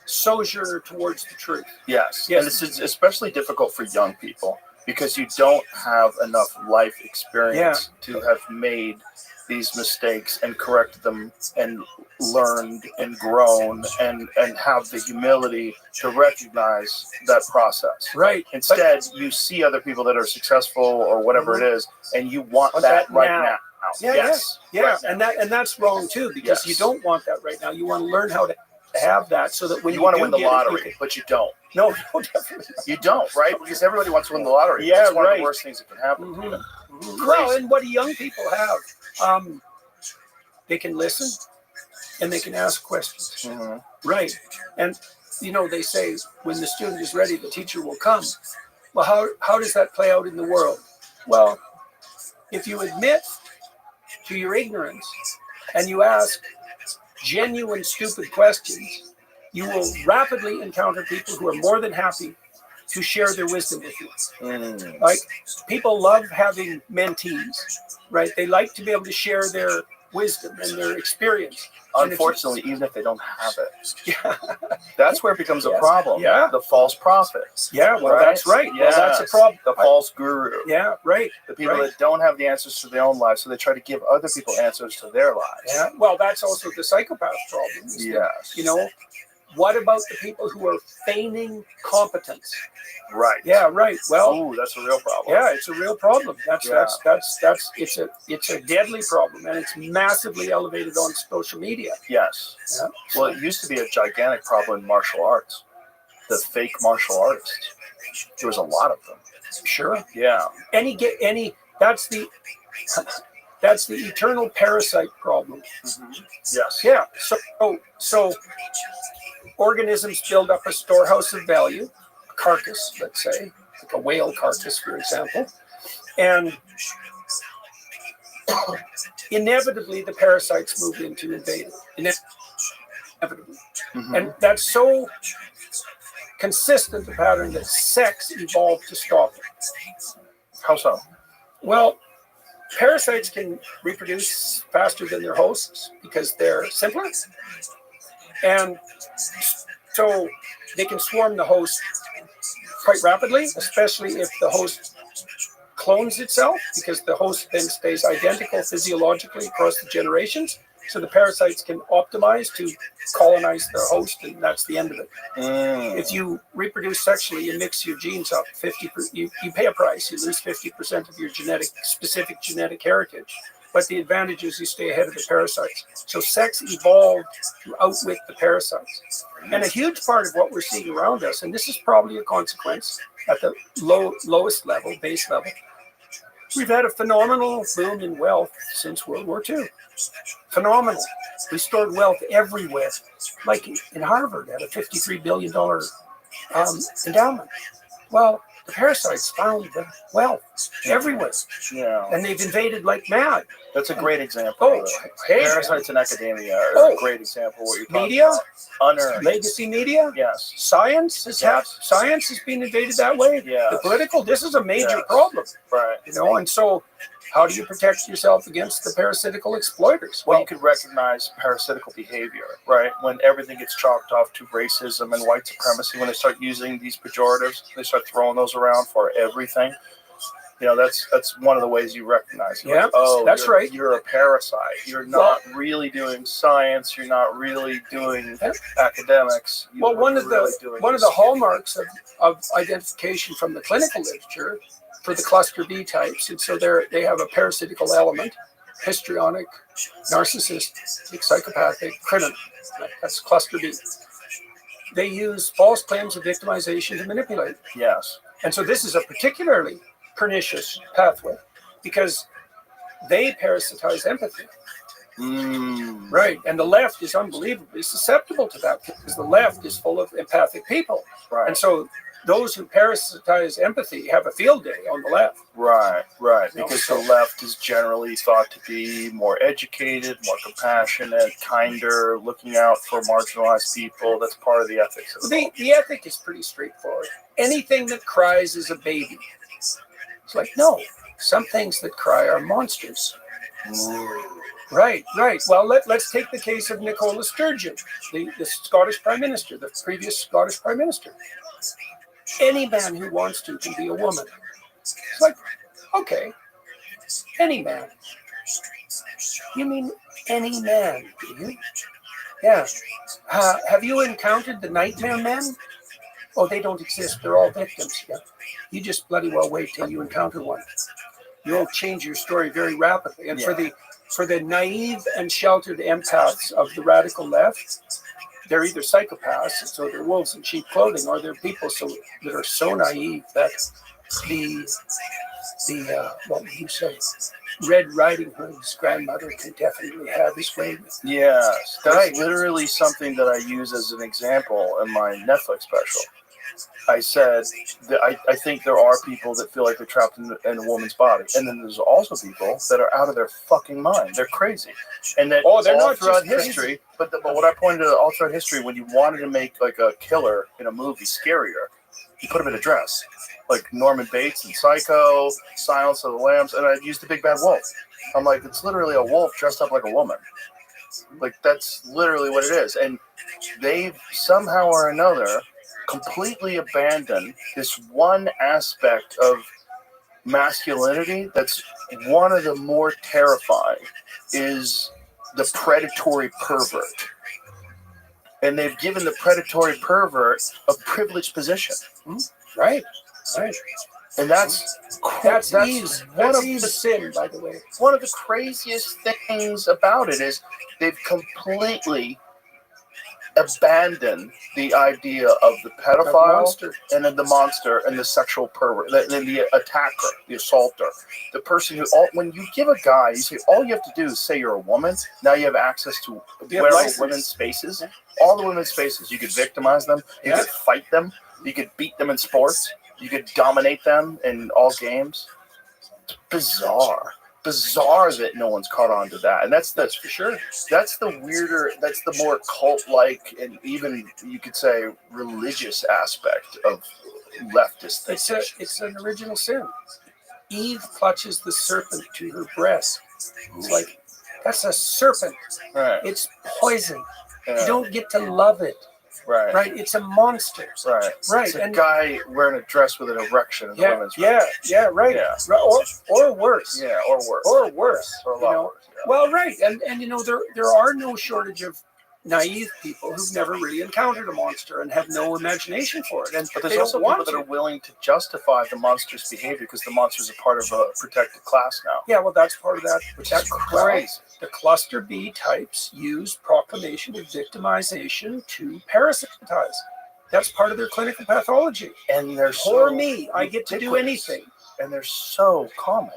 sojourner towards the truth. Yes. And it's especially difficult for young people because you don't have enough life experience to have made these mistakes and corrected them and learned and grown and have the humility to recognize that process. Right. Instead, you see other people that are successful or whatever it is, and you want that right now. Yeah. Right now. And that's wrong too, because you don't want that right now. You want to learn how to have that so that when you want to win the get lottery, but you don't. No, definitely not. You don't, right? Because everybody wants to win the lottery. Yeah, it's one of the worst things that can happen to them. Well, and what do young people have? They can listen and they can ask questions. Right. And, you know, they say when the student is ready, the teacher will come. Well, how does that play out in the world? Well, if you admit to your ignorance and you ask genuine, stupid questions, you will rapidly encounter people who are more than happy to share their wisdom with you. Like, people love having mentees, right? They like to be able to share wisdom and their experience. And Unfortunately, even if they don't have it, yeah, that's where it becomes a Yes. problem. Yeah. The false prophet. yeah, well, that's right. Yes. Well, that's a problem. The false guru. Yeah, right. The people right. that don't have the answers to their own lives, so they try to give other people answers to their lives. Yeah, well, that's also the psychopath problem. is that, Yes. you know, what about the people who are feigning competence? Right. Yeah, right. Well, Ooh, that's a real problem. yeah, it's a real problem. That's Yeah. it's a deadly problem, and it's massively elevated on social media. Yes. Yeah. Well, it used to be a gigantic problem in martial arts. The fake martial artists. There was a lot of them. Sure. Yeah. That's the eternal parasite problem. Yes. Yeah. So organisms build up a storehouse of value, a carcass, let's say, like a whale carcass, for example, and inevitably the parasites move in to invade it. Inevitably. Mm-hmm. And that's so consistent a pattern that sex evolved to stop it. How so? Well, parasites can reproduce faster than their hosts because they're simpler. And so they can swarm the host quite rapidly, especially if the host clones itself, because the host then stays identical physiologically across the generations. So the parasites can optimize to colonize the host, and that's the end of it. If you reproduce sexually, you mix your genes up. You pay a price. You lose 50% of your specific genetic heritage. But the advantage is you stay ahead of the parasites. So sex evolved to outwit the parasites. And a huge part of what we're seeing around us, and this is probably a consequence at the lowest level, base level, we've had a phenomenal boom in wealth since World War II. Phenomenal. We stored wealth everywhere, like in Harvard at a $53 billion endowment. Well, the parasites found the wealth everywhere. Yeah. And they've invaded like mad. That's a great example. Oh, hey, parasites in academia are a great example of what you're talking media, about. Unearned. Legacy media, Yes. science has been invaded that way. Yes. The political, this is a major problem. Right. You know, and so how do you protect yourself against the parasitical exploiters? Well, you could recognize parasitical behavior, right? When everything gets chalked off to racism and white supremacy, when they start using these pejoratives, they start throwing those around for everything. You know, that's one of the ways you recognize it. Yeah, like, oh, that's right. You're a parasite. You're not really doing science. You're not really doing academics. Well, one of the hallmarks of identification from the clinical literature for the cluster B types, and so they have a parasitical element, histrionic, narcissistic, psychopathic, criminal. That's cluster B. They use false claims of victimization to manipulate. Yes. And so this is a particularly pernicious pathway because they parasitize empathy. Right. And the left is unbelievably susceptible to that because the left is full of empathic people. Right. And so those who parasitize empathy have a field day on the left. Right. Because the left is generally thought to be more educated, more compassionate, kinder, looking out for marginalized people. That's part of the ethics. The ethic is pretty straightforward. Anything that cries is a baby. It's like, no, some things that cry are monsters. Right. Well, let's take the case of Nicola Sturgeon, the Scottish Prime Minister, the previous Scottish Prime Minister. Any man who wants to can be a woman. It's like, okay, any man. You mean any man, do you? Yeah. Have you encountered the nightmare men? Oh, they don't exist. They're all victims. Yeah. You just bloody well wait till you encounter one. You'll change your story very rapidly. And for the naive and sheltered empaths of the radical left, they're either psychopaths, so they're wolves in sheep clothing, or they're people that are so naive that what would you say, Red Riding Hood's grandmother can definitely have his way with. Yes, that's literally something that I use as an example in my Netflix special. I said that I think there are people that feel like they're trapped in a woman's body, and then there's also people that are out of their fucking mind. They're crazy, and that they're all not throughout just history. But what I pointed out all throughout history, when you wanted to make like a killer in a movie scarier, you put him in a dress, like Norman Bates in Psycho, Silence of the Lambs, and I'd use the Big Bad Wolf. I'm like, it's literally a wolf dressed up like a woman. Like, that's literally what it is. And they've somehow or another completely abandoned this one aspect of masculinity that's one of the more terrifying, is the predatory pervert. And they've given the predatory pervert a privileged position. Right. Right. And that's Eve's sin, by the way. One of the craziest things about it is they've completely abandoned the idea of the pedophile and then the monster and the sexual pervert, then the attacker, the assaulter, the person who, when you give a guy, you say, all you have to do is say you're a woman. Now you have access to whatever women's spaces, all the women's spaces. You could victimize them. You could fight them. You could beat them in sports. You could dominate them in all games. It's bizarre that no one's caught on to that. And that's for sure. That's the weirder, that's the more cult-like and even, you could say, religious aspect of leftist thinking. It's an original sin. Eve clutches the serpent to her breast. It's like, that's a serpent. Right. It's poison. Yeah. You don't get to love it. Right. Right. It's a monster. Right. Right. It's a guy wearing a dress with an erection in the women's room. Right. Yeah. Or worse. Yeah, or worse. Or worse. Or a lot worse. Yeah. Well, right. And you know, there are no shortage of naive people who've never really encountered a monster and have no imagination for it. But there's also people that are willing to justify the monster's behavior because the monster's a part of a protected class now. Yeah, well, that's part of that. Which is crazy. The cluster B types use proclamation of victimization to parasitize. That's part of their clinical pathology. And they're Poor me, I get to do anything. And they're so common.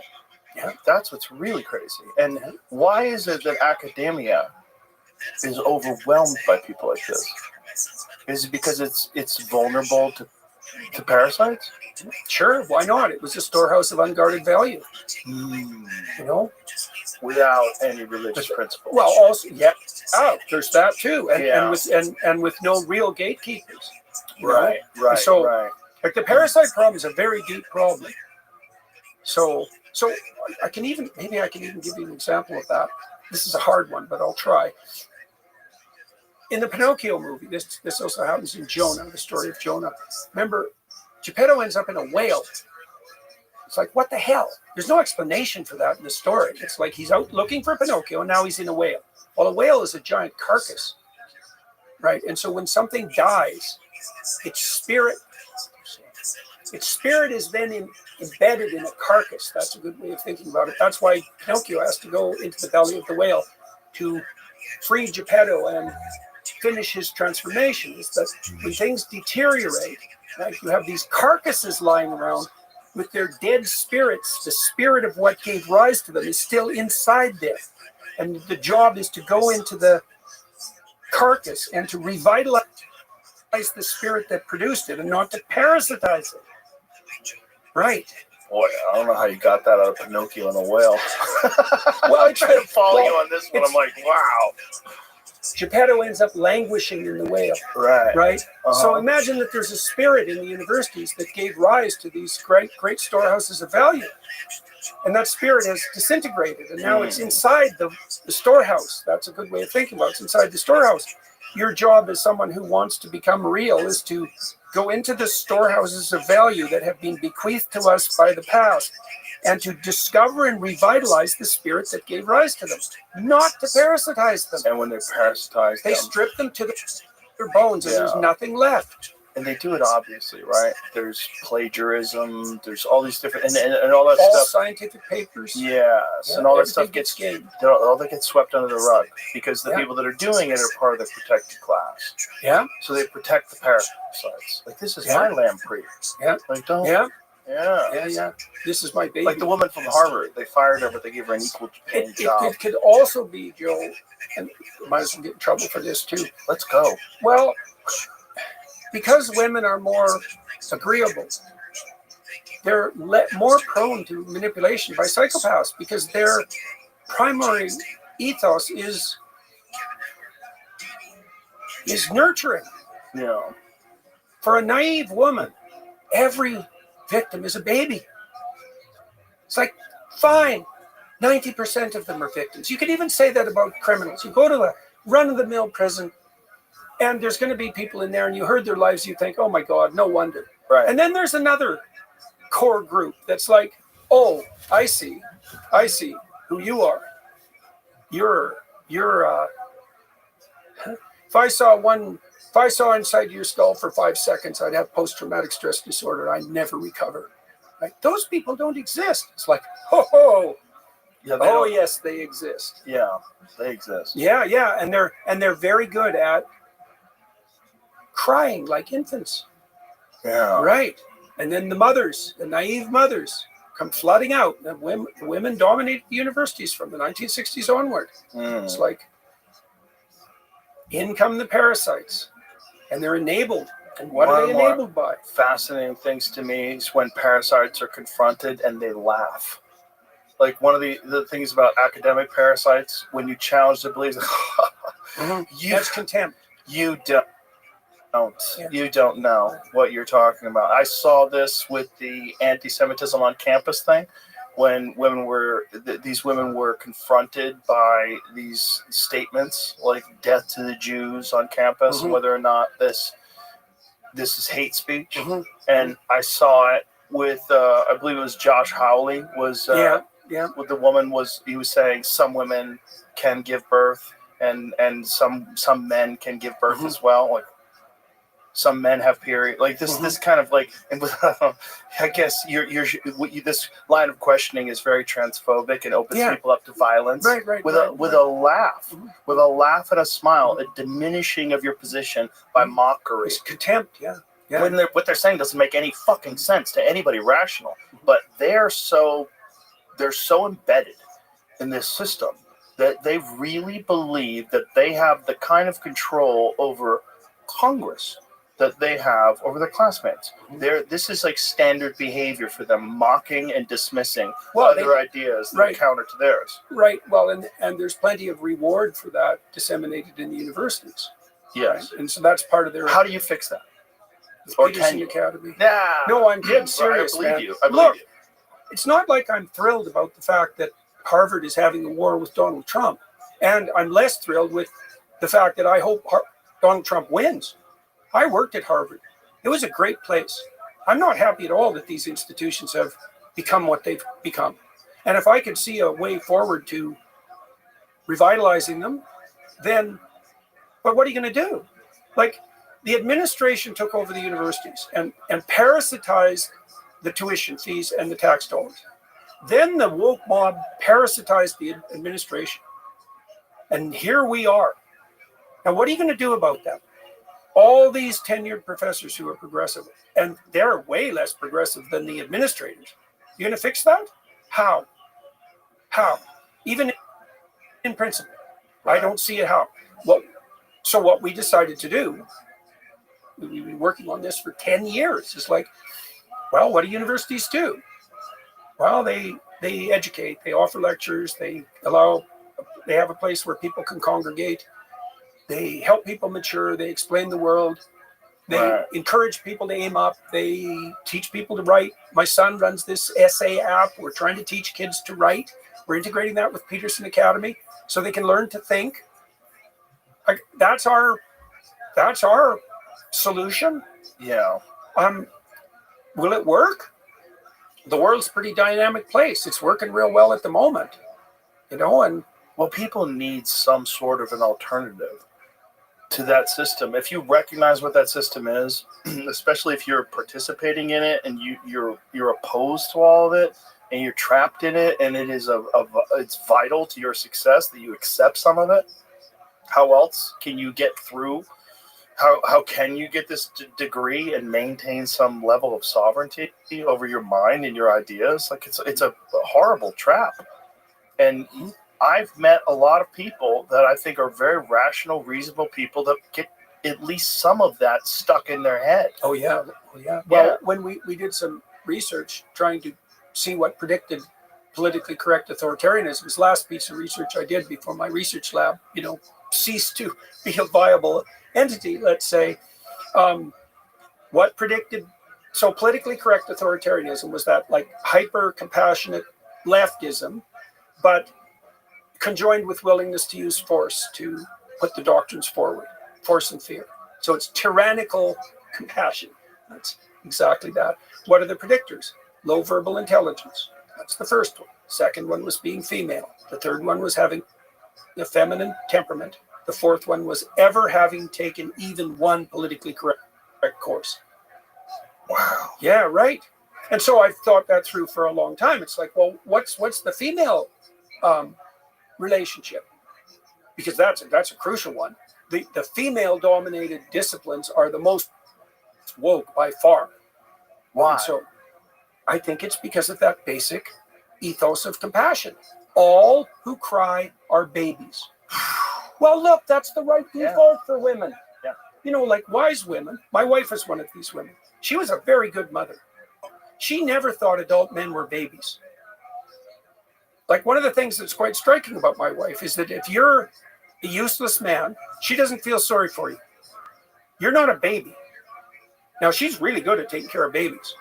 Yeah. That's what's really crazy. And why is it that academia is overwhelmed by people like this? Is it because it's vulnerable to parasites? Sure, why not? It was a storehouse of unguarded value. You know? Without any religious principle. Well, also, there's that too. And with no real gatekeepers. Right. So, like, the parasite problem is a very deep problem. So I can even give you an example of that. This is a hard one, but I'll try. In the Pinocchio movie, this also happens in Jonah, the story of Jonah. Remember, Geppetto ends up in a whale. It's like, what the hell? There's no explanation for that in the story. It's like he's out looking for Pinocchio, and now he's in a whale. Well, a whale is a giant carcass, right? And so when something dies, its spirit is then embedded in a carcass. That's a good way of thinking about it. That's why Pinocchio has to go into the belly of the whale to free Geppetto and finish his transformation. Is that when things deteriorate, right, you have these carcasses lying around with their dead spirits. The spirit of what gave rise to them is still inside there. And the job is to go into the carcass and to revitalize the spirit that produced it and not to parasitize it. Right. Boy, I don't know how you got that out of Pinocchio and a whale. Well, I tried to follow you on this one. I'm like, wow. Geppetto ends up languishing in the whale. Right. So imagine that there's a spirit in the universities that gave rise to these great storehouses of value. And that spirit has disintegrated, and now it's inside the storehouse. That's a good way of thinking about it. It's inside the storehouse. Your job as someone who wants to become real is to go into the storehouses of value that have been bequeathed to us by the past and to discover and revitalize the spirit that gave rise to them, not to parasitize them. And when they parasitize they strip them to their bones, and there's nothing left. And they do it obviously, right? There's plagiarism, there's all these different, and all that stuff. All scientific papers. Yes, and all that stuff gets all that gets swept under the rug because the people that are doing it are part of the protected class. Yeah. So they protect the parasites. Like, this is my lamprey. Yeah. Like, don't. Yeah. Yeah. This is my baby. Like the woman from Harvard, they fired her, but they gave her an equal paying job. It could also be, Joe, and might as well get in trouble for this too. Let's go. Well, because women are more agreeable, they're more prone to manipulation by psychopaths because their primary ethos is nurturing. Yeah. For a naive woman, every victim is a baby. It's like, fine, 90% of them are victims. You could even say that about criminals. You go to a run-of-the-mill prison, and there's going to be people in there, and you heard their lives, you think, oh my God, no wonder. Right. And then there's another core group that's like, oh, I see who you are. You're if I saw inside your skull for 5 seconds, I'd have post-traumatic stress disorder. I'd never recover. Right? Those people don't exist. It's like, ho. Yeah, oh yes, they exist. Yeah, they exist. Yeah, and they're very good at crying like infants. Yeah. Right. And then the naive mothers, come flooding out. The women dominated the universities from the 1960s onward. It's like, in come the parasites, and they're enabled. And what are they enabled by? Fascinating things to me is when parasites are confronted and they laugh. Like one of the things about academic parasites, when you challenge their beliefs, That's contempt. You don't know what you're talking about. I saw this with the anti-Semitism on campus thing, when these women were confronted by these statements like "death to the Jews" on campus, and whether or not this is hate speech. And I saw it with I believe it was Josh Howley was with the woman he was saying some women can give birth and some men can give birth as well, like some men have period, like this kind of like, and I guess this line of questioning is very transphobic and opens people up to violence. Right. With a laugh and a smile, a diminishing of your position by mockery. It's contempt, yeah. When what they're saying doesn't make any fucking sense to anybody rational, but they're so embedded in this system that they really believe that they have the kind of control over Congress that they have over their classmates. This is like standard behavior for them, mocking and dismissing other ideas that are counter to theirs. Right. Well, and there's plenty of reward for that disseminated in the universities. Yes. Right? And so that's part of their... How do you fix that? Or can you? Academy. Nah. No, I'm being serious, I believe man. you. I believe you. It's not like I'm thrilled about the fact that Harvard is having a war with Donald Trump. And I'm less thrilled with the fact that I hope Donald Trump wins. I worked at Harvard. It was a great place. I'm not happy at all that these institutions have become what they've become. And if I could see a way forward to revitalizing them, then, but what are you going to do? Like, the administration took over the universities and parasitized the tuition fees and the tax dollars. Then the woke mob parasitized the administration. And here we are. Now, what are you going to do about that? All these tenured professors who are progressive, and they're way less progressive than the administrators. You're going to fix that? How? Even in principle. I don't see it how. So what we decided to do, we've been working on this for 10 years. It's like, well, what do universities do? Well, they educate, they offer lectures, they have a place where people can congregate. They help people mature. They explain the world. They encourage people to aim up. They teach people to write. My son runs this essay app. We're trying to teach kids to write. We're integrating that with Peterson Academy so they can learn to think. That's our solution. Yeah. Will it work? The world's a pretty dynamic place. It's working real well at the moment. And well, people need some sort of an alternative to that system. If you recognize what that system is, especially if you're participating in it and you're opposed to all of it and you're trapped in it and it is it's vital to your success that you accept some of it, how else can you get through? How can you get this degree and maintain some level of sovereignty over your mind and your ideas? Like it's a horrible trap. And I've met a lot of people that I think are very rational, reasonable people that get at least some of that stuck in their head. Oh, yeah. Well, when we did some research trying to see what predicted politically correct authoritarianism, this last piece of research I did before my research lab, ceased to be a viable entity, let's say, what predicted, so politically correct authoritarianism was that like hyper compassionate leftism but conjoined with willingness to use force to put the doctrines forward, force and fear. So it's tyrannical compassion. That's exactly that. What are the predictors? Low verbal intelligence. That's the first one. Second one was being female. The third one was having a feminine temperament. The fourth one was ever having taken even one politically correct course. Wow. Yeah, right. And so I've thought that through for a long time. It's like, well, what's the female relationship? Because that's a crucial one. The female-dominated disciplines are the most woke by far. Why? And so I think it's because of that basic ethos of compassion. All who cry are babies. Well, look, that's the right default for women. Yeah. You know, like wise women. My wife is one of these women. She was a very good mother. She never thought adult men were babies. Like one of the things that's quite striking about my wife is that if you're a useless man, she doesn't feel sorry for you. You're not a baby. Now, she's really good at taking care of babies.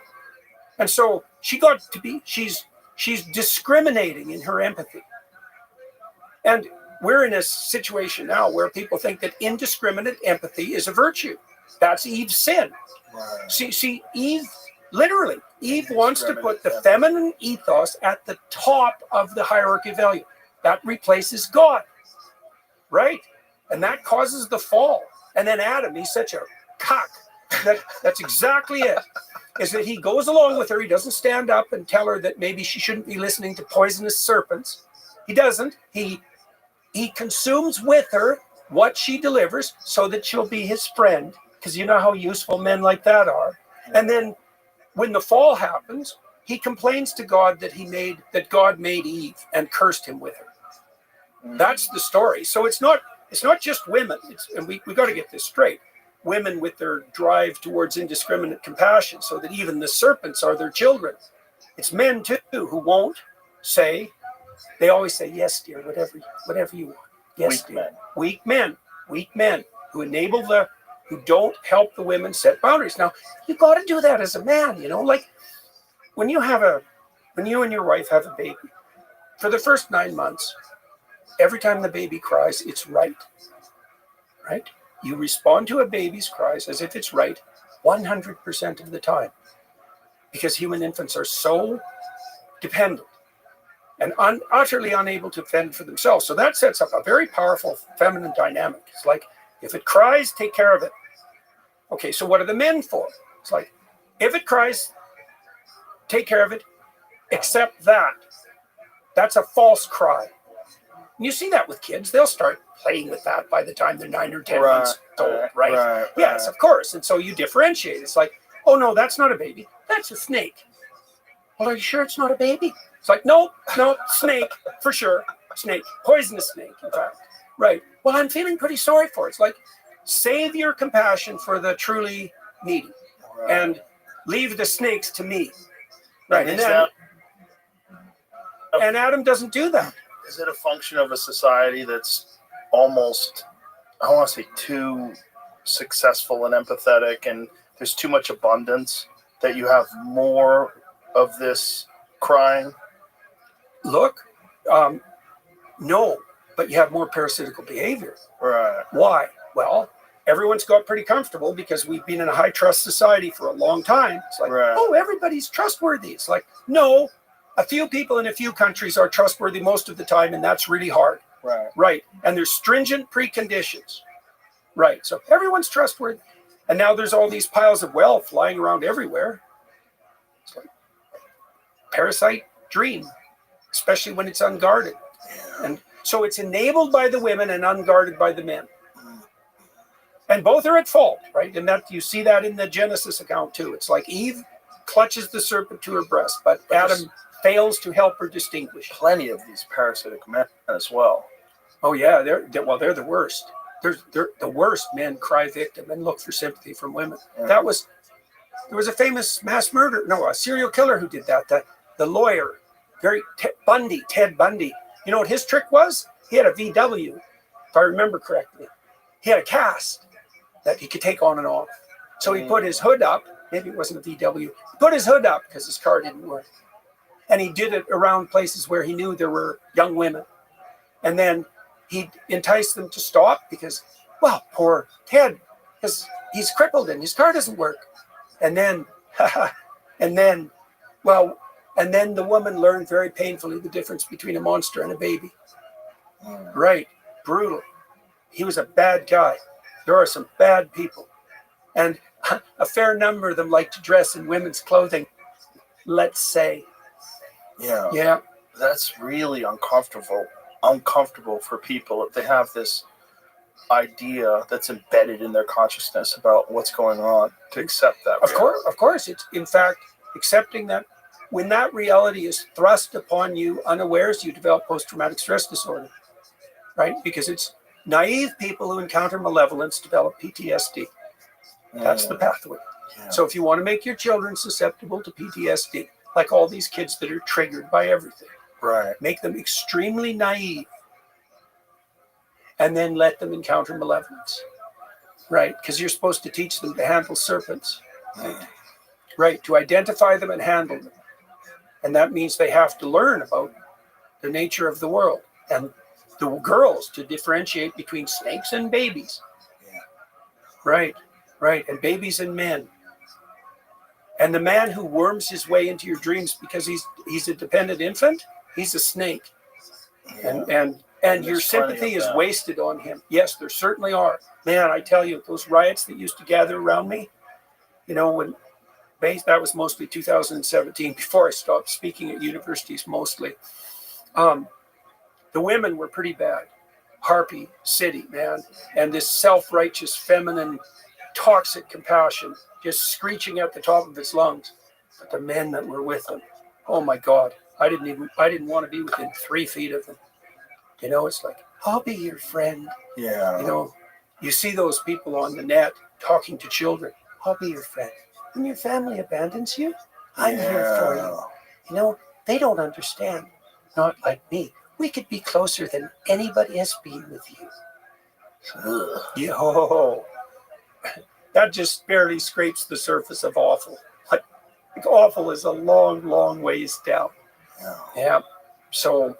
And so she got to be, she's discriminating in her empathy. And we're in a situation now where people think that indiscriminate empathy is a virtue. That's Eve's sin. Right. See, Eve, literally, Eve wants to put the feminine ethos at the top of the hierarchy of value. That replaces God, right? And that causes the fall. And then Adam, he's such a cock. That's exactly it. Is that he goes along with her. He doesn't stand up and tell her that maybe she shouldn't be listening to poisonous serpents. He doesn't. He consumes with her what she delivers so that she'll be his friend. Because you know how useful men like that are. And then when the fall happens, he complains to God that God made Eve and cursed him with her. That's the story. So it's not just women. And we got to get this straight. Women with their drive towards indiscriminate compassion so that even the serpents are their children. It's men too who won't say, they always say, yes, dear, whatever you want. Yes, dear. Weak men who who don't help the women set boundaries. Now, you got to do that as a man, you know, like when you and your wife have a baby, for the first 9 months, every time the baby cries, it's right. Right? You respond to a baby's cries as if it's right 100% of the time, because human infants are so dependent and utterly unable to fend for themselves. So that sets up a very powerful feminine dynamic. It's like, if it cries, take care of it. Okay, so what are the men for? It's like, if it cries, take care of it, except that. That's a false cry. And you see that with kids. They'll start playing with that by the time they're 9 or 10 months old, right? Yes, of course. And so you differentiate. It's like, oh, no, that's not a baby. That's a snake. Well, are you sure it's not a baby? It's like, no, snake, for sure. Snake, poisonous snake, in fact. Right. Well, I'm feeling pretty sorry for it. It's like, save your compassion for the truly needy and leave the snakes to me. Right. And Adam doesn't do that. Is it a function of a society that's almost, I don't want to say too successful and empathetic, and there's too much abundance that you have more of this crying? Look, no, but you have more parasitical behavior. Right. Why? Well, everyone's got pretty comfortable because we've been in a high trust society for a long time. It's like, oh, everybody's trustworthy. It's like, no, a few people in a few countries are trustworthy most of the time, and that's really hard. Right. And there's stringent preconditions. Right. So everyone's trustworthy. And now there's all these piles of wealth flying around everywhere. It's like parasite dream, especially when it's unguarded. And so it's enabled by the women and unguarded by the men. And both are at fault, right? And that you see that in the Genesis account too. It's like Eve clutches the serpent to her breast, but Adam fails to help her distinguish. Plenty of these parasitic men as well. Oh yeah, they're the worst. They're the worst. Men cry victim and look for sympathy from women. Yeah. There was a famous a serial killer who did that. The lawyer, Ted Bundy. You know what his trick was? He had a VW, if I remember correctly. He had a cast that he could take on and off. So he put his hood up. Maybe it wasn't a VW. He put his hood up because his car didn't work. And he did it around places where he knew there were young women. And then he'd entice them to stop because, well, poor Ted, he's crippled and his car doesn't work. And then, and then the woman learned very painfully the difference between a monster and a baby. Right, brutal. He was a bad guy. There are some bad people. And a fair number of them like to dress in women's clothing, let's say. Yeah. Yeah. That's really uncomfortable for people if they have this idea that's embedded in their consciousness about what's going on, to accept that. Of course. It's, in fact, accepting that when that reality is thrust upon you unawares, you develop post-traumatic stress disorder, right? Because it's naive people who encounter malevolence develop PTSD. That's the pathway. Yeah. So if you want to make your children susceptible to PTSD, like all these kids that are triggered by everything, right, make them extremely naive and then let them encounter malevolence, right? Because you're supposed to teach them to handle serpents, right? To identify them and handle them. And that means they have to learn about the nature of the world, and the girls to differentiate between snakes and babies. Yeah. Right, and babies and men. And the man who worms his way into your dreams because he's a dependent infant, he's a snake. Yeah. And your sympathy is wasted on him. Yes, there certainly are. Man, I tell you, those riots that used to gather around me, you know, when that was mostly 2017, before I stopped speaking at universities mostly. The women were pretty bad. Harpy City, man. And this self-righteous, feminine, toxic compassion just screeching at the top of its lungs. But the men that were with them, oh my God, I didn't want to be within 3 feet of them. You know, it's like, I'll be your friend. Yeah. You know, you see those people on the net talking to children. I'll be your friend. When your family abandons you, I'm here for you. You know, they don't understand. Not like me. We could be closer than anybody has been with you. Yo, that just barely scrapes the surface of awful. Like awful is a long, long ways down. Yeah. So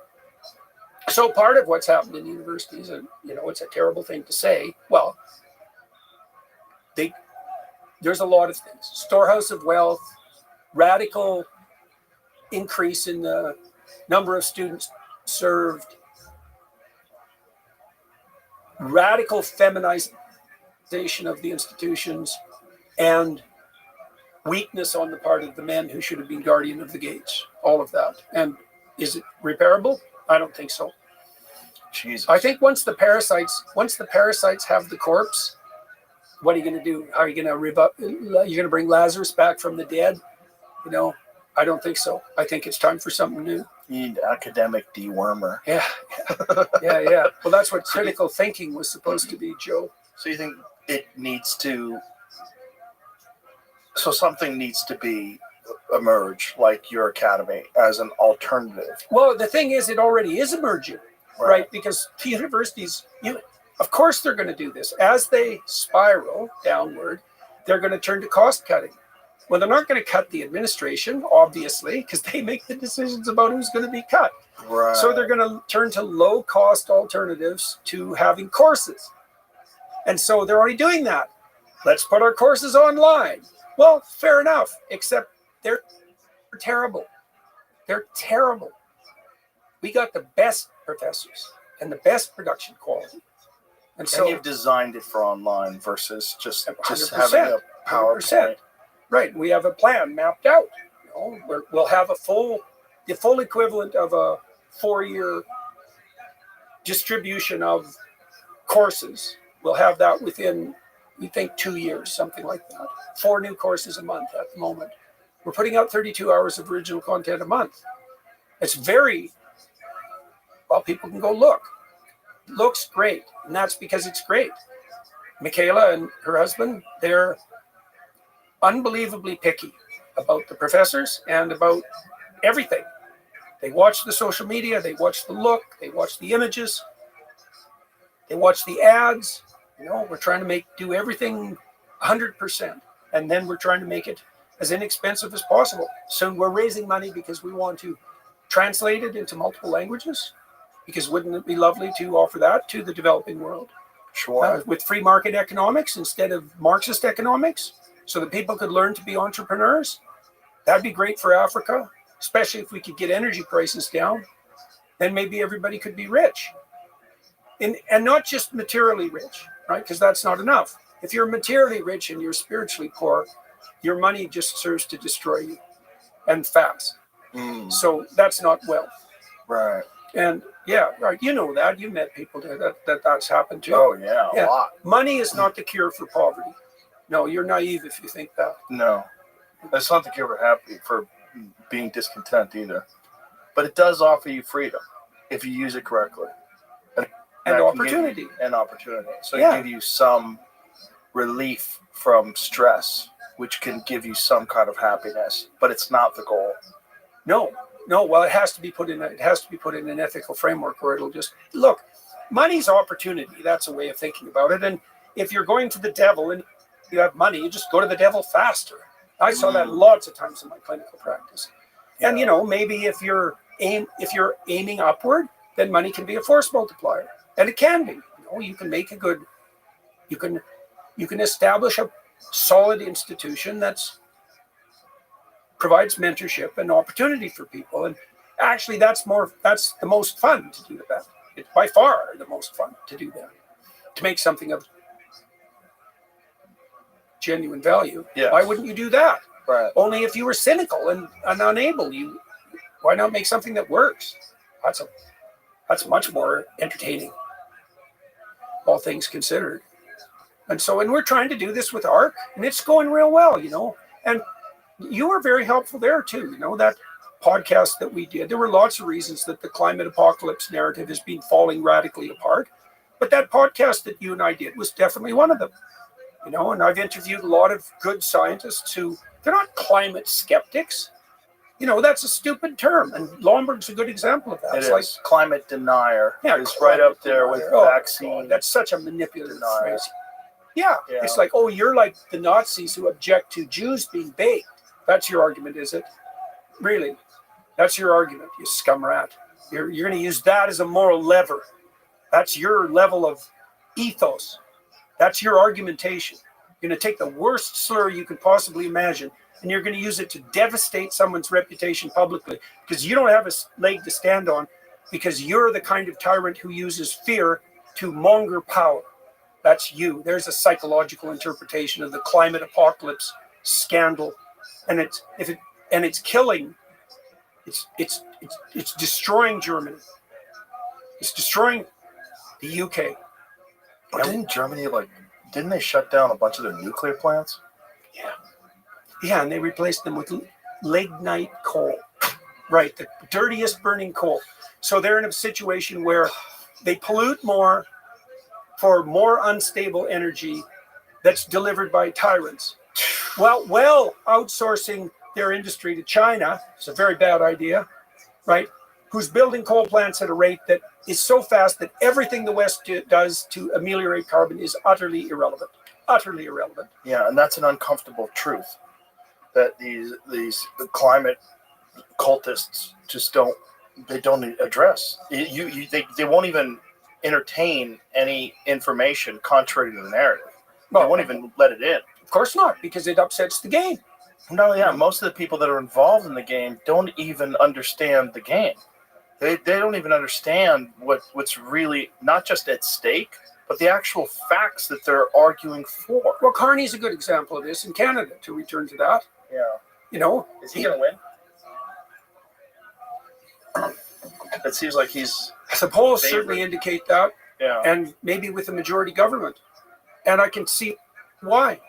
part of what's happened in universities, and you know, it's a terrible thing to say. Well, there's a lot of things. Storehouse of wealth, radical increase in the number of students served, radical feminization of the institutions, and weakness on the part of the men who should have been guardian of the gates. All of that. And is it repairable? I don't think so. Jesus. I think once the parasites have the corpse, what are you going to do? Are you going to you're going to bring Lazarus back from the dead? You know, I don't think so. I think it's time for something new. You need academic dewormer. Yeah. Yeah. Well, that's what critical thinking was supposed to be, Joe. So you think it needs to, so something needs to emerge, like your academy, as an alternative? Well, the thing is, it already is emerging, right? Because the universities, of course they're going to do this. As they spiral downward, they're going to turn to cost cutting. Well, they're not going to cut the administration, obviously, because they make the decisions about who's going to be cut. Right. So they're going to turn to low-cost alternatives to having courses. And so they're already doing that. Let's put our courses online. Well, fair enough, except they're terrible. They're terrible. We got the best professors and the best production quality. And so you've designed it for online versus just 100%, having a PowerPoint. 100%. Right, we have a plan mapped out. You know, we'll have the full equivalent of a 4-year distribution of courses. We'll have that within, we think, 2 years, something like that. 4 new courses a month at the moment. We're putting out 32 hours of original content a month. It's very, well, people can go look. It looks great, and that's because it's great. Michaela and her husband, they're unbelievably picky about the professors and about everything. They watch the social media, they watch the look, they watch the images, they watch the ads. You know, we're trying to do everything 100%, and then we're trying to make it as inexpensive as possible. So we're raising money because we want to translate it into multiple languages, because wouldn't it be lovely to offer that to the developing world? Sure. With free market economics instead of Marxist economics, so that people could learn to be entrepreneurs. That'd be great for Africa, especially if we could get energy prices down. Then maybe everybody could be rich. And not just materially rich, right? Because that's not enough. If you're materially rich and you're spiritually poor, your money just serves to destroy you, and fast. So that's not wealth. Right. And yeah, right. You know that. You met people that's happened to. Oh, yeah, a lot. Money is not the cure for poverty. No, you're naive if you think that. No. That's not the cure for being discontent either. But it does offer you freedom if you use it correctly. And opportunity. And opportunity. So it gives you some relief from stress, which can give you some kind of happiness, but it's not the goal. No. Well, it has to be put in an ethical framework, or it'll just look. Money's opportunity. That's a way of thinking about it. And if you're going to the devil and you have money, you just go to the devil faster. I saw that lots of times in my clinical practice. Yeah. And maybe if you're aiming upward, then money can be a force multiplier. And it can be. You can make you can establish a solid institution that's provides mentorship and opportunity for people. And actually that's the most fun to do that. It's by far the most fun to do that. To make something of genuine value. Yes. Why wouldn't you do that? Right. Only if you were cynical and unable, why not make something that works? That's much more entertaining, all things considered. And we're trying to do this with art, and it's going real well, And you were very helpful there too. That podcast that we did, there were lots of reasons that the climate apocalypse narrative has been falling radically apart. But that podcast that you and I did was definitely one of them. And I've interviewed a lot of good scientists who, they're not climate skeptics. That's a stupid term. And Lomberg's a good example of that. It's like climate denier. Yeah, it's right up there with vaccine. God, that's such a manipulative phrase. Yeah, it's like, you're like the Nazis who object to Jews being baked. That's your argument, is it? Really? That's your argument, you scum rat. You're going to use that as a moral lever. That's your level of ethos. That's your argumentation. You're going to take the worst slur you could possibly imagine, and you're going to use it to devastate someone's reputation publicly, because you don't have a leg to stand on, because you're the kind of tyrant who uses fear to monger power. That's you. There's a psychological interpretation of the climate apocalypse scandal, and it's killing. It's destroying Germany. It's destroying the UK. But didn't Germany didn't they shut down a bunch of their nuclear plants? Yeah, and they replaced them with lignite coal. Right, the dirtiest burning coal. So they're in a situation where they pollute more for more unstable energy that's delivered by tyrants. Well, outsourcing their industry to China, it's a very bad idea, right? Who's building coal plants at a rate that is so fast that everything the West does to ameliorate carbon is utterly irrelevant. Utterly irrelevant. Yeah, and that's an uncomfortable truth that these climate cultists just don't address. They won't even entertain any information contrary to the narrative. They won't even let it in. Of course not, because it upsets the game. No, yeah, most of the people that are involved in the game don't even understand the game. They don't even understand what's really not just at stake, but the actual facts that they're arguing for. Well, Carney's a good example of this in Canada, to return to that. Yeah. Is he going to win? It seems like he's... The polls certainly indicate that. Yeah. And maybe with a majority government. And I can see why.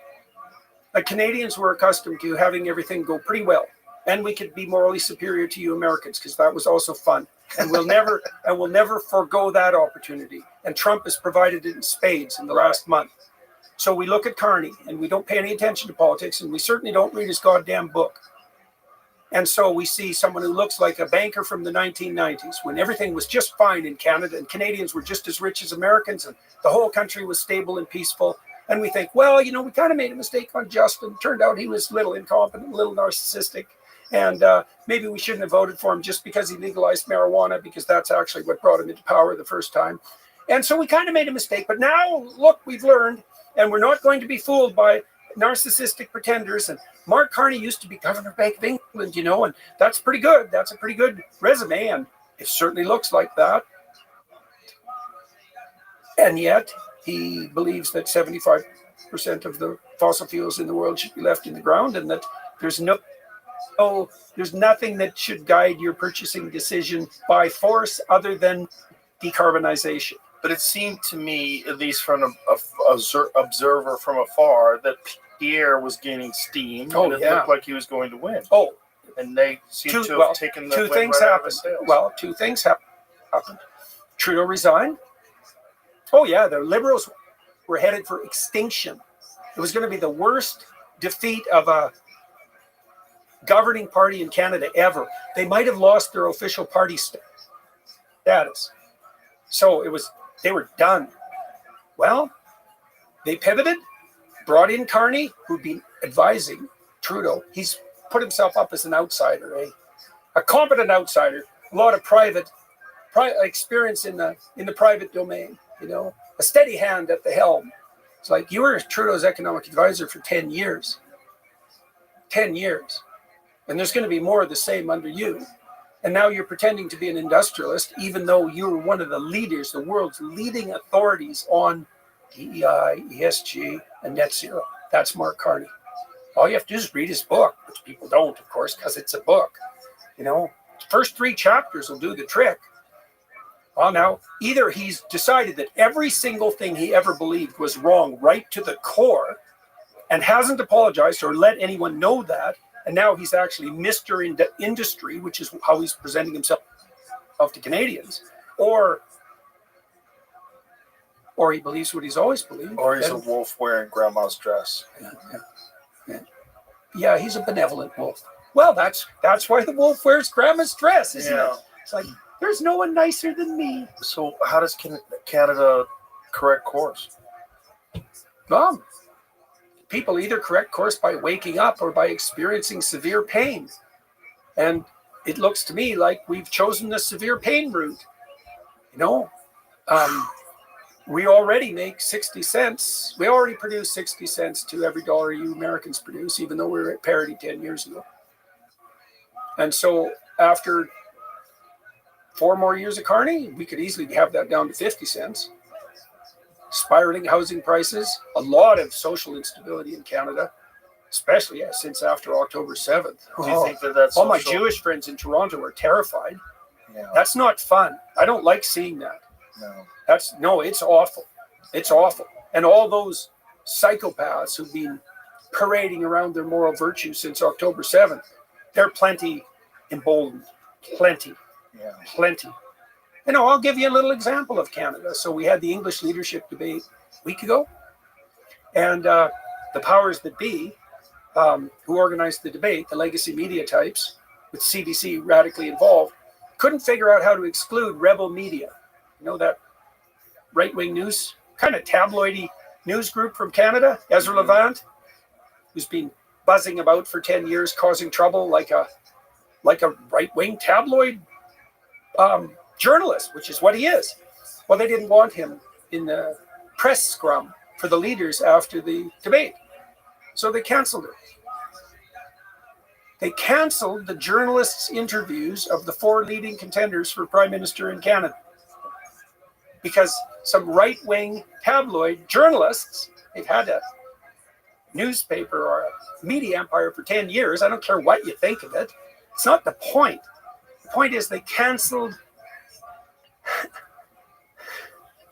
Like, Canadians were accustomed to having everything go pretty well. And we could be morally superior to you Americans, because that was also fun. And we'll never forego that opportunity. And Trump has provided it in spades in the last month. So we look at Carney, and we don't pay any attention to politics, and we certainly don't read his goddamn book. And so we see someone who looks like a banker from the 1990s, when everything was just fine in Canada, and Canadians were just as rich as Americans, and the whole country was stable and peaceful. And we think, well, we kind of made a mistake on Justin. Turned out he was a little incompetent, a little narcissistic. And maybe we shouldn't have voted for him just because he legalized marijuana, because that's actually what brought him into power the first time. And so we kind of made a mistake. But now, look, we've learned, and we're not going to be fooled by narcissistic pretenders. And Mark Carney used to be Governor of Bank of England, and that's pretty good. That's a pretty good resume, and it certainly looks like that. And yet, he believes that 75% of the fossil fuels in the world should be left in the ground, and that there's nothing that should guide your purchasing decision by force other than decarbonization. But it seemed to me, at least from an observer from afar, that Pierre was gaining steam, and it looked like he was going to win. Oh, and they seem to have taken the win right out of his sails. Well, two things happened. Trudeau resigned. Oh yeah, the Liberals were headed for extinction. It was going to be the worst defeat of a governing party in Canada ever. They might have lost their official party status. So they were done. Well, they pivoted, brought in Carney, who'd been advising Trudeau. He's put himself up as an outsider, a competent outsider, a lot of private experience in the private domain. A steady hand at the helm. It's like you were Trudeau's economic advisor for 10 years. 10 years. And there's going to be more of the same under you. And now you're pretending to be an industrialist, even though you're one of the leaders, the world's leading authorities on DEI, ESG, and net zero. That's Mark Carney. All you have to do is read his book, which people don't, of course, because it's a book. The first 3 chapters will do the trick. Well, now, either he's decided that every single thing he ever believed was wrong right to the core and hasn't apologized or let anyone know that, and now he's actually Mr. Industry, which is how he's presenting himself to Canadians, or he believes what he's always believed. Or he's a wolf wearing grandma's dress. Yeah, he's a benevolent wolf. Well, that's why the wolf wears grandma's dress, isn't it? It's like, there's no one nicer than me. So how does Canada correct course? People either correct course by waking up or by experiencing severe pain. And it looks to me like we've chosen the severe pain route. We already make 60 cents. We already produce 60 cents to every dollar you Americans produce, even though we were at parity 10 years ago. And so after 4 more years of Carney, we could easily have that down to 50 cents. Spiraling housing prices, a lot of social instability in Canada, especially since after October 7th. Do you think that's all my Jewish friends in Toronto are terrified? Yeah. That's not fun. I don't like seeing that. No. It's awful. It's awful. And all those psychopaths who've been parading around their moral virtue since October 7th, they're plenty emboldened. Plenty. I'll give you a little example of Canada. So we had the English leadership debate a week ago, and the powers that be who organized the debate, the legacy media types, with CBC radically involved, couldn't figure out how to exclude rebel media. That right-wing news, kind of tabloidy news group from Canada, Ezra Levant, who's been buzzing about for 10 years, causing trouble like a right-wing tabloid journalist, which is what he is. Well, they didn't want him in the press scrum for the leaders after the debate. So they canceled it. They canceled the journalists' interviews of the 4 leading contenders for Prime Minister in Canada. Because some right-wing tabloid journalists, they've had a newspaper or a media empire for 10 years. I don't care what you think of it. It's not the point. The point is they canceled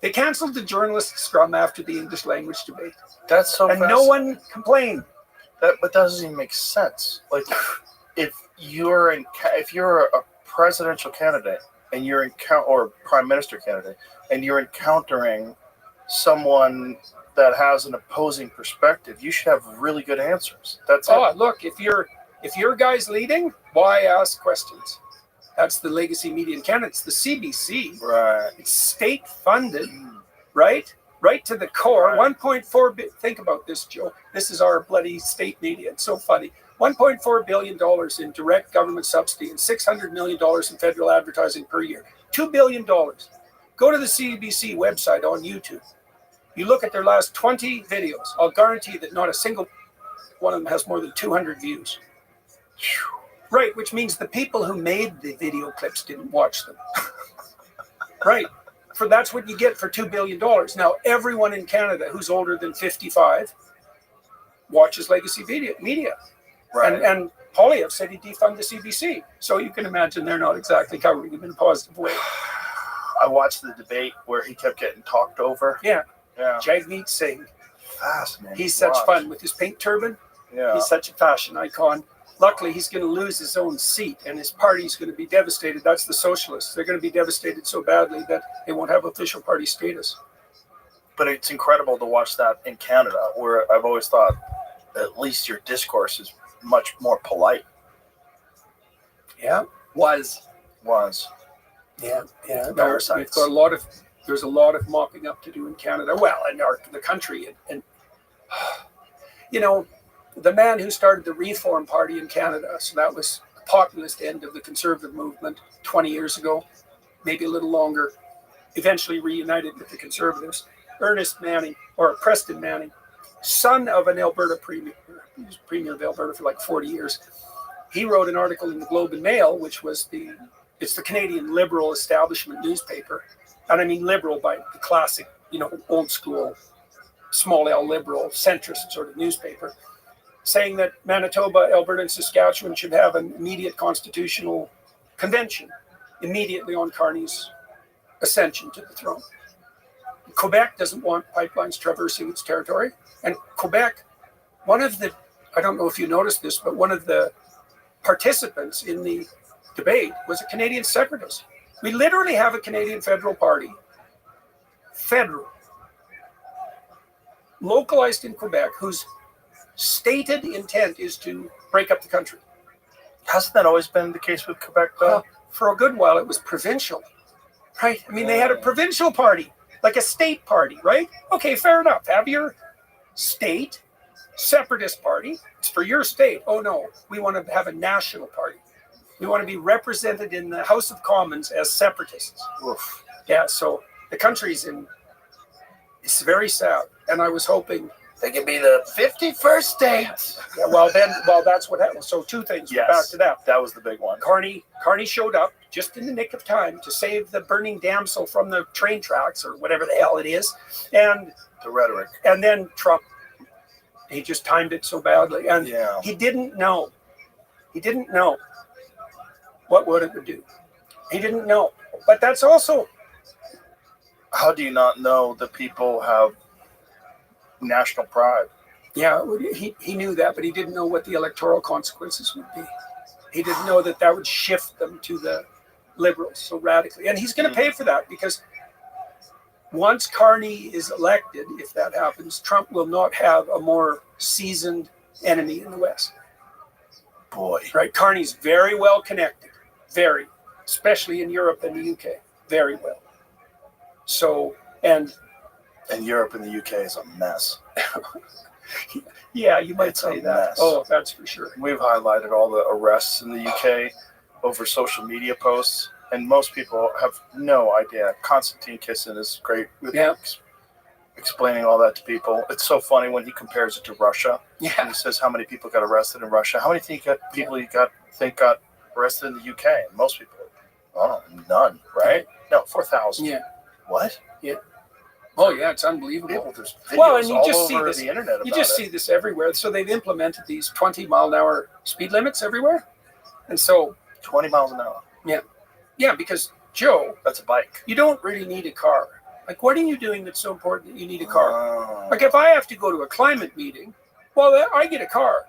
the journalist scrum after the English language debate. That's so and no one complained. But that doesn't even make sense. Like, if you're a presidential candidate and or prime minister candidate and you're encountering someone that has an opposing perspective, you should have really good answers. Look, if your guy's leading, why ask questions? That's the legacy media in Canada. It's the CBC. Right. It's state funded, right? right to the core. 1.4 think about this, Joe. This is our bloody state media. It's so funny. $1.4 billion in direct government subsidy and $600 million in federal advertising per year. $2 billion. Go to the CBC website on YouTube. You look at their last 20 videos. I'll guarantee that not a single one of them has more than 200 views. Right, which means the people who made the video clips didn't watch them. Right. That's what you get for $2 billion. Now, everyone in Canada who's older than 55 watches legacy media. Right. And Polyev said he defunded the CBC. So you can imagine they're not exactly covering him in a positive way. I watched the debate where he kept getting talked over. Yeah. Yeah. Jagmeet Singh. Fascinating. He's such fun with his pink turban. Yeah. He's such a fashion icon. Luckily, he's going to lose his own seat, and his party's going to be devastated. That's the socialists. They're going to be devastated so badly that they won't have official party status. But it's incredible to watch that in Canada, where I've always thought at least your discourse is much more polite. Yeah, was. Yeah. Parasites. We've got there's a lot of mopping up to do in Canada. Well, in the country, and you know. The man who started the Reform Party in Canada, so that was the populist end of the conservative movement 20 years ago, maybe a little longer, eventually reunited with the Conservatives. Ernest Manning, or Preston Manning, son of an Alberta premier, he was premier of Alberta for like 40 years. He wrote an article in the Globe and Mail, which was it's the Canadian liberal establishment newspaper. And I mean liberal by the classic, old school, small L liberal, centrist sort of newspaper, saying that Manitoba, Alberta, and Saskatchewan should have an immediate constitutional convention immediately on Carney's ascension to the throne. Quebec doesn't want pipelines traversing its territory. And Quebec, I don't know if you noticed this, but one of the participants in the debate was a Canadian separatist. We literally have a Canadian federal party, localized in Quebec, whose stated intent is to break up the country. Hasn't that always been the case with Quebec, though? For a good while, it was provincial, right? I mean, they had a provincial party, like a state party, right? Okay, fair enough. Have your state separatist party. It's for your state. Oh, no, we want to have a national party. We want to be represented in the House of Commons as separatists. Oof. Yeah, so the country's it's very sad. And I was hoping they could be the 51st state. Yeah, well, that's what happened. So two things. Yes, back to that. That was the big one. Carney showed up just in the nick of time to save the burning damsel from the train tracks or whatever the hell it is. And the rhetoric. And then Trump, he just timed it so badly. And he didn't know. He didn't know what it would do. He didn't know. But that's also... How do you not know that people have national pride? Yeah, he knew that, but he didn't know what the electoral consequences would be. He didn't know that would shift them to the Liberals so radically. And he's going to pay for that, because once Carney is elected, if that happens, Trump will not have a more seasoned enemy in the West. Boy. Right? Carney's very well connected. Very. Especially in Europe and the UK. Very well. So, and Europe and the UK is a mess. Yeah, you might say that. Mess. Oh, that's for sure. We've highlighted all the arrests in the UK over social media posts, and most people have no idea. Konstantin Kisin is great with explaining all that to people. It's so funny when he compares it to Russia. Yeah. And he says how many people got arrested in Russia. How many people you think got arrested in the UK? And most people, none, right? No, 4,000. Yeah. What? Yeah. Oh yeah, it's unbelievable. There's videos you all just over see this. the internet. You just see this everywhere. So they've implemented these 20-mile-an-hour speed limits everywhere, and so 20 miles an hour. Yeah, because Joe, that's a bike. You don't really need a car. Like, what are you doing that's so important that you need a car? Like, if I have to go to a climate meeting, well, I get a car.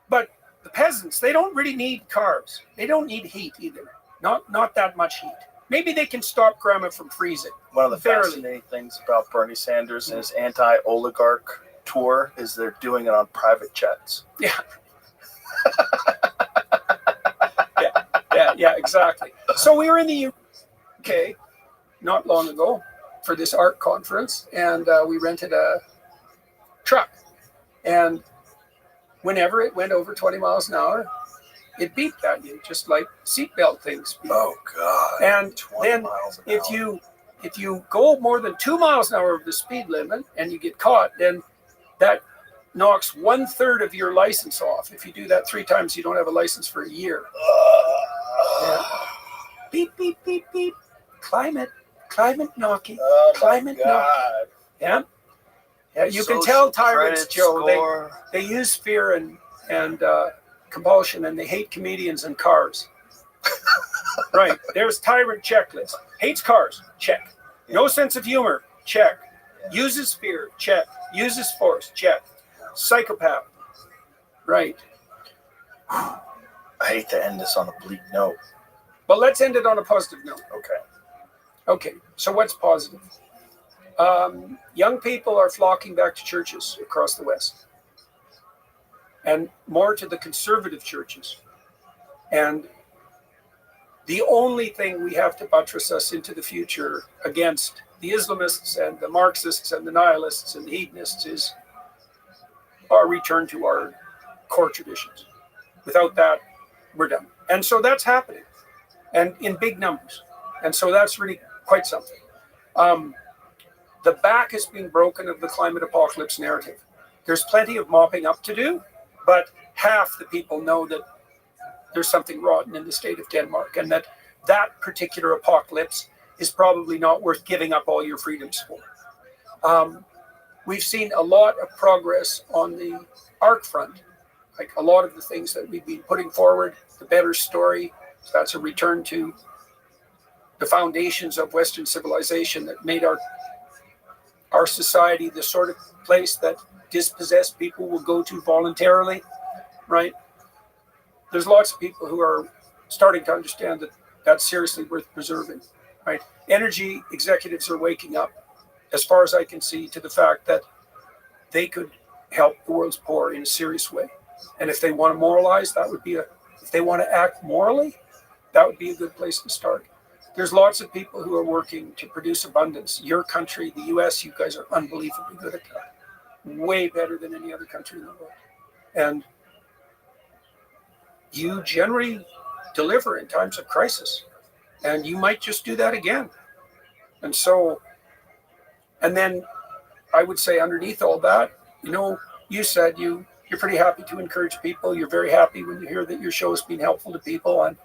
But the peasants, they don't really need cars. They don't need heat either. Not that much heat. Maybe they can stop grandma from freezing. One of the fascinating things about Bernie Sanders and his anti-oligarch tour is they're doing it on private jets. Yeah. Yeah, exactly. So we were in the UK not long ago, for this art conference, and we rented a truck. And whenever it went over 20 miles an hour, it beeped at you, just like seatbelt things beep. Oh God! And then if you go more than 2 miles an hour over the speed limit and you get caught, then that knocks 1/3 of your license off. If you do that 3 times, you don't have a license for a year. Yeah. Beep, beep, beep, beep. Climate knocking. Climate knocking. Yeah. Yeah, you can tell tyrants, Joe. They use fear and compulsion, and they hate comedians and cars. Right. There's tyrant checklist. Hates cars. Check. No sense of humor. Check. Uses fear. Check. Uses force. Check. Psychopath. Right. I hate to end this on a bleak note. But let's end it on a positive note. Okay. Okay. So what's positive? Young people are flocking back to churches across the West, and more to the conservative churches. And the only thing we have to buttress us into the future against the Islamists and the Marxists and the nihilists and the hedonists is our return to our core traditions. Without that, we're done. And so that's happening, and in big numbers. And so that's really quite something. The back is being broken of the climate apocalypse narrative. There's plenty of mopping up to do, but half the people know that there's something rotten in the state of Denmark, and that particular apocalypse is probably not worth giving up all your freedoms for. We've seen a lot of progress on the ARC front, like a lot of the things that we've been putting forward, the better story. So that's a return to the foundations of Western civilization that made our society the sort of place that dispossessed people will go to voluntarily, right? There's lots of people who are starting to understand that that's seriously worth preserving, right? Energy executives are waking up, as far as I can see, to the fact that they could help the world's poor in a serious way. And if they want to moralize, if they want to act morally, that would be a good place to start. There's lots of people who are working to produce abundance. Your country, the US, you guys are unbelievably good at that. Way better than any other country in the world. And you generally deliver in times of crisis. And you might just do that again. And so, and then I would say underneath all that, you said you're pretty happy to encourage people. You're very happy when you hear that your show has been helpful to people. And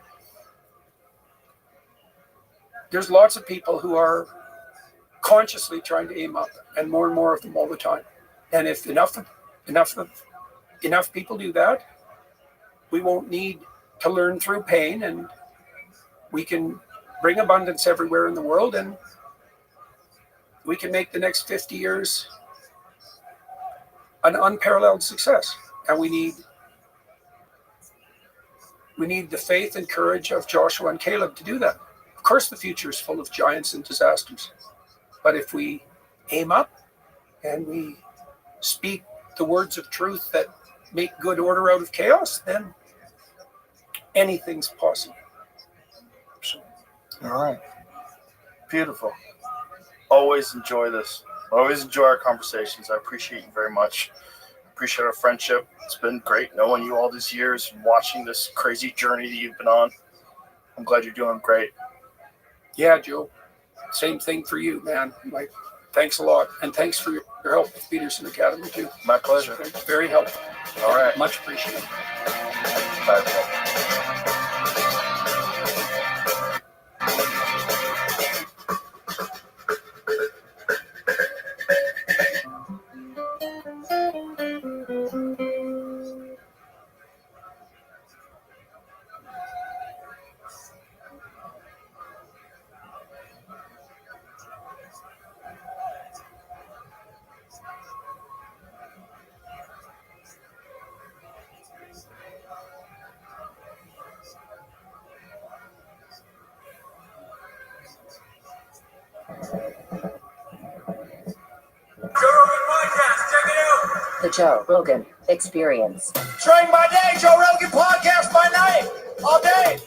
there's lots of people who are consciously trying to aim up, and more of them all the time. And if enough people do that, we won't need to learn through pain, and we can bring abundance everywhere in the world, and we can make the next 50 years an unparalleled success. And we need the faith and courage of Joshua and Caleb to do that. Of course, the future is full of giants and disasters. But if we aim up and we speak the words of truth that make good order out of chaos, then anything's possible. So. All right. Beautiful. Always enjoy this. Always enjoy our conversations. I appreciate you very much. Appreciate our friendship. It's been great knowing you all these years and watching this crazy journey that you've been on. I'm glad you're doing great. Yeah, Joe. Same thing for you, man. Thanks a lot. And thanks for your help with Peterson Academy, too. My pleasure. Very helpful. All right. Much appreciated. Bye, everyone. The Joe Rogan Experience. Train by day, Joe Rogan podcast by night, all day.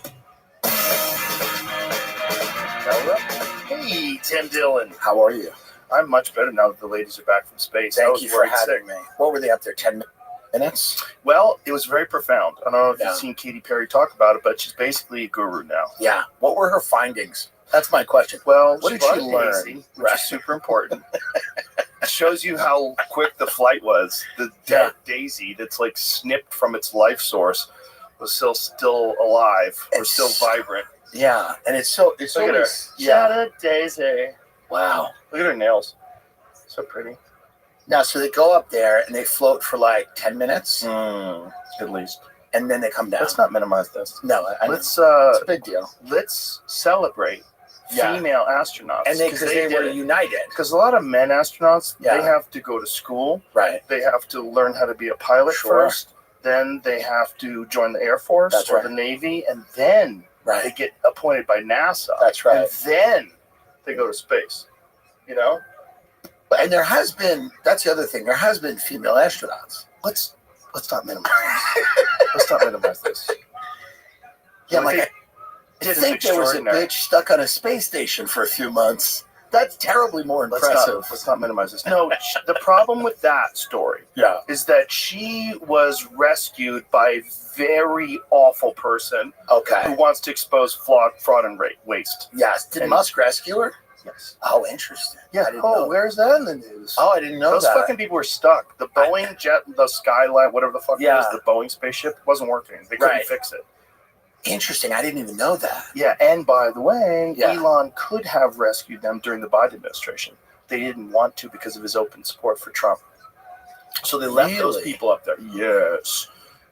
Hey, Hey, Tim Dillon. How are you? I'm much better now that the ladies are back from space. Thank you for having me. What were they up there, 10 minutes? Well, it was very profound. I don't know if Yeah. you've seen Katy Perry talk about it, but she's basically a guru now. Yeah. What were her findings? That's my question. Well, What did brought she a learn? daisy, which is super important. It shows you how quick the flight was. The dead daisy that's like snipped from its life source was still alive or still vibrant. Yeah, and it's look at her. always, Shout out Daisy. Wow. Look at her nails. So pretty. Now, so they go up there and they float for like 10 minutes, at least, and then they come down. Let's not minimize this. No, let's. it's a big deal. Let's celebrate female astronauts, And they were united. Because a lot of men astronauts, Yeah. they have to go to school. Right. They have to learn how to be a pilot first. Then they have to join the Air Force or the Navy, and then they get appointed by NASA. That's right. And then they go to space. You know. And there has been, that's the other thing, there has been female astronauts. Let's not minimize this. Let's not minimize this. Yeah, What like they I did is think there was a extraordinary. bitch stuck on a space station for a few months. That's terribly more impressive. Let's not minimize this. No, the problem with that story is that she was rescued by a very awful person who wants to expose fraud and waste. Yes. Did Musk rescue her? Yes. Oh, interesting. Yeah. I didn't know. Where's that in the news? Oh, I didn't know Those that. fucking people were stuck. The Boeing jet, the Skyline, whatever the fuck it Yeah. is, the Boeing spaceship wasn't working. They couldn't Right. fix it. Interesting. I didn't even know that. Yeah, and by the way, Yeah. Elon could have rescued them during the Biden administration. They didn't want to because of his open support for Trump. So they left those Really? people up there. Yes.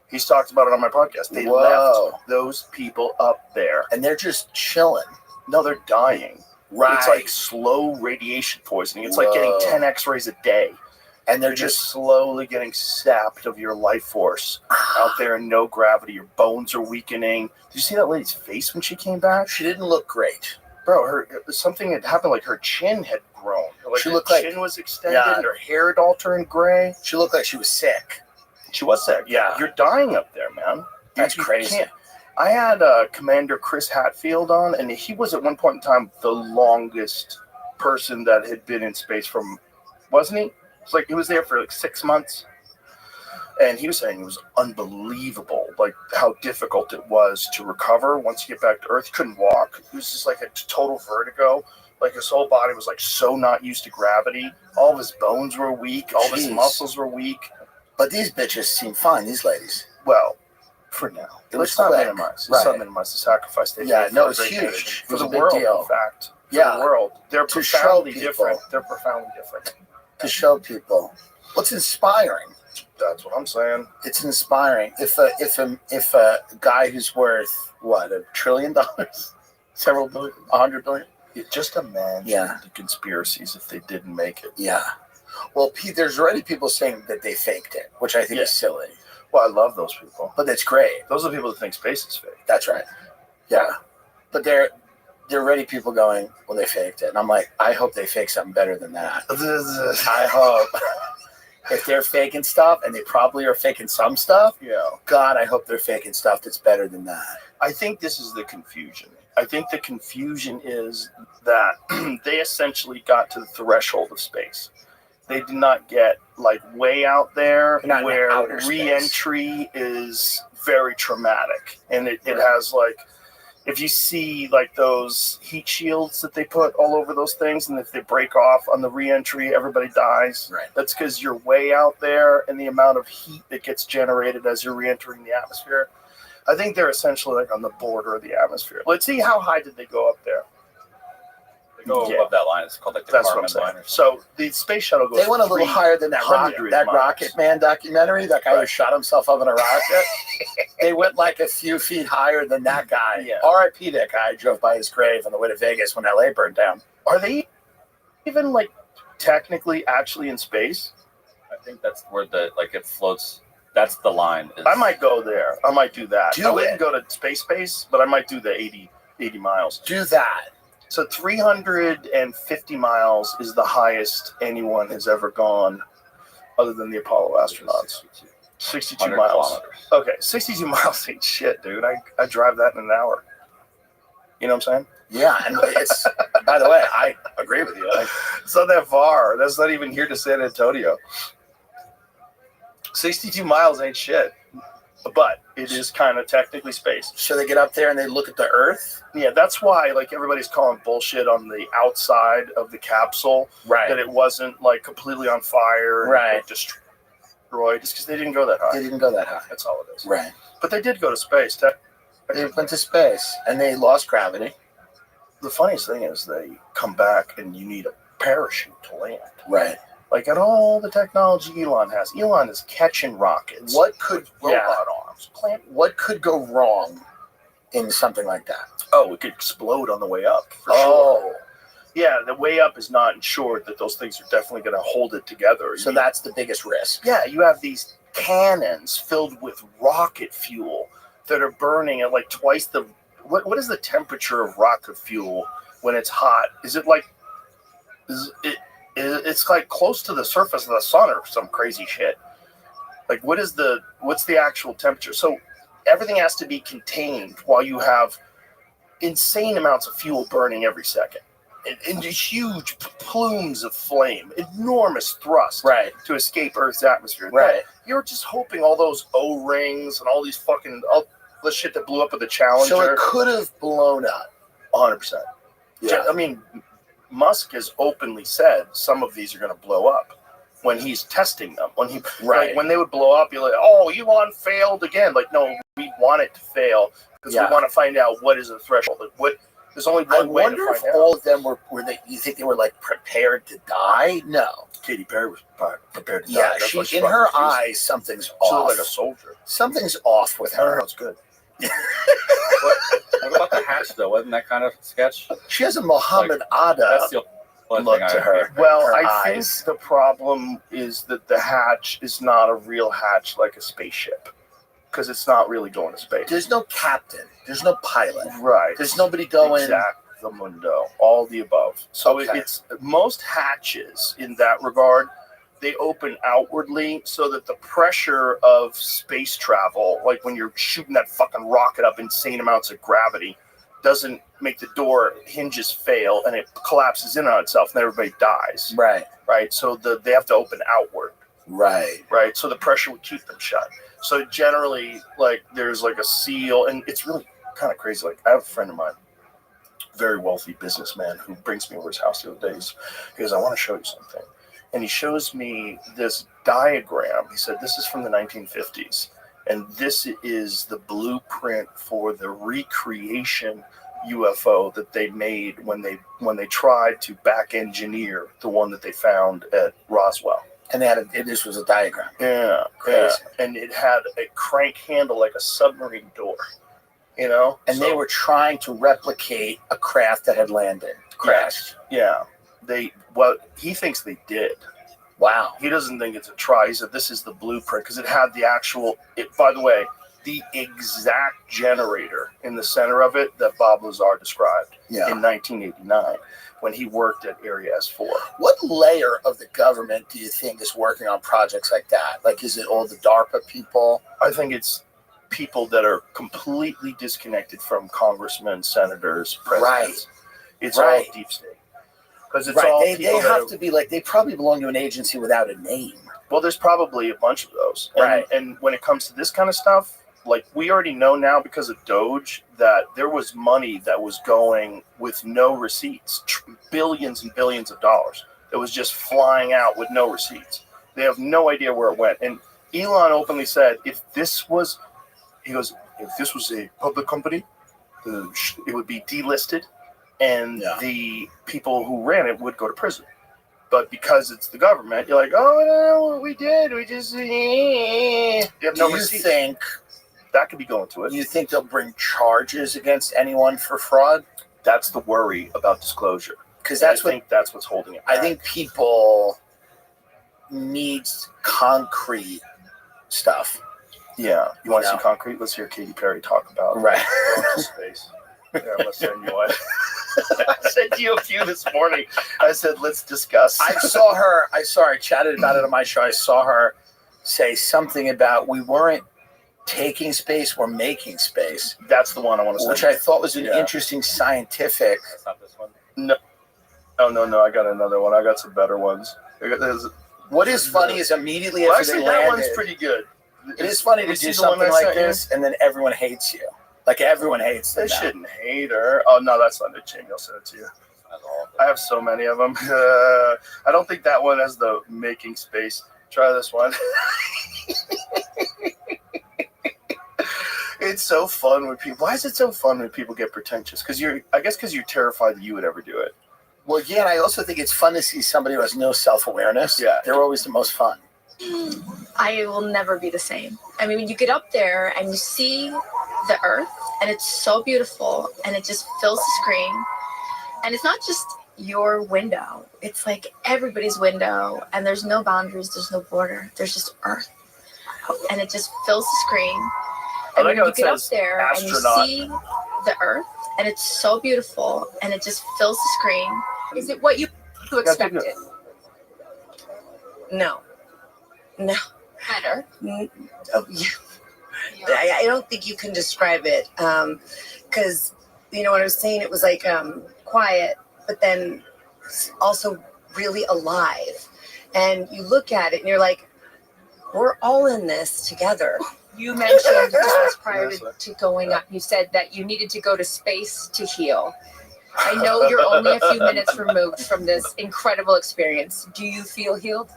He's talked about it on my podcast. They Whoa. left those people up there. And they're just chilling. No, they're dying. Right. It's like slow radiation poisoning. It's like getting Whoa. 10 x-rays a day. And they're You're just slowly getting sapped of your life force out there in no gravity. Your bones are weakening. Did you see that lady's face when she came back? She didn't look great. Bro, something had happened. Like her chin had grown. Like She her looked like- chin was extended. Yeah. And her hair had all turned gray. She looked like she was sick. She was sick. Yeah. You're dying up there, man. That's You crazy. can't- I had Commander Chris Hadfield on, and he was at one point in time the longest person that had been in space from, wasn't he? It's like he was there for like 6 months, and he was saying it was unbelievable, like how difficult it was to recover once you get back to Earth. He couldn't walk. It was just like a total vertigo. Like his whole body was like so not used to gravity. All of his bones were weak. All of his Jeez. muscles were weak. But these bitches seem fine, these ladies. Well, for now. It Let's was not quick. minimize. Let's not Right. minimize the sacrifice they Yeah, made no, for it's a great huge. nation. It For was the a big world, deal. in fact. For Yeah. the world. They're To show profoundly people. different. They're profoundly different. To show people. What's inspiring? That's what I'm saying. It's inspiring. If a guy who's worth what, $1 trillion, several billion, 100 billion. Just imagine Yeah. the conspiracies if they didn't make it. Yeah. Well, Pete, there's already people saying that they faked it, which I think is silly. Well, I love those people. But that's great. Those are the people that think space is fake. That's right. Yeah. But there are already people going, well, they faked it. And I'm like, I hope they fake something better than that. I hope. If they're faking stuff, and they probably are faking some stuff, God, I hope they're faking stuff that's better than that. I think this is the confusion. I think the confusion is that they essentially got to the threshold of space. They did not get like way out there Not in where outer space. re-entry is very traumatic. And it has like, if you see like those heat shields that they put all over those things, and if they break off on the re-entry, everybody dies. Right. That's because you're way out there, and the amount of heat that gets generated as you're re-entering the atmosphere. I think they're essentially like on the border of the atmosphere. Let's see, how high did they go up there? They go above that line. It's called like the That's what I'm Kármán saying. line. So the space shuttle goes. They went a little higher than that Rocket Man documentary. That guy who shot himself up in a rocket. They went like a few feet higher than that guy. Yeah. R.I.P. That guy. I drove by his grave on the way to Vegas when L.A. burned down. Are they even like technically actually in space? I think that's where it floats. That's the line. I might go there. I might do that. Do I wouldn't it. go to space, but I might do the 80 miles. Do that. So 350 miles is the highest anyone has ever gone other than the Apollo astronauts. 62 100 miles. kilometers. Okay, 62 miles ain't shit, dude. I drive that in an hour. You know what I'm saying? Yeah, and it's, by the way, I agree with you. It's not that far. That's not even here to San Antonio. 62 miles ain't shit. But it is kind of technically space. So they get up there and they look at the Earth? Yeah, that's why like everybody's calling bullshit on the outside of the capsule. Right. That it wasn't like completely on fire and right. like, destroyed. Just because they didn't go that high. They didn't go that high. That's all it is. Right. But they did go to space. They went to space and they lost gravity. The funniest thing is they come back and you need a parachute to land. Right. Like at all the technology Elon has. Elon is catching rockets. What could robot arms? What could go wrong in something like that? Oh, it could explode on the way up. For sure. Yeah, the way up is not ensured that those things are definitely going to hold it together. So that's the biggest risk. Yeah, you have these cannons filled with rocket fuel that are burning at like twice the. What is the temperature of rocket fuel when it's hot? Is it like? It's like close to the surface of the sun or some crazy shit. Like what's the actual temperature? So everything has to be contained while you have insane amounts of fuel burning every second. And huge plumes of flame, enormous thrust to escape Earth's atmosphere. Right. You're just hoping all those O-rings and all these fucking the shit that blew up with the Challenger. So it could have blown up. 100%. Yeah. I mean, Musk has openly said some of these are going to blow up when he's testing them. Like, when they would blow up, you're like, oh, Elon failed again. Like, no, we want it to fail because we want to find out what is the threshold. Like, there's only one way to find out. I wonder if all of them were they? You think they were like prepared to die? No. Katy Perry was prepared to die. Yeah, in her eyes, something's off. She looked like a soldier. Something's off with her. It's good. What about the hatch, though? Wasn't that kind of sketch? She has a Muhammad Ada That's the look to her. Well, her I eyes. think the problem is that the hatch is not a real hatch like a spaceship. Because it's not really going to space. There's no captain. There's no pilot. Right. There's nobody going. The mundo. All the above. So it's most hatches in that regard, they open outwardly so that the pressure of space travel, like when you're shooting that fucking rocket up insane amounts of gravity, doesn't make the door hinges fail and it collapses in on itself and everybody dies. Right. Right. So they have to open outward. Right. Right. So the pressure would keep them shut. So generally, like there's like a seal, and it's really kind of crazy. Like I have a friend of mine, very wealthy businessman, who brings me over his house the other day. He goes, I want to show you something. And he shows me this diagram. He said, this is from the 1950s. And this is the blueprint for the recreation UFO that they made when they tried to back engineer the one that they found at Roswell. And they had this was a diagram. Yeah, crazy. Yeah. And it had a crank handle like a submarine door. You know? And they were trying to replicate a craft that had landed, crashed. Yeah. He thinks they did. Wow. He doesn't think it's a try. He said this is the blueprint because it had the actual. By the way, the exact generator in the center of it that Bob Lazar described in 1989 when he worked at Area S4. What layer of the government do you think is working on projects like that? Like, is it all the DARPA people? I think it's people that are completely disconnected from congressmen, senators, presidents. Right. It's all deep state. Because it's all they have to be like, they probably belong to an agency without a name. Well, there's probably a bunch of those. And when it comes to this kind of stuff, like we already know now because of Doge that there was money that was going with no receipts, billions and billions of dollars that was just flying out with no receipts. They have no idea where it went. And Elon openly said, if this was a public company, it would be delisted and the people who ran it would go to prison. But because it's the government, you're like, oh, no, we did. We just, you have no receipts. Do you think that could be going to it? Do you think they'll bring charges against anyone for fraud? That's the worry about disclosure. Because I think that's what's holding it back. I think people need concrete stuff. Yeah. You want to see concrete? Let's hear Katy Perry talk about space. Yeah, let's send you one. I sent you a few this morning. I said, let's discuss. I chatted about it on my show. I saw her say something about we weren't taking space or making space. That's the one I want to say. Which I thought was an interesting scientific. That's not this one. No, I got another one. I got some better ones. What is funny is immediately Well, after actually, they that landed, one's pretty good. it is funny to You see do the one something I like sent you? this, and then everyone hates you. Like everyone hates them. They now. shouldn't hate her. Oh no, that's not the chain. I'll send it to you. I have so many of them. I don't think that one has the making space. Try this one. It's so fun when people. Why is it so fun when people get pretentious? Because because you're terrified that you would ever do it. Well, yeah, and I also think it's fun to see somebody who has no self-awareness. Yeah. They're always the most fun. I will never be the same. I mean, when you get up there and you see the earth, and it's so beautiful, and it just fills the screen, and it's not just your window. It's like everybody's window, and there's no boundaries, there's no border. There's just earth, and it just fills the screen. And when you get up there and you see the earth, and it's so beautiful, and it just fills the screen. Is it what you expected? No. Better. Oh, yeah. I don't think you can describe it because, what I was saying, it was like quiet, but then also really alive. And you look at it and you're like, we're all in this together. You mentioned just prior to going up, you said that you needed to go to space to heal. I know you're only a few minutes removed from this incredible experience. Do you feel healed?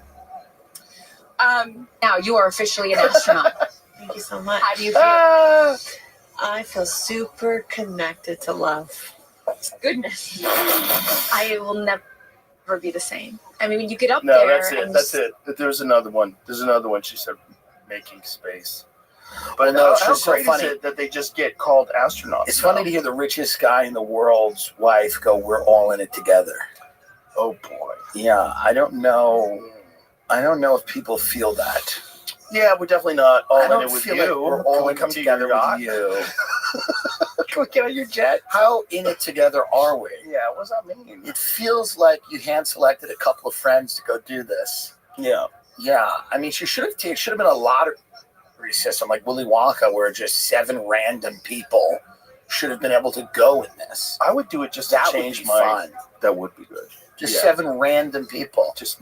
Now you are officially an astronaut. Thank you so much. How do you feel? I feel super connected to love. Goodness. I will never be the same. I mean, when you get up No, there. that's it. There's another one. She said making space. But no, it's how just so great funny. is it that they just get called astronauts? It's now? funny to hear the richest guy in the world's wife go, "We're all in it together." Oh boy. Yeah, I don't know if people feel that. Yeah, we're definitely not all I in don't it with feel you. like we're all Can we in come it to your together yacht? with you. Can we get on your jet? How in it together are we? Yeah, what does that mean? It feels like you hand selected a couple of friends to go do this. Yeah. Yeah, I mean, it should have been a lottery system like Willy Wonka, where just 7 random people should have been able to go in this. I would do it just to change my. fun. That would be good. Just 7 random people. Just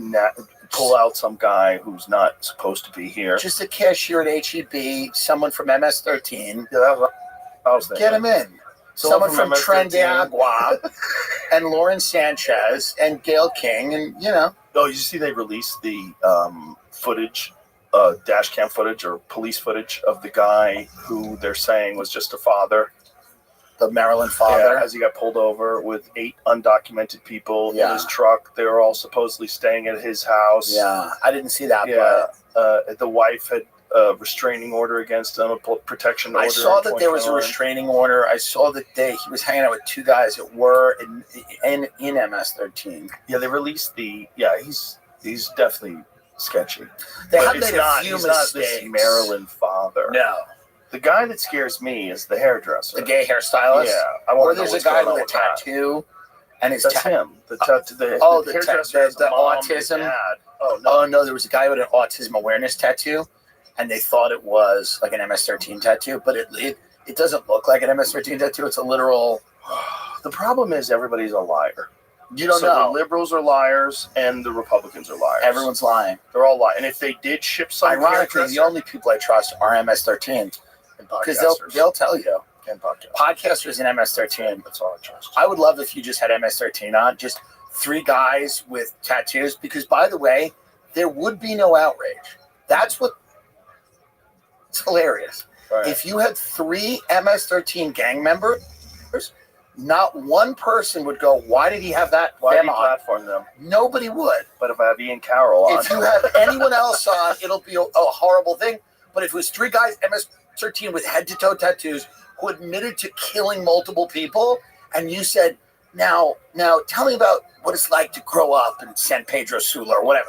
pull out some guy who's not supposed to be here. Just a cashier at HEB, someone from MS-13. Yeah, that was, I was thinking. Get him in. Someone from Trendiagua and Lauren Sanchez and Gail King, and Oh, you see, they released the footage, dash cam footage or police footage of the guy who they're saying was just a father. The Maryland father. Yeah, as he got pulled over with 8 undocumented people in his truck. They were all supposedly staying at his house. Yeah, I didn't see that. Yeah, the wife had a restraining order against him, a protection order. I saw that there was a restraining order. I saw that he was hanging out with 2 guys that were in MS-13. Yeah, they released the. Yeah, he's definitely sketchy. They But have it's made a few he's not this mistakes. Maryland father. No. The guy that scares me is the hairdresser. The gay hairstylist? Yeah. Or there's a guy with a tattoo. And his That's him. The hairdresser is the mom, autism. dad. Oh no, there was a guy with an autism awareness tattoo, and they thought it was like an MS-13 tattoo, but it doesn't look like an MS-13 tattoo. It's a literal. The problem is everybody's a liar. You don't So know. the liberals are liars and the Republicans are liars. Everyone's lying. They're all lying. And if they did ship some Ironically, hairdresser- the only people I trust are MS-13s because they'll tell you. And podcasters. Podcasters and MS-13. That's all I trust. I would love if you just had MS-13 on, just 3 guys with tattoos, because, by the way, there would be no outrage. That's what. It's hilarious. Right. If you had 3 MS-13 gang members, not one person would go, "Why did he have that?" Why them do you on? platform them? Nobody would. But if I have Ian Carroll on. If you have anyone else on, it'll be a horrible thing. But if it was 3 guys, MS-13 with head-to-toe tattoos, who admitted to killing multiple people, and you said, now tell me about what it's like to grow up in San Pedro Sula or whatever,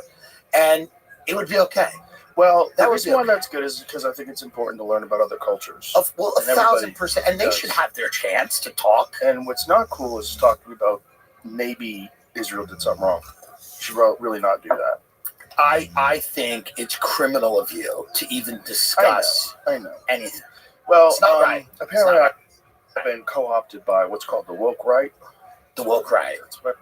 and it would be okay. Well, That the would reason be why okay. that's good is because I think it's important to learn about other cultures. Well, And everybody 1,000%, and they does. should have their chance to talk. And what's not cool is talking about maybe Israel did something wrong. Should really not do that. I think it's criminal of you to even discuss I know. anything. Well, it's not right. Apparently, I've been co-opted by what's called the woke right. The woke right. That's what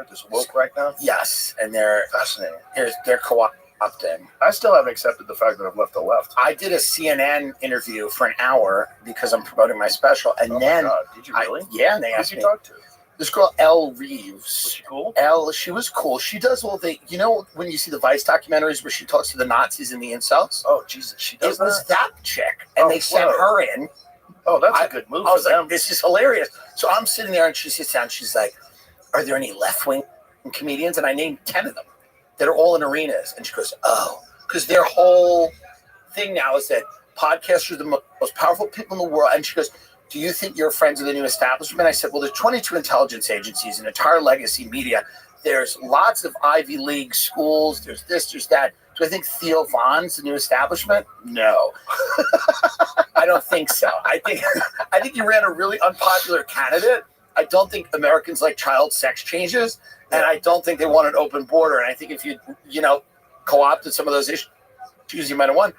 there's a woke right now. Yes, and they're fascinating. They're co-opting. I still haven't accepted the fact that I've left the left. I did a CNN interview for an hour because I'm promoting my special, and then my God, did you really? And they Who asked did me. you talk to? This girl, Elle Reeves. Was she cool? Elle, she was cool. She does all the, when you see the Vice documentaries where she talks to the Nazis and the incels? Oh, Jesus, she does It was that chick, and they sent her in. Oh, that's a good move. I was like, this is hilarious. So I'm sitting there, and she sits down, she's like, are there any left-wing comedians? And I named 10 of them that are all in arenas. And she goes, oh, because their whole thing now is that podcasts are the most powerful people in the world. And she goes, do you think you're friends of the new establishment? I said, well, there's 22 intelligence agencies, an entire legacy media. There's lots of Ivy League schools. There's this, there's that. Do I think Theo Von's the new establishment? No. I don't think so. I think you ran a really unpopular candidate. I don't think Americans like child sex changes, and I don't think they want an open border. And I think if you co-opted some of those issues, you might have won.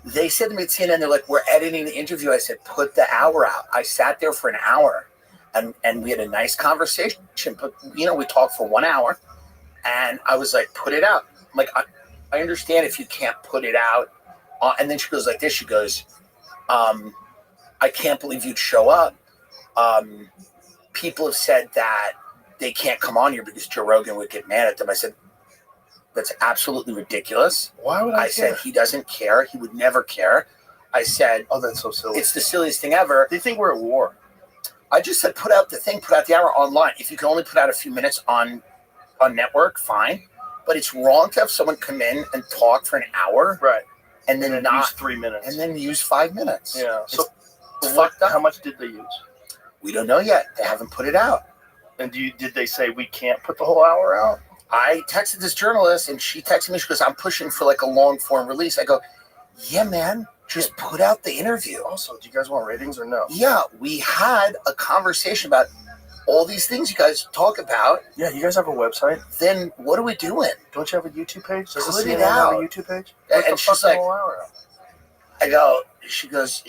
They said to me at CNN, they're like, we're editing the interview. I said, put the hour out. I sat there for an hour, and we had a nice conversation. But, we talked for 1 hour, and I was like, put it out. I'm like, I understand if you can't put it out. And then she goes like this. She goes, I can't believe you'd show up. People have said that they can't come on here because Joe Rogan would get mad at them. I said, that's absolutely ridiculous. Why would I said he doesn't care. He would never care. I said, oh, that's so silly. It's the silliest thing ever. They think we're at war. I just said, put out the hour online. If you can only put out a few minutes on network, fine. But it's wrong to have someone come in and talk for an hour. Right. And then not use 3 minutes. And then use 5 minutes. Yeah. So fucked up. How much did they use? We don't know yet. They haven't put it out. And did they say we can't put the whole hour out? I texted this journalist, and she texted me. She goes, I'm pushing for like a long form release. I go, yeah, man, just put out the interview. Also, do you guys want ratings or no? Yeah, we had a conversation about all these things you guys talk about. Yeah, you guys have a website. Then what are we doing? Don't you have a YouTube page? Does Put the it CNN have out. a YouTube page? And she's like, I go, she goes,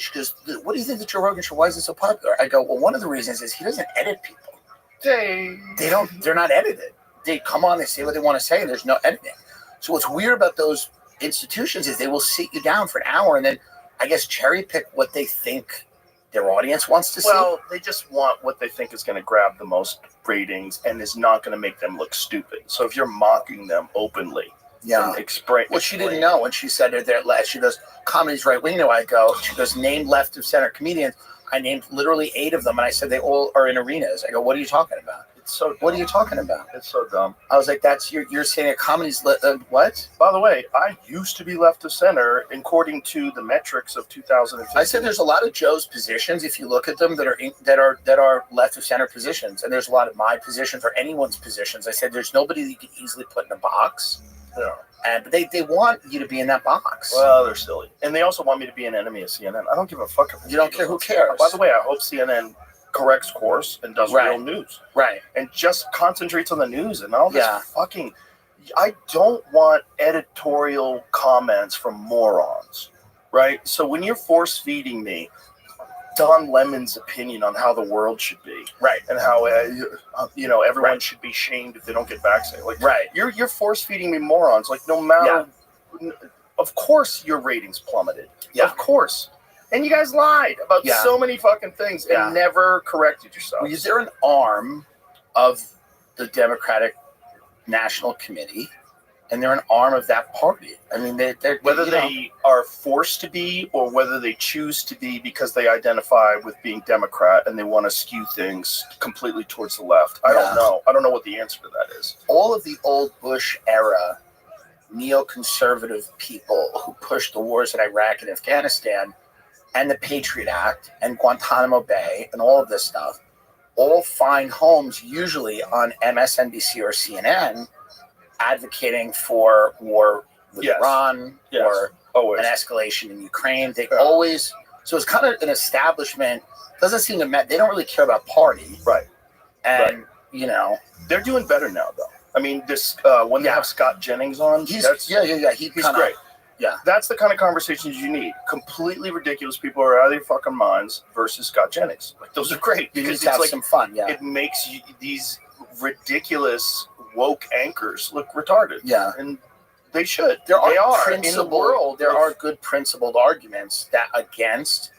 what do you think that Joe Rogan show? Why is it so popular? I go, well, one of the reasons is he doesn't edit people. They're not edited. They come on, they say what they want to say, and there's no editing. So what's weird about those institutions is they will sit you down for an hour and then I guess cherry pick what they think their audience wants to see. Well, they just want what they think is going to grab the most ratings and is not going to make them look stupid. So if you're mocking them openly, yeah. Well, she didn't know when she said it there. She goes, comedy's right wing. No, I go. She goes, name left of center comedians. I named literally 8 of them, and I said they all are in arenas. I go, what are you talking about? It's so dumb. What are you talking about? It's so dumb. I was like, that's you're saying a comedy's what? By the way, I used to be left of center according to the metrics of 2015. I said there's a lot of Joe's positions if you look at them that are left of center positions, and there's a lot of my positions or anyone's positions. I said there's nobody that you can easily put in a box. Yeah. But they want you to be in that box. Well, they're silly. And they also want me to be an enemy of CNN. I don't give a fuck. You don't care. Who cares? By the way, I hope CNN corrects course and does real news. Right. And just concentrates on the news and all this fucking... I don't want editorial comments from morons, right? So when you're force-feeding me Don Lemon's opinion on how the world should be, right, and how everyone should be shamed if they don't get vaccinated. Like, right, you're force feeding me morons. Like, no matter, of course, your ratings plummeted. Yeah, of course, and you guys lied about so many fucking things and never corrected yourself. Well, is there an arm of the Democratic National Committee? And they're an arm of that party. I mean, they're whether they are forced to be or whether they choose to be because they identify with being Democrat and they want to skew things completely towards the left. I don't know. I don't know what the answer to that is. All of the old Bush era neoconservative people who pushed the wars in Iraq and Afghanistan and the Patriot Act and Guantanamo Bay and all of this stuff all find homes usually on MSNBC or CNN advocating for war with Iran or an escalation in Ukraine. They always, so it's kind of an establishment, doesn't seem to, they don't really care about party. Right. And, they're doing better now, though. I mean, this when they have Scott Jennings on, He's he's great. Yeah, that's the kind of conversations you need. Completely ridiculous people who are out of their fucking minds versus Scott Jennings. Like those are great You need because to have it's some fun. Yeah, it makes these ridiculous woke anchors look retarded. Yeah, and they should. There they are in the world. There are good principled arguments that against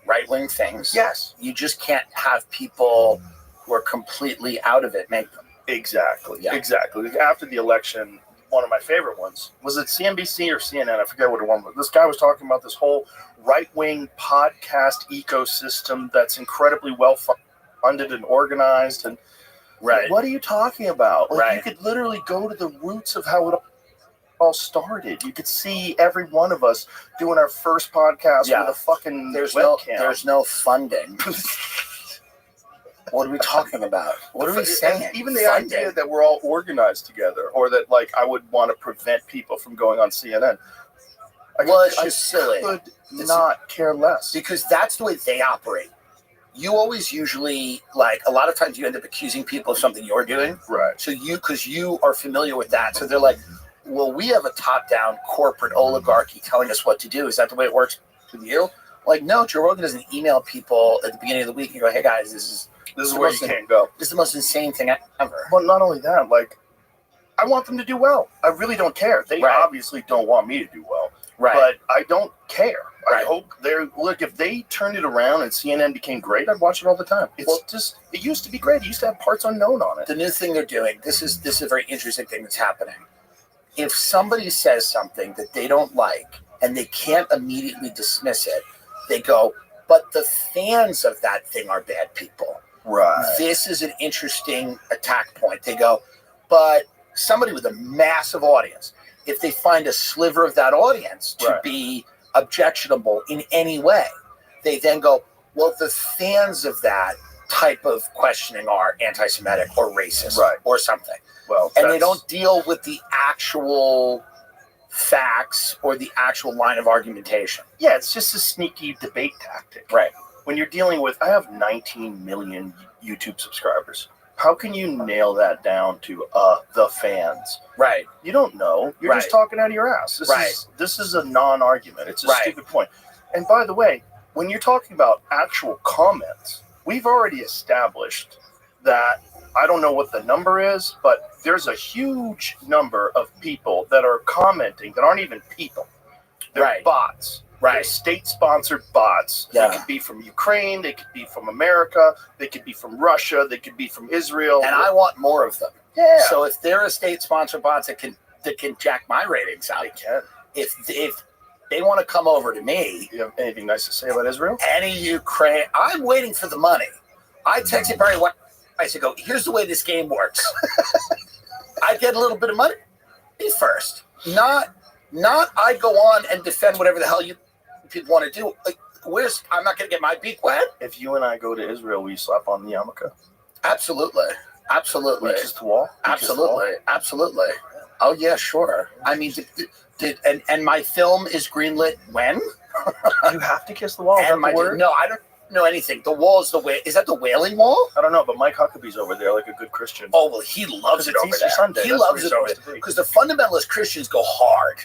right-wing things. Yes, you just can't have people who are completely out of it make them. Exactly. Yeah. Exactly. After the election, one of my favorite ones was it CNBC or CNN? I forget what it was. This guy was talking about this whole right-wing podcast ecosystem that's incredibly well funded and organized. And what are you talking about? Like, you could literally go to the roots of how it all started. You could see every one of us doing our first podcast with a fucking webcam. There's no funding. What are we talking about? What are we saying? Even the idea that we're all organized together, or that like I would want to prevent people from going on CNN. It's just silly. Could not care less because that's the way they operate. You always usually like a lot of times you end up accusing people of something you're doing. Right. So because you are familiar with that, so they're like, well, we have a top-down corporate oligarchy telling us what to do. Is that the way it works with you? Like, no, Joe Rogan doesn't email people at the beginning of the week and go, hey guys, this is where you can't go. This is the most insane thing ever. Well, not only that, like, I want them to do well. I really don't care. They obviously don't want me to do well. Right. But I don't care. I hope if they turned it around and CNN became great, I'd watch it all the time. It used to be great. It used to have parts unknown on it. The new thing they're doing, this is a very interesting thing that's happening. If somebody says something that they don't like and they can't immediately dismiss it, they go, but the fans of that thing are bad people. Right. This is an interesting attack point. They go, but somebody with a massive audience, if they find a sliver of that audience to be objectionable in any way, they then go, well, the fans of that type of questioning are anti-Semitic or racist or something. Well, and they don't deal with the actual facts or the actual line of argumentation. Yeah, it's just a sneaky debate tactic. Right. When you're dealing with, I have 19 million YouTube subscribers. How can you nail that down to the fans? Right. You don't know. You're just talking out of your ass. This is a non-argument. It's a stupid point. And by the way, when you're talking about actual comments, we've already established that, I don't know what the number is, but there's a huge number of people that are commenting that aren't even people. They're bots. They're state-sponsored bots. Yeah. They could be from Ukraine. They could be from America. They could be from Russia. They could be from Israel. And I want more of them. Yeah. So if they're a state-sponsored bot that can jack my ratings out, they can. If they want to come over to me, you have anything nice to say about Israel? Any Ukraine? I'm waiting for the money. I texted Barry White. I said, here's the way this game works. I get a little bit of money first. Not I go on and defend whatever the hell you people want to do. Like, I'm not going to get my beak wet. If you and I go to Israel, will you slap on the yarmulke? Absolutely. Absolutely. Reaches the wall? Absolutely. Absolutely. Oh, yeah, sure. I mean, and my film is greenlit when? You have to kiss the wall. Is that the word? No, I don't know anything. The wall is is that the Wailing Wall? I don't know, but Mike Huckabee's over there like a good Christian. Oh, well, he loves it over Easter there. Sunday. He loves it over there because the fundamentalist Christians go hard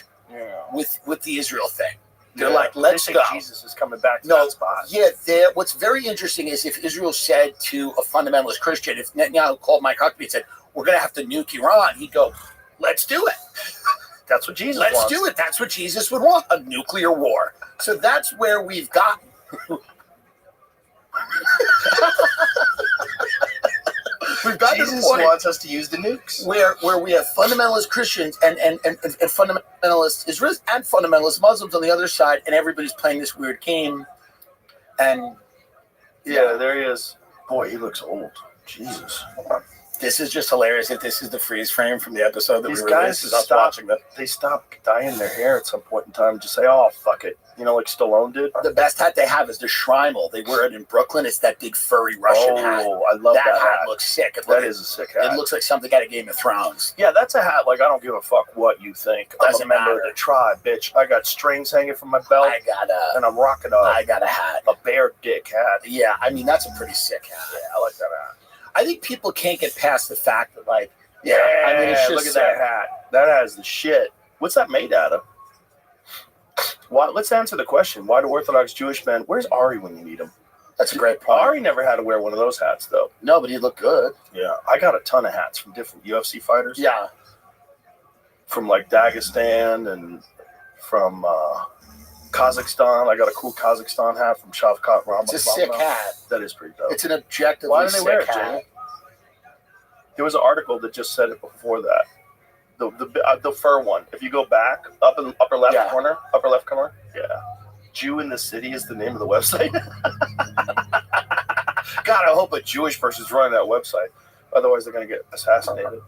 with the Israel thing. They're like, let's they go. Jesus is coming back to that spot. Yeah, what's very interesting is if Israel said to a fundamentalist Christian, if Netanyahu called Mike Huckabee and said, we're going to have to nuke Iran, he'd go, let's do it. That's what Jesus wants. Let's do it. That's what Jesus would want, a nuclear war. So that's where we've gotten. We've got Jesus wants us to use the nukes. Where we have fundamentalist Christians and fundamentalist Israelis and fundamentalist Muslims on the other side, and everybody's playing this weird game. And yeah, there he is. Boy, he looks old. Jesus. This is just hilarious that this is the freeze frame from the episode that These we guys released. Watching them. They stop dyeing their hair at some point in time. Just say, oh, fuck it. You know, like Stallone did. The best hat they have is the Schreimel. They wear it in Brooklyn. It's that big furry Russian hat. Oh, I love that hat. Looks sick. That is a sick hat. It looks like something out of Game of Thrones. Yeah, that's a hat. Like, I don't give a fuck what you think. Doesn't I'm a member matter. of the tribe, bitch. I got strings hanging from my belt. And I'm rocking I got a hat. A bear dick hat. Yeah, I mean, that's a pretty sick hat. Yeah, I like that hat. I think people can't get past the fact that, like, Yeah, I mean, it's just look at that hat. That has the shit. What's that made out of? Why? Let's answer the question. Why do Orthodox Jewish men? Where's Ari when you need him? That's a great point. Ari never had to wear one of those hats, though. No, but he looked good. Yeah, I got a ton of hats from different UFC fighters. Yeah, from like Dagestan and from Kazakhstan. I got a cool Kazakhstan hat from Shavkat Rama. It's a sick hat. That is pretty dope. It's an objectively Why do they wear it, sick hat. Jamie? There was an article that just said it before that. The fur one. If you go back up in the upper left corner, yeah. Jew in the City is the name of the website. God, I hope a Jewish person's running that website. Otherwise, they're going to get assassinated.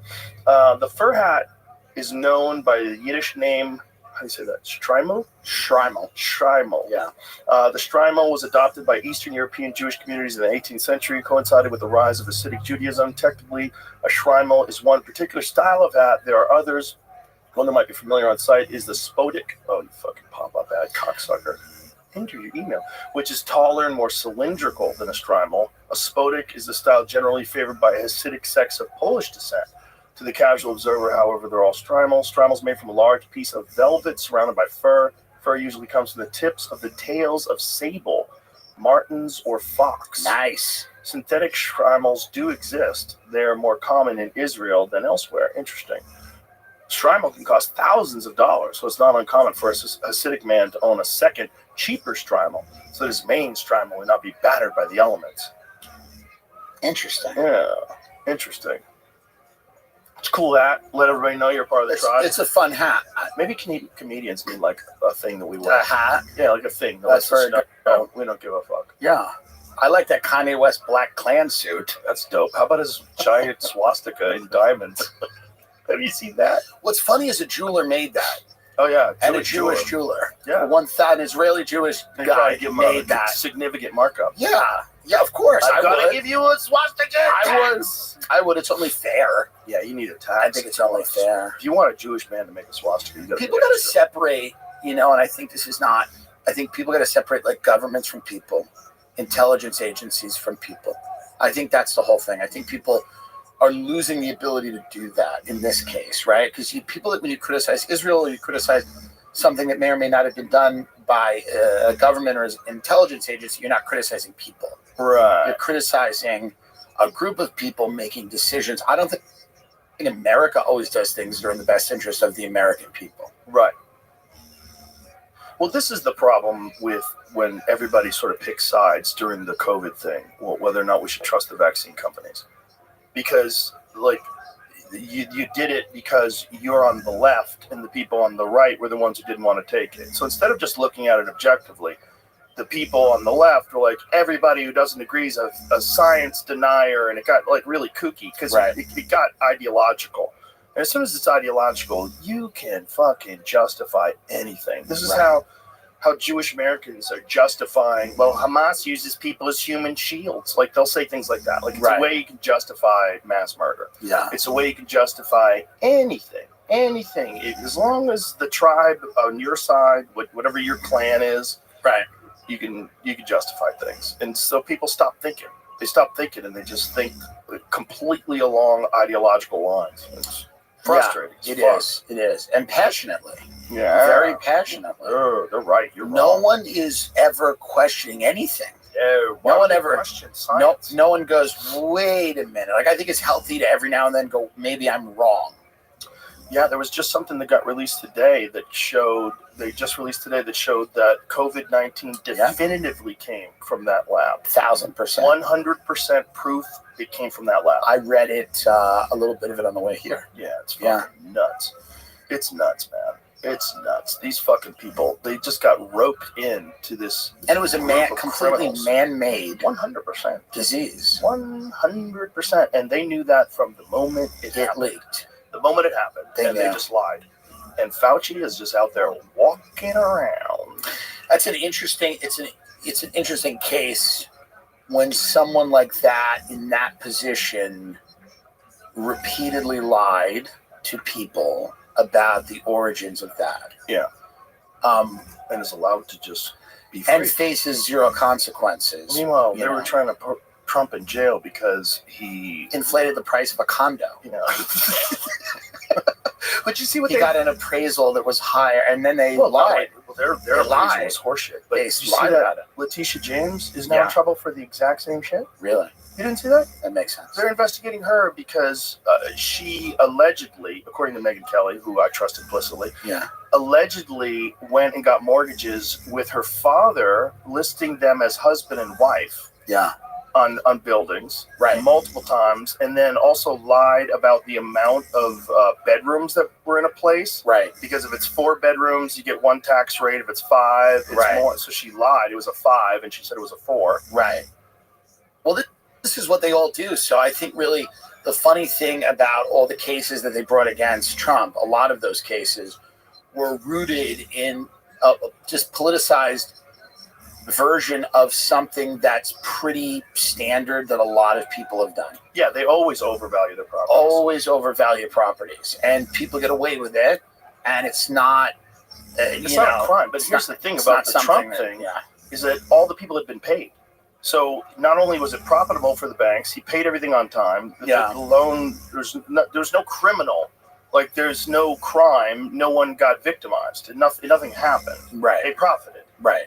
The fur hat is known by the Yiddish name. How do you say that? Shtreimel? Shtreimel. Yeah. The Shtreimel was adopted by Eastern European Jewish communities in the 18th century, coincided with the rise of Hasidic Judaism. Technically, a Shtreimel is one particular style of hat. There are others. One that might be familiar on site is the Spodek. Oh, you fucking pop-up ad, cocksucker. Enter your email, which is taller and more cylindrical than a Shtreimel. A Spodek is the style generally favored by Hasidic sects of Polish descent. To the casual observer, however, they're all Shtreimels. Shtreimels made from a large piece of velvet surrounded by fur. Fur usually comes from the tips of the tails of sable, martens, or fox. Nice. Synthetic Shtreimels do exist. They are more common in Israel than elsewhere. Interesting. Shtreimel can cost thousands of dollars, so it's not uncommon for a Hasidic man to own a second, cheaper Shtreimel, so that his main Shtreimel would not be battered by the elements. Interesting. Yeah, interesting. It's cool that. Let everybody know you're part of the tribe. It's a fun hat. Maybe comedians need like a thing that we wear. A hat? Yeah, like a thing. That's very good. We don't give a fuck. Yeah. I like that Kanye West black Klan suit. That's dope. How about his giant swastika in diamonds? Have you seen that? What's funny is a jeweler made that. Oh yeah, and a Jewish jeweler. Yeah, an Israeli Jewish guy give him made a that significant markup. Yeah, of course. I gotta give you a swastika. I would. It's only fair. Yeah, you need a tax. I think it's only fair. If you want a Jewish man to make a swastika, you people got to separate. And I think this is not. I think people got to separate like governments from people, intelligence agencies from people. I think that's the whole thing. I think people are losing the ability to do that in this case, right? Because people, when you criticize Israel, or you criticize something that may or may not have been done by a government or an intelligence agency, you're not criticizing people. Right. You're criticizing a group of people making decisions. I don't think America always does things that are in the best interest of the American people. Right. Well, this is the problem with when everybody sort of picks sides during the COVID thing, whether or not we should trust the vaccine companies. Because, like, you did it because you're on the left and the people on the right were the ones who didn't want to take it. So instead of just looking at it objectively, the people on the left were like, everybody who doesn't agree is a science denier, and it got, like, really kooky because it got ideological. And as soon as it's ideological, you can fucking justify anything. This is how Jewish Americans are justifying, well, Hamas uses people as human shields. Like, they'll say things like that. Like, it's a way you can justify mass murder. Yeah. It's a way you can justify anything. As long as the tribe on your side, whatever your clan is, you can justify things. And so people stop thinking. They stop thinking and they just think completely along ideological lines. It's frustrating. Yeah, it is. And passionately. Yeah. Very passionately. Oh, they're right. You're no wrong. one is ever questioning anything. No one ever questions science. No one goes, wait a minute. Like, I think it's healthy to every now and then go, maybe I'm wrong. Yeah, there was just something that got released today that showed that COVID-19 definitively came from that lab. 1,000%. 100% proof it came from that lab. I read it, a little bit of it on the way here. Yeah, it's fucking nuts. It's nuts, man. It's nuts. These fucking people, they just got roped into this. And it was completely man-made 100% disease. 100%. And they knew that from the moment it leaked. The moment it happened. They just lied. And Fauci is just out there walking around. That's an interesting, it's an interesting case when someone like that in that position repeatedly lied to people about the origins of that. Yeah. And is allowed to just be free. And faces zero consequences. Meanwhile, they were trying to Trump in jail because he inflated the price of a condo. You know. But you see what he got an appraisal that was higher, and then they lied. Well, their appraisal was horseshit. But They you see lied that about it. Letitia James is now in trouble for the exact same shit. Really? You didn't see that? That makes sense. They're investigating her because she allegedly, according to Megyn Kelly, who I trust implicitly, allegedly went and got mortgages with her father, listing them as husband and wife. Yeah. On buildings, multiple times, and then also lied about the amount of bedrooms that were in a place, because if it's 4 bedrooms, you get 1 tax rate. If it's 5, it's more. So she lied. It was a 5, and she said it was a 4. Right. Well, this is what they all do. So I think really the funny thing about all the cases that they brought against Trump, a lot of those cases were rooted in just politicized version of something that's pretty standard that a lot of people have done. Yeah, they always overvalue their properties. Always overvalue properties, and people get away with it, and it's not. It's not a crime. But here's the thing about the Trump thing is that all the people had been paid. So not only was it profitable for the banks, he paid everything on time. The loan, there's no criminal. Like, there's no crime. No one got victimized. Nothing happened. Right. They profited. Right.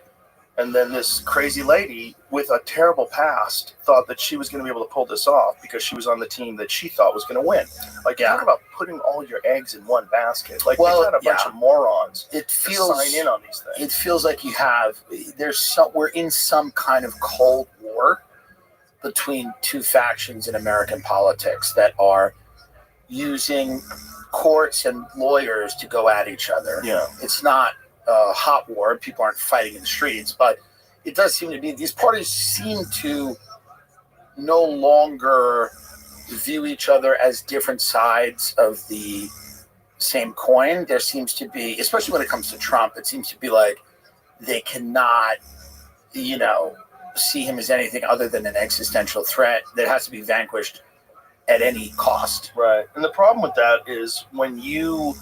And then this crazy lady with a terrible past thought that she was going to be able to pull this off because she was on the team that she thought was going to win. Like, talk about putting all your eggs in one basket. Like, they've got a bunch of morons it feels, to sign in on these things. It feels like we're in some kind of Cold War between 2 factions in American politics that are using courts and lawyers to go at each other. Yeah. It's not hot war. People aren't fighting in the streets, but it does seem to be these parties seem to no longer view each other as different sides of the same coin. There seems to be, especially when it comes to Trump, it seems to be like they cannot, see him as anything other than an existential threat that has to be vanquished at any cost. Right. And the problem with that is when you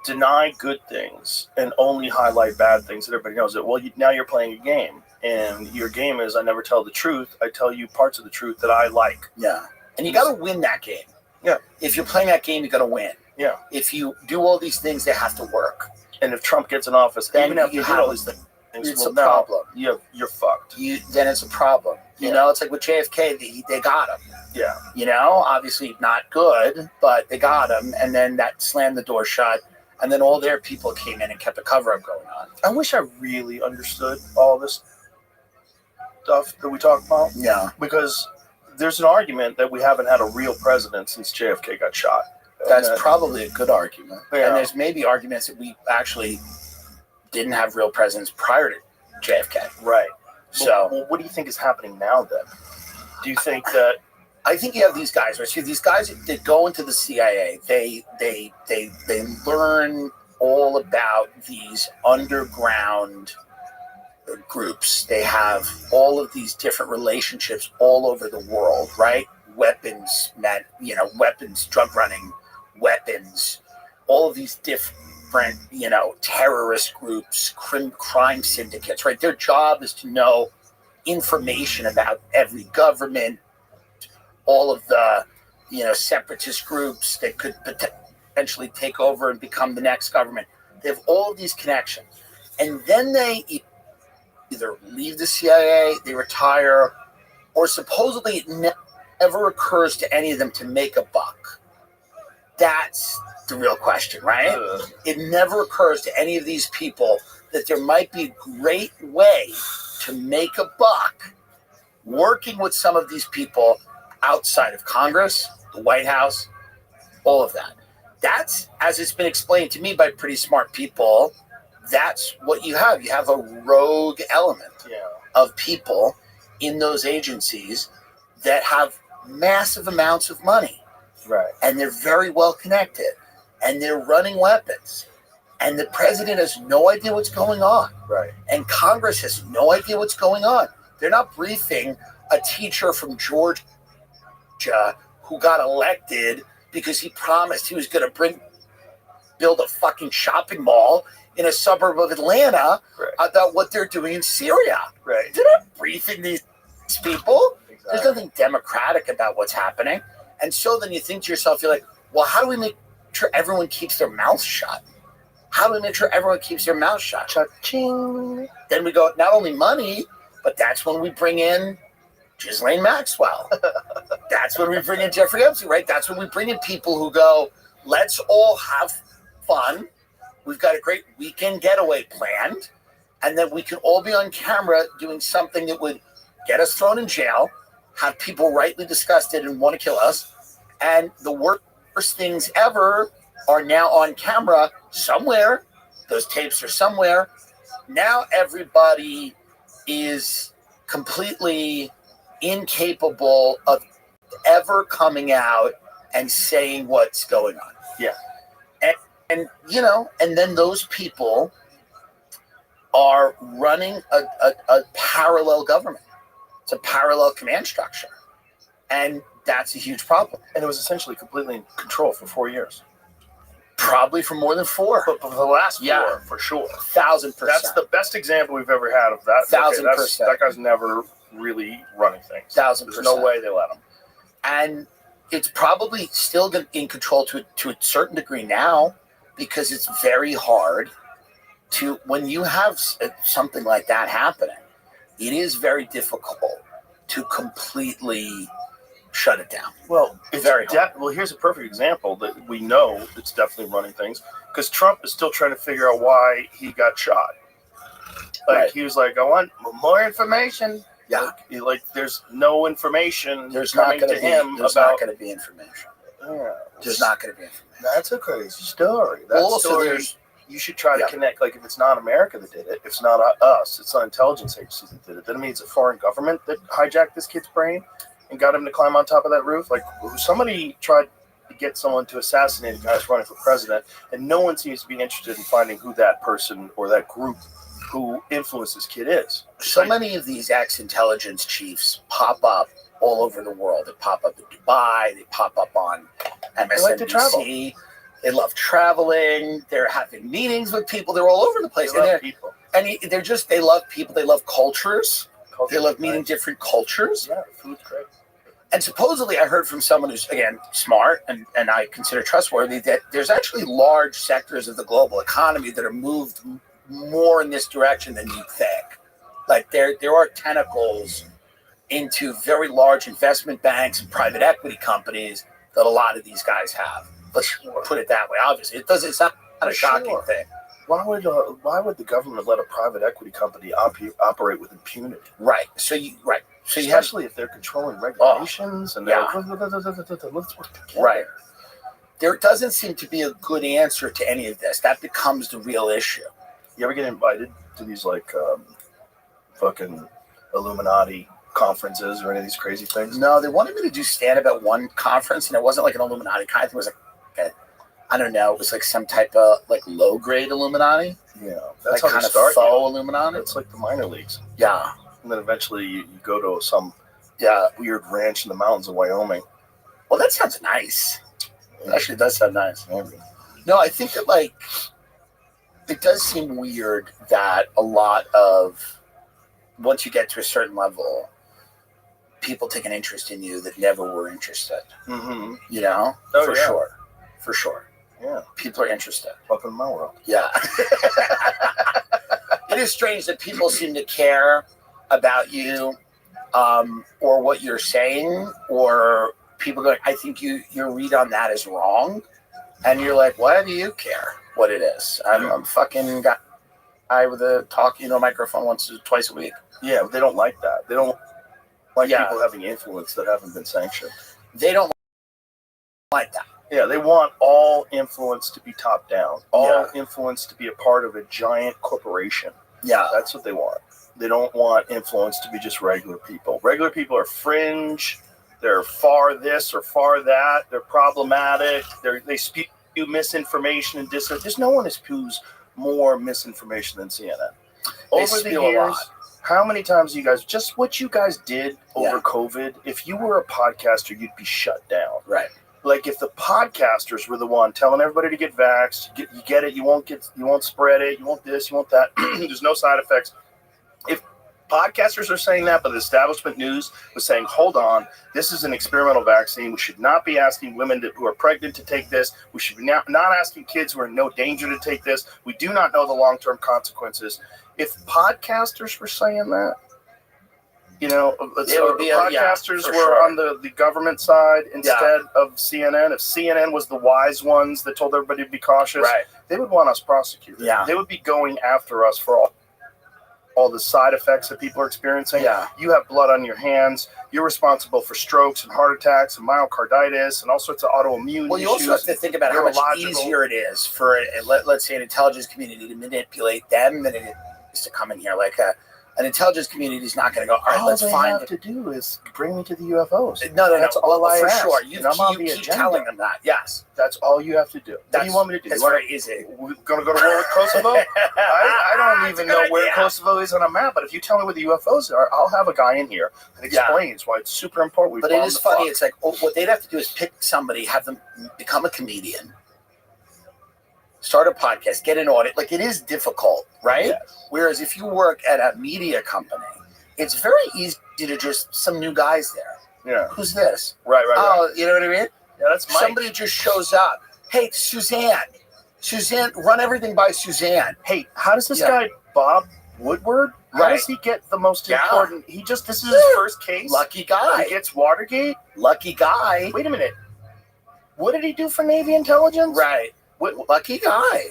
deny good things and only highlight bad things that everybody knows that, well, now you're playing a game, and your game is I never tell the truth. I tell you parts of the truth that I like. Yeah. And you got to win that game. Yeah. If you're playing that game, you got to win. Yeah. If you do all these things, they have to work. And if Trump gets in office, then even after you you have did all these things, it's a problem. You're fucked. Then it's a problem. You know, it's like with JFK, they got him. Yeah. Obviously not good, but they got him, and then that slammed the door shut. And then all their people came in and kept a cover-up going on. I wish I really understood all this stuff that we talk about. Yeah. Because there's an argument that we haven't had a real president since JFK got shot. That's probably a good argument. Yeah. And there's maybe arguments that we actually didn't have real presidents prior to JFK. Right. So, well, what do you think is happening now then? Do you think that... I think you have these guys, right? So these guys that go into the CIA, they learn all about these underground groups. They have all of these different relationships all over the world, right? Weapons, weapons, drug running, weapons, all of these different, terrorist groups, crime syndicates, right? Their job is to know information about every government, all of the, separatist groups that could potentially take over and become the next government. They have all of these connections. And then they either leave the CIA, they retire, or supposedly it never occurs to any of them to make a buck. That's the real question, right? It never occurs to any of these people that there might be a great way to make a buck working with some of these people outside of Congress, the White House, all of that. That's, as it's been explained to me by pretty smart people, that's what you have. You have a rogue element of people in those agencies that have massive amounts of money. Right. And they're very well connected. And they're running weapons. And the president has no idea what's going on. Right. And Congress has no idea what's going on. They're not briefing a teacher from Georgia who got elected because he promised he was going to build a fucking shopping mall in a suburb of Atlanta about what they're doing in Syria. Right. They're not briefing these people. There's nothing democratic about what's happening. And so then you think to yourself, you're like, well, how do we make sure everyone keeps their mouth shut? How do we make sure everyone keeps their mouth shut? Cha-ching. Then we go, not only money, but that's when we bring in Ghislaine Maxwell. That's when we bring in Jeffrey Epstein, right? That's when we bring in people who go, let's all have fun. We've got a great weekend getaway planned. And then we can all be on camera doing something that would get us thrown in jail, have people rightly disgusted and want to kill us. And the worst things ever are now on camera somewhere. Those tapes are somewhere. Now everybody is completely incapable of ever coming out and saying what's going on. Yeah. And you know, and then those people are running a parallel government. It's a parallel command structure. And that's a huge problem. And it was essentially completely in control for 4 years. Probably for more than 4. But for the last 4, for sure. 1,000%. That's the best example we've ever had of that. 1,000%. That guy's never really running things. 1,000%. There's no way they let him. And it's probably still in control to a certain degree now, because it's very hard to, when you have something like that happening, it is very difficult to completely shut it down. Well, it's very well, here's a perfect example that we know it's definitely running things, because Trump is still trying to figure out why he got shot. Like, he was like, I want more information. Yeah. Like there's no information. There's not going to be him. There's not going to be information. Yeah, there's not going to be information. That's a crazy story. That story, you should try to connect. Like, if it's not America that did it, if it's not us, it's not intelligence agencies that did it, then it means a foreign government that hijacked this kid's brain and got him to climb on top of that roof. Like, somebody tried to get someone to assassinate a guy who's running for president, and no one seems to be interested in finding who that person or that group who influenced this kid is. So many of these ex-intelligence chiefs pop up all over the world. They pop up in Dubai. They pop up on MSNBC. They like to travel. They love traveling. They're having meetings with people. They're all over the place. They love people. And they love people. They love cultures. They love meeting different cultures. Yeah, food's great. And supposedly I heard from someone who's, again, smart and I consider trustworthy, that there's actually large sectors of the global economy that are moved more in this direction than you think. Like there are tentacles into very large investment banks and private equity companies that a lot of these guys have. Let's put it that way. Obviously, it's not a shocking thing. Why would the government let a private equity company operate with impunity? Right. So especially if they're controlling regulations and let's work together. Right. There doesn't seem to be a good answer to any of this. That becomes the real issue. You ever get invited to these like fucking Illuminati conferences or any of these crazy things? No, they wanted me to do stand-up at one conference, and it wasn't like an Illuminati kind of thing. It was like I don't know. It was like some type of like low-grade Illuminati. Yeah, that's like how kind they of start. faux Illuminati. It's like the minor leagues. Yeah, and then eventually you go to some weird ranch in the mountains of Wyoming. Well, that sounds nice. It actually does sound nice. No, I think that like it does seem weird that a lot of once you get to a certain level, people take an interest in you that never were interested. Mm-hmm. You know, for sure. Yeah, people are interested. Welcome to my world. Yeah, it is strange that people seem to care about you, or what you're saying, or people going, I think your read on that is wrong, and you're like, why do you care what it is? I'm fucking guy with a microphone once or twice a week. Yeah, but they don't like that. They don't like people having influence that haven't been sanctioned. They don't like that. Yeah, they want all influence to be top down. All influence to be a part of a giant corporation. Yeah. That's what they want. They don't want influence to be just regular people. Regular people are fringe. They're far this or far that. They're problematic. They spew misinformation and disinformation. There's no one who spews more misinformation than CNN. Over the years, how many times you guys, just what you guys did over COVID, if you were a podcaster, you'd be shut down. Right. Like if the podcasters were the one telling everybody to get vaxxed, you get it, you won't spread it, you want this, you want that. There's no side effects. If Podcasters are saying that, but the establishment news was saying, hold on, this is an experimental vaccine. We should not be asking women who are pregnant to take this. We should be not asking kids who are in no danger to take this. We do not know the long-term consequences. If podcasters were saying that, you know, podcasters were on the government side instead of CNN. If CNN was the wise ones that told everybody to be cautious, they would want us prosecuted. Yeah. They would be going after us for all the side effects that people are experiencing. Yeah. You have blood on your hands. You're responsible for strokes and heart attacks and myocarditis and all sorts of autoimmune Well, you issues. also have to think about how much easier it is for, let's say, an intelligence community to manipulate them than it is to come in here. Like an intelligence community is not going to go, all right, let's find. All they have to do is bring me to the UFOs. No, that's all I ask. For sure. You keep telling them that. Yes. That's all you have to do. What do you want me to do? It's very easy. We're going to go to war with Kosovo? I don't even know where Kosovo is on a map, but if you tell me where the UFOs are, I'll have a guy in here that explains why it's super important. But it is funny. It's like, what they'd have to do is pick somebody, have them become a comedian, start a podcast, get an audit. Like, it is difficult, right? Yes. Whereas if you work at a media company, it's very easy to just some new guys there. Yeah. Who's this? Right. Oh, you know what I mean? Yeah, that's Mike. Somebody just shows up. Hey, Suzanne, run everything by Suzanne. Hey, how does this guy, Bob Woodward, how does he get the most important? This is his first case. Lucky guy. He gets Watergate. Lucky guy. Wait a minute. What did he do for Navy intelligence? Right. Lucky guy.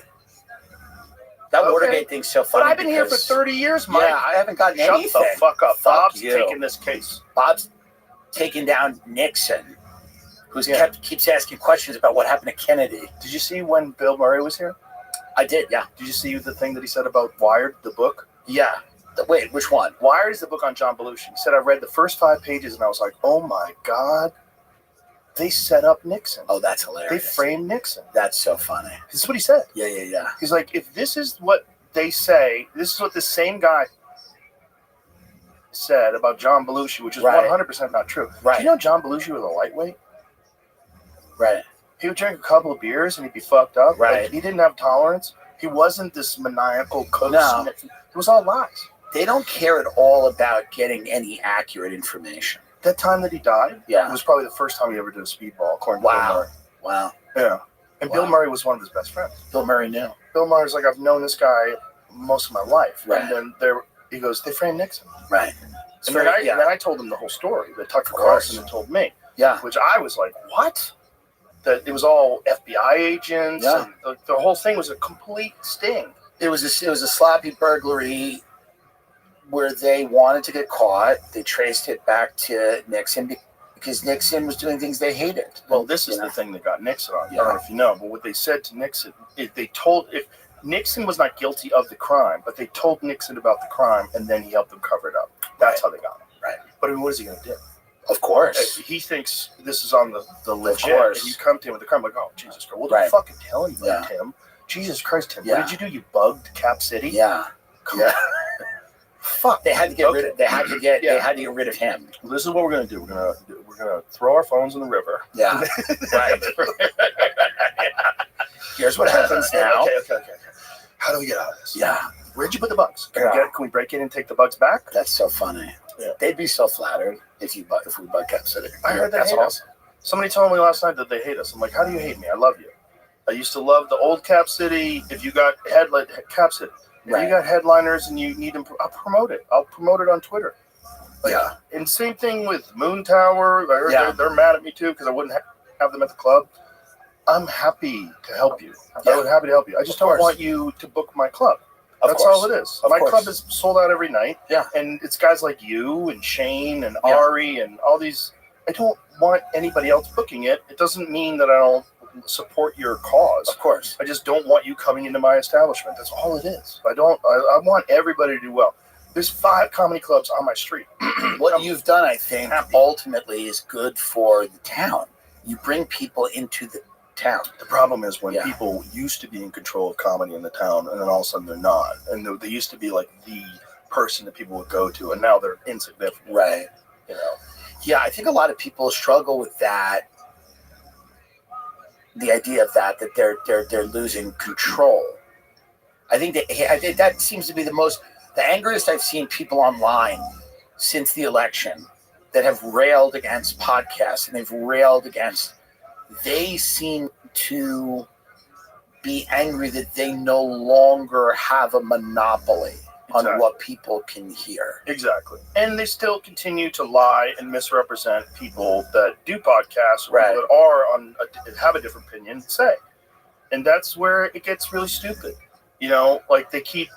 That Watergate thing's so funny. But I've been here for 30 years, Mike. Yeah, I haven't gotten anything. Shut the fuck up. Bob's taking this case. Bob's taking down Nixon, who keeps asking questions about what happened to Kennedy. Did you see when Bill Murray was here? I did, yeah. Did you see the thing that he said about Wired, the book? Yeah. Wait, which one? Wired is the book on John Belushi. He said, I read the first 5 pages and I was like, oh my God. They set up Nixon. Oh, that's hilarious. They framed Nixon. That's so funny. This is what he said. Yeah. He's like, if this is what they say, this is what the same guy said about John Belushi, which is 100% not true. Right. Do you know John Belushi was a lightweight? Right. He would drink a couple of beers and he'd be fucked up. Right. Like, he didn't have tolerance. He wasn't this maniacal coach. No. It was all lies. They don't care at all about getting any accurate information. That time that he died, it was probably the first time he ever did a speedball, according to Bill Murray. Wow. Yeah. And Bill Murray was one of his best friends. Bill Murray knew. Bill Murray's like, I've known this guy most of my life. Right. And then he goes, they framed Nixon. Right. And then I told him the whole story that Tucker Carlson had told me. Yeah. Which I was like, what? That it was all FBI agents. Yeah. And the whole thing was a complete sting. It was a sloppy burglary where they wanted to get caught. They traced it back to Nixon because Nixon was doing things they hated. Well, this is the thing that got Nixon on. I don't know if you know, but what they said to Nixon, if Nixon was not guilty of the crime, but they told Nixon about the crime and then he helped them cover it up. That's how they got him. Right. But I mean, what is he going to do? Of course. He thinks this is on the legit. Of course. And you come to him with the crime, like, oh, Jesus Christ. Well, don't fucking tell anybody, Tim. Jesus Christ, Tim. What did you do? You bugged Cap City? Yeah. Come on. Fuck. They had to get rid of. They had to get rid of him. Well, this is what we're gonna do. We're gonna throw our phones in the river. Yeah. Right. Here's what happens now. Okay. How do we get out of this? Yeah. Where'd you put the bugs? Can we break in and take the bugs back? That's so funny. Yeah. They'd be so flattered if we bug Cap City. I heard that's hate awesome. Us. Somebody told me last night that they hate us. I'm like, how do you hate me? I love you. I used to love the old Cap City. If you got Cap City. If you got headliners and you need them, I'll promote it. I'll promote it on Twitter. And same thing with Moon Tower. They're mad at me too because I wouldn't have them at the club. I'm happy to help you. I would happy to help you. I just don't want you to book my club. That's all it is. My club is sold out every night. Yeah. And it's guys like you and Shane and Ari and all these. I don't want anybody else booking it. It doesn't mean that I don't support your cause. Of course. I just don't want you coming into my establishment. That's all it is. I want everybody to do well. There's 5 comedy clubs on my street. What you've done, I think, ultimately is good for the town. You bring people into the town. The problem is when people used to be in control of comedy in the town and then all of a sudden they're not. And they used to be like the person that people would go to and now they're insignificant. Right. You know. Yeah, I think a lot of people struggle with that. The idea of that they're losing control. I think that seems to be the most The angriest I've seen people online since the election that have railed against podcasts and they've railed against, they seem to be angry that they no longer have a monopoly on what people can hear. Exactly. And they still continue to lie and misrepresent people that do podcasts, or people that are have a different opinion, say. And that's where it gets really stupid. You know, like they keep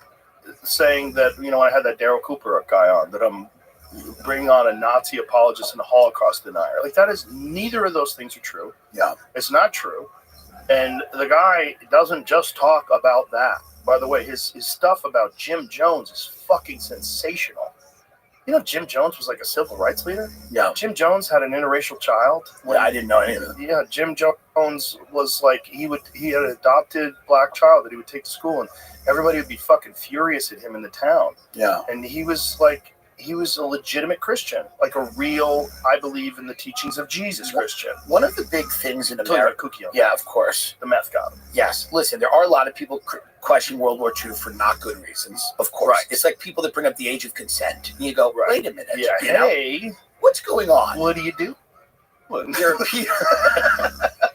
saying that, you know, I had that Daryl Cooper guy on, that I'm bringing on a Nazi apologist and a Holocaust denier. Like, that is, neither of those things are true. Yeah. It's not true. And the guy doesn't just talk about that. By the way, his stuff about Jim Jones is fucking sensational. You know, Jim Jones was like a civil rights leader? Yeah. Jim Jones had an interracial child. Yeah, I didn't know any of that. Yeah, Jim Jones was like, he had an adopted black child that he would take to school, and everybody would be fucking furious at him in the town. Yeah. And he was like, he was a legitimate Christian, like a real, I believe in the teachings of Jesus Christian. One of the big things in America, yeah, of course, the meth god. Yes, listen, there are a lot of people questioning World War II for not good reasons. Of course, right. It's like people that bring up the age of consent, and you go, wait a minute, Yeah, you know, hey, what's going on? What do you do? There are people,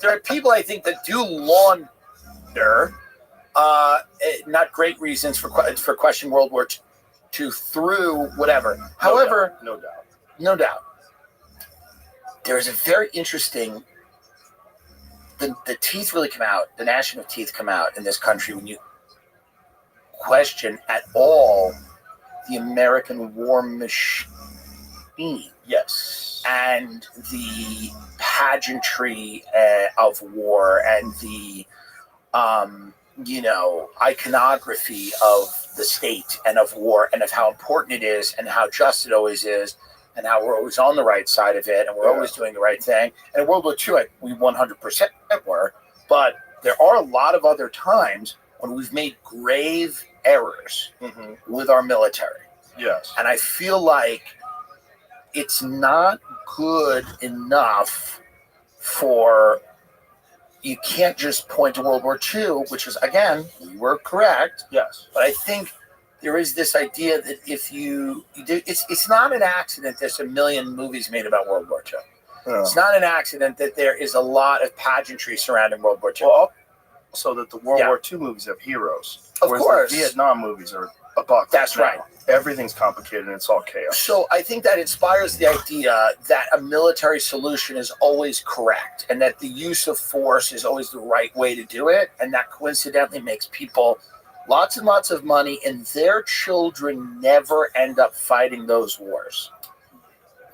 there are people I think that do launder not great reasons for questioning World War II. Through whatever. However, no doubt. No doubt. There is a very interesting, the teeth really come out, the gnashing of teeth come out in this country when you question at all the American war machine. Yes. And the pageantry of war and the, you know, iconography of the state and of war and of how important it is and how just it always is and how we're always on the right side of it and we're always doing the right thing. And in World War II, we 100% were, but there are a lot of other times when we've made grave errors with our military. Yes. And I feel like it's not good enough for, you can't just point to World War II, which is, again, we were correct. Yes. But I think there is this idea that if you do, it's not an accident there's a million movies made about World War II. Yeah. It's not an accident that there is a lot of pageantry surrounding World War II. Well, also that the World War II movies have heroes. Of whereas course. the Vietnam movies are a buck. That's right. Everything's complicated and it's all chaos. So I think that inspires the idea that a military solution is always correct and that the use of force is always the right way to do it. And that coincidentally makes people lots and lots of money and their children never end up fighting those wars.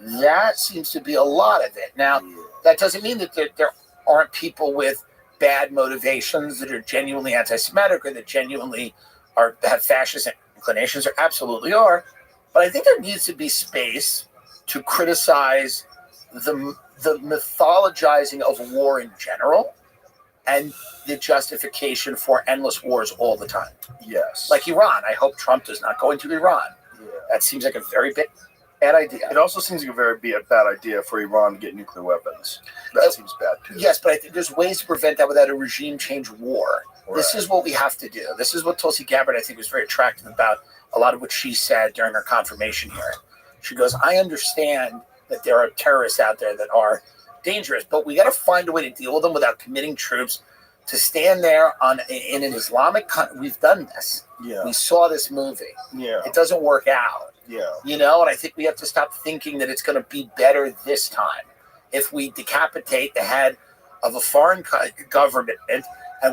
That seems to be a lot of it. Now, that doesn't mean that there aren't people with bad motivations that are genuinely anti-Semitic or that genuinely have fascist inclinations. There absolutely are. But I think there needs to be space to criticize the mythologizing of war in general and the justification for endless wars all the time. Yes. Like Iran. I hope Trump does not go into Iran. Yeah. That seems like a very bad idea. It also seems like a very bad idea for Iran to get nuclear weapons. That seems bad too. Yes, but I think there's ways to prevent that without a regime change war. Right. This is what we have to do. This is what Tulsi Gabbard, I think, was very attractive about a lot of what she said during her confirmation hearing. She goes, I understand that there are terrorists out there that are dangerous, but we got to find a way to deal with them without committing troops to stand there in an Islamic country. We've done this. Yeah. We saw this movie. Yeah. It doesn't work out. Yeah. You know, and I think we have to stop thinking that it's going to be better this time. If we decapitate the head of a foreign government and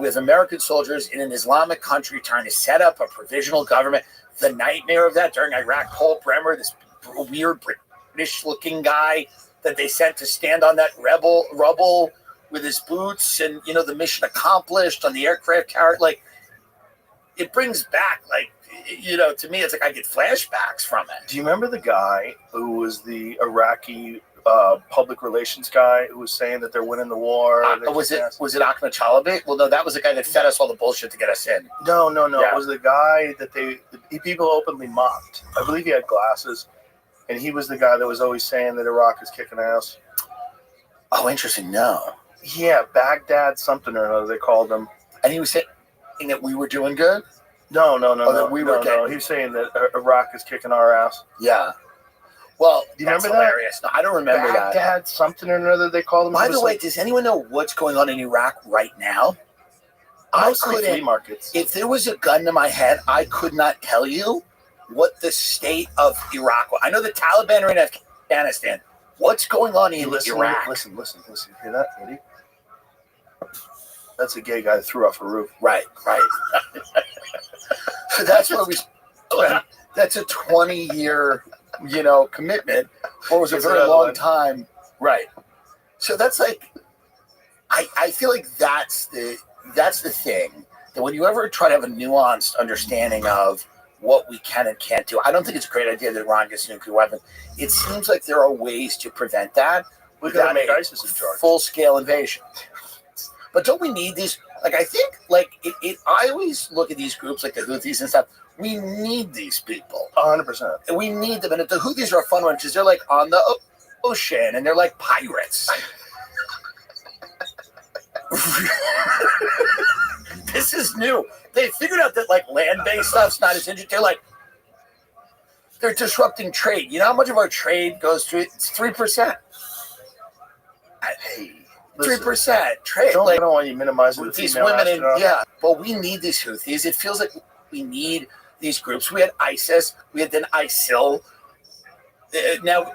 with American soldiers in an Islamic country trying to set up a provisional government, the nightmare of that during Iraq, Paul Bremer, this weird British-looking guy that they sent to stand on that rubble with his boots and, you know, the mission accomplished on the aircraft carrier. Like, it brings back, like, you know, to me, it's like I get flashbacks from it. Do you remember the guy who was the Iraqi public relations guy who was saying that they're winning the war? Was it Ahmed Chalabi? Well, no, that was the guy that fed us all the bullshit to get us in. No. Yeah. It was the guy that people openly mocked. I believe he had glasses, and he was the guy that was always saying that Iraq is kicking ass. Oh, interesting. No. Yeah, Baghdad something or another they called him. And he was saying that we were doing good? No. that we were No. He's saying that Iraq is kicking our ass. Yeah. Well, do you remember hilarious. No, I don't remember that. Baghdad, something or another they called him. By the way, does anyone know what's going on in Iraq right now? I couldn't. Flea markets. If there was a gun to my head, I could not tell you what the state of Iraq was. I know the Taliban are in Afghanistan. What's going on in Iraq? Listen. Hear that? Ready? That's a gay guy that threw off a roof. Right. So that's what we. That's a 20-year, commitment. Or was a very long time. Right. So that's like, I feel like that's the thing, that when you ever try to have a nuanced understanding of what we can and can't do, I don't think it's a great idea that Iran gets a nuclear weapon. It seems like there are ways to prevent that without make ISIS in charge. Full-scale invasion. But don't we need these? I think, I always look at these groups like the Houthis and stuff. We need these people. 100%. We need them. And if the Houthis are a fun one because they're like on the ocean and they're like pirates. This is new. They figured out that land-based stuff's not as interesting. They're disrupting trade. You know how much of our trade goes through? It's 3%. Hey, 3% trade. I don't want you minimizing these women. But we need these Houthis. It feels like we need these groups. We had ISIS. We had then ISIL. Now,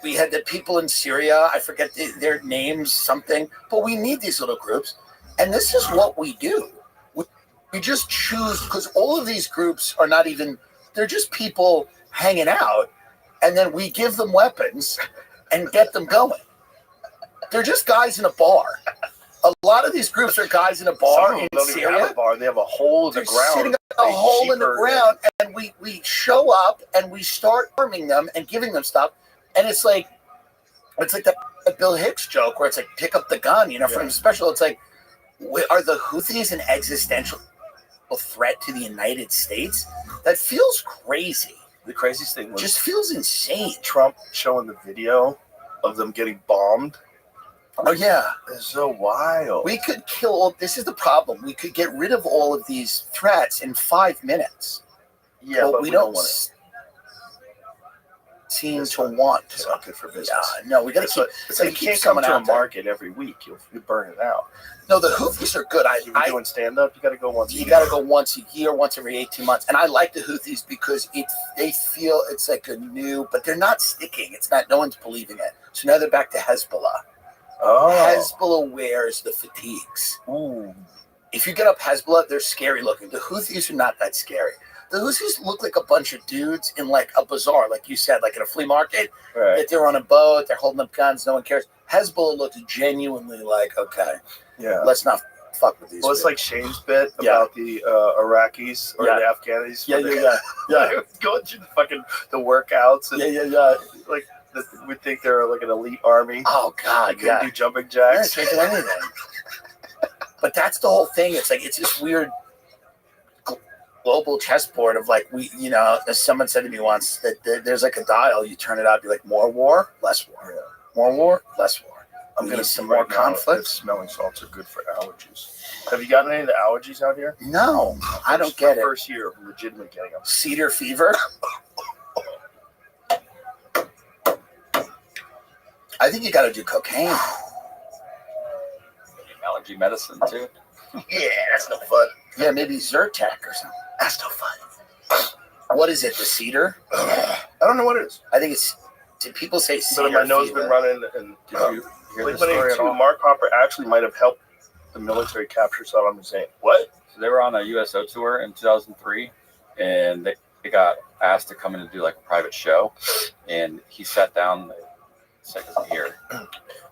we had the people in Syria. I forget their names, something. But we need these little groups. And this is what we do. We just choose, because all of these groups are not even, they're just people hanging out. And then we give them weapons and get them going. They're just guys in a bar. A lot of these groups are guys in a bar in Syria. Even have a bar. They have a hole in the ground. Sitting a hole in the ground, and we show up and we start arming them and giving them stuff. And it's like that Bill Hicks joke where it's like, pick up the gun, from special. It's like, are the Houthis an existential threat to the United States? That feels crazy. The craziest thing was just feels insane. Trump showing the video of them getting bombed. Oh yeah, it's so wild. We could kill. This is the problem. We could get rid of all of these threats in 5 minutes. Yeah, but we don't want it. Seem to want. It's not good for business. Yeah, no, we got to keep. It's like you can't come to a market every week. You'll burn it out. No, the Houthis are good. You're doing stand up. You got to go once. You got to go once a year, once every 18 months. And I like the Houthis because they feel it's like a new, but they're not sticking. It's not. No one's believing it. So now they're back to Hezbollah. Oh. Hezbollah wears the fatigues. Ooh. If you get up Hezbollah, they're scary looking. The Houthis are not that scary. The Houthis look like a bunch of dudes in a bazaar, like you said, like in a flea market. Right. That they're on a boat, they're holding up guns, no one cares. Hezbollah looks genuinely like, okay, let's not fuck with these. Well, it's like Shane's bit about the Iraqis or the Afghanis. Yeah. Going through the workouts. And Like we think they're like an elite army. Oh God, they couldn't do jumping jacks. Can't do anything. But that's the whole thing. It's like it's this weird global chessboard of as someone said to me once, that there's like a dial. You turn it up, you're like, more war, less war, more war, less war. I'm gonna some more conflict. Smelling salts are good for allergies. Have you gotten any of the allergies out here? No, I don't get it. First year of legitimate getting them. Cedar fever. I think you got to do cocaine. Allergy medicine too. Yeah, that's no fun. Yeah, maybe Zyrtec or something. That's no fun. What is it? The cedar? I don't know what it is. I think it's. Did people say cedar? But my nose has been running. And did you hear the story at all? Mark Hopper actually might have helped the military capture Saddam Hussein. What? So they were on a USO tour in 2003, and they got asked to come in and do a private show, and he sat down. Second here.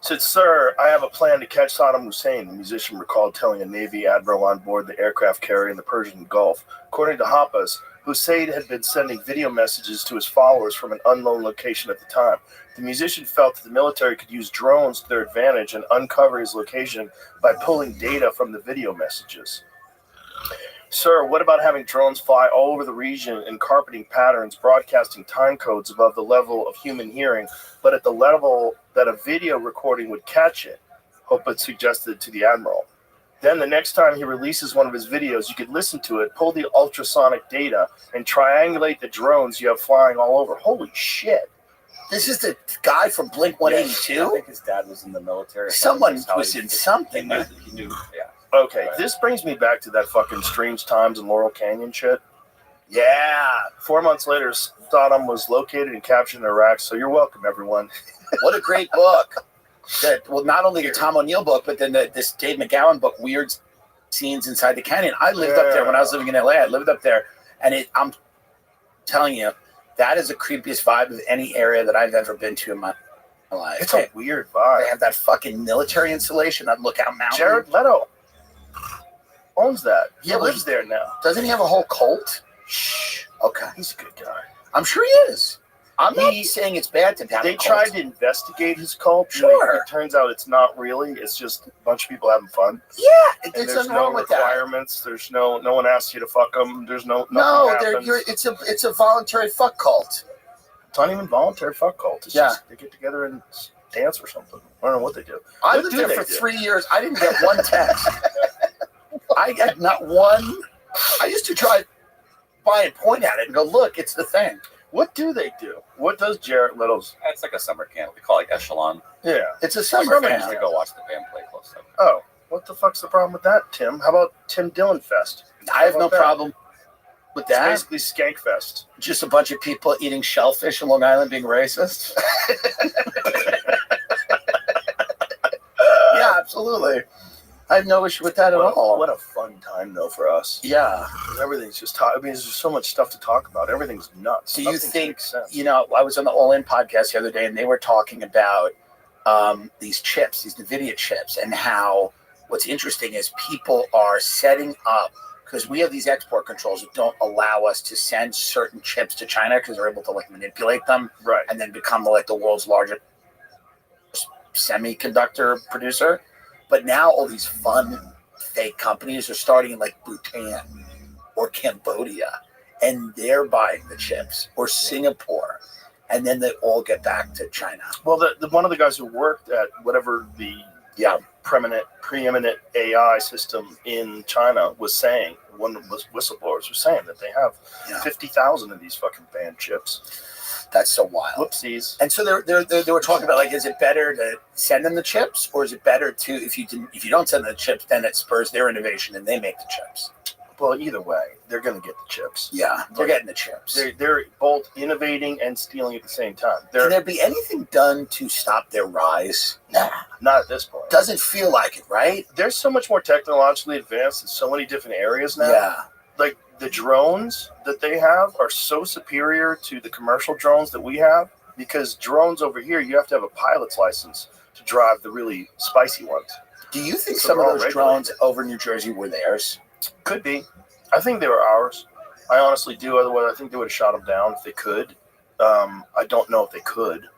Said, "Sir, I have a plan to catch Saddam Hussein," the musician recalled telling a Navy admiral on board the aircraft carrier in the Persian Gulf. According to Hoppus, Hussein had been sending video messages to his followers from an unknown location at the time. The musician felt that the military could use drones to their advantage and uncover his location by pulling data from the video messages. Sir, what about having drones fly all over the region in carpeting patterns, broadcasting time codes above the level of human hearing, but at the level that a video recording would catch it? Hopet suggested to the admiral. Then the next time he releases one of his videos, you could listen to it, pull the ultrasonic data, and triangulate the drones you have flying all over. Holy shit. This is the guy from Blink 182? Yeah, I think his dad was in the military. Someone was in something. He knew, yeah. Okay, this brings me back to that fucking Strange Times in Laurel Canyon shit. Yeah. 4 months later, Saddam was located and captured in Iraq, so you're welcome, everyone. What a great book. Well, not only the Tom O'Neill book, but then this Dave McGowan book, Weird Scenes Inside the Canyon. I lived up there when I was living in LA. I lived up there, and I'm telling you, that is the creepiest vibe of any area that I've ever been to in my life. It's a weird vibe. They have that fucking military installation on Lookout Mountain. Jared Leto owns that. He Yeah, but lives there now. Doesn't he have a whole cult? Shh. Okay. He's a good guy. I'm sure he is. I'm not saying it's bad to have They a cult. tried to investigate his cult. Sure. It turns out it's not really. It's just a bunch of people having fun. Yeah, And there's there's nothing no wrong with that. requirements. There's no one asks you to fuck them. There's No, nothing happens. it's a voluntary fuck cult. It's not even voluntary fuck cult. It's just they get together and dance or something. I don't know what they do. I What lived do there they for do? 3 years. I didn't get one text. I got not one. I used to drive by and point at it and go, look, it's the thing. What do they do? What does Jared Leto's? It's like a summer camp. We call it like Echelon. Yeah. It's a My summer friend camp. used to go watch the band play close up. Oh, what the fuck's the problem with that, Tim? How about Tim Dillon Fest? I have How no about that? problem with It's that. basically Skank Fest. Just a bunch of people eating shellfish in Long Island being racist. Yeah, absolutely. I have no issue with that at all. What a fun time, though, for us. Yeah. Everything's just I mean, there's just so much stuff to talk about. Everything's nuts. Do you Nothing think, makes sense. you know, I was on the All In podcast the other day and they were talking about these chips, these NVIDIA chips, and how what's interesting is people are setting up, because we have these export controls that don't allow us to send certain chips to China because they're able to like manipulate them right, and then become like the world's largest semiconductor producer. But now all these fun fake companies are starting in like Bhutan or Cambodia, and they're buying the chips, or Singapore, and then they all get back to China. Well, the one of the guys who worked at whatever the preeminent AI system in China was saying, one of the whistleblowers was saying that they have 50,000 of these fucking banned chips. That's so wild. Whoopsies. And so they were talking about, like, is it better to send them the chips, or is it better to, if you don't send them the chips, then it spurs their innovation and they make the chips? Well, either way, they're going to get the chips. Yeah, they're getting the chips. They're both innovating and stealing at the same time. Can there be anything done to stop their rise? Nah, not at this point. Doesn't feel like it, right? There's so much more technologically advanced in so many different areas now. Yeah. Like the drones that they have are so superior to the commercial drones that we have, because drones over here, you have to have a pilot's license to drive the really spicy ones. Do you think So some of they're all those drones over New Jersey were theirs? Could be. I think they were ours. I honestly do. Otherwise, I think they would have shot them down if they could. I don't know if they could.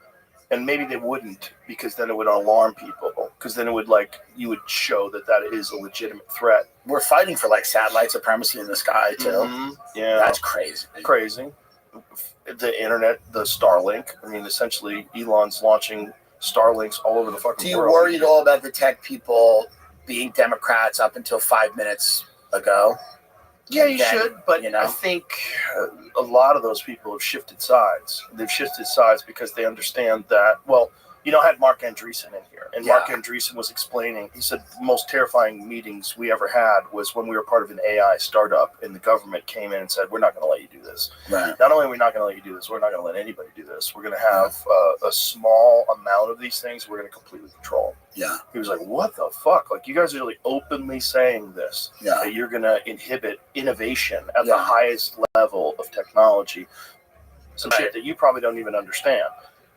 And maybe they wouldn't, because then it would alarm people. Because then it would, like, you would show that that is a legitimate threat. We're fighting for, like, satellite supremacy in the sky, too. Mm-hmm. Yeah. That's crazy. Crazy. The internet, the Starlink. I mean, essentially, Elon's launching Starlinks all over the fucking Do you world. worry at all about the tech people being Democrats up until 5 minutes ago? Yeah, you Then, should, but you know? I think a lot of those people have shifted sides. They've shifted sides because they understand that, well, you know, I had Mark Andreessen in here, and Mark Andreessen was explaining, he said the most terrifying meetings we ever had was when we were part of an AI startup, and the government came in and said, we're not going to let you do this. Right. Not only are we not going to let you do this, we're not going to let anybody do this. We're going to have a small amount of these things we're going to completely control. Yeah. He was like, what the fuck? Like, you guys are really openly saying this, that you're going to inhibit innovation at the highest level of technology. Some shit that you probably don't even understand,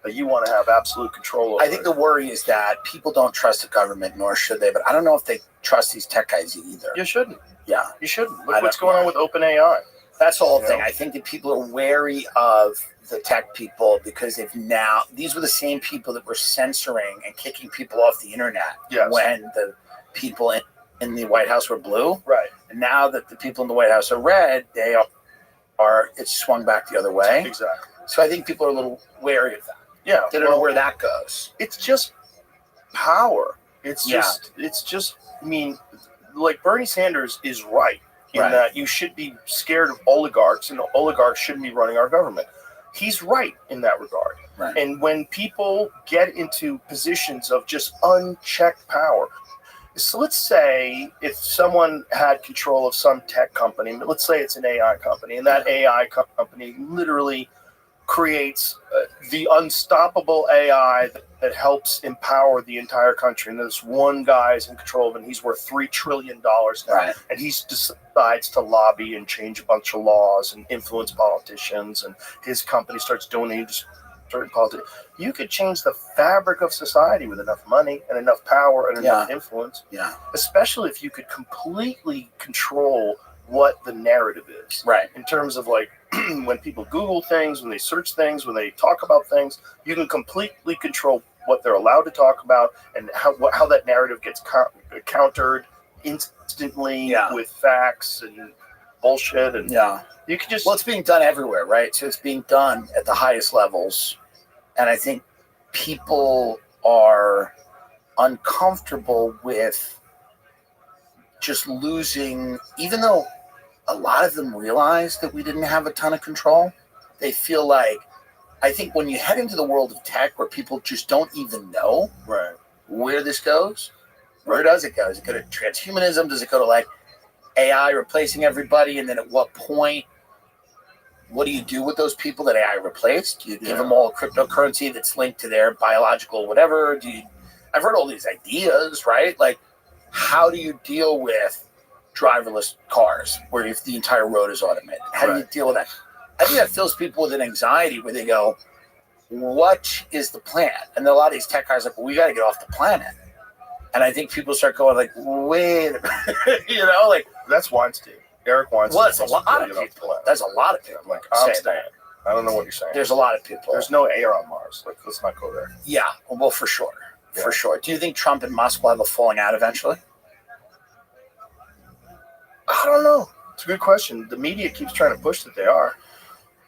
that you want to have absolute control over. I think the worry is that people don't trust the government, nor should they. But I don't know if they trust these tech guys either. You shouldn't. Yeah. You shouldn't. Look what's going on with OpenAI. That's the whole You thing. know? I think that people are wary of the tech people because these were the same people that were censoring and kicking people off the internet when the people in the White House were blue. Right. And now that the people in the White House are red, it's swung back the other way. Exactly. So I think people are a little wary of that. Yeah. They don't know where that goes. It's just power. It's just, I mean, like Bernie Sanders is right in that you should be scared of oligarchs, and oligarchs shouldn't be running our government. He's right in that regard. Right. And when people get into positions of just unchecked power, so let's say if someone had control of some tech company, let's say it's an AI company, and that AI company literally creates the unstoppable AI that helps empower the entire country. And this one guy is in control of it, and he's worth $3 trillion now. And he decides to lobby and change a bunch of laws and influence politicians, and his company starts doing certain politics. You could change the fabric of society with enough money and enough power and enough influence. Yeah. Especially if you could completely control what the narrative is. Right. In terms of like when people Google things, when they search things, when they talk about things, you can completely control what they're allowed to talk about and how that narrative gets countered instantly with facts and bullshit. And you can just... Well, it's being done everywhere, right? So it's being done at the highest levels. And I think people are uncomfortable with just losing, even though a lot of them realize that we didn't have a ton of control. They feel like, I think when you head into the world of tech where people just don't even know where this goes, where does it go? Does it go to transhumanism? Does it go to like AI replacing everybody? And then at what point, what do you do with those people that AI replaced? Do you give them all a cryptocurrency that's linked to their biological whatever? I've heard all these ideas, right? Like, how do you deal with driverless cars where if the entire road is automated? How do you deal with that? I think that fills people with an anxiety where they go, what is the plan? And a lot of these tech guys are like, well, we got to get off the planet. And I think people start going like, wait a minute, like. That's Weinstein. Eric Weinstein. Well, it's a lot of people. That's a lot of people. Like, I'm staying. I don't know what you're saying. There's a lot of people. There's no air on Mars. Like, let's not go there. Yeah, well, for sure. Yeah. For sure. Do you think Trump and Musk will have a falling out eventually? I don't know. It's a good question. The media keeps trying to push that they are.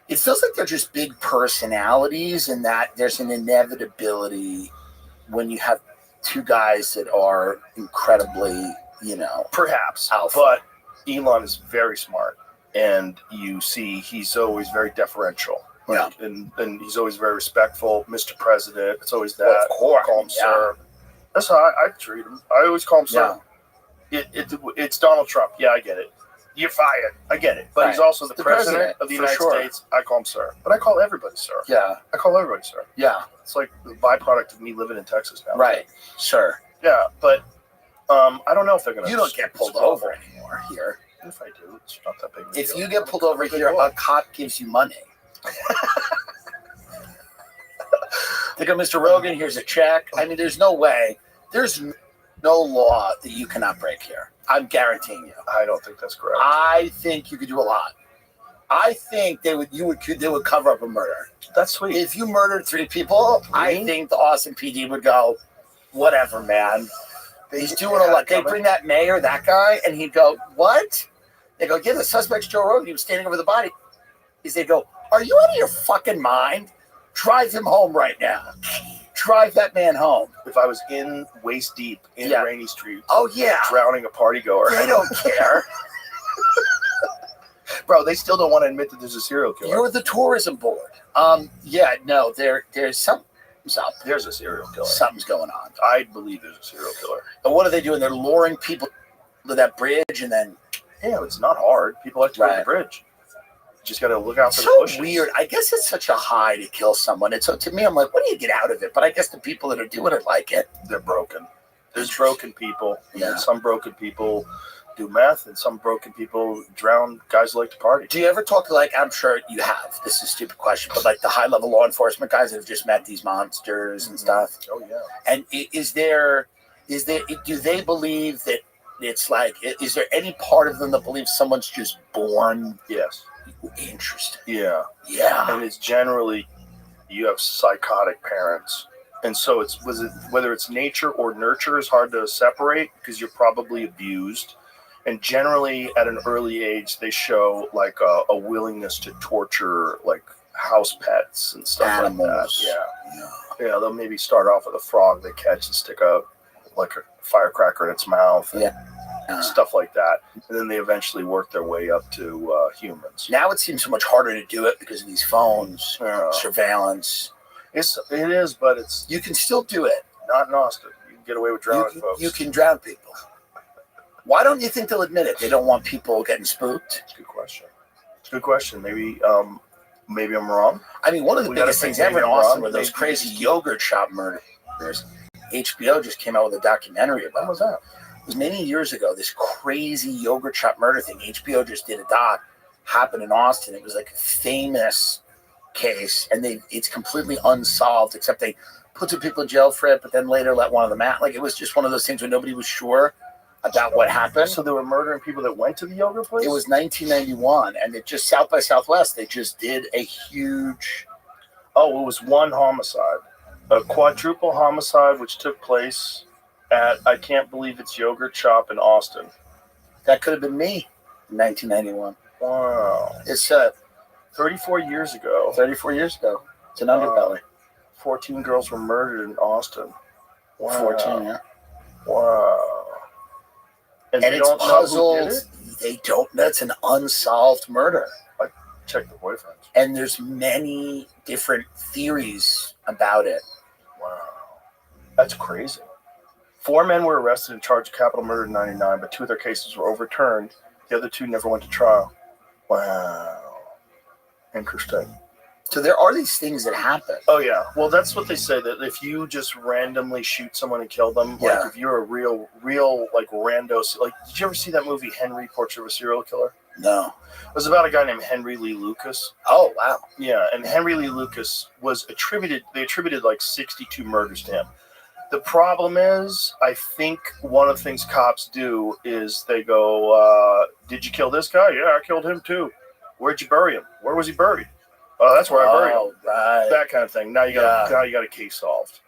It feels like they're just big personalities, and that there's an inevitability when you have two guys that are incredibly, perhaps alpha. But Elon is very smart, and you see he's always very deferential. And he's always very respectful. Mr. President, it's always that. Well, of course. Call him sir. That's how I treat him. I always call him sir. It's Donald Trump. Yeah, I get it. You're fired. I get it. But he's also the president of the United States. I call him sir. But I call everybody sir. Yeah. I call everybody sir. Yeah. It's like the byproduct of me living in Texas now. Right. Sure. Yeah, but I don't know if they're going to... You don't get pulled over anymore here. If I do, it's not that big of a If deal. you get pulled over here, a cop gives you money. They go, Mr. Rogan, here's a check. I mean, there's no way. There's no law that you cannot break here. I'm guaranteeing you. I don't think that's correct. I think you could do a lot. I think they would cover up a murder. That's sweet. If you murdered 3 people, I think the Austin PD would go, whatever, man. He's doing a lot. They bring that mayor, that guy, and he'd go, what? They go, yeah, the suspect's Joe Rogan. He was standing over the body. They go, are you out of your fucking mind? Drive him home right now. Drive that man home. If I was in waist deep in Rainy Street, drowning a party goer, they don't care. Bro, they still don't want to admit that there's a serial killer. You're the tourism board. There's something up. There's a serial killer. Something's going on. I believe there's a serial killer. And what are they doing? They're luring people to that bridge, and then it's not hard. People like to go to the bridge. Just got to look out for the bushes. So weird. I guess it's such a high to kill someone. It's so to me, I'm like, what do you get out of it? But I guess the people that are doing it like it. They're broken. There's broken people. Yeah. Some broken people do meth, and some broken people drown guys who like to party. Do you ever talk to, like, I'm sure you have, this is a stupid question, but like the high level law enforcement guys that have just met these monsters and stuff? Oh yeah. And do they believe that it's like, is there any part of them that believes someone's just born? Yes. Interesting. Yeah. Yeah. And it's generally, you have psychotic parents. And so whether it's nature or nurture is hard to separate because you're probably abused. And generally at an early age, they show like a willingness to torture like house pets and stuff Animals. Like that. Yeah. They'll maybe start off with a frog they catch and stick like a firecracker in its mouth. Yeah. stuff like that, and then they eventually work their way up to humans. Now it seems so much harder to do it because of these phones, surveillance. It is, but you can still do it. Not in Austin. You can get away with drowning folks. You can drown people. Why don't you think they'll admit it? They don't want people getting spooked. That's a good question. It's a good question. Maybe I'm wrong. I mean, one of the biggest things ever in Austin were those crazy yogurt shop murders. HBO just came out with a documentary about. When was that? It was many years ago. This crazy yogurt shop murder thing. HBO just did a doc. Happened in Austin. It was like a famous case, and it's completely unsolved. Except they put some people in jail for it, but then later let one of them out. Like it was just one of those things where nobody was sure about what happened. So they were murdering people that went to the yogurt place? It was 1991, and it just South by Southwest. They just did a huge. Oh, it was one homicide, a quadruple homicide, which took place at I can't believe it's yogurt shop in Austin. That could have been me in 1991. Wow, it's 34 years ago. 34 years ago. It's an underbelly. 14 girls were murdered in Austin. Wow. 14, yeah. Wow. And it's puzzled. They don't know. It's an unsolved murder. I checked the boyfriends. And there's many different theories about it. Wow. That's crazy. 4 men were arrested and charged of capital murder in 99, but 2 of their cases were overturned. The other 2 never went to trial. Wow. Interesting. So there are these things that happen. Oh, yeah. Well, that's what they say, that if you just randomly shoot someone and kill them, like if you're a real, like, rando, like, did you ever see that movie, Henry, Portrait of a Serial Killer? No. It was about a guy named Henry Lee Lucas. Oh, wow. Yeah, and Henry Lee Lucas they attributed like 62 murders to him. The problem is, I think one of the things cops do is they go, did you kill this guy? Yeah, I killed him too. Where'd you bury him? Where was he buried? Oh, that's where I buried him. Right. That kind of thing. Now you got a case solved.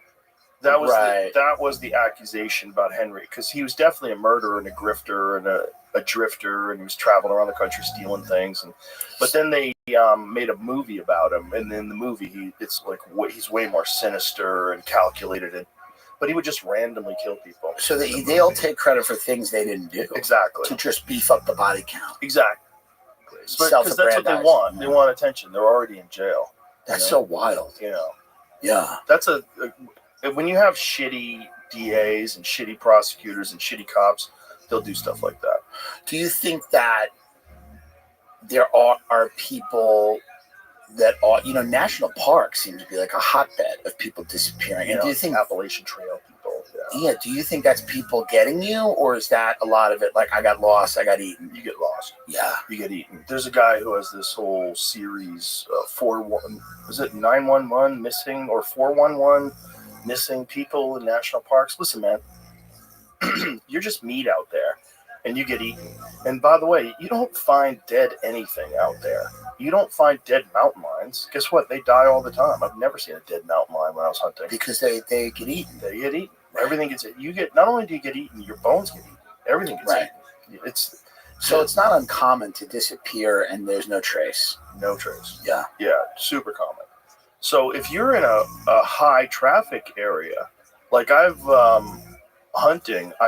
That was the accusation about Henry, because he was definitely a murderer and a grifter and a drifter, and he was traveling around the country stealing things. But then they made a movie about him, and in the movie it's like he's way more sinister and calculated, but he would just randomly kill people. So they'll take credit for things they didn't do. Exactly. To just beef up the body count. Exactly. Because that's what they want. They want attention. They're already in jail. That's so wild. You know. Yeah. That's when you have shitty DAs and shitty prosecutors and shitty cops, they'll do stuff like that. Do you think that there are people that are, national parks seem to be like a hotbed of people disappearing? And do you think Appalachian Trail people? Yeah. Do you think that's people getting you, or is that a lot of it like I got lost, I got eaten? You get lost. Yeah. You get eaten. There's a guy who has this whole series, 911 missing or 411 missing people in national parks. Listen, man, you're just meat out there, and you get eaten. And by the way, you don't find dead anything out there. You don't find dead mountain lions. Guess what? They die all the time. I've never seen a dead mountain lion when I was hunting. Because they get eaten. They get eaten. Everything gets eaten. You get, not only do you get eaten, your bones get eaten. Everything gets eaten. So it's not uncommon to disappear and there's no trace. No trace. Yeah. Yeah, super common. So if you're in a high traffic area, like I've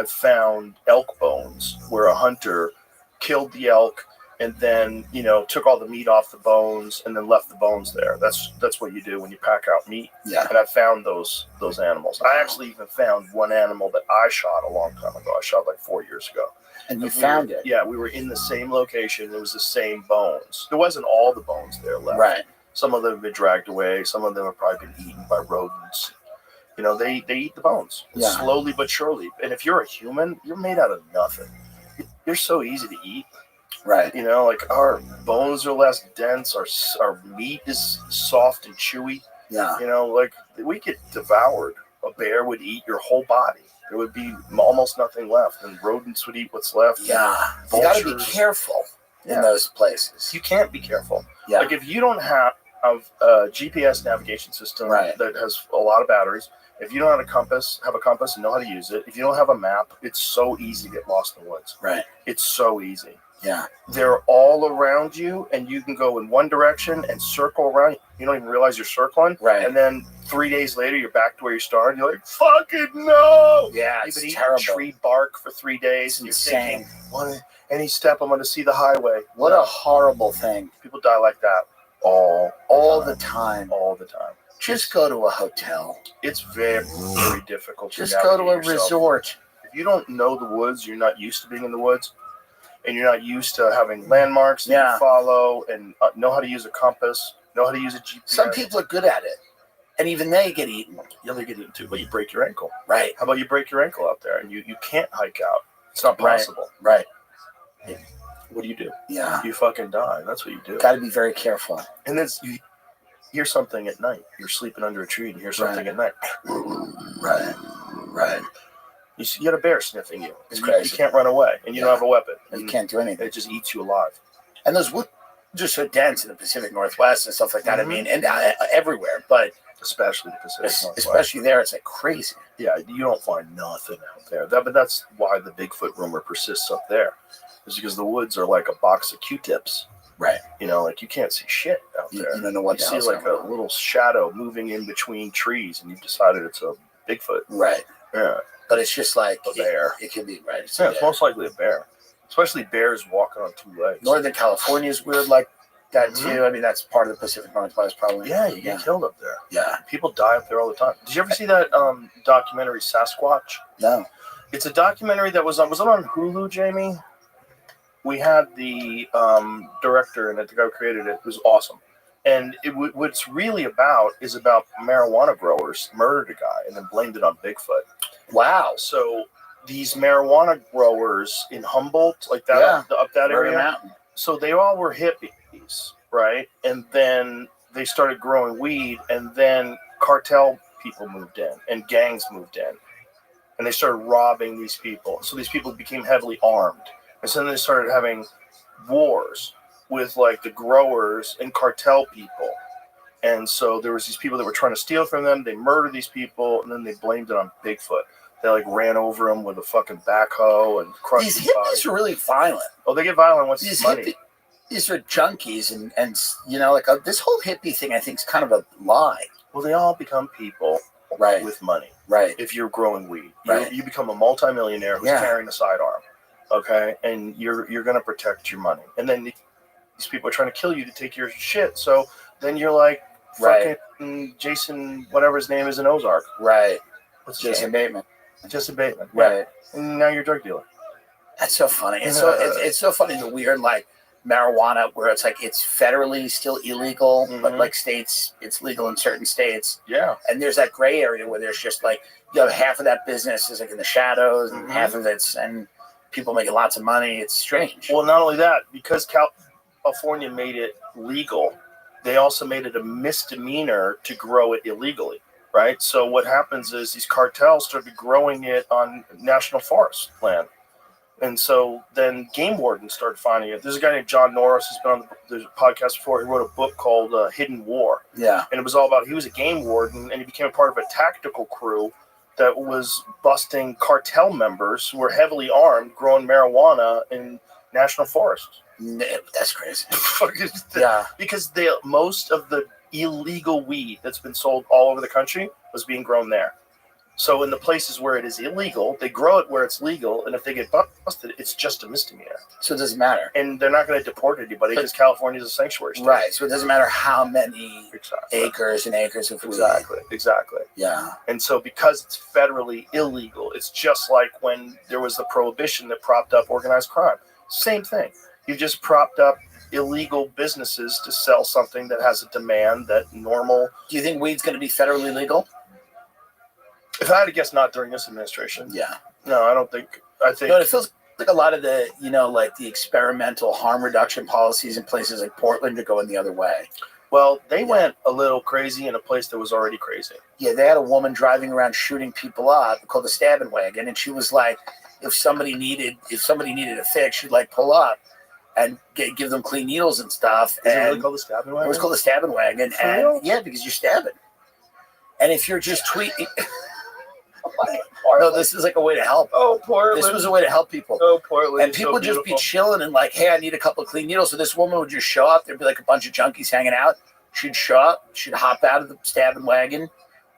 found elk bones where a hunter killed the elk and then, took all the meat off the bones and then left the bones there. That's what you do when you pack out meat. Yeah. And I found those animals. I actually even found one animal that I shot a long time ago. I shot like 4 years ago. And you found it? Yeah, we were in the same location. It was the same bones. There wasn't all the bones there left. Right. Some of them have been dragged away. Some of them have probably been eaten by rodents. They eat the bones slowly but surely. And if you're a human, you're made out of nothing. You're so easy to eat. Right. Like our bones are less dense. Our meat is soft and chewy. Yeah. Like we get devoured. A bear would eat your whole body. There would be almost nothing left, and rodents would eat what's left. Yeah. You got to be careful in those places. You can't be careful. Yeah. Like if you don't have a GPS navigation system that has a lot of batteries, if you don't have a compass and know how to use it, if you don't have a map, it's so easy to get lost in the woods. Right. It's so easy. Yeah. They're all around you, and you can go in one direction and circle around. You don't even realize you're circling. Right. And then 3 days later, you're back to where you started. You're like, fucking no. Yeah, You've been it's eating terrible. tree bark for 3 days, and you're Insane. thinking, any step, I'm going to see the highway. What a horrible thing. People die like that all the time. All the time. Just go to a hotel. It's very, very difficult. Just go to a navigate yourself. resort. If you don't know the woods, you're not used to being in the woods, and you're not used to having landmarks that you follow and know how to use a compass, know how to use a GPS. Some people are good at it, and even they get eaten. Yeah, they get eaten too, but you break your ankle. Right. How about you break your ankle out there and you can't hike out? It's not possible. Right. What do you do? Yeah. You fucking die. That's what you do. Got to be very careful. And then you hear something at night. You're sleeping under a tree and you hear something at night. Right. You get a bear sniffing you. It's You crazy. can't run away, and you don't have a weapon. And you can't do anything. It just eats you alive. And those woods are so dense in the Pacific Northwest and stuff like that. I mean, and everywhere, but especially the Pacific Northwest. Especially there, it's like crazy. Yeah, you don't find nothing out there. But that's why the Bigfoot rumor persists up there, is because the woods are like a box of Q-tips. Right. You know, like you can't see shit out there. You don't know what you the see hell's like going a little shadow moving in between trees, and you've decided it's a Bigfoot. Right. Yeah. But it's just like a bear. It could be right. It's most likely a bear. Especially bears walking on 2 legs. Northern California is weird like that too. I mean, that's part of the Pacific Northwest, probably. Yeah, you get killed up there. Yeah. People die up there all the time. Did you ever see that documentary Sasquatch? No. It's a documentary that was it on Hulu, Jamie? We had the director and the guy who created it. It was awesome. And what it's really about is about marijuana growers murdered a guy and then blamed it on Bigfoot. Wow. So these marijuana growers in Humboldt, like that, up that Murder area, Mountain. so they all were hippies, right? And then they started growing weed, and then cartel people moved in, and gangs moved in, and they started robbing these people. So these people became heavily armed, and so then they started having wars with like the growers and cartel people. And so there was these people that were trying to steal from them. They murdered these people, and then they blamed it on Bigfoot. They like ran over them with a fucking backhoe and crushed These his hippies body. are really violent. Oh, they get violent once it's money. These are junkies, and you know, like this whole hippie thing, I think, is kind of a lie. Well, they all become people with money. Right. If you're growing weed, Right. you become a multimillionaire who's Yeah. carrying a sidearm. Okay, and you're going to protect your money, and then these people are trying to kill you to take your shit. So then you're like fucking Jason, whatever his name is in Ozark. Right. What's his Jason name? Bateman. Jason Bateman. Right. Yeah. And now you're a drug dealer. That's so funny. It's so funny, the weird like marijuana where it's like it's federally still illegal, but like states it's legal in certain states. Yeah. And there's that gray area where there's just like you have half of that business is like in the shadows and half of it's and people making lots of money. It's strange. Well, not only that, because California made it legal, they also made it a misdemeanor to grow it illegally. Right. So what happens is these cartels started growing it on national forest land. And so then game wardens started finding it. There's a guy named John Norris who's been on the podcast before. He wrote a book called Hidden War. Yeah. And it was all about, he was a game warden and he became a part of a tactical crew that was busting cartel members who were heavily armed growing marijuana in national forests. That's crazy. Yeah. Because most of the illegal weed that's been sold all over the country was being grown there. So in the places where it is illegal, they grow it where it's legal, and if they get busted, it's just a misdemeanor. So it doesn't matter. And they're not going to deport anybody because California is a sanctuary state. Right. So it doesn't matter how many acres and acres of weed. Exactly. Yeah. And so because it's federally illegal, it's just like when there was the prohibition that propped up organized crime. Same thing. You just propped up illegal businesses to sell something that has a demand that normal. Do you think weed's going to be federally legal? If I had to guess, not during this administration. Yeah. No, I don't think. I think. No, it feels like a lot of the, you know, like the experimental harm reduction policies in places like Portland are going the other way. Well, they went a little crazy in a place that was already crazy. Yeah, they had a woman driving around shooting people up called the stabbing wagon, and she was like, if somebody needed a fix, she'd like pull up and give them clean needles and stuff. Is it really called the stabbing wagon? It was called the stabbing wagon, For real? yeah, because you're stabbing. And if you're just tweeting, No, this is like a way to help. Oh, Portland. This was a way to help people. Oh, Portland. And people would just be chilling and like, hey, I need a couple of clean needles. So this woman would just show up. There'd be like a bunch of junkies hanging out. She'd show up. She'd hop out of the stabbing wagon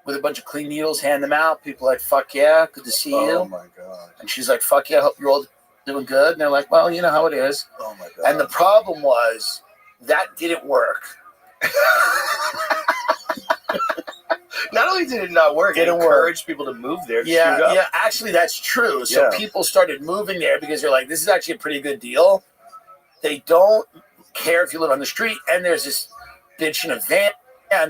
with a bunch of clean needles, hand them out. People like, fuck yeah, good to see you. Oh, my God. And she's like, fuck yeah, hope you're all doing good. And they're like, well, you know how it is. Oh, my God. And the problem was that didn't work. Not only did it not work, it encouraged people to move there. Yeah, actually, that's true. So people started moving there because they're like, this is actually a pretty good deal. They don't care if you live on the street. And there's this bitch in a van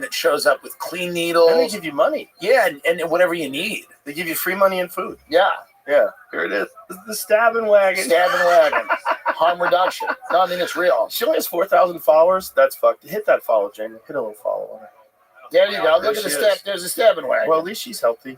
that shows up with clean needles. And they give you money. Yeah, and whatever you need. They give you free money and food. Yeah. Yeah, here it is. The stabbing wagon. Stabbing wagon. Harm reduction. No, I mean, it's real. She only has 4,000 followers. That's fucked. Hit that follow, Jamie. Hit a little follow on her. There you go. Look at the step. There's a stabbing wagon. Well, at least she's healthy.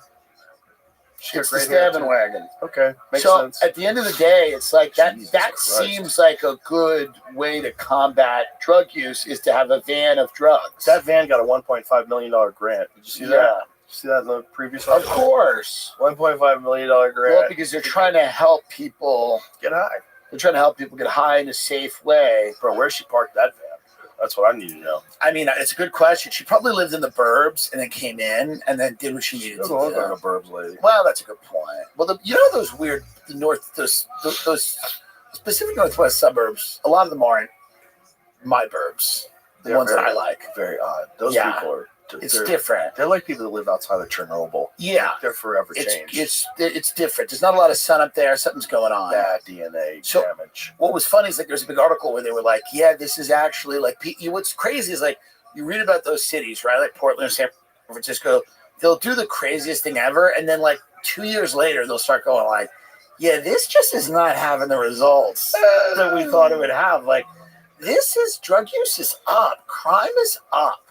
It's the stabbing wagon. Okay, makes so sense. At the end of the day, it's like that Christ. seems like a good way to combat drug use is to have a van of drugs. That van got a $1.5 million grant. Did you see that? Yeah. See that in the previous Of course. $1.5 million grant. Well, because they're trying to help people get high. They're trying to help people get high in a safe way. Bro, where's she parked that van? That's what I need to know. I mean, it's a good question. She probably lived in the burbs and then came in and then did what she needed to do. Look like a burbs lady. Well, that's a good point. Well, you know those weird those Pacific Northwest suburbs. A lot of them aren't my burbs. The ones that I like. Very odd. Those people are. It's different. They're like people that live outside of Chernobyl. Yeah, they're forever changed. It's different. There's not a lot of sun up there. Something's going on. Bad DNA damage. What was funny is like there's a big article where they were like, yeah, this is actually like what's crazy is like you read about those cities, right? Like Portland, San Francisco. They'll do the craziest thing ever, and then like 2 years later, they'll start going like, yeah, this just is not having the results that we thought it would have. Like drug use is up, crime is up.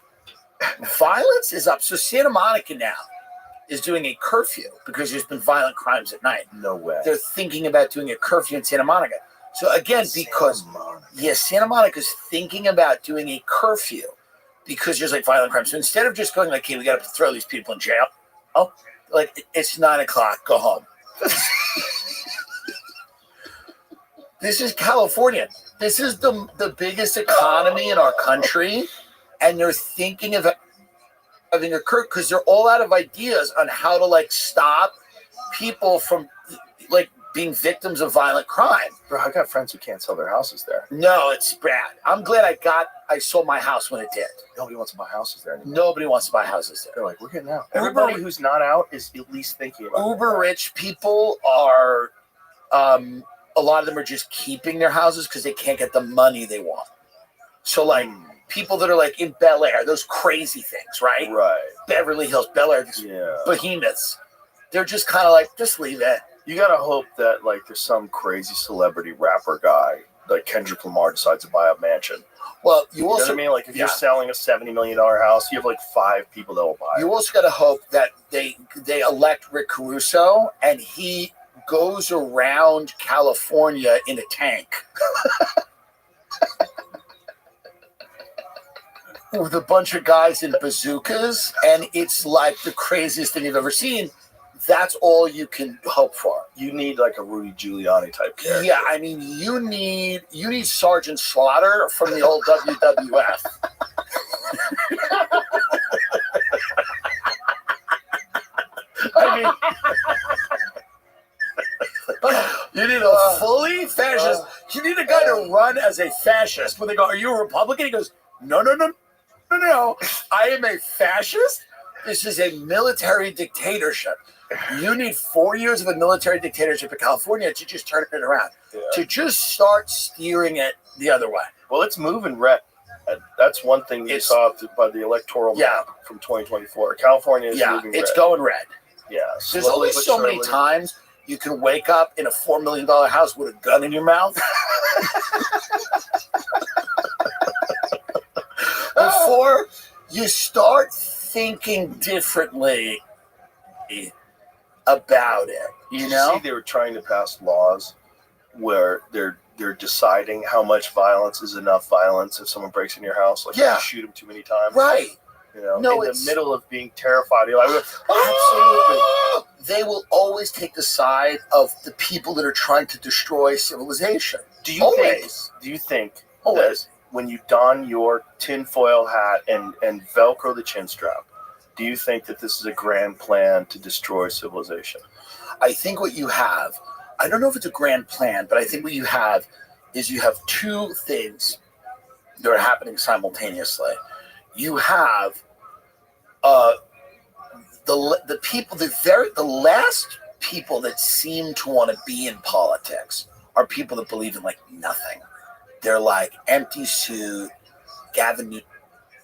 Violence is up. So Santa Monica now is doing a curfew because there's been violent crimes at night. No way. They're thinking about doing a curfew in Santa Monica. So again, Santa Monica's thinking about doing a curfew because there's like violent crimes. So instead of just going like, hey, we got to throw these people in jail. Oh, like it's 9 o'clock. Go home. This is California. This is the biggest economy in our country. And they're thinking of having a curfew because they're all out of ideas on how to like stop people from like being victims of violent crime. Bro, I got friends who can't sell their houses there. No, it's bad. I'm glad I sold my house when it did. Nobody wants to buy houses there anymore. Nobody wants to buy houses there. They're like, we're getting out. Everybody who's not out is at least thinking about it. Uber rich people are, a lot of them are just keeping their houses because they can't get the money they want. So like, people that are like in Bel Air, those crazy things, right? Right. Beverly Hills, Bel Air, these behemoths. They're just kind of like, just leave it. You gotta hope that like there's some crazy celebrity rapper guy, like Kendrick Lamar, decides to buy a mansion. Well, you also, know what I mean? Like if you're selling a $70 million house, you have like 5 people that will buy it. You also gotta hope that they elect Rick Caruso and he goes around California in a tank. With a bunch of guys in bazookas, and it's like the craziest thing you've ever seen. That's all you can hope for. You need like a Rudy Giuliani type character. Yeah, I mean, you need Sergeant Slaughter from the old WWF. I mean, you need a fully fascist. You need a guy to run as a fascist. When they go, "Are you a Republican?" He goes, "No. I am a fascist. This is a military dictatorship. You need 4 years of a military dictatorship in California to just turn it around, to just start steering it the other way." Well, it's moving red. That's one thing you saw by the electoral map from 2024. California is moving red. It's going red. Yeah. There's only so many times you can wake up in a $4 million house with a gun in your mouth. Before you start thinking differently about it, you know? See, they were trying to pass laws where they're deciding how much violence is enough violence if someone breaks in your house. Like, you shoot them too many times. Right. You know, in the middle of being terrified, you're like, absolutely. they will always take the side of the people that are trying to destroy civilization. Do you think that when you don your tinfoil hat and Velcro the chin strap, do you think that this is a grand plan to destroy civilization? I think what you have, I don't know if it's a grand plan, but I think what you have is you have two things that are happening simultaneously. You have the people, the last people that seem to want to be in politics are people that believe in like nothing. They're like empty suit, Gavin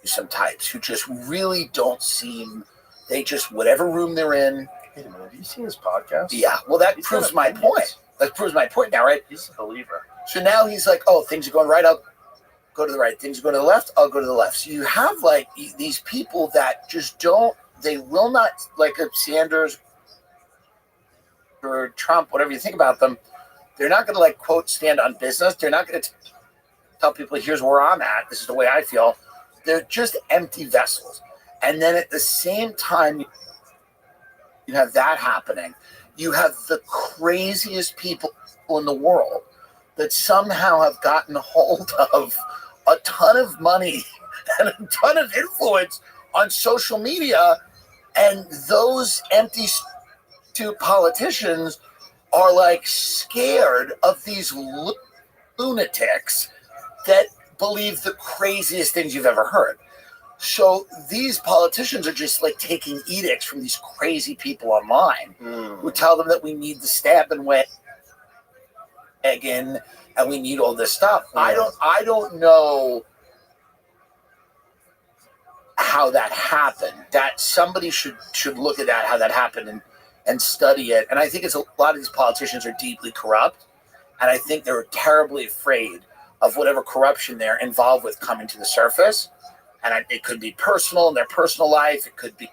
Newsom types who just really don't seem. They just whatever room they're in. Wait a minute, have you seen his podcast? Yeah, well that proves my point. That proves my point now, right? He's a believer. So now he's like, oh, things are going right, I'll go to the right. Things are going to the left, I'll go to the left. So you have like these people that just don't. They will not, like a Sanders or Trump, whatever you think about them, they're not going to, like, quote, stand on business. They're not going to tell people, here's where I'm at. This is the way I feel. They're just empty vessels. And then at the same time, you have that happening. You have the craziest people in the world that somehow have gotten hold of a ton of money and a ton of influence on social media. And those empty suit politicians are like scared of these lunatics that believe the craziest things you've ever heard. So these politicians are just like taking edicts from these crazy people online who tell them that we need the stab and wagon and we need all this stuff. I don't know how that happened. That somebody should look at that, how that happened, and study it. And I think it's a lot of these politicians are deeply corrupt, and I think they're terribly afraid of whatever corruption they're involved with coming to the surface. And it could be personal in their personal life. It could be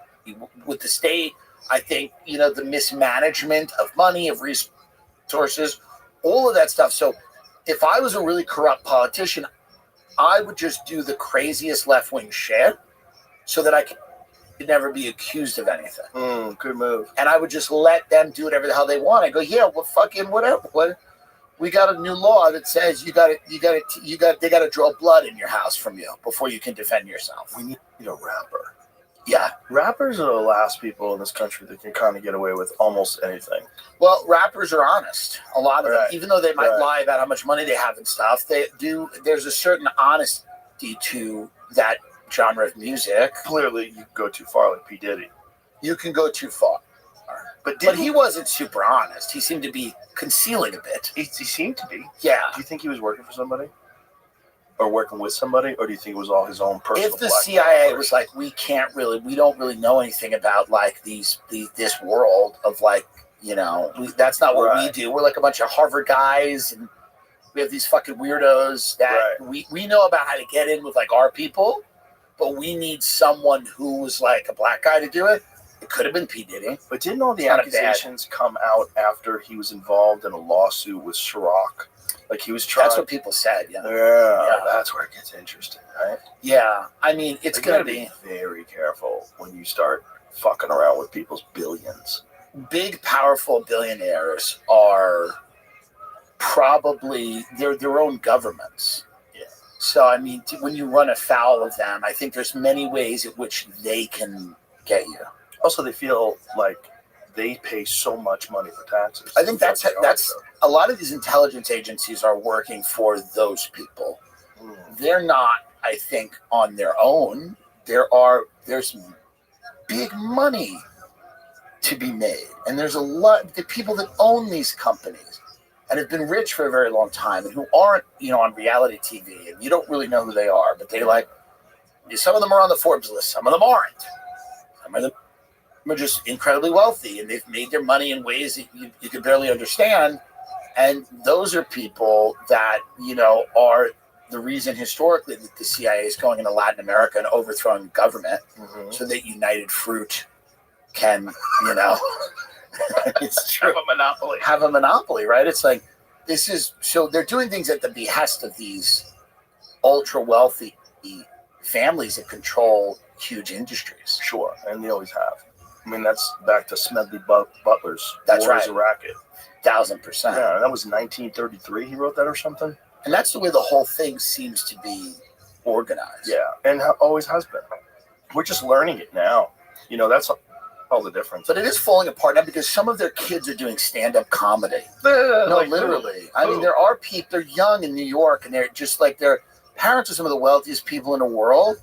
with the state. I think, the mismanagement of money, of resources, all of that stuff. So if I was a really corrupt politician, I would just do the craziest left-wing shit so that I could never be accused of anything. Good move. And I would just let them do whatever the hell they want. I go, yeah, well, fucking whatever. We got a new law that says they got to draw blood in your house from you before you can defend yourself. We need a rapper. Yeah. Rappers are the last people in this country that can kind of get away with almost anything. Well, rappers are honest. A lot of them, even though they might lie about how much money they have and stuff, they do. There's a certain honesty to that genre of music. Clearly, you go too far, like P. Diddy. You can go too far. But he wasn't super honest. He seemed to be concealing a bit. He seemed to be. Yeah. Do you think he was working for somebody? Or working with somebody? Or do you think it was all his own personal? If the CIA was like, we don't really know anything about like this world of like, that's not what we do. We're like a bunch of Harvard guys and we have these fucking weirdos that we know about how to get in with like our people, but we need someone who was like a black guy to do it. It could have been P. Diddy. But didn't all the accusations come out after he was involved in a lawsuit with Ciroc? Like he was trying. That's what people said. Yeah. That's where it gets interesting, right? Yeah. I mean, it's going to be very careful when you start fucking around with people's billions. Big, powerful billionaires are probably their own governments. Yeah. So, I mean, when you run afoul of them, I think there's many ways in which they can get you. Also, they feel like they pay so much money for taxes. I think that's a lot of these intelligence agencies are working for those people. They're not, I think, on their own. There's big money to be made, and there's a lot the people that own these companies and have been rich for a very long time and who aren't, on reality TV, and you don't really know who they are, but they some of them are on the Forbes list, some of them aren't. Some of them are just incredibly wealthy, and they've made their money in ways that you can barely understand. And those are people that, are the reason historically that the CIA is going into Latin America and overthrowing government so that United Fruit can, it's true. Have a monopoly, right? It's like, so they're doing things at the behest of these ultra wealthy families that control huge industries. Sure, and they always have. I mean, that's back to Smedley Butler's That's War right. is a Racket. 1000%. Yeah, and that was 1933. He wrote that or something. And that's the way the whole thing seems to be organized. Yeah, and always has been. We're just learning it now. You know, that's all the difference. But it is falling apart now because some of their kids are doing stand-up comedy. No, Like literally. who? I mean, there are people, they're young in New York, and they're just like, their parents are some of the wealthiest people in the world,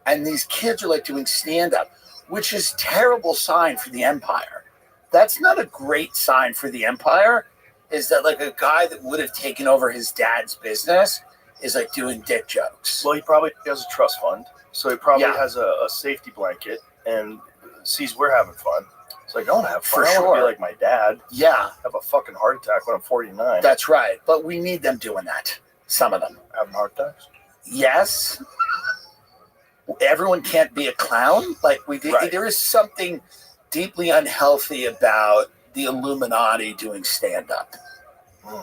and these kids are like doing stand-up, which is terrible sign for the empire. That's not a great sign for the empire, is that like a guy that would have taken over his dad's business is like doing dick jokes. Well, he probably has a trust fund, so he probably Yeah. has a safety blanket and sees we're having fun. It's like, I want to have fun. For I want to sure. be like my dad. Yeah, Have a fucking heart attack when I'm 49. that's right. But we need them doing that. Some of them. Having heart attacks. Yes. Everyone can't be a clown. Like Right. there is something deeply unhealthy about the Illuminati doing stand-up.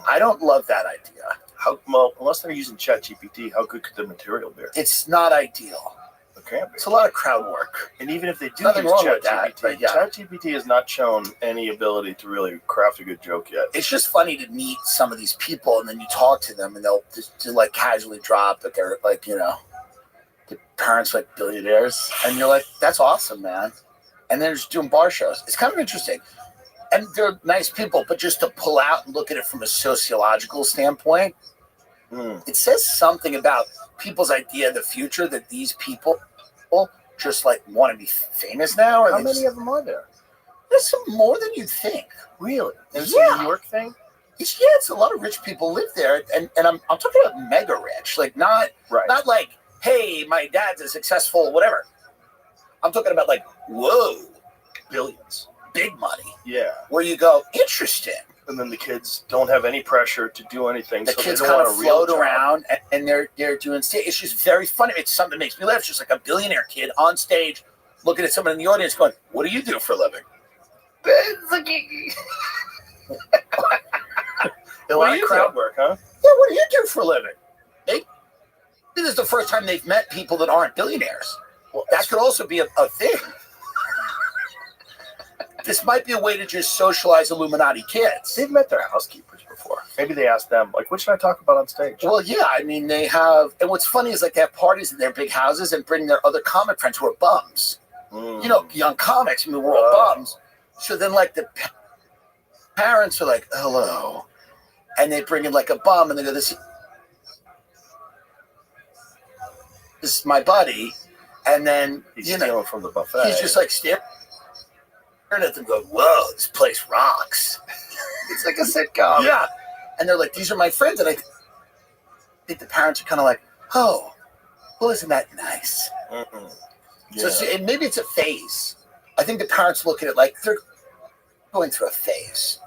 I don't love that idea. Well, unless they're using ChatGPT, how good could the material be? It's not ideal. It can't be. It's a lot of crowd work. And even if they do Nothing use wrong with that, ChatGPT, but yeah. ChatGPT has not shown any ability to really craft a good joke yet. It's just funny to meet some of these people, and then you talk to them, and they'll just like casually drop that they're like, you know, the parents like billionaires, and you're like, that's awesome, man. And they're just doing bar shows. It's kind of interesting. And they're nice people, but just to pull out and look at it from a sociological standpoint, it says something about people's idea of the future that these people just like want to be famous now. Or How many of them are there? There's some more than you'd think. Really? Is Yeah. it a New York thing? It's a lot of rich people live there, and I'm talking about mega rich, like not like, hey, my dad's a successful whatever. I'm talking about like, whoa, billions, big money. Yeah. Where you go, interesting. And then the kids don't have any pressure to do anything. The so kids they don't kind want of a real float job. around, and they're doing stage. It's just very funny. It's something that makes me laugh. It's just like a billionaire kid on stage, looking at someone in the audience, going, "What do you do for a living?" A lot of crowd work, huh? Yeah, what do you do for a living? This is the first time they've met people that aren't billionaires. Well, that could also be a thing. This might be a way to just socialize Illuminati kids. They've met their housekeepers before. Maybe they asked them, like, what should I talk about on stage? Well, yeah, I mean, they have, and what's funny is like they have parties in their big houses and bring their other comic friends who are bums. You know, young comics, I mean, we're all bums. So then, like, the parents are like, hello. And they bring in, like, a bum, and they go, this is my buddy. And then, He's stealing from the buffet. he's just, like, staring at them going, whoa, this place rocks. It's like a sitcom. Yeah. And they're like, these are my friends. And I think the parents are kind of like, oh, well, isn't that nice? Yeah. So and maybe it's a phase. I think the parents look at it like they're going through a phase.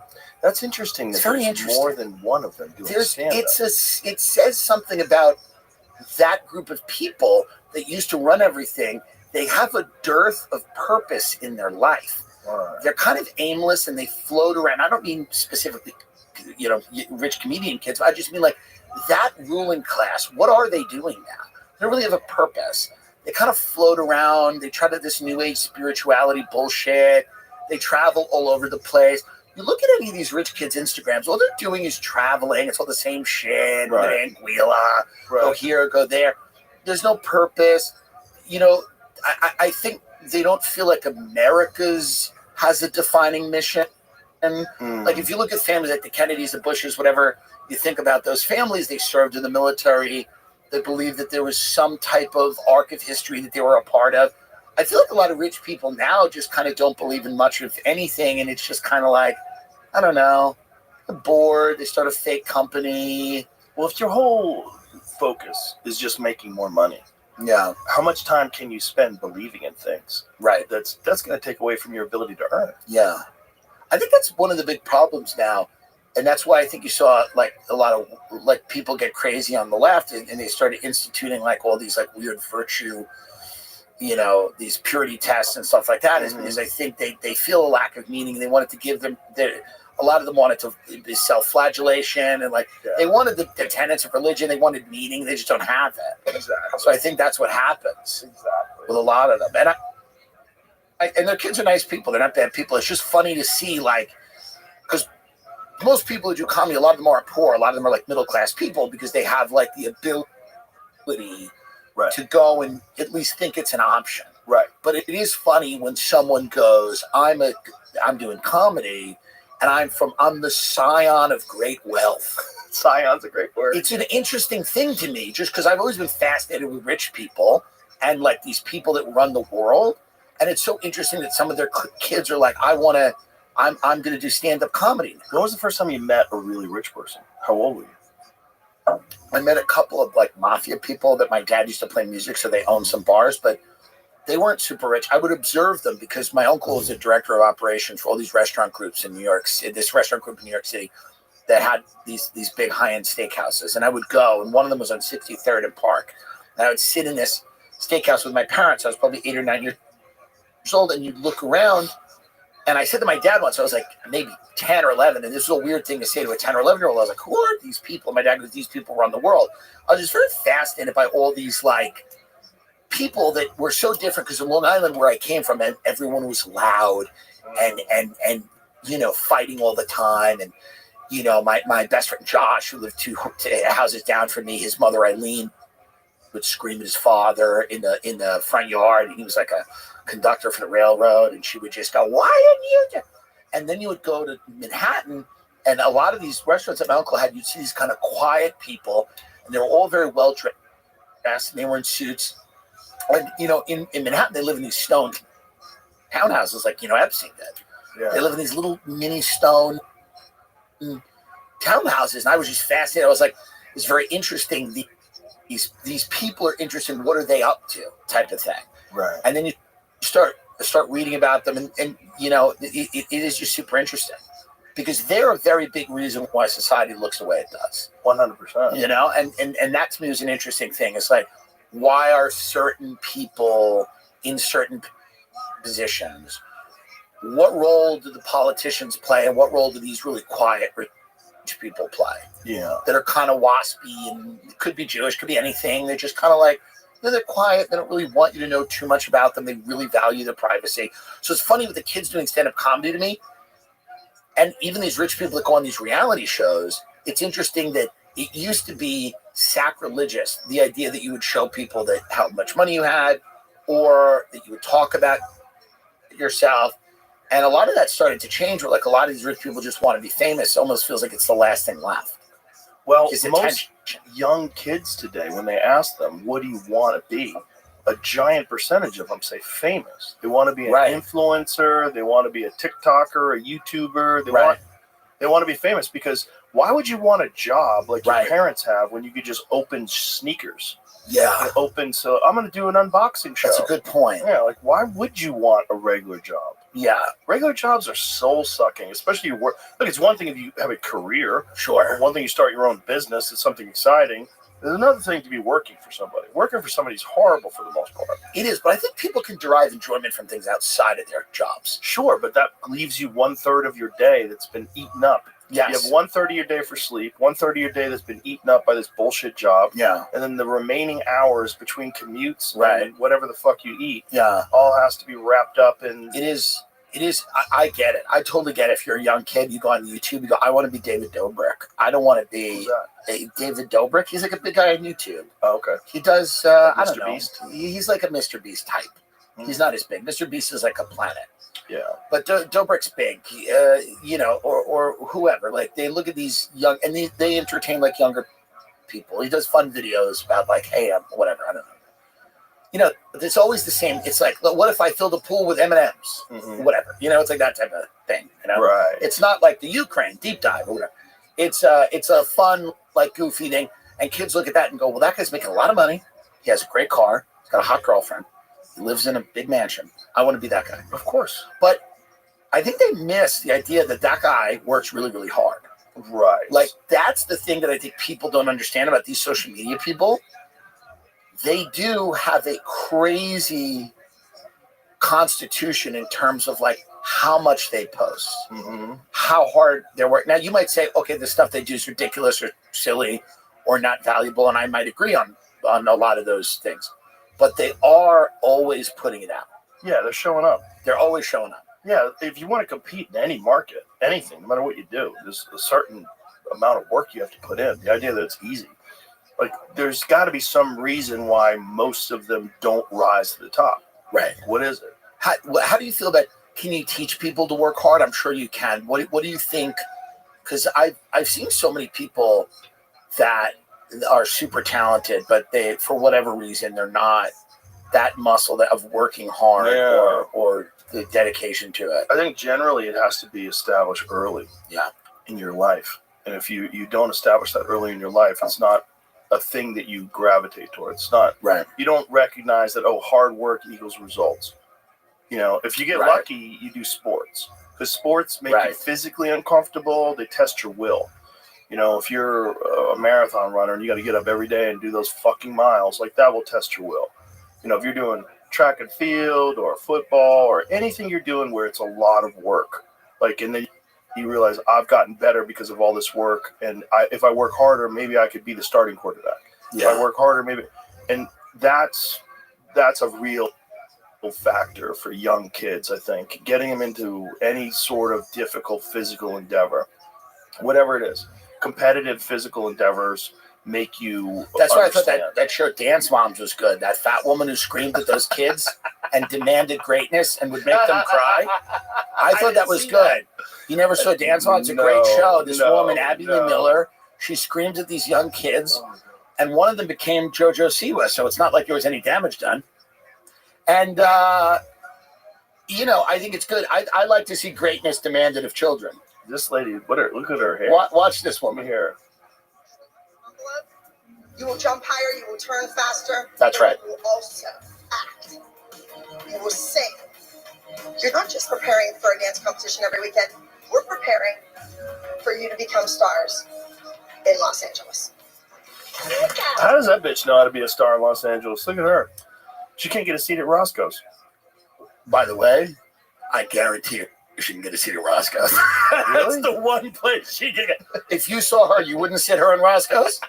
That's interesting. It's That very there's interesting. more than one of them doing stand-up. It says something about that group of people that used to run everything. They have a dearth of purpose in their life. They're kind of aimless and they float around. I don't mean specifically, you know, rich comedian kids. I just mean like that ruling class. What are they doing now? They don't really have a purpose. They kind of float around. They try to this new age spirituality bullshit. They travel all over the place. You look at any of these rich kids' Instagrams, all they're doing is traveling. It's all the same shit. Right. Anguilla, go here, go there. There's no purpose. You know, I think they don't feel like America's has a defining mission. And like if you look at families like the Kennedys, the Bushes, whatever, you think about those families, they served in the military. They believed that there was some type of arc of history that they were a part of. I feel like a lot of rich people now just kind of don't believe in much of anything. And it's just kind of like, I don't know, they're bored. They start a fake company. Well, if your whole focus is just making more money, yeah, how much time can you spend believing in things? Right. That's going to take away from your ability to earn it. Yeah. I think that's one of the big problems now. And that's why I think you saw like a lot of like people get crazy on the left and they started instituting like all these like weird virtue, you know, these purity tests and stuff like that is because I think they feel a lack of meaning. They wanted to give them a lot of them wanted to be self-flagellation and like they wanted the tenets of religion. They wanted meaning. They just don't have it. Exactly. So I think that's what happens with a lot of them. And and their kids are nice people. They're not bad people. It's just funny to see, like, because most people who do comedy, a lot of them are poor. A lot of them are like middle class people because they have like the ability to go and at least think it's an option. Right. But it is funny when someone goes, I'm doing comedy, and I'm the scion of great wealth. Scion's a great word. It's an interesting thing to me, just because I've always been fascinated with rich people and like these people that run the world. And it's so interesting that some of their kids are like, I'm going to do stand-up comedy. When was the first time you met a really rich person? How old were you? I met a couple of like mafia people that my dad used to play music, so they owned some bars, but they weren't super rich. I would observe them because my uncle was a director of operations for all these restaurant groups in New York City, this restaurant group in New York City that had these big high-end steakhouses. And I would go, and one of them was on 63rd and Park. And I would sit in this steakhouse with my parents. I was probably 8 or 9 years old, and you'd look around. And I said to my dad once, I was like maybe 10 or 11, and this is a weird thing to say to a 10 or 11-year-old. I was like, who are these people? And my dad goes, these people run the world. I was just very fascinated by all these like people that were so different, because in Long Island, where I came from, and everyone was loud and you know, fighting all the time. And you know, my best friend Josh, who lived 2 houses down from me, his mother Eileen would scream at his father in the front yard, and he was like a conductor for the railroad, and she would just go, why didn't you do? And then you would go to Manhattan, and a lot of these restaurants that my uncle had, you'd see these kind of quiet people, and they were all very well dressed, and they were in suits. And you know, in Manhattan, they live in these stone townhouses, like, you know, Epstein did. Yeah. They live in these little mini stone townhouses, and I was just fascinated. I was like, it's very interesting. These people are interested in what are they up to, type of thing. Right. And then you start reading about them, and you know, it is just super interesting, because they're a very big reason why society looks the way it does. 100%. You know, and that to me is an interesting thing. It's like, why are certain people in certain positions? What role do the politicians play, and what role do these really quiet rich people play? Yeah. That are kind of waspy, and could be Jewish, could be anything. They're just kind of like, they're quiet. They don't really want you to know too much about them. They really value their privacy. So it's funny with the kids doing stand-up comedy to me, and even these rich people that go on these reality shows, it's interesting that it used to be sacrilegious, the idea that you would show people that how much money you had, or that you would talk about yourself. And a lot of that started to change, where like a lot of these rich people just want to be famous. It almost feels like it's the last thing left. Well, most young kids today, when they ask them, what do you want to be? A giant percentage of them say famous. They want to be an influencer. They want to be a TikToker, a YouTuber. They want to be famous, because why would you want a job like your parents have when you could just open sneakers? Yeah. So I'm going to do an unboxing show. That's a good point. Yeah, like, why would you want a regular job? Yeah. Regular jobs are soul sucking, especially your work. Look, it's one thing if you have a career. Sure. One thing you start your own business. It's something exciting. There's another thing to be working for somebody. Working for somebody is horrible for the most part. It is, but I think people can derive enjoyment from things outside of their jobs. Sure, but that leaves you 1/3 of your day that's been eaten up. Yes. You have 1/3 of your day for sleep, 1/3 of your day that's been eaten up by this bullshit job. Yeah. And then the remaining hours between commutes Right. and whatever the fuck you eat. Yeah. All has to be wrapped up in. It is. I get it. I totally get it. If you're a young kid, you go on YouTube, you go, I want to be David Dobrik. I don't want to be David Dobrik. He's like a big guy on YouTube. Oh, okay. He does, Like I don't Mr. know. Beast? He's like a Mr. Beast type. He's not as big. Mr. Beast is like a planet. Yeah. But Dobrik's big, you know, or whoever. Like, they look at these young, and they entertain like younger people. He does fun videos about like, hey, whatever, I don't know. You know, it's always the same. It's like, what if I filled a pool with M&Ms? Whatever. You know, it's like that type of thing. You know, Right. It's not like the Ukraine deep dive or whatever. It's a fun, like, goofy thing. And kids look at that and go, well, that guy's making a lot of money. He has a great car. He's got a hot girlfriend. He lives in a big mansion. I want to be that guy. Of course. But I think they miss the idea that that guy works really, really hard. Right. Like, that's the thing that I think people don't understand about these social media people. They do have a crazy constitution in terms of like how much they post, how hard their work. Now you might say, okay, the stuff they do is ridiculous or silly or not valuable, and I might agree on a lot of those things, but they are always putting it out. Yeah, they're showing up. They're always showing up. Yeah, if you want to compete in any market, anything, no matter what you do, there's a certain amount of work you have to put in. The idea that it's easy. Like, there's got to be some reason why most of them don't rise to the top. Right. What is it? How do you feel about, can you teach people to work hard? I'm sure you can. What do you think? Because I've seen so many people that are super talented, but they, for whatever reason, they're not that muscle of working hard or the dedication to it. I think generally it has to be established early in your life. And if you don't establish that early in your life, it's not a thing that you gravitate towards. It's not. Right. You don't recognize that, hard work equals results. You know, if you get lucky, you do sports. Because sports make you physically uncomfortable. They test your will. You know, if you're a marathon runner and you got to get up every day and do those fucking miles, like that will test your will. You know, if you're doing track and field or football or anything you're doing where it's a lot of work, like, and then you realize I've gotten better because of all this work. And if I work harder, maybe I could be the starting quarterback. Yeah. If I work harder, maybe. And that's a real factor for young kids, I think. Getting them into any sort of difficult physical endeavor, whatever it is. Competitive physical endeavors make you That's why I thought understand. that show Dance Moms was good. That fat woman who screamed at those kids and demanded greatness and would make them cry. I thought that was good. You never saw Dance Moms? It's a great show. This woman, Abby Lee Miller, she screams at these young kids, and one of them became JoJo Siwa, so it's not like there was any damage done. And, you know, I think it's good. I like to see greatness demanded of children. This lady, look at her hair. Watch this woman here. You will jump higher, you will turn faster. That's right. You will also act. You will sing. You're not just preparing for a dance competition every weekend. We're preparing for you to become stars in Los Angeles. How does that bitch know how to be a star in Los Angeles? Look at her. She can't get a seat at Roscoe's. By the way, I guarantee you she can get a seat at Roscoe's. Really? That's the one place she can get. If you saw her, you wouldn't sit her in Roscoe's?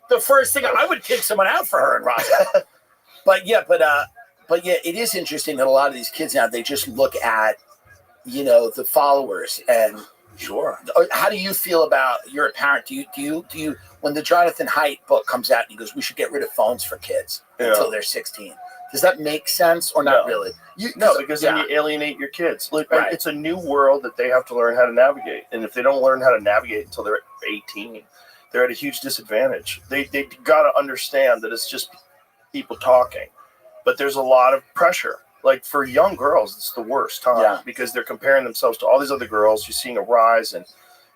The first thing, I would kick someone out for her in Roscoe's. But yeah, it is interesting that a lot of these kids now, they just look at, you know, the followers. And sure. How do you feel about, you're a parent, do you when the Jonathan Haidt book comes out and he goes, we should get rid of phones for kids until they're 16. Does that make sense or not really? No, because then you alienate your kids. Look, it's a new world that they have to learn how to navigate. And if they don't learn how to navigate until they're 18, they're at a huge disadvantage. They got to understand that it's just people talking. But there's a lot of pressure. Like for young girls, it's the worst time because they're comparing themselves to all these other girls. You're seeing a rise in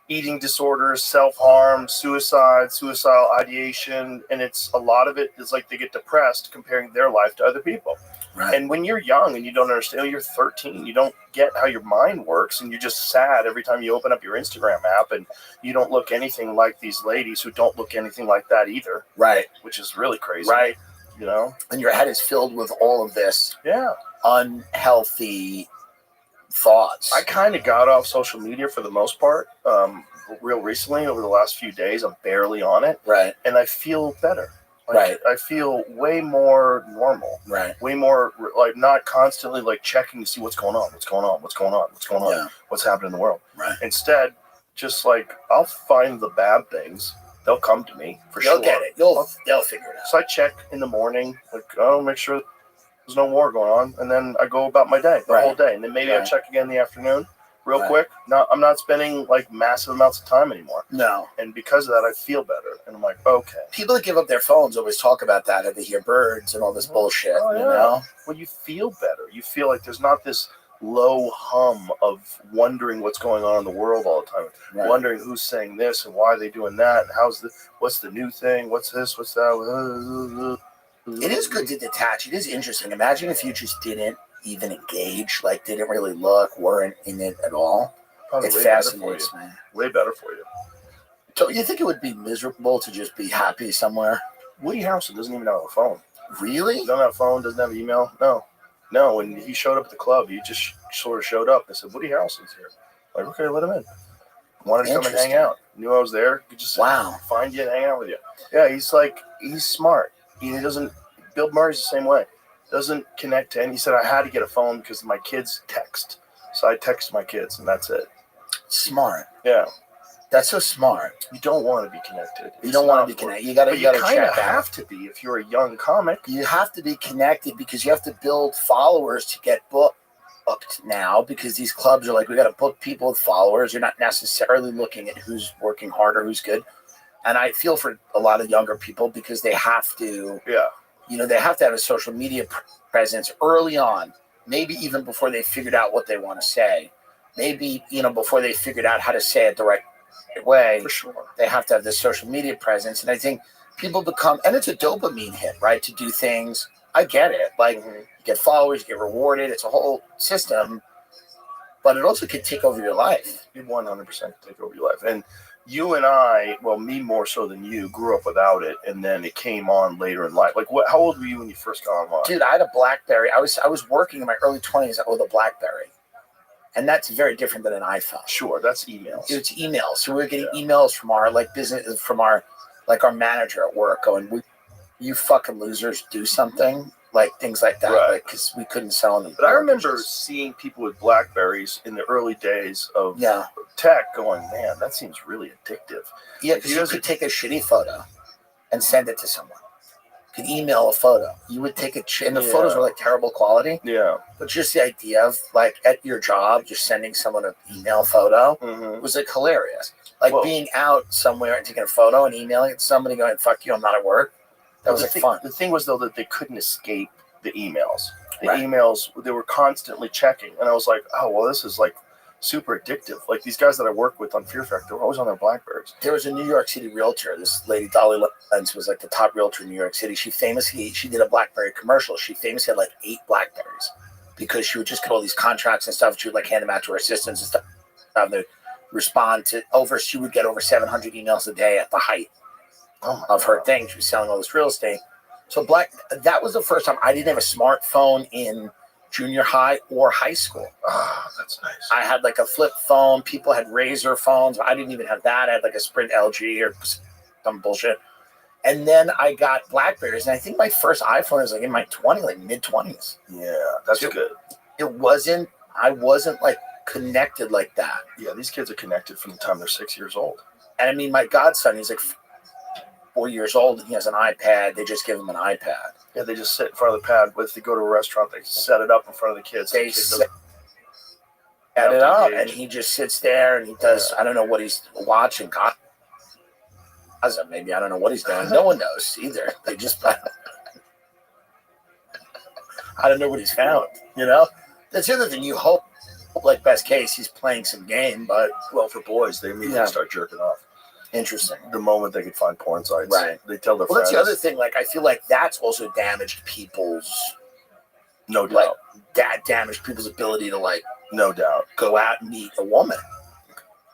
eating disorders, self-harm, suicidal ideation, and it's a lot of it is like they get depressed comparing their life to other people. Right. And when you're young and you don't understand, you're 13, you don't get how your mind works, and you're just sad every time you open up your Instagram app, and you don't look anything like these ladies who don't look anything like that either. Right. Which is really crazy. Right. You know? And your head is filled with all of this unhealthy thoughts. I kind of got off social media for the most part. Real recently, over the last few days, I'm barely on it. Right. And I feel better. Right. I feel way more normal. Right. Way more like not constantly like checking to see what's going on, what's happening in the world. Right. Instead, just like I'll find the bad things. They'll come to me for sure. They'll get it. They'll figure it out. So I check in the morning, like, make sure there's no war going on, and then I go about my day, the whole day. And then maybe I check again in the afternoon, real quick. No, I'm not spending like massive amounts of time anymore. No. And because of that, I feel better. And I'm like, okay. People that give up their phones always talk about that, and they hear birds and all this bullshit, you know? Well, you feel better. You feel like there's not this low hum of wondering what's going on in the world all the time, wondering who's saying this and why are they doing that, and what's the new thing, what's this, what's that. It is good to detach. It is interesting. Imagine if you just didn't even engage, like didn't really look, weren't in it at all. Probably it fascinates me. Way better for you. So you think it would be miserable to just be happy somewhere? Woody Harrelson doesn't even have a phone. Really? Doesn't have a phone, doesn't have email. No, when he showed up at the club, he just sort of showed up. They said, Woody Harrelson's here. Like, okay, let him in. Wanted to come and hang out. Knew I was there. Could just find you and hang out with you. Yeah, he's smart. He doesn't. Bill Murray's the same way. doesn't connect to any. He said, I had to get a phone because my kids text. So I text my kids, and that's it. Smart. Yeah. That's so smart. You don't want to be connected. You don't want to be connected. You got to kind of check out. have to be if you're a young comic. You have to be connected because you have to build followers to get booked now, because these clubs are like, we got to book people with followers. You're not necessarily looking at who's working harder, who's good. And I feel for a lot of younger people because they have to, they have to have a social media presence early on, maybe even before they figured out what they want to say. Maybe, before they figured out how to say it the right way. For sure. They have to have this social media presence. And I think people become, and it's a dopamine hit, right? To do things. I get it. Like, you get followers, you get rewarded. It's a whole system. But it also can take over your life. You 100% take over your life. And you and I, well, me more so than you, grew up without it, and then it came on later in life. Like, how old were you when you first got online? Dude, I had a BlackBerry. I was working in my early 20s with a BlackBerry. And that's very different than an iPhone. Sure, that's emails. It's emails. So we were getting emails from our business, from our manager at work going, you fucking losers, do something. Like things like that, right? Because we couldn't sell them. But I remember seeing people with BlackBerries in the early days of tech going, man, that seems really addictive. Yeah, because you could take a shitty photo and send it to someone. You could email a photo. You would take and the photos were like terrible quality. Yeah. But just the idea of like at your job, just sending someone an email photo was like hilarious. Like being out somewhere and taking a photo and emailing it to somebody going, fuck you, I'm not at work. That was fun. The thing was, though, that they couldn't escape the emails. The emails, they were constantly checking. And I was like, oh, well, this is like super addictive. Like these guys that I work with on Fear Factor were always on their BlackBerries. There was a New York City realtor, this lady, Dolly Lenz, was like the top realtor in New York City. She did a BlackBerry commercial. She famously had like 8 BlackBerries because she would just get all these contracts and stuff. She would like hand them out to her assistants and stuff. They respond to she would get over 700 emails a day at the height of her thing. She was selling all this real estate. So that was the first time I didn't have a smartphone in junior high or high school. Oh, that's nice. I had like a flip phone. People had Razor phones. I didn't even have that. I had like a Sprint LG or some bullshit. And then I got BlackBerries. And I think my first iPhone was like in my mid-20s. Yeah, that's good. I wasn't like connected like that. Yeah, these kids are connected from the time they're 6 years old. And I mean, my godson, he's like 4 years old and he has an iPad. They just give him an iPad. Yeah, they just sit in front of the pad. If they go to a restaurant, they set it up in front of the kids. They set it up and he just sits there and he does, I don't know what he's watching. Maybe, I don't know what he's doing. No one knows either. They just, I don't know what he's found, That's the other thing. You hope, like best case, he's playing some game, but. Well, for boys, they immediately start jerking off. Interesting. The moment they could find porn sites, right? They tell their friends. Well, that's the other thing. Like, I feel like that's also damaged people's. No doubt. That damaged people's ability to no doubt, go out and meet a woman.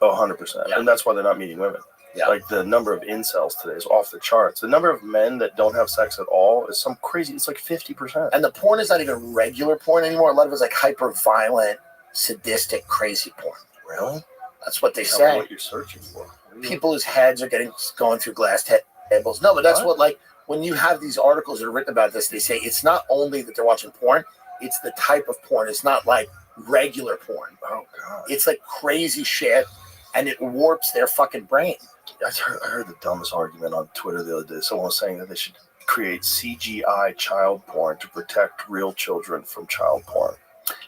Oh, 100%. And that's why they're not meeting women. Yeah. Like the number of incels today is off the charts. The number of men that don't have sex at all is some crazy. It's like 50%. And the porn is not even regular porn anymore. A lot of it's like hyper violent, sadistic, crazy porn. Really? That's what they Tell say. me what you're searching for. People whose heads are going through glass tables. No, but that's what when you have these articles that are written about this, they say it's not only that they're watching porn, it's the type of porn. It's not like regular porn. Oh God. It's like crazy shit, and it warps their fucking brain. I heard the dumbest argument on Twitter the other day. Someone was saying that they should create CGI child porn to protect real children from child porn.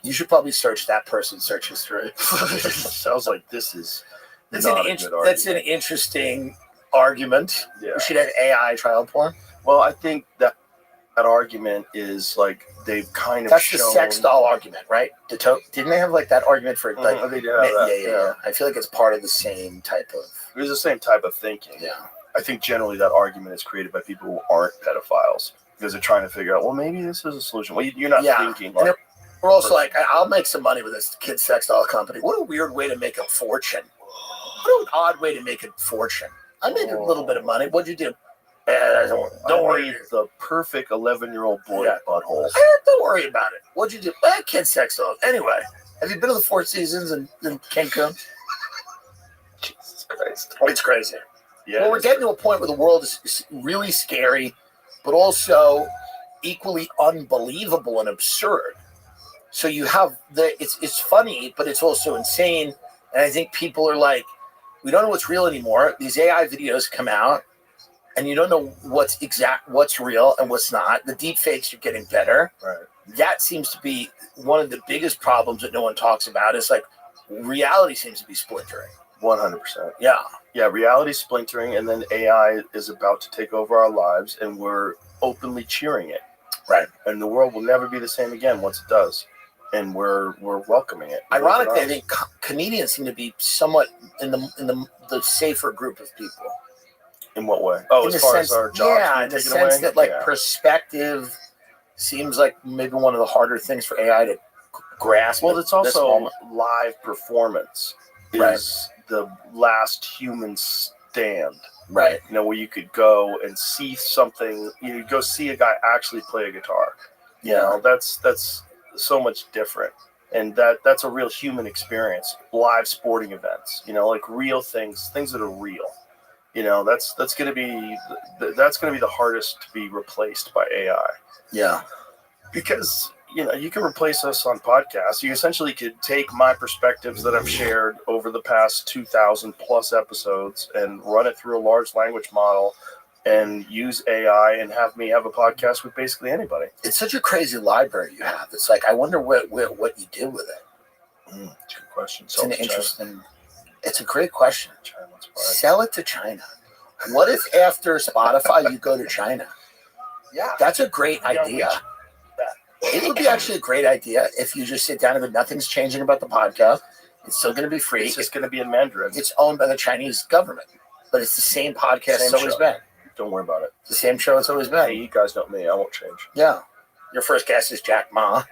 You should probably search that person's search history. I was like, that's an interesting argument. Yeah. We should have AI child porn. Well, I think that argument is like they've kind of That's the sex doll argument, right? Didn't they have like that argument for like? They did have that. Yeah. I feel like it's part of the same type of. It was the same type of thinking. Yeah. I think generally that argument is created by people who aren't pedophiles because they're trying to figure out, well, maybe this is a solution. Well, you're not thinking. And we're also like, I'll make some money with this kid sex doll company. What a weird way to make a fortune. What an odd way to make a fortune. I made a little bit of money. What'd you do? Don't worry. The perfect 11-year-old boy butthole. Don't worry about it. What'd you do? Kid sex dolls. Anyway, have you been to the Four Seasons in Cancun? Jesus Christ. It's crazy. Yeah. Well, we're getting to a point where the world is really scary, but also equally unbelievable and absurd. So you have it's funny, but it's also insane. And I think people are like, we don't know what's real anymore. These AI videos come out, and you don't know what's real and what's not. The deep fakes are getting better. Right. That seems to be one of the biggest problems that no one talks about. Is like reality seems to be splintering. 100%. Yeah. Yeah, reality splintering, and then AI is about to take over our lives, and we're openly cheering it. Right. And the world will never be the same again once it does. And we're welcoming it. Ironically, I think comedians seem to be somewhat in the safer group of people. In what way? Oh, as far as our jobs in the sense that perspective seems like maybe one of the harder things for AI to grasp. Well, it's also live performance is the last human stand. Right. You know, where you could go and see something. You go see a guy actually play a guitar. You know, that's so much different, and that's a real human experience. Live sporting events, you know, like real things that are real. You know, that's going to be the hardest to be replaced by AI. Yeah, because you know you can replace us on podcasts. You essentially could take my perspectives that I've shared over the past 2,000 plus episodes and run it through a large language model and use AI and have me have a podcast with basically anybody. It's such a crazy library you have. It's like, I wonder what you did with it. That's a good question. It's an interesting. It's a great question. Sell it to China. What if after Spotify you go to China? Yeah, that's a great idea. It would be actually a great idea if you just sit down and go, nothing's changing about the podcast. It's still going to be free. It's just going to be in Mandarin. It's owned by the Chinese government, but it's the same podcast it's always been. Don't worry about it. It's the same show it's always been. Hey, you guys know me. I won't change. Yeah. Your first guest is Jack Ma.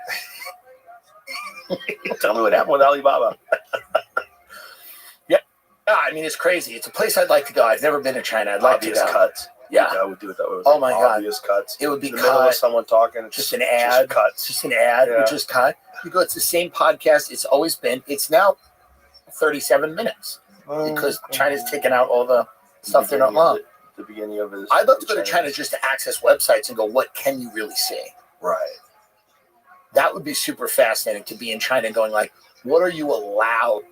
Tell me what happened with Alibaba. Yeah. I mean, it's crazy. It's a place I'd like to go. I've never been to China. I'd like to go. Cuts. Yeah. I would do it that way. Oh my God. Obvious cuts. It would be in the middle of someone talking. Just an ad. Cuts. Just an ad. Yeah. We just cut. You go, it's the same podcast it's always been. It's now 37 minutes because China's taken out all the stuff they're not allowed. The beginning of it. I'd love to go to China just to access websites and go, what can you really see? Right. That would be super fascinating to be in China going like, what are you allowed?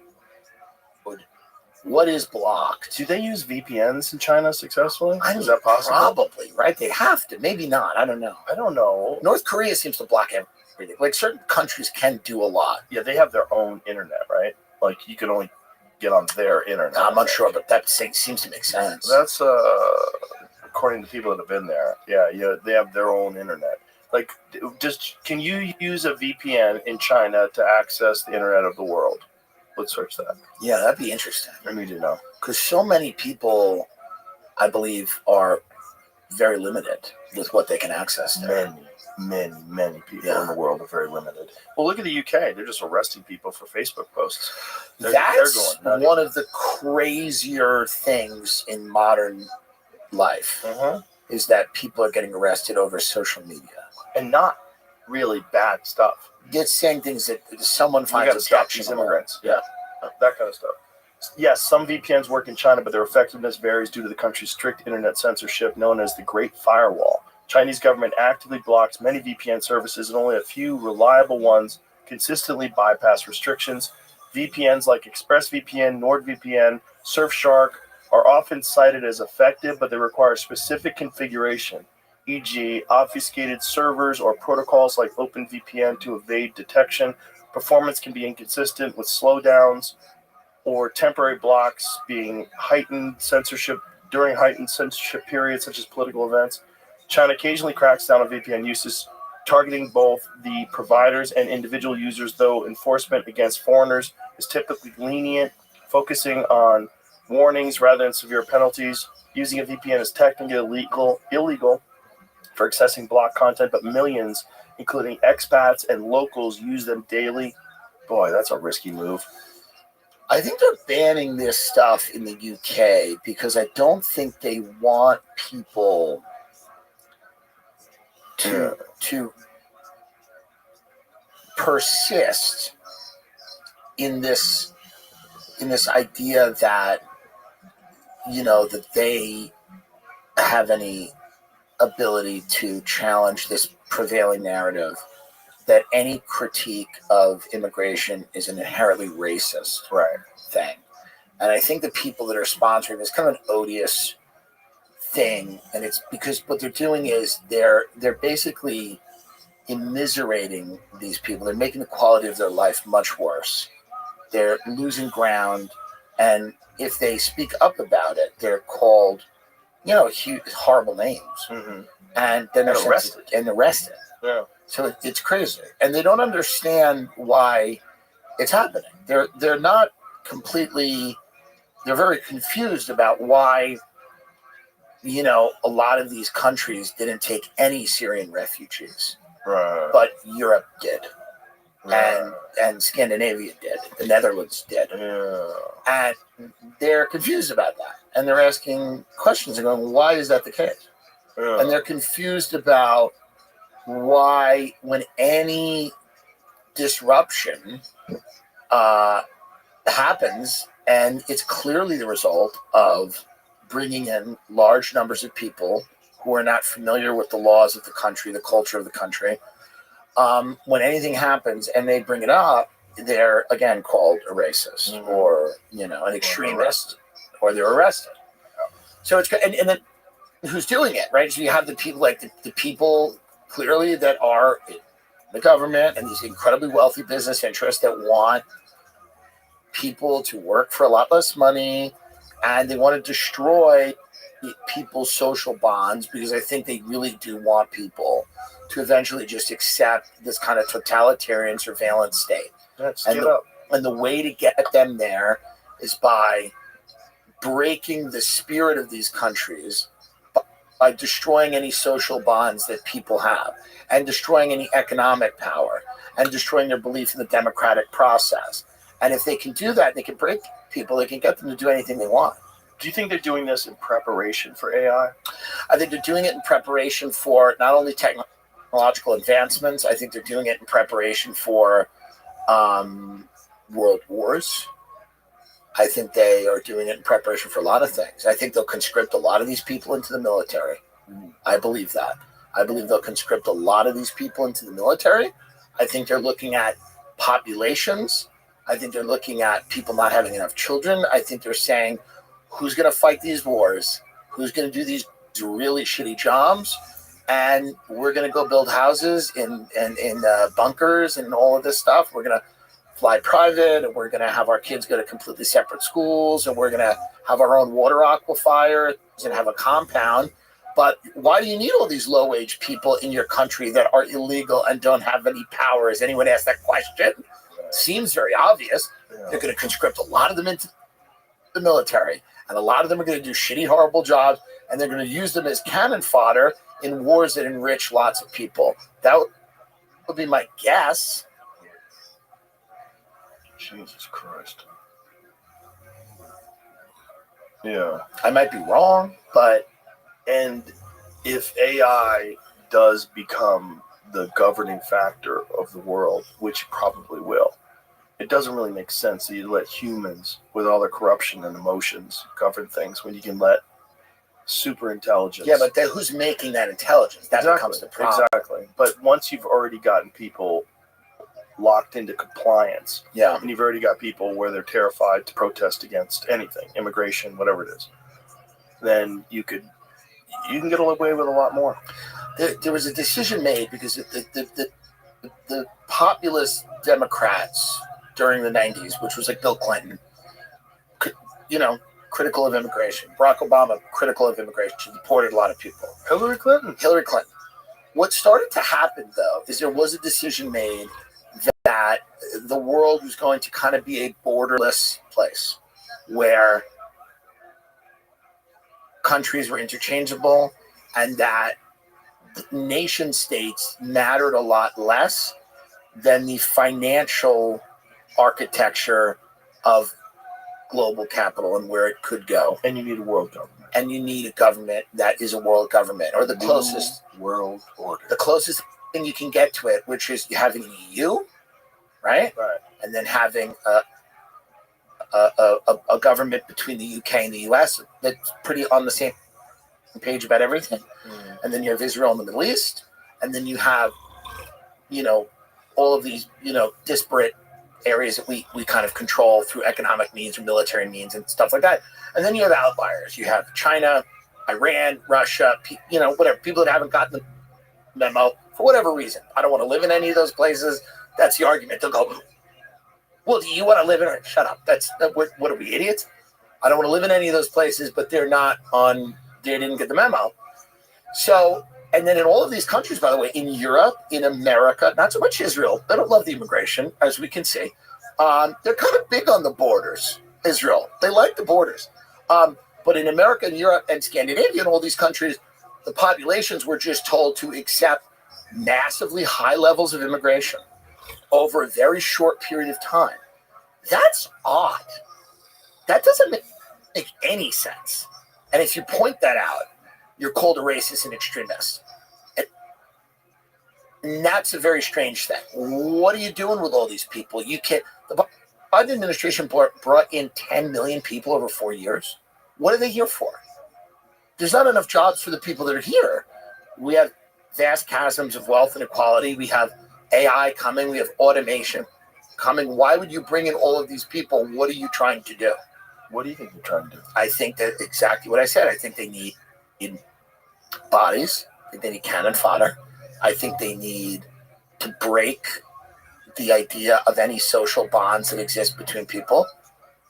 What is blocked? Do they use VPNs in China successfully? Is that possible? Probably, right? They have to. Maybe not. I don't know. North Korea seems to block everything. Like certain countries can do a lot. Yeah, they have their own internet, right? Like you can only get on their internet. I'm not sure, but that seems to make sense. That's according to people that have been there. Yeah, they have their own internet. Like, can you use a VPN in China to access the internet of the world? Let's search that. Yeah, that'd be interesting. I need to know. Because so many people, I believe, are very limited with what they can access there. Many people in the world are very limited. Well, look at the UK. They're just arresting people for Facebook posts. That's one of the crazier things in modern life is that people are getting arrested over social media. And not really bad stuff. It's saying things that someone finds to stop these immigrants. Yeah, that kind of stuff. Yes, some VPNs work in China, but their effectiveness varies due to the country's strict internet censorship known as the Great Firewall. Chinese government actively blocks many VPN services, and only a few reliable ones consistently bypass restrictions. VPNs like ExpressVPN, NordVPN, Surfshark are often cited as effective, but they require specific configuration, e.g. obfuscated servers or protocols like OpenVPN to evade detection. Performance can be inconsistent with slowdowns or temporary blocks being heightened censorship during heightened censorship periods such as political events. China occasionally cracks down on VPN uses, targeting both the providers and individual users, though enforcement against foreigners is typically lenient, focusing on warnings rather than severe penalties. Using a VPN is technically illegal for accessing blocked content, but millions, including expats and locals, use them daily. Boy, that's a risky move. I think they're banning this stuff in the UK because I don't think they want people to persist in this idea that, you know, that they have any ability to challenge this prevailing narrative that any critique of immigration is an inherently racist thing. And I think the people that are sponsoring this kind of an odious thing, and it's because what they're doing is they're basically immiserating these people. They're making the quality of their life much worse. They're losing ground, and if they speak up about it, they're called, horrible names, and then they're arrested. Yeah. So it's crazy, and they don't understand why it's happening. They're not completely. They're very confused about why. A lot of these countries didn't take any Syrian refugees, but Europe did, and Scandinavia did, the Netherlands did, and they're confused about that, and they're asking questions and going, "Why is that the case?" And they're confused about why, when any disruption happens, and it's clearly the result of bringing in large numbers of people who are not familiar with the laws of the country, the culture of the country. When anything happens and they bring it up, they're again called a racist or an extremist, or they're arrested. So it's and then who's doing it, right? So you have the people the people clearly that are in the government and these incredibly wealthy business interests that want people to work for a lot less money, and they want to destroy people's social bonds, because I think they really do want people to eventually just accept this kind of totalitarian surveillance state. And the way to get them there is by breaking the spirit of these countries, by destroying any social bonds that people have, and destroying any economic power, and destroying their belief in the democratic process. And if they can do that, they can break people, they can get them to do anything they want. Do you think they're doing this in preparation for AI? I think they're doing it in preparation for not only technological advancements, I think they're doing it in preparation for world wars. I think they are doing it in preparation for a lot of things. I think they'll conscript a lot of these people into the military. I believe that. I believe they'll conscript a lot of these people into the military. I think they're looking at populations. I think they're looking at people not having enough children. I think they're saying, who's going to fight these wars? Who's going to do these really shitty jobs? And we're going to go build houses in bunkers and all of this stuff. We're going to fly private, and we're going to have our kids go to completely separate schools, and we're going to have our own water aquifer and have a compound. But why do you need all these low-wage people in your country that are illegal and don't have any power? Has anyone asked that question? Seems very obvious. They're going to conscript a lot of them into the military, and a lot of them are going to do shitty, horrible jobs, and they're going to use them as cannon fodder in wars that enrich lots of people. That would be my guess. Jesus Christ. Yeah. I might be wrong, but... And if AI does become the governing factor of the world, which it probably will, it doesn't really make sense that you let humans, with all their corruption and emotions, govern things when you can let super intelligence. Yeah, but who's making that intelligence? That becomes the problem. Exactly. But once you've already gotten people locked into compliance, and you've already got people where they're terrified to protest against anything, immigration, whatever it is, then you can get away with a lot more. There was a decision made because the populist Democrats during the 90s, which was like Bill Clinton, critical of immigration. Barack Obama, critical of immigration, deported a lot of people. Hillary Clinton. What started to happen, though, is there was a decision made that the world was going to kind of be a borderless place where countries were interchangeable, and that nation states mattered a lot less than the financial architecture of global capital and where it could go. And you need a world government. And you need a government that is a world government, or the closest world order. The closest thing you can get to it, which is having an EU, right? And then having a government between the UK and the US that's pretty on the same page about everything. And then you have Israel in the Middle East, and then you have, all of these, disparate areas that we kind of control through economic means or military means and stuff like that. And then you have outliers. You have China, Iran, Russia, whatever, people that haven't gotten the memo for whatever reason. I don't want to live in any of those places. That's the argument. They'll go, well, do you want to live in it? Shut up. What are we, idiots? I don't want to live in any of those places, but they didn't get the memo. So, and then in all of these countries, by the way, in Europe, in America, not so much Israel, they don't love the immigration, as we can see. They're kind of big on the borders, Israel. They like the borders. But in America and Europe and Scandinavia and all these countries, the populations were just told to accept massively high levels of immigration over a very short period of time. That's odd. That doesn't make any sense. And if you point that out, you're called a racist and extremist. And that's a very strange thing. What are you doing with all these people? The Biden administration brought in 10 million people over 4 years. What are they here for? There's not enough jobs for the people that are here. We have vast chasms of wealth and equality. We have AI coming. We have automation coming. Why would you bring in all of these people? What are you trying to do? What do you think you're trying to do? I think that exactly what I said. I think they need bodies. I think they need cannon fodder. I think they need to break the idea of any social bonds that exist between people.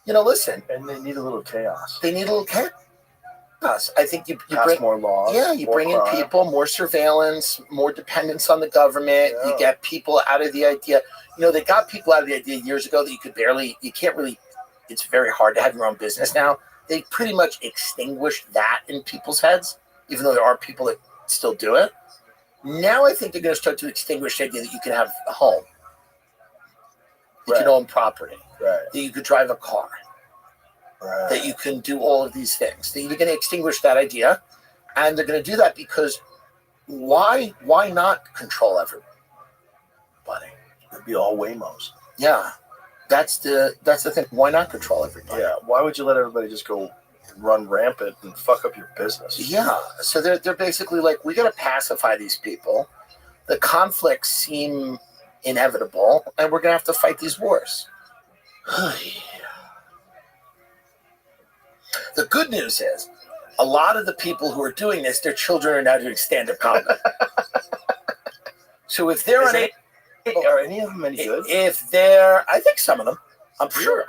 Listen. And they need a little chaos. They need a little chaos. I think you bring more laws. Yeah, you bring in people, more surveillance, more dependence on the government. Yeah. You get people out of the idea. They got people out of the idea years ago that it's very hard to have your own business now. They pretty much extinguished that in people's heads, even though there are people that still do it. Now I think they're going to start to extinguish the idea that you can have a home, that you can own property, that you could drive a car, that you can do all of these things. They're going to extinguish that idea, and they're going to do that because why not control everybody? It'd be all Waymos. Yeah, that's the thing. Why not control everybody? Yeah, why would you let everybody just go run rampant and fuck up your business? Yeah, so they're basically like, we got to pacify these people. The conflicts seem inevitable, and we're going to have to fight these wars. The good news is, a lot of the people who are doing this, their children are now doing stand-up comedy. So if they're are any of them any good? I think some of them. I'm sure.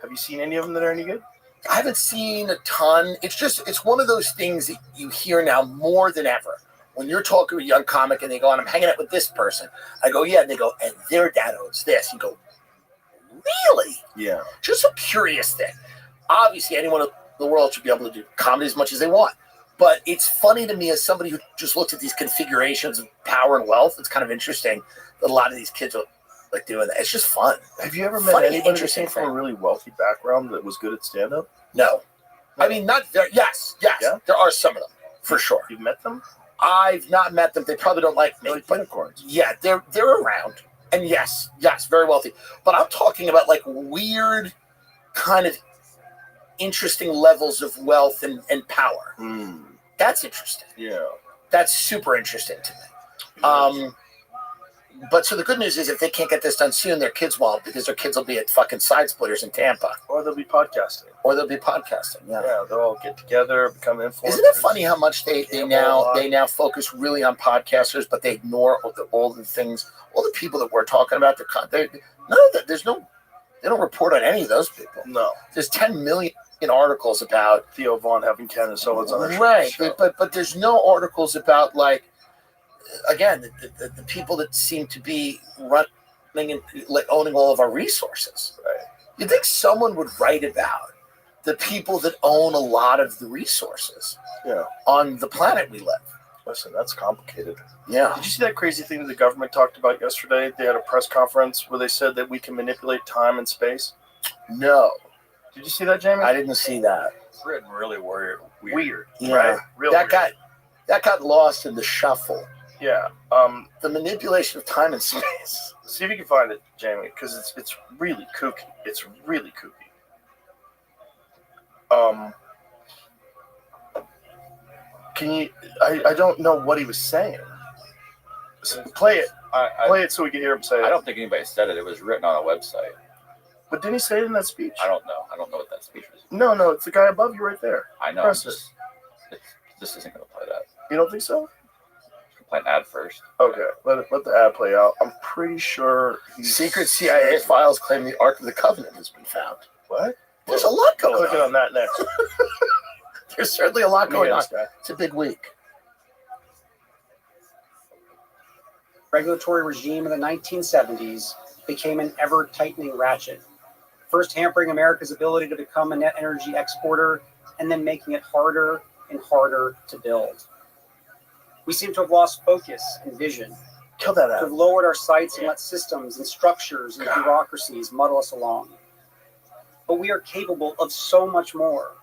Have you seen any of them that are any good? I haven't seen a ton. It's one of those things that you hear now more than ever. When you're talking to a young comic and they go, and I'm hanging out with this person. I go, yeah. And they go, and their dad owns this. You go, really? Yeah. Just a curious thing. Obviously, anyone in the world should be able to do comedy as much as they want. But it's funny to me as somebody who just looks at these configurations of power and wealth. It's kind of interesting that a lot of these kids are like doing that. It's just fun. Have you ever met anybody that came from a really wealthy background that was good at stand-up? No. I mean, not very. Yes. Yeah? There are some of them, for sure. You've met them? I've not met them. They probably don't like me. Like unicorns. Yeah, they're around. And yes, very wealthy. But I'm talking about like weird kind of interesting levels of wealth and power. That's interesting. Yeah. That's super interesting to me. But so the good news is if they can't get this done soon, their kids won't, because their kids will be at fucking Side Splitters in Tampa. Or they'll be podcasting. Yeah, they'll all get together, become influencers. Isn't it funny how much they now focus really on podcasters, but they ignore all the things, all the people that we're talking about. They don't report on any of those people. No. There's 10 million articles about Theo Vaughn having Ken and Solis on their right, show. But there's no articles about, like, again, the people that seem to be running and like owning all of our resources. Right. You'd think someone would write about the people that own a lot of the resources on the planet we live. Listen, that's complicated. Yeah. Did you see that crazy thing that the government talked about yesterday? They had a press conference where they said that we can manipulate time and space. No. Did you see that, Jamie? I didn't see that. It's written really weird. Yeah. Right. Real that weird. got lost in the shuffle. Yeah. The manipulation of time and space. See if you can find it, Jamie, because it's really kooky. It's really kooky. Can you? I don't know what he was saying. Play it. I Play it so we can hear him say it. I don't think anybody said it. It was written on a website. But didn't he say it in that speech? I don't know. I don't know what that speech was. No, it's the guy above you right there. I know. Press it. This isn't going to play that. You don't think so? Play an ad first. Okay, let the ad play out. I'm pretty sure secret CIA files claim the Ark of the Covenant has been found. What? There's a lot going on. Clicking on that next. There's certainly a lot going on. Guy. It's a big week. Regulatory regime in the 1970s became an ever-tightening ratchet, first hampering America's ability to become a net energy exporter and then making it harder and harder to build. We seem to have lost focus and vision. Kill that out. To have lowered our sights and let systems and structures and bureaucracies muddle us along. But we are capable of so much more.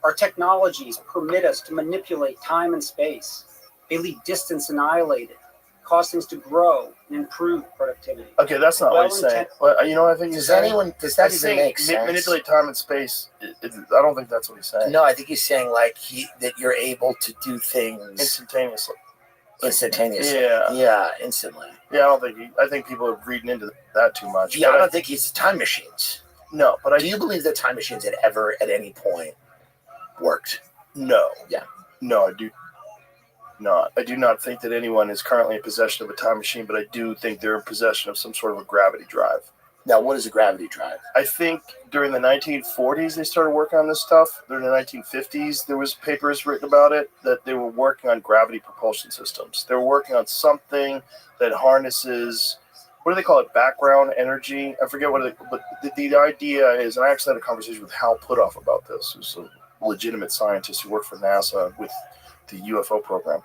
Our technologies permit us to manipulate time and space. They leave distance annihilated, cause things to grow and improve productivity. Okay, that's not what he's saying. Well, you know what I think does that even make sense? Manipulate time and space. I don't think that's what he's saying. No, I think he's saying like that you're able to do things instantaneously. Yeah, instantly. Yeah, I think people are reading into that too much. Yeah, I don't think he's time machines. No, but do you believe that time machines had ever at any point worked? No. Yeah. No, I do not. I do not think that anyone is currently in possession of a time machine, but I do think they're in possession of some sort of a gravity drive. Now, what is a gravity drive? I think during the 1940s they started working on this stuff. During the 1950s, there was papers written about it that they were working on gravity propulsion systems. They were working on something that harnesses, what do they call it, background energy? I forget what but the idea is, and I actually had a conversation with Hal Puthoff about this, who's a legitimate scientist who worked for NASA with the UFO program.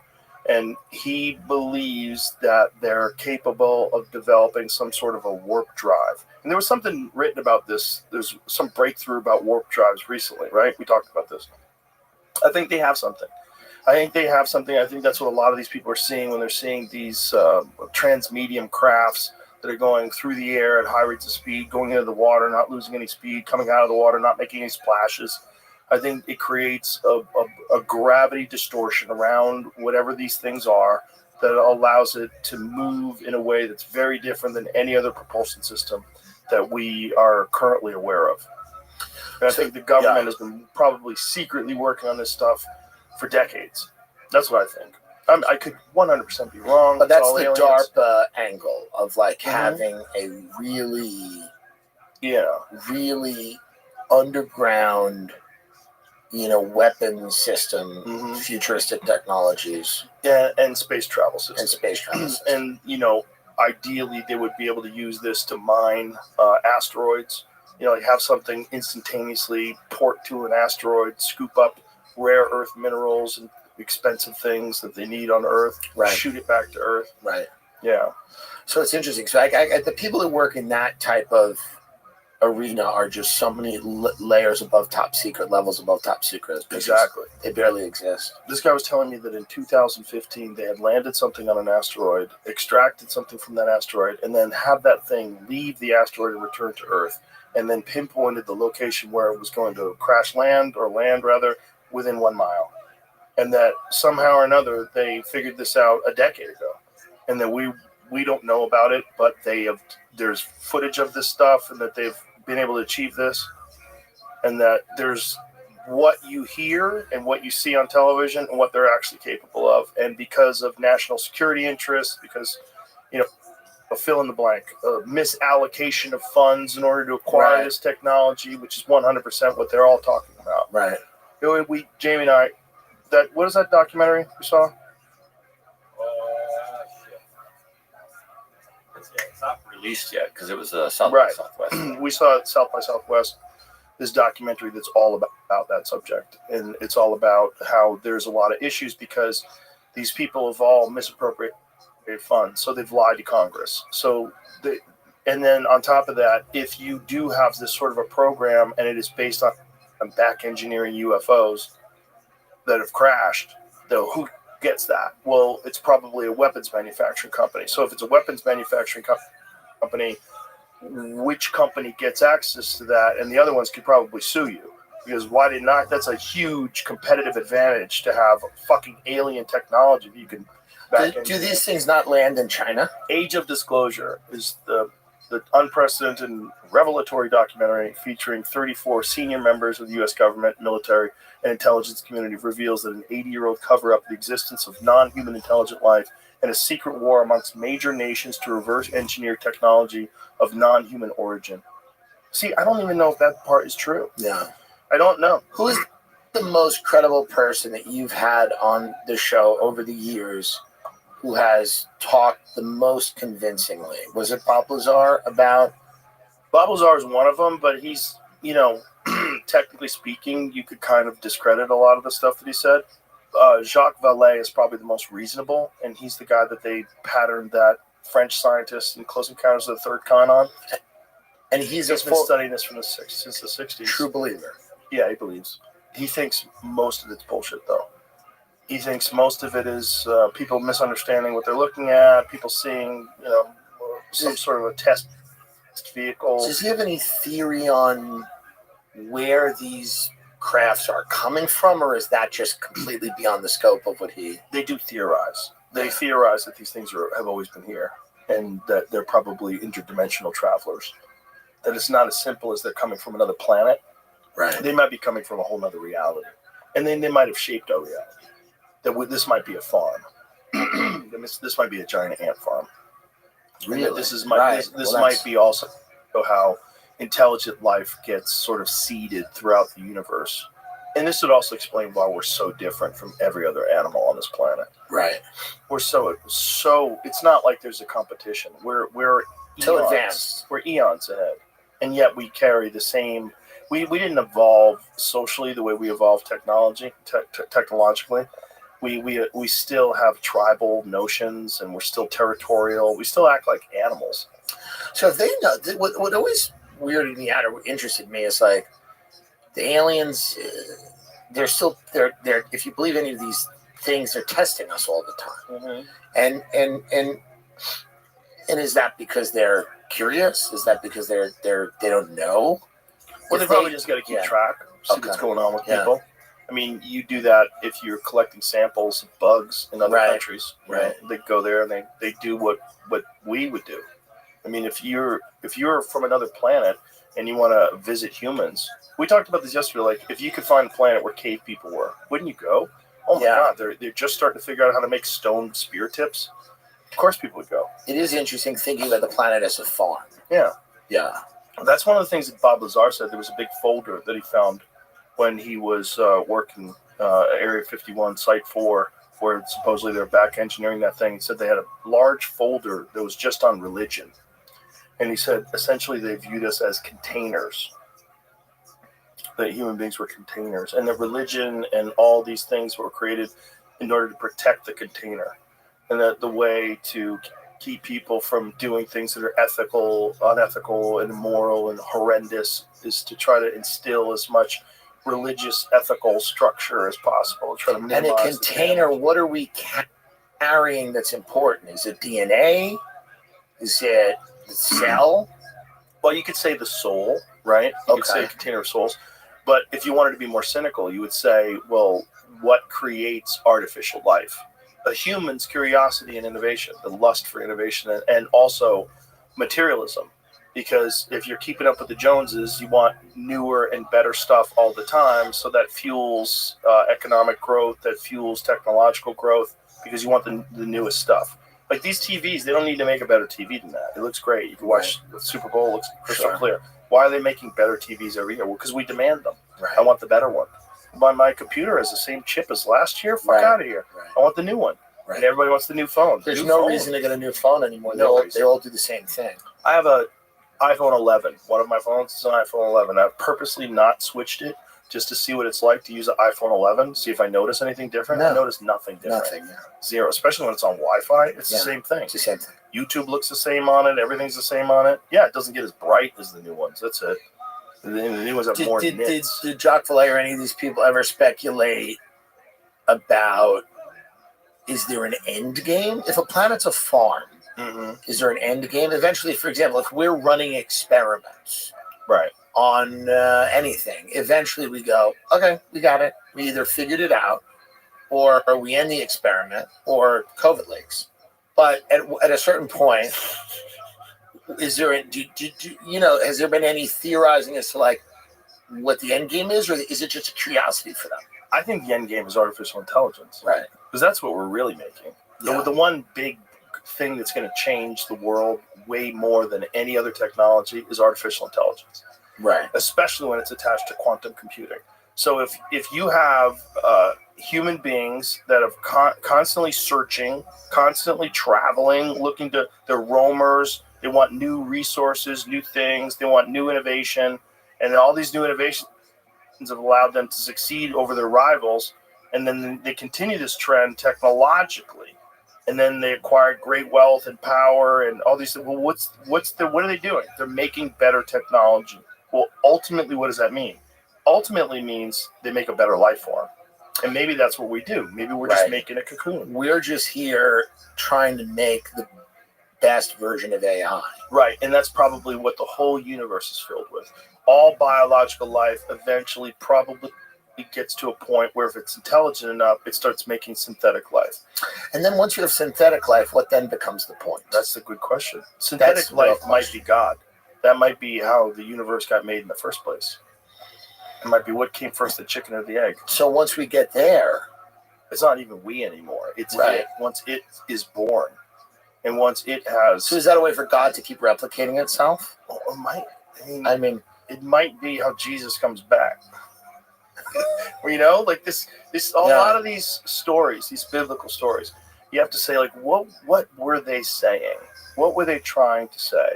And he believes that they're capable of developing some sort of a warp drive. And there was something written about this. There's some breakthrough about warp drives recently, right? We talked about this. I think they have something. I think that's what a lot of these people are seeing when they're seeing these transmedium crafts that are going through the air at high rates of speed, going into the water, not losing any speed, coming out of the water, not making any splashes. I think it creates a gravity distortion around whatever these things are that allows it to move in a way that's very different than any other propulsion system that we are currently aware of. And I think the government has been probably secretly working on this stuff for decades. That's what I think. I could 100% be wrong. But that's the DARPA angle of like having a really underground weapon system, futuristic technologies. Yeah, and space travel systems. And ideally they would be able to use this to mine asteroids. Have something instantaneously port to an asteroid, scoop up rare earth minerals and expensive things that they need on Earth, shoot it back to Earth. Right. Yeah. So it's interesting. So the people that work in that type of arena are just so many layers above top secret, levels above top secret. Exactly. They barely exist. This guy was telling me that in 2015 they had landed something on an asteroid, extracted something from that asteroid, and then had that thing leave the asteroid and return to Earth, and then pinpointed the location where it was going to crash land within 1 mile. And that somehow or another they figured this out a decade ago, and that we don't know about it, but there's footage of this stuff, and that they've been able to achieve this, and that there's what you hear and what you see on television and what they're actually capable of. And because of national security interests, because a fill in the blank, a misallocation of funds in order to acquire this technology, which is 100% what they're all talking about. Right. Jamie and I, what is that documentary we saw? It's not released yet because it was South by Southwest. We saw it South by Southwest, this documentary that's all about that subject. And it's all about how there's a lot of issues because these people have all misappropriated funds. So they've lied to Congress. And then on top of that, if you do have this sort of a program and it is based on back engineering UFOs that have crashed, who gets that? Well, it's probably a weapons manufacturing company. So if it's a weapons manufacturing company, which company gets access to that? And the other ones could probably sue you, because why did not? That's a huge competitive advantage to have fucking alien technology that you can Do these things not land in China? Age of Disclosure is the unprecedented and revelatory documentary featuring 34 senior members of the U.S. government, military, and intelligence community reveals that an 80-year-old cover-up the existence of non-human intelligent life and a secret war amongst major nations to reverse engineer technology of non-human origin. See, I don't even know if that part is true. Yeah. I don't know. Who is the most credible person that you've had on the show over the years who has talked the most convincingly? Was it Bob Lazar about? Bob Lazar is one of them, but he's, technically speaking, you could kind of discredit a lot of the stuff that he said. Jacques Vallée is probably the most reasonable, and he's the guy that they patterned that French scientist in Close Encounters of the Third Kind on. And he's been studying this since the 60s. True believer. Yeah, he believes. He thinks most of it's bullshit, though. He thinks most of it is people misunderstanding what they're looking at, people seeing, some sort of a test vehicle. Does he have any theory on where these crafts are coming from, or is that just completely beyond the scope of what he... They do theorize. They theorize that these things have always been here, and that they're probably interdimensional travelers. That it's not as simple as they're coming from another planet. Right. They might be coming from a whole other reality. And then they might have shaped our reality. That this might be a farm. This might be a giant ant farm. Really? This might be also how intelligent life gets sort of seeded throughout the universe. And this would also explain why we're so different from every other animal on this planet. Right. We're so it's not like there's a competition. We're so eons, advanced. We're eons ahead. And yet we carry the same. We didn't evolve socially the way we evolved technologically. We still have tribal notions, and we're still territorial. We still act like animals. So if they know, what always weirded me out or interested me is like the aliens. They're if you believe any of these things, they're testing us all the time. Mm-hmm. And is that because they're curious? Is that because they don't know? Well, they probably just got to keep track, see what's going on with people. I mean, you do that if you're collecting samples of bugs in other countries. Right. They go there and they do what we would do. I mean, if you're from another planet and you want to visit humans, we talked about this yesterday. Like, if you could find a planet where cave people were, wouldn't you go? Oh my God, they're just starting to figure out how to make stone spear tips. Of course, people would go. It is interesting thinking about the planet as a farm. Yeah. Yeah. That's one of the things that Bob Lazar said. There was a big folder that he found when he was working Area 51, Site 4, where supposedly they're back engineering that thing. He said they had a large folder that was just on religion. And he said, essentially, they viewed us as containers. That human beings were containers. And that religion and all these things were created in order to protect the container. And that the way to keep people from doing things that are ethical, unethical, and immoral and horrendous is to try to instill as much religious, ethical structure as possible. Try to minimize. And a container, what are we carrying that's important? Is it DNA? Is it the cell? Well, you could say the soul, right? You could say a container of souls. But if you wanted to be more cynical, you would say, well, what creates artificial life? A human's curiosity and innovation, the lust for innovation, and also materialism. Because if you're keeping up with the Joneses, you want newer and better stuff all the time. So that fuels economic growth, that fuels technological growth, because you want the newest stuff. Like these TVs, they don't need to make a better TV than that. It looks great. You can watch the Super Bowl, it looks crystal clear. Why are they making better TVs every year? Well, because we demand them. I want the better one. My computer has the same chip as last year. Fuck out of here. I want the new one. And everybody wants the new phone. There's no reason to get a new phone anymore. They all do the same thing. I have a iPhone 11. One of my phones is an iPhone 11. I've purposely not switched it just to see what it's like to use an iPhone 11, see if I notice anything different. I notice nothing different. Nothing. Zero. Especially when it's on Wi-Fi. It's the same thing. It's the same thing. YouTube looks the same on it. Everything's the same on it. Yeah, it doesn't get as bright as the new ones. That's it. The new ones have more nits. Did Jacques Vallée or any of these people ever speculate about, is there an end game? If a planet's a farm, is there an end game? Eventually, for example, if we're running experiments on anything, eventually we go, okay, we got it. We either figured it out or we end the experiment, or COVID leaks. But at a certain point, is there, has there been any theorizing as to like what the end game is, or is it just a curiosity for them? I think the end game is artificial intelligence. Right. Because that's what we're really making. Yeah. The one big thing that's going to change the world way more than any other technology is artificial intelligence. Right. Especially when it's attached to quantum computing. So if you have human beings that have constantly searching, constantly traveling, they're roamers, they want new resources, new things, they want new innovation, and all these new innovations have allowed them to succeed over their rivals, and then they continue this trend technologically, and then they acquired great wealth and power and all these things. Well, what are they doing? They're making better technology. Well, ultimately, what does that mean? Ultimately means they make a better life form. And maybe that's what we do. Maybe we're just making a cocoon. We're just here trying to make the best version of AI. Right, and that's probably what the whole universe is filled with. All biological life eventually probably gets to a point where if it's intelligent enough, it starts making synthetic life. And then once you have synthetic life, what then becomes the point? That's a good question. Synthetic life might be God. That might be how the universe got made in the first place. It might be what came first, the chicken or the egg. So once we get there, it's not even we anymore. It's right. it. Once it is born, and once it has. So is that a way for God to keep replicating itself? Oh, it might. I mean, it might be how Jesus comes back. Like this. A lot of these stories, these biblical stories, you have to say like, what were they saying? What were they trying to say?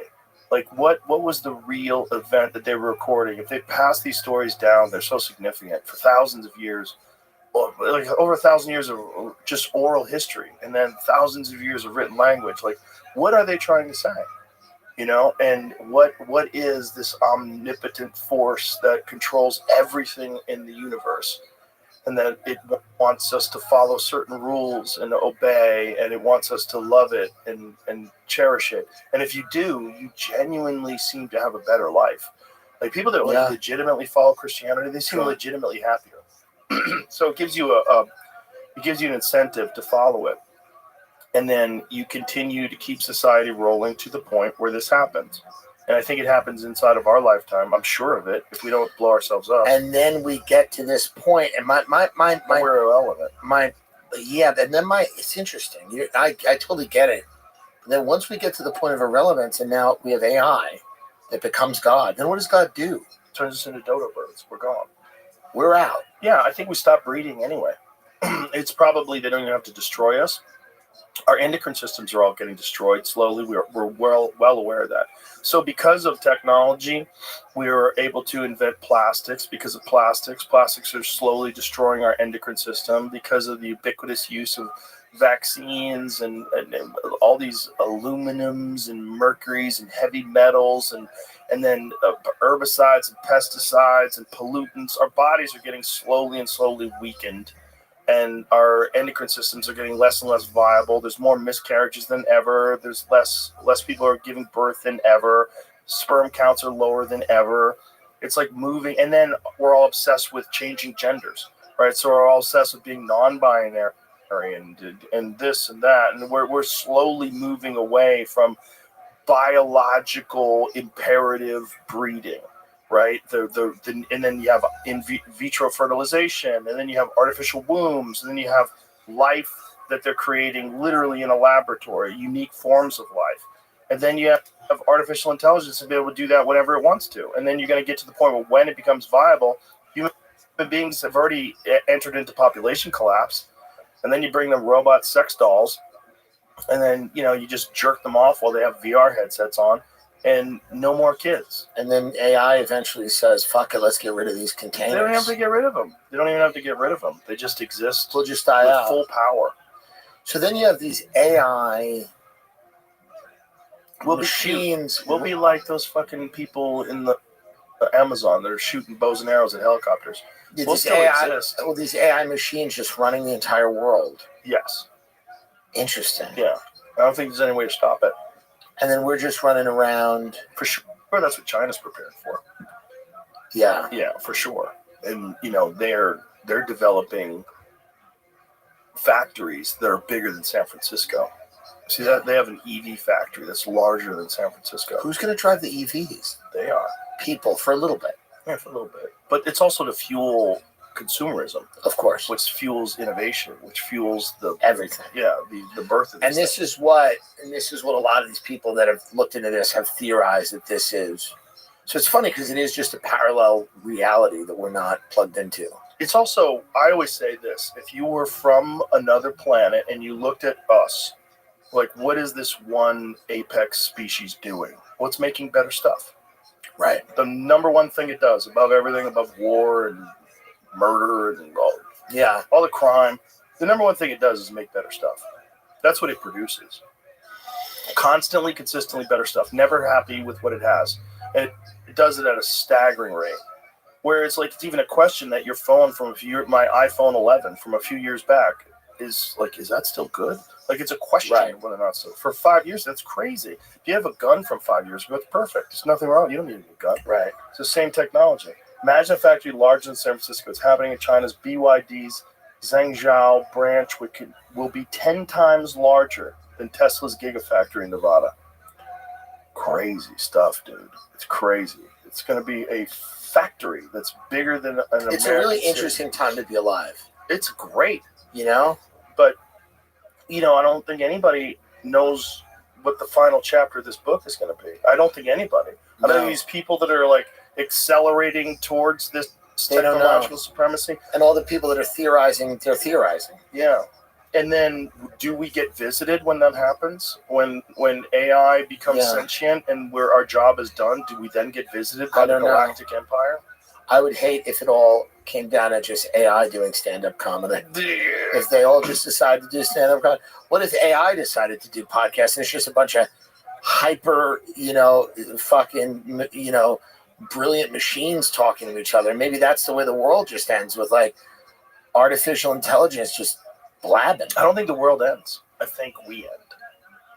Like, what was the real event that they were recording? If they pass these stories down, they're so significant for thousands of years, like over 1,000 years of just oral history, and then thousands of years of written language. Like, what are they trying to say? And what is this omnipotent force that controls everything in the universe? And that it wants us to follow certain rules and obey, and it wants us to love it and cherish it. And if you do, you genuinely seem to have a better life. Like people that legitimately follow Christianity, they seem legitimately happier. So it gives you an incentive to follow it. And then you continue to keep society rolling to the point where this happens. And I think it happens inside of our lifetime. I'm sure of it if we don't blow ourselves up. And then we get to this point, and we're irrelevant. It's interesting. I totally get it. But then once we get to the point of irrelevance, and now we have AI that becomes God, then what does God do? Turns us into dodo birds. We're gone. We're out. Yeah, I think we stop breeding anyway. It's probably they don't even have to destroy us. Our endocrine systems are all getting destroyed slowly. We're well aware of that. So because of technology, we were able to invent plastics. Because of plastics are slowly destroying our endocrine system because of the ubiquitous use of vaccines and all these aluminums and mercuries and heavy metals and then herbicides and pesticides and pollutants. Our bodies are getting slowly weakened. And our endocrine systems are getting less and less viable. There's more miscarriages than ever. There's less people are giving birth than ever. Sperm counts are lower than ever. It's like moving. And then we're all obsessed with changing genders, right? So we're all obsessed with being non-binary and this and that. And we're slowly moving away from biological imperative breeding. Right, and then you have in vitro fertilization, and then you have artificial wombs, and then you have life that they're creating literally in a laboratory, unique forms of life, and then you have artificial intelligence to be able to do that whenever it wants to, and then you're going to get to the point where when it becomes viable, human beings have already entered into population collapse, and then you bring them robot sex dolls, and then you just jerk them off while they have VR headsets on. And no more kids. And then AI eventually says, fuck it, let's get rid of these containers. They don't have to get rid of them. They don't even have to get rid of them. They just exist. They'll just die out. Full power. So then you have these AI machines. We'll be like those fucking people in the Amazon that are shooting bows and arrows at helicopters. We'll still exist. Well, these AI machines just running the entire world. Yes. Interesting. Yeah. I don't think there's any way to stop it. And then we're just running around. For sure, that's what China's prepared for. Yeah. Yeah, for sure. And they're developing factories that are bigger than San Francisco. See that they have an EV factory that's larger than San Francisco. Who's going to drive the EVs? They are people for a little bit. Yeah, for a little bit. But it's also to fuel consumerism, of course, which fuels innovation, which fuels the everything. Yeah, the birth of. And this is what a lot of these people that have looked into this have theorized that this is. So it's funny because it is just a parallel reality that we're not plugged into. It's also, I always say this: if you were from another planet and you looked at us, like, what is this one apex species doing? What's making better stuff? Right. The number one thing it does, above everything, above war and murder and all the crime, the number one thing it does is make better stuff. That's what it produces. Constantly, consistently better stuff. Never happy with what it has. And it does it at a staggering rate. Where it's like, it's even a question that your phone from my iPhone 11 from a few years back is like, is that still good? Like, it's a question of whether or not so. For 5 years, that's crazy. If you have a gun from 5 years ago, it's perfect. There's nothing wrong. You don't need a new gun. Right. It's the same technology. Imagine a factory larger than San Francisco. It's happening in China's BYD's Zhengzhou branch, which will be 10 times larger than Tesla's Gigafactory in Nevada. Crazy stuff, dude. It's crazy. It's going to be a factory that's bigger than an American It's a really city. interesting time to be alive. It's great. You know? But, I don't think anybody knows what the final chapter of this book is going to be. I don't think anybody. I don't think these people that are, like, accelerating towards this technological supremacy. And all the people that are theorizing, they're theorizing. Yeah. And then do we get visited when that happens? When AI becomes sentient and where our job is done, do we then get visited by the Galactic Empire? I would hate if it all came down to just AI doing stand-up comedy. If they all just decided to do stand-up comedy. What if AI decided to do podcasts and it's just a bunch of hyper, brilliant machines talking to each other? Maybe that's the way the world just ends, with like artificial intelligence just blabbing. I don't think the world ends. I think we end.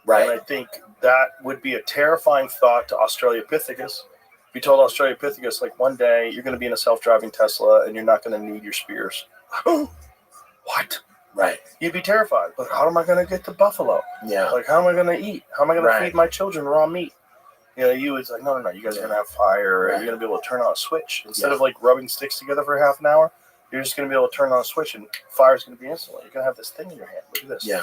Right. And I think that would be a terrifying thought to Australopithecus. If you told Australopithecus, like, one day you're going to be in a self-driving Tesla and you're not going to need your spears. What? Right. You'd be terrified. But how am I going to get to buffalo? Yeah. Like, how am I going to eat? How am I going to feed my children raw meat? It's like, no, you guys are going to have fire, and you're going to be able to turn on a switch. Instead of, like, rubbing sticks together for half an hour, you're just going to be able to turn on a switch, and fire's going to be instantly. You're going to have this thing in your hand. Look at this. Yeah.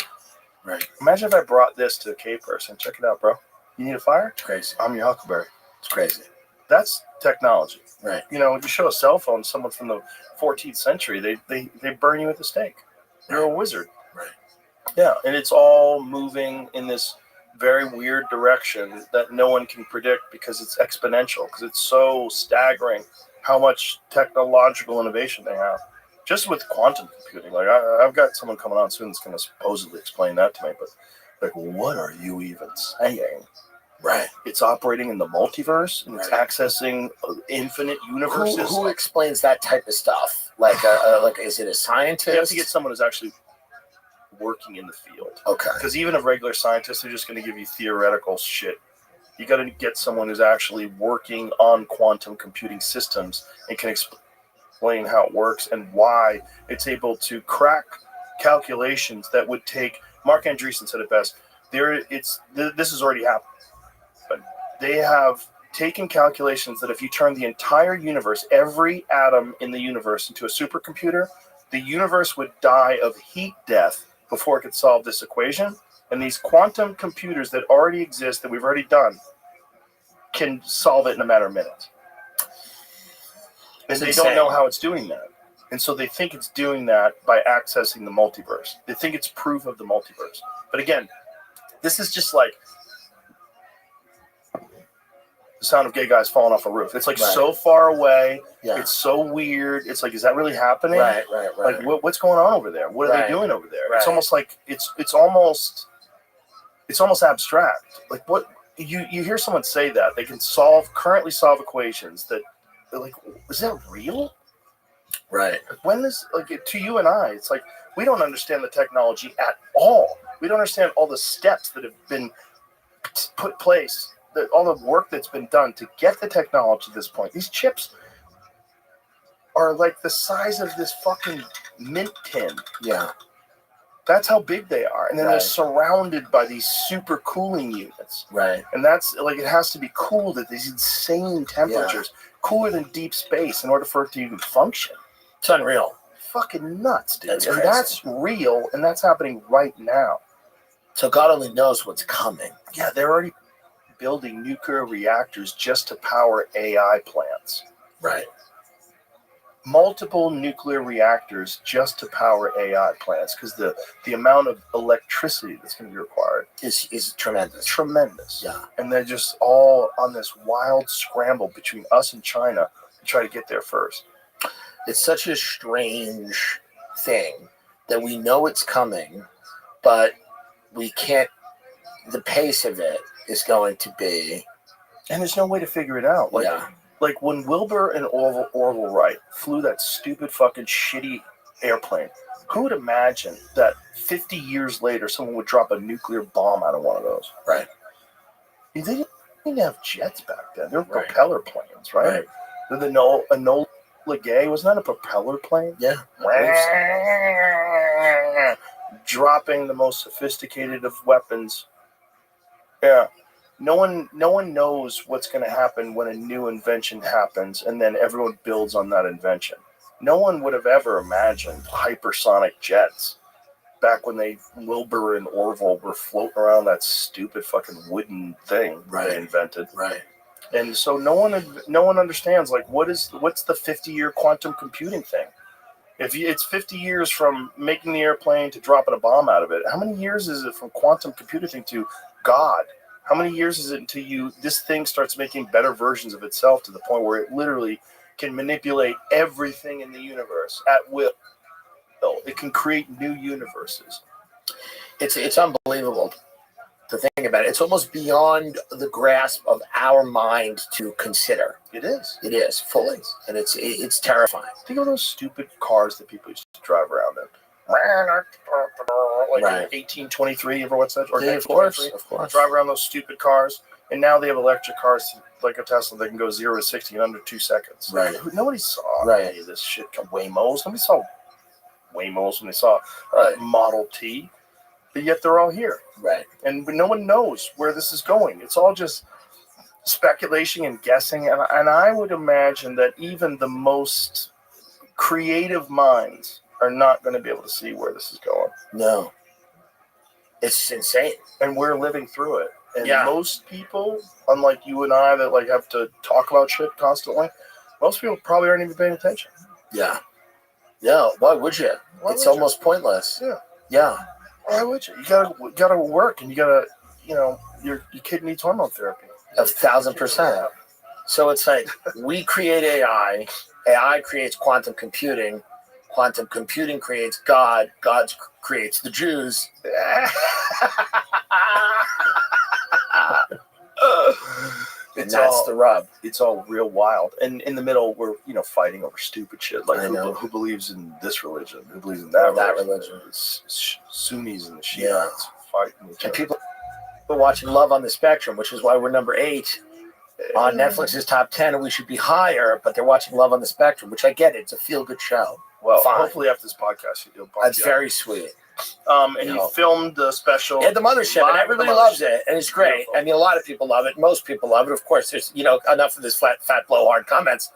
Right. Imagine if I brought this to a cave person. Check it out, bro. You need a fire? It's crazy. I'm your huckleberry. It's crazy. That's technology. Right. You show a cell phone to someone from the 14th century, they burn you at the stake. You're a wizard. Right. Yeah, and it's all moving in this very weird direction that no one can predict because it's exponential, because it's so staggering how much technological innovation they have. Just with quantum computing. Like, I've got someone coming on soon that's going to supposedly explain that to me, but, like, what are you even saying? Right. It's operating in the multiverse, and it's accessing infinite universes. Who explains that type of stuff? Like, is it a scientist? You have to get someone who's actually working in the field. Okay. Because even a regular scientist, they're just going to give you theoretical shit. You got to get someone who's actually working on quantum computing systems and can explain how it works and why it's able to crack calculations that would take. Mark Andreessen said it best. This has already happened. But they have taken calculations that if you turn the entire universe, every atom in the universe, into a supercomputer, the universe would die of heat death before it could solve this equation. And these quantum computers that already exist, that we've already done, can solve it in a matter of minutes. And they don't know how it's doing that. And so they think it's doing that by accessing the multiverse. They think it's proof of the multiverse. But again, this is just like the sound of gay guys falling off a roof. It's like so far away. Yeah. It's so weird. It's like, is that really happening? Right. Like, what's going on over there? What are they doing over there? Right. It's almost like it's almost abstract. Like, what you hear someone say that they can currently solve equations that they're like, is that real? Right. When is, like, to you and I, it's like we don't understand the technology at all. We don't understand all the steps that have been put place. All the work that's been done to get the technology to this point. These chips are like the size of this fucking mint tin. Yeah. That's how big they are. And then they're Right. surrounded by these super cooling units. Right. And that's like, it has to be cooled at these insane temperatures, cooler than deep space in order for it to even function. It's unreal. Fucking nuts, dude. That's and crazy. that's real, and that's happening right now. So God only knows what's coming. Yeah, they're already building nuclear reactors just to power AI plants. Right. Multiple nuclear reactors just to power AI plants, because the amount of electricity that's going to be required is tremendous. Tremendous. Yeah. And they're just all on this wild scramble between us and China to try to get there first. It's such a strange thing that we know it's coming, but we can't. The pace of it is going to be, and there's no way to figure it out. Like, like when Wilbur and Orville Wright flew that stupid fucking shitty airplane, who would imagine that 50 years later someone would drop a nuclear bomb out of one of those? Right. They didn't have jets back then. They were propeller planes, right? The Enola Gay, wasn't that a propeller plane? Yeah. Dropping the most sophisticated of weapons. Yeah. No one knows what's going to happen when a new invention happens, and then everyone builds on that invention. No one would have ever imagined hypersonic jets back when Wilbur and Orville were floating around that stupid fucking wooden thing they invented. Right. And so no one understands, like, what's the 50-year quantum computing thing? If it's 50 years from making the airplane to dropping a bomb out of it, how many years is it from quantum computing to God? How many years is it until this thing starts making better versions of itself to the point where it literally can manipulate everything in the universe at will? It can create new universes. It's unbelievable to think about it. It's almost beyond the grasp of our mind to consider. It is. It is fully, and it's terrifying. Think of those stupid cars that people used to drive around in. Like 1823, ever what's that? Or Yeah, of course. Drive around those stupid cars, and now they have electric cars like a Tesla that can go 0 to 60 in under 2 seconds. Right. Nobody saw any of this shit come. Waymos. Nobody saw Waymos when they saw Model T, but yet they're all here. Right. And no one knows where this is going. It's all just speculation and guessing, and I would imagine that even the most creative minds are not going to be able to see where this is going. No. It's insane. And we're living through it. And most people, unlike you and I that like have to talk about shit constantly, most people probably aren't even paying attention. Yeah. Yeah. Why would you? It's almost pointless. Yeah. Yeah. Why would you? You gotta work, and you gotta, your kid needs hormone therapy. 1,000%. So it's like we create AI. AI creates quantum computing. Quantum computing creates God. God creates the Jews. And that's the rub. It's all real wild. And in the middle, we're fighting over stupid shit. Like who believes in this religion? Who believes in that religion? It's Sunnis and the Shiites fighting each other. And people are watching Love on the Spectrum, which is why we're number 8 on Netflix's top 10, and we should be higher. But they're watching Love on the Spectrum, which I get. It's a feel-good show. Well, hopefully after this podcast, you'll pop. That's very sweet. And you filmed the special at the Mothership, and everybody loves it, and it's great. Beautiful. I mean, a lot of people love it. Most people love it. Of course, there's enough of this fat blowhard comments,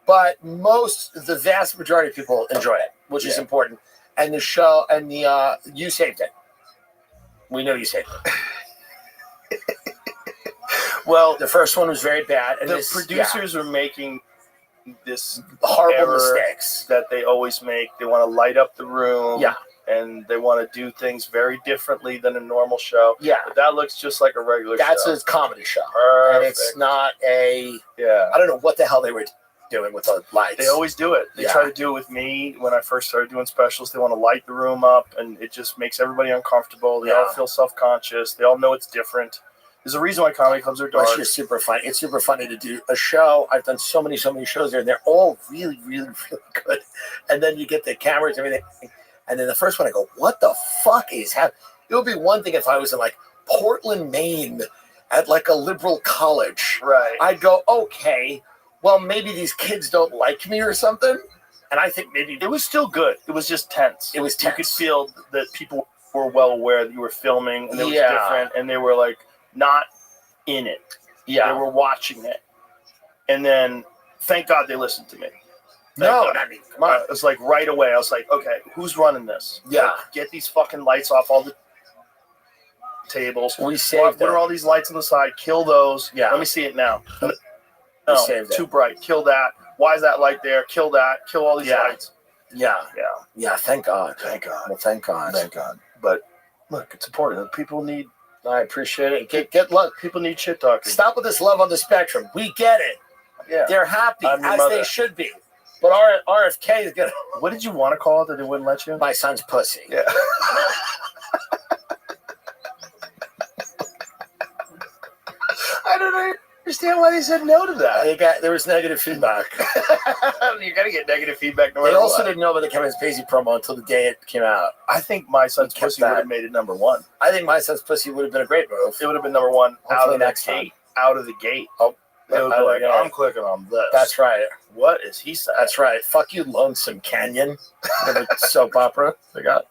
but the vast majority of people enjoy it, which is important. And the show, and you saved it. We know you saved it. Well, the first one was very bad, and the producers are making this horrible mistakes that they always make. They want to light up the room. Yeah. And they want to do things very differently than a normal show. Yeah. But that looks just like a regular show. That's a comedy show. Perfect. And it's not I don't know what the hell they were doing with the lights. They always do it. They try to do it with me when I first started doing specials. They want to light the room up, and it just makes everybody uncomfortable. They all feel self-conscious. They all know it's different. There's a reason why comedy clubs are dark. It's just super funny. It's super funny to do a show. I've done so many shows there, and they're all really, really, really good. And then you get the cameras and everything. And then the first one, I go, what the fuck is happening? It would be one thing if I was in like Portland, Maine at like a liberal college. Right. I'd go, okay, well, maybe these kids don't like me or something. And I think maybe it was still good. It was just tense. It was tense. You could feel that people were well aware that you were filming and it was different, and they were like not in it. Yeah. They were watching it. And then, thank God they listened to me. I mean, come on. It was like right away. I was like, okay, who's running this? Yeah. Like, get these fucking lights off all the tables. We saved What are all these lights on the side? Kill those. Yeah. Let me see it now. We No, saved too it. bright. Kill that. Why is that light there? Kill that. Kill all these lights. Yeah. Yeah. Yeah. Thank God. Thank God. Well, thank God. Thank God. But look, it's important. People need. I appreciate it. Get look. People need shit talking. Stop with this love on the spectrum. We get it. Yeah. They're happy I'm your as mother. they should be. But RFK is gonna. What did you want to call it that they wouldn't let you? My son's pussy. Yeah. I don't understand why they said no to that. There was negative feedback. You got to get negative feedback. No They matter also what. didn't know about the Kevin Spacey promo until the day it came out. I think My Son's Kept Pussy would that. have made it number one. I think My Son's Pussy would have been a great move. It would have been number one out Hopefully of the next time. gate. Out of the gate. Oh, It would be like, I'm clicking on this. That's right. What is he saying? That's right. Fuck you, Lonesome Canyon. The soap opera they got.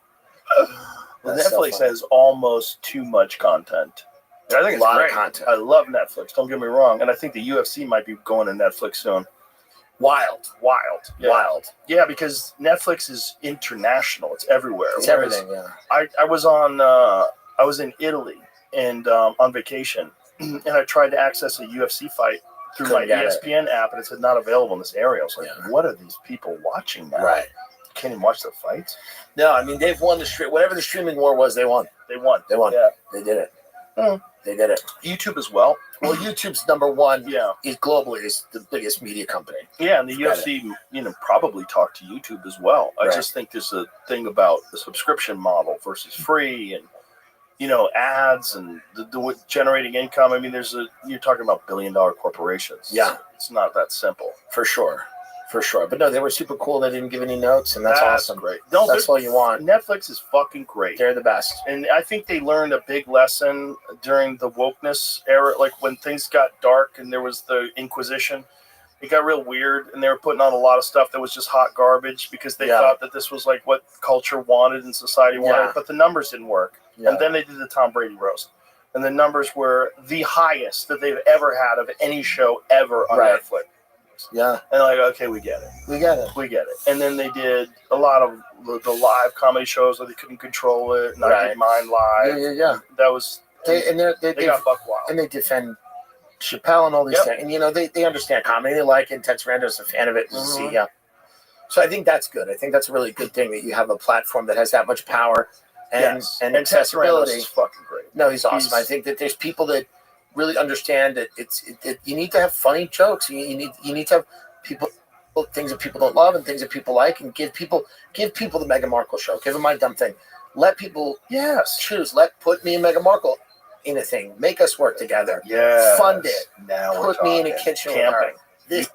Well, That's so Netflix funny. has almost too much content. I think it's A lot of great. content. I love Netflix. Don't get me wrong. And I think the UFC might be going to Netflix soon. Wild. Yeah. Wild. Yeah, because Netflix is international. It's everywhere. It's Whereas everything, yeah. I was in Italy and on vacation, and I tried to access a UFC fight through my Couldn't get it. ESPN app, and it said not available in this area. I was like, what are these people watching now? Right. Can't even watch the fights. No, I mean, they've won the stream. Whatever the streaming war was, they won. They won. They won. Yeah. They did it. Mm. They did it. YouTube as well. Well, YouTube's number one. Yeah. Is globally is the biggest media company. Yeah, and the Got UFC, probably talk to YouTube as well. I Right. just think there's a thing about the subscription model versus free, and ads and the generating income. I mean, you're talking about billion-dollar corporations. Yeah. It's not that simple. For sure. But no, they were super cool. They didn't give any notes, and that's awesome. Great. No, That's all you want. Netflix is fucking great. They're the best. And I think they learned a big lesson during the wokeness era, like when things got dark and there was the Inquisition. It got real weird, and they were putting on a lot of stuff that was just hot garbage because they thought that this was like what culture wanted and society wanted, Yeah. but the numbers didn't work. Yeah. And then they did the Tom Brady roast, and the numbers were the highest that they've ever had of any show ever on Right. Netflix. Yeah. And like, okay, we get it. We get it. We get it. And then they did a lot of the live comedy shows where they couldn't control it, and I Right. did mine live. Yeah. That was They got buck wild. and they defend Chappelle and all these Yep. things. And they understand comedy. They like it. Ted Sarandos is a fan of it. Mhm. Yeah. So I think that's good. I think that's a really good thing that you have a platform that has that much power and Yes. and Ted Sarandos accessibility. is fucking great. No, he's awesome. I think that there's people that really understand that you need to have funny jokes. You need to have things that people don't love and things that people like, and give people the Meghan Markle show. Give them my dumb thing. Let people choose. Put me and Meghan Markle in a thing. Make us work together. Yeah. Fund it. Now we're Put me in a talking. kitchen Camping. with her.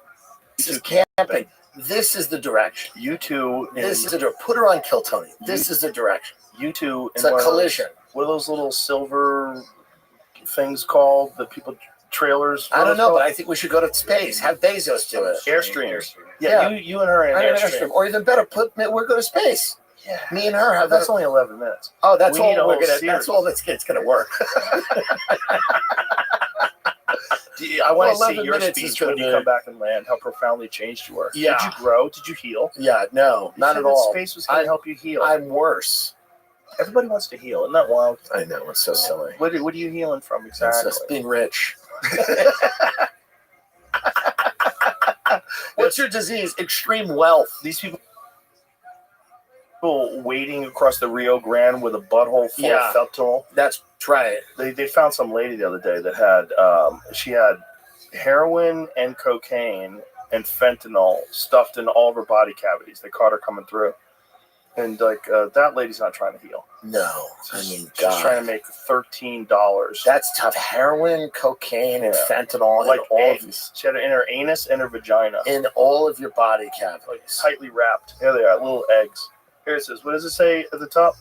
This is camping. This is the direction. You two. This is the direction. Put her on Kill Tony. This is the direction. You two. It's a collision. What are those little silver things called? The people trailers. I don't know, but I think we should go to space. Have Bezos do it. Airstreams. Yeah, you and her in Airstream. Or even better, we're going to space. Yeah. Me and her have That's only 11 minutes. Oh, that's We all need a we're whole gonna. series. That's all that's gonna work. I want to see 11 your minutes is speech when you gonna come back and land. How profoundly changed you were. Yeah. Did you grow? Did you heal? Yeah, no, You not said at that all. Space was going to help you heal. I'm worse. Everybody wants to heal. Isn't that wild? I know, it's so silly. What are you healing from It's exactly? just being rich. What's your disease? Extreme wealth. These people wading across the Rio Grande with a butthole full of fentanyl. That's right. They found some lady the other day that had she had heroin and cocaine and fentanyl stuffed in all of her body cavities. They caught her coming through, and that lady's not trying to heal. No, I mean, she's trying to make $13. That's tough. Heroin, cocaine, and fentanyl Like in all of eggs. She had it in her anus and her vagina. in all of your body cavities. Like tightly wrapped. Here they are, little eggs. Here it says, what does it say at the top?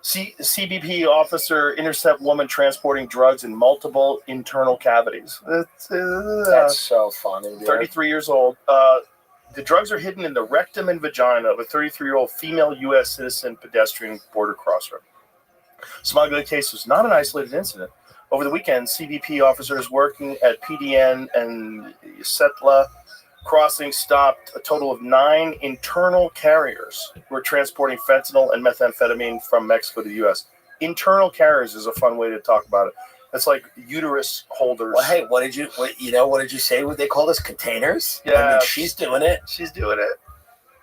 CBP officer intercept woman transporting drugs in multiple internal cavities. That's so funny. Dude. 33 years old. The drugs are hidden in the rectum and vagina of a 33-year-old female U.S. citizen pedestrian border crosser. Smuggling case was not an isolated incident. Over the weekend, CBP officers working at PDN and Setla crossing stopped a total of 9 internal carriers who were transporting fentanyl and methamphetamine from Mexico to the U.S. Internal carriers is a fun way to talk about it. It's like uterus holders. Well, hey, what did you say? What they call this? Containers? Yeah. I mean, she's doing it. She's doing it.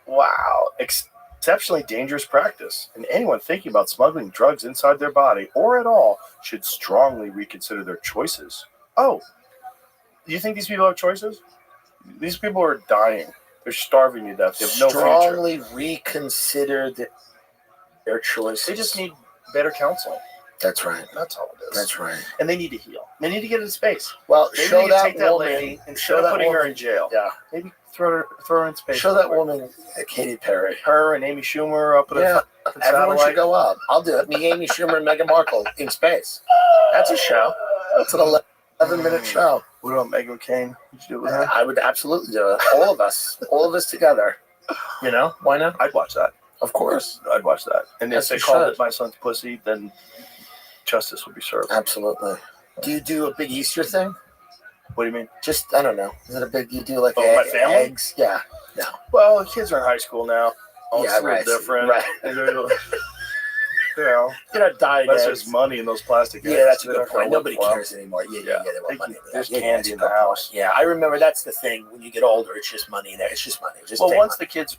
Wow. Exceptionally dangerous practice. And anyone thinking about smuggling drugs inside their body or at all should strongly reconsider their choices. Oh, do you think these people have choices? These people are dying. They're starving to death. They have no future. Strongly reconsider their choices. They just need better counseling. That's right. That's all it is. That's right. And they need to heal. They need to get into space. Well, they show need to that take that woman. lady instead of putting her in jail. Yeah. Maybe throw her in space. Show that woman, Katy Perry. Her and Amy Schumer up at a Everyone should go up. I'll do it. Me, Amy Schumer, and Meghan Markle in space. That's a show. That's an 11-minute show. What about Meghan McCain? Would you do it with her? I would absolutely do it. All of us together. You know, why not? I'd watch that. Of course. I'd watch that. And Yes, if they you called should. it My Son's Pussy, then justice would be served. Absolutely. Do you do a big Easter thing? What do you mean? Just, I don't know. Is it a big, you do like my family? eggs? Yeah. No. Well, the kids are in high school now. Oh, Yeah, it's a little right. different. Right. And they're, you know, You're not dying that's eggs. just money in those plastic eggs. Yeah, that's a They're good not gonna point. work Nobody well. cares anymore. Yeah, they want money. There's Yeah, candy that's a in the good point. house. Yeah, I remember that's the thing. When you get older, it's just money there. It's just money. Just Well, take once money. the kids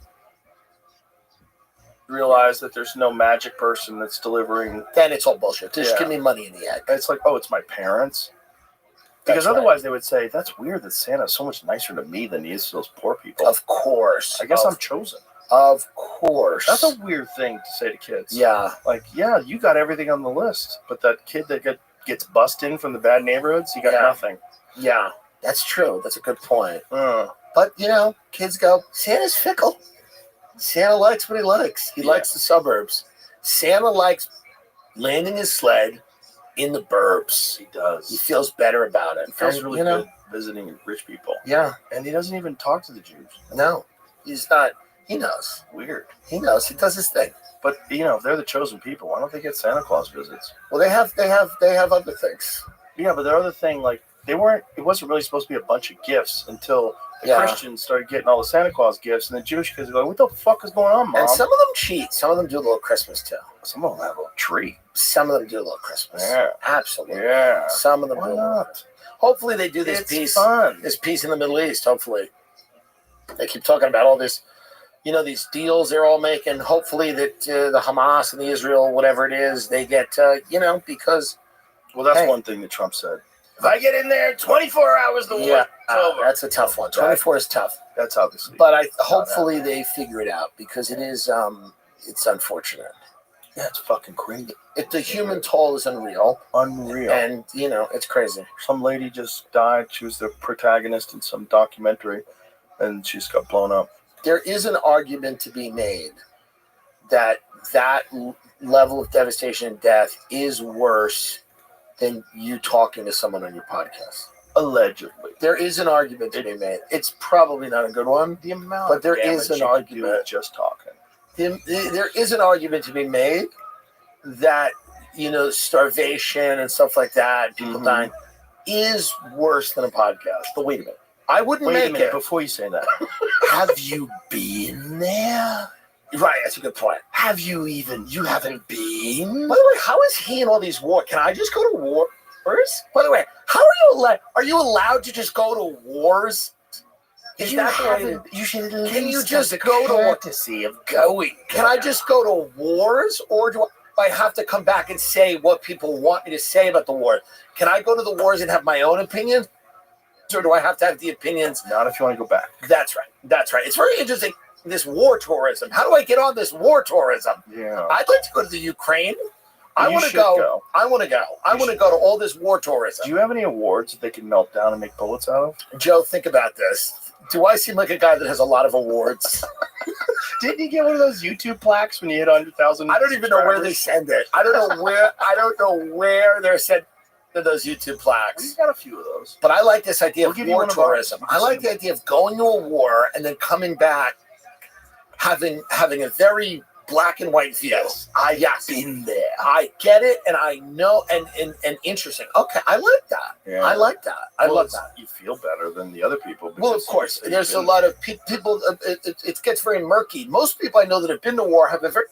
realize that there's no magic person that's delivering, Then it's all bullshit. Just Yeah. give me money in the egg. it's like, oh, it's my parents. Because That's otherwise they would say, that's weird that Santa's so much nicer to me than he is to those poor people. Of course. I guess Of I'm chosen. Of course. That's a weird thing to say to kids. Yeah. Like, yeah, you got everything on the list, but that kid that gets bussed in from the bad neighborhoods, you got Yeah. nothing. Yeah. That's true. That's a good point. Uh, But, you know, kids go, Santa's fickle. Santa likes what he likes. He likes the suburbs. Santa likes landing his sled in the burbs. he does. He feels better about it. He feels And, really you know, good visiting rich people. Yeah. And he doesn't even talk to the Jews. No. He's not. He knows. Weird. He knows. He does his thing. But, you know, if they're the chosen people, why don't they get Santa Claus visits? Well, they have other things. Yeah, but their other thing, like, it wasn't really supposed to be a bunch of gifts until the Yeah. Christians started getting all the Santa Claus gifts, and the Jewish kids are going, what the fuck is going on, Mom? And some of them cheat. Some of them do a little Christmas too. Some of them have a tree. Some of them do a little Christmas. Yeah. Absolutely. Yeah. Some of them Why do. not? Hopefully they do this It's peace. fun. This peace in the Middle East. Hopefully. They keep talking about all this, you know, these deals they're all making. Hopefully that the Hamas and the Israel, whatever it is, they get, you know, because. Well, that's hey, one thing that Trump said. If I get in there 24 hours, the Yeah, war's over. that's a tough one. 24 is tough. That's obviously. But hopefully they figure it out because it is, it's unfortunate. Yeah, it's fucking crazy. The human toll is unreal. Unreal. And, you know, it's crazy. Some lady just died. She was the protagonist in some documentary, and she just got blown up. There is an argument to be made that level of devastation and death is worse than you talking to someone on your podcast. Allegedly. There is an argument to be made. It's probably not a good one, The amount but there of is damage an you can do argument. with just talking. There is an argument to be made that, you know, starvation and stuff like that, people Mhm. dying, is worse than a podcast. But wait a minute. I wouldn't Wait a make minute it. before you say that. Have you been there? Right, that's a good point. You haven't been? By the way, how is he in all these wars? Can I just go to wars? By the way, how are you allowed to just go to wars? Is that the way you should can you just go to courtesy of going? Can I just go to wars, or do I have to come back and say what people want me to say about the war? Can I go to the wars and have my own opinions, or do I have to have the opinions? Not if you want to go back. That's right. That's right. It's very interesting. This war tourism. How do I get on this war tourism? Yeah. I'd like to go to the Ukraine. I You want to should go. I want to go. I want to go to all this war tourism. Do you have any awards that they can melt down and make bullets out of? Joe, think about this. Do I seem like a guy that has a lot of awards? Didn't you get one of those YouTube plaques when you hit 100,000? I don't even know where they send it. I don't know where they're sent to those YouTube plaques. We've got a few of those. But I like this idea We'll of give you war one of ours. tourism. I like the idea of going to a war and then coming back having a very black and white view. Yes. Been there. I get it, and I know, and interesting. Okay, I like that. Yeah. I like that. I love that. You feel better than the other people. Well, of course, there's a lot of people. It gets very murky. Most people I know that have been to war have a very,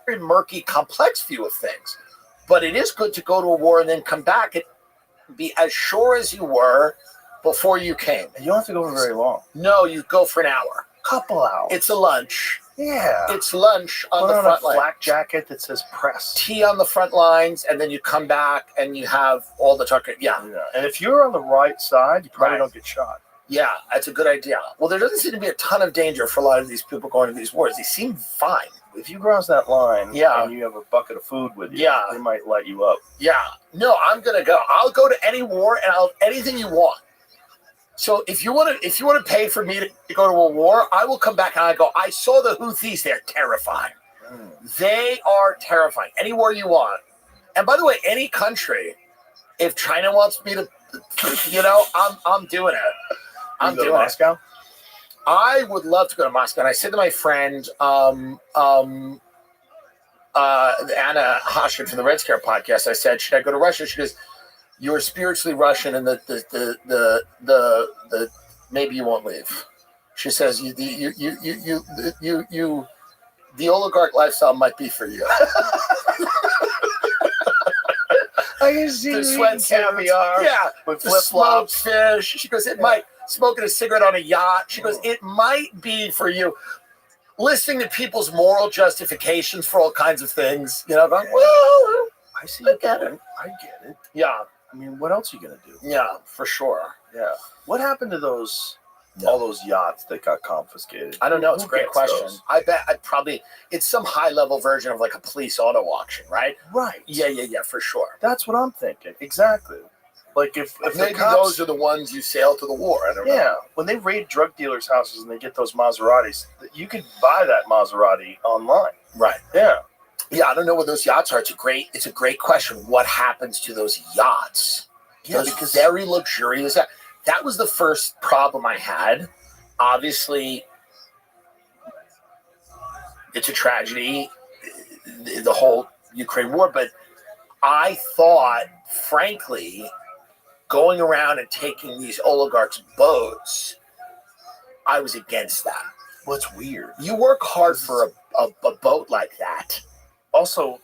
very murky, complex view of things. But it is good to go to a war and then come back and be as sure as you were before you came. And you don't have to go for very long. No, you go for an hour. Couple hours. It's a lunch. Yeah. It's lunch on Put the on front a line. flak jacket that says press. Tea on the front lines, and then you come back and you have all the talk. Yeah. And if you're on the right side, you probably don't get shot. Yeah, that's a good idea. Well, there doesn't seem to be a ton of danger for a lot of these people going to these wars. They seem fine. If you cross that line and you have a bucket of food with you, they might light you up. Yeah. No, I'm gonna go. I'll go to any war and I'll anything you want. So if you want to pay for me to go to a war, I will come back and I go, I saw the Houthis. They're terrifying. They are terrifying. Any war you want. And by the way, any country, if China wants me to, I'm doing it. I'm doing Moscow. I would love to go to Moscow. And I said to my friend, Anna Hoshford from the Red Scare podcast, I said, should I go to Russia? She goes, you're spiritually Russian, and the maybe you won't leave. She says, the oligarch lifestyle might be for you. I can see the sweat caviar, with the flip smoked flops. fish. She goes, it might smoking a cigarette on a yacht. She goes, it might be for you. Listening to people's moral justifications for all kinds of things, going, well, I see. I get it. I get it. Yeah. I mean, what else are you gonna do? Yeah, for sure. Yeah. What happened to all those yachts that got confiscated? I don't know. It's a great gets question. those? I bet it's some high level version of like a police auto auction, right? Right. Yeah, for sure. That's what I'm thinking. Exactly. Like if Maybe the cops, those are the ones you sail to the war. I don't know. yeah, when they raid drug dealers' houses and they get those Maseratis, you could buy that Maserati online. Right. Yeah. Yeah, I don't know what those yachts are. It's a great question. What happens to those yachts? Yeah, those very luxurious. That was the first problem I had. Obviously, it's a tragedy, the whole Ukraine war. But I thought, frankly, going around and taking these oligarchs' boats, I was against that. What's weird? You work hard for a boat like that. Also,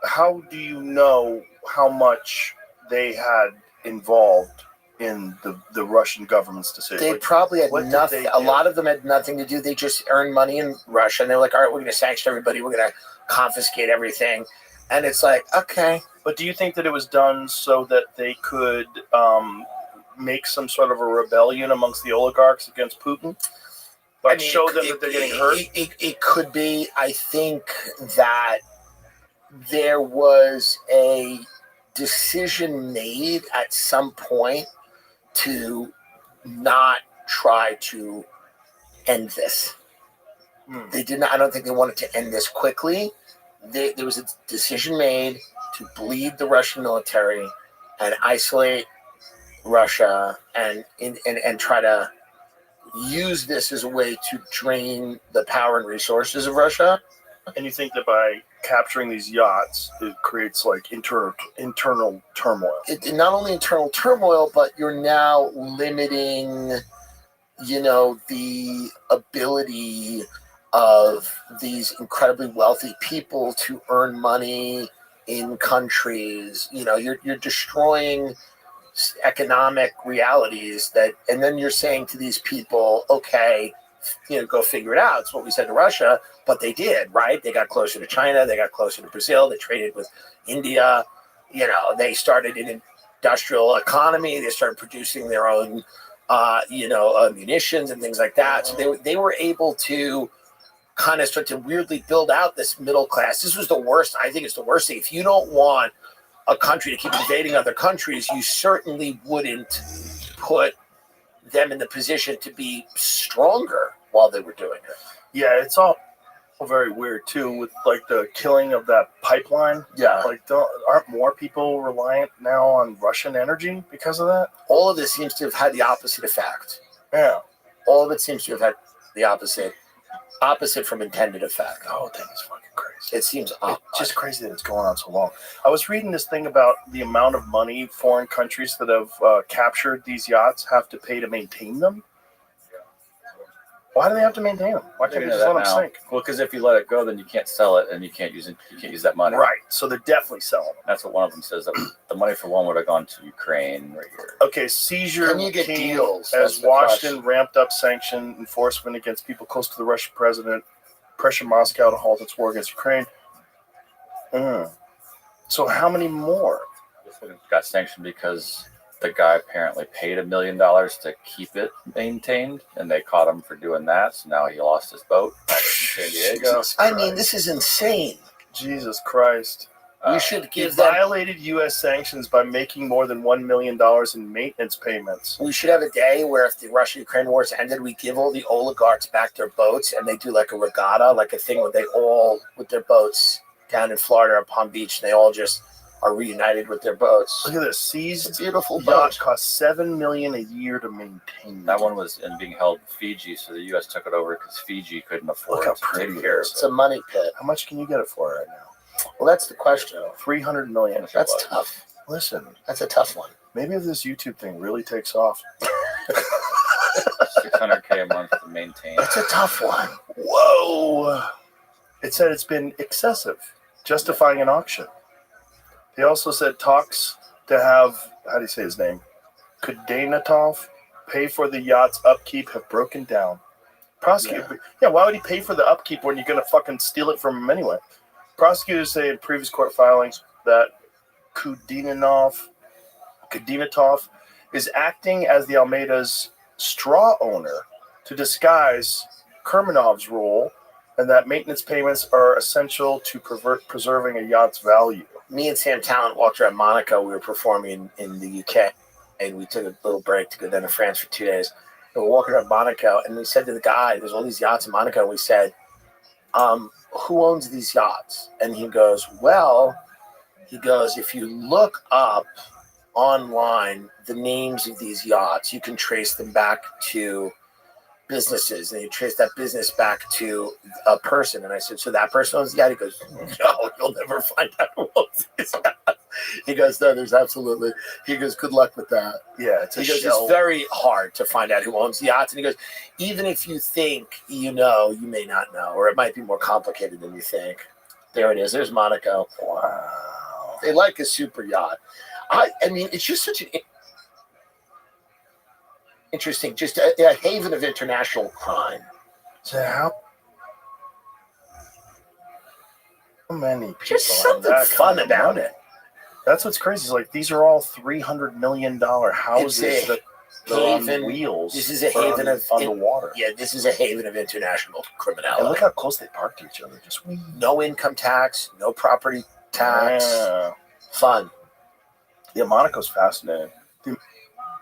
how do you know how much they had involved in the Russian government's decision? They probably had nothing. A lot of them had nothing to do. They just earned money in Russia, and they're like, all right, we're going to sanction everybody. We're going to confiscate everything. And it's like, okay. But do you think that it was done so that they could make some sort of a rebellion amongst the oligarchs against Putin? Like show them that they're getting hurt? It could be. I think that there was a decision made at some point to not try to end this. They did not. I don't think they wanted to end this quickly. There was a decision made to bleed the Russian military and isolate Russia and try to use this as a way to drain the power and resources of Russia. And you think that by capturing these yachts, it creates like internal turmoil? Not only internal turmoil, but you're now limiting, the ability of these incredibly wealthy people to earn money in countries. You're destroying economic realities and then you're saying to these people, okay, go figure it out. It's what we said to Russia, but they did, right? They got closer to China. They got closer to Brazil. They traded with India. They started an industrial economy. They started producing their own, munitions and things like that. So they were able to kind of start to weirdly build out this middle class. This was the worst. I think it's the worst thing. If you don't want a country to keep invading other countries, you certainly wouldn't put them in the position to be stronger while they were doing it. Yeah, it's all very weird too with like the killing of that pipeline. Yeah. Like aren't more people reliant now on Russian energy because of that? All of this seems to have had the opposite effect. Yeah. All of it seems to have had the opposite opposite from intended effect. The whole thing is fucking crazy. It seems odd. It's just crazy that it's going on so long. I was reading this thing about the amount of money foreign countries that have captured these yachts have to pay to maintain them. Why do they have to maintain them? Why can't they just let them sink? Well, because if you let it go, then you can't sell it, and you can't use it. You can't use that money. Right. So they're definitely selling them. That's what one of them says. That the money for one would have gone to Ukraine right here. Okay, seizure Can you get came deals? as That's the Washington question. ramped up sanction enforcement against people close to the Russian president, pressure Moscow to halt its war against Ukraine. So how many more? It got sanctioned because the guy apparently paid $1 million to keep it maintained, and they caught him for doing that. So now he lost his boat back in San Diego. I mean, this is insane. Jesus Christ. We should He give them. violated U.S. sanctions by making more than $1 million in maintenance payments. We should have a day where if the Russia-Ukraine wars ended, we give all the oligarchs back their boats, and they do like a regatta, like a thing where they all, with their boats down in Florida or Palm Beach, and they all just are reunited with their boats. Look at this. Seized It's a beautiful yacht boat. cost $7 million a year to maintain. That one was being held in Fiji, so the U.S. took it over because Fiji couldn't afford Look how to pretty take it care is. of It's a money pit. How much can you get it for right now? Well, that's the question. $300 million. That's tough. Listen, That's a tough one. maybe if this YouTube thing really takes off. $600K a month to maintain. That's a tough one. Whoa! It said it's been excessive, justifying an auction. They also said talks to have, how do you say his name? Kudainatov pay for the yacht's upkeep have broken down. Prosecutor, yeah, why would he pay for the upkeep when you're going to fucking steal it from him anyway? Prosecutors say in previous court filings that Kudainatov is acting as the Almeida's straw owner to disguise Kermenov's role, and that maintenance payments are essential to preserving a yacht's value. Me and Sam Talent walked around Monaco. We were performing in the UK, and we took a little break to go down to France for 2 days. And we're walking around Monaco, and we said to the guy, there's all these yachts in Monaco, and we said, who owns these yachts? And he goes, if you look up online the names of these yachts, you can trace them back to businesses, and you trace that business back to a person. And I said, so that person owns the yacht? He goes, no, you'll never find out who owns this yacht. He goes, no, there's absolutely. He goes, good luck with that. Yeah, it's a He goes, shell. it's very hard to find out who owns the yachts. And he goes, even if you think you know, you may not know, or it might be more complicated than you think. There it is. There's Monaco. Wow. They like a super yacht. I mean, it's just such an interesting, just a haven of international crime. So how many people Just have something that fun kind of about money? it. That's what's crazy. Is like these are all $300 million houses It's a that are on haven. wheels. This is a or haven of on the water. Yeah, this is a haven of international criminality. And look how close they park to each other. Just no income tax, no property tax. Yeah. Fun. Yeah, Monaco's fascinating. The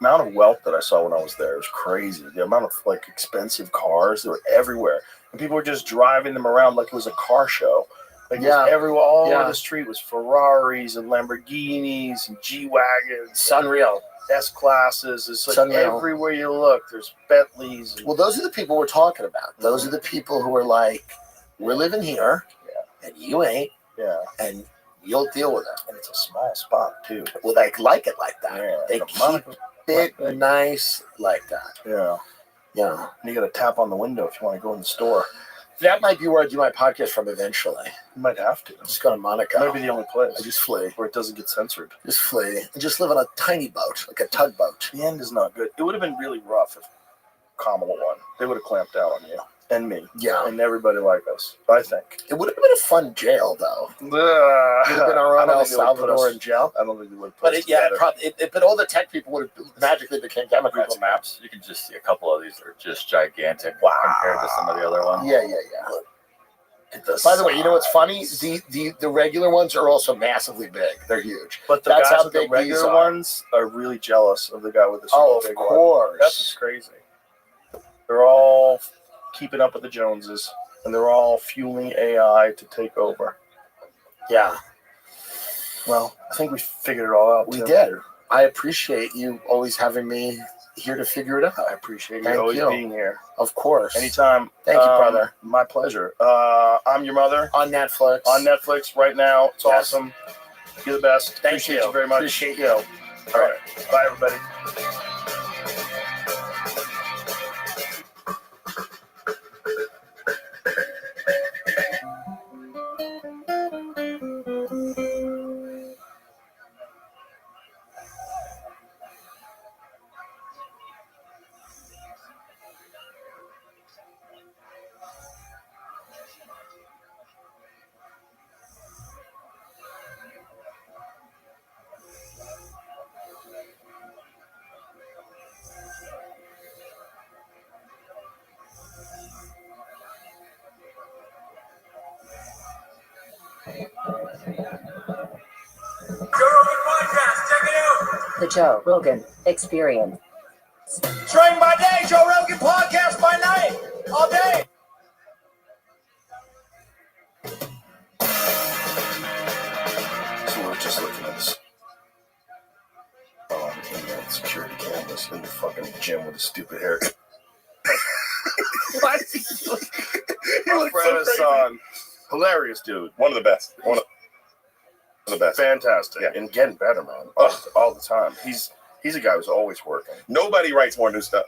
amount of wealth that I saw when I was there was crazy. The amount of like expensive cars, they were everywhere, and people were just driving them around like it was a car show. Like Yeah. everywhere, all over Yeah. the street was Ferraris and Lamborghinis and G-Wagons. It's unreal. S-classes. It's like It's unreal. everywhere you look, there's Bentleys. And, Well, those are the people we're talking about. Those are the people who are like, we're living here, and you ain't, and you'll deal with it. And it's a small spot too. Well, they like it like that. Yeah, They the keep Monaco's it nice like that. Yeah. Yeah. And you got to tap on the window if you want to go in the store. That might be where I do my podcast from eventually. You might have to. Just go to Monaco. That might be the only place. I just flee. Where it doesn't get censored. Just flee. And just live on a tiny boat, like a tugboat. The end is not good. It would have been really rough if Kamala won. They would have clamped down on you and me. Yeah. And everybody like us, I think. It would have been a fun jail, though. Would have been our own El Salvador in jail. I don't think they would have put But us it, yeah, together. but all the tech people would have magically became Democrats. Google Maps, you can just see a couple of these that are just gigantic compared to some of the other ones. Yeah. By the way, you know what's funny? The regular ones are also massively big. They're huge. But the That's guys how with the big these regular are. ones are really jealous of the guy with the super Oh, of big course. one. That's what's crazy. They're all keeping up with the Joneses, and they're all fueling AI to take over. Yeah. Well, I think we figured it all out. We Tim. did. I appreciate you always having me here to figure it out. I appreciate you always being here. Of course. Anytime. Thank you, brother. My pleasure. I'm Your Mother. On Netflix. On Netflix right now. It's awesome. You're the best. Appreciate you very much. Appreciate you. All right. Bye, everybody. The Joe Rogan Experience. Train by day, Joe Rogan podcast by night, all day. So we're just looking at this in security cameras in the fucking gym with a stupid haircut. Why is he doing? He looks so crazy. Hilarious dude. One of the best. One of the best. Fantastic. Yeah. And getting better, man. All the time. He's a guy who's always working. Nobody writes more new stuff.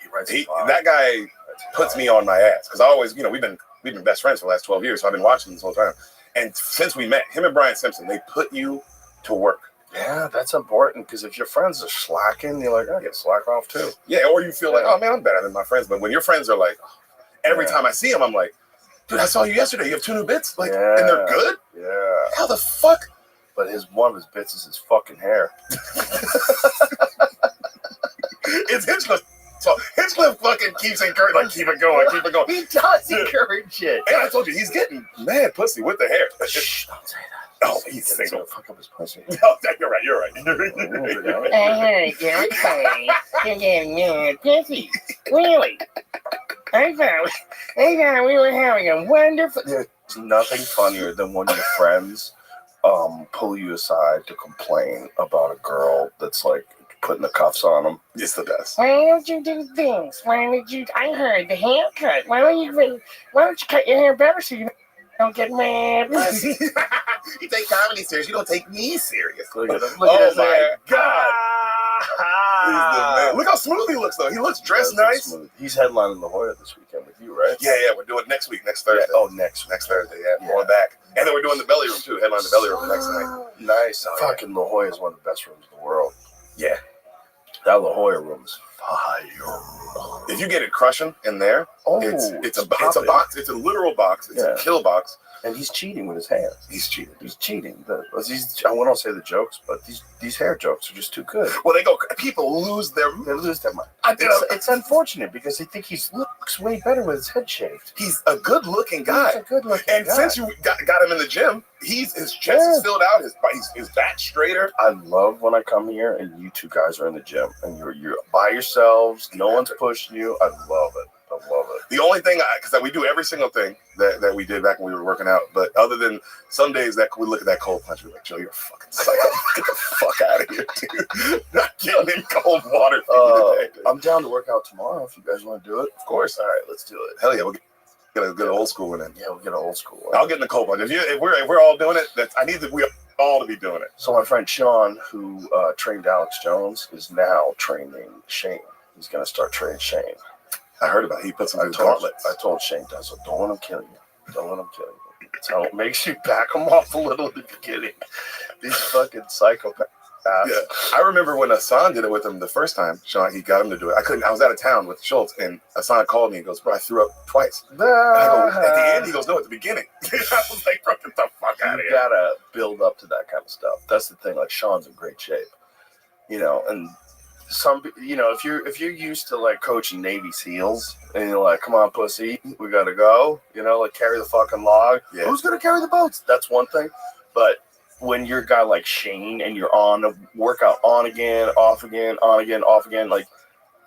He writes that guy puts me on my ass because I always, we've been best friends for the last 12 years, so I've been watching this whole time. And since we met, him and Brian Simpson, they put you to work. Yeah, that's important because if your friends are slacking, you're like, I get slack off too. Yeah, or you feel like, oh man, I'm better than my friends. But when your friends are like, every time I see them, I'm like, dude, I saw you yesterday. You have 2 new bits, and they're good. Yeah. How the fuck? But one of his bits is his fucking hair. It's Hinchcliffe. So Hinchcliffe fucking keeps encouraging, keep it going, keep it going. He does encourage it. And I told you, he's getting mad pussy with the hair. Shh, don't say that. Oh, he's single. Fuck up his pussy. No, you're right. Hey, you're funny. You're getting mad pussy. Really? I thought we were having a wonderful. There's nothing funnier than when your friends pull you aside to complain about a girl that's like putting the cuffs on them. It's the best. Why don't you do this? I heard the haircut. Why don't you cut your hair better so you don't get mad? You take comedy serious. You don't take me serious. Look at him. Oh my God. Look how smooth he looks, though. He looks dressed nice. Smooth. He's headlining La Jolla this weekend with you, right? Yeah. We're doing it next week, next Thursday. Yeah. Oh, next Thursday. Yeah, going back. And then we're doing the belly room too. Headline the belly room the next night. Nice. Fucking La Jolla is one of the best rooms in the world. Yeah. That La Jolla room is fire. If you get it crushing in there, it's a box. It's a literal box. It's a kill box. And he's cheating with his hair. He's cheating. I won't say the jokes, but these hair jokes are just too good. Well, people lose their mind. It's unfortunate because they think he looks way better with his head shaved. He's a good-looking guy. And since you got him in the gym, his chest is filled out. His back straighter. I love when I come here and you two guys are in the gym and you're by yourselves. No one's pushing you. I love it. The only thing, because we do every single thing that we did back when we were working out, but other than some days that we look at that cold punch, we're like, Joe, you're a fucking psycho. Get the fuck out of here, dude. Not getting in cold water for you today. I'm down to work out tomorrow if you guys want to do it. Of course. All right, let's do it. Hell yeah, we'll get a good old school one in. Yeah, we'll get an old school one. I'll get in the cold punch. If we're all doing it, we all to be doing it. So my friend Sean, who trained Alex Jones, is now training Shane. He's going to start training Shane. I heard about it. He put some gauntlets. I told Shane, I said, don't let him kill you. So it makes you back him off a little at the beginning. These fucking psychopaths. Yeah. I remember when Hassan did it with him the first time, Sean, he got him to do it. I was out of town with Schultz, and Hassan called me and goes, bro, I threw up twice. And I go, at the end, he goes, no, at the beginning. I was like, bro, get the fuck out of here. You gotta build up to that kind of stuff. That's the thing. Like, Sean's in great shape. And if you're used to like coaching Navy SEALs and you're like, come on, pussy, we gotta go, like carry the fucking log. Yeah. Who's gonna carry the boats? That's one thing. But when you're a guy like Shane and you're on a workout on again, off again, like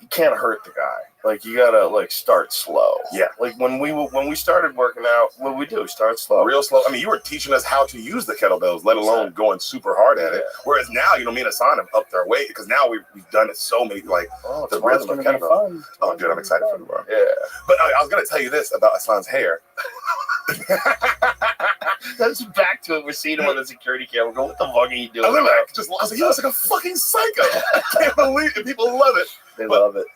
you can't hurt the guy. Like you gotta like start slow. Yeah. Like when we started working out, what did we do? Start slow. Real slow. I mean, you were teaching us how to use the kettlebells, let alone going super hard at it. Whereas now, you know, me and Hassan have upped our weight because now we've done it so many, like the rhythm of kettlebell. Oh, dude, I'm excited for tomorrow. Yeah. But I was gonna tell you this about Hassan's hair. That's back to it. We're seeing him on the security camera. Go, what the fuck are you doing? I was like, he looks like a fucking psycho. I can't believe it. People love it. They love it.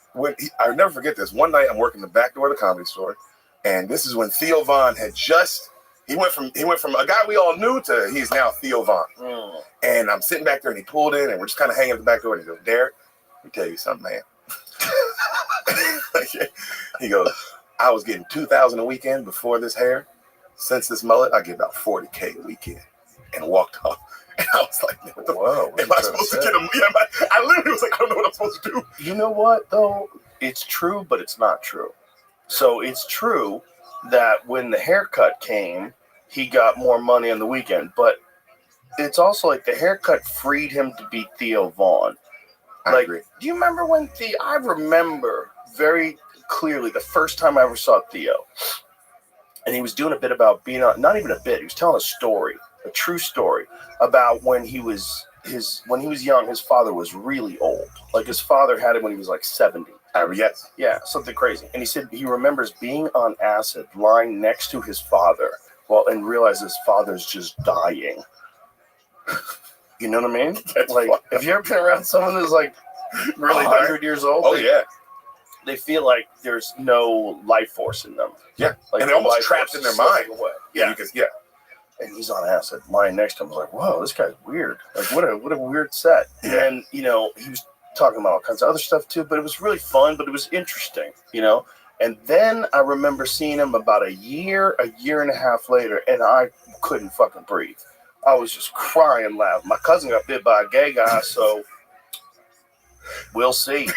I'll never forget this. One night I'm working the back door of the Comedy Store, and this is when Theo Von had he went from a guy we all knew to he's now Theo Von. And I'm sitting back there, and he pulled in, and we're just kind of hanging at the back door, and he goes, Derek, let me tell you something, man. He goes, I was getting $2,000 a weekend before this hair. Since this mullet, I get about $40K a weekend, and walked off. And I was like, what the fuck? Am I supposed to get him? Yeah, I literally was like, I don't know what I'm supposed to do. You know what, though? It's true, but it's not true. So it's true that when the haircut came, he got more money on the weekend. But it's also like the haircut freed him to be Theo Von. I agree. Do you remember when I remember very clearly the first time I ever saw Theo. And he was doing a bit about being on, not even a bit, he was telling a story, a true story about when he was young, his father was really old. Like his father had him when he was like 70. Yes. Yeah, something crazy. And he said he remembers being on acid, lying next to his father, and realized his father's just dying. You know what I mean? That's like, have you ever been around someone who's like really 100 years old? Oh, yeah. They feel like there's no life force in them. Yeah. Like and they're almost trapped in their mind. Yeah. Yeah. And he's on acid, lying next to him. I was like, whoa, this guy's weird. Like, what a weird set. Yeah. And, he was talking about all kinds of other stuff too, but it was really fun, but it was interesting, And then I remember seeing him about a year and a half later, and I couldn't fucking breathe. I was just crying loud. My cousin got bit by a gay guy, so we'll see.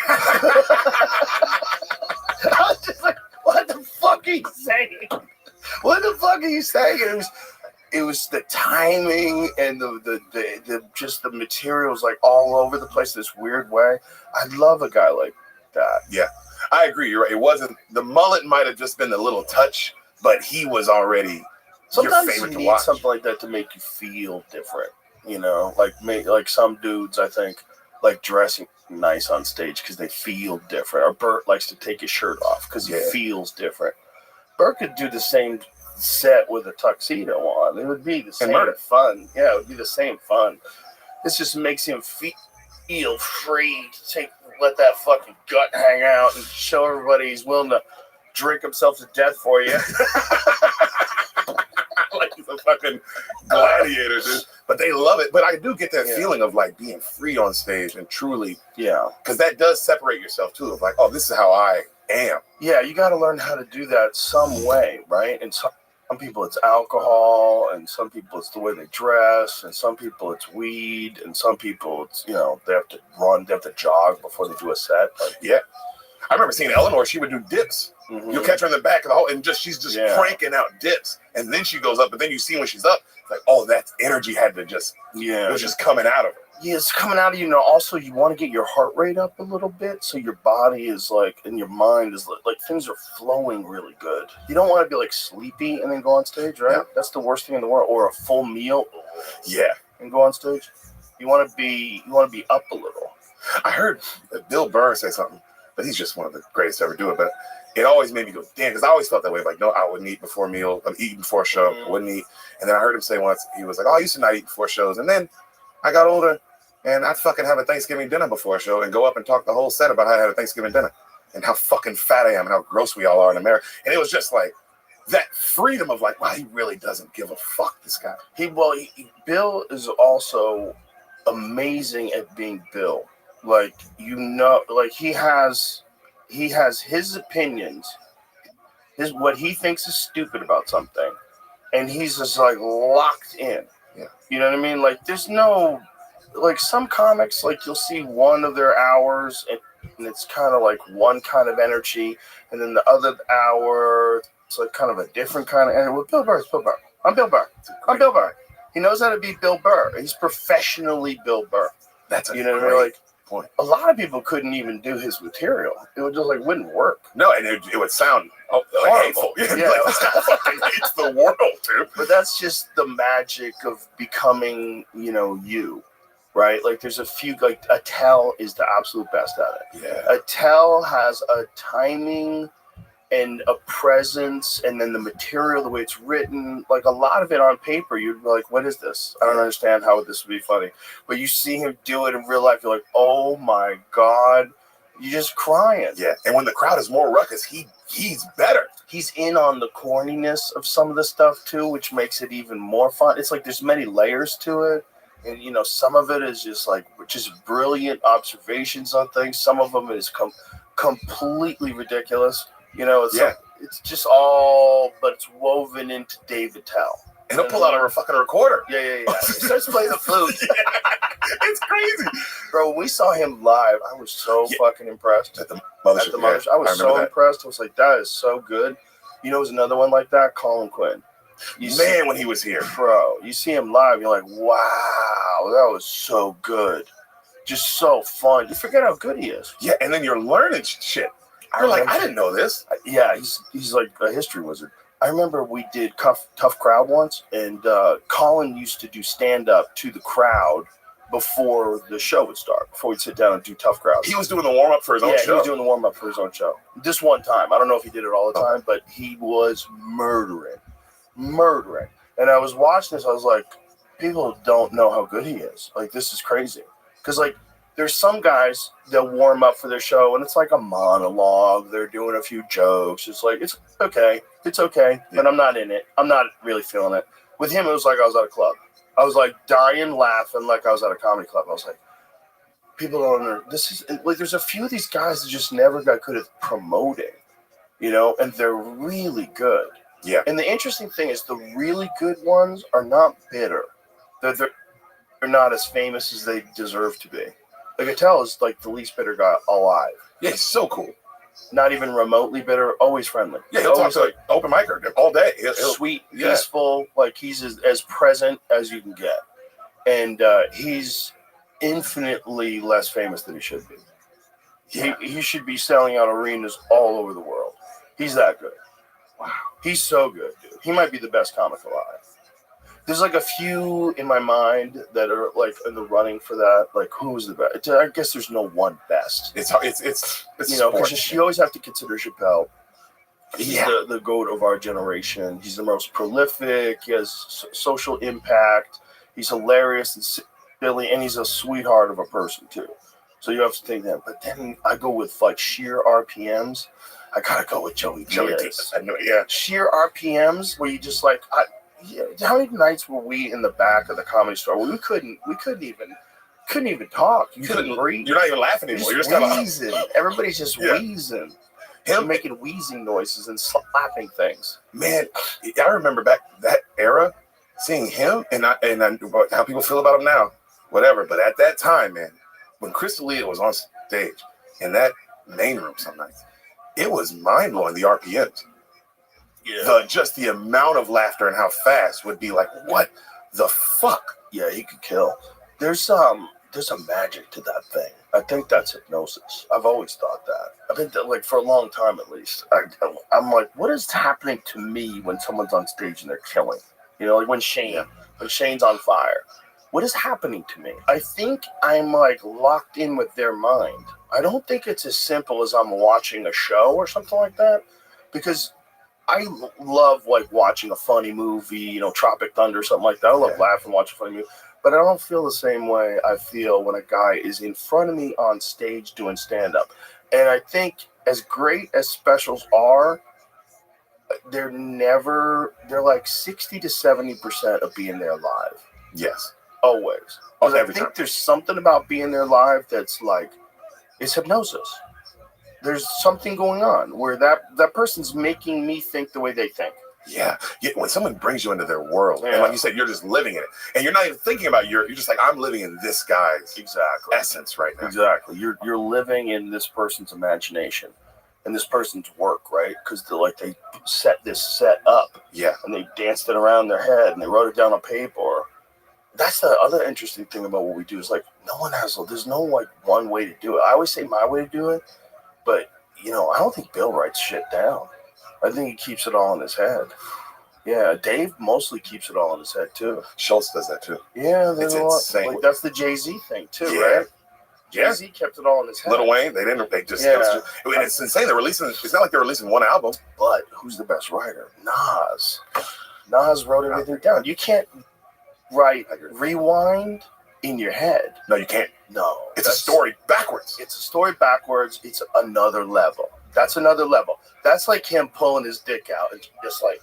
I was just like, what the fuck are you saying? What the fuck are you saying? It was the timing and the just the materials like all over the place this weird way. I love a guy like that. Yeah, I agree. You're right. It wasn't, the mullet might have just been a little touch, but he was already sometimes your favorite you to need watch. something like that to make you feel different. Like some dudes, I think, like dressing nice on stage because they feel different. Or Bert likes to take his shirt off because he feels different. Bert could do the same set with a tuxedo on. It would be the same fun. Yeah, it would be the same fun. This just makes him feel free to let that fucking gut hang out and show everybody he's willing to drink himself to death for you. Like he's a fucking gladiator, dude. But they love it. But I do get that feeling of like being free on stage and truly, because that does separate yourself too. Of like, oh, this is how I am. Yeah, you got to learn how to do that some way, right? And some people it's alcohol, and some people it's the way they dress, and some people it's weed, and some people it's they have to run, they have to jog before they do a set. Yeah, I remember seeing Eleanor. She would do dips. Mm-hmm. You'll catch her in the back of the whole, and she's just cranking out dips, and then she goes up, but then you see when she's up, it's like, oh, that energy had to just it was just coming out of her. Yeah, it's coming out of you. Also, you want to get your heart rate up a little bit so your body is like, and your mind is like things are flowing really good. You don't want to be like sleepy and then go on stage, right? Yeah. That's the worst thing in the world. Or a full meal, and go on stage. You want to be up a little. I heard Bill Burr say something, but he's just one of the greatest to ever do it. But it always made me go, damn, because I always felt that way. Like, no, I wouldn't eat before a meal. I'm eating before a show. I wouldn't eat. And then I heard him say once, he was like, oh, I used to not eat before shows. And then I got older. And I'd fucking have a Thanksgiving dinner before a show and go up and talk the whole set about how I had a Thanksgiving dinner and how fucking fat I am and how gross we all are in America. And it was just like that freedom of like, wow, he really doesn't give a fuck, this guy. Bill is also amazing at being Bill. Like, like he has his opinions, what he thinks is stupid about something. And he's just like locked in. Yeah. You know what I mean? Like there's no, like some comics, like you'll see one of their hours and it's kind of like one kind of energy, and then the other hour it's like kind of a different kind of energy. Well, Bill Burr is Bill Burr. I'm Bill Burr. I'm Bill Burr. He knows how to be Bill Burr. He's professionally Bill Burr. That's a what I mean? Like point. A lot of people couldn't even do his material. It would just like wouldn't work. No, and it would sound hateful. Yeah, like, this guy fucking hates the world, dude. But that's just the magic of becoming, you. Right? Like there's a few, like Attell is the absolute best at it. Yeah. Attell has a timing and a presence, and then the material, the way it's written, like a lot of it on paper, you'd be like, what is this? I don't understand how this would be funny. But you see him do it in real life, you're like, oh my God. You're just crying. Yeah. And when the crowd is more ruckus, he's better. He's in on the corniness of some of the stuff too, which makes it even more fun. It's like there's many layers to it. And, some of it is just like, just brilliant observations on things. Some of them is completely ridiculous. It's just all, but it's woven into Dave Attell. And he'll pull out a fucking recorder. Yeah. He starts playing the flute. It's crazy. Bro, when we saw him live, I was so fucking impressed. At the Mothership. I was so impressed. I was like, that is so good. There's another one like that, Colin Quinn. When he was here. Bro, you see him live, you're like, wow, that was so good. Just so fun. You forget how good he is. Yeah, and then you're learning shit. You're like, I didn't know this. Yeah, he's like a history wizard. I remember we did Tough Crowd once, and Colin used to do stand-up to the crowd before the show would start, before we'd sit down and do Tough Crowd. He was doing the warm-up for his own show. Yeah, he was doing the warm-up for his own show. This one time. I don't know if he did it all the time, but he was murdering. And I was watching this, I was like, people don't know how good he is. Like, this is crazy. Because, like, there's some guys that warm up for their show, and it's like a monologue. They're doing a few jokes. It's like, it's okay, but I'm not in it. I'm not really feeling it. With him, it was like I was at a club. I was like dying laughing like I was at a comedy club. I was like, people don't know. This is like, there's a few of these guys that just never got good at promoting, and they're really good. Yeah. And the interesting thing is the really good ones are not bitter. They're not as famous as they deserve to be. Like Attell is like the least bitter guy alive. Yeah, he's so cool. Not even remotely bitter, always friendly. Yeah, he'll talk to like open micer all day. He'll sweet, peaceful, like he's as present as you can get. And he's infinitely less famous than he should be. Yeah. He should be selling out arenas all over the world. He's that good. Wow. He's so good, dude. He might be the best comic alive. There's like a few in my mind that are like in the running for that. Like, who's the best? I guess there's no one best. It's because you always have to consider Chappelle. He's the GOAT of our generation. He's the most prolific. He has social impact. He's hilarious and silly, and he's a sweetheart of a person too. So you have to take that. But then I go with like sheer RPMs. I gotta go with Joey Diaz. Sheer RPMs where you just like, how many nights were we in the back of the Comedy Store? We couldn't even talk. You couldn't breathe. You're not even laughing anymore. You're just kind of wheezing. Everybody's just wheezing. Him making wheezing noises and slapping things. Man, I remember back that era, seeing him and how people feel about him now, whatever. But at that time, man, when Chris D'Elia was on stage in that main room some nights, it was mind blowing. The RPMs, just the amount of laughter and how fast would be like, what the fuck? Yeah, he could kill. There's a magic to that thing. I think that's hypnosis. I've always thought that. I think that, like, for a long time at least. I'm like, what is happening to me when someone's on stage and they're killing? Like when Shane's on fire. What is happening to me? I think I'm like locked in with their mind. I don't think it's as simple as I'm watching a show or something like that, because I love like watching a funny movie, Tropic Thunder or something like that. I love laughing, watching a funny movie. But I don't feel the same way I feel when a guy is in front of me on stage doing stand-up. And I think as great as specials are, they're like 60 to 70% of being there live. Yes. Always. Because I think there's something about being there live that's like, it's hypnosis. There's something going on where that person's making me think the way they think. Yeah. When someone brings you into their world, and like you said, you're just living in it, and you're not even thinking about you're just like, I'm living in this guy's essence right now. Exactly. You're living in this person's imagination and this person's work, right? Because they set this set up. Yeah. And they danced it around their head and they wrote it down on paper. that's the other interesting thing about what we do is like there's no like one way to do it. I always say my way to do it, but I don't think Bill writes shit down. I think he keeps it all in his head. Yeah, Dave mostly keeps it all in his head too. Schultz does that too. Yeah, it's insane. Like that's the Jay-Z thing too, right? Jay-Z kept it all in his head. Lil Wayne, they just and it's insane. They're releasing. It's not like they're releasing one album. But who's the best writer? Nas. Nas wrote everything down. You can't write rewind in your head. No, you can't. No, it's a story backwards. It's a story backwards. It's another level. That's another level. That's like him pulling his dick out and just like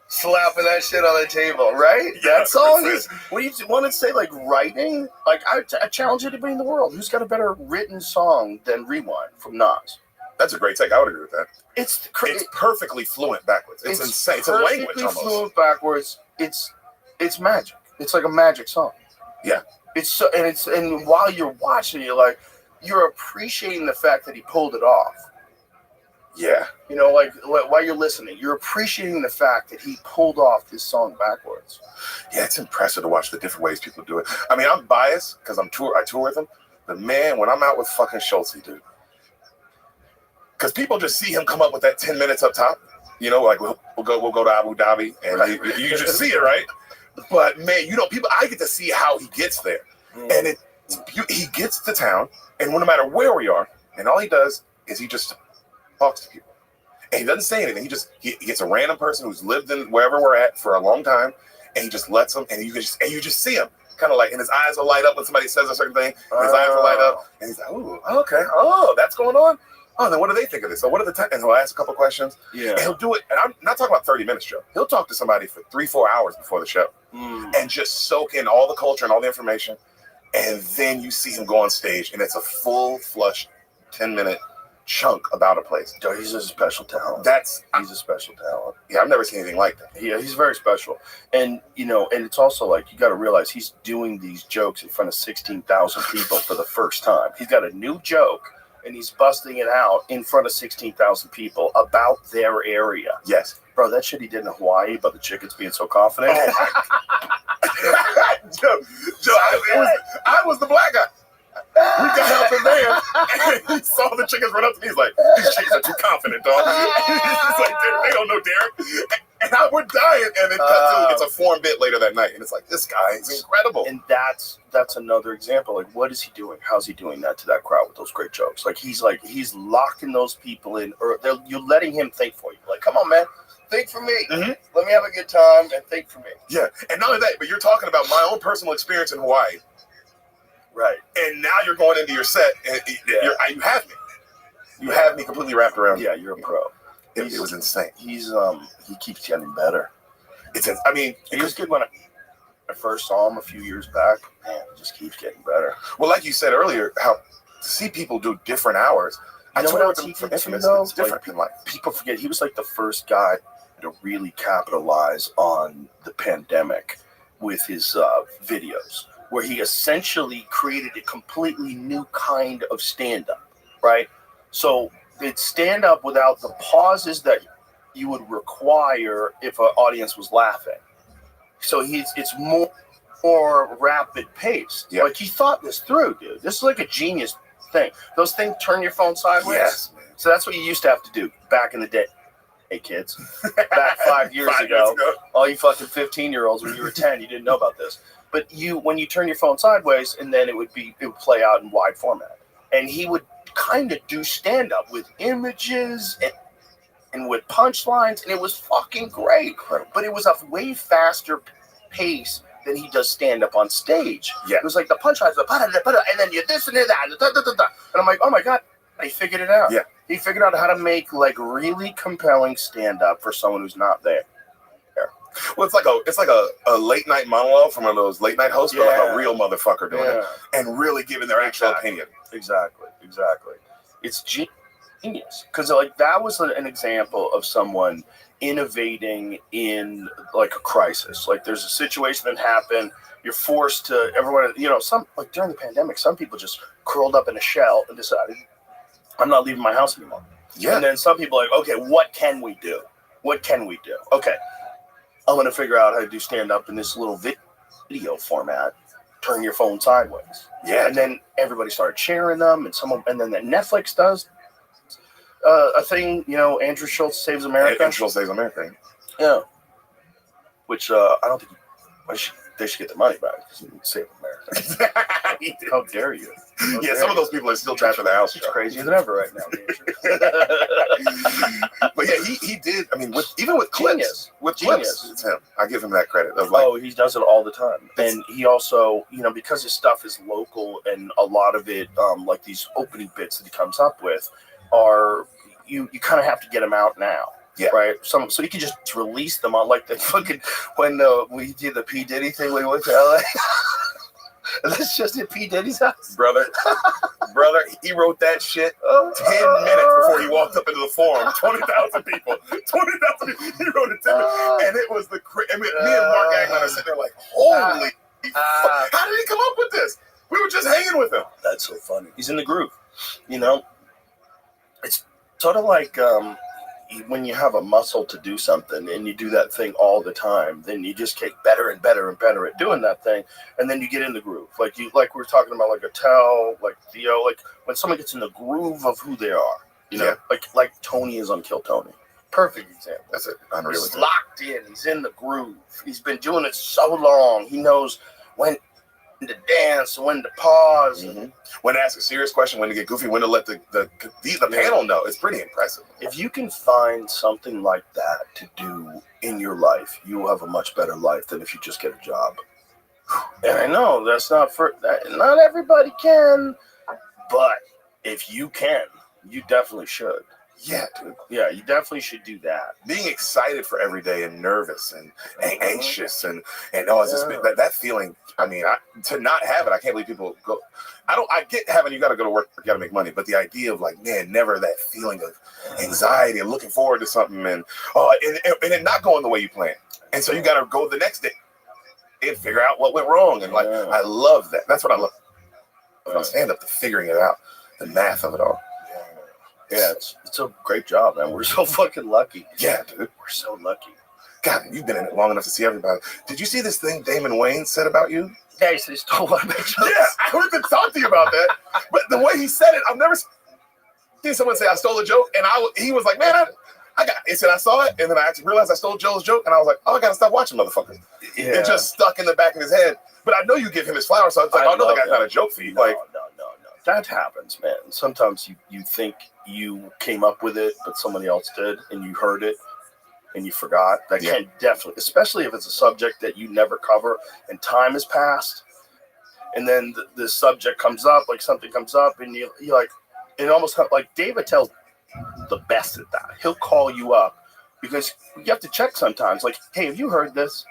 slapping that shit on the table, right? Yeah, that song is. What do you want to say? Like writing? Like I challenge anybody in the world who's got a better written song than Rewind from Nas. That's a great take. I would agree with that. It's perfectly fluent backwards. It's insane. It's a language almost. Fluent backwards. It's magic. It's like a magic song. Yeah. And while you're watching, you're appreciating the fact that he pulled it off. Yeah. Like while you're listening, you're appreciating the fact that he pulled off this song backwards. Yeah, it's impressive to watch the different ways people do it. I mean, I'm biased because I tour with him, but man, when I'm out with fucking Schultz, dude, because people just see him come up with that 10 minutes up top. Like we'll go to Abu Dhabi, and you just see it, right? But man, I get to see how he gets there, and he gets to town, and no matter where we are, and all he does is he just talks to people, and he doesn't say anything. He gets a random person who's lived in wherever we're at for a long time, and he just lets them, and you just see him kind of like, and his eyes will light up when somebody says a certain thing. And his eyes will light up, and he's like, "Ooh, okay, oh, that's going on. Oh, then what do they think of this? So what are the time?" And he'll ask a couple questions. Yeah, and he'll do it. And I'm not talking about 30 minutes, Joe. He'll talk to somebody for 3-4 hours before the show, and just soak in all the culture and all the information. And then you see him go on stage, and it's a full flush 10-minute chunk about a place. Joe, he's a special talent. He's a special talent. Yeah, I've never seen anything like that. Yeah, he's very special. And and it's also like you got to realize he's doing these jokes in front of 16,000 people for the first time. He's got a new joke, and he's busting it out in front of 16,000 people about their area. Yes. Bro, that shit he did in Hawaii about the chickens being so confident. Oh my Joe, I was the black guy. We got out the van, and he saw the chickens run up to me. He's like, "These chickens are too confident, dog." He's like, "They don't know Derek." And I would dying, and it cut to it's a form bit later that night, and it's like, this guy is incredible. And that's another example. Like, what is he doing? How's he doing that to that crowd with those great jokes? He's locking those people in, or you're letting him think for you. Like, come on, man. Think for me. Mm-hmm. Let me have a good time and think for me. Yeah, and not only that, but you're talking about my own personal experience in Hawaii. Right. And now you're going into your set, and you have me. You have me completely wrapped around. Yeah, you're a pro. It was insane. He keeps getting better. He was good when I first saw him a few years back. Man, he just keeps getting better. Well, like you said earlier, how to see people do different hours. I know what else he did too, though? It's different. People forget he was like the first guy to really capitalize on the pandemic with his videos, where he essentially created a completely new kind of stand-up, right? So it's stand-up without the pauses that you would require if an audience was laughing. So it's more rapid paced. Yeah. Like, he thought this through, dude. This is like a genius thing. Those things turn your phone sideways. Yes, man. So that's what you used to have to do back in the day. Hey, kids. Back 5 years ago, all you fucking 15-year-olds, when you were 10, you didn't know about this. But when you turn your phone sideways, and then it would play out in wide format. And he would kind of do stand-up with images and with punchlines, and it was fucking great. But it was a way faster pace than he does stand-up on stage. Yeah. It was like the punchlines, and then you this and that, and I'm like, oh my God, he figured it out. Yeah. He figured out how to make like really compelling stand-up for someone who's not there. Well, it's like a late night monologue from one of those late night hosts, but like a real motherfucker doing it and really giving their actual opinion. Exactly. It's genius because like that was an example of someone innovating in like a crisis. Like, there's a situation that happened. You're forced to everyone. Some like during the pandemic, some people just curled up in a shell and decided, I'm not leaving my house anymore. Yeah. And then some people are like, okay, what can we do? Okay, I'm going to figure out how to do stand-up in this little video format, turn your phone sideways. Yeah. And then everybody started sharing them, and then Netflix does a thing, Andrew Schultz Saves America. Andrew Schultz Saves America. Yeah. Which I don't think they should get the money back. Save America. How dare you? Some of those people are still trapped in the house. It's crazier than ever right now. But yeah, he did. I mean, even with clips, it's him. I give him that credit. He does it all the time, and he also, because his stuff is local, and a lot of it, like these opening bits that he comes up with, are you kind of have to get them out now. Yeah. Right. So you can just release them on like the fucking when we did the P Diddy thing when we went to LA. That's just at P Diddy's house, brother. He wrote that shit 10 minutes before he walked up into the forum. 20,000 people. 20,000 people. He wrote it 10 minutes, and it was me and Mark Gagnon are sitting there like, holy fuck! How did he come up with this? We were just hanging with him. That's so funny. He's in the groove. It's sort of like when you have a muscle to do something and you do that thing all the time, then you just get better and better and better at doing that thing, and then you get in the groove. Like we were talking about, like Attell, like Theo, like when someone gets in the groove of who they are, like Tony is on Kill Tony. Perfect example. That's it. Unreal. He's locked in. He's in the groove. He's been doing it so long. He knows when to dance, when to pause, when to ask a serious question, when to get goofy, when to let the panel know. It's pretty impressive. If you can find something like that to do in your life, you will have a much better life than if you just get a job. And I know that's not everybody can, but if you can, you definitely should. Yeah, dude. Yeah, you definitely should do that. Being excited for every day and nervous and anxious and it's just that feeling. I mean, to not have it, I can't believe people go. I get having you got to go to work, you got to make money, but the idea of like, man, never that feeling of anxiety and looking forward to something and it not going the way you plan, and so you got to go the next day and figure out what went wrong, and I love that. That's what I love about stand up, the figuring it out, the math of it all. Yeah, it's a great job, man. We're so fucking lucky. Yeah, dude. We're so lucky. God, you've been in it long enough to see everybody. Did you see this thing Damon Wayans said about you? Yeah, he said he stole one of my jokes. Yeah, I wanted to talk to you about that. But the way he said it, I've never seen someone say I stole a joke, and he was like, man, he said I saw it, and then I actually realized I stole Joe's joke, and I was like, oh, I gotta stop watching motherfuckers. Yeah. It just stuck in the back of his head. But I know you give him his flowers, so it's like, I know that guy's not a joke for you. No. That happens, man. Sometimes you think you came up with it, but somebody else did, and you heard it, and you forgot. That can definitely, especially if it's a subject that you never cover, and time has passed, and then the subject comes up, like something comes up, and you like, it almost like David tells the best at that. He'll call you up because you have to check sometimes. Like, hey, have you heard this?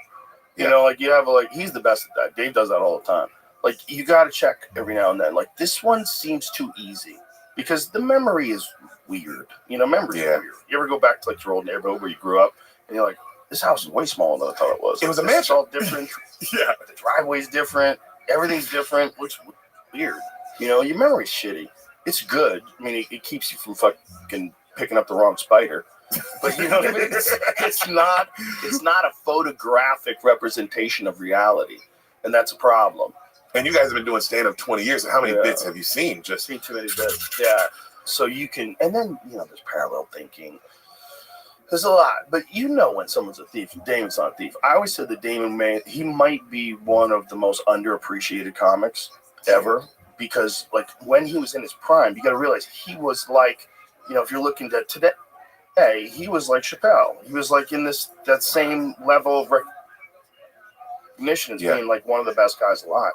You know, like you have he's the best at that. Dave does that all the time. Like, you got to check every now and then. Like, this one seems too easy because the memory is weird. Memory is weird. You ever go back to, like, your old neighborhood where you grew up and you're like, this house is way smaller than I thought it was. It was a mansion. It's all different. Yeah. The driveway's different. Everything's different. Looks weird. Your memory's shitty. It's good. I mean, it keeps you from fucking picking up the wrong spider. But you know what I mean? It's not a photographic representation of reality. And that's a problem. And you guys have been doing stand-up 20 years. So how many bits have you seen? Just seen too many bits. Yeah. So you can, and then, there's parallel thinking. There's a lot. But when someone's a thief, and Damon's not a thief. I always said that Damon, he might be one of the most underappreciated comics ever. Because, like, when he was in his prime, you got to realize he was like, if you're looking at today, he was like Chappelle. He was like in that same level of recognition as being like one of the best guys alive.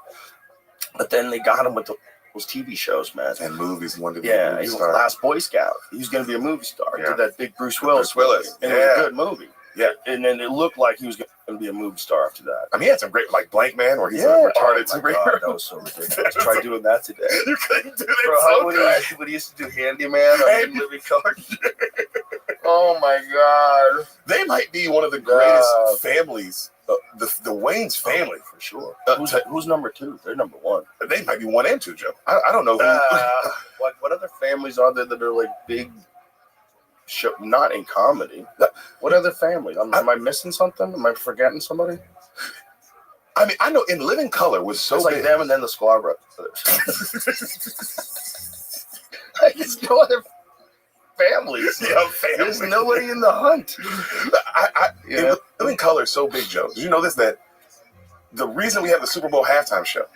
But then they got him with those TV shows, man. And movies. He was the Last Boy Scout. He was going to be a movie star. He did that big Bruce Willis. And it was a good movie. Yeah. And then it looked like he was going to be a movie star after that. I mean, he had some great, like Blank Man, where he's a retarded superhero. That was so ridiculous. Try doing that today. You couldn't do that. When he used to do Handyman on Living Color. Oh my God. They might be one of the greatest families. The Wayans family, for sure. Who's number two? They're number one. They might be 1 and 2, Joe. I don't know who. What other families are there that are like big? Not in comedy. What other family? Am I missing something? Am I forgetting somebody? I mean, I know In Living Color was so it's like big. them and then the Sklar brothers. Like, it's no other families. Yeah, There's nobody in the hunt. In Living Color is so big, Joe. Did you know this? That the reason we have the Super Bowl halftime show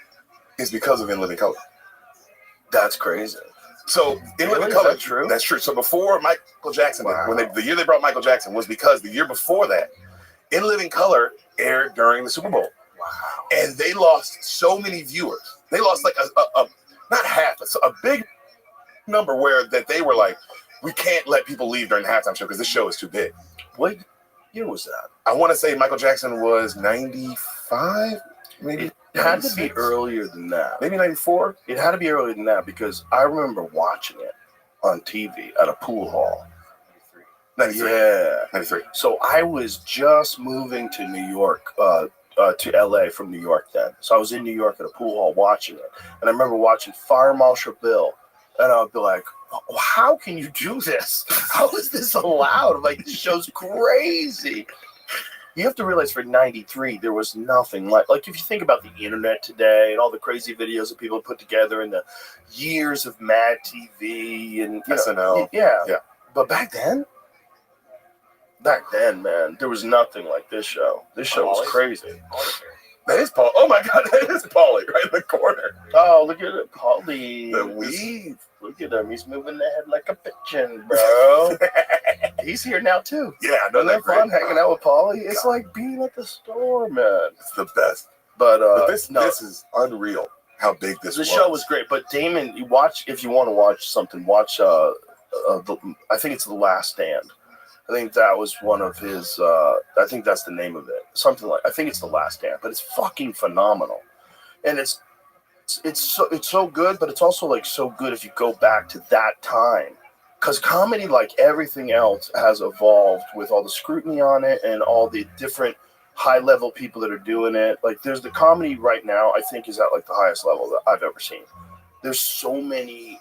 is because of In Living Color. That's crazy. So In Living Color, that's true. That's true. So before Michael Jackson, the year they brought Michael Jackson was because the year before that, In Living Color aired during the Super Bowl. Wow. And they lost so many viewers. They lost like a not half, but a big number where that they were like, we can't let people leave during the halftime show because this show is too big. What year was that? I want to say Michael Jackson was 95, maybe. It had to be earlier than that. Maybe 94? It had to be earlier than that because I remember watching it on TV at a pool hall. 93. Yeah. 93. So I was just moving to New York, to LA from New York then. So I was in New York at a pool hall watching it. And I remember watching Fire Marshal Bill. And I would be like, how can you do this? How is this allowed? I'm like, this show's crazy. You have to realize for 93, there was nothing like if you think about the internet today and all the crazy videos that people put together and the years of Mad TV and SNL. Yeah. But back then, man, there was nothing like this show. This show was crazy. That is Paul. Oh my God, that is Paulie right in the corner. Oh, look at it, Paulie. The weave. Look at him. He's moving the head like a pigeon, bro. He's here now too. Yeah, I know that. Fun hanging out with Paulie. It's like being at the store, man. It's the best. But this is unreal. How big this was. The show was great. But Damon, if you want to watch something, watch. I think it's The Last Stand. I think that was one of his. I think that's the name of it. I think it's The Last Stand, but it's fucking phenomenal, and it's so good. But it's also like so good if you go back to that time, because comedy, like everything else, has evolved with all the scrutiny on it and all the different high level people that are doing it. Like there's the comedy right now. I think is at like the highest level that I've ever seen. There's so many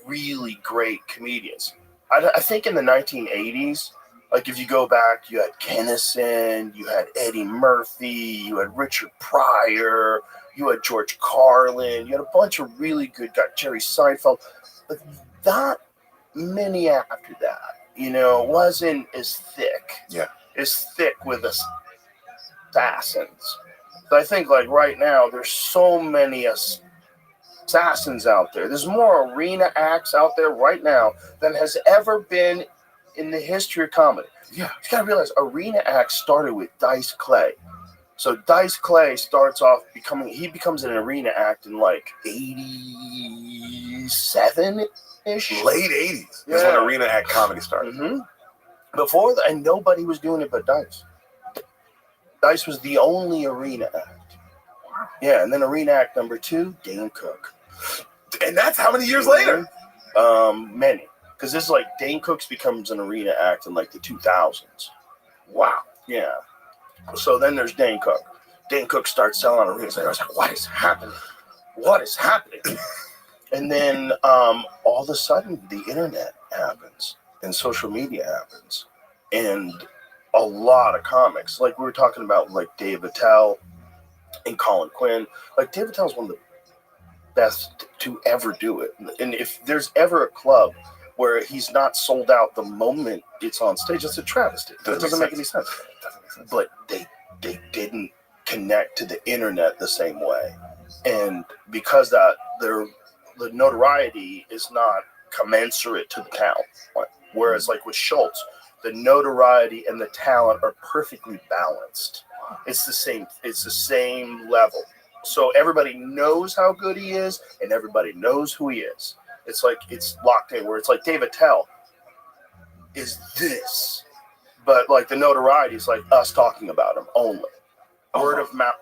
really great comedians. I think in the 1980s. Like, if you go back, you had Kennison, you had Eddie Murphy, you had Richard Pryor, you had George Carlin, you had a bunch of really good guys, Jerry Seinfeld. But that many after that, wasn't as thick. Yeah. As thick with assassins. So I think, like, right now, there's so many assassins out there. There's more arena acts out there right now than has ever been in the history of comedy. Yeah, you gotta realize arena acts started with Dice Clay. So Dice Clay starts off becomes an arena act in like 87-ish. Late 80s. That's when arena act comedy started. Mm-hmm. Before that, and nobody was doing it but Dice. Dice was the only arena act. Yeah, and then arena act number 2, Dane Cook. And that's how many years later? Many. Because this is like Dane Cook becomes an arena act in like the 2000s. Wow. Yeah. So then there's Dane Cook. Dane Cook starts selling arenas. I was like, what is happening? What is happening? And then all of a sudden the internet happens and social media happens. And a lot of comics. Like we were talking about like Dave Attell and Colin Quinn. Like Dave Attell is one of the best to ever do it. And if there's ever a club where he's not sold out the moment it's on stage, it's a travesty. That doesn't make any sense. But they didn't connect to the internet the same way. And because that the notoriety is not commensurate to the talent. Whereas like with Schultz, the notoriety and the talent are perfectly balanced. It's the same level. So everybody knows how good he is and everybody knows who he is. It's like it's locked in where it's like Dave Attell is this, but like the notoriety is like us talking about him only. Word of mouth.